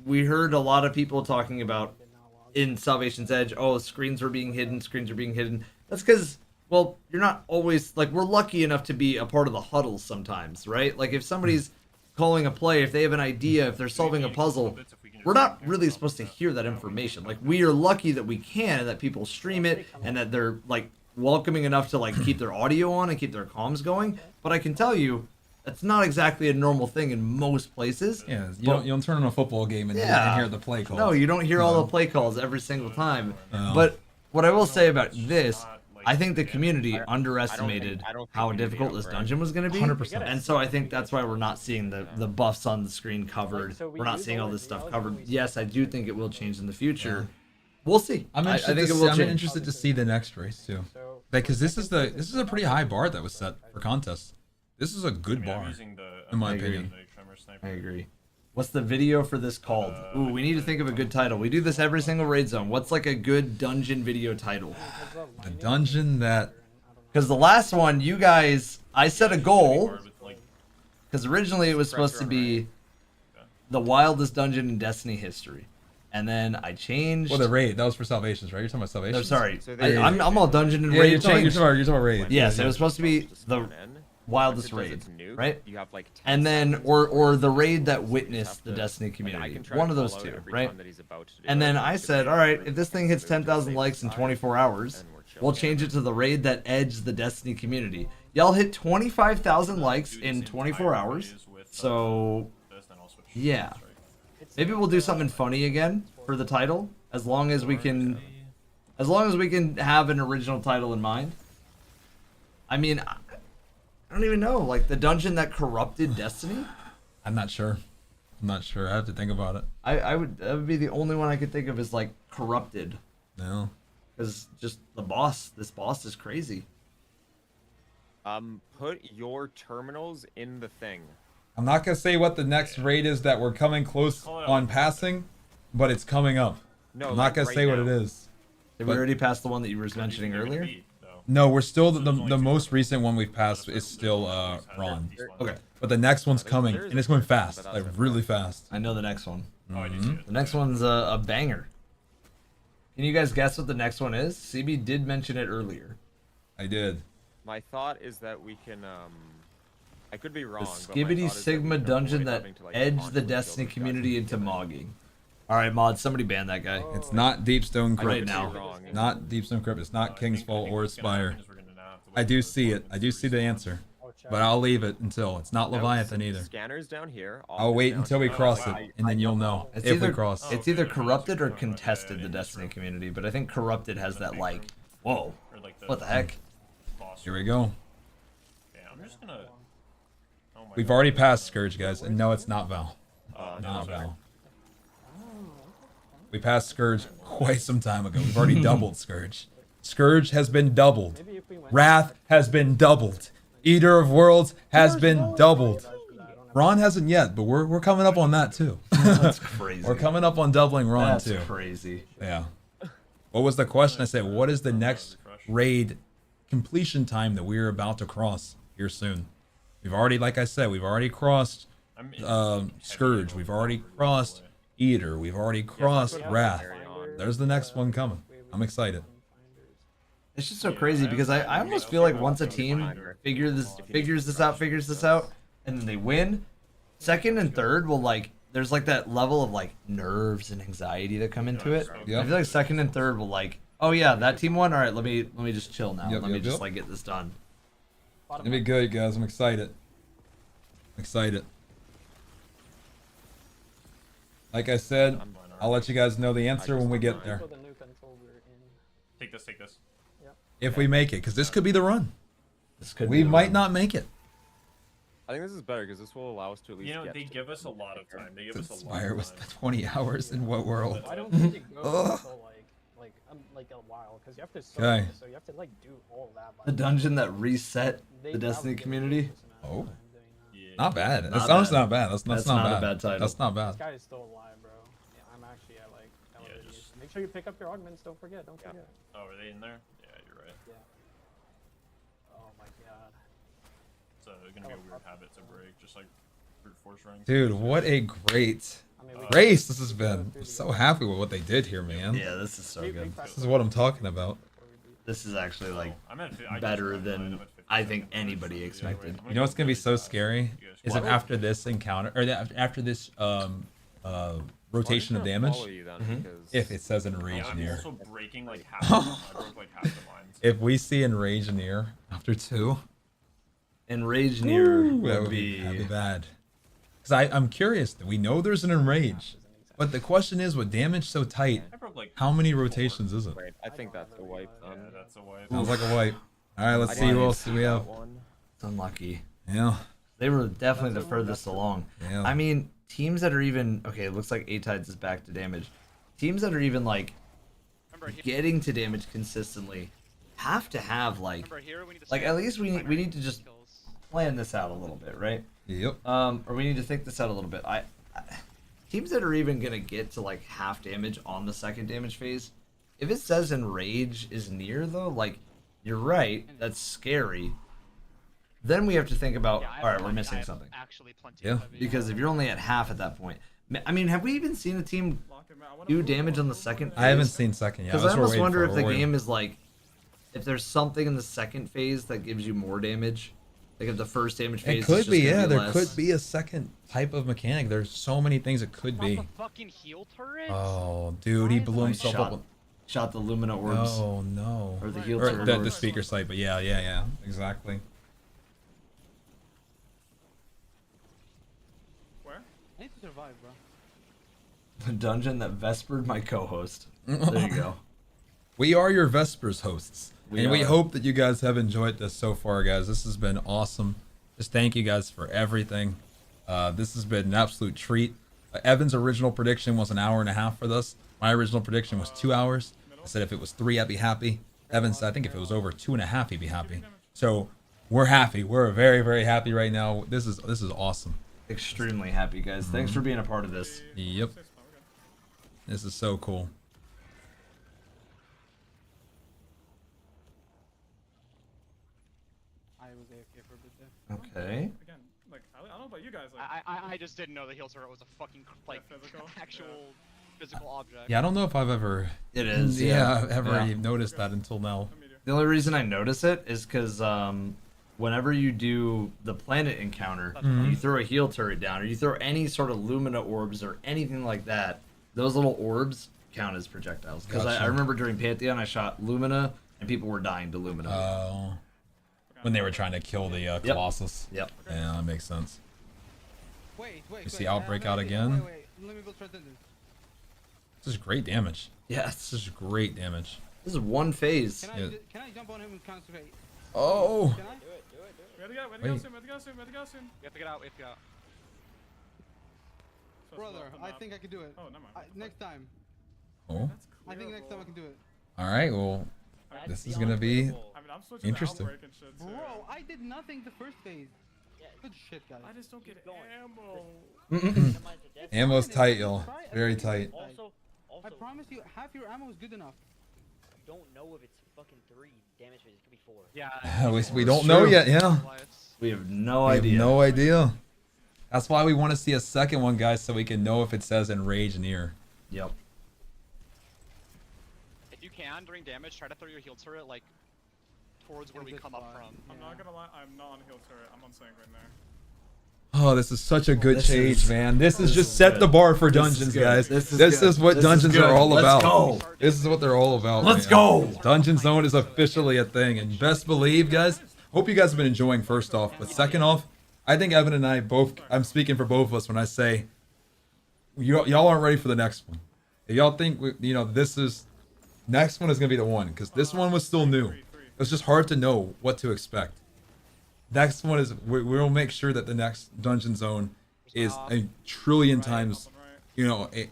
we heard a lot of people talking about in Salvation's Edge, oh, screens were being hidden. That's because, well, you're not always, like, we're lucky enough to be a part of the huddles sometimes, right? Like, if somebody's calling a play, if they have an idea, if they're solving a puzzle, we're not really supposed to hear that information. Like, we are lucky that we can, and that people stream it, and that they're, like, welcoming enough to, like, keep their audio on and keep their comms going. But I can tell you, that's not exactly a normal thing in most places. Yeah, you don't turn on a football game and hear the play calls. No, you don't hear all the play calls every single time. But what I will say about this I think the community underestimated I don't think how we need to difficult be this up dungeon was going to be. 100%. And so I think that's why we're not seeing the buffs on the screen covered. so we We're not use seeing all all this the stuff algorithm covered. we see. Yes, I do think it will change in the future. We'll see. I'm I interested, think to it see, will I'm change. interested to see the next race too. Because this is a pretty high bar that was set for contests. This is a good bar, in my opinion. I agree. What's the video for this called? Ooh, we need to think of a good title. We do this every single raid zone. What's like a good dungeon video title? The dungeon that... Because the last one, you guys, I set a goal. Because originally it was supposed to be the wildest dungeon in Destiny history. And then I changed... Well, the raid. That was for Salvations, right? You're talking about Salvations? No, sorry. I'm all dungeon and raid you're talking about raid. Yes, it was supposed to be the wildest raid, right? And then, or the raid that witnessed the Destiny community. One of those two, right? And then I said, all right, if this thing hits 10,000 likes in 24 hours, we'll change it to the raid that edged the Destiny community. Y'all hit 25,000 likes in 24 hours. So, yeah. Maybe we'll do something funny again for the title, as long as we can have an original title in mind. I mean, I don't even know, like the dungeon that corrupted Destiny? I'm not sure. I have to think about it. That would be the only one I could think of as like corrupted. No. Because just this boss is crazy. Put your terminals in the thing. I'm not going to say what the next raid is that we're coming close on passing, but it's coming up. No, I'm not going to say what it is. Did we already pass the one that you were mentioning earlier? No, we're still the most recent one we've passed is still Ron. Okay. But the next one's coming, and it's going fast, like really fast. I know the next one. Mhm. The next one's a banger. Can you guys guess what the next one is? CB did mention it earlier. I did. My thought is that we can I could be wrong. The Skibbity Sigma dungeon that edged the Destiny community into mogging. Alright, mod, somebody ban that guy. It's not Deepstone Crypt. Right now. Not Deepstone Crypt. It's not King's Fall or Spire. I do see it. I do see the answer. But I'll leave it until. It's not Leviathan either. Scanners down here. I'll wait until we cross it, and then you'll know if we cross. It's either corrupted or contested the Destiny community, but I think corrupted has that like, whoa, what the heck? Here we go. I'm just gonna... We've already passed Scourge, guys, and no, it's not Val. Not Val. We passed Scourge quite some time ago. We've already doubled Scourge. Scourge has been doubled. Wrath has been doubled. Eater of Worlds has been doubled. Ron hasn't yet, but we're coming up on that too. That's crazy. We're coming up on doubling Ron too. That's crazy. Yeah. What was the question? I said, what is the next raid completion time that we're about to cross here soon? We've already, like I said, we've already crossed Scourge. We've already crossed Eater. We've already crossed Wrath. There's the next one coming. I'm excited. It's just so crazy because I almost feel like once a team figures this out, and then they win, second and third will like there's like that level of like nerves and anxiety that come into it. Yep. I feel like second and third will like, oh yeah, that team won. All right, let me just chill now. Yep, let me yep, just yep. like get this done. It's gonna be good, guys. I'm excited. Like I said, I'll let you guys know the answer when we get there. Take this. If we make it, because this could be the run. We might not make it. I think this is better because this will allow us to at least You know, get they to give us a lot of time. They give us a lot Spire of was time. 20 hours in what world? I don't think it goes until like a while because you have to start, Okay. so you have to like do all that. The dungeon that reset the Destiny community. Oh, not bad. That's Not honestly bad. not bad. That's That's not not a bad. bad title. That's not This bad. guy is still alive, bro. Yeah, I'm actually at like elevated. Make sure you pick up your augments. Don't forget. Don't forget. Oh, are they in there? Yeah, you're right. Yeah. Oh my god. It's gonna be a weird habit to break, just like brute force ranks. Dude, what a great race this has been. I'm so happy with what they did here, man. Yeah, this is so good. This is what I'm talking about. This is actually like I better than I think anybody expected. You know what's gonna be so scary is if after this encounter or after this rotation of damage, if it says Enrage I'm Near. also breaking like half. I broke like half the lines. If we see Enrage Near after 2, Enrage Near that'd be bad. Because I'm curious. We know there's an Enrage. But the question is, with damage so tight, how many rotations is it? Wait, I think that's a wipe. Yeah, that's a wipe. Sounds like a wipe. All right, let's I see didn't who else see do we have. that one. It's unlucky. Yeah. They were definitely the furthest along. Yeah. I mean, teams that are even okay. It looks like A-Tides is back to damage. Teams that are even like getting to damage consistently have to have like at least we need to just plan this out a little bit, right? Yep. Or we need to think this out a little bit. Teams that are even gonna get to like half damage on the second damage phase, if it says enrage is near though, like you're right, that's scary. Then we have to think about, all right, we're missing something. Yeah. Because if you're only at half at that point, I mean, have we even seen a team do damage on the second phase? I haven't seen second yet. Because I almost wonder if the game game is like, if there's something in the second phase that gives you more damage. Like if the first damage phase It is could just be, gonna yeah. be There less. could be a second type of mechanic. There's so many things it could be. Fucking heal turret? Oh, dude, he blew himself up. Shot the Lumina orbs. Oh no. Or the heal Or turret the orbs. speaker sight, but yeah, exactly. I need to survive, bro. The dungeon that Vespered my co-host. There you go. We are your Vespers hosts. We We are. hope that you guys have enjoyed this so far, guys. This has been awesome. Just thank you guys for everything. This has been an absolute treat. Evan's original prediction was an hour and a half for this. My original prediction was 2 hours. I said if it was 3, I'd be happy. Evan said I think if it was over 2.5, he'd be happy. So we're happy. We're very, very happy right now. This is awesome. Extremely happy, guys. Thanks for being a part of this. Yep. This is so cool. I was AFK for a bit there. Okay. Again, like I don't know about you guys. Like, I just didn't know the heal turret was a fucking like actual physical object. Yeah, I don't know if I've ever. It is. Ever noticed that until now. The only reason I notice it is because whenever you do the planet encounter, you throw a heal turret down, or you throw any sort of Lumina orbs or anything like that, those little orbs count as projectiles. Because I remember during Pantheon, I shot Lumina, and people were dying to Lumina. Oh. When they were trying to kill the Colossus. Yep. Yeah, that makes sense. Wait. You see Outbreak out again? Wait. Let me build transcendence. This is great damage. Yes. This is great damage. This is one phase. Can I jump on him and concentrate? Oh. Can I? we have to go soon. We have to get out. Brother, I think I can do it. Oh, never mind. Next time. Oh. I think next time I can do it. All right. Well, this is gonna be I'm switching interesting. to Outbreak and shit too. Bro, I did nothing the first phase. Good shit, guys. I just don't get ammo. Ammo's tight, y'all. Very tight. I promise you, half your ammo is good enough. Don't know if it's fucking 3 damage phase. It could be 4. Yeah. We don't know yet. Yeah. We have no We idea. have no idea. That's why we want to see a second one, guys, so we can know if it says enrage near. Yep. If you can during damage, try to throw your heal turret like towards where we come up from. I'm not gonna lie. I'm not on heal turret. I'm on sanguine there. Oh, this is such a good This change, is- man. This is this just is set good. the bar for This is dungeons, good. guys. This is This good. is what This is dungeons good. are all Let's about. go. This is what they're all about. Let's man. go. Dungeon Zone is officially a thing, and best believe, guys. Hope you guys have been enjoying. First off, but second off, I think Evan and I both. I'm speaking for both of us when I say y'all aren't ready for the next one. If y'all think this is next one is gonna be the one, because this one was still new. It's just hard to know what to expect. Next one is we'll make sure that the next Dungeon Zone is a trillion times, a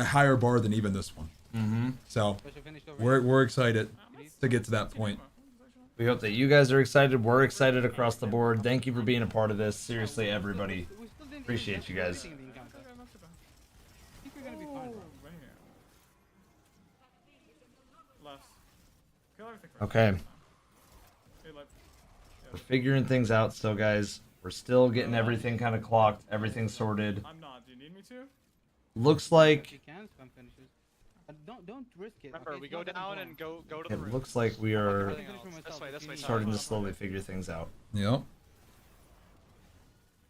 higher bar than even this one. So we're excited to get to that point. We hope that you guys are excited. We're excited across the board. Thank you for being a part of this. Seriously, everybody. Appreciate you guys. I think we're gonna be fine, bro. Left. Kill everything first. Okay. Hey, left. We're figuring things out still, guys. We're still getting everything kind of clocked, everything sorted. I'm not. Do you need me to? Looks like You can spam finishes. Don't risk it. Remember, okay? we It's go not gonna down go and go to the it room. looks like we are Everything else. This way. starting to slowly figure things out. Yep.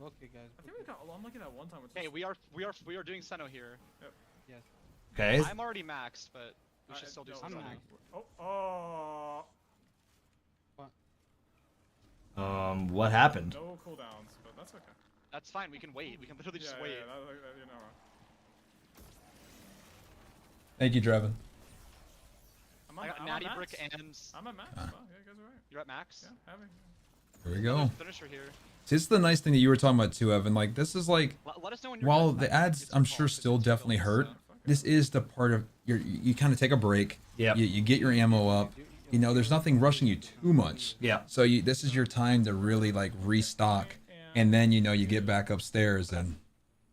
Okay, guys. I think we got. I'm looking at one time. Hey, we are doing Seno here. Yep. Yes. Okay. I'm already maxed, but we should still do I'm Seno. maxed. Oh. What happened? No cooldowns, but that's okay. That's fine. We can wait. We can literally just wait. Thank you, Drevin. I got Natty Brick and... I'm at max. Oh, yeah, you guys are right. You're at max? Yeah, having. Here we go. Finisher here. See, this is the nice thing that you were talking about too, Evan. Like, this is like, Let us know when you're while done. the ads, I'm sure, still definitely hurt, this is the part of you kind of take a break. Yep. You get your ammo up. You know, there's nothing rushing you too much. Yeah. So this is your time to really like restock, and then you get back upstairs and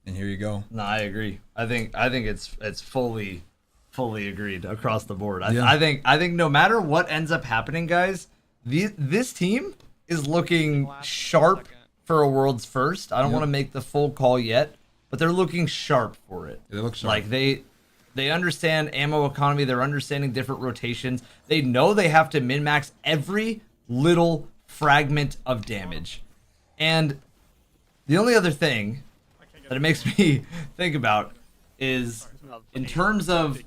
here you go. No, I agree. I think it's fully agreed across the board. Yeah. I think no matter what ends up happening, guys, this team is looking sharp for a world's first. I don't want to make the full call yet, but they're looking sharp for it. They look sharp. Like they understand ammo economy. They're understanding different rotations. They know they have to min-max every little fragment of damage. And the only other thing that it makes me think about is in terms of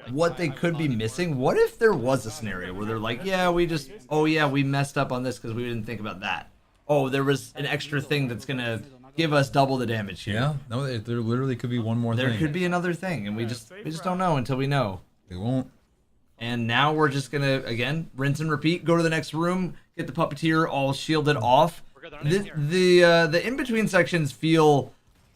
what they could be missing. What if there was a scenario where they're like, yeah, we messed up on this because we didn't think about that. Oh, there was an extra thing that's going to give us double the damage here. Yeah, no, there literally could be one more thing. There could be another thing, and we just don't know until we know. We won't. And now we're just gonna again rinse and repeat. Go to the next room, get the puppeteer all shielded off. The in between sections feel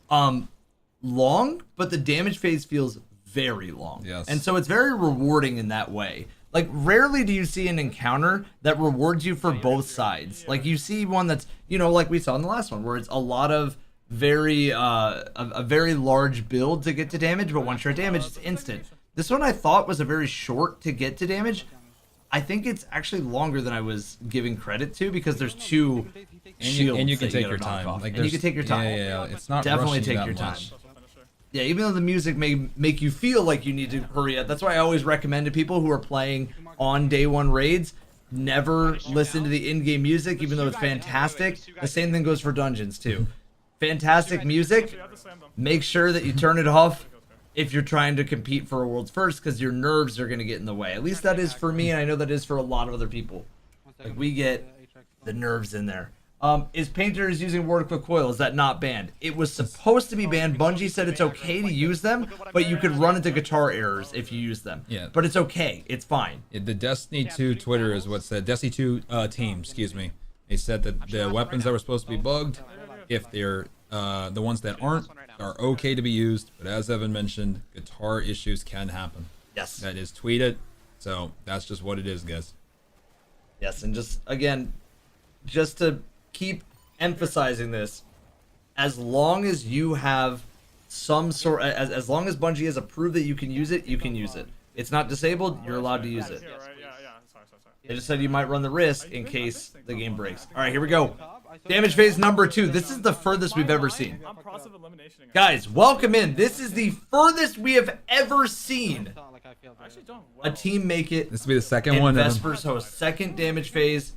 long, but the damage phase feels very long. Yes. And so it's very rewarding in that way. Like, rarely do you see an encounter that rewards you for both sides. Like, you see one that's, like we saw in the last one, where it's a lot of a very large build to get to damage, but once you're at damage, it's instant. This one I thought was a very short to get to damage. I think it's actually longer than I was giving credit to, because there's two shields and you can that take gotta your knock time. off. Like, and you can take your time. Yeah. It's not definitely rushing take that your time. much. Yeah, even though the music may make you feel like you need to hurry up. That's why I always recommend to people who are playing on day one raids, never listen to the in-game music, even though it's fantastic. The same thing goes for dungeons too. Fantastic music. Make sure that you turn it off if you're trying to compete for a world's first, because your nerves are going to get in the way. At least that is for me, and I know that is for a lot of other people. Like, we get the nerves in there. Is Painters using Wardcliff Coil? Is that not banned? It was supposed to be banned. Bungie said it's okay to use them, but you could run into guitar errors if you use them. Yeah. But it's okay. It's fine. The Destiny 2 Twitter is what said. Destiny 2 team, excuse me. They said that the weapons that were supposed to be bugged, if they're the ones that aren't, are okay to be used. But as Evan mentioned, guitar issues can happen. Yes. That is tweeted. So that's just what it is, guys. Yes, and just, again, just to keep emphasizing this, as long as you have some sort, as long as Bungie has approved that you can use it, you can use it. It's not disabled, you're allowed to use it. They just said you might run the risk in case the game breaks. All right, here we go. Damage phase number 2. This is the furthest we've ever seen. Guys, welcome in. This is the furthest we have ever seen a team make it. This will be the second one. Vespers host second damage phase.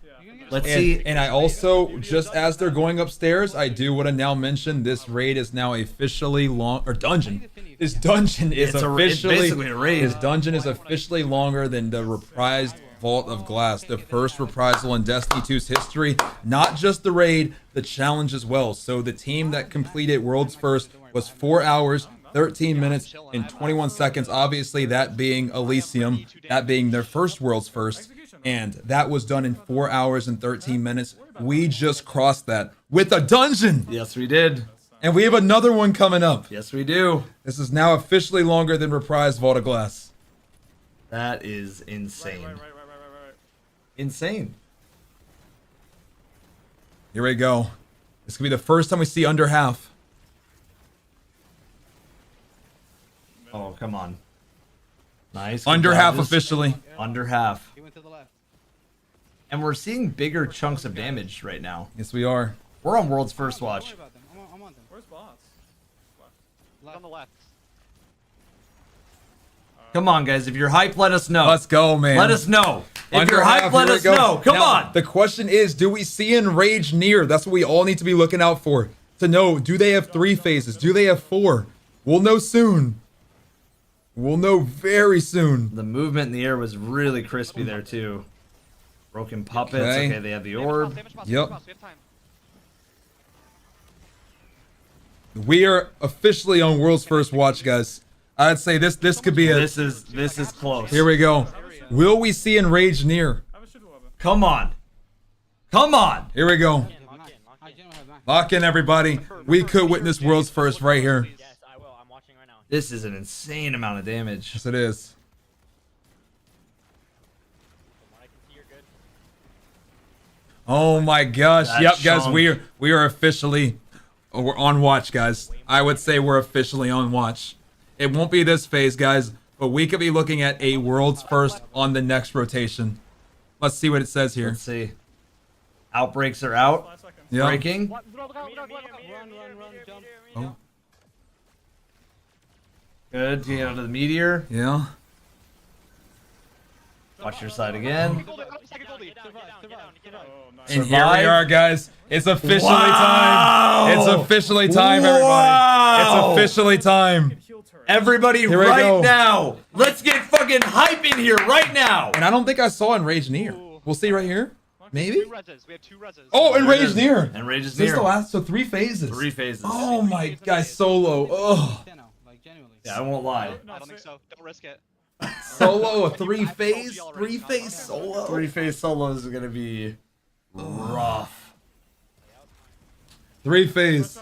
Let's see. And I also, just as they're going upstairs, I do want to now mention this raid is now officially dungeon. This dungeon is basically a raid. This dungeon is officially longer than the reprised Vault of Glass, the first reprisal in Destiny 2's history. Not just the raid, the challenge as well. So the team that completed World's First was 4 hours, 13 minutes, and 21 seconds. Obviously, that being Elysium, that being their first World's First. And that was done in 4 hours and 13 minutes. We just crossed that with a dungeon. Yes, we did. And we have another one coming up. Yes, we do. This is now officially longer than reprised Vault of Glass. That is insane. Insane. Here we go. This could be the first time we see under half. Oh, come on. Nice. Under half officially. Under half. And we're seeing bigger chunks of damage right now. Yes, we are. We're on World's First watch. Where's boss? On the left. Come on, guys. If you're hyped, let us know. Let's go, man. Let us know. If Under you're half, hyped, let here we us go. know. Come Now, on. The question is, do we see Enrage near? That's what we all need to be looking out for. To know, do they have 3 phases? Do they have 4? We'll know soon. We'll know very soon. The movement in the air was really crispy there, too. Broken puppets. Okay, they have the orb. Yep. We are officially on World's First watch, guys. I'd say this could be it. This is close. Here we go. Will we see Enraged near? Come on. Come on. Here we go. Lock in, everybody. We could witness world's first right here. This is an insane amount of damage. Yes, it is. Oh my gosh. That Yep, guys, chunk. we are officially we're on watch, guys. I would say we're officially on watch. It won't be this phase, guys, but we could be looking at a world's first on the next rotation. Let's see what it says here. Let's see. Outbreaks are out. Yeah. Breaking. Oh. Good. Get out of the meteor. Yeah. Watch your side again. And here we are, guys. It's officially Wow. time. It's officially time, everybody. Wow. It's officially time. Everybody Here we right go. now. Let's get fucking hype in here right now. And I don't think I saw Enraged near. We'll see right here. Maybe? We have 2 reses. Oh, Enraged near. Enraged is This is near. the last, so 3 phases. 3 phases. Oh my gosh, solo. Oh. Yeah, I won't lie. I don't think so. Don't risk it. Solo, a 3-phase? 3-phase solo? 3-phase solo is gonna be rough. 3-phase.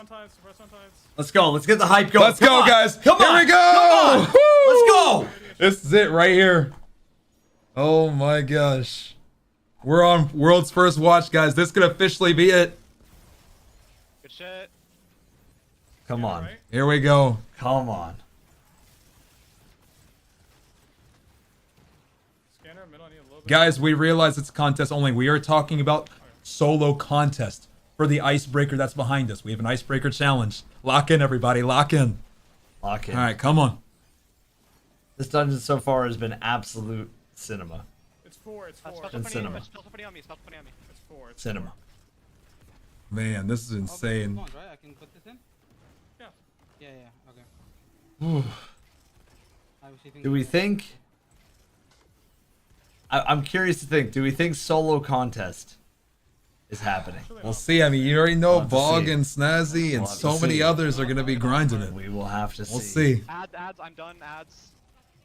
Let's go. Let's get the hype going. Let's go, guys. Come on. Here we go. Come on. Let's go. This is it right here. Oh my gosh. We're on world's first watch, guys. This could officially be it. Good shit. Come on. Here we go. Come on. Guys, we realize it's contest only. We are talking about solo contest for the icebreaker that's behind us. We have an icebreaker challenge. Lock in, everybody. Lock in. Lock in. All right, come on. This dungeon so far has been absolute cinema. It's 4. It's 4. And cinema. Spell somebody on me. Spell somebody on me. It's 4. It's Cinema. Man, this is insane. Right? I can put this in? Yeah. Yeah, okay. Do we think... I'm curious to think. Do we think solo contest is happening? We'll see. I mean, you already know We'll have to Bog see. and Snazzy and We'll have to so many see. others are going to be grinding it. We will have to We'll see. see. Ads. I'm done. Ads.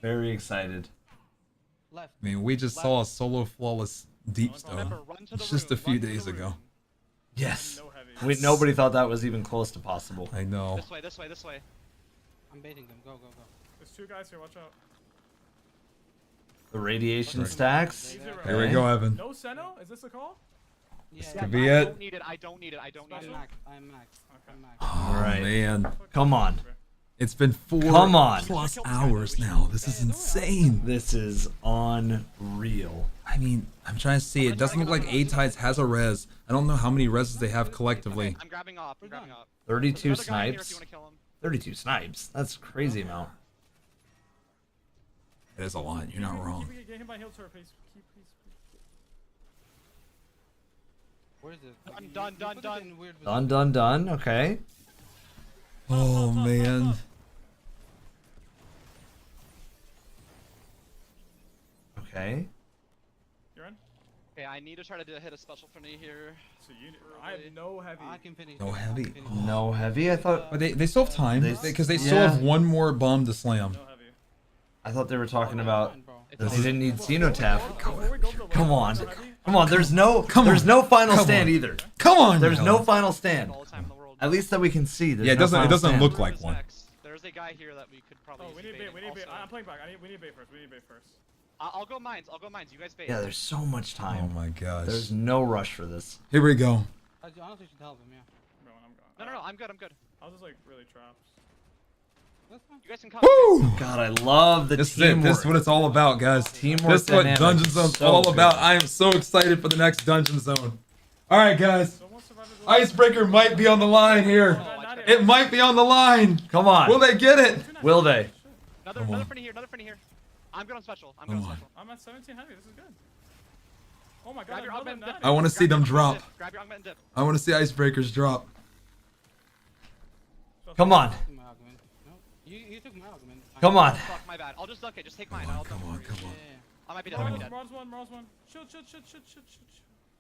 Very excited. I mean, we just saw a solo flawless deep stone Remember, run to the just a room, few run to the days room. ago. Yes. Nobody thought that was even close to possible. I know. This way. This way. This way. I'm baiting them. Go, go, go. There's 2 guys here. Watch out. The radiation stacks. Here we go, Evan. No Seno? Is this a call? This Yeah, could be I it. don't need it. I don't need it. I don't need it. I'm max. I'm max. Oh, Alright. man. Come on. It's been 4 Come on. plus hours now. This is insane. This is unreal. I mean, I'm trying to see. It doesn't look like A-Tides has a res. I don't know how many reses they have collectively. I'm grabbing off. I'm grabbing off. 32 Another guy in here if you snipes. wanna kill him. 32 snipes. That's a crazy amount. It is a lot. You're not wrong. Get him by heal turret, please. Please. Where is it? I'm done. Done. Okay. Oh, man. Okay. You're in? Okay, I need to try to hit a special for me here. So I have no heavy. I can finish. No heavy. No heavy. I thought. But they still have time. Because they still yeah. have one more bomb to slam. I thought they were talking about that they didn't need Xenotap. Come on. Come on. There's no final stand either. Come on. There's no final stand. At least that we can see. There's Yeah, it no doesn't. It final doesn't stand. look like one. There's a guy here that we could probably. Oh, we need bait. We need bait. I'm playing back. We need bait first. We need bait first. I'll go mines. You guys bait. Yeah, there's so much Oh time. my gosh. There's no rush for this. Here we go. I honestly should help him, yeah. Bro, I'm gone. No. I'm good. I'll just like really traps. That's fine. You guys can come. Woo! God, I love the This is it. teamwork. This is what it's all about, guys. Teamwork This is what dynamic Dungeon is Zone's so all good. about. I am so excited for the next Dungeon Zone. All right, guys. Icebreaker might be on the line here. It might be on the line. Come on. Will they get it? Will they? Another friend here. I'm good on special. I'm at 17 heavy. This is good. Oh my god. Grab your another augment nut. dip. I want to see them drop. Grab your augment and dip. I want to see Icebreakers drop. Come on. Took my argument. No, you took my argument. Come on. Fuck, my bad. I'll just dunk it. Just take mine. Come on. I might be dead. I might be dead. Mars one. Shoot.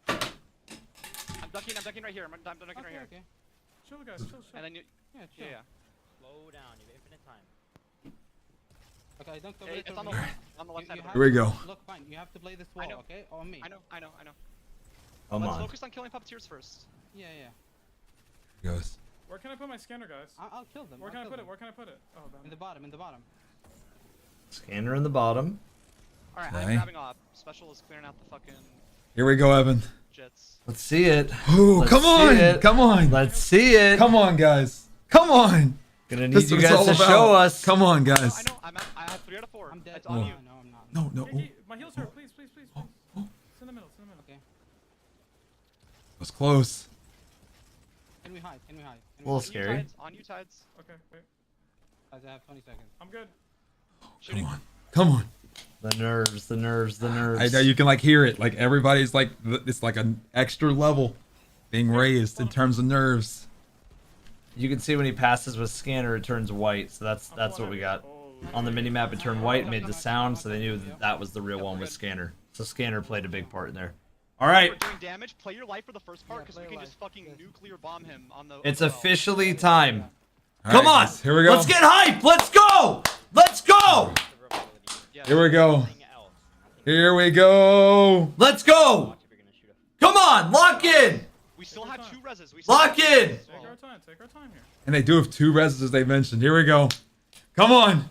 I'm dunking right here. I'm dunking right here. Okay. Chill, guys. Chill. And then you. Yeah, chill. Yeah. Slow down. You have infinite time. Okay, don't go Hey, it's on the left side. Here we go. Look, fine. You have to play this wall, okay? On me. I know. Come Let's on. focus on killing puppeteers first. Yeah. Goes. Where can I put my scanner, guys? I'll kill them. Where can I put it? Where can I put it? Oh, down In the bottom. Scanner in the bottom. Alright, Okay. I'm grabbing off. Special is clearing out the fucking Here we go, Evan. jits. Let's see it. Ooh, Let's come see on, it. come on, Let's see it. come on, guys, come on. Gonna need This is you what it's guys all to about. show us. Come on, guys. I know. I have 3 out of 4. I'm dead. It's on you. No, I'm not. No. My heals hurt. Please. It's in the middle. Okay. Was close. Can we hide? A little scary. On you, Tides. Okay, wait. Guys, I have 20 seconds. I'm good. Come on. The nerves. I know you can like hear it. Like everybody's like it's like an extra level being raised in terms of nerves. You can see when he passes with scanner, it turns white. So that's what we got. On the mini map, it turned white, made the sound, so they knew that was the real one with scanner. So scanner played a big part in there. All right. We're doing damage. Play your life for the first part, because we can just fucking nuclear bomb him on the. It's officially time. All Come right, on. guys, here we go. Let's get hype. Let's go. Let's go. Here we go. Here we go. Let's go. Come on. Lock in. We still have 2 reses. Lock in. Take our time here. And they do have 2 reses as they mentioned. Here we go. Come on.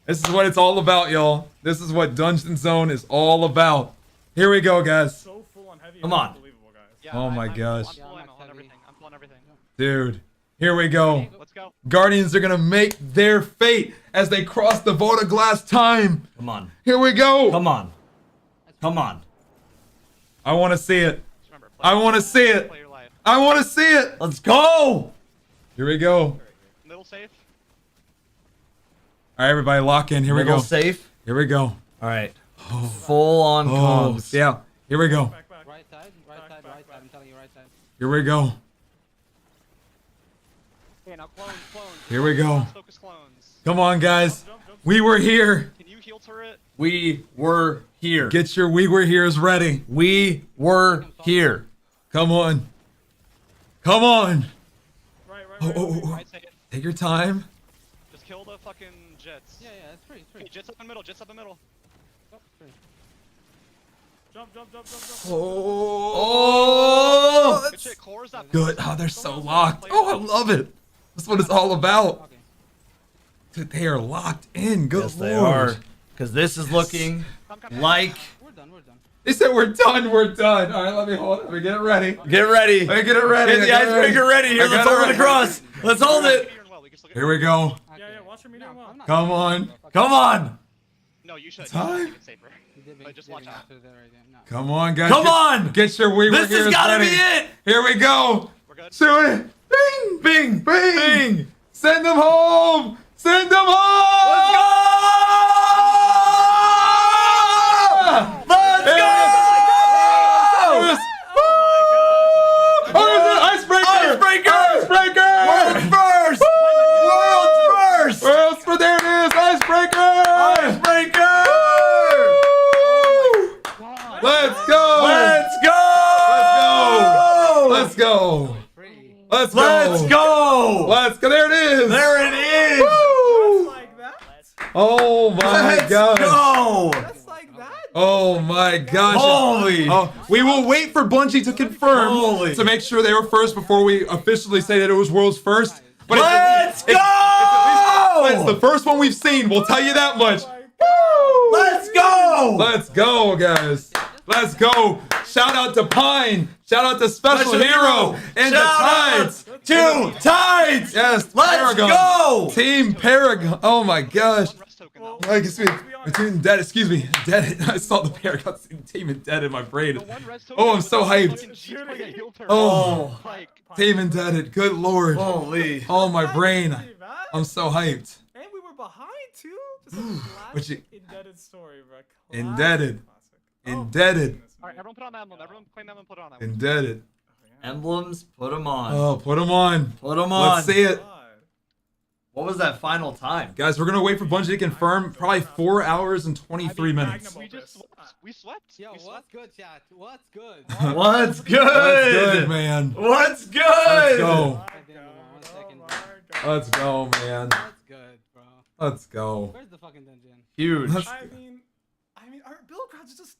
This is what it's all about, y'all. This is what Dungeon Zone is all about. Here we go, guys. So full on heavy. Come on. Unbelievable, guys. Yeah, Oh my gosh. I'm full ammo on everything. I'm full on everything. Dude. Here we go. Let's go. Guardians are going to make their fate as they cross the Voda Glass time. Come on. Here we go. Come on. Come on. I want to see it. I want to see it. I want to see it. Let's go. Here we go. Middle safe. All right, everybody, lock in. Here we Middle go. safe. Here we go. All right. Full on comms. Yeah. Here we go. Right side. I'm telling you, right side. Here we go. Okay, now clones. Here we go. Focus clones. Come on, guys. We were here. Can you heal turret? We were here. Get your we were here's ready. We were here. Come on. Come on. Right. Right safe. Take your time. Just kill the fucking jets. Yeah, it's free. Okay, jets up in the middle. Jets up in the middle. Oh, free. Jump. Oh. Good shit. Cores up. Good. Oh, they're so locked. Oh, I love it. That's what it's all about. Okay. Dude, they are locked in. Good Yes, Lord. they are. Because this is looking like. We're done. They said we're done. We're done. All right, let me hold it. Let me get it ready. Get ready. Let me get it ready. Get the icebreaker ready here. Let's hold it across. Let's hold it. Here we go. Yeah. Watch your medium well. Come on. Come on. No, you should. Time. You should make it safer. But just watch out. Come on, guys. Come on. Get your we were This here's has got to ready. be it. Here we go. We're good. Shoot it. Bing. Bing. Bing. Bing. Send them home. Send them home. Let's go. Let's go. Oh, there's an icebreaker. Icebreaker. World's first. World's first. World's first. There it is. Icebreaker. Icebreaker. Let's go. Let's go. Let's go. Let's go. Let's go. Let's go. There it is. There it is. Woo. Oh my gosh. Go. Oh my gosh. Holy. Oh, we will wait for Bungie to confirm Holy. to make sure they were first before we officially say that it was world's first. But Let's go. it's the first one we've seen. We'll tell you that much. Let's go. Let's go, guys. Let's go. Shout out to Pine. Shout out to Special Hero. And Shout the Tides. out to Tides. Yes. Let's Paragon. go. Team Paragon. Oh my gosh. Excuse me. Dead. I saw the Paragon team indebted in my brain. Oh, I'm so hyped. Oh, team indebted. Good Lord. Holy. Oh, my brain. I'm so hyped. And we were behind too. Just a Which classic indebted story, bro. Indebted. Indebted. Alright, everyone put on that emblem. Everyone claim that and put it on that. Indebted. Emblems. Put them on. Oh, put them on. Put them on. Let's see it. What was that final time? Guys, we're going to wait for Bungie to confirm. Probably 4 hours and 23 minutes. We swept. Yo, what's good, chat? What's good? What's good? What's good, man? What's good? Let's go. One second. Let's go, man. That's good, bro. Let's go. Where's the fucking dungeon? Huge. I mean, our build crowd's just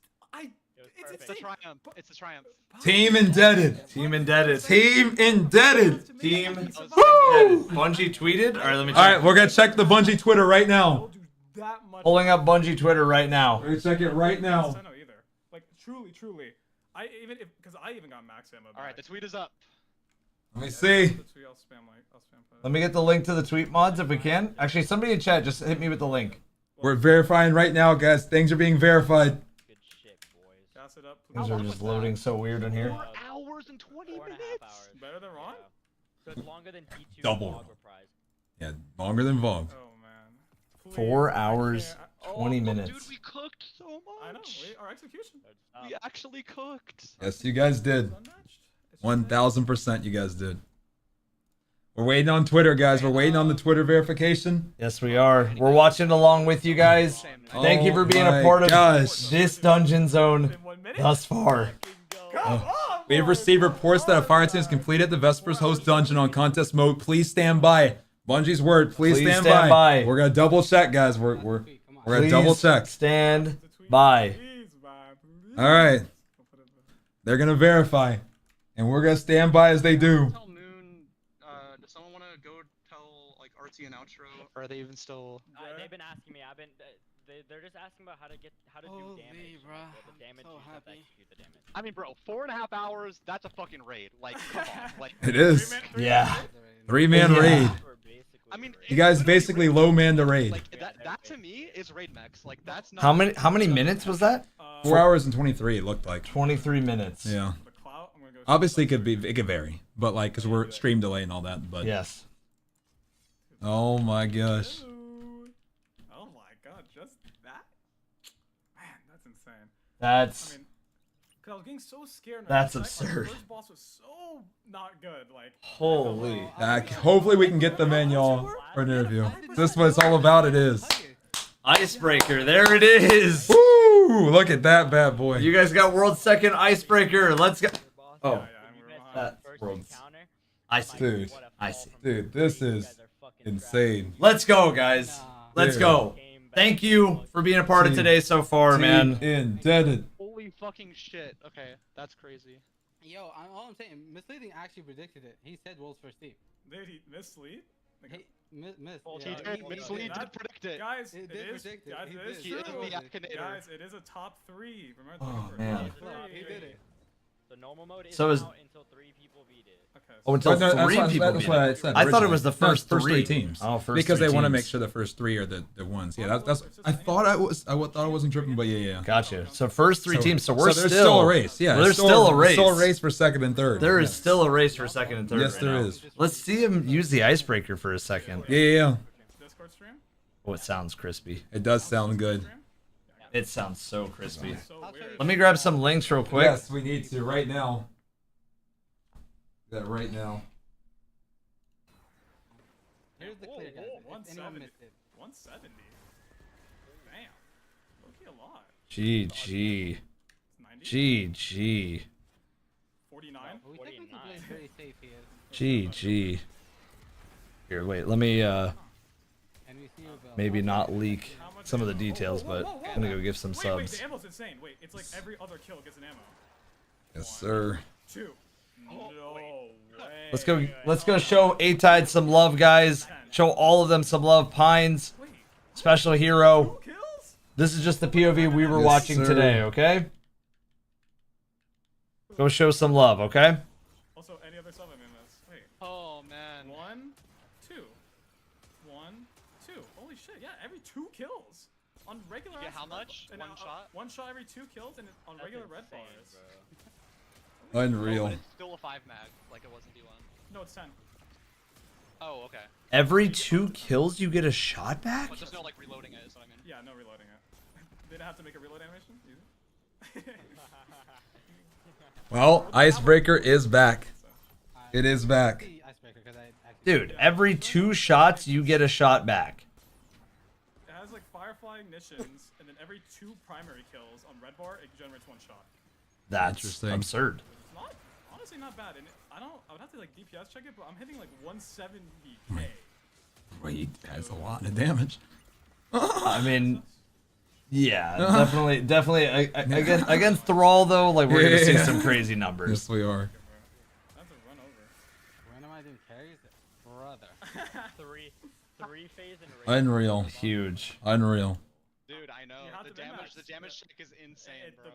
It's a triumph. It's a triumph. Team indebted. Team indebted. Team indebted. Team Woo! indebted. Bungie tweeted. All right, let me check. All right, we're gonna check the Bungie Twitter right now. Pulling up Bungie Twitter right now. We're gonna check it right now. Either. Like truly. I even got max ammo. All right, the tweet is up. Let me see. I'll spam Let me get the link to the tweet mods if we can. Actually, somebody in chat just hit me with the link. We're verifying right now, guys. Things are being verified. Gas it up. Things are just loading so weird in here. 4 hours and 20 minutes. Better than Ron? So it's longer than D2 Double. Vog reprise. Yeah, longer than Vogue. Oh man. 4 hours, 20 minutes. Dude, we cooked so much. I know. Our execution. We actually cooked. Yes, you guys did. 1000% you guys did. We're waiting on Twitter, guys. We're waiting on the Twitter verification. Yes, we are. We're watching along with you guys. Thank you for being a part of this dungeon zone thus far. We have received reports that a fire team has completed the Vespers host dungeon on contest mode. Please stand by. Bungie's word. Please stand by. We're gonna double check, guys. We're gonna double check. Stand by. All right. They're gonna verify, and we're gonna stand by as they do. Tell Moon, does someone want to go tell like RT an outro? Or are they even still? They've been asking me. They're just asking about how to do damage. The damage. You have to execute the damage. I mean, bro, 4.5 hours. That's a fucking raid. Like, come on. Like, It is. Yeah. 3-man raid. I mean, You guys basically low man the raid. like that to me is raid mechs. Like, that's not. How many minutes was that? 4 hours and 23. It looked like 23 minutes. Yeah. Obviously, it could vary, but like, cause we're stream delay and all that. But yes. Oh my gosh. Oh my god, just that? Man, that's insane. That's. I mean, cause I was getting so scared. That's like, absurd. The first boss was so not good. Like. Holy. Hopefully we can get them in, y'all, for an interview. This is what it's all about. It is. Icebreaker, there it is. Woo! Look at that bad boy. You guys got world's second icebreaker. Let's go. Oh, that's world's. I see. Dude, I see. Dude, this is insane. Let's go, guys. Let's go. Thank you for being a part of today so far, man. Indebted. Holy fucking shit. Okay, that's crazy. Yo, all I'm saying, Misleading actually predicted it. He said world's first team. Did he mislead? He Mislead did predict it. Guys, He it did is. predict it. Guys, He it is did. He true. is the Akinator. Guys, it is a top 3. Remember? Oh, the man. He did it. The normal mode is So is. out until 3 people beat it. Okay. Oh, until But no, 3 people. That's beat what I it. said. I thought it originally. was the No, first three 3 teams. Oh, first because 3 they want to teams. make sure the first 3 are the ones. Yeah, that's. I thought I thought I wasn't tripping, but yeah. Gotcha. So first 3 teams. So we're there's still a race. Yeah, there's still a race. Still a race for second and third. There is still a race for second and third. Yes, right there now. is. Let's see him use the icebreaker for a second. Yeah. Discord stream? Oh, it sounds crispy. It does sound good. It sounds so crispy. So weird. Let me grab some links real quick. Yes, we need to right now. That right now. Here's the clear, guys. If anyone missed it. 170. Damn. Okay, a lot. GG. GG. 49. We technically play very safe here. GG. Here, wait. Let me maybe not leak some of the details, but I'm gonna go give some Wait, subs. the ammo's insane. Wait, it's like every other kill gets an ammo. Yes, sir. 2. No way. Let's go show A-Tide some love, guys. Show all of them some love. Pines, special hero. This is just the POV we were Yes, watching sir. today, okay? Go show some love, okay? Also, any other sub I may miss. Wait. Oh man. 1, 2. 1, 2. Holy shit, yeah, every 2 kills. On regular Yeah, ass how red much? bar- and 1 now, shot? 1 shot every 2 kills and on regular red bars. Unreal. Oh, but it's still a 5 mag, like it was in D1. No, it's 10. Oh, okay. Every 2 kills you get a shot back? But there's no like reloading it, is what I mean. Yeah, no reloading it. They didn't have to make a reload animation? Easy. Well, Icebreaker is back. It is back. Dude, every 2 shots you get a shot back. It has like Firefly ignitions, and then every 2 primary kills on red bar, it generates 1 shot. That's Interesting. absurd. It's not, honestly not bad. And I would have to like DPS check it, but I'm hitting like 170k. He has a lot of damage. I mean, yeah, definitely. Against Thrall though, like we're gonna see some crazy numbers. Yes, we are. When am I doing carries? Brother. three phase and Unreal. Huge. Unreal. Dude, I know. The damage check is insane, bro.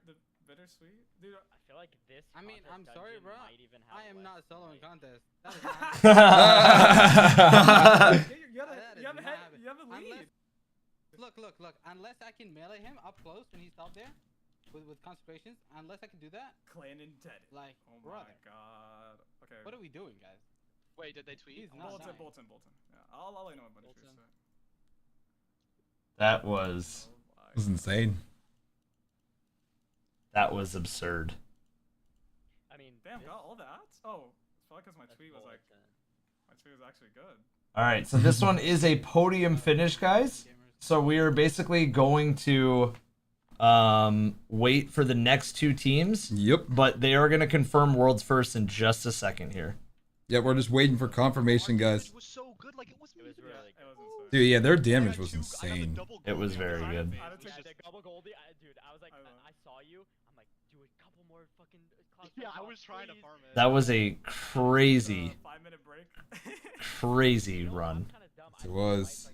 The bittersweet, dude. I feel like this. I mean, I'm sorry, bro. I am not soloing contest. That is You have a lead. Look. Unless I can melee him up close when he's up there with consecrations, unless I can do that. Clan indebted. Like, oh brother. my god. Okay. What are we doing, guys? Wait, did they tweet? Bolton. Yeah, I'll let you know when Bolton. That was insane. That was absurd. I mean, damn, got all that? Oh, it's probably because my tweet was actually good. All right, so this one is a podium finish, guys. So we are basically going to wait for the next two teams. Yep. But they are going to confirm worlds first in just a second here. Yeah, we're just waiting for confirmation, guys. It was so good, like it was really good. Dude, yeah, their damage was insane. It was very good. Dude, I was like, I saw you. I'm like, do a couple more fucking. Yeah, I was trying to farm it. That was a crazy, 5-minute break. crazy run. It was.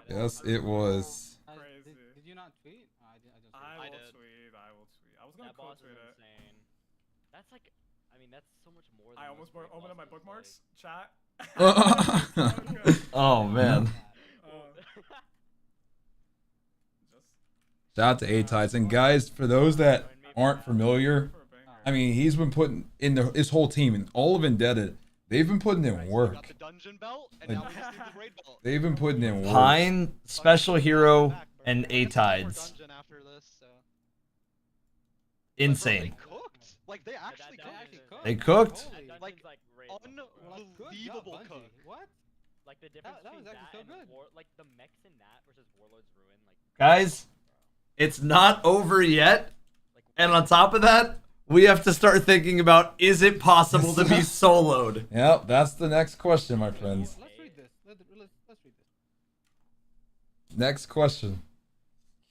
Yes, it was. Did you not tweet? I will tweet. I was gonna quote tweet it. Insane. That's like, I mean, that's so much more. I almost opened up my bookmarks. Chat. Oh man. Shout out to A-Tides. And guys, for those that aren't familiar, I mean, he's been putting in his whole team and all of Indebted. They've been putting in work. They've been putting in work. Pine, Special Hero, and A-Tides. Insane. Like they actually cooked. They cooked. Like unbelievable cook. What? Like the difference between that so and good. like the mechs in that versus Warlord's Ruin, like. Guys, it's not over yet. And on top of that, we have to start thinking about, is it possible to be soloed? Yep, that's the next question, my friends. Let's read this. Let's read this. Next question.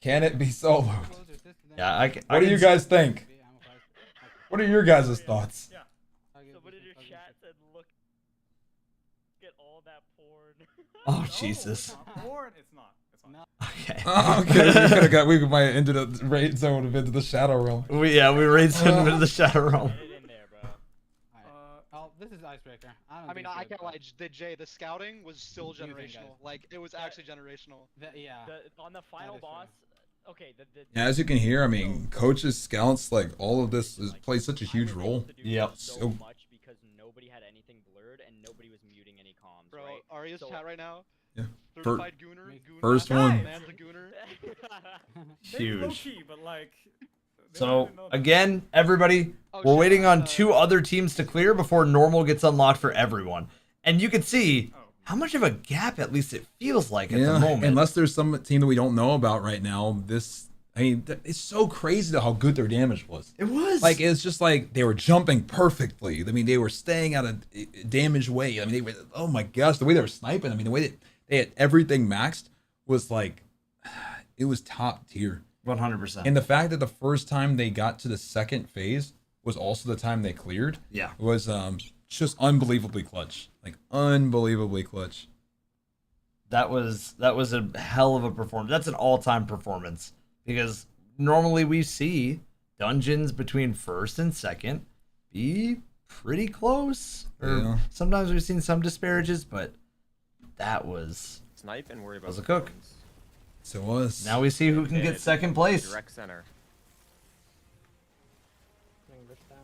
Can it be soloed? Yeah, what do you guys think? What are your guys' thoughts? Somebody in your chat said, look at all that porn. Oh, Jesus. Porn? It's not. Okay. Okay, we might have ended up raid zone into the Shadow Realm. We raid zone into the Shadow Realm. Oh, this is Icebreaker. I mean, I can't lie. The scouting was still generational. Like it was actually generational. Yeah. On the final boss. Okay. Yeah, as you can hear, I mean, coaches, scouts, like all of this plays such a huge role. Yep. So much because nobody had anything blurred and nobody was muting any comms. Bro, right? Aria's chat right now. Yeah. Certified gooner. First one. Man's a gooner. Huge. Low-key, but like. So again, everybody, we're waiting on two other teams to clear before normal gets unlocked for everyone. And you can see how much of a gap, at least it feels like at the moment. Unless there's some team that we don't know about right now, it's so crazy to how good their damage was. It was. Like, it's just like they were jumping perfectly. I mean, they were staying out of damage way. I mean, they were, oh my gosh, the way they were sniping. I mean, the way that they had everything maxed was like, it was top tier. 100%. And the fact that the first time they got to the second phase was also the time they cleared. Yeah. Was just unbelievably clutch. Like, unbelievably clutch. That was a hell of a performance. That's an all-time performance. Because normally we see dungeons between first and second be pretty close. Or sometimes we've seen some disparages, but that was snipe and worry about was a cook. So it was. Now we see who can get second place. Direct center. Bring this down.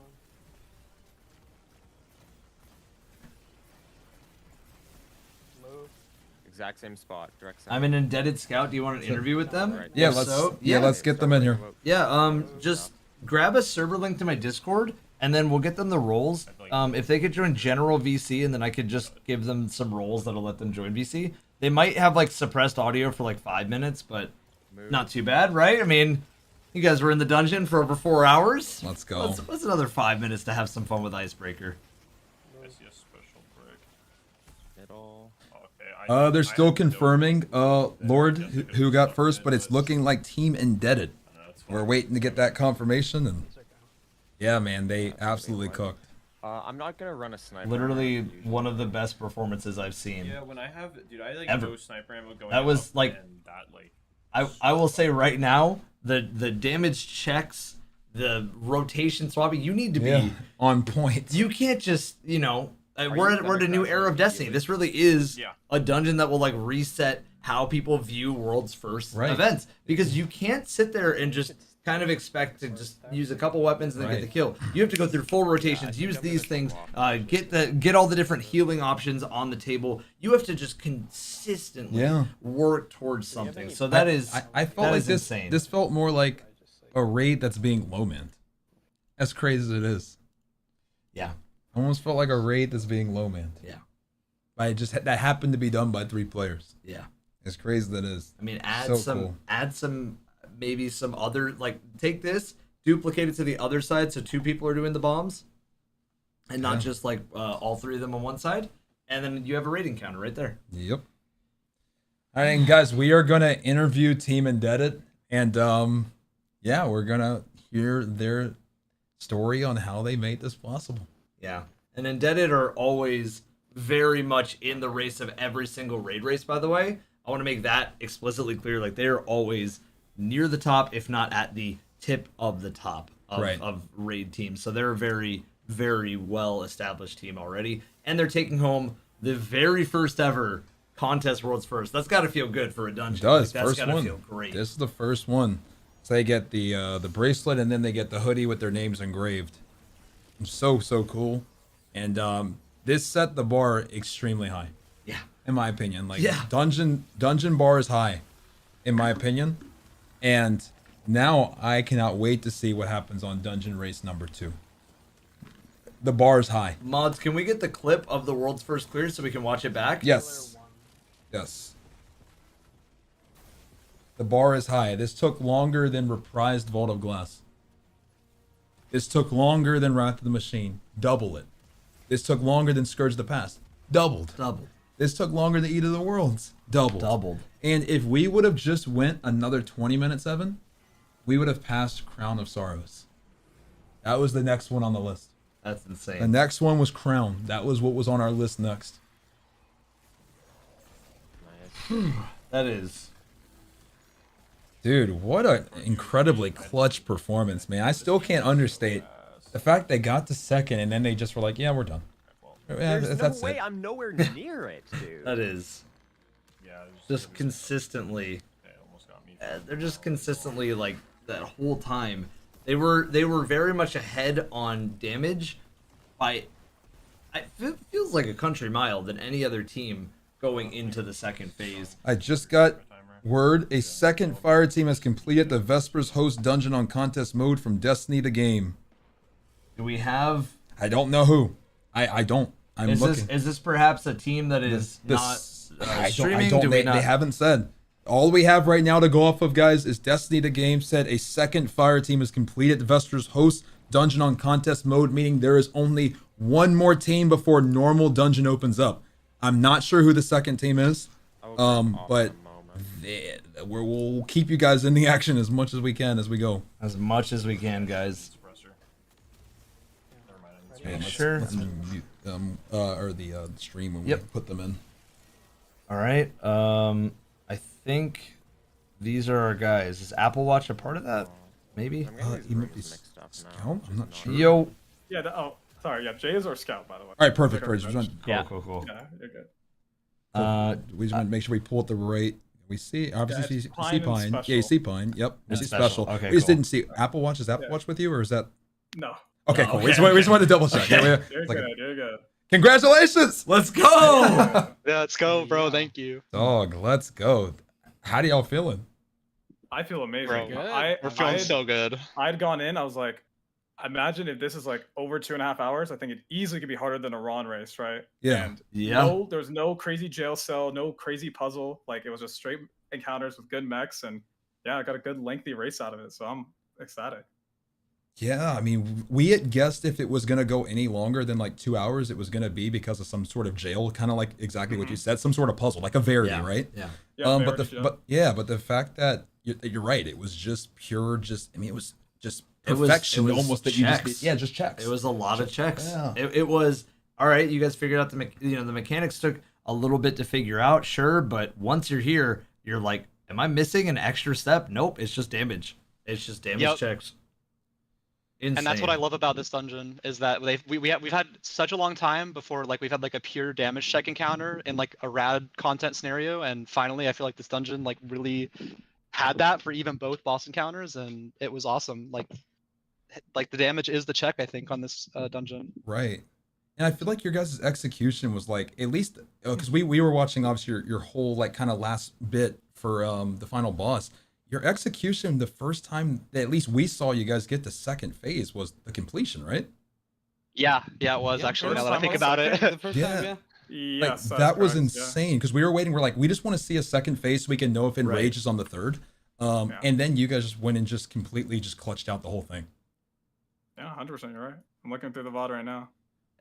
Move. Exact same spot. Direct center. I'm an indebted scout. Do you want an interview with them? Yeah, let's get them in here. Yeah, just grab a server link to my Discord, and then we'll get them the roles. If they could join general VC, and then I could just give them some roles that'll let them join VC. They might have like suppressed audio for like 5 minutes, but not too bad, right? I mean, you guys were in the dungeon for over 4 hours. Let's go. What's another 5 minutes to have some fun with Icebreaker? I see a special break. They're still confirming Lord who got first, but it's looking like Team Indebted. We're waiting to get that confirmation, and yeah, man, they absolutely cooked. I'm not gonna run a sniper. Literally one of the best performances I've seen. Yeah, when I have, dude, I like ever. no sniper ammo going. That was up, like, and that, like, I will say right now, the damage checks, the rotation swapping, you need to be on point. You can't just, we're at a new era of Destiny. This really is a dungeon that will like reset how people view World's First events, because you can't sit there and just kind of expect to just use a couple weapons and then get the kill. You have to go through full rotations, use these things, get all the different healing options on the table. You have to just consistently work towards something. So that is I felt like this insane. this felt more like a raid that's being low manned. As crazy as it is. Yeah. Almost felt like a raid that's being low manned. Yeah. That happened to be done by 3 players. Yeah. As crazy as that is. I mean, add some maybe some other, like, take this, duplicate it to the other side so 2 people are doing the bombs, and not just like all 3 of them on one side, and then you have a rating counter right there. Yep. All right, and guys, we are gonna interview Team Indebted, and we're gonna hear their story on how they made this possible. Yeah, and Indebted are always very much in the race of every single raid race. By the way, I want to make that explicitly clear. Like, they are always near the top, if not at the tip of the top of raid teams. So they're a very, very well established team already, and they're taking home the very first ever contest World's First. That's got to feel good for a dungeon. It does. Like, that's First gotta one. feel great. This is the first one. So they get the bracelet, and then they get the hoodie with their names engraved. So cool. And this set the bar extremely high. Yeah. In my opinion. Like, dungeon bar is high, in my opinion. And now I cannot wait to see what happens on dungeon race number 2. The bar is high. Mods, can we get the clip of the World's First clear so we can watch it back? Yes. Yes. The bar is high. This took longer than reprised Vault of Glass. This took longer than Wrath of the Machine. Double it. This took longer than Scourge of the Past. Doubled. This took longer than Eat of the Worlds. Doubled. And if we would have just went another 20 minutes, Evan, we would have passed Crown of Sorrows. That was the next one on the list. That's insane. The next one was Crown. That was what was on our list next. That is. Dude, what an incredibly clutch performance, man. I still can't understate the fact they got to second and then they just were like, yeah, we're done. There's That's no way it. I'm nowhere near it, dude. That is. Just consistently. They're just consistently, like, that whole time. They were very much ahead on damage by, it feels like a country mile than any other team going into the second phase. I just got word a second fire team has completed the Vespers host dungeon on contest mode from Destiny the game. Do we have? I don't know who. I don't. I'm looking. Is this perhaps a team that is not streaming? They haven't said. All we have right now to go off of, guys, is Destiny the game said a second fire team has completed the Vespers host dungeon on contest mode, meaning there is only one more team before normal dungeon opens up. I'm not sure who the second team is, but we'll keep you guys in the action as much as we can as we go. As much as we can, guys. Let's mute or the stream when we put them in. All right. I think these are our guys. Is Apple Watch a part of that? Maybe. Scout? I'm not sure. Yo. Yeah. Sorry. Yeah. Jay is our scout, by the way. All right. Perfect. Cool. Yeah, you're good. We just want to make sure we pull it the right. We see obviously you see Pine Pine. and Yeah, you special. see Pine. Yep. We And see special. special. Okay, We just cool. didn't see Apple Watch. Is Apple Watch with you, or is that? No. Okay, No, cool. okay, We just wanted to double check. Okay. Yeah, You're like, good. You're good. Congratulations! Let's go! Yeah, let's go, bro. Thank you. Dog, let's go. How do y'all feeling? I feel amazing. Bro, we're feeling so good. I'd gone in. I was like, imagine if this is like over 2.5 hours. I think it easily could be harder than a Ron race, right? Yeah. And Yeah. there was no crazy jail cell, no crazy puzzle. Like, it was just straight encounters with good mechs, and yeah, I got a good lengthy race out of it. So I'm excited. Yeah, I mean, we had guessed if it was gonna go any longer than like 2 hours, it was gonna be because of some sort of jail, kind of like exactly what you said, some sort of puzzle, like a Verity, right? Yeah. But the fact that you're right, it was just pure, I mean, it was just perfection, it was almost that checks. you just just checks. It was a lot of checks. Yeah. It was all right. You guys figured out the mechanics took a little bit to figure out, sure, but once you're here, you're like, am I missing an extra step? Nope, it's just damage. It's just damage checks. Insane. And that's what I love about this dungeon is that we've had such a long time before like we've had like a pure damage check encounter in like a rad content scenario, and finally I feel like this dungeon like really had that for even both boss encounters, and it was awesome. Like the damage is the check, I think, on this dungeon. Right. And I feel like your guys' execution was like, at least because we were watching obviously your whole like kind of last bit for the final boss. Your execution the first time that at least we saw you guys get the second phase was the completion, right? Yeah, it was actually. Now that I think about it, yeah. Yes, like, that was insane because we were waiting. We're like, we just want to see a second phase so we can know if Enrage is on the third. And then you guys just went and just completely just clutched out the whole thing. Yeah, 100%. You're right. I'm looking through the VOD right now.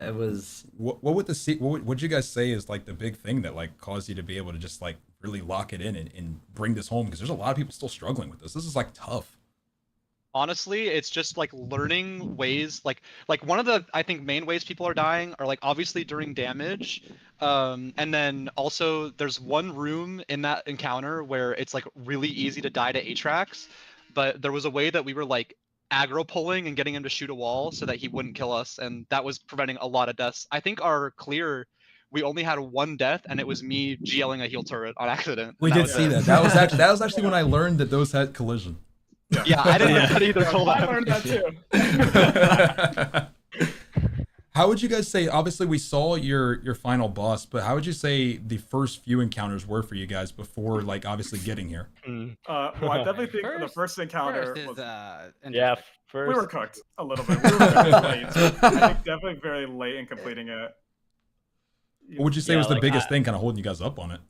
It was what would you guys say is like the big thing that like caused you to be able to just like really lock it in and bring this home, because there's a lot of people still struggling with this. This is like tough. Honestly, it's just like learning ways, like one of the I think main ways people are dying are like obviously during damage, and then also there's one room in that encounter where it's like really easy to die to Atrax, but there was a way that we were like aggro pulling and getting him to shoot a wall so that he wouldn't kill us, and that was preventing a lot of deaths. I think our clear, we only had one death, and it was me GLing a heal turret on accident. We did see that. That was actually when I learned that those had collision. Yeah, I didn't know that either. I learned that too. How would you guys say? Obviously, we saw your final boss, but how would you say the first few encounters were for you guys before, like, obviously getting here? Well, I definitely think the first encounter was. First. We were cooked a little bit. We were very late. I think definitely very late in completing it. What would you say was the biggest thing kind of holding you guys up on it?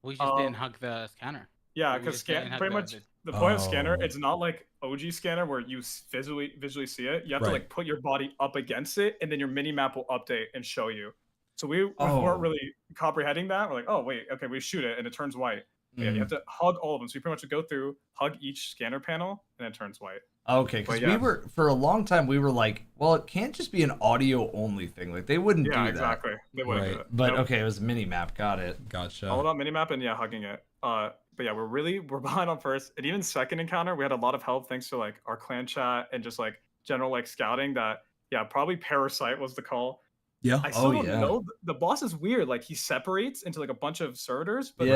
We just didn't hug the scanner. Yeah, because pretty much the point of scanner, it's not like OG scanner where you visually see it. You have to like put your body up against it, and then your mini map will update and show you. So we weren't really comprehending that. We're like, oh wait, okay, we shoot it and it turns white. Yeah, you have to hug all of them. So you pretty much go through, hug each scanner panel, and it turns white. Okay, because we were for a long time we were like, well, it can't just be an audio only thing. Like they wouldn't do that. Yeah, exactly. They wouldn't do it. But okay, it was mini map. Got it. Gotcha. All about mini map and hugging it. But yeah, we're behind on first, and even second encounter, we had a lot of help thanks to like our clan chat and just like general like scouting. That probably Parasite was the call. Yeah. I still don't know. The boss is weird. Like he separates into like a bunch of servitors, but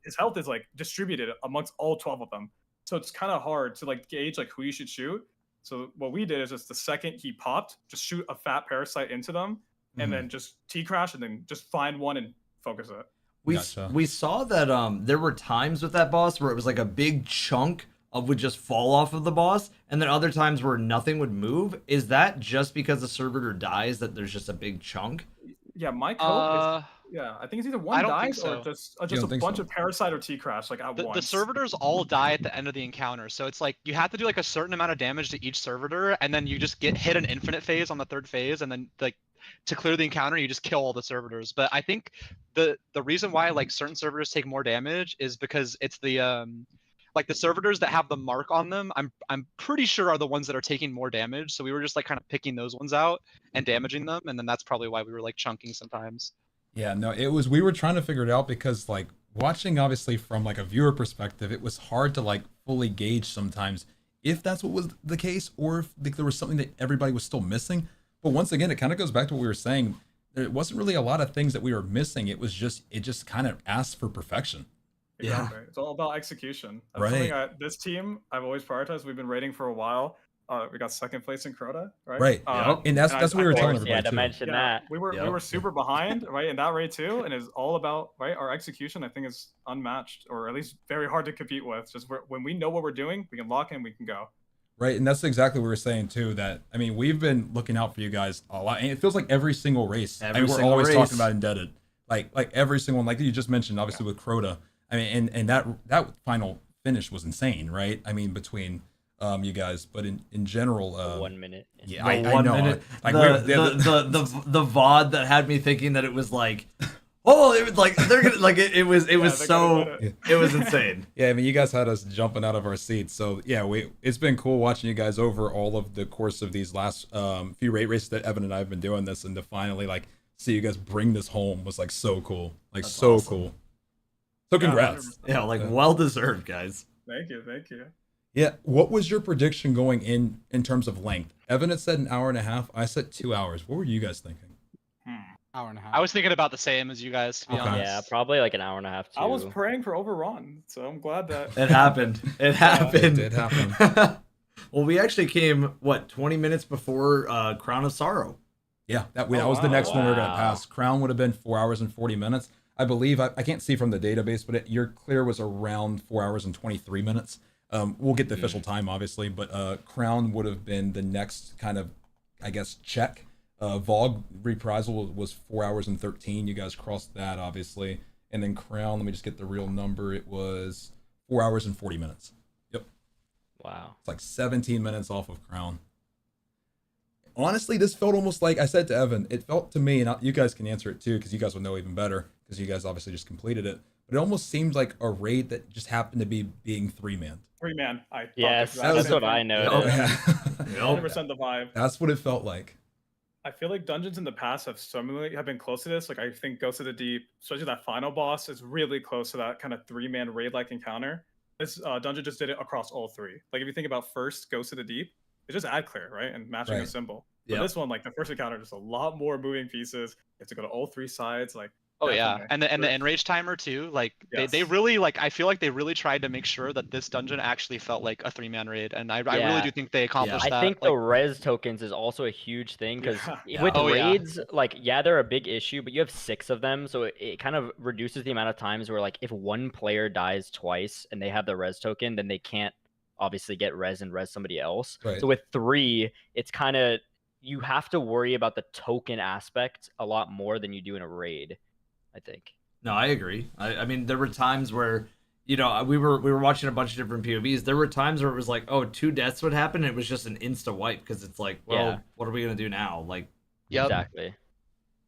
his health is like distributed amongst all 12 of them. So it's kind of hard to like gauge like who you should shoot. So what we did is just the second he popped, just shoot a fat Parasite into them, and then just T-crash, and then just find one and focus it. We saw that there were times with that boss where it was like a big chunk would just fall off of the boss, and then other times where nothing would move. Is that just because the servitor dies that there's just a big chunk? Yeah, my code is, I think it's either one dies or just a bunch of Parasite or T-crash like at once. The servitors all die at the end of the encounter, so it's like you have to do like a certain amount of damage to each servitor, and then you just hit an infinite phase on the third phase, and then like to clear the encounter you just kill all the servitors. But I think the reason why like certain servitors take more damage is because it's the like the servitors that have the mark on them, I'm pretty sure are the ones that are taking more damage. So we were just like kind of picking those ones out and damaging them, and then that's probably why we were like chunking sometimes. Yeah, no, we were trying to figure it out because like watching obviously from like a viewer perspective, it was hard to like fully gauge sometimes if that's what was the case or if like, there was something that everybody was still missing. But once again, it kind of goes back to what we were saying. There wasn't really a lot of things that we were missing. It just kind of asked for perfection. Exactly. It's all about execution. That's something this team I've always prioritized. We've been rating for a while. We got second place in Crota, right? Right. And that's what we were telling everybody. Yeah, to mention that. We were super behind, right, in that raid too, and it's all about our execution. I think is unmatched, or at least very hard to compete with. Just when we know what we're doing, we can lock in, we can go. Right, and that's exactly what we were saying too. That I mean, we've been looking out for you guys a lot, and it feels like every single race. We're always talking about Indebted, like every single one, like you just mentioned, obviously with Crota. I mean, and that final finish was insane, right? I mean, between you guys. But in general, 1 minute. Yeah, The I 1 know. minute. Like The VOD that had me thinking that it was like, oh, it was like they're gonna like it was so it was insane. Yeah, I mean, you guys had us jumping out of our seats. So yeah, it's been cool watching you guys over all of the course of these last few rate races that Evan and I have been doing this, and to finally like see you guys bring this home was like so cool, like That's so awesome. cool. So congrats. Yeah, like well deserved, guys. Thank you, thank you. Yeah, what was your prediction going in terms of length? Evan had said an hour and a half. I said 2 hours. What were you guys thinking? Hour and a half. I was thinking about the same as you guys, to be honest. Yeah, probably like an hour and a half too. I was praying for overrun, so I'm glad that It happened. It happened. It did happen. Well, we actually came 20 minutes before Crown of Sorrow. Yeah, that was the next one we were gonna pass. Crown would have been 4 hours and 40 minutes. I believe I can't see from the database, but your clear was around 4 hours and 23 minutes. We'll get the official time, obviously, but Crown would have been the next kind of, I guess, check. Vogue reprisal was 4 hours and 13. You guys crossed that, obviously. And then Crown, let me just get the real number. It was 4 hours and 40 minutes. Yep. Wow. It's like 17 minutes off of Crown. Honestly, this felt almost like I said to Evan, it felt to me, and you guys can answer it too, because you guys would know even better, because you guys obviously just completed it. But it almost seemed like a raid that just happened to be being 3-man. 3-man. Yes, that's what I noticed. 100% the vibe. That's what it felt like. I feel like dungeons in the past have been close to this. Like I think Ghost of the Deep, especially that final boss, is really close to that kind of 3-man raid-like encounter. This dungeon just did it across all three. Like if you think about first Ghost of the Deep, it's just ad clear, right? And matching a symbol. But this one, like the first encounter, just a lot more moving pieces. You have to go to all three sides. Like Oh yeah, and the enrage timer too. Like they really like. I feel like they really tried to make sure that this dungeon actually felt like a 3-man raid, and I really do think they accomplished that. I think the res tokens is also a huge thing because with raids, like they're a big issue, but you have 6 of them, so it kind of reduces the amount of times where like if one player dies twice and they have the res token, then they can't obviously get res and res somebody else. Right. So with 3, it's kind of you have to worry about the token aspect a lot more than you do in a raid, I think. No, I agree. I mean, there were times where, you know, we were watching a bunch of different POVs. There were times where it was like, oh, 2 deaths would happen, and it was just an insta wipe because it's like, well, what are we gonna do now? Like, exactly.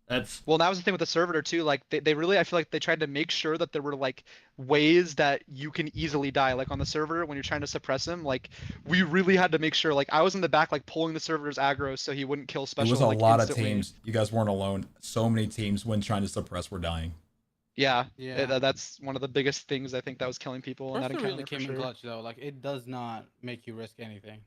That's well, that was the thing with the servitor too. Like they really, I feel like they tried to make sure that there were like ways that you can easily die. Like on the server when you're trying to suppress him, like we really had to make sure. Like I was in the back, like pulling the servitor's aggro so he wouldn't kill special. It was a like, lot instantly. of teams. You guys weren't alone. So many teams when trying to suppress were dying. Yeah. That's one of the biggest things I think that was killing people in that Suppressor encounter. really came for in sure. clutch though. Like it does not make you risk anything.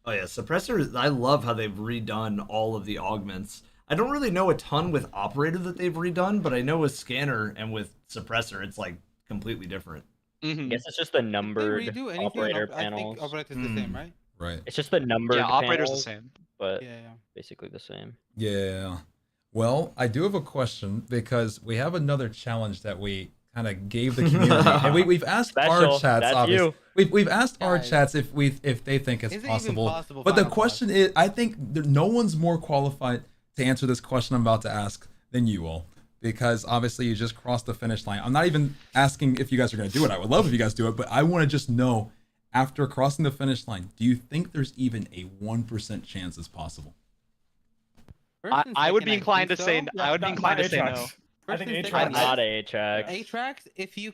Oh yeah, suppressor. I love how they've redone all of the augments. I don't really know a ton with operator that they've redone, but I know with scanner and with suppressor, it's like completely different. I guess it's just the numbered redo anything, operator I panels. think operator is the same, right? Right. It's just the numbered operator's the panels, same. but Yeah. basically the same. Yeah. Well, I do have a question because we have another challenge that we kind of gave the community, and we've asked our Special. chats. That's Obviously, you. we've asked our Guys. chats if they think it's Is it even possible. possible, But the Final question is, I think no one's more qualified to answer this question I'm about to ask than you all, because obviously you just crossed the finish line. I'm not even asking if you guys are going to do it. I would love if you guys do it, but I want to just know, after crossing the finish line, do you think there's even a 1% chance it's possible? I would be inclined to say. I would be inclined to say no. I think First and Atrax. second, Not Atrax. Atrax, if you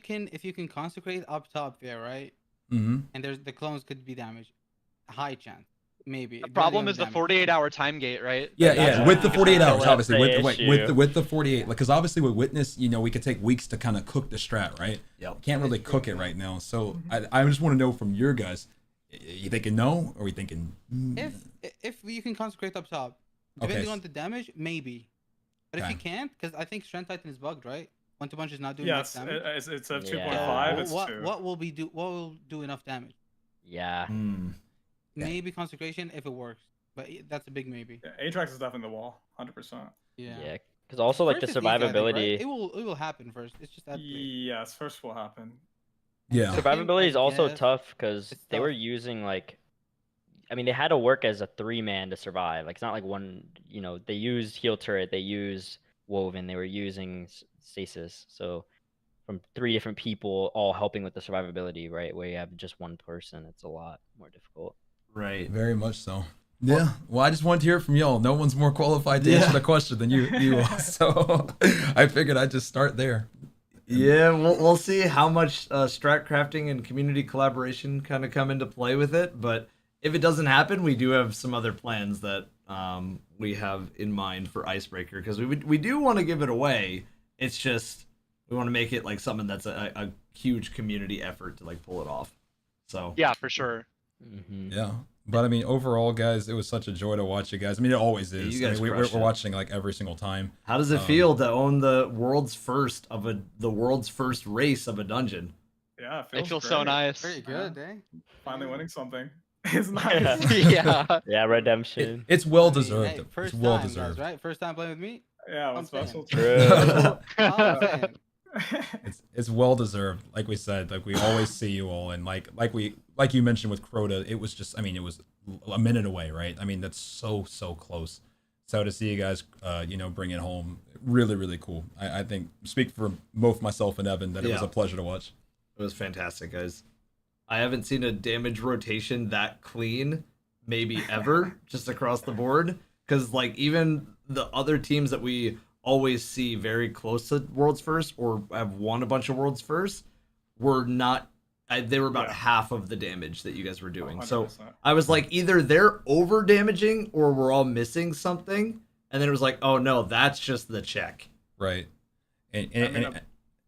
can consecrate up top there, right? Mm-hmm. And there's the clones could be damaged. High chance, maybe. The problem is the 48-hour time gate, right? Yeah. With the 48 hours, That's obviously, the with the 48, because obviously with Witness, you know, we could take weeks to kind of cook the strat, right? Yep. Can't really cook it right now. So I just want to know from your guys, you thinking no, or are we thinking? If you can consecrate up top, Okay. depending on the damage, maybe. But if Okay. you can't, because I think Strength Titan is bugged, right? 1-2 punch is not doing Yes, much damage. it's a 2.5. Yeah. It's 2. What will do enough damage? Yeah. Yeah. Maybe consecration if it works, but that's a big maybe. Yeah, Atrax is definitely the wall, 100%. Yeah. Yeah. Because also like the First it's easy, I think, right? survivability. It will happen first. It's just that. Yes, first will happen. Yeah. Survivability is also guess tough because it's they were tough. using like, I mean, they had to work as a 3-man to survive. Like it's not like one. You know, they used heal turret, they used woven, they were using stasis. So from 3 different people all helping with the survivability, right? Where you have just one person, it's a lot more difficult. Right. Very much so. Yeah. Well, I just wanted to hear from y'all. No one's more qualified to answer the question than you are. So I figured I'd just start there. Yeah, we'll see how much strat crafting and community collaboration kind of come into play with it. But if it doesn't happen, we do have some other plans that we have in mind for Icebreaker, because we do want to give it away. It's just we want to make it like something that's a huge community effort to like pull it off. So yeah, for sure. Yeah. But I mean, overall, guys, it was such a joy to watch you guys. I mean, it always is. You guys we're watching like every single time. How does it feel to own the world's first race of a dungeon? Yeah, it feels so nice. Pretty good, eh? Finally winning something. It's nice. Yeah, redemption. It's well deserved. Hey, first it's well time, deserved. guys, right? First time playing with me. Yeah, what's special? True. It's well deserved. Like we said, like we always see you all, and like you mentioned with Crota, it was just, I mean, it was a minute away, right? I mean, that's so close. So to see you guys, bring it home, really cool. I think, speak for both myself and Evan, that it was a pleasure to watch. It was fantastic, guys. I haven't seen a damage rotation that clean, maybe ever, just across the board. Because like even the other teams that we always see very close to World's First or have won a bunch of World's First were not. They were about half of the damage that you guys were doing. 100%. So I was like, either they're over damaging or we're all missing something. And then it was like, oh no, that's just the check. Right.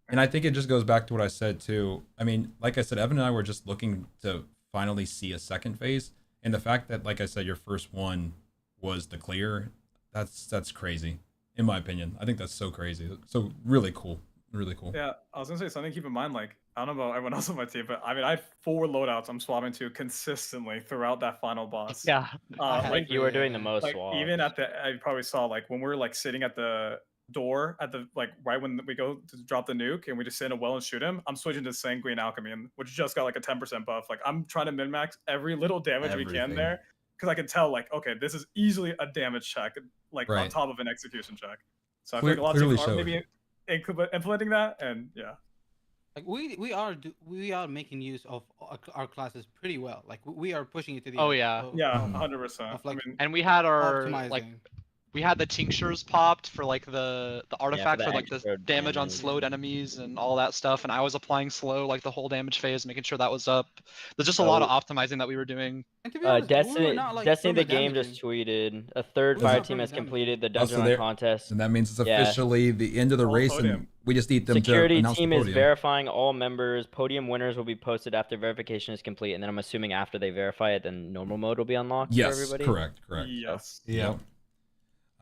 And I think it just goes back to what I said too. I mean, like I said, Evan and I were just looking to finally see a second phase. And the fact that, like I said, your first one was the clear, that's crazy, in my opinion. I think that's so crazy. So really cool. Really cool. Yeah, I was gonna say something to keep in mind, like, I don't know about everyone else on my team, but I mean, I had 4 loadouts I'm swapping to consistently throughout that final boss. Yeah, like you were doing the most like, swaps. even at the, I probably saw, like, when we were, like, sitting at the door, at the, like, right when we go to drop the nuke, and we just sit in a well and shoot him, I'm switching to Sanguine Alchemy, which just got, like, a 10% buff. Like, I'm trying to min-max every little damage we can there, because I can tell, like, okay, this is easily a damage check, like, on top of an execution check. So I think a lot of people are maybe implementing that, and yeah. Like we are making use of our classes pretty well. Like we are pushing it to the oh yeah, 100%. Like, and we had our like we had the tinctures popped for like the artifact for like the damage on slowed enemies and all that stuff, and I was applying slow like the whole damage phase, making sure that was up. There's just a lot of optimizing that we were doing. Destiny the game just tweeted a third fire team has completed the dungeon run contest, and that means it's officially the end of the race, and we just need them security to announce team the is podium. verifying all members. Podium winners will be posted after verification is complete, and then I'm assuming after they verify it, then normal mode will be unlocked for everybody. Correct. Yes. Yeah.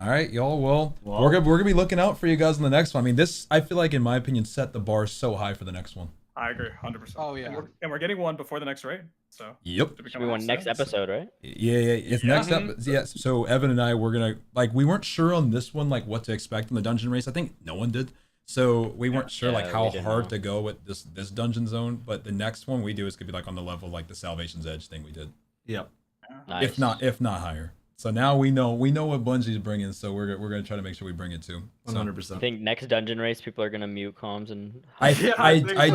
All right, y'all. Well, we're gonna be looking out for you guys on the next one. I mean, this, I feel like, in my opinion, set the bar so high for the next one. I agree, 100%. Oh yeah, and we're getting one before the next raid. So yep, should be one next episode, right? Yeah. It's next up. Yeah. So Evan and I were gonna, like, we weren't sure on this one, like what to expect in the dungeon race. I think no one did. So we weren't sure like how hard to go with this dungeon zone. But the next one we do is gonna be like on the level like the Salvation's Edge thing we did. Yep. Nice. If not higher. So now we know what Bungie's bringing, so we're gonna try to make sure we bring it too. 100%. I think next dungeon race people are gonna mute comms and. I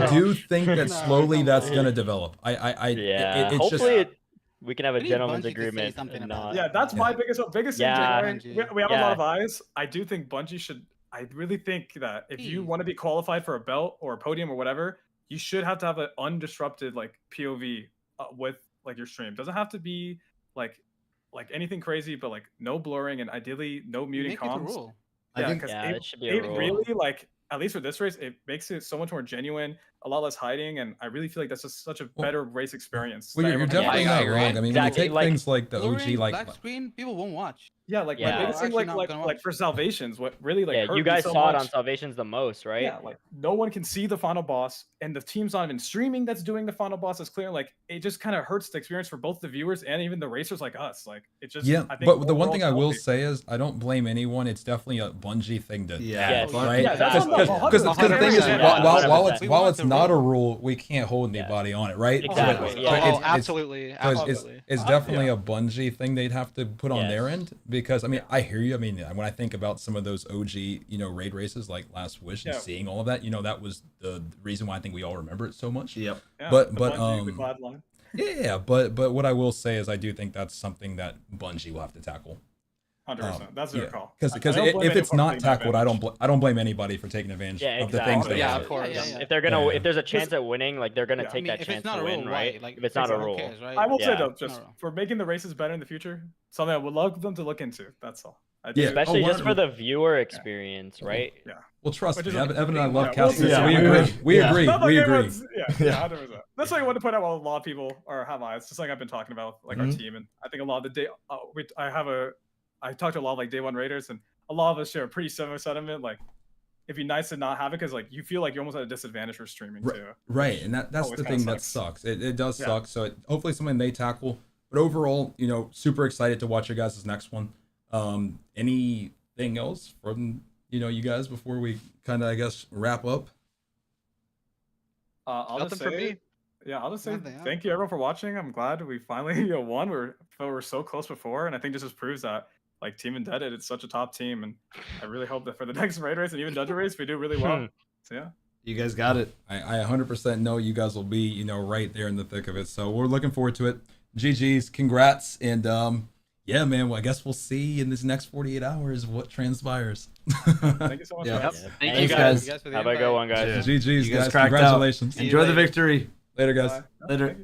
do think that slowly that's gonna develop. It's hopefully just, we can have a gentleman's agreement. And not, yeah, that's my biggest thing. Yeah. We have a lot of eyes. I do think Bungie should. I really think that if you want to be qualified for a belt or a podium or whatever, you should have to have an undisrupted like POV with like your stream. Doesn't have to be like anything crazy, but like no blurring and ideally no muting comms. Yeah, because it should be a rule. Really, like, at least for this race, it makes it so much more genuine, a lot less hiding, and I really feel like that's just such a better race experience. Well, you're definitely not wrong. I mean, when you take things like the OG, like black screen, people won't watch. Yeah, like my biggest thing, like for Salvations, what really like hurt you guys me so saw much, it on Salvations the most, right? Yeah, like no one can see the final boss, and the team's not even streaming that's doing the final boss is clear. Like it just kind of hurts the experience for both the viewers and even the racers like us. Like it just I think but the one thing I will say is I don't blame anyone. It's definitely a Bungie thing to right? Because the thing is, while it's not a rule, we can't hold anybody on it, right? Exactly. So Yeah. Absolutely. It's definitely a Bungie thing they'd have to put on their end, because I mean, I hear you. I mean, when I think about some of those OG, raid races like Last Wish and seeing all of that, that was the reason why I think we all remember it so much. Yep. Yeah, But the Bungie, the glad line. yeah, but what I will say is I do think that's something that Bungie will have to tackle. 100%. That's their call. Because I don't blame if it's anyone for not taking tackled, advantage. I don't blame anybody for taking advantage of the things they Yeah, have. of course. If they're gonna, if there's a chance at winning, like they're gonna take that chance to win, right? If it's not a rule. I will say though, just for making the races better in the future, something I would love them to look into. That's all. Especially just for the viewer experience, right? Yeah. Well, trust me, Like, Evan and I love casting. yeah, We agree. We agree. Not like We agree. everyone's- Yeah, 100%. That's what I want to point out. While a lot of people have eyes, just like I've been talking about, like our team, and I think a lot of the day, I talked to a lot of like day one raiders, and a lot of us share a pretty similar sentiment. Like, it'd be nice to not have it because like you feel like you're almost at a disadvantage for streaming too. Right, and that's the thing that sucks. It does suck. So hopefully something they tackle. But overall, super excited to watch your guys' next one. Anything else from you guys before we kind of, I guess, wrap up? I'll just Nothing say, for me. Yeah, I'll just say thank you everyone for watching. I'm glad we finally won. We were so close before, and I think this just proves that like Team Indebted, it's such a top team, and I really hope that for the next raid race and even dungeon race, we do really well. So yeah. You guys got it. I 100% know you guys will be, right there in the thick of it. So we're looking forward to it. GG's, congrats, and yeah, man. Well, I guess we'll see in this next 48 hours what transpires. Thank you so much. Guys. Thank you guys. Have a good one, guys. GG's, You guys guys. cracked out. Congratulations. Enjoy the victory. Later, guys. Later.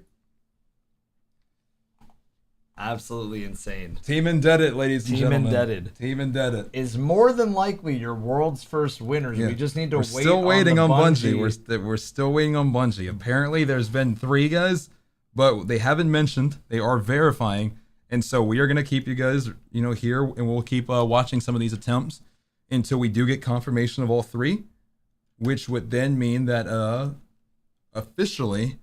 Absolutely insane. Team Indebted, ladies and gentlemen. Indebted. Team Indebted is more than likely your world's first winners. Yeah. We just need to We're wait. still waiting on Bungie. Bungie. We're still waiting on Bungie. Apparently, there's been 3 guys, but they haven't mentioned. They are verifying, and so we are gonna keep you guys, here, and we'll keep watching some of these attempts until we do get confirmation of all 3, which would then mean that officially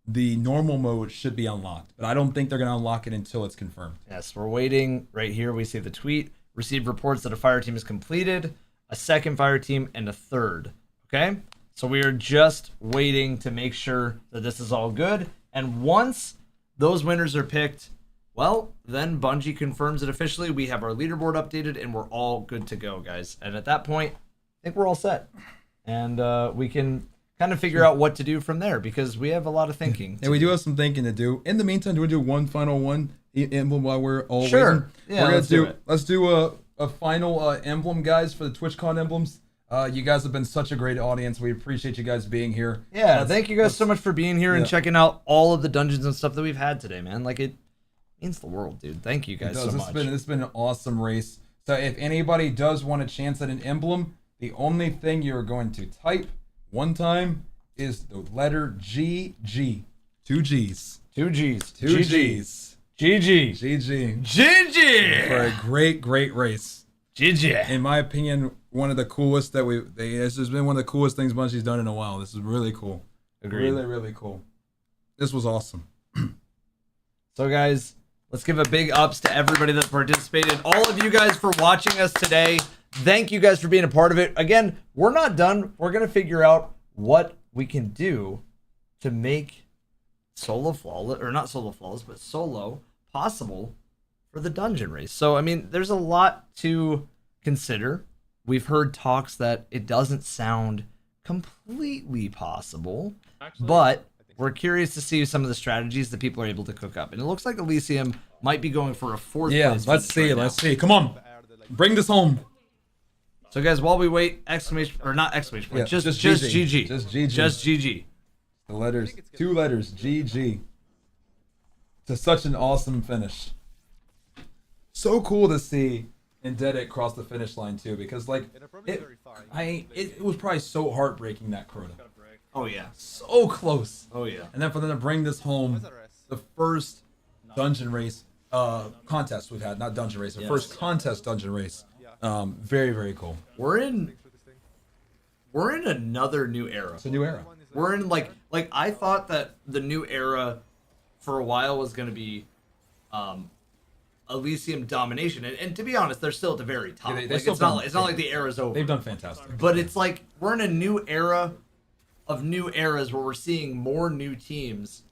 the normal mode should be unlocked, but I don't think they're going to unlock it until it's confirmed. Yes, we're waiting. Right here, we see the tweet. Received reports that a fire team is completed, a second fire team, and a third. Okay? So we are just waiting to make sure that this is all good. And once those winners are picked, well, then Bungie confirms it officially. We have our leaderboard updated, and we're all good to go, guys. And at that point, I think we're all set. And we can kind of figure out what to do from there, because we have a lot of thinking. And we do have some thinking to do. In the meantime, do we do one final one emblem while we're all sure. waiting? Yeah, we're gonna let's do a final emblem, guys, for the TwitchCon emblems. You guys have been such a great audience. We appreciate you guys being here. Yeah, thank you guys so much for being here and checking out all of the dungeons and stuff that we've had today, man. Like, it means the world, dude. Thank you guys so much. This has been an awesome race. So if anybody does want a chance at an emblem, the only thing you're going to type one time is the letter GG. 2 G's. 2 G's. 2 G's. GG. GG. GG. For a great race. GG. In my opinion, one of the coolest that this has been one of the coolest things Bungie's done in a while. This is really cool. Agreed. Really cool. This was awesome. So guys, let's give a big ups to everybody that participated. All of you guys for watching us today. Thank you guys for being a part of it. Again, we're not done. We're going to figure out what we can do to make solo flawless, or not solo flawless, but solo possible for the dungeon race. So, I mean, there's a lot to consider. We've heard talks that it doesn't sound completely possible, but we're curious to see some of the strategies that people are able to cook up. And it looks like Elysium might be going for a 4th place. Let's see. Let's see. Come on. Bring this home. So guys, while we wait, exclamation, or not exclamation point, just GG. Just GG. Just GG. The letters, 2 letters, GG. To such an awesome finish. So cool to see Indebted cross the finish line too, because like it was probably so heartbreaking, that Crota. Oh yeah. So close. Oh yeah. And then for them to bring this home, the first dungeon race contest we've had, not dungeon race, the first contest dungeon race. Very cool. We're in another new era. It's a new era. We're in like I thought that the new era for a while was going to be Elysium domination, and to be honest, they're still at the very top. Yeah, it's not like the era's over. They've done fantastic. But it's like we're in a new era of new eras where we're seeing more new teams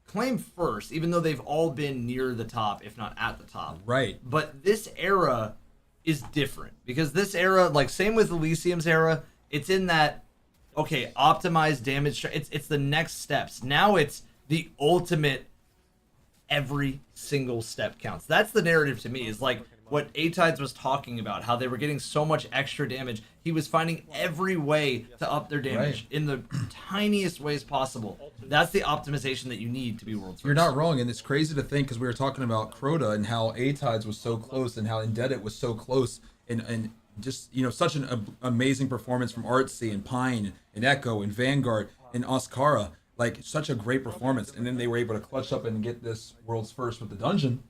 claim first, even though they've all been near the top, if not at the top. Right. But this era is different because this era, like same with Elysium's era, it's in that, okay, optimized damage. It's the next steps. Now it's the ultimate. Every single step counts. That's the narrative to me, is like what Atides was talking about, how they were getting so much extra damage. He was finding every way to up their damage in the tiniest ways possible. That's the optimization that you need to be world first. You're not wrong, and it's crazy to think, because we were talking about Crota and how Atides was so close and how Indebted was so close, and just, you know, such an amazing performance from Artsy and Pine and Echo and Vanguard and Oscara. Like, such a great performance, and then they were able to clutch up and get this world's first with the dungeon,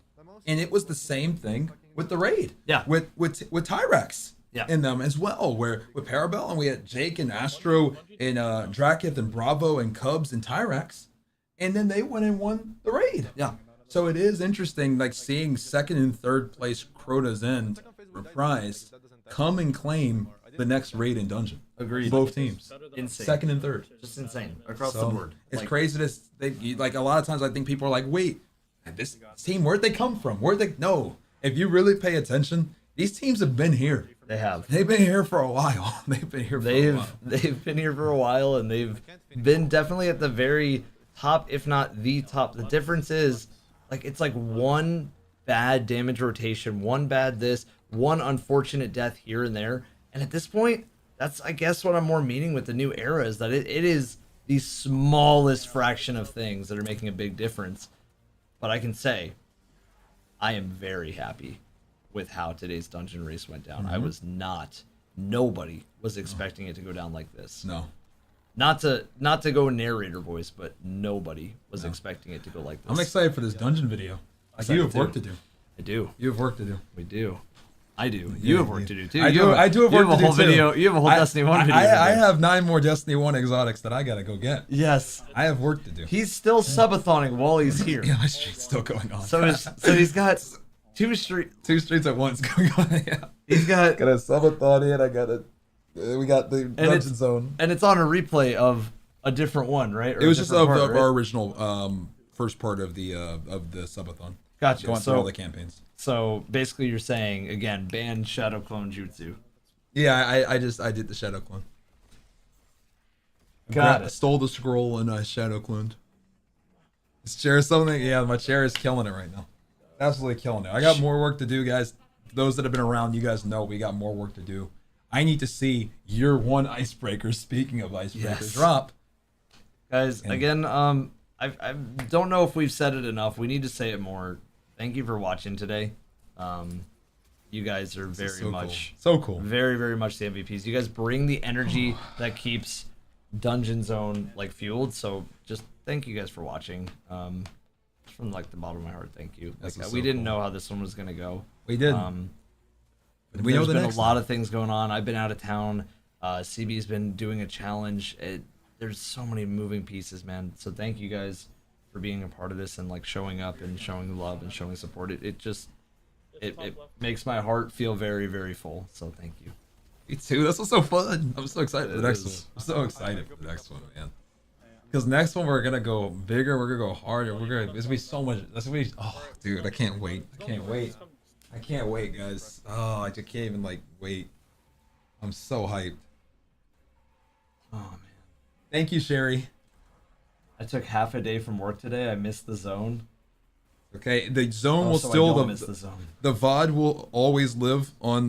and it was the same thing with the raid. Yeah. With Tyrax in them as well, where with Parabel, and we had Jake and Astro and Drakith and Bravo and Cubs and Tyrax, and then they went and won the raid. Yeah. So it is interesting, like seeing second and third place Crota's End reprised come and claim the next raid in dungeon. Agreed. Both teams. Insane. Second and third. Just insane across the board. It's crazy to think, like a lot of times I think people are like, wait, this team, where'd they come from? No. If you really pay attention, these teams have been here. They have. They've been here for a while. They've been here for a while. They've been here for a while, and they've been definitely at the very top, if not the top. The difference is, like, it's like one bad damage rotation, one bad this, one unfortunate death here and there. And at this point, that's, I guess, what I'm more meaning with the new era, is that it is the smallest fraction of things that are making a big difference. But I can say, I am very happy with how today's dungeon race went down. I was not, nobody was expecting it to go down like this. No. Not to go narrator voice, but nobody was expecting it to go like this. I'm excited for this dungeon video. Like, you have work to do. I do. You have work to do. We do. I do. You have work to do too. I do have work to do too. You have a whole Destiny 1 video. I have 9 more Destiny 1 exotics that I gotta go get. Yes. I have work to do. He's still subathoning while he's here. Yeah, my street's still going on. So he's got two streets at once going on. Yeah. He's got a subathon in. We got the dungeon zone, and it's on a replay of a different one, right? Or it was just of our original first part of the subathon. Gotcha. Going through all the campaigns. So basically, you're saying again, ban Shadow Clone Jutsu. Yeah, I did the Shadow Clone. Got it. Stole the scroll and I Shadow Cloned. This chair is something. Yeah, my chair is killing it right now. Absolutely killing it. I got more work to do, guys. Those that have been around, you guys know we got more work to do. I need to see year 1 Icebreaker. Speaking of Icebreaker, drop. Guys, again, I don't know if we've said it enough. We need to say it more. Thank you for watching today. You guys are very much so cool. Very, very much the MVPs. You guys bring the energy that keeps Dungeon Zone like fueled. So just thank you guys for watching. From like the bottom of my heart, thank you. Like, we didn't know how this one was gonna go. We did. We know there's been a lot of things going on. I've been out of town. CB's been doing a challenge. There's so many moving pieces, man. So thank you guys for being a part of this and like showing up and showing love and showing support. It makes my heart feel very, very full. So thank you. Me too. This was so fun. I'm so excited for the next one. I'm so excited for the next one, man. Because next one we're gonna go bigger. We're gonna go harder. There's gonna be so much. That's gonna be. Oh, dude, I can't wait. I can't wait. I can't wait, guys. Oh, I just can't even like wait. I'm so hyped. Oh man. Thank you, Sherry. I took half a day from work today. I missed the zone. Okay, the zone will still the VOD will always live on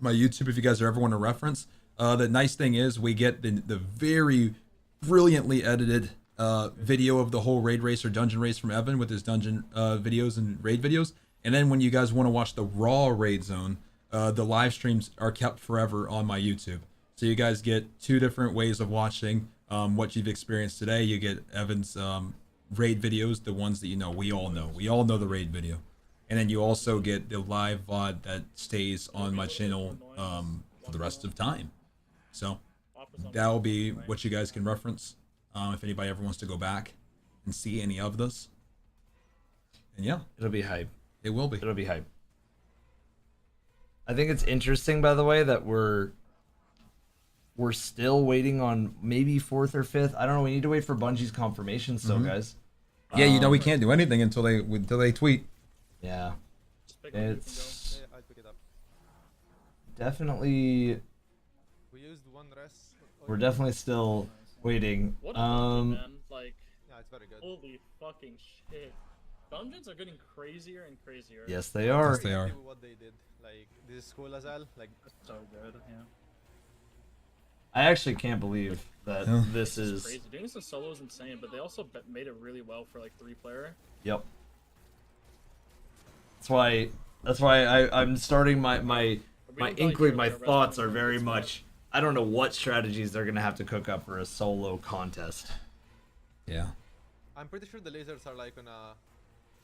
my YouTube if you guys ever want to reference. The nice thing is we get the very brilliantly edited video of the whole raid race or dungeon race from Evan with his dungeon videos and raid videos. And then when you guys want to watch the raw raid zone, the live streams are kept forever on my YouTube. So you guys get 2 different ways of watching what you've experienced today. You get Evan's raid videos, the ones that we all know. We all know the raid video. And then you also get the live VOD that stays on my channel for the rest of time. So that'll be what you guys can reference if anybody ever wants to go back and see any of this. And yeah, it'll be hype. It will be. It'll be hype. I think it's interesting, by the way, that we're still waiting on maybe 4th or 5th. I don't know. We need to wait for Bungie's confirmation still, guys. Yeah, you know we can't do anything until they tweet. Yeah. It's definitely. We used one rest. We're definitely still waiting. What a dungeon, man. Like, yeah, it's very good. Holy fucking shit. Dungeons are getting crazier and crazier. Yes, they are. Yes, they are. What they did, like this is cool as well. Like so good. Yeah. I actually can't believe that this is. Crazy. Doing this in solo is insane, but they also made it really well for like 3-player. Yep. That's why I'm starting my inkling. My thoughts are very much. I don't know what strategies they're gonna have to cook up for a solo contest. Yeah. I'm pretty sure the lasers are like on a.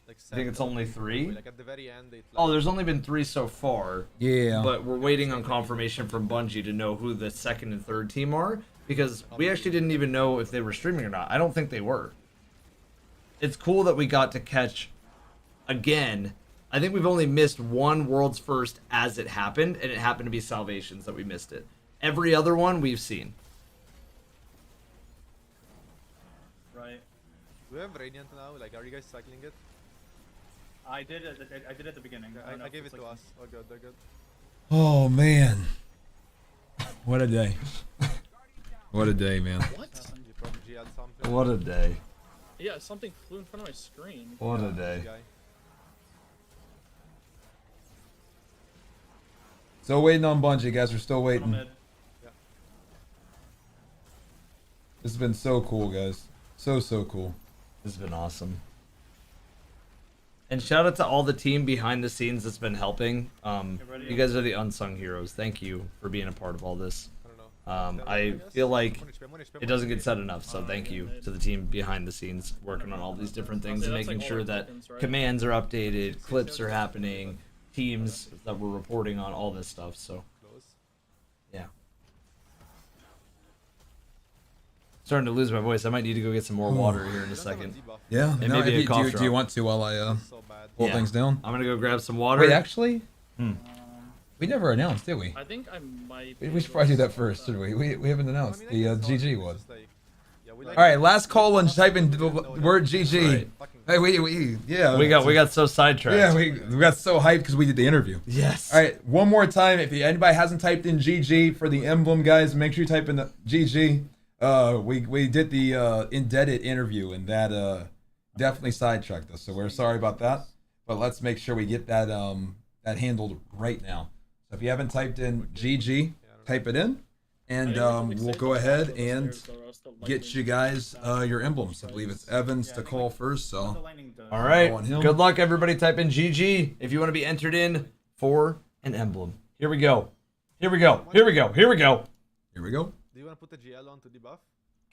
Like I think it's only 3. Like at the very end, oh, there's only been 3 so far. Yeah. But we're waiting on confirmation from Bungie to know who the 2nd and 3rd team are, because we actually didn't even know if they were streaming or not. I don't think they were. It's cool that we got to catch again. I think we've only missed one World's First as it happened, and it happened to be Salvations that we missed it. Every other one we've seen. Right. Do we have Radiant now? Like, are you guys cycling it? I did it at the beginning. I gave it to us. Oh good, they're good. Oh man. What a day. What a day, man. What? You probably had something. What a day. Yeah, something flew in front of my screen. What a day. Still waiting on Bungie, guys. We're still waiting. Yeah. This has been so cool, guys. So cool. This has been awesome. And shout out to all the team behind the scenes that's been helping. You guys are the unsung heroes. Thank you for being a part of all this. I feel like it doesn't get said enough, so thank you to the team behind the scenes working on all these different things and making sure that commands are updated, clips are happening, teams that we're reporting on, all this stuff. So, yeah. Starting to lose my voice. I might need to go get some more water here in a second. Yeah, and no, maybe a cough do you want to while I pull things down? I'm gonna go grab some water. Wait, actually, we never announced, did we? I think I might. We should probably do that first, should we? We haven't announced the GG one. All right, last call and type in the word GG. Hey, we got so sidetracked. Yeah, we got so hyped because we did the interview. Yes. All right, one more time. If anybody hasn't typed in GG for the Emblem, guys, make sure you type in the GG. We did the indebted interview, and that definitely sidetracked us. So we're sorry about that, but let's make sure we get that that handled right now. So if you haven't typed in GG, type it in, and we'll go ahead and get you guys your emblems. I believe it's Evans to call first. So all right, good luck, everybody. Type in GG if you want to be entered in for an emblem. Here we go. Here we go. Here we go. Here we go. Here we go. Do you want to put the GL on to debuff?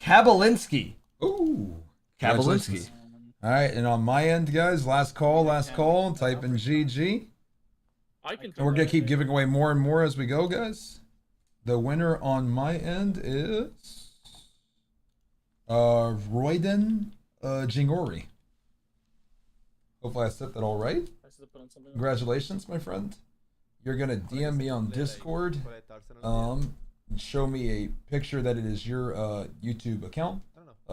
Kabalinski. Ooh. Kabalinski. All right, and on my end, guys, last call. Type in GG. And we're gonna keep giving away more and more as we go, guys. The winner on my end is Royden Jingori. Hopefully I said that all right. Congratulations, my friend. You're gonna DM me on Discord. And show me a picture that it is your YouTube account,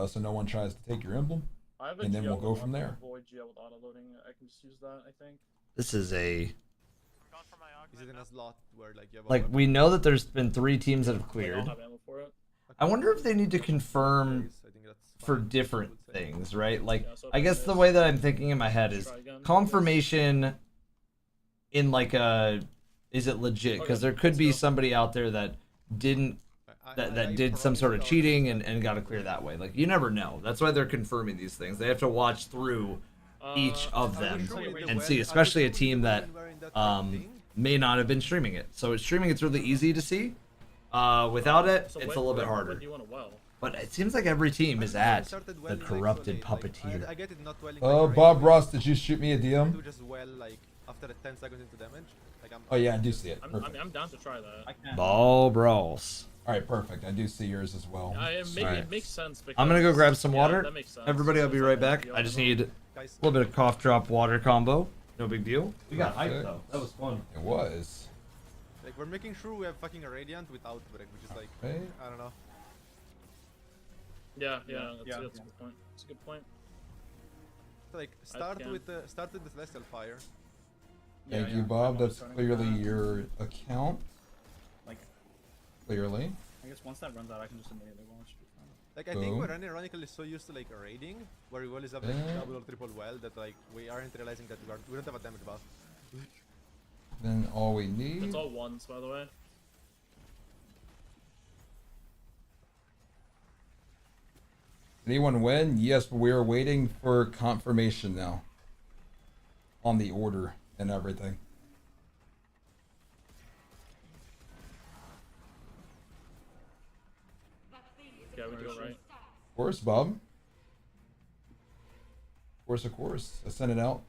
so no one tries to take your emblem, and then we'll go from there. Avoid GL with auto-loading. I can just use that, I think. This is a... Is it in a slot where like you have Like, we know that there's been 3 teams that have cleared. I wonder if they need to confirm for different things, right? Like, I guess the way that I'm thinking in my head is confirmation in like a... Is it legit? Because there could be somebody out there that didn't that did some sort of cheating and got to clear that way. Like, you never know. That's why they're confirming these things. They have to watch through each of them and see, especially a team that may not have been streaming it. So streaming, it's really easy to see. Without it, it's a little bit harder. But it seems like every team is at the corrupted puppeteer. Bob Ross, did you shoot me a DM? After 10 seconds into damage. Oh yeah, I do see it. I'm down to try that. Bob Ross. All right, perfect. I do see yours as well. It makes sense. I'm gonna go grab some water. That makes sense. Everybody, I'll be right back. I just need a little bit of cough drop water combo. No big deal. We got hype though. That was fun. It was. Like, we're making sure we have fucking a Radiant with Outbreak, which is like, Right. I don't know. Yeah, that's a good point. That's a good point. So, like, start with the Celestial Fire. Thank you, Bob. That's clearly your account. Like, clearly. I guess once that runs out, I can just immediately launch. Like, I think we're ironically so used to like raiding, where we always have like double or triple well, that like we aren't realizing that we don't have a damage buff. Then all we need. It's all ones, by the way. Anyone win? Yes, but we are waiting for confirmation now. On the order and everything. Yeah, we do it right. Of course, Bob. Of course. I sent it out.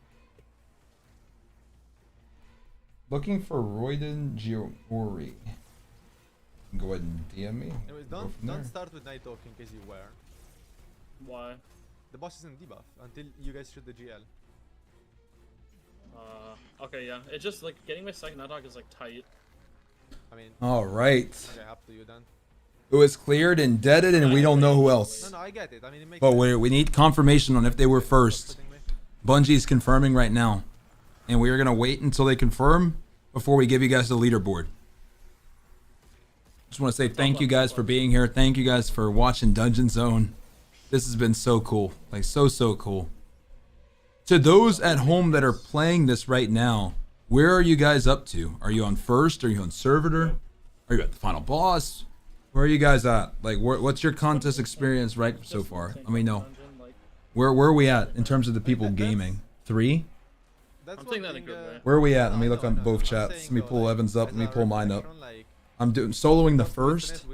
Looking for Royden Giori. Go ahead and DM me. Anyways, We'll don't start with Night Oak in case you were. Why? The boss isn't debuff until you guys shoot the GL. Okay, yeah. It's just like getting my second Nighthawk is like tight. I mean. All right. Okay, up to you then. It was cleared and deaded, and we don't know who else. No, I get it. I mean, it makes But sense. we need confirmation on if they were first. Bungie's confirming right now, and we are gonna wait until they confirm before we give you guys the leaderboard. Just want to say thank you guys for being here. Thank you guys for watching Dungeon Zone. This has been so cool, like so cool. To those at home that are playing this right now, where are you guys up to? Are you on first? Are you on servitor? Are you at the final boss? Where are you guys at? Like, what's your contest experience right so far? Let me know. Where are we at in terms of the people gaming? 3? I'm taking that in a good way. Where are we at? Let me look on both chats. Let me pull Evan's up. Let me pull mine up. I'm doing soloing the first.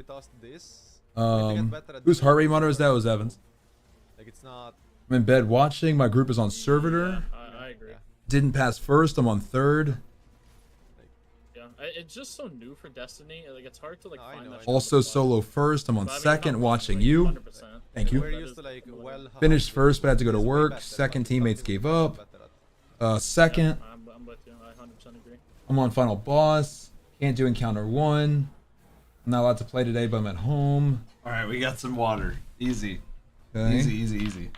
Whose heart rate monitor is that? Was Evan's. Like, it's not. I'm in bed watching. My group is on servitor. I agree. Didn't pass first. I'm on third. Yeah, it's just so new for Destiny. Like, it's hard to like find that. Also solo first. I'm on second watching you. 100%. Thank you. Finished first, but had to go to work. Second, teammates gave up. Second. I'm with you. I 100% agree. I'm on final boss. Can't do encounter 1. I'm not allowed to play today, but I'm at home. All right, we got some water. Easy. Okay. Easy.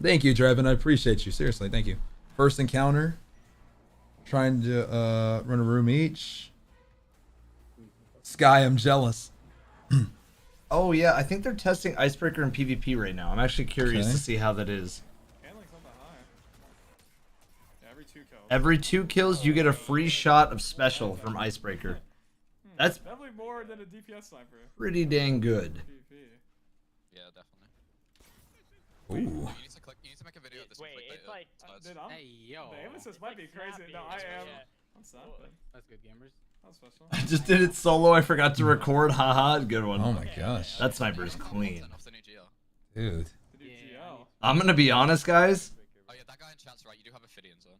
Thank you, Drevin. I appreciate you. Seriously, thank you. First encounter. Trying to run a room each. Sky, I'm jealous. Oh yeah, I think they're testing Icebreaker in PvP right now. I'm actually curious to see how that is. Every 2 kills, you get a free shot of special from Icebreaker. That's definitely more than a DPS sniper. pretty dang good. Yeah, definitely. Ooh. You need to make a video of this. Wait, it's like. Dude, Hey, yo. The emphasis might be crazy. No, I am. I'm snapping. That's good, gamers. That's special. I just did it solo. I forgot to record. Haha, good one. Oh my gosh. That sniper is clean. Dude. I'm gonna be honest, guys. Oh yeah, that guy in chat's right. You do have Ophidians on.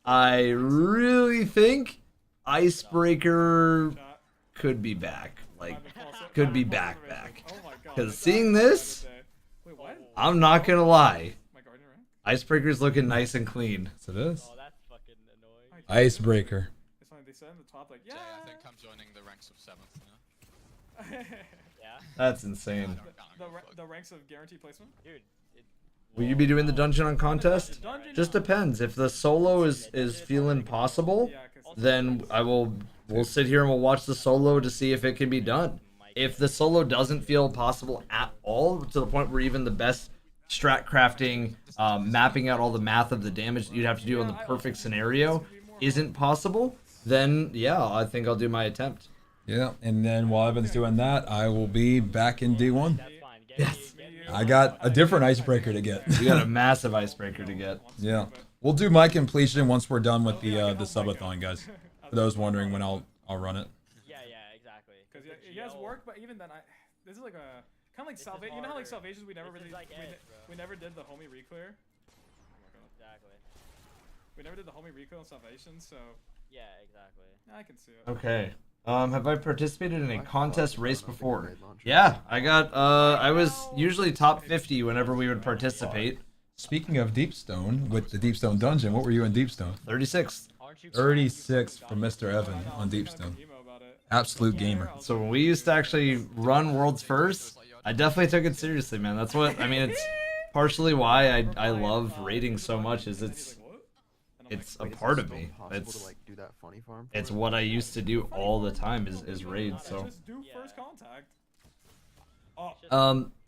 I really think Icebreaker could be back. Like, could be back. Because seeing this, I'm not gonna lie. Icebreaker's looking nice and clean. Yes, it is. Oh, that's fucking annoying. Icebreaker. It's funny, they said in the top, like, yeah. Jay, I think I'm joining the ranks of 7th. Yeah. That's insane. The ranks of guaranteed placement? Dude. Will you be doing the dungeon on contest? Just depends. If the solo is feeling possible, then we'll sit here and we'll watch the solo to see if it can be done. If the solo doesn't feel possible at all, to the point where even the best strat crafting, mapping out all the math of the damage that you'd have to do on the perfect scenario isn't possible, then yeah, I think I'll do my attempt. Yeah, and then while Evan's doing that, I will be back in D1. Yes. I got a different icebreaker to get. You got a massive icebreaker to get. Yeah. We'll do my completion once we're done with the subathon, guys. For those wondering when I'll run it. Yeah, exactly. Because you guys work, but even then, this is like a kind of like salvation. You know how like salvations we never really we never did the homie reclear. Exactly. We never did the homie reclear on salvation, so. Yeah, exactly. I can see it. Okay. Have I participated in a contest race before? Yeah, I was usually top 50 whenever we would participate. Speaking of Deepstone, with the Deepstone dungeon, what were you in Deepstone? 36. 36 from Mr. Evan on Deepstone. Absolute gamer. So when we used to actually run World's First, I definitely took it seriously, man. That's what I mean. It's partially why I love raiding so much. Is it's a part of me. It's what I used to do all the time is raid. So.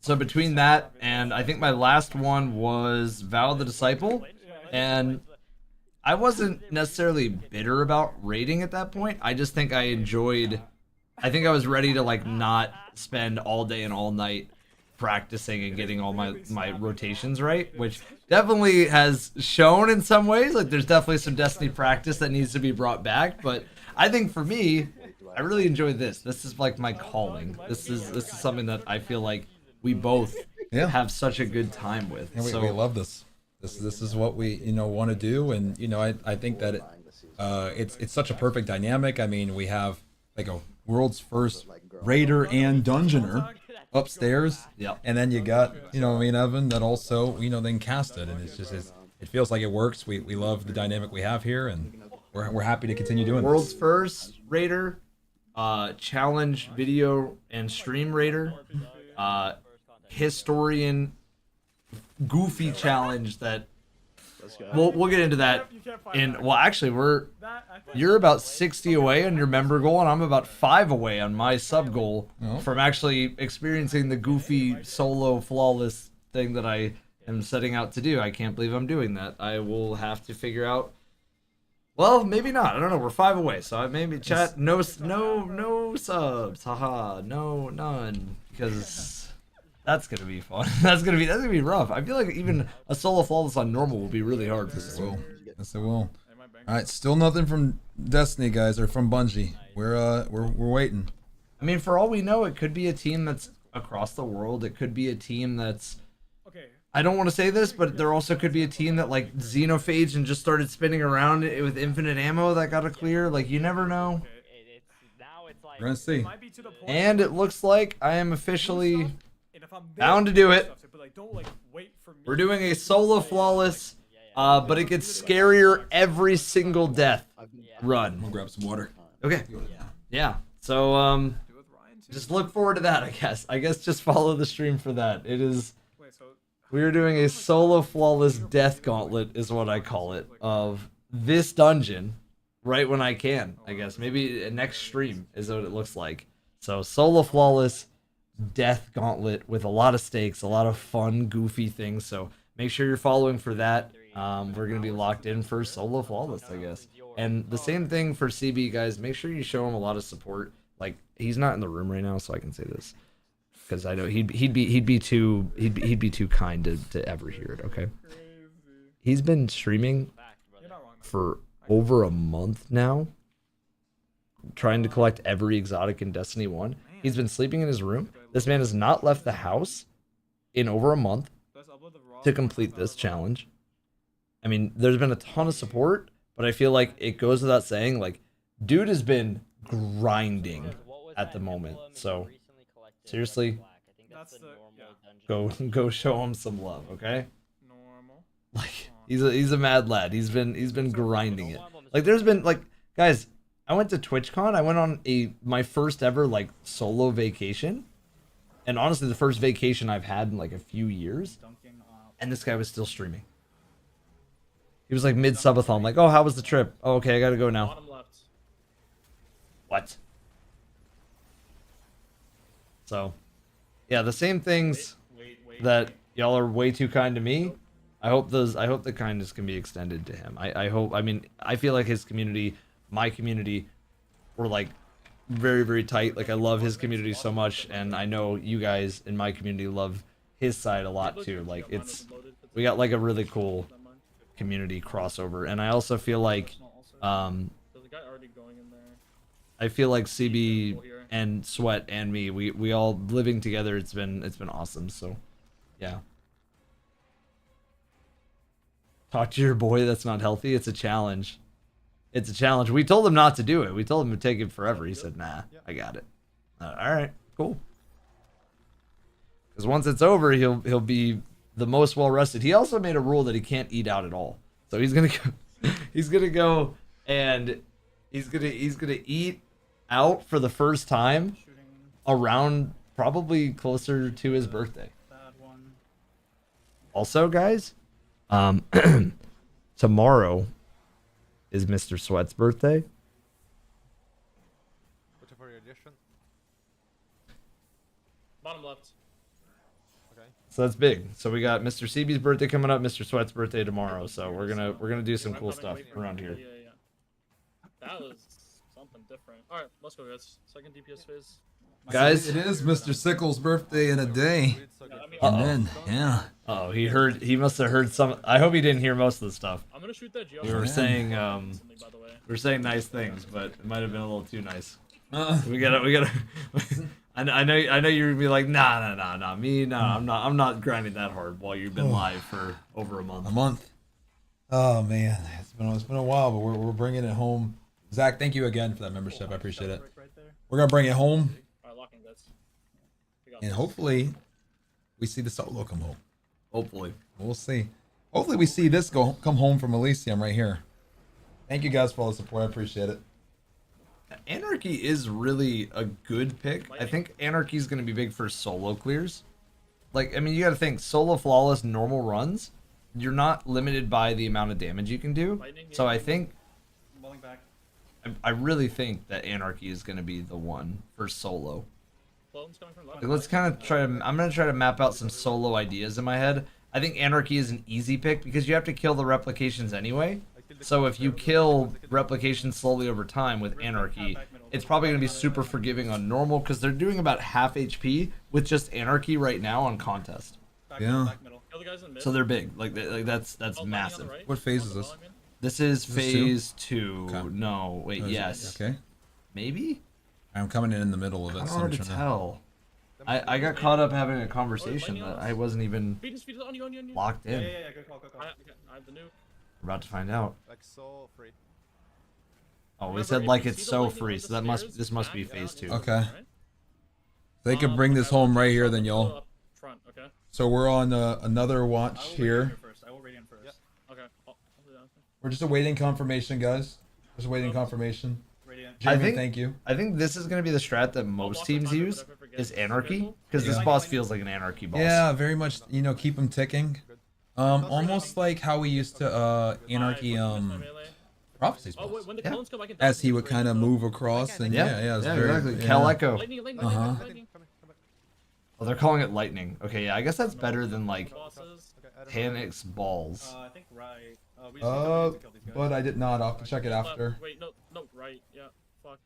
So between that and I think my last one was Vow of the Disciple, and I wasn't necessarily bitter about raiding at that point. I just think I was ready to like not spend all day and all night practicing and getting all my rotations right, which definitely has shown in some ways. Like there's definitely some Destiny practice that needs to be brought back, but I think for me, I really enjoy this. This is like my calling. This is something that I feel like we both have such a good time with. And we love this. This is what we want to do, and I think that it's such a perfect dynamic. I mean, we have like a world's first raider and dungeoner upstairs, and then you got Evan that also then cast it, and it's just it feels like it works. We love the dynamic we have here, and we're happy to continue doing world's this. First raider, challenge video and stream raider, historian goofy challenge that we'll get into that actually you're about 60 away on your member goal, and I'm about 5 away on my sub goal from actually experiencing the goofy solo flawless thing that I am setting out to do. I can't believe I'm doing that. I will have to figure out. Well, maybe not. I don't know. We're 5 away, so maybe chat no subs, haha, none, because that's gonna be fun. That's gonna be rough. I feel like even a solo flawless on normal will be really hard for this. Yes, it will. All right, still nothing from Destiny, guys, or from Bungie. We're waiting. I mean, for all we know, it could be a team that's across the world. It could be a team that's. I don't want to say this, but there also could be a team that like xenophaged and just started spinning around it with infinite ammo that got a clear. Like you never know. We're gonna see. And it looks like I am officially bound to do it. We're doing a solo flawless, but it gets scarier every single death run. I'll grab some water. Okay. Yeah. So just look forward to that. I guess just follow the stream for that. It is. We are doing a solo flawless death gauntlet, is what I call it, of this dungeon. Right when I can, I guess. Maybe next stream is what it looks like. So solo flawless death gauntlet with a lot of stakes, a lot of fun, goofy things. So make sure you're following for that. We're going to be locked in for solo flawless, I guess. And the same thing for CB, guys. Make sure you show him a lot of support. Like, he's not in the room right now, so I can say this. Because I know he'd be too kind to ever hear it, okay? He's been streaming for over a month now, trying to collect every exotic in Destiny 1. He's been sleeping in his room. This man has not left the house in over a month to complete this challenge. I mean, there's been a ton of support, but I feel like it goes without saying, like, dude has been grinding at the moment. So seriously, go show him some love, okay? Like, he's a mad lad. He's been grinding it. Like, there's been, like, guys, I went to TwitchCon. I went on my first ever like solo vacation, and honestly, the first vacation I've had in like a few years. And this guy was still streaming. He was like mid subathon, like, "Oh, how was the trip? Oh, okay, I gotta go now." What? So, yeah, the same things that y'all are way too kind to me. I hope the kindness can be extended to him. I hope. I mean, I feel like his community, my community, we're like very, very tight. Like, I love his community so much, and I know you guys in my community love his side a lot too. Like, we got like a really cool community crossover, and I also feel like CB and Sweat and me, we all living together. It's been awesome. So, yeah. Talk to your boy. That's not healthy. It's a challenge. It's a challenge. We told him not to do it. We told him it would take him forever. He said, "Nah, I got it." All right, cool. Because once it's over, he'll be the most well rested. He also made a rule that he can't eat out at all. So he's gonna go, he's gonna go and he's gonna eat out for the first time around probably closer to his birthday. Also, guys, tomorrow is Mr. Sweat's birthday. Bottom left. Okay. So that's big. So we got Mr. CB's birthday coming up, Mr. Sweat's birthday tomorrow. So we're gonna do some cool stuff around here. Yeah. That was something different. All right, let's go, guys. Second DPS phase. Guys, it is Mr. Sickles' birthday in a day. And then, yeah. Oh, he must have heard some. I hope he didn't hear most of the stuff. I'm gonna shoot that. We were saying, nice things, but it might have been a little too nice. We gotta. I know you're gonna be like, nah, me, nah, I'm not grinding that hard while you've been live for over a month. A month. Oh man, it's been a while, but we're bringing it home. Zach, thank you again for that membership. I appreciate it. We're gonna bring it home, and hopefully, we see the solo come home. Hopefully, we'll see. Hopefully, we see this come home from Elysium right here. Thank you guys for all the support. I appreciate it. Anarchy is really a good pick. I think Anarchy is going to be big for solo clears. Like, I mean, you got to think solo flawless normal runs. You're not limited by the amount of damage you can do. So I think, I really think that Anarchy is going to be the one for solo. Like, let's kind of try to. I'm going to try to map out some solo ideas in my head. I think Anarchy is an easy pick because you have to kill the replications anyway. So if you kill replications slowly over time with Anarchy, it's probably going to be super forgiving on normal because they're doing about half HP with just Anarchy right now on contest. Yeah. So they're big. Like that's massive. What phase is this? This is Is this phase 2. Okay. No, wait, Oh, is it? yes. Okay. Maybe? I'm coming in the middle of it. It's so I'm hard to trying tell. I got caught up having a conversation that I wasn't even locked in. Yeah, good call. I have the nuke. We're about to find out. Like so free. Oh, we said like it's so free, so this must be phase 2. Okay. They could bring this home right here, then y'all. So we're on another watch here. I will radiant first. Yep. Okay. We're just awaiting confirmation, guys. Just waiting confirmation. Jamie, thank you. I think this is going to be the strat that most teams use is Anarchy, because this boss feels like an Anarchy boss. Yeah, very much. You know, keep them ticking. Almost like how we used to Anarchy Prophecies boss. As he would kind of move across and yeah, it's very, exactly. Cal Echo. Uh-huh. Oh, they're calling it lightning. Okay, yeah, I guess that's better than like Panic's balls. I think right. But I did not. I'll have to check it after. Wait, no, right. Yeah, fuck.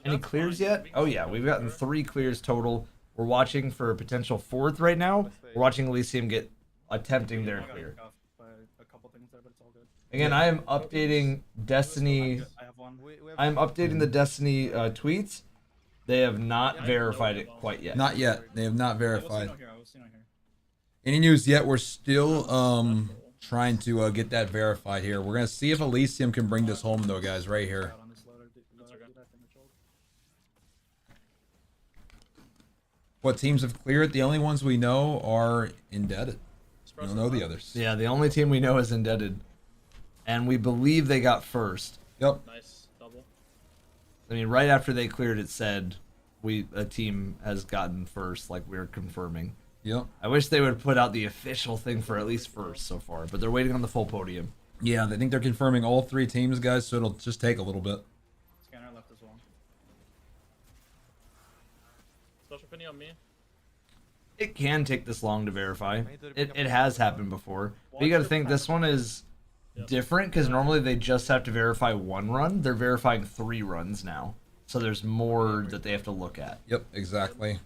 Any clears yet? Oh yeah, we've gotten 3 clears total. We're watching for a potential 4th right now. We're watching Elysium attempting their clear. Again, I am updating Destiny. I am updating the Destiny tweets. They have not verified it quite yet. Not yet. They have not verified. Any news yet? We're still trying to get that verified here. We're gonna see if Elysium can bring this home though, guys. Right here. What teams have cleared? The only ones we know are Indebted. We don't know the others. Yeah, the only team we know is Indebted, and we believe they got first. Yep. Nice double. I mean, right after they cleared, it said a team has gotten first, like we're confirming. Yep. I wish they would put out the official thing for at least first so far, but they're waiting on the full podium. Yeah, I think they're confirming all 3 teams, guys, so it'll just take a little bit. Scanner left as well. Special opinion on me. It can take this long to verify. It has happened before. But you got to think this one is different because normally they just have to verify 1 run. They're verifying 3 runs now. So there's more that they have to look at. Yep, exactly.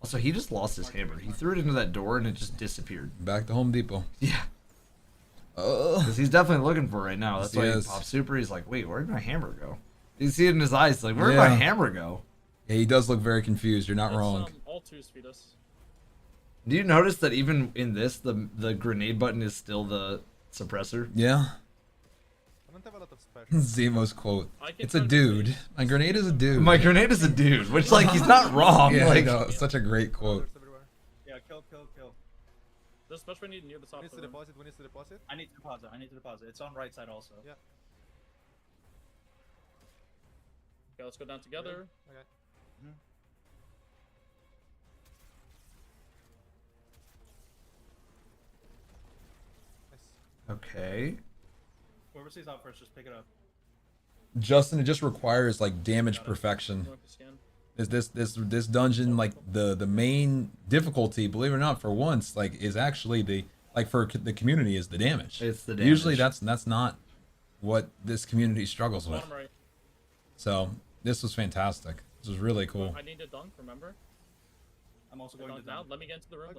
Also, he just lost his hammer. He threw it into that door and it just disappeared. Back to Home Depot. Yeah. Because he's definitely looking for it right now. That's why he pops super. He's like, wait, where did my hammer go? You see it in his eyes. Like, where did my hammer go? Yeah, he does look very confused. You're not wrong. All 2s feed us. Do you notice that even in this, the grenade button is still the suppressor? Yeah. Zemo's quote. It's a dude. My grenade is a dude. My grenade is a dude, which like he's not wrong. Yeah, like, no, it's such a great quote. Yeah, kill. This much we need near the top. When is the deposit? When is the deposit? I need to deposit. I need to deposit. It's on right side also. Yeah. Okay, let's go down together. Okay. Okay. Whoever sees out first, just pick it up. Justin, it just requires like damage perfection. Is this dungeon like the main difficulty? Believe it or not, for once, like is actually the for the community is the damage. It's the damage. Usually that's not what this community struggles with. Bottom right. So this was fantastic. This was really cool. I need to dunk. Remember. I'm also going to down. Let me get into the room.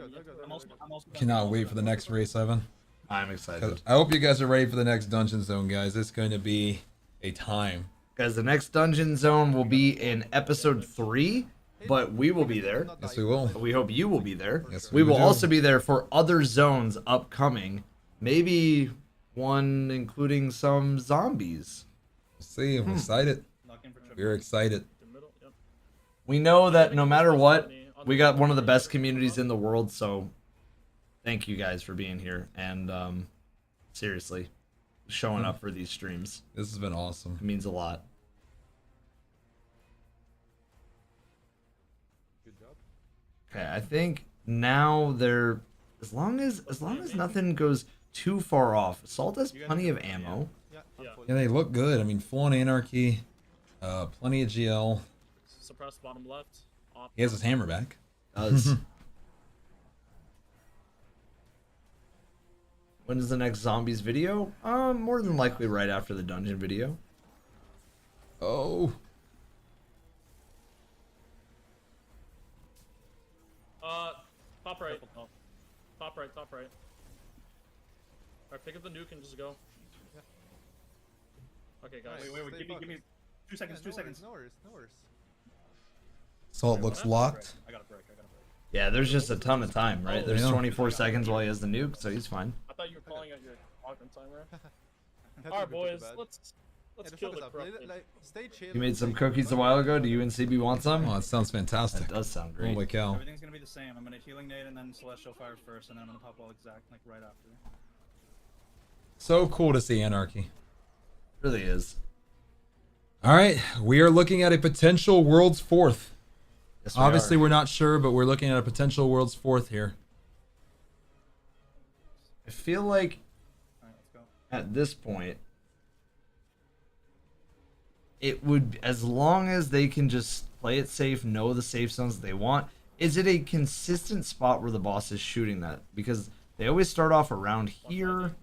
I'm also Cannot wait for the next race, Evan. I'm excited. I hope you guys are ready for the next dungeon zone, guys. It's going to be a time. Guys, the next dungeon zone will be in episode 3, but we will be there. Yes, we will. We hope you will be there. Yes, we will do. also be there for other zones upcoming. Maybe one including some zombies. We'll see. I'm excited. We're excited. We know that no matter what, we got one of the best communities in the world, so thank you guys for being here and seriously showing up for these streams. This has been awesome. It means a lot. Good job. Okay, I think now they're as long as nothing goes too far off. Assault has plenty of ammo. Yeah, they look good. I mean, full on anarchy, plenty of GL. Suppress bottom left. Off. He has his hammer back. Does. When is the next zombies video? More than likely right after the dungeon video. Oh. Top right. Top right, top right. Alright, pick up the nuke and just go. Okay, guys. Wait, give me 2 seconds, 2 seconds. No worries, no worries. Salt looks locked. I got a break. Yeah, there's just a ton of time, right? There's 24 seconds while he has the nuke, so he's fine. I thought you were calling out your augment timer. Alright, boys, let's kill the corrupted. Stay chill. You made some cookies a while ago. Do you and CB want some? Oh, that sounds fantastic. That does sound great. Holy cow. Everything's gonna be the same. I'm gonna healing nade and then celestial fire first, and then I'm gonna pop all exact like right after. So cool to see anarchy. Really is. All right, we are looking at a potential world's fourth. Yes, Obviously, we're not sure, but we're looking at a potential world's fourth here. I feel like at this point, it would, as long as they can just play it safe, know the safe zones they want. Is it a consistent spot where the boss is shooting that? Because they always start off around here.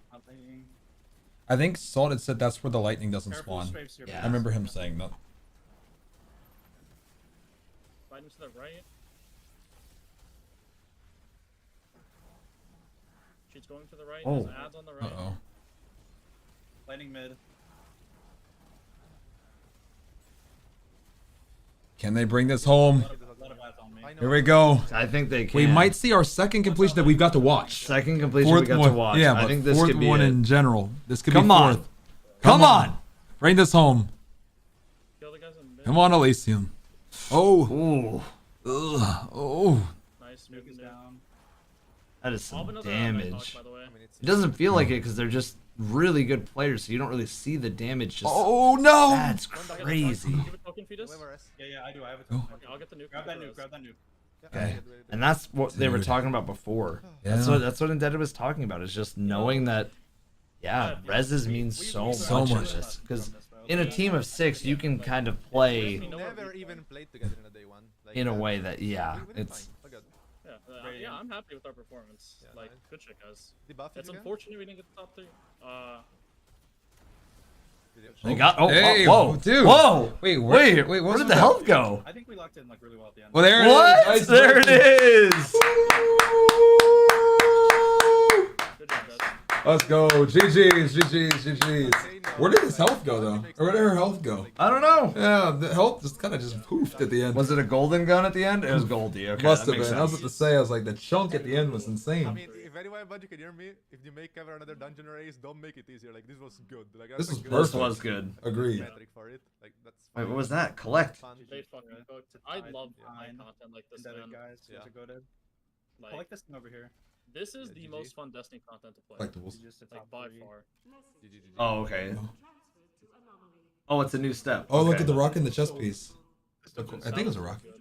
I think Salt had said that's where the lightning doesn't Careful, spawn. strafes here, I remember him saying that. Slide him to the right. She's going to the right. Oh. There's ads on the right. Uh-oh. Lightning mid. Can they bring this home? A lot of ads on me. Here we go. I think they can. We might see our second completion that we've got to watch. Second completion Fourth we got one, to watch. yeah, I but think this fourth could be one it. in general. This could Come be on. fourth. Come on. Bring this home. Kill the guys in mid. Come on, Elysium. Oh. Ooh. Ugh. Oh. Nice. Nuke is down. That is some Alvin doesn't have damage. night talk, by the way. It doesn't feel like it because they're just really good players, so you don't really see the damage. Just Oh no! That's crazy. Give a token, Fetus. Yeah, I do. I have a token. Okay, I'll get the nuke. Grab that nuke. Grab that nuke. Okay, and that's what they were Dude. talking about before. Yeah. That's what Indebted was talking about. Is just knowing that, yeah, reses means so much in this. Because in a team of 6, you can kind of play We never even played together in a day one. Like, in a way that, yeah, it's. Yeah, I'm happy with our performance. Yeah, Like, nice. good shit, guys. Debuff It's again? unfortunate we didn't get the top 3. They got. Oh, Hey, whoa, dude. whoa! Wait, where wait, did the health go? I think we locked in like really well at the end. Well, there What? it is. There it is. Good job, guys. Let's go. GG's, GG's, GG's. Where did his health go, though? Or where did her health go? I don't know. Yeah, the health just kind of just poofed at the end. Was it a golden gun at the end? It was Goldie. Okay, Must that have makes been. I was sense. about to say, I was like, the chunk at the end was I insane. mean, if anyone but you can hear me, if you make ever another dungeon race, don't make it easier. Like this was good. Like This was was good. perfect. This was good. Agreed. Metric for it. Like that's. Wait, fine. what was that? Collect. Fun. They fucking cooked. I love my content like this, Indebted man. guys. Yeah. To go dead. Like, I like this thing over here. This is the most fun Destiny content to play. Collectibles. Like by far. Oh, okay. Oh, it's a new step. Oh, look Okay. at the rocket and the chest piece. I think it was a rocket.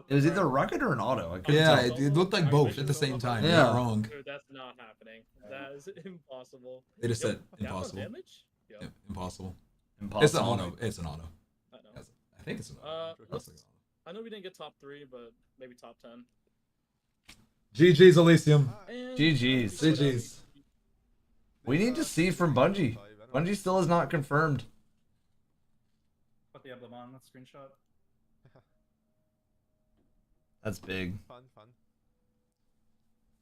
It was either a rocket or an auto. I couldn't Yeah, tell. it looked like both at the same time. Yeah. You're not wrong. Dude, that's not happening. That is impossible. They just said Down on impossible. damage? Yep. Yeah, impossible. Impossible. It's an auto. It's an auto. I know. I think it's an auto. I know we didn't get top 3, but maybe top 10. GG's Elysium. And GG's. GG's. We need to see from Bungie. Bungie still is not confirmed. Put the emblem on that screenshot. That's big. Fun.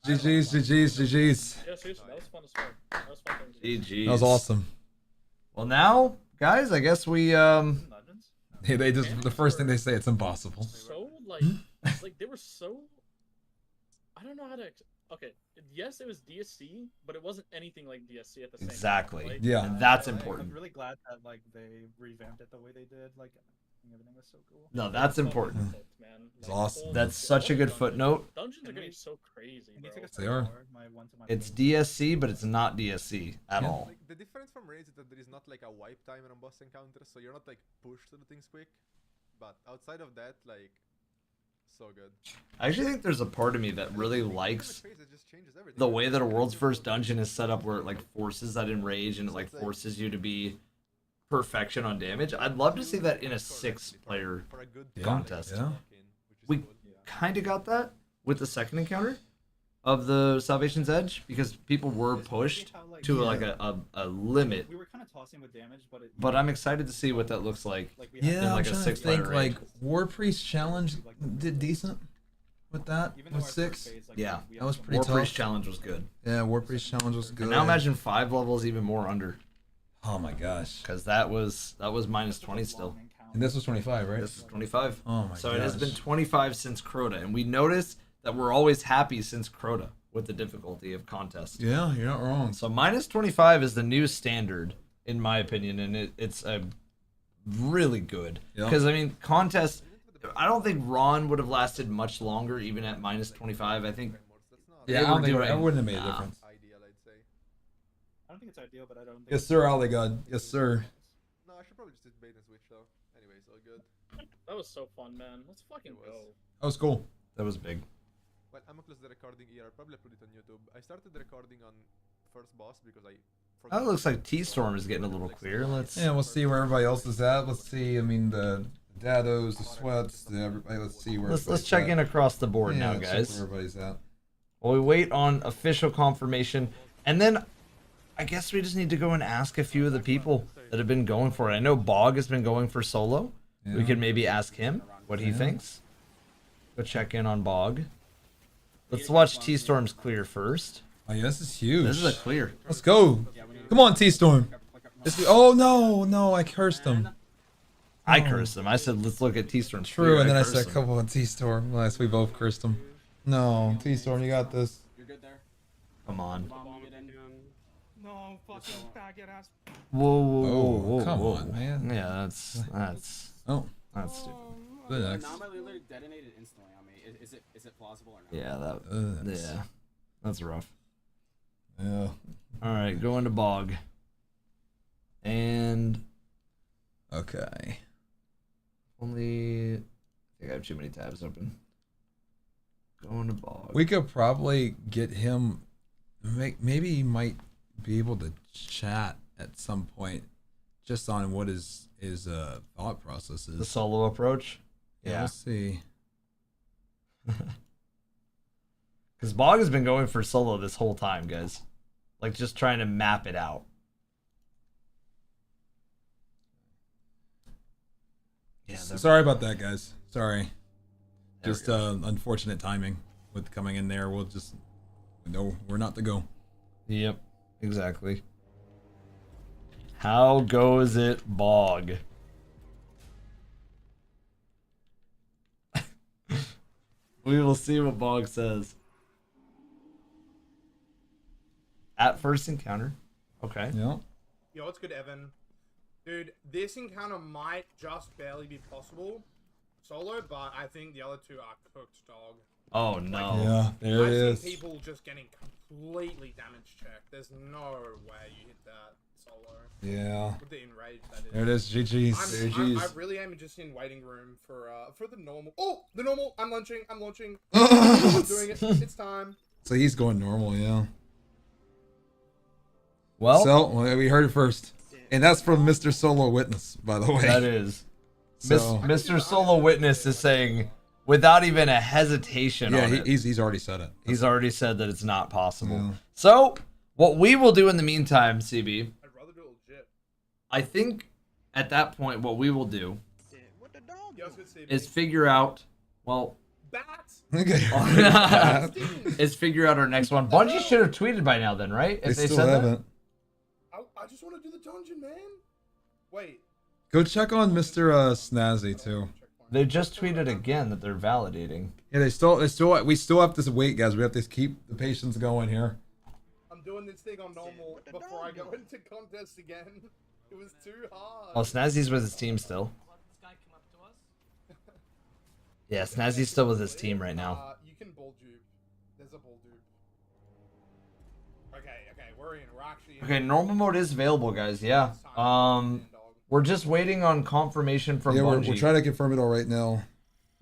GG's. Yeah, seriously, that was fun as fuck. That was fun. GG's. That was awesome. Well, now, guys, I guess we They just the first thing they say, it's impossible. So like, like they were so. I don't know how to. Okay, yes, it was DSC, but it wasn't anything like DSC at the same Exactly. time. Like, Yeah. And that's I'm important. really glad that like they revamped it the way they did. Like everything was so cool. No, that's important. Man. It's awesome. That's such a good footnote. Dungeons are getting so crazy, bro. They are. It's DSC, but it's not DSC at all. Like, the difference from raids is that there is not like a wipe timer on boss encounters, so you're not like pushed to the things quick. But outside of that, like, so good. I actually think there's a part of me that really likes Phase, it just changes everything. the way that a world's first dungeon is set up, where it like forces that enrage and it like forces you to be perfection on damage. I'd love to see that in a 6-player contest. Yeah. We kind of got that with the second encounter of the Salvation's Edge, because people were pushed to like a limit. We were kind of tossing with damage, but But I'm excited to see what that looks like. Yeah, in like I'm a trying to 6-player think. raid. Like War Priest Challenge did decent with that. Even though With our 6. first phase, like, Yeah, That was pretty War tough. Priest Challenge was good. Yeah, War Priest Challenge was good. And now imagine 5 levels even more under, Oh my gosh. because that was minus 20 still. And this was 25, right? This is 25. Oh my So gosh. it has been 25 since Crota, and we noticed that we're always happy since Crota with the difficulty of contest. Yeah, you're not wrong. So minus 25 is the new standard, in my opinion, and it's a really good. Yep. Because I mean, contest. I don't think Ron would have lasted much longer, even at minus 25. I think. Yeah, they I don't were think doing- that wouldn't have made a Nah. difference. Ideal, I'd say. I don't think it's ideal, but I don't think. Yes, sir, Oligod. Yes, sir. No, I should probably just bait and switch though. Anyways, all good. That was so fun, man. Let's fucking go. That was cool. That was big. Well, I'm gonna close the recording here. I'll probably put it on YouTube. I started the recording on first boss because I. That looks like T-Storm is getting a little clear. Let's. Yeah, we'll see where everybody else is at. Let's see. I mean, the Dados, the Sweats, everybody. Let's see where. Let's check in across the board now, let's check guys. where everybody's at. While we wait on official confirmation, and then I guess we just need to go and ask a few of the people that have been going for it. I know Bog has been going for solo. We Yeah. could maybe ask him what he thinks. Go check in on Bog. Let's watch T-Storm's clear first. Oh yeah, this is huge. This is a clear. Let's go. Come on, T-Storm. Oh no, I cursed him. I cursed him. I said, let's look at T-Storm's True, clear. and then I cursed said, him. come on, T-Storm. Unless we both cursed him. No, T-Storm, you got this. You're good there. Come on. No, fucking faggot ass. Oh, come on, man. Yeah, that's Oh, that's stupid. The next. Now my literally detonated instantly on me. Is it plausible or not? Yeah, that's rough. Yeah. All right, go into Bog. And okay. Only I think I have too many tabs open. Going to Bog. We could probably get him. Maybe he might be able to chat at some point, just on what his thought process is. The solo approach. Yeah, we'll see. Because Bog has been going for solo this whole time, guys. Like, just trying to map it out. Yeah, Sorry about that, guys. Sorry. Just unfortunate timing with coming in there. We'll just no, we're not to go. Yep, exactly. How goes it, Bog? We will see what Bog says. At first encounter. Okay. Yeah. Yo, what's good, Evan? Dude, this encounter might just barely be possible solo, but I think the other two are cooked, dog. Oh no. Yeah, there it I've is. seen people just getting completely damage checked. There's no way you hit that solo. Yeah. With the enrage, that is. There it is. GG's. I really am just in waiting room for the normal. Oh, the normal. I'm launching. I'm launching. Oh, I'm doing it. It's time. So he's going normal, yeah. Well, so we heard it first, and that's from Mr. Solo Witness, by the way. That is. So, Mr. Solo Witness is saying, without even a hesitation. yeah, on it, he's already said it. he's already said that it's not possible. Yeah. So, what we will do in the meantime, CB, I'd rather do it legit. I think at that point, what we will do Yes, it's CB. is figure out, well, Bats. is figure out our next one. Bungie should have tweeted by now, then, right? If They still said haven't. I just want to do the dungeon, man. Wait. Go check on Mr. Snazzy too. They just tweeted again that they're validating. Yeah, we still have to wait, guys. We have to keep the patience going here. I'm doing this thing on normal before I go into contest again. It was too hard. Oh, Snazzy's with his team still. Yeah, Snazzy's still with his team right now. You can bull dupe. There's a bull dupe. Okay, we're in. We're actually in. Okay, normal mode is available, guys. Yeah. We're just waiting on confirmation from Yeah, Bungie. we're trying to confirm it all right now.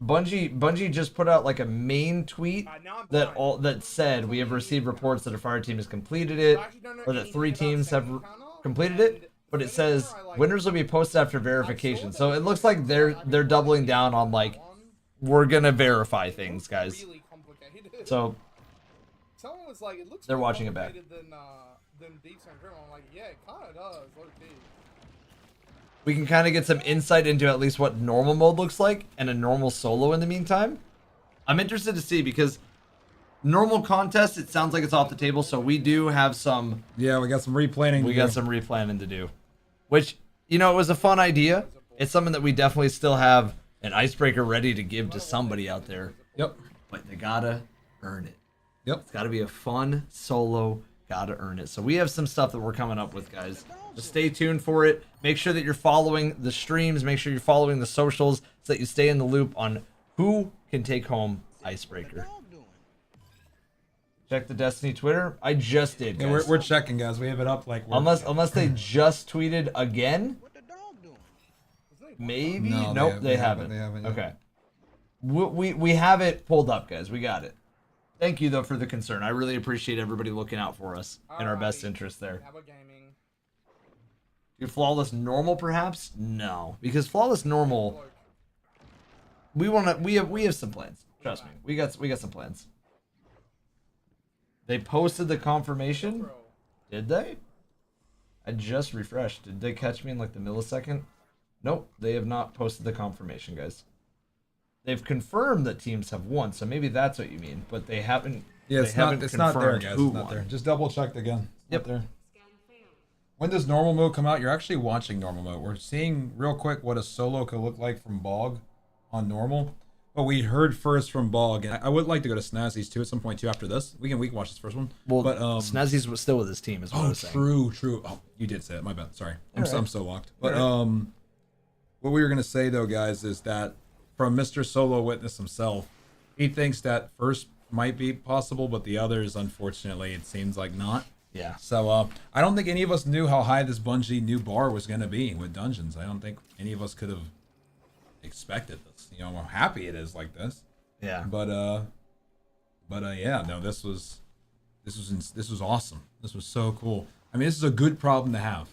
Bungie just put out like a main tweet that said we have received reports that a fire team has completed it, or that 3 teams have completed it. But it says winners will be posted after verification. So it looks like they're doubling down on like we're gonna verify things, guys. So Someone was like, it looks they're more watching it back. complicated than Deep Center. I'm like, yeah, it kind of does. Low key. We can kind of get some insight into at least what normal mode looks like and a normal solo in the meantime. I'm interested to see because normal contest, it sounds like it's off the table. So we do have some. Yeah, we got some replanning. We got some replanning to do, which, you know, it was a fun idea. It's something that we definitely still have an icebreaker ready to give to somebody out there. Yep. But they gotta earn it. Yep. It's gotta be a fun solo. Gotta earn it. So we have some stuff that we're coming up with, guys. Just stay tuned for it. Make sure that you're following the streams. Make sure you're following the socials so that you stay in the loop on who can take home Icebreaker. Check the Destiny Twitter. I just did, guys. Yeah, we're checking, guys. We have it up like unless they just tweeted again. Maybe. No, nope, they haven't. They haven't yet. Okay. We have it pulled up, guys. We got it. Thank you though for the concern. I really appreciate everybody looking out for us in our best interest there. Dude, flawless normal perhaps? No, because flawless normal. We have some plans. Trust me, we got some plans. They posted the confirmation. Did they? I just refreshed. Did they catch me in like the millisecond? Nope, they have not posted the confirmation, guys. They've confirmed that teams have won, so maybe that's what you mean. But they haven't. Yeah, it's not there, guys. It's not there. Just double checked again. Yep. Not there. When does normal mode come out? You're actually watching normal mode. We're seeing real quick what a solo could look like from Bog on normal. But we heard first from Bog, and I would like to go to Snazzy's too at some point too after this. We can watch this first one. Well, but Snazzy's was still with his team, is what I was saying. True. Oh, you did say it. My bad. Sorry. All right. I'm so locked. But what we were gonna say though, guys, is that from Mr. Solo Witness himself, he thinks that first might be possible, but the others, unfortunately, it seems like not. Yeah. So I don't think any of us knew how high this Bungie new bar was going to be with dungeons. I don't think any of us could have expected this. You know, I'm happy it is like this. Yeah. But yeah, no, this was awesome. This was so cool. I mean, this is a good problem to have.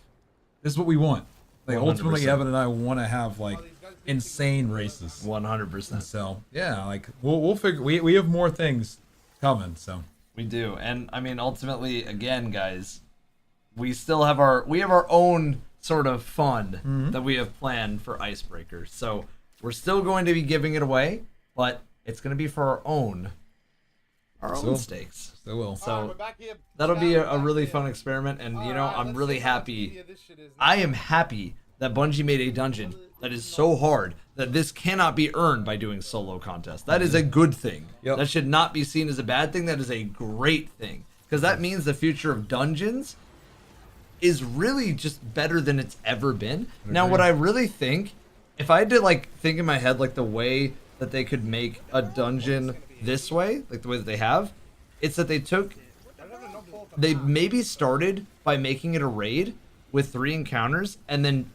This is what we want. Like 100%. ultimately, Evan and I want to have like insane races. 100%. So yeah, like we'll figure. We have more things coming. So we do, and I mean, ultimately, again, guys, we still have our own sort of fun that we have planned for Icebreaker. So we're still going to be giving it away, but it's going to be for our own stakes. Still will. So that'll be a really fun experiment, and you know, I'm really happy. I am happy that Bungie made a dungeon that is so hard that this cannot be earned by doing solo contests. That is a good thing. Yep. That should not be seen as a bad thing. That is a great thing, because that means the future of dungeons is really just better than it's ever been. Now, what I really think, if I had to like think in my head like the way that they could make a dungeon this way, like the way that they have, it's that they maybe started by making it a raid with 3 encounters and then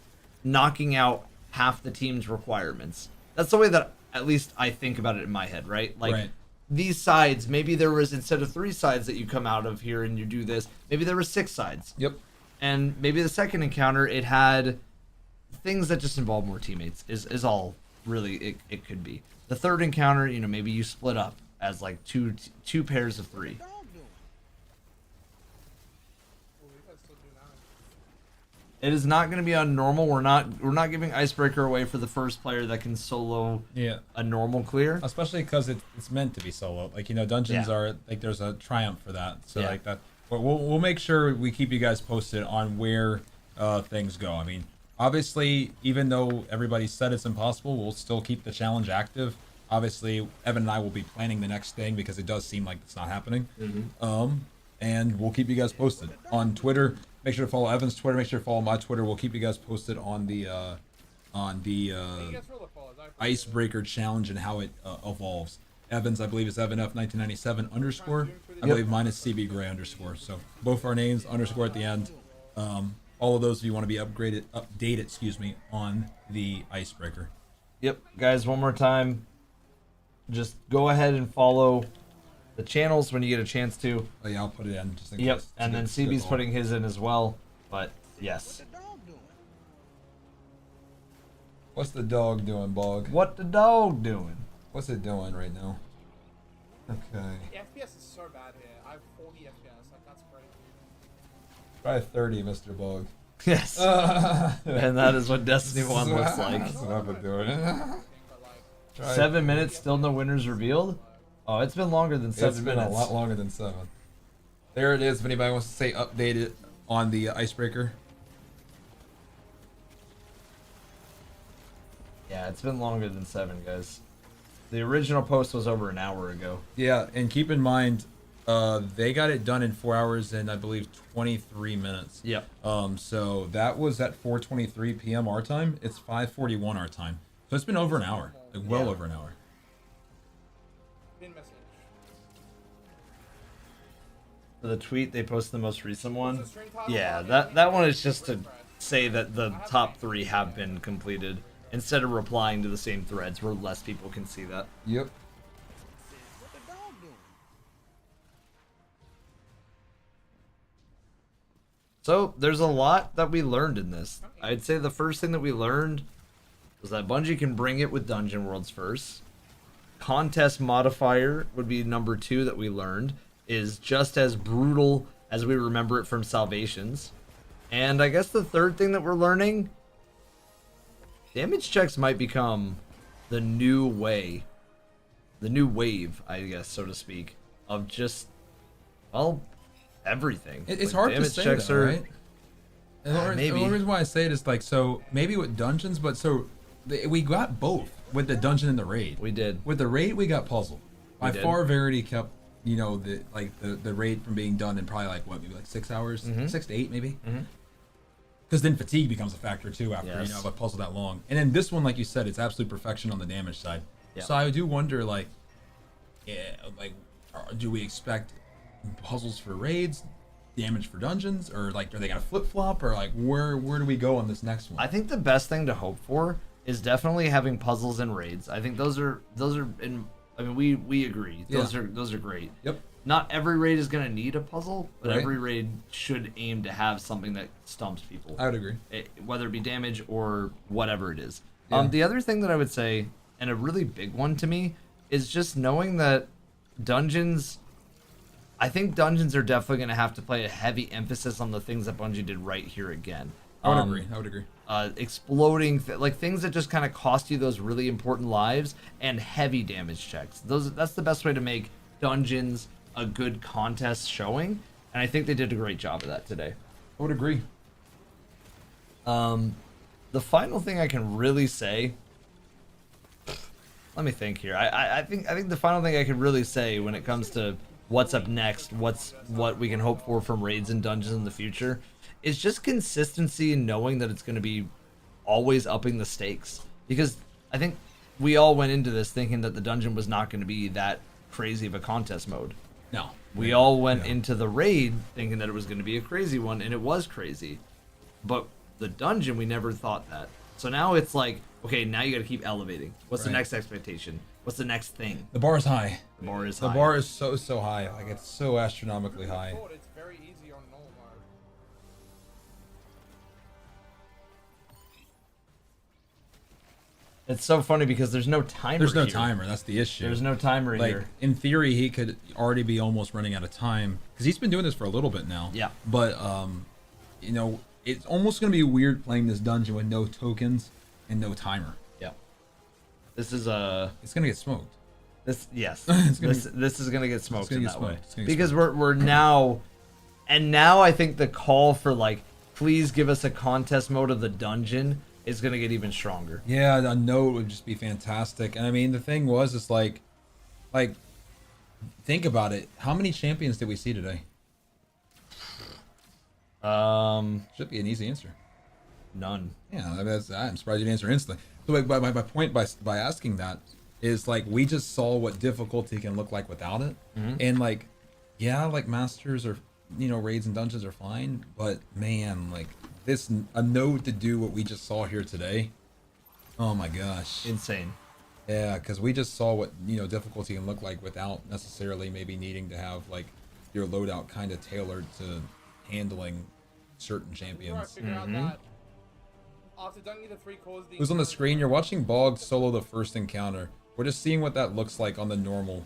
knocking out half the team's requirements. That's the way that at least I think about it in my head, right? Like these sides, maybe there was, instead of 3 sides that you come out of here and you do this, maybe there were 6 sides. Yep. And maybe the second encounter, it had things that just involve more teammates is all really it could be. The third encounter, you know, maybe you split up as like two pairs of 3. It is not going to be on normal. We're not giving Icebreaker away for the first player that can solo a normal clear. Especially because it's meant to be solo. Like, you know, dungeons are like, there's a triumph for that. So like that. But we'll make sure we keep you guys posted on where things go. I mean, obviously, even though everybody said it's impossible, we'll still keep the challenge active. Obviously, Evan and I will be planning the next thing because it does seem like it's not happening. And we'll keep you guys posted on Twitter. Make sure to follow Evan's Twitter. Make sure to follow my Twitter. We'll keep you guys posted on the Icebreaker challenge and how it evolves. Evan's, I believe, is EvanF1997_. I believe mine is cbgray_. So both our names _ at the end. All of those if you want to be updated, on the Icebreaker. Yep, guys, one more time. Just go ahead and follow the channels when you get a chance to. Oh yeah, I'll put it in. Just in yep, case. and then CB's putting his in as well. But yes. What's the dog doing, Bog? What the dog doing? What's it doing right now? Okay. The FPS is so bad here. I have 40 FPS. Like, that's crazy. Try 30, Mr. Bog. Yes. And that is what Destiny 1 looks like. That's what I've been doing. 7 minutes, still no winners revealed? Oh, it's been longer than 7 minutes. It's been a lot longer than 7. There it is. If anybody wants to say updated on the Icebreaker. Yeah, it's been longer than 7, guys. The original post was over an hour ago. Yeah, and keep in mind, they got it done in 4 hours and I believe 23 minutes. Yep. So that was at 4:23 p.m. our time. It's 5:41 our time. So it's been over an hour, like well over an hour. For the tweet, they posted the most recent one. Yeah, that one is just to say that the top 3 have been completed, instead of replying to the same threads where less people can see that. Yep. So there's a lot that we learned in this. I'd say the first thing that we learned was that Bungie can bring it with Dungeon Worlds first. Contest modifier would be number 2 that we learned, is just as brutal as we remember it from Salvations. And I guess the third thing that we're learning, damage checks might become the new way, the new wave, I guess, so to speak, of just, well, everything. It's Like, hard to damage say, checks though, are, right? The only reason why I say it is like, so maybe with dungeons, but so we got both with the dungeon and the raid. We did. With the raid, we got puzzle. By did. far, Verity kept, you know, the raid from being done in probably like what, maybe like 6 hours, 6 to 8 maybe. Because then fatigue becomes a factor too after you know a puzzle that long. And then this one, like you said, it's absolute perfection on the damage side. Yeah. So I do wonder, like, do we expect puzzles for raids, damage for dungeons, or like are they gonna flip flop, or like where do we go on this next one? I think the best thing to hope for is definitely having puzzles and raids. I think those are in. I mean, we agree. Those are great. Yep. Not every raid is gonna need a puzzle, but Right. every raid should aim to have something that stumps people. I would agree. Whether it be damage or whatever it is. Yeah. The other thing that I would say, and a really big one to me, is just knowing that dungeons. I think dungeons are definitely going to have to play a heavy emphasis on the things that Bungie did right here again. I would agree. I would agree. Exploding, like things that just kind of cost you those really important lives, and heavy damage checks. That's the best way to make dungeons a good contest showing, and I think they did a great job of that today. I would agree. The final thing I can really say. Let me think here. I think the final thing I can really say when it comes to what's up next, what we can hope for from raids and dungeons in the future, is just consistency and knowing that it's going to be always upping the stakes. Because I think we all went into this thinking that the dungeon was not going to be that crazy of a contest mode. No. We all went into the raid thinking that it was going to be a crazy one, and it was crazy. But the dungeon, we never thought that. So now it's like, okay, now you got to keep elevating. What's the next expectation? What's the next thing? The bar is high. The bar is The high. bar is so high. Like, it's so astronomically high. It's very easy on normal mode. It's so funny because there's no timer. There's no here. timer. That's the issue. There's no timer like, here. In theory, he could already be almost running out of time because he's been doing this for a little bit now. Yeah. But you know, it's almost gonna be weird playing this dungeon with no tokens and no timer. Yeah. This is It's gonna get smoked. This yes. It's gonna this is gonna get smoked gonna in get that way smoked. It's gonna get because we're now, and now I think the call for like, please give us a contest mode of the dungeon is gonna get even stronger. Yeah, a note would just be fantastic. And I mean, the thing was, it's like, think about it. How many champions did we see today? Should be an easy answer. None. Yeah, I'm surprised you didn't answer instantly. So my point by asking that is like we just saw what difficulty can look like without it, and like, yeah, like masters or raids and dungeons are fine, but man, like a node to do what we just saw here today. Oh my gosh, insane. Yeah, because we just saw what difficulty can look like without necessarily maybe needing to have like your loadout kind of tailored to handling certain champions. Who's on the screen? You're watching Bog solo the first encounter. We're just seeing what that looks like on the normal.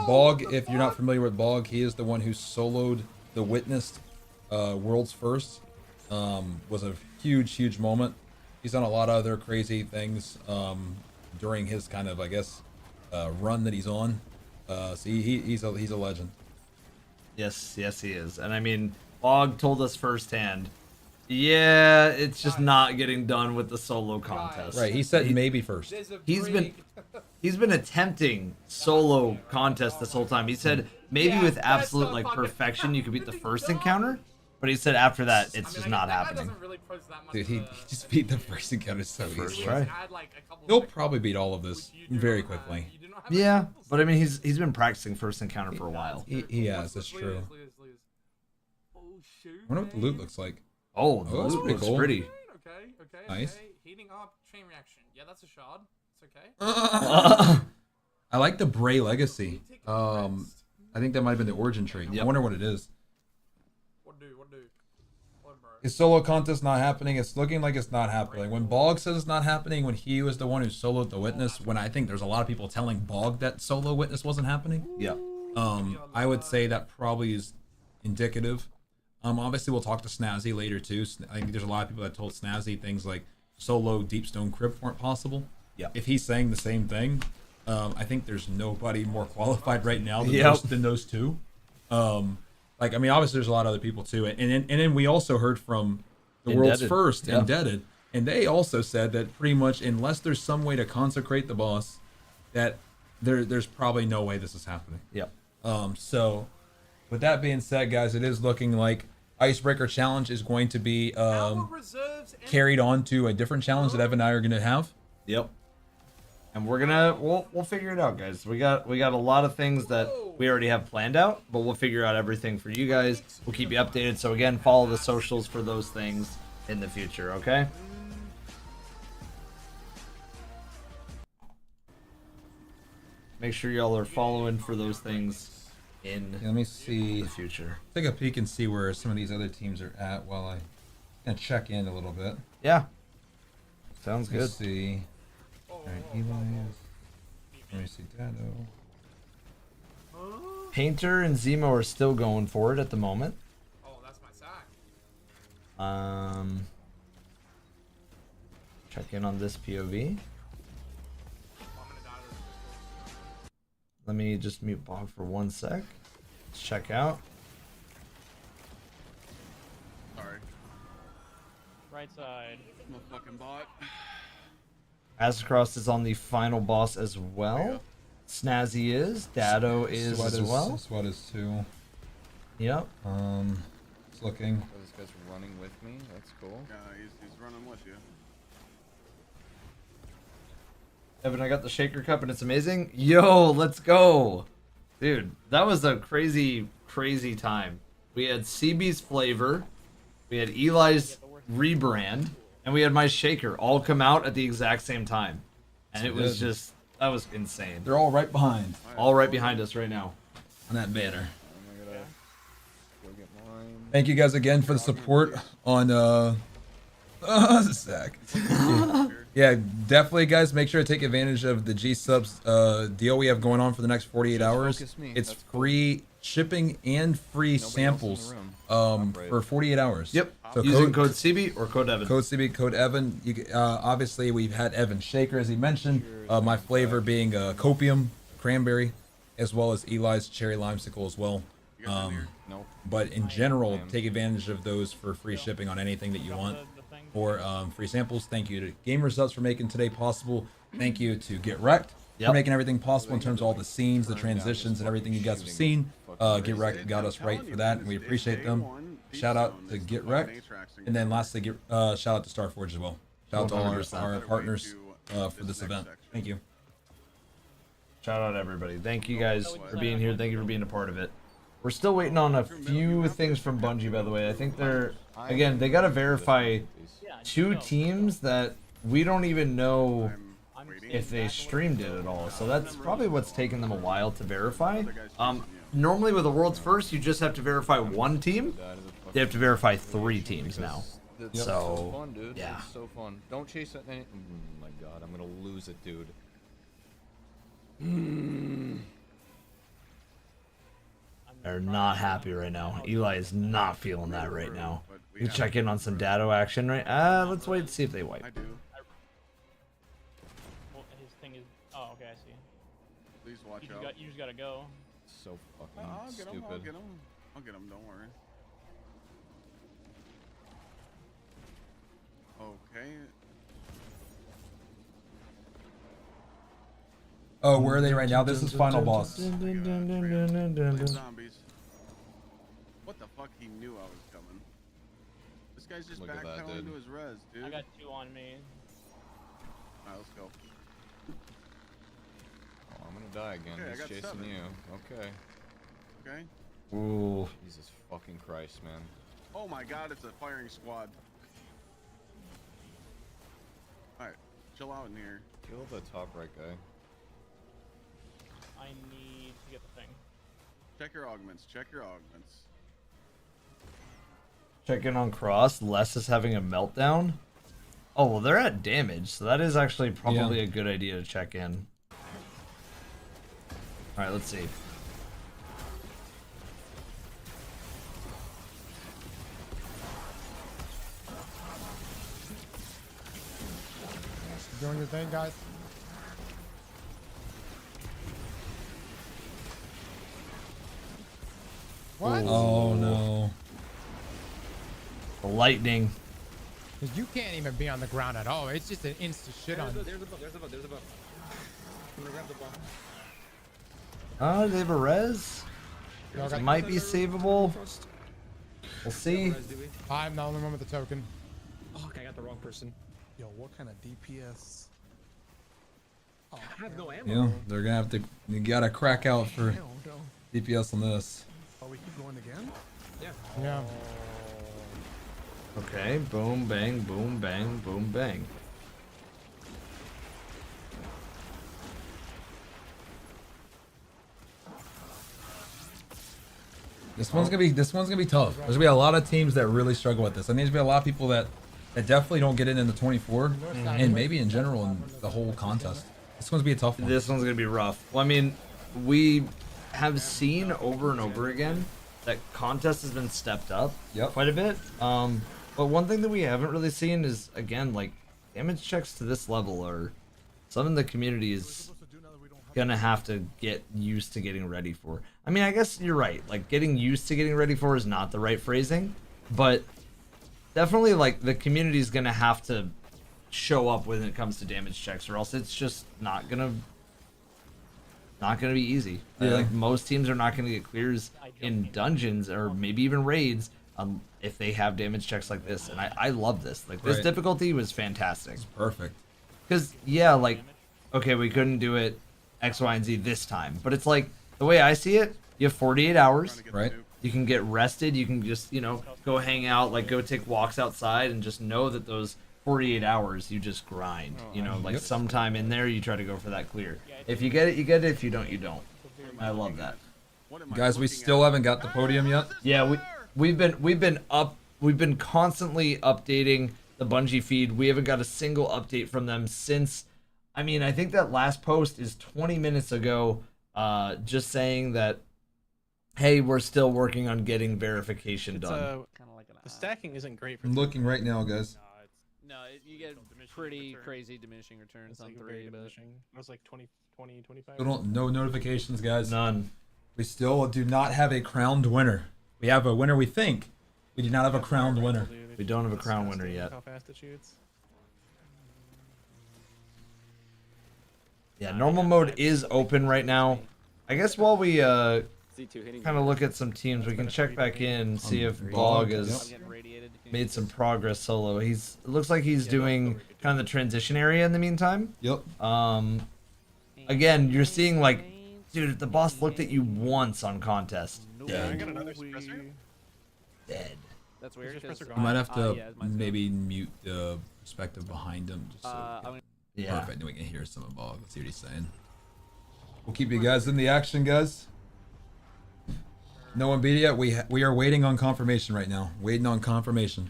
Bog, if you're not familiar with Bog, he is the one who soloed the Witnessed World's First. Was a huge moment. He's done a lot of other crazy things during his kind of, I guess, run that he's on. So he's a legend. Yes, he is. And I mean, Bog told us firsthand, yeah, it's just not getting done with the solo contest. Right, he said maybe first. He's been attempting solo contest this whole time. He said maybe with absolute like perfection you could beat the first encounter, but he said after that it's just not happening. Dude, he just beat the first encounter so First easily. try. He'll probably beat all of this very quickly. Yeah, but I mean he's been practicing first encounter for a while. He has, that's true. I wonder what the loot looks like. Oh, the that's loot pretty looks cool. pretty. Okay. Nice. Heating up, chain reaction. Yeah, that's a shard. It's okay. I like the Bray Legacy. I think that might have been the origin tree. I wonder what it is. What do? Is solo contest not happening? It's looking like it's not happening. When Bog says it's not happening, when he was the one who soloed the Witness, when I think there's a lot of people telling Bog that solo Witness wasn't happening. Yeah. I would say that probably is indicative. Obviously we'll talk to Snazzy later too. I think there's a lot of people that told Snazzy things like solo Deepstone Crypt weren't possible. Yeah. If he's saying the same thing, I think there's nobody more qualified right now than those two. Like, I mean, obviously there's a lot of other people too, and then we also heard from the world's first, Indebted, and they also said that pretty much unless there's some way to consecrate the boss, that there's probably no way this is happening. Yep. So with that being said, guys, it is looking like Icebreaker challenge is going to be carried on to a different challenge that Evan and I are going to have. Yep. And we'll figure it out, guys. We got a lot of things that we already have planned out, but we'll figure out everything for you guys. We'll keep you updated. So again, follow the socials for those things in the future, okay? Make sure y'all are following for those things in let me see the future. Take a peek and see where some of these other teams are at while I can check in a little bit. Yeah. Sounds good. Let's see. Alright, Eli's. Let me see Dado. Painter and Zemo are still going for it at the moment. Oh, that's my sack. Check in on this POV. Let me just mute Bog for 1 sec. Let's check out. Sorry. Right side. I'm a fucking bot. Atrax is on the final boss as well. Snazzy is. Dado is as well. Sweat is too. Yep. It's looking. Oh, this guy's running with me. That's cool. Yeah, he's running with you. Evan, I got the shaker cup and it's amazing. Yo, let's go. Dude, that was a crazy, crazy time. We had CB's flavor, we had Eli's rebrand, and we had my shaker all come out at the exact same time. And it was just, that was insane. They're all right behind. All right behind us right now. On that banner. Thank you guys again for the support on Zach. Yeah, definitely guys, make sure to take advantage of the G Subs deal we have going on for the next 48 hours. It's free shipping and free samples for 48 hours. Yep. So using code CB or code Evan. Code CB, code Evan. You, obviously, we've had Evan Shaker, as he mentioned. My flavor being Copium, Cranberry, as well as Eli's Cherry Limesicle as well. But in general, take advantage of those for free shipping on anything that you want. Or free samples. Thank you to Gamer Subs for making today possible. Thank you to Get Wrecked for making everything possible in terms of all the scenes, the transitions, and everything you guys have seen. Get Wrecked got us right for that, and we appreciate them. Shout out to Get Wrecked, and then lastly, shout out to Starforge as well. Shout out to all our partners for this event. Thank you. Shout out everybody. Thank you guys for being here. Thank you for being a part of it. We're still waiting on a few things from Bungie, by the way. I think they're, again, they got to verify 2 teams that we don't even know if they streamed it at all. So that's probably what's taken them a while to verify. Normally with the World's First, you just have to verify 1 team. They have to verify 3 teams now. So, fun, dude. yeah. It's so fun. Don't chase it. Oh my god, I'm gonna lose it, dude. They're not happy right now. Eli is not feeling that right now. You check in on some dado action, right? Let's wait and see if they wipe. Well, his thing is. Oh, okay, I see. Please watch You out. you just gotta go. So fucking I'll get stupid. him. I'll get him. I'll get him. Don't worry. Okay. Oh, where are they right now? This is final boss. Zombies. What the fuck? He knew I was coming. This guy's just backpedaling to his res, dude. I got 2 on me. Alright, let's go. Oh, I'm gonna die again. Okay, I He's got chasing 7. you. Okay. Okay. Ooh. Jesus fucking Christ, man. Oh my god, it's a firing squad. Alright, chill out in here. Kill the top right guy. I need to get the thing. Check your augments. Check your augments. Check in on Cross. Les is having a meltdown. Oh, well, they're at damage, so that is actually probably a good idea to check in. Alright, let's see. Doing your thing, guys. What? Oh no. The lightning. Because you can't even be on the ground at all. It's just an instant shit on. There's a bug. There's a bug. There's a bug. I'm gonna grab the ball. They have a res. It might be savable. We'll see. I'm the only one with the token. Oh, okay, I got the wrong person. Yo, what kind of DPS? Oh, I have no ammo. Yeah, they're gonna have to. You gotta crack out for DPS on this. Oh, we keep going again? Yeah. Yeah. Okay, boom, bang, boom, bang, boom, bang. This one's gonna be tough. There's gonna be a lot of teams that really struggle with this. I think there's gonna be a lot of people that definitely don't get it in the 24, and maybe in general in the whole contest. This one's gonna be a tough one. This one's gonna be rough. Well, I mean, we have seen over and over again that contest has been stepped up quite a bit. But one thing that we haven't really seen is, again, like, damage checks to this level are something the community is gonna have to get used to getting ready for. I mean, I guess you're right. Like, getting used to getting ready for is not the right phrasing, but definitely, like, the community is gonna have to show up when it comes to damage checks, or else it's just not gonna be easy. Yeah. Like, most teams are not gonna get clears in dungeons or maybe even raids if they have damage checks like this. And I love this. Like, this difficulty was fantastic. It's perfect. Because, yeah, like, okay, we couldn't do it X, Y, and Z this time, but it's like, the way I see it, you have 48 hours. Right. You can get rested. You can just, you know, go hang out, like go take walks outside, and just know that those 48 hours you just grind. You know, like sometime in there you try to go for that clear. If you get it, you get it. If you don't, you don't. I love that. Guys, we still haven't got the podium yet. Yeah, we've been constantly updating the Bungie feed. We haven't got a single update from them since. I mean, I think that last post is 20 minutes ago, just saying that, hey, we're still working on getting verification done. The stacking isn't great for. I'm looking right now, guys. No, you get pretty crazy diminishing returns on 3. But It was like 20, 25. No notifications, guys. None. We still do not have a crowned winner. We have a winner, we think. We do not have a crowned winner. We don't have a crown winner yet. How fast it shoots. Yeah, normal mode is open right now. I guess while we kind of look at some teams, we can check back in and see if Bog has made some progress solo. It looks like he's doing kind of the transition area in the meantime. Yep. Again, you're seeing like, dude, if the boss looked at you once on contest. Yeah, I got another suppressor. Dead. That's weird. I might have to maybe mute the perspective behind him. Just so yeah. Perfect. Then we can hear some of Bog. Let's see what he's saying. We'll keep you guys in the action, guys. No one beat it yet. We are waiting on confirmation right now. Waiting on confirmation.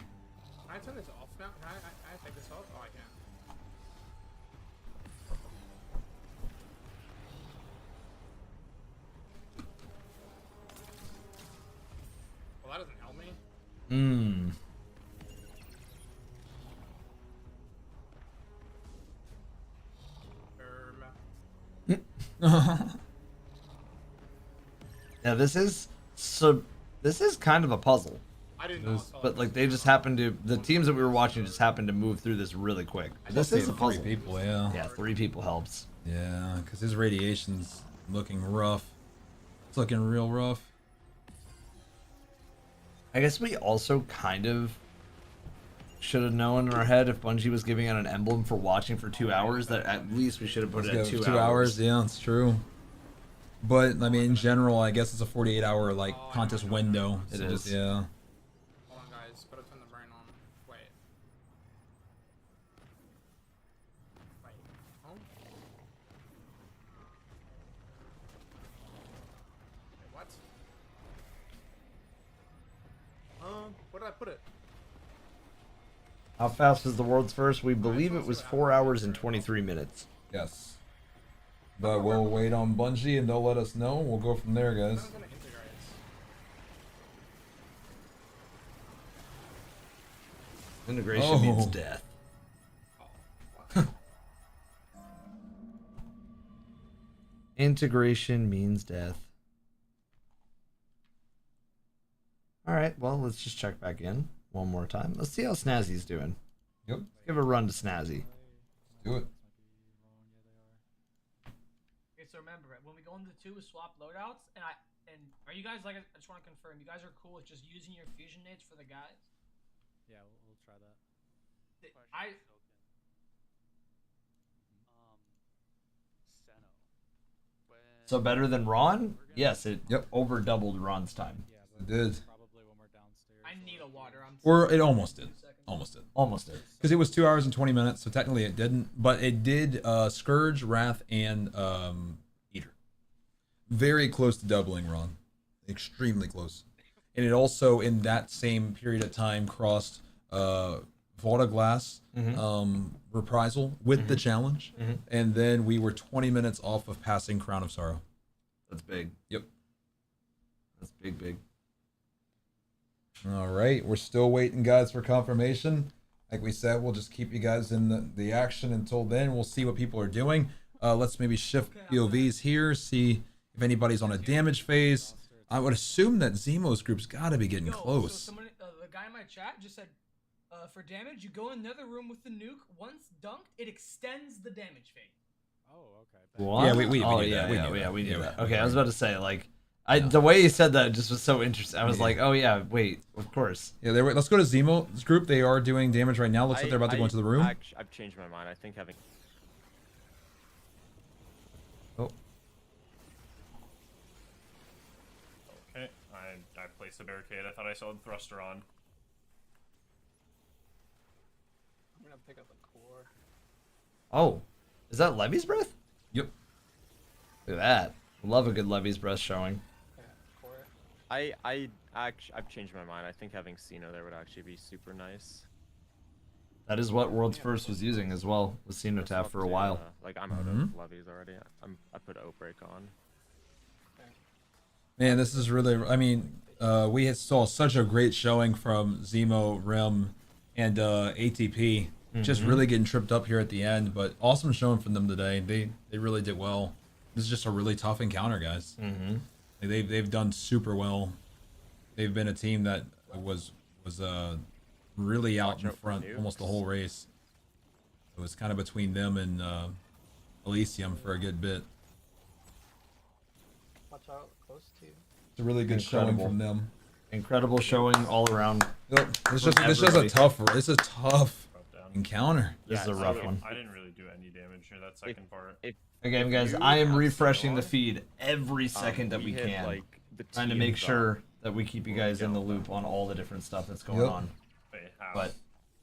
Can I turn this off now? Can I take this off? Oh, I can. Well, that doesn't help me. Yeah, this is kind of a puzzle. I didn't know. But like they just happened to, the teams that we were watching just happened to move through this really quick. This is a puzzle. 3 people, yeah. Yeah, 3 people helps. Yeah, because his radiation's looking rough. It's looking real rough. I guess we also kind of should have known in our head if Bungie was giving out an emblem for watching for 2 hours, that at least we should have put it at 2 hours. Yeah, it's true. But I mean, in general, I guess it's a 48-hour like contest window. It so is. Just, yeah. Hold on, guys. Gotta turn the brain on. Wait. Oh. Wait, what? Where did I put it? How fast was the world's first? We believe it was 4 hours and 23 minutes. Yes. But we'll wait on Bungie and they'll let us know. We'll go from there, guys. Integration means death. Integration means death. Alright, well, let's just check back in one more time. Let's see how Snazzy's doing. Yep. Let's give a run to Snazzy. Do it. Okay, so remember, when we go into 2 swap loadouts, and are you guys, like, I just want to confirm, you guys are cool with just using your fusion nades for the guys? Yeah, we'll try that. So better than Ron? Yes, it over doubled Ron's time. It did. I need a water. Or it almost did. Almost did. Almost did. Because it was 2 hours and 20 minutes, so technically it didn't. But it did Scourge, Wrath, and Eater. Very close to doubling Ron. Extremely close. And it also, in that same period of time, crossed Volta Glass Reprisal with the challenge. And then we were 20 minutes off of passing Crown of Sorrow. That's big. Yep. That's big, big. All right, we're still waiting, guys, for confirmation. Like we said, we'll just keep you guys in the action until then. We'll see what people are doing. Let's maybe shift POVs here, see if anybody's on a damage phase. I would assume that Zemo's group's got to be getting close. So someone, the guy in my chat just said, for damage, you go in another room with the nuke. Once dunked, it extends the damage phase. Oh, okay. What? Yeah, we knew that. Okay, I was about to say, like, the way you said that just was so interesting. I was like, oh yeah, wait, of course. Yeah, let's go to Zemo's group. They are doing damage right now. Looks like they're about to go into the room. I've changed my mind. I think having... Oh. against the barricade. I thought I saw the thruster on. I'm gonna pick up a core. Oh, is that Levy's breath? Yep. Look at that. Love a good Levy's breath showing. I've changed my mind. I think having Sino there would actually be super nice. That is what World's First was using as well, with Cenotaph for a while. Like I'm out of levies already. I put Outbreak on. Man, this is really. I mean, we saw such a great showing from Zemo, Rim, and ATP. Just really getting tripped up here at the end, but awesome showing from them today. They really did well. This is just a really tough encounter, guys. They've done super well. They've been a team that was really out in front almost the whole race. It was kind of between them and Elysium for a good bit. Watch out, close to. It's a really good showing from them. Incredible showing all around. Yep. It's just a tough encounter. This is a rough one. I didn't really do any damage here that second part. Again, guys, I am refreshing the feed every second that we can, trying to make sure that we keep you guys in the loop on all the different stuff that's going on. But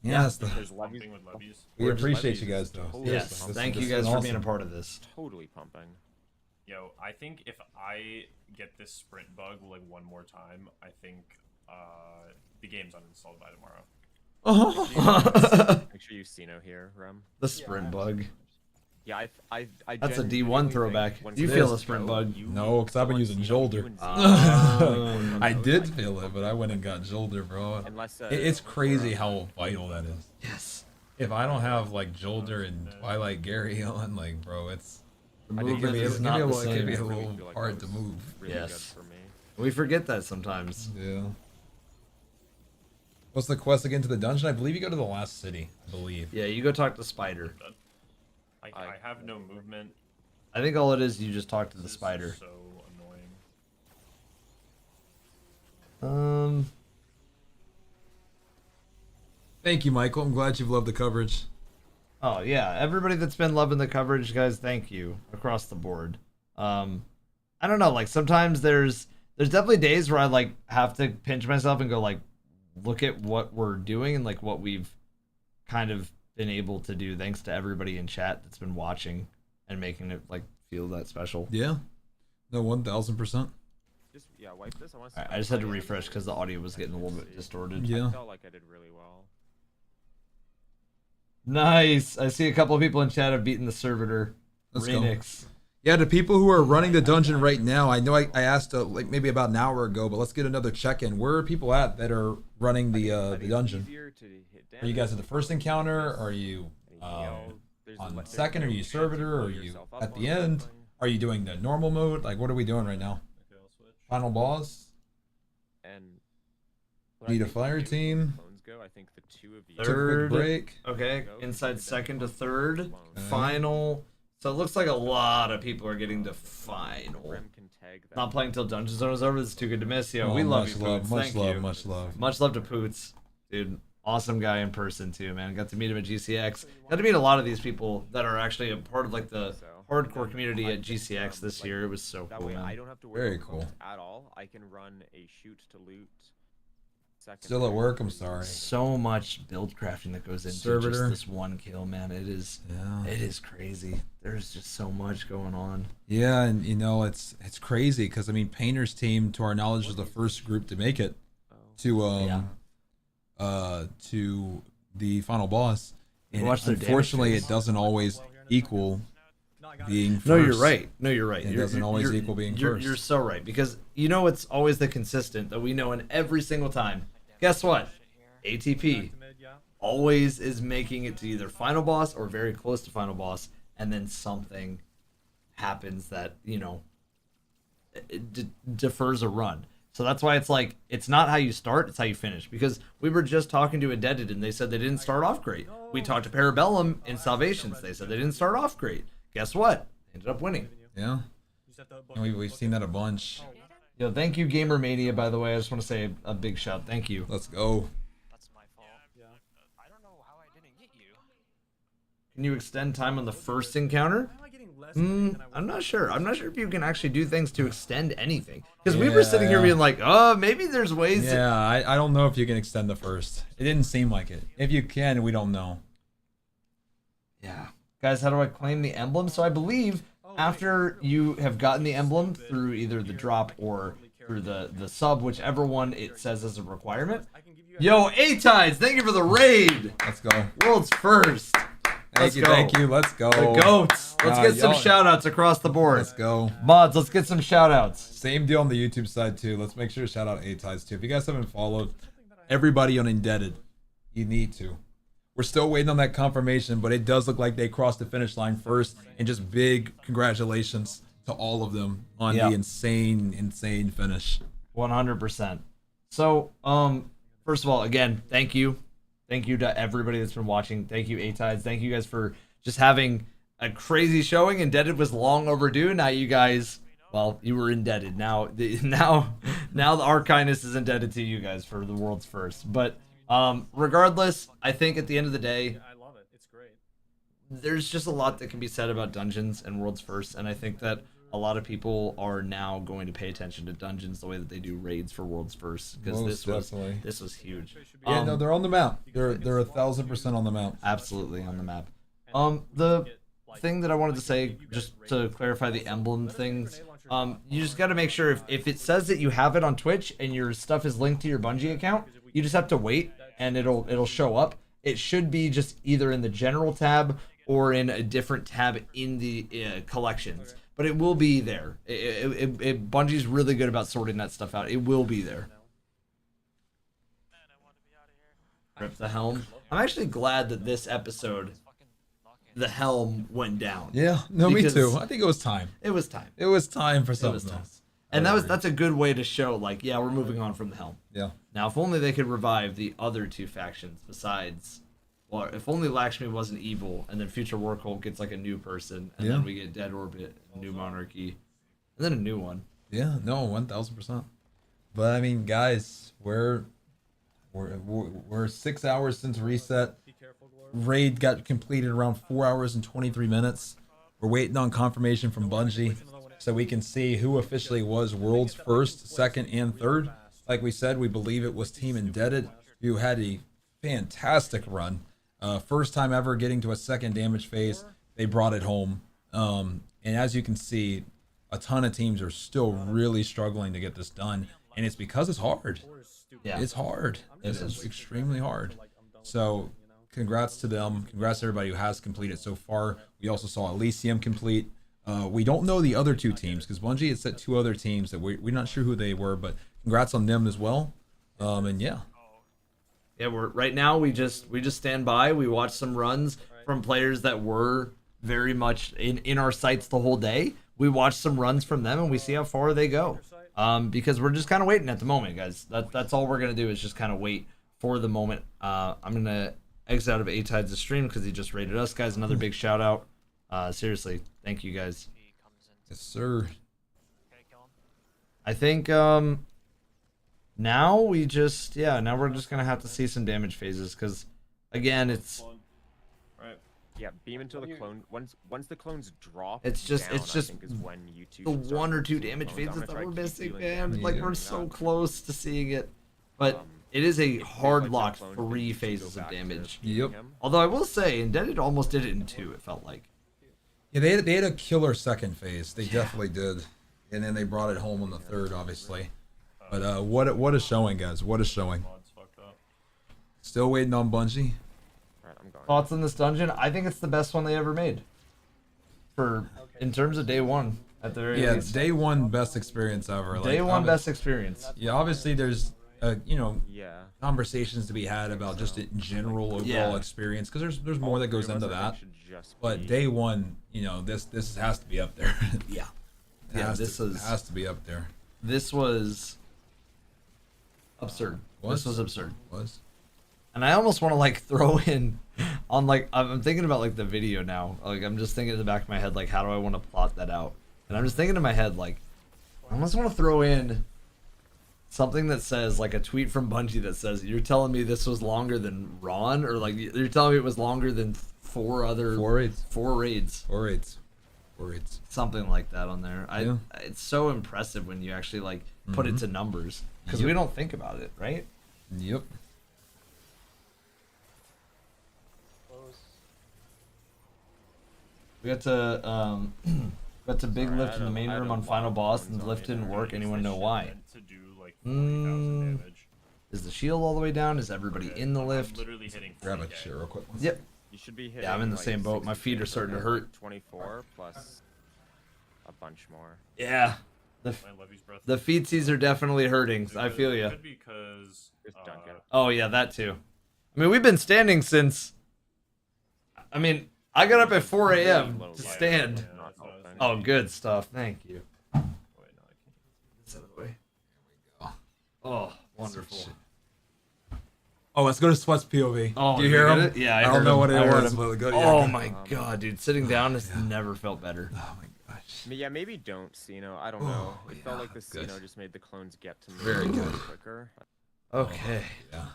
yes, we We appreciate you guys though. Yes, thank you guys for being a part of this. Totally pumping. Yo, I think if I get this sprint bug like one more time, I think the game's uninstalled by tomorrow. Make sure you Sino here, Rem. The sprint bug. Yeah, I That's a D1 throwback. Do you feel a sprint bug? No, because I've been using Jolder. I did feel it, but I went and got Jolder, bro. It's crazy how vital that is. Yes. If I don't have like Jolder and Twilight Gary on, like, bro, it's. The It movement can be is not the it can same. be a little hard to move. Yes. We forget that sometimes. Yeah. What's the quest again to the dungeon? I believe you go to the last city. I believe. Yeah, you go talk to Spider. I have no movement. I think all it is, you just talk to the spider. So annoying. Thank you, Michael. I'm glad you've loved the coverage. Oh yeah, everybody that's been loving the coverage, guys, thank you across the board. I don't know, like sometimes there's definitely days where I like have to pinch myself and go like, look at what we're doing and like what we've kind of been able to do thanks to everybody in chat that's been watching and making it like feel that special. Yeah. No, 1000%. Just wipe this. I just had to refresh because the audio was getting a little bit distorted. Yeah. I felt like I did really well. Nice. I see a couple of people in chat have beaten the servitor. Let's go. Renix. Yeah, the people who are running the dungeon right now, I know I asked like maybe about an hour ago, but let's get another check-in. Where are people at that are running the dungeon? Are you guys at the first encounter? Are you on the second? Are you servitor? Are you at the end? Are you doing the normal mode? Like, what are we doing right now? Final boss? And Need a fire team? I think the two of you. Third break. Okay, inside second to third. Final. So it looks like a lot of people are getting to final. Not playing till Dungeon Zone is over. This is too good to miss. Yo, we love you, Poots. Thank you. Much love. Much love to Poots. Dude, awesome guy in person too, man. Got to meet him at GCX. Got to meet a lot of these people that are actually a part of like the hardcore community at GCX this year. It was so cool, man. I don't have to worry Very about cool. at all. I can run a shoot to loot. Still at work, I'm sorry. So much build crafting that goes into Servitor. just this one kill, man. It is crazy. There's just so much going on. Yeah, and you know it's crazy because I mean Painter's team, to our knowledge, was the first group to make it to the final boss. And unfortunately, it doesn't always equal being first. No, you're right. No, you're right. It doesn't always equal being first. You're so right, because you know it's always the consistent that we know in every single time. Guess what? ATP always is making it to either final boss or very close to final boss, and then something happens that, you know, defers a run. So that's why it's like, it's not how you start, it's how you finish. Because we were just talking to Indebted, and they said they didn't start off great. We talked to Parabellum in Salvations, they said they didn't start off great. Guess what? Ended up winning. Yeah. And we've seen that a bunch. Yo, thank you, Gamer Mania, by the way. I just want to say a big shout. Thank you. Let's go. That's my fault. Yeah. I don't know how I didn't get you. can you extend time on the first encounter? I'm not sure. I'm not sure if you can actually do things to extend anything. Because we were sitting here being like, oh, maybe there's ways to... Yeah, I don't know if you can extend the first. It didn't seem like it. If you can, we don't know. Yeah. Guys, how do I claim the emblem? So I believe after you have gotten the emblem through either the drop or through the sub, whichever one it says as a requirement. Yo, A-Tides, thank you for the raid. Let's go. World's first. Thank you. Let's go. The goats. Let's get some shout-outs across the board. Let's go. Mods, let's get some shout-outs. Same deal on the YouTube side, too. Let's make sure to shout out A-Tides, too. If you guys haven't followed everybody on Indebted, you need to. We're still waiting on that confirmation, but it does look like they crossed the finish line first. And just big congratulations to all of them on the insane finish. 100%. So, first of all, again, thank you. Thank you to everybody that's been watching. Thank you, A-Tides. Thank you guys for just having a crazy showing. Indebted was long overdue. Now you guys, well, you were indebted. Now our kindness is indebted to you guys for the world's first. But regardless, I think at the end of the day, I love it. It's great. There's just a lot that can be said about dungeons and world's first, and I think that a lot of people are now going to pay attention to dungeons the way that they do raids for world's first, because this was huge. Yeah, no, they're on the map. They're 1,000% on the map. Absolutely on the map. The thing that I wanted to say, just to clarify the emblem things, you just got to make sure if it says that you have it on Twitch and your stuff is linked to your Bungie account, you just have to wait and it'll show up. It should be just either in the general tab or in a different tab in the collections. But it will be there. Bungie's really good about sorting that stuff out. It will be there. Rip the helm. I'm actually glad that this episode, the helm went down. Yeah, no, me too. I think it was time. It was time. It was time for something else. And that's a good way to show, like, yeah, we're moving on from the helm. Yeah. Now, if only they could revive the other two factions besides... Well, if only Lakshmi wasn't evil, and then Future Warcult gets like a new person, and then we get Dead Orbit, New Monarchy, and then a new one. Yeah, no, 1,000%. But I mean, guys, we're 6 hours since reset. Raid got completed around 4 hours and 23 minutes. We're waiting on confirmation from Bungie so we can see who officially was world's first, second, and third. Like we said, we believe it was Team Indebted, who had a fantastic run. First time ever getting to a second damage phase, they brought it home. And as you can see, a ton of teams are still really struggling to get this done, and it's because it's hard. Yeah, it's hard. It is extremely hard. So congrats to them. Congrats to everybody who has completed so far. We also saw Elysium complete. We don't know the other two teams because Bungie had set two other teams that we're not sure who they were, but congrats on them as well. And yeah. Yeah, right now we just stand by. We watch some runs from players that were very much in our sights the whole day. We watch some runs from them and we see how far they go. Because we're just kind of waiting at the moment, guys. That's all we're gonna do is just kind of wait for the moment. I'm gonna exit out of A-Tides' stream because he just raided us, guys. Another big shout out. Seriously, thank you guys. Yes, sir. I think now we're just gonna have to see some damage phases because again it's yeah, beam until the clone once the clones drop. It's just I think is when you the 1 or 2 damage phases that we're missing, man. Like we're so close to seeing it, but it is a hard lock 3 phases of damage. Yep. Although I will say, Indebted almost did it in 2. It felt like. Yeah, they had a killer second phase. They definitely did, and then they brought it home on the third, obviously. But what is showing, guys? What is showing? Still waiting on Bungie. Thoughts on this dungeon? I think it's the best one they ever made. In terms of day one, at the very least. Day one best experience ever. Day one best experience. Yeah, obviously there's conversations to be had about just in general overall experience because there's more that goes into that. But day one, this has to be up there. Yeah. This has to be up there. This was absurd. This was absurd. And I almost want to like throw in on like I'm thinking about like the video now. Like I'm just thinking in the back of my head like how do I want to plot that out? And I'm just thinking in my head like I almost want to throw in something that says, like a tweet from Bungie that says, "You're telling me this was longer than Ron," or like you're telling me it was longer than four raids. Something like that on there. It's so impressive when you actually like put it to numbers because we don't think about it, right? Yep. We got to big lift in the main room on final boss, and the lift didn't work. Anyone know why? Is the shield all the way down? Is everybody in the lift? Grab a shit real quick. Yep. You should be hitting. Yeah, I'm in the like same boat. My feet are starting to hurt. 24 plus a bunch more. Yeah. The feetsies are definitely hurting. I feel you. Because Oh yeah, that too. I mean, we've been standing since. I mean, I got up at 4 a.m. to stand. Oh, good stuff. Thank you. Oh, wonderful. Oh, let's go to Sweat's POV. Oh, do you hear him? it? Yeah, I don't know what it was. But But oh my god, dude, sitting down has never felt better. Oh my gosh. Yeah, maybe don't Sino. I don't know. It felt like the Sino just made the clones get to me Very good. quicker. Okay. Yeah.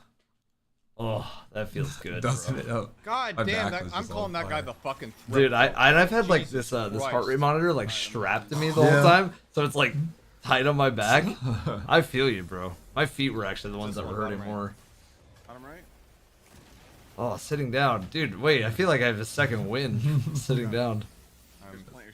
Oh, that feels good. Doesn't it? Oh, God my damn, back was I'm just calling on that guy fire. the fucking Dude, I've had like this heart rate monitor like strapped to me the whole time, so it's like tight on my back. I feel you, bro. My feet were actually the ones that were hurting more. Bottom right. Oh, sitting down, dude. Wait, I feel like I have a second wind sitting down.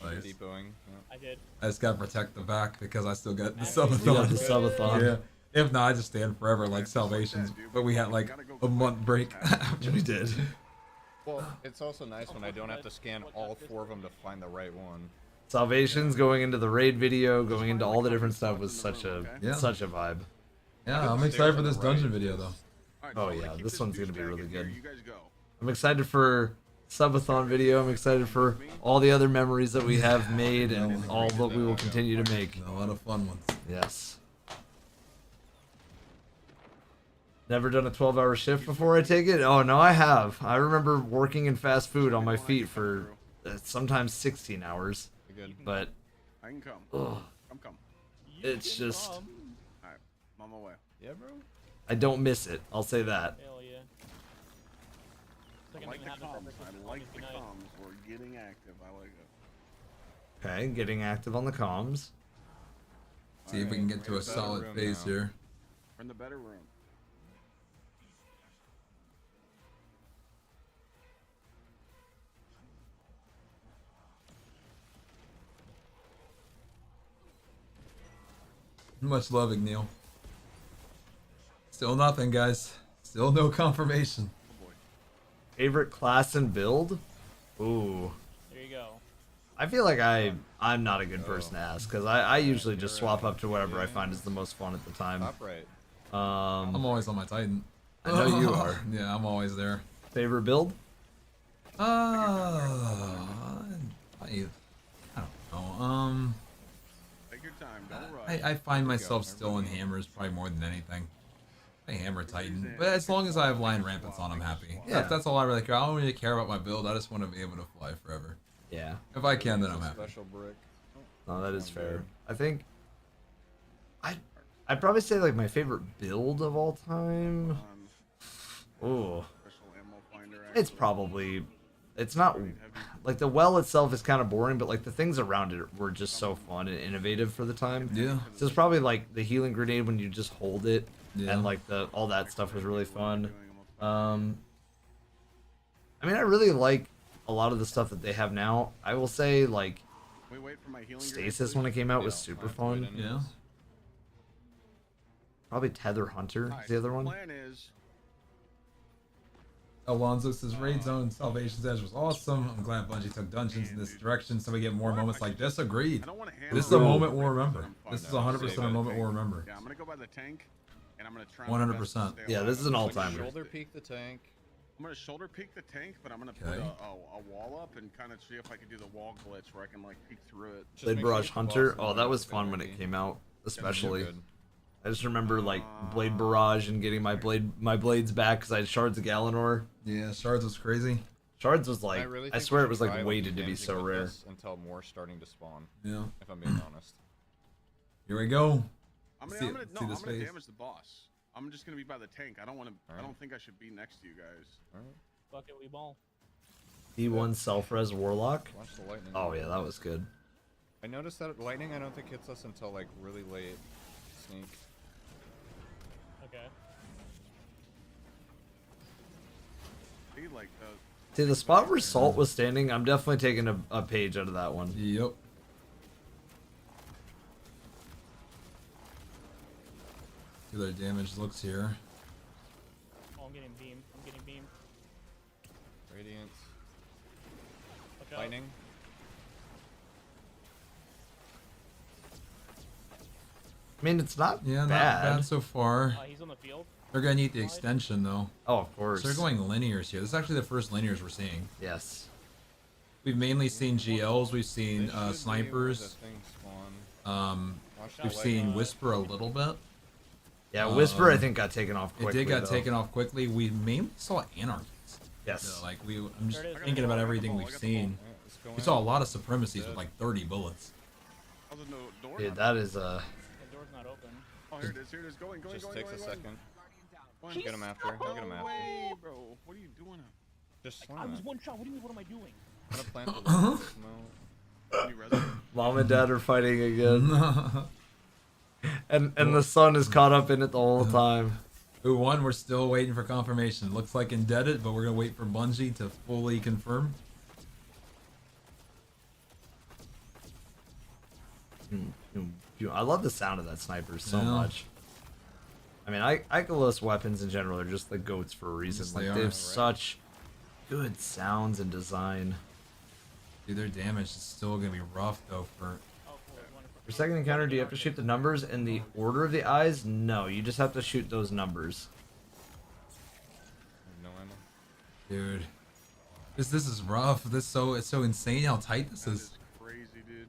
Nice. Depoting. I did. I just gotta protect the back because I still got the You subathon. got the subathon. Yeah. If not, I just stand forever like Salvations. But we had like a month break. We did. Well, it's also nice when I don't have to scan all 4 of them to find the right one. Salvations going into the raid video, going into all the different stuff was such a vibe. Yeah, I'm excited for this dungeon video though. Oh yeah, this one's gonna be really good. I'm excited for subathon video. I'm excited for all the other memories that we have made and all that we will continue to make. A lot of fun ones. Yes. Never done a 12-hour shift before I take it? Oh no, I have. I remember working in fast food on my feet for sometimes 16 hours. But I can come. ugh, Come. it's just Alright, I'm on my way. Yeah, bro. I don't miss it. I'll say that. Hell yeah. I like the comms. I like the comms. We're getting active. I like it. Okay, getting active on the comms. See if we can get to a solid phase here. We're in the better room. Much love, Neil. Still nothing, guys. Still no confirmation. Favorite class and build? Ooh. There you go. I feel like I'm not a good person to ask because I usually just swap up to whatever I find is the most fun at the time. Top right. I'm always on my Titan. I know you are. Yeah, I'm always there. Favorite build? I don't know. Take your time. Don't rush. I find myself still in hammers probably more than anything. I hammer Titan, but as long as I have line rampants on, I'm happy. Yeah. That's all I really care. I don't really care about my build. I just want to be able to fly forever. Yeah. If I can, then I'm happy. Special brick. No, that is fair. I think I'd probably say like my favorite build of all time. Ooh. It's probably it's not like the well itself is kind of boring, but like the things around it were just so fun and innovative for the time. Yeah. So it's probably like the healing grenade when you just hold it, Yeah. and like all that stuff was really fun. I mean, I really like a lot of the stuff that they have now. I will say like We wait for my healing Stasis when it came out was super fun. Yeah. Probably Tether Hunter is the other one. Plan is Alonzo says Raid Zone Salvation's Edge was awesome. I'm glad Bungie took dungeons in this direction so we get more moments like this. Agreed. This is a moment we'll remember. This is 100% a moment we'll remember. Yeah, I'm gonna go by the tank, and I'm gonna try. 100%. Yeah, this is an all-timer. Shoulder peek the tank. I'm gonna shoulder peek the tank, but I'm gonna put Okay. a wall up and kind of see if I can do the wall glitch where I can like peek through it. Blade Barrage Hunter. Oh, that was fun when it came out, especially. I just remember like Blade Barrage and getting my blades back because I had Shards of Galanor. Yeah, Shards was crazy. Shards was like, really I think swear we it was should like try weighted to be damaging so with rare. this until more starting to spawn. Yeah. If I'm being honest. Here we go. I'm See- gonna see this phase? damage the boss. I'm just gonna be by the tank. I don't want to. I don't think I should be next to you guys. Fuck it, we ball. D1 self-res warlock. Watch the lightning. Oh yeah, that was good. I noticed that lightning I don't think hits us until like really late. Sneak. Okay. He like See, the spot where Salt was standing, I'm definitely taking a page out of that one. Yep. See their damage looks here. Oh, I'm getting beam. I'm getting beam. Radiance. Look out. Lightning. I mean, it's not Yeah, bad. not bad so far. He's on the field. They're gonna need the extension though. Oh, of course. So they're going linears here. This is actually the first linears we're seeing. Yes. We've mainly seen GLs. We've seen This should be where snipers. the thing spawn. We've that seen lightning. Whisper a little bit. Yeah, Whisper I think got taken off It quickly. did got though. taken off quickly. We mainly saw Anarchists. Yes. So, like I'm just thinking about everything we've seen. We saw a lot of supremacies with like 30 bullets. Oh, there's no door. Dude, that is The door's not open. Oh, here it is. Here it is. Going. Just takes a second. Going. Get him after. He'll get him after. Way, bro. What are you doing? Just swing I was it. one shot. What do you mean? What am I doing? I'm gonna plant the wall. No. Mom and Dad are fighting again. and the son is caught up in it the whole time. Who won? We're still waiting for confirmation. Looks like Indebted, but we're gonna wait for Bungie to fully confirm. I love the sound of that sniper so Yeah. much. I mean, Ikelos weapons in general are just the goats for a reason. Yes, Like they they are. have such good sounds and design. Dude, their damage is still gonna be rough though. For second encounter, do you have to shoot the numbers in the order of the eyes? No, you just have to shoot those numbers. No ammo. Dude, this is rough. It's so insane how tight this is. Crazy, dude.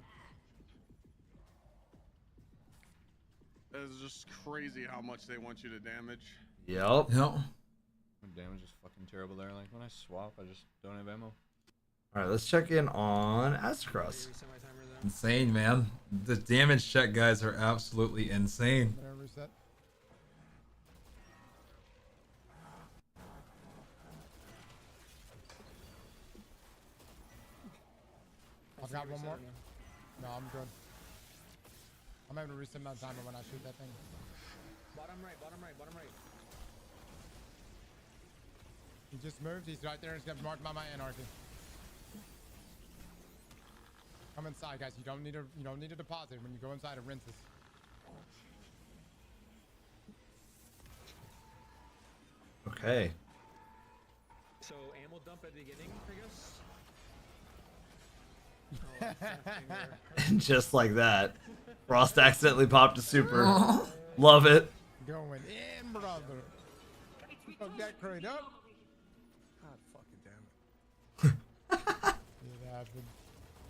That is just crazy how much they want you to damage. Yep. My damage is fucking terrible there. Like when I swap, I just don't have ammo. Alright, let's check in on Atrax. Insane, man. The damage check guys are absolutely insane. Reset. I've got one more. No, I'm good. I'm able to reset my timer when I shoot that thing. Bottom right, bottom right, bottom right. He just moved. He's right there. He's got marked by my anarchy. Come inside, guys. You don't need a deposit when you go inside. It rinses. Okay. So ammo dump at the beginning, I guess. And just like that, Frost accidentally popped a super. Love it. Going in, brother. Fuck that crate up. God fucking damn it. It happened.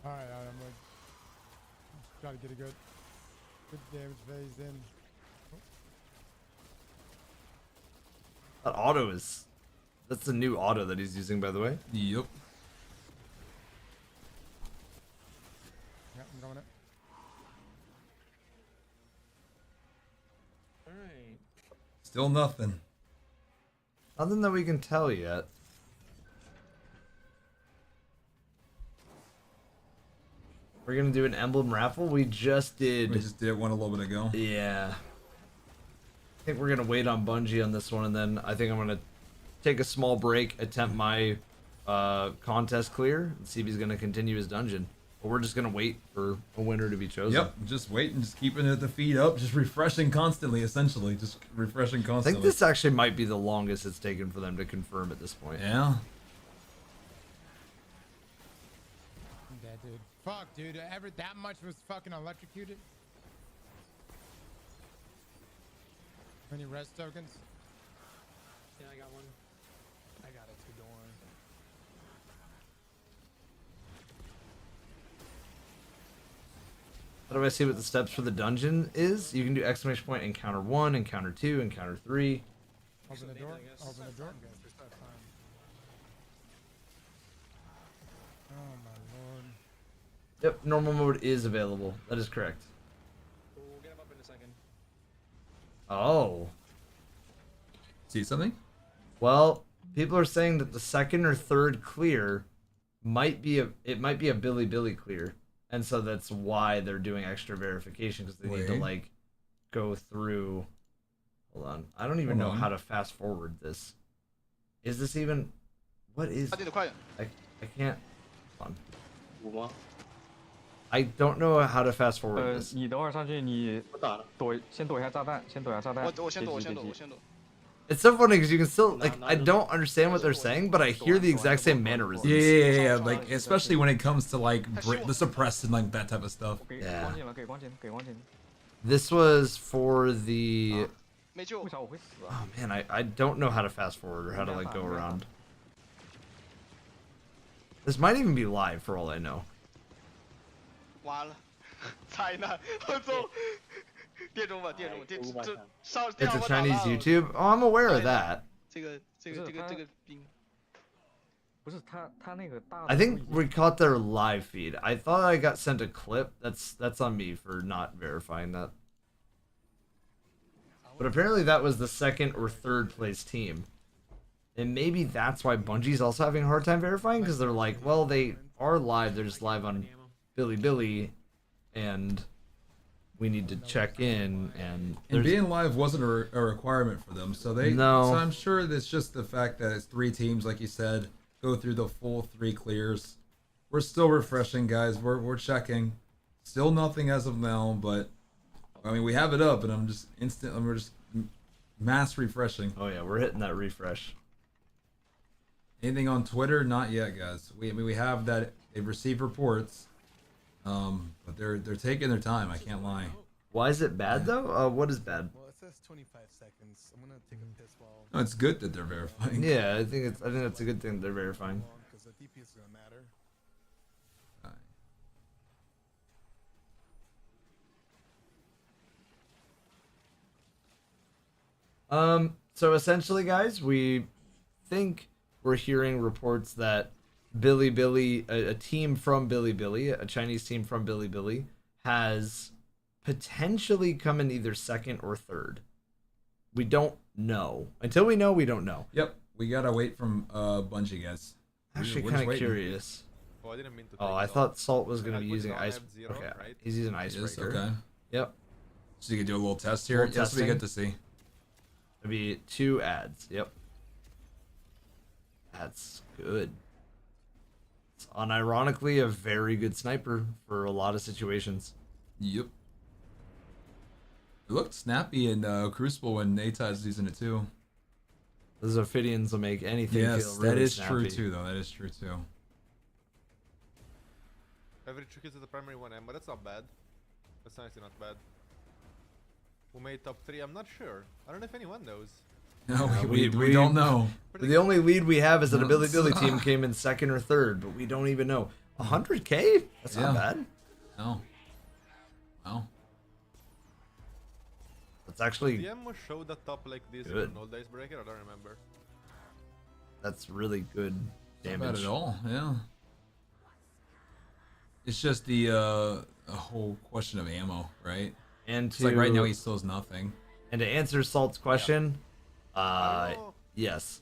Alright, I'm gonna try to get a good damage phase in. That auto is... That's the new auto that he's using, by the way. Yep. Yep, I'm going it. Alright. Still nothing. Nothing that we can tell yet. We're gonna do an emblem raffle. We just did. We just did one a little bit ago. Yeah. I think we're gonna wait on Bungie on this one, and then I think I'm gonna take a small break, attempt my contest clear, and see if he's gonna continue his dungeon. But we're just gonna wait for a winner to be chosen. Yep, just waiting, just keeping the feed up, just refreshing constantly, essentially. Just refreshing I constantly. think this actually might be the longest it's taken for them to confirm at this point. Yeah. I'm dead, dude. Fuck, dude. Ever that much was fucking electrocuted? Any rest tokens? Yeah, I got one. I got it. Too, don't worry. How do I see what the steps for the dungeon is? You can do exclamation point encounter 1, encounter 2, encounter 3. Open the door. Open the door. Oh my lord. Yep, normal mode is available. That is correct. We'll get him up in a second. Oh. See something? Well, people are saying that the second or third clear might be a Billy clear, and so that's why they're doing extra verification because they need to like go through. Hold on, I don't even know how to fast forward this. Is this even? What is? I can't. Hold on. I don't know how to fast forward this. 你等会儿上去，你先躲一下炸弹，先躲一下炸弹。我先躲。 It's so funny because you can still like I don't understand what they're saying, but I hear the exact same mannerisms. Yeah. Like especially when it comes to like the suppressed and like that type of stuff. Yeah. This was for the. Oh man, I don't know how to fast forward or how to like go around. This might even be live for all I know. 完了，灾难！电中吧，It's a Chinese YouTube? Oh, I'm aware of that. I think we caught their live feed. I thought I got sent a clip. That's on me for not verifying that. But apparently that was the second or third place team. And maybe that's why Bungie's also having a hard time verifying, because they're like, well, they are live. They're just live on Billy, and we need to check in. And being live wasn't a requirement for them, so they. No. So I'm sure it's just the fact that it's 3 teams, like you said, go through the full 3 clears. We're still refreshing, guys. We're checking. Still nothing as of now, but I mean we have it up, and we're just mass refreshing. Oh yeah, we're hitting that refresh. Anything on Twitter? Not yet, guys. We have that. They've received reports, but they're taking their time. I can't lie. Why is it bad though? What is bad? Well, it says 25 seconds. I'm gonna take a piss while. No, it's good that they're verifying. Yeah, I think that's a good thing they're verifying. Because the DPS is gonna matter. So essentially, guys, we think we're hearing reports that Billy, a team from Billy, a Chinese team from Billy, has potentially come in either second or third. We don't know. Until we know, we don't know. Yep, we gotta wait from Bungie, guys. Actually, kind of curious. Oh, I didn't mean to. Oh, I thought Salt was gonna be using ice. Okay, right? he's using Icebreaker. Okay. Yep. So you can do a little test here. Yes, we get to see. It'll be 2 ads. Yep. That's good. It's unironically a very good sniper for a lot of situations. Yep. It looked snappy in Crucible when Atai's using it too. Those Ophidians will make anything feel really that is snappy. true too, though. That is true too. Every trick is the primary 1M, but that's not bad. That's honestly not bad. Who made top 3? I'm not sure. I don't know if anyone knows. No, we don't know. The only lead we have is that a Billy team came in second or third, but we don't even know. 100K? That's not bad. No. Wow. That's actually DM was showed the top like this good. in old Icebreaker, I don't remember. That's really good damage. Not bad at all, yeah. It's just the a whole question of ammo, right? And it's like right now he still has nothing. And to answer Salt's question, yes,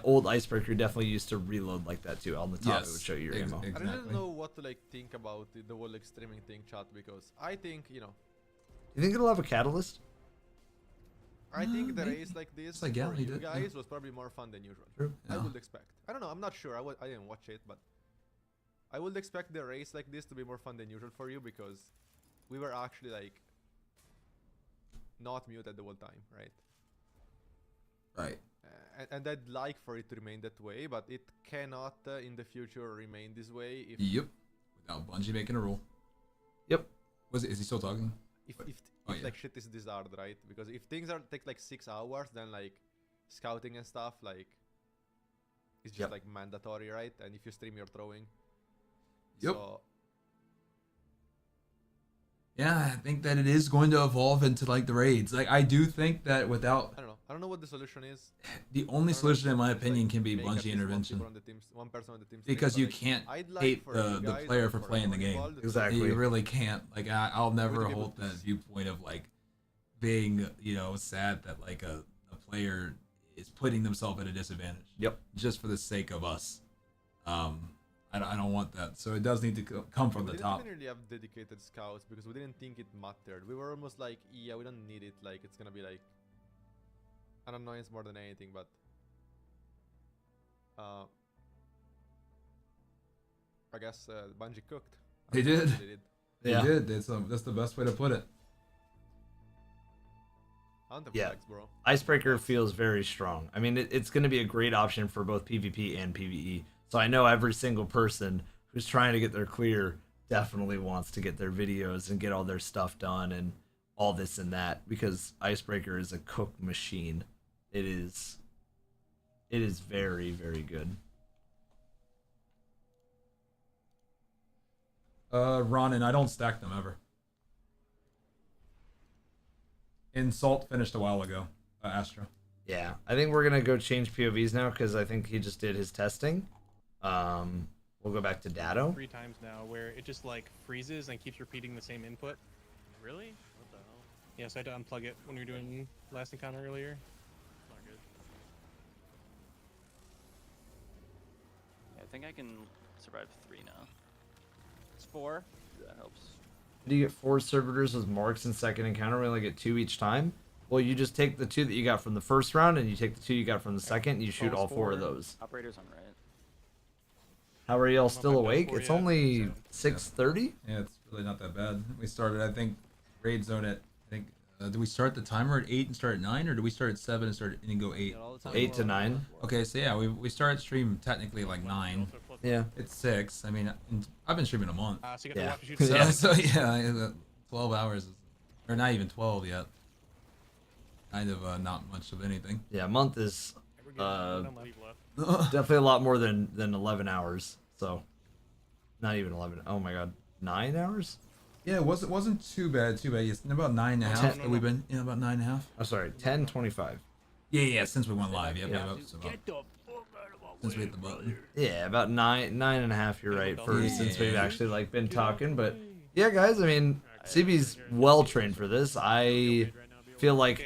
old Icebreaker definitely used to reload like that too. On the top, it would show you your ammo. I don't know what to like think about the whole like streaming thing, chat, because I think You think it'll have a catalyst? I think the race like this like, for he you did, guys was probably more fun than usual. True. I Yeah. would expect. I don't know. I'm not sure. I didn't watch it, but I would expect the race like this to be more fun than usual for you because we were actually like not muted the whole time, right? Right. And I'd like for it to remain that way, but it cannot in the future remain this way. If Yep. Without Bungie making a rule. Yep. Is he still talking? If like shit is desired, right? Because if things are take like 6 hours, then like scouting and stuff like it's just like mandatory, right? And if you stream, you're throwing. Yep. So, Yeah, I think that it is going to evolve into like the raids. Like I do think that without I don't know. I don't know what the solution is. the only solution in my opinion can be Bungie intervention. One person on the team Because you can't hate the player for playing the game. Exactly. You really can't. Like I'll never hold that viewpoint of like being, you know, sad that like a player is putting themselves at a disadvantage. Yep. Just for the sake of us. I don't want that. So it does need to come from the top. We didn't really have dedicated scouts because we didn't think it mattered. We were almost like, yeah, we don't need it. Like it's gonna be like an annoyance more than anything. But I guess Bungie cooked. They did. Yeah. They did. That's the best way to put it. Yeah, Icebreaker feels very strong. I mean, it's going to be a great option for both PvP and PvE. So I know every single person who's trying to get their clear definitely wants to get their videos and get all their stuff done and all this and that, because Icebreaker is a cook machine. It is very, very good. Ronin, I don't stack them ever. Insult finished a while ago. Astro. Yeah, I think we're gonna go change POVs now because I think he just did his testing. We'll go back to Dado. 3 times now where it just like freezes and keeps repeating the same input. Really? What the hell? Yeah, so I had to unplug it when we were doing last encounter earlier. Not good. Yeah, I think I can survive 3 now. It's 4. That helps. Do you get 4 servitors with marks in second encounter? We only get 2 each time. Well, you just take the 2 that you got from the first round, and you take the 2 you got from the second, and you shoot all 4 of those. Operators on right. How are y'all still awake? It's only 6:30. Yeah, it's really not that bad. We started, I think, raid zone at, did we start the timer at 8 and start at 9, or did we start at 7 and start and go 8? 8 to 9. Okay, so yeah, we started stream technically like 9. Yeah. It's 6. I mean, I've been streaming a month. So you got Yeah. to watch the shoot. So yeah, 12 hours, or not even 12 yet. Kind of not much of anything. Yeah, a month is definitely a lot more than 11 hours. So, not even 11. Oh my god, 9 hours? Yeah, it wasn't too bad. It's about 9.5 that we've been. Yeah, about 9.5. I'm sorry, 10:25. Yeah. Since we went live, yeah. Since we hit the button. Yeah, about 9.5. You're right. Since we've actually like been talking, but yeah, guys. I mean, CB's well trained for this. I feel like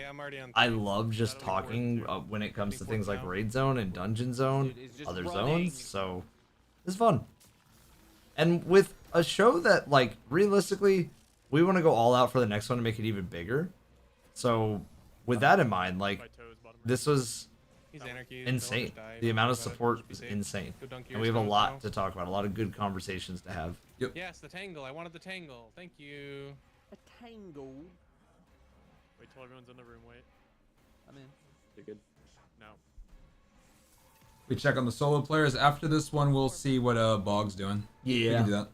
I love just talking when it comes to things like raid zone and dungeon zone, other zones. So it's fun. And with a show that, like, realistically, we want to go all out for the next one to make it even bigger. So with that in mind, like, this was insane. The amount of support is insane. And we have a lot to talk about, a lot of good conversations to have. Yep. Yes, the tangle. I wanted the tangle. Thank you. A tangle. Wait till everyone's in the room. Wait. I'm in. You're good. No. We check on the solo players. After this one, we'll see what Bog's doing. Yeah. We can do that.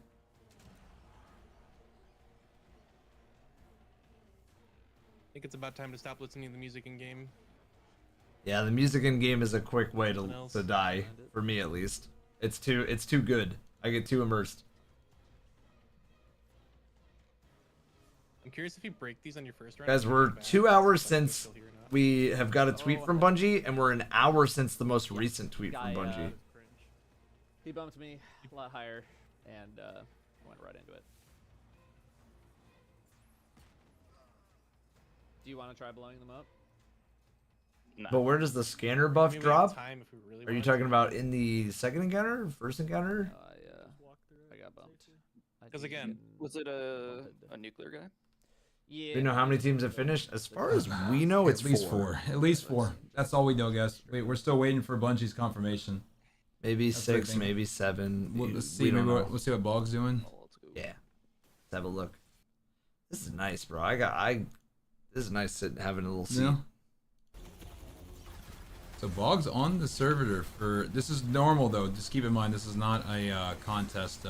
I think it's about time to stop listening to the music in game. Yeah, the music in game is a quick way to die, for me at least. It's too good. I get too immersed. I'm curious if you break these on your first round. Guys, we're 2 hours since we have got a tweet from Bungie, and we're an hour since the most recent tweet from Bungie. He bumped me a lot higher, and went right into it. Do you want to try blowing them up? No. But where does the scanner buff drop? Are you talking about in the second encounter, first encounter? I got bumped. Because again, was it a nuclear guy? Do you know how many teams have finished? As far as we know, it's at least 4. At least 4. That's all we know, guys. We're still waiting for Bungie's confirmation. Maybe 6, maybe 7. Let's see. We'll see what Bog's doing. Yeah. Let's have a look. This is nice, bro. This is nice sitting having a little seat. Yeah. So Bog's on the servitor for. This is normal though. Just keep in mind this is not a contest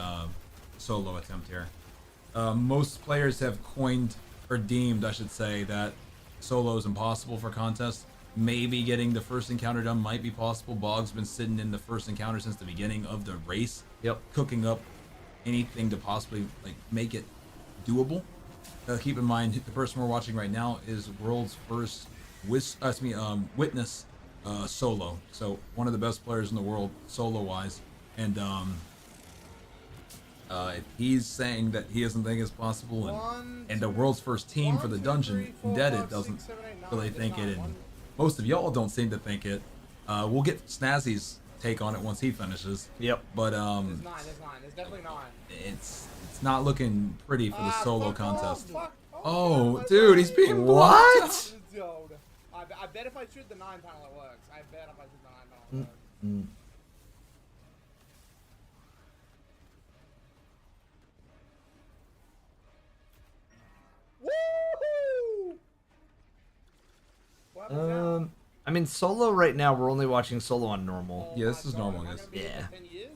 solo attempt here. Most players have coined or deemed, I should say, that solo is impossible for contest. Maybe getting the first encounter done might be possible. Bog's been sitting in the first encounter since the beginning of the race. Yep. Cooking up anything to possibly like make it doable. Keep in mind the person we're watching right now is world's first witness solo. So one of the best players in the world solo wise, and If he's saying that he doesn't think it's possible, and the world's first team for the dungeon, Indebted, doesn't really think it, and most of y'all don't seem to think it, we'll get Snazzy's take on it once he finishes. Yep. But There's 9. There's definitely 9. it's not looking pretty for the solo contest. Oh, dude, he's being what? Dude, I bet if I shoot the 9 panel it works. I bet if I shoot the 9 panel it works. Woohoo! What happens now? I mean, solo right now, we're only watching solo on normal. Yeah, this is normal, guys. Yeah. 10 years?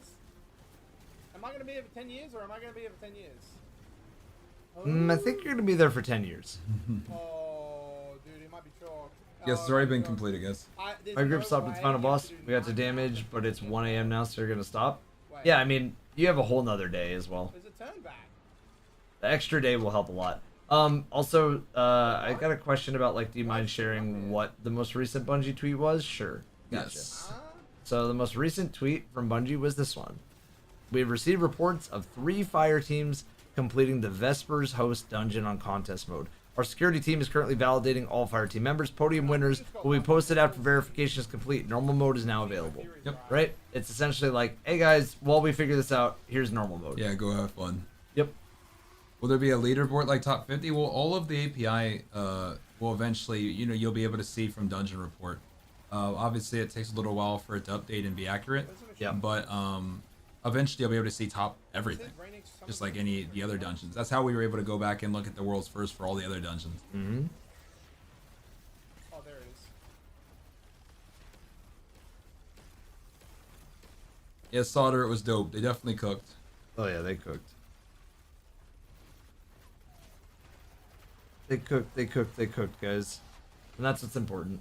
Am I gonna be here for 10 years, or am I gonna be here for 10 years? I think you're gonna be there for 10 years. Oh, dude, it might be chalked. Yes, it's already been completed, guys. My group stopped its final boss. We got to damage, but it's 1 a.m. now, so you're gonna stop. Yeah, I mean, you have a whole nother day as well. There's a turn back. The extra day will help a lot. Also, I got a question about, like, do you mind sharing what the most recent Bungie tweet was? Sure. Gotcha. Yes. So the most recent tweet from Bungie was this one. We have received reports of 3 fire teams completing the VESPER'S host dungeon on contest mode. Our security team is currently validating all fire team members. Podium winners will be posted after verification is complete. Normal mode is now available. Yep. Right? It's essentially like, hey guys, while we figure this out, here's normal mode. Yeah, go have fun. Yep. Will there be a leaderboard like top 50? Well, all of the API will eventually, you'll be able to see from Dungeon Report. Obviously, it takes a little while for it to update and be accurate. Yeah. But eventually, you'll be able to see top everything, just like any of the other dungeons. That's how we were able to go back and look at the world's first for all the other dungeons. Mm-hmm. Oh, there it is. Yeah, Solder, it was dope. They definitely cooked. Oh yeah, they cooked. They cooked, guys. And that's what's important.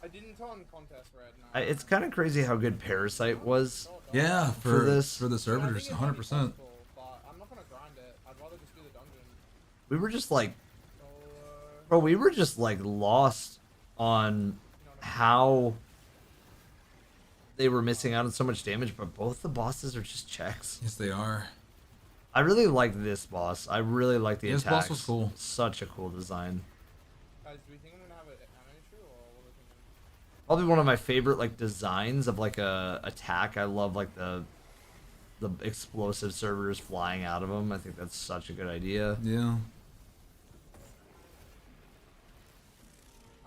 I didn't on contest red. No. It's kind of crazy how good Parasite was. Yeah, for this. For the servitors, 100%. I'm not gonna grind it. I'd rather just do the dungeon. We were just like, bro, we were just like lost on how they were missing out on so much damage, but both the bosses are just checks. Yes, they are. I really like this boss. I really like the This attacks. boss was cool. Such a cool design. Guys, do we think I'm gonna have an issue, or what are we thinking? Probably one of my favorite like designs of like a attack. I love like the explosive servitors flying out of them. I think that's such a good idea. Yeah.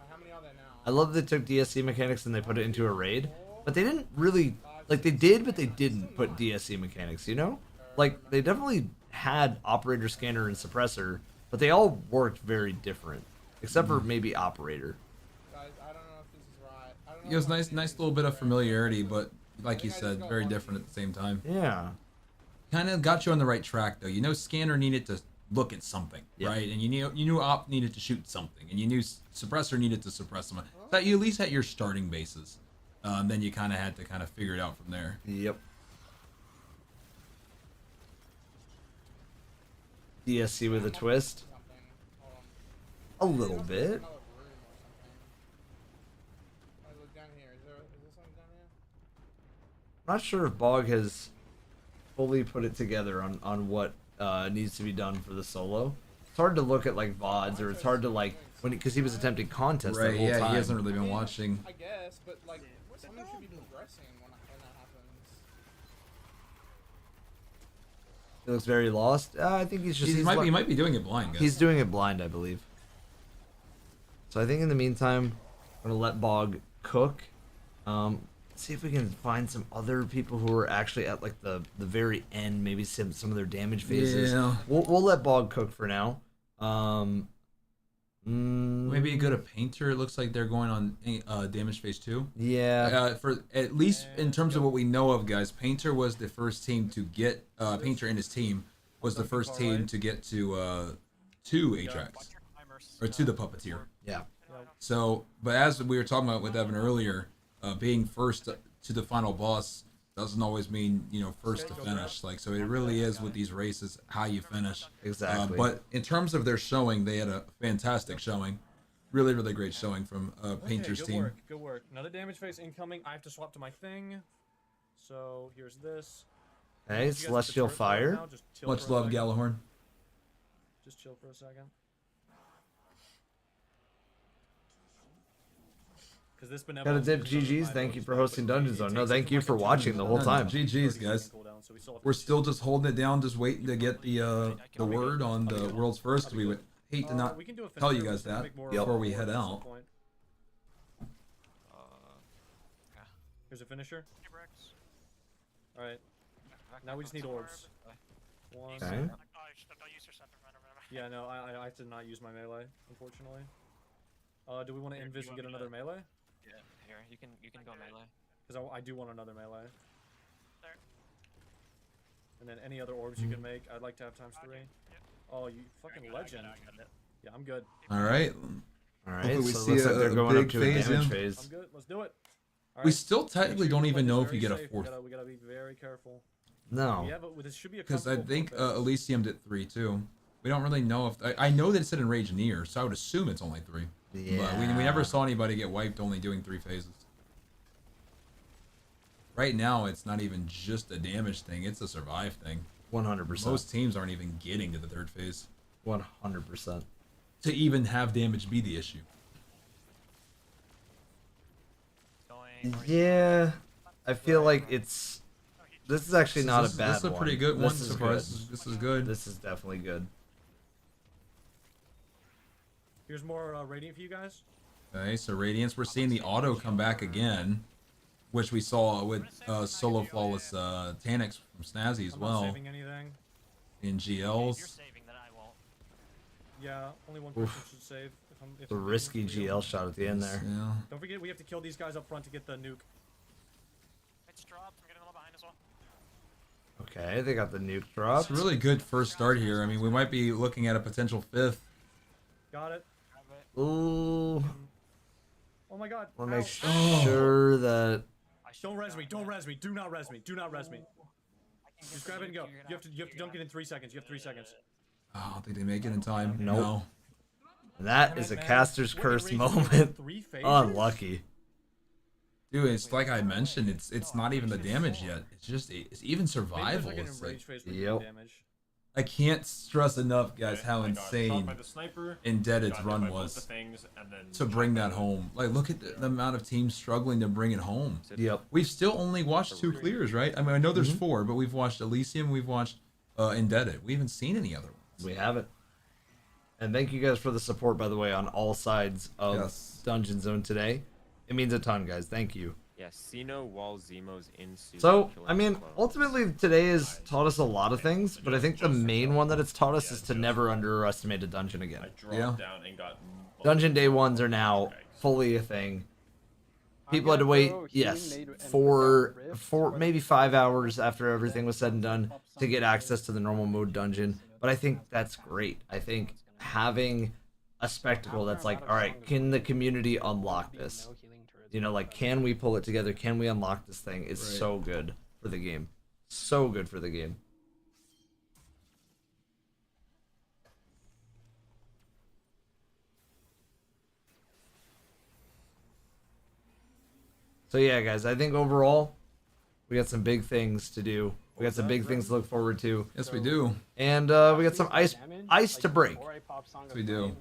How many are there now? I love that they took DSC mechanics and they put it into a raid, but they didn't really like they did, but they didn't put DSC mechanics. You know, like they definitely had operator, scanner, and suppressor, but they all worked very different, except for maybe operator. Guys, I don't know if this is right. I don't know It was nice little bit of familiarity, but like you said, very different at the same time. Yeah. Kind of got you on the right track, though. You know, scanner needed to look at something, right? And you knew op needed to shoot something, and you knew suppressor needed to suppress something. That you at least had your starting bases. Then you kind of had to kind of figure it out from there. Yep. DSC with a twist. A little bit. Not sure if Bog has fully put it together on what needs to be done for the solo. It's hard to look at like VODs, or it's hard to like because he was attempting contests the Right, whole yeah, time. he hasn't really been watching. I guess, but like someone should be progressing when that happens. He looks very lost. I think he's just He might be doing it blind, guys. He's doing it blind, I believe. So I think in the meantime, I'm gonna let Bog cook. See if we can find some other people who are actually at like the very end, maybe some of their damage phases. Yeah. We'll let Bog cook for now. Maybe go to Painter. It looks like they're going on damage phase 2. Yeah. For at least in terms of what we know of, guys, Painter was the first team to get Painter and his team was the first team to get to Atrax or to the Puppeteer. Yeah. So, but as we were talking about with Evan earlier, being first to the final boss doesn't always mean first to finish. Like, so it really is with these races how you finish. Exactly. But in terms of their showing, they had a fantastic showing, really great showing from Painter's team. Good work. Another damage phase incoming. I have to swap to my thing. So here's this. Okay, Celestial Fire. Much love, Galahorn. Just chill for a second. This Gotta dip GG's. Thank you for hosting Dungeon Zone. No, thank you for watching the whole time. GG's, guys. We're still just holding it down, just waiting to get the word on the world's first. 'Cause we would hate to not tell you guys that before we head out. Here's a finisher. Alright. Now we just need orbs. One. Okay. Yeah, no, I have to not use my melee, unfortunately. Do we want to invis and get another melee? Yeah, here, you can go melee. Because I do want another melee. There. And then any other orbs you can make, I'd like to have times 3. Oh, you fucking legend. Yeah, I'm good. Alright. Alright, we so see looks like a they're going big up to a phase damage in. phase. I'm good, let's do it. All We right. still technically don't even know if you get a Safe. fourth. We gotta be very careful. No. Yeah, but this should be a Because I comfortable think fourth phase. Elysium did 3 too. We don't really know if I know that it said Enrage near, so I would assume it's only 3. But we never saw anybody get wiped only doing 3 phases. Right now, it's not even just a damage thing; it's a survive thing. 100%. Most teams aren't even getting to the 3rd phase. 100%. To even have damage be the issue. Yeah, I feel like it's. This is actually not a bad one. This is a pretty good one This is so far. good. This is good. This is definitely good. Here's more radiant for you guys. Okay, so Radiance, we're seeing the auto come back again, which we saw with solo flawless Tanix from Snazzy as I'm well. not saving anything. In GLs. Yeah, only one person should save. If The I'm risky being GL shot at the end there. Yeah. Don't forget, we have to kill these guys up front to get the nuke. It's dropped. I'm getting a little behind as well. Okay, they got the nuke drop. It's a really good first start here. I mean, we might be looking at a potential 5th. Got it. Ooh. Oh my god. Want to make Ow. sure that. Don't res me. Don't res me. Do not res me. Do not res me. Just grab it and go. You have to dunk it in 3 seconds. You have 3 seconds. Oh, I don't think they make it in time. Nope. No. That is a caster's curse moment. Unlucky. Dude, it's like I mentioned, it's not even the damage yet. It's just it's even survival. It's like, yep. I can't stress enough, guys, how I got shot insane by the sniper, Indebted's got hit run by both was the things, and then to bring that home. Like, look at the amount of teams struggling to bring it home. Yep. We've still only watched 2 clears, right? I mean, I know there's 4, but we've watched Elysium, we've watched Indebted. We haven't seen any other ones. We haven't. And thank you guys for the support, by the way, on all sides of Dungeon Zone today. It means a ton, guys. Thank you. Yeah, Sino while Zemo's in suit. So, I mean, ultimately, today has taught us a lot of things, but I think the main one that it's taught us is to never underestimate a dungeon again. dropped down and got Dungeon day ones are now fully a thing. People had to wait, yes, for maybe 5 hours after everything was said and done to get access to the normal mode dungeon. But I think that's great. I think having a spectacle that's like, all right, can the community unlock this? You know, like, can we pull it together? Can we unlock this thing? Is so good for the game. So good for the game. So yeah, guys, I think overall, we got some big things to do. We got some big things to look forward to. Yes, we do. And we got some ice to break. Yes, we do.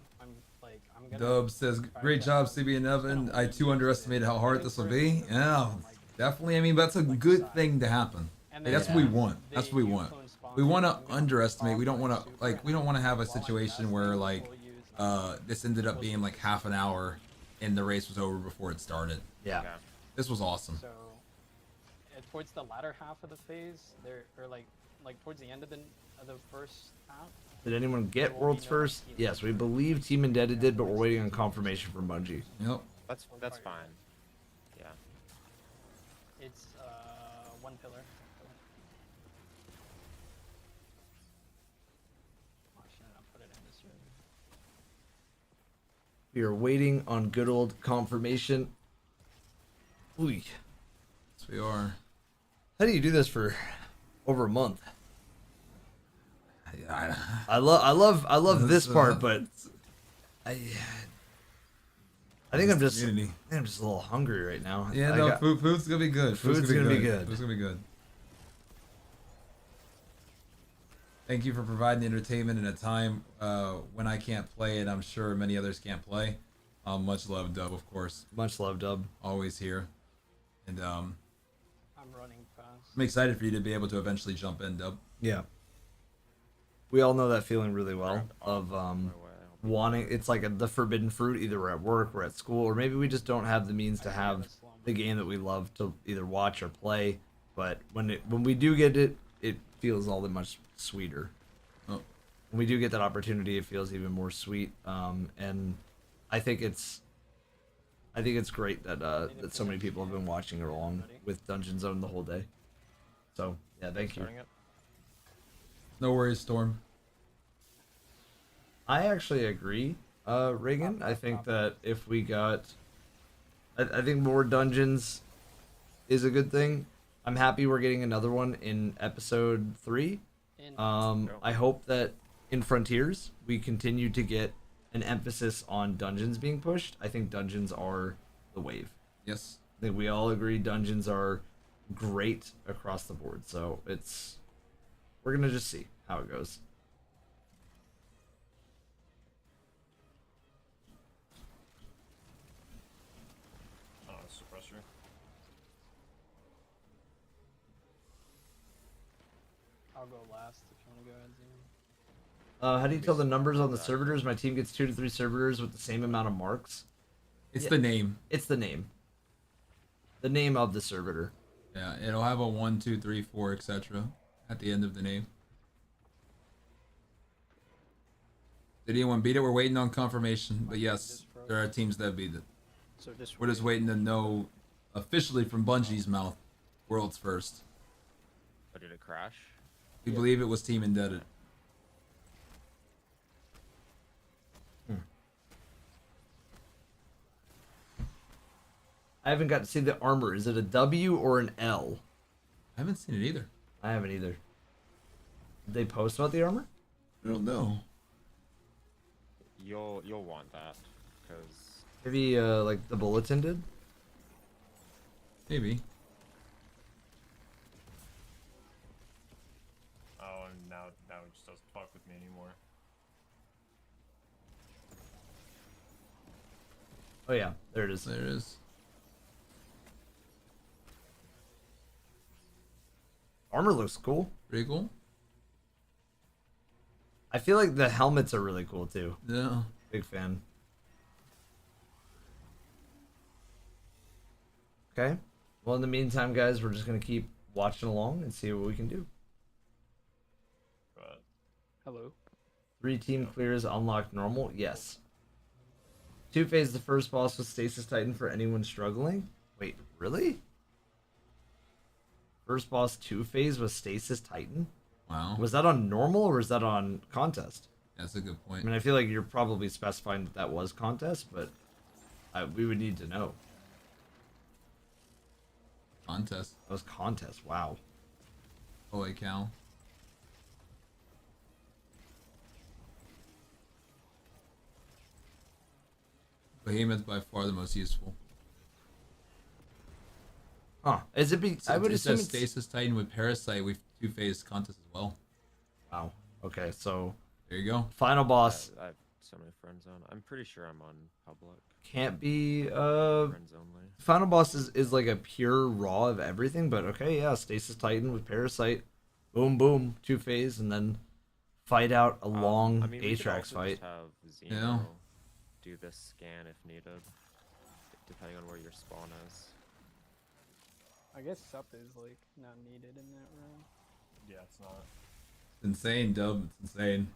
Dub says, great job, CB and Evan. I too underestimated how hard this will be. Yeah, definitely. I mean, that's a good thing to happen. Hey, that's what we want. That's what we want. We want to underestimate. We don't want to we don't want to have a situation where this ended up being like half an hour and the race was over before it started. Yeah. This was awesome. So, towards the latter half of the phase, or like towards the end of the first half. Did anyone get World's First? Yes, we believe Team Indebted did, but we're waiting on confirmation from Bungie. Yep. That's fine. Yeah. It's one pillar. Oh shit, I'll put it in this room. We are waiting on good old confirmation. Ooh. Yes, we are. How do you do this for over a month? I love this part, but I think I'm just a little hungry right now. Yeah, no, food's gonna be good. Food's gonna be good. Food's gonna be good. Thank you for providing the entertainment in a time when I can't play and I'm sure many others can't play. Much love, Dub, of course. Much love, Dub. Always here. And I'm running fast. I'm excited for you to be able to eventually jump in, Dub. Yeah. We all know that feeling really well of wanting. It's like the forbidden fruit. Either we're at work, we're at school, or maybe we just don't have the means to have the game that we love to either watch or play. But when we do get it, it feels all that much sweeter. Oh. When we do get that opportunity, it feels even more sweet. And I think it's great that that so many people have been watching along with Dungeon Zone the whole day. So yeah, thank you. No worries, Storm. I actually agree, Reagan. I think that if we got, I think more dungeons is a good thing. I'm happy we're getting another one in episode 3. I hope that in Frontiers we continue to get an emphasis on dungeons being pushed. I think dungeons are the wave. Yes. I think we all agree dungeons are great across the board. So we're gonna just see how it goes. Suppressor. I'll go last if you want to go ahead, Zane. How do you tell the numbers on the servitors? My team gets 2 to 3 servitors with the same amount of marks. It's the name. It's the name. The name of the servitor. Yeah, it'll have a 1, 2, 3, 4, etc. at the end of the name. Did anyone beat it? We're waiting on confirmation, but yes, there are teams that beat it. So We're just waiting to know officially from Bungie's mouth, world's first. But did it crash? We believe it was Team Indebted. I haven't got to see the armor. Is it a W or an L? I haven't seen it either. I haven't either. Did they post about the armor? I don't know. You'll want that because maybe like the bulletin did. Maybe. Oh, and now it just doesn't fuck with me anymore. Oh yeah, there it is. There it is. Armor looks cool. Pretty cool. I feel like the helmets are really cool too. Yeah. Big fan. Okay. Well, in the meantime, guys, we're just gonna keep watching along and see what we can do. Hello. 3 team clears unlocked normal. Yes. 2-phase the first boss with Stasis Titan for anyone struggling. Wait, really? First boss 2-phase with Stasis Titan? Wow. Was that on normal or was that on contest? That's a good I point. mean, I feel like you're probably specifying that that was contest, but we would need to know. Contest. That was contest. Wow. Holy cow. Behemoth by far the most useful. Huh. Is it I would it assume says it's... Stasis Titan with Parasite. We've 2-phased contest as well. Wow. Okay, so there you go. Final boss. I have so many friends on. I'm pretty sure I'm on public. Can't be Friends only. Final boss is like a pure raw of everything, but okay, yeah, Stasis Titan with Parasite. Boom boom, 2-phase, and then fight out a long I mean, we could Atrax also fight. just have Zeno Yeah. do this scan if needed, depending on where your spawn is. I guess sup is like not needed in that round. Yeah, it's not. It's insane, Dub. It's insane.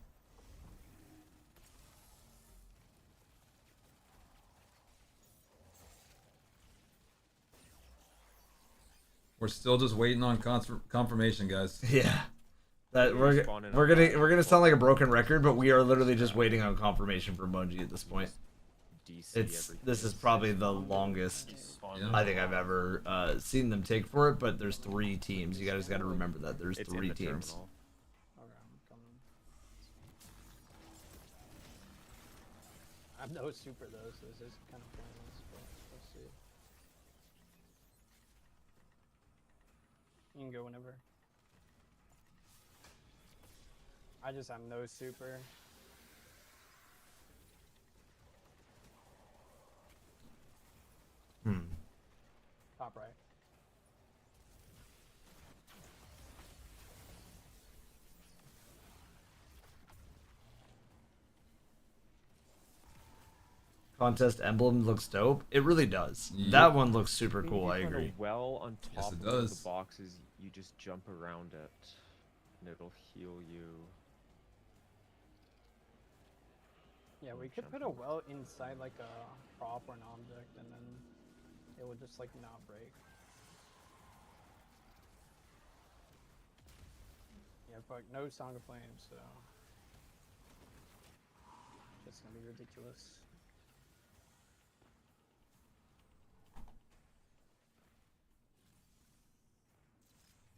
We're still just waiting on confirmation, guys. Yeah. That we're gonna sound like a broken record, but we are literally just waiting on confirmation from Bungie at this point. This is probably the longest I think I've ever seen them take for it, but there's 3 teams. You guys got to remember that there's 3 teams. Okay, I'm coming. I have no super though, so this is kind of pointless, but let's see. You can go whenever. I just have no super. Top right. Contest emblem looks dope. It really does. That one looks super cool. I agree. Well, on top it of does. the boxes, you just jump around it, and it'll heal you. Yeah, we could put a well inside like a prop or an object, and then it would just like not break. Yeah, but no Song of Flames, so it's gonna be ridiculous.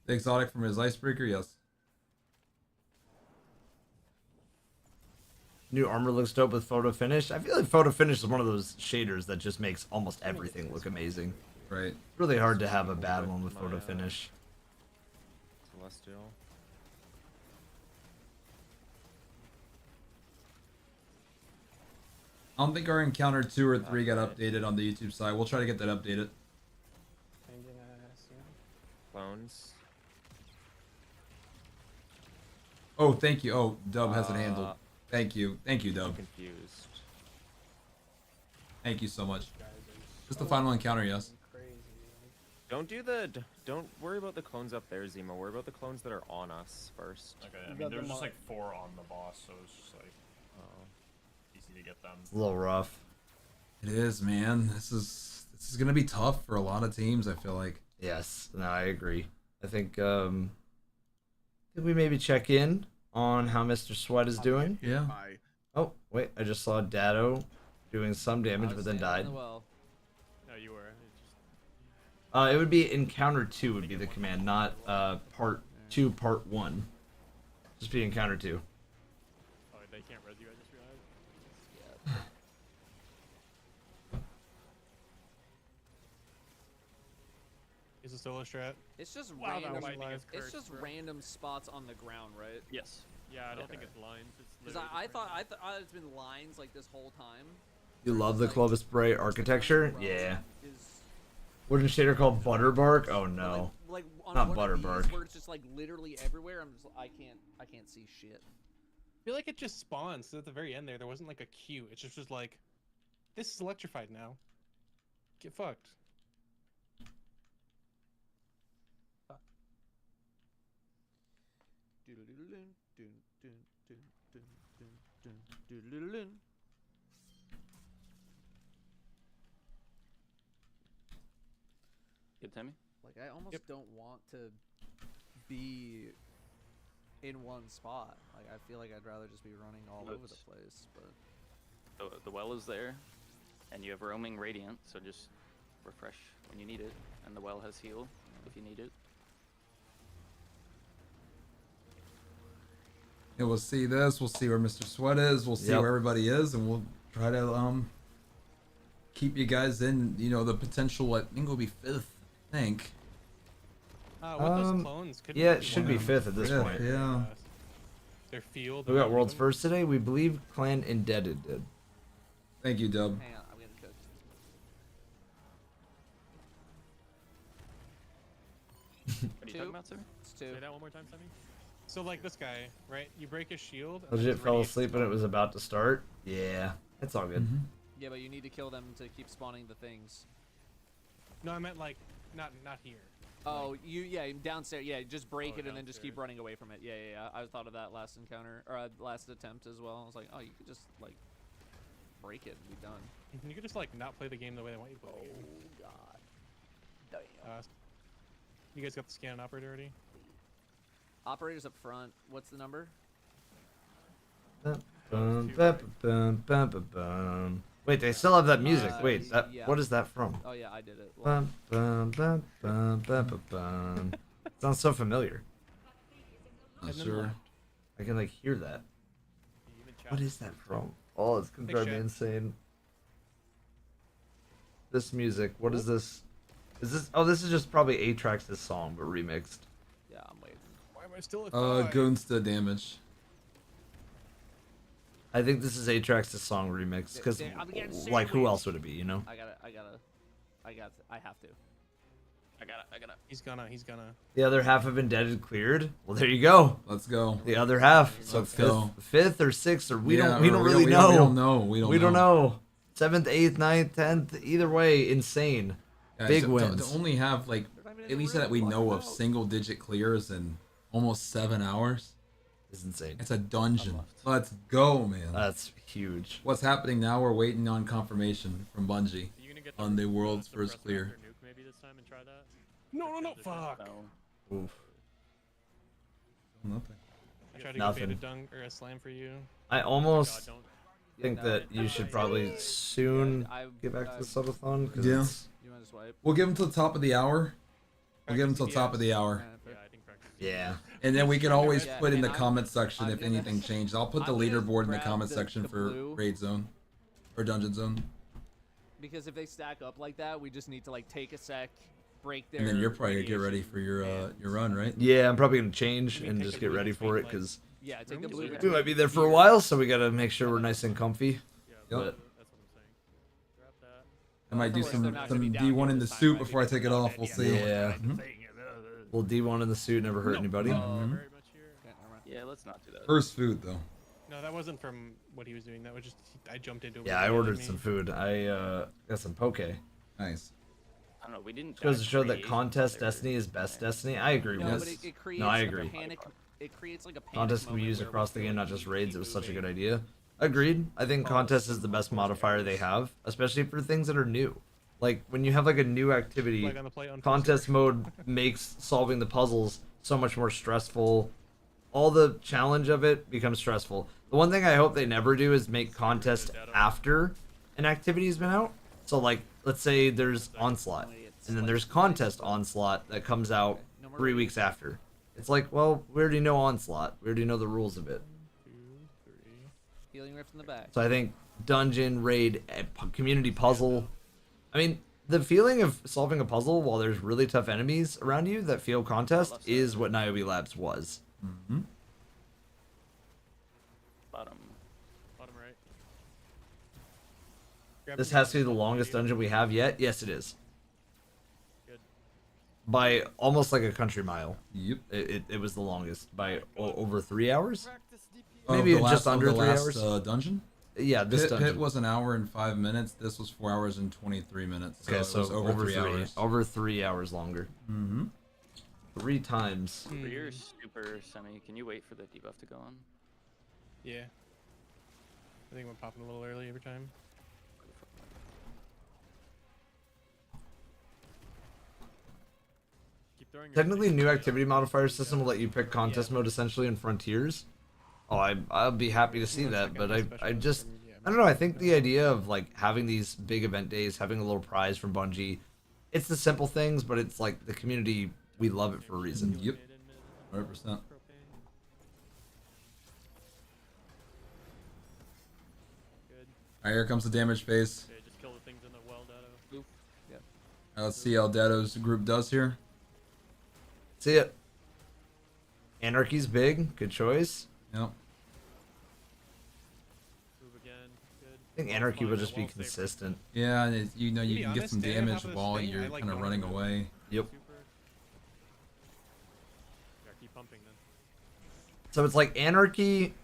The exotic from his Icebreaker, yes. New armor looks dope with photo finish. I feel like photo finish is one of those shaders that just makes almost everything look amazing. Right. It's really hard to have a bad one with photo finish. Celestial. I don't think our encounter 2 or 3 got updated on the YouTube side. We'll try to get that updated. Clones. Oh, thank you. Oh, Dub has it handled. Thank you. Thank you, Dub. I'm confused. Thank you so much. Just the final encounter, yes. Don't worry about the clones up there, Zima. Worry about the clones that are on us first. Okay, I mean, there's just like 4 on the boss, so it's just like easy to get them. It's a little rough. It is, man. This is gonna be tough for a lot of teams, I feel like. Yes, no, I agree. I think we maybe check in on how Mr. Sweat is doing. Yeah. Oh, wait, I just saw Dado doing some damage but then died. No, you were. It would be encounter 2 would be the command, not part 2, part 1. Just be encounter 2. Oh, they can't res you, I just realized. Is a solo strat? It's just Wow, that random. lightning is It's cursed, just bro. random spots on the ground, right? Yes. Yeah, I don't think it's lines. It's Because literally I just thought it's been lines like this whole time. You love the Clovis Spray architecture? Yeah. Is Wooden shader called Butterbark? Oh no. like on Not one of Butterbark. these where it's just like literally everywhere. I'm just I can't see shit. I feel like it just spawns. So at the very end there wasn't like a queue. It just was like, this is electrified now. Get fucked. Good, Timmy? Like I almost don't want to be in one spot. Like I feel like I'd rather just be running all over the place. But The well is there, and you have roaming radiant, so just refresh when you need it, and the well has heal if you need it. Yeah, we'll see this. We'll see where Mr. Sweat is. We'll see Yep. where everybody is, and we'll try to keep you guys in. You know, the potential. I think will be 5th. I think. With those clones, could Yeah, we it should be 5th at this point. Yeah. Their field. We got World's First today. We believe Clan Indebted did. Thank you, Dub. hang on, I'm getting cooked. What are you talking about, Timmy? It's 2. Say that one more time, Timmy. So like this guy, right? You break his shield. and Legit then fell radiate asleep when it was about to start. Yeah, it's all good. Yeah, but you need to kill them to keep spawning the things. No, I meant like not here. Oh, downstairs. Yeah, just break it and then just keep running away from it. Yeah. I thought of that last encounter or last attempt as well. I was like, oh, you could just like break it and be done. You could just like not play the game the way they want you to play the game. Oh god. Damn. You guys got the scan operator already? Operators up front. What's the number? Wait, they still have that music. Wait, yeah. what is that from? Oh yeah, I did it. Sounds so familiar. Not sure. I can like hear that. What is that from? Oh, it's gonna drive me insane. This music. What is this? Is this? Oh, this is just probably Atrax's song, but remixed. Yeah, I'm waiting. Why am I still at Gunsta damage. I think this is Atrax's song remix because, like, who else would it be? You know. I have to. I gotta. He's gonna. The other half of Indebted cleared. Well, there you go. Let's go. The other half. So Let's go. Fifth or sixth, or we don't Yeah, really we know. don't know. We don't know. 7th, 8th, 9th, 10th. Either way, insane. Guys, Big to wins. only have like at least that we know of single-digit clears in almost 7 hours is insane. It's a dungeon. Let's go, man. That's huge. What's happening now? We're waiting on confirmation from Bungie on the world's first clear. Maybe this time and try that. No, fuck. Oof. Nothing. I tried to Nothing. get a dunk or a slam for you. I almost think that you should probably soon get back to the subathon. Yeah. swipe. We'll give them till the top of the hour. We'll give them till top of the hour. Yeah. And then we can always put in the comment section if anything changed. I'll put the leaderboard in the comment section for raid zone or dungeon zone. Because if they stack up like that, we just need to like take a sec, break their. And then you're probably gonna get ready for your run, right? Yeah, I'm probably gonna change and just get ready for it because yeah, take the blue. we might be there for a while, so we gotta make sure we're nice and comfy. Yep. I might do some D1 in the suit before I take it off. We'll see. Yeah. Well, D1 in the suit never hurt anybody. Yeah, let's not do that. First food though. No, that wasn't from what he was doing. That was just I jumped into it. Yeah, I ordered some food. I got some poke. Nice. I don't know. We didn't. Goes to show that contest Destiny is best Destiny. I agree with No, this. but it creates No, I like agree. a panic. It creates like a panic Contests can be moment used where across the game, not just raids. It was such a good idea. Agreed. I think contest is the best modifier they have, especially for things that are new. Like when you have like a new activity, Like on the play on contest mode makes solving the puzzles so much more stressful. All the challenge of it becomes stressful. The one thing I hope they never do is make contest after an activity's been out. So like, let's say there's Onslaught, and then there's contest Onslaught that comes out 3 weeks after. It's like, well, we already know Onslaught. We already know the rules of it. Healing rift in the back. So I think dungeon, raid, community puzzle. I mean, the feeling of solving a puzzle while there's really tough enemies around you that feel contest is what Niobe Labs was. Mm-hmm. Bottom right. This has to be the longest dungeon we have yet. Yes, it is. By almost like a country mile. Yep. It was the longest by over 3 hours. Of Maybe the last- just under of the 3 last, hours. Dungeon. Yeah, this Pit dungeon. was an hour and 5 minutes. This was 4 hours and 23 minutes. Okay, it so was over 3 hours. Over 3 hours longer. Mm-hmm. 3 times. For your super semi, can you wait for the debuff to go on? Yeah. I think we're popping a little early every time. Technically, new activity modifier system will let you pick contest mode essentially in Frontiers. Oh, I'll be happy to see that, but I don't know. I think the idea of like having these big event days, having a little prize from Bungie, it's the simple things, but it's like the community. We love it for a reason. Yep. 100%. All right, here comes the damage phase. Okay, just kill the things in the well, Dado. Yeah. Let's see how Dato's group does here. See it. Anarchy's big. Good choice. Yep. Move again. Good. I think Anarchy will just be consistent. Yeah, and you know you be can get honest, some staying on damage top of this while thing, you're I like kind of going running over it. away. Yep. Yeah, keep pumping then. So it's like Anarchy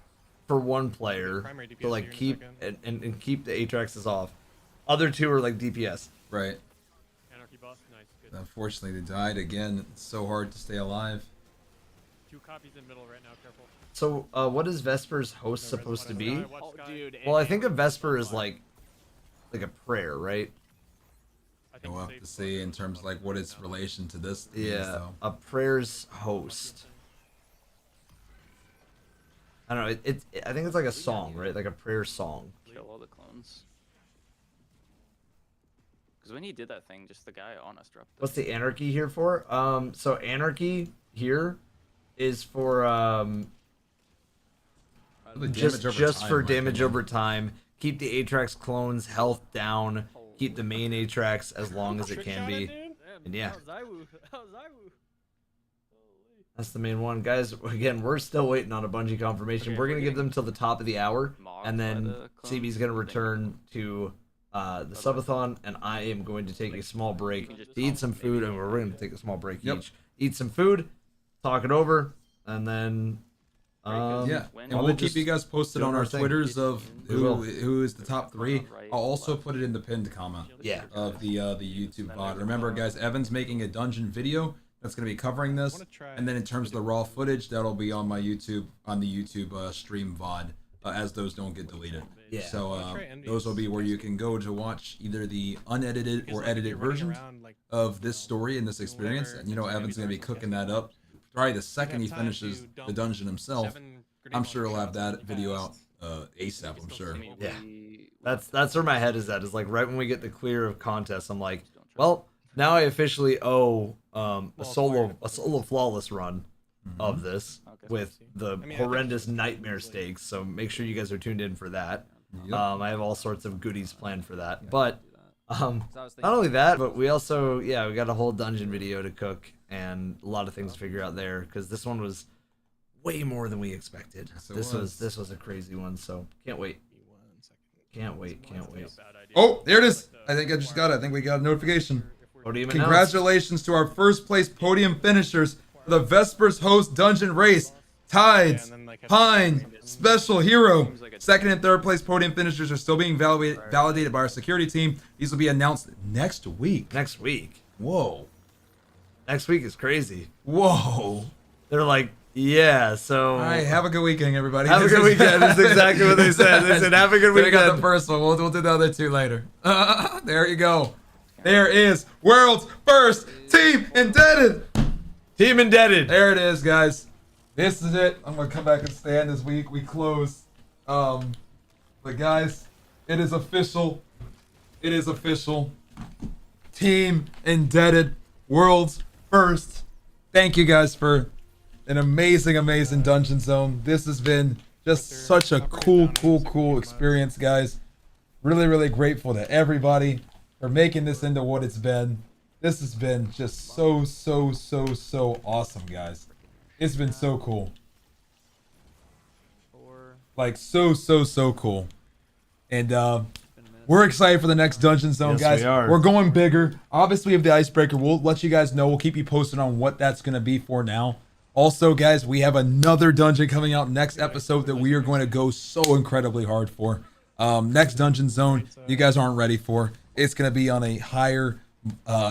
for one player Primary DPS to like here in a keep second. and keep the Atraxes off. Other two are like DPS. Right. Anarchy boss, nice, good. Unfortunately, they died again. It's so hard to stay alive. 2 copies in middle right now, careful. So what is Vesper's host supposed to be? Watch Sky. Dude. Well, I think a Vesper is like a prayer, right? We'll have to see in terms of like what its relation to this is, Yeah, though. a prayer's host. I don't know. I think it's like a song, right? Like a prayer song. Kill all the clones. Because when he did that thing, just the guy on us dropped. What's the Anarchy here for? So Anarchy here is for just for damage over time. Keep the Atrax clones' health down. Keep the main Atrax as long as it can be. And yeah. That's the main one, guys. Again, we're still waiting on a Bungie confirmation. We're gonna give them till the top of the hour, and then CB's gonna return to the subathon, and I am going to take a small break to eat some food, and we're going to take a small break each. Eat some food, talk it over, and then yeah, and we'll keep you guys posted on our Twitters of who is the top 3. I'll also put it in the pinned comment of the YouTube VOD. Remember, guys, Evan's making a dungeon video that's going to be covering this, and then in terms of the raw footage, that'll be on my YouTube, on the YouTube stream VOD, as those don't get deleted. Yeah. So those will be where you can go to watch either the unedited or edited version of this story and this experience. And you know, Evan's going to be cooking that up. Probably the second he finishes the dungeon himself, I'm sure he'll have that video out ASAP, I'm sure. Yeah. That's where my head is at. Is like right when we get the clear of contest, I'm like, well, now I officially owe a solo flawless run of this with the horrendous nightmare stakes. So make sure you guys are tuned in for that. I have all sorts of goodies planned for that. But not only that, but we also we got a whole dungeon video to cook and a lot of things to figure out there, because this one was way more than we expected. This was a crazy one. So can't wait. Can't wait. Oh, there it is. I think I just got it. I think we got a notification. Podium Congratulations to our first place podium finishers for the Vespers host dungeon race. Tides, Pine, Special Hero. Second and third place podium finishers are still being validated by our security team. These will be announced next week. Next week. Whoa. Next week is crazy. Whoa. They're like, yeah, so... All right, have a good weekend, everybody. Have a good weekend. That's exactly what they said. They said, have a good weekend. We got the first one. We'll do the other 2 later. There you go. There is world's first Team Indebted. Team Indebted. There it is, guys. This is it. I'm going to come back and stand as we close. But guys, it is official. It is official. Team Indebted. World's first. Thank you guys for an amazing Dungeon Zone. This has been just such a cool experience, guys. Really grateful to everybody for making this into what it's been. This has been just so awesome, guys. It's been so cool. Like so cool. And we're excited for the next Dungeon Zone, guys. We are. We're going bigger. Obviously, we have the Icebreaker. We'll let you guys know. We'll keep you posted on what that's going to be for now. Also, guys, we have another dungeon coming out next episode that we are going to go so incredibly hard for. Next Dungeon Zone, you guys aren't ready for. It's going to be on a higher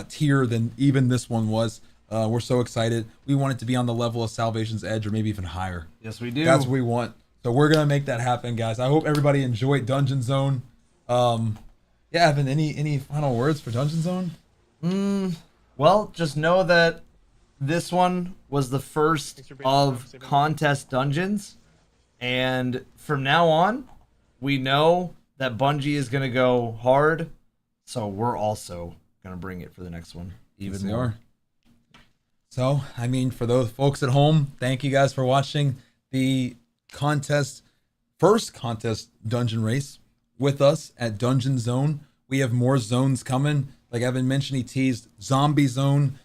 tier than even this one was. We're so excited. We want it to be on the level of Salvation's Edge or maybe even higher. Yes, we do. That's what we want. So we're going to make that happen, guys. I hope everybody enjoyed Dungeon Zone. Evan, any final words for Dungeon Zone? Well, just know that this one was the first of contest dungeons, and from now on, we know that Bungie is gonna go hard, so we're also gonna bring it for the next one even more. So, I mean, for those folks at home, thank you guys for watching the first contest dungeon race with us at Dungeon Zone. We have more zones coming. Like Evan mentioned, he teased Zombie Zone.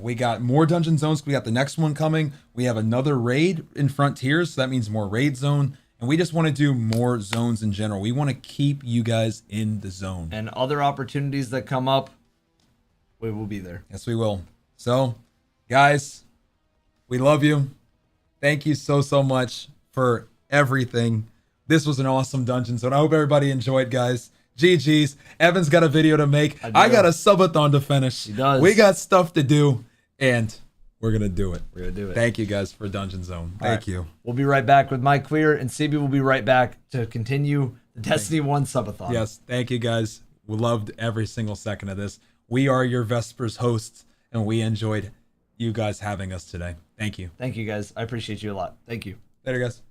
We got more Dungeon Zones. We got the next one coming. We have another raid in Frontiers, so that means more raid zone. And we just want to do more zones in general. We want to keep you guys in the zone. And other opportunities that come up, we will be there. Yes, we will. So, guys, we love you. Thank you so much for everything. This was an awesome Dungeon Zone. I hope everybody enjoyed, guys. GG's. Evan's got a video to make. I got a subathon to finish. He does. We got stuff to do, and we're going to do it. We're going to do it. Thank you, guys, for Dungeon Zone. Thank you. We'll be right back with Mike Queer, and CB will be right back to continue the Destiny 1 subathon. Yes, thank you, guys. We loved every single second of this. We are your Vespers hosts, and we enjoyed you guys having us today. Thank you. Thank you, guys. I appreciate you a lot. Thank you. Later, guys.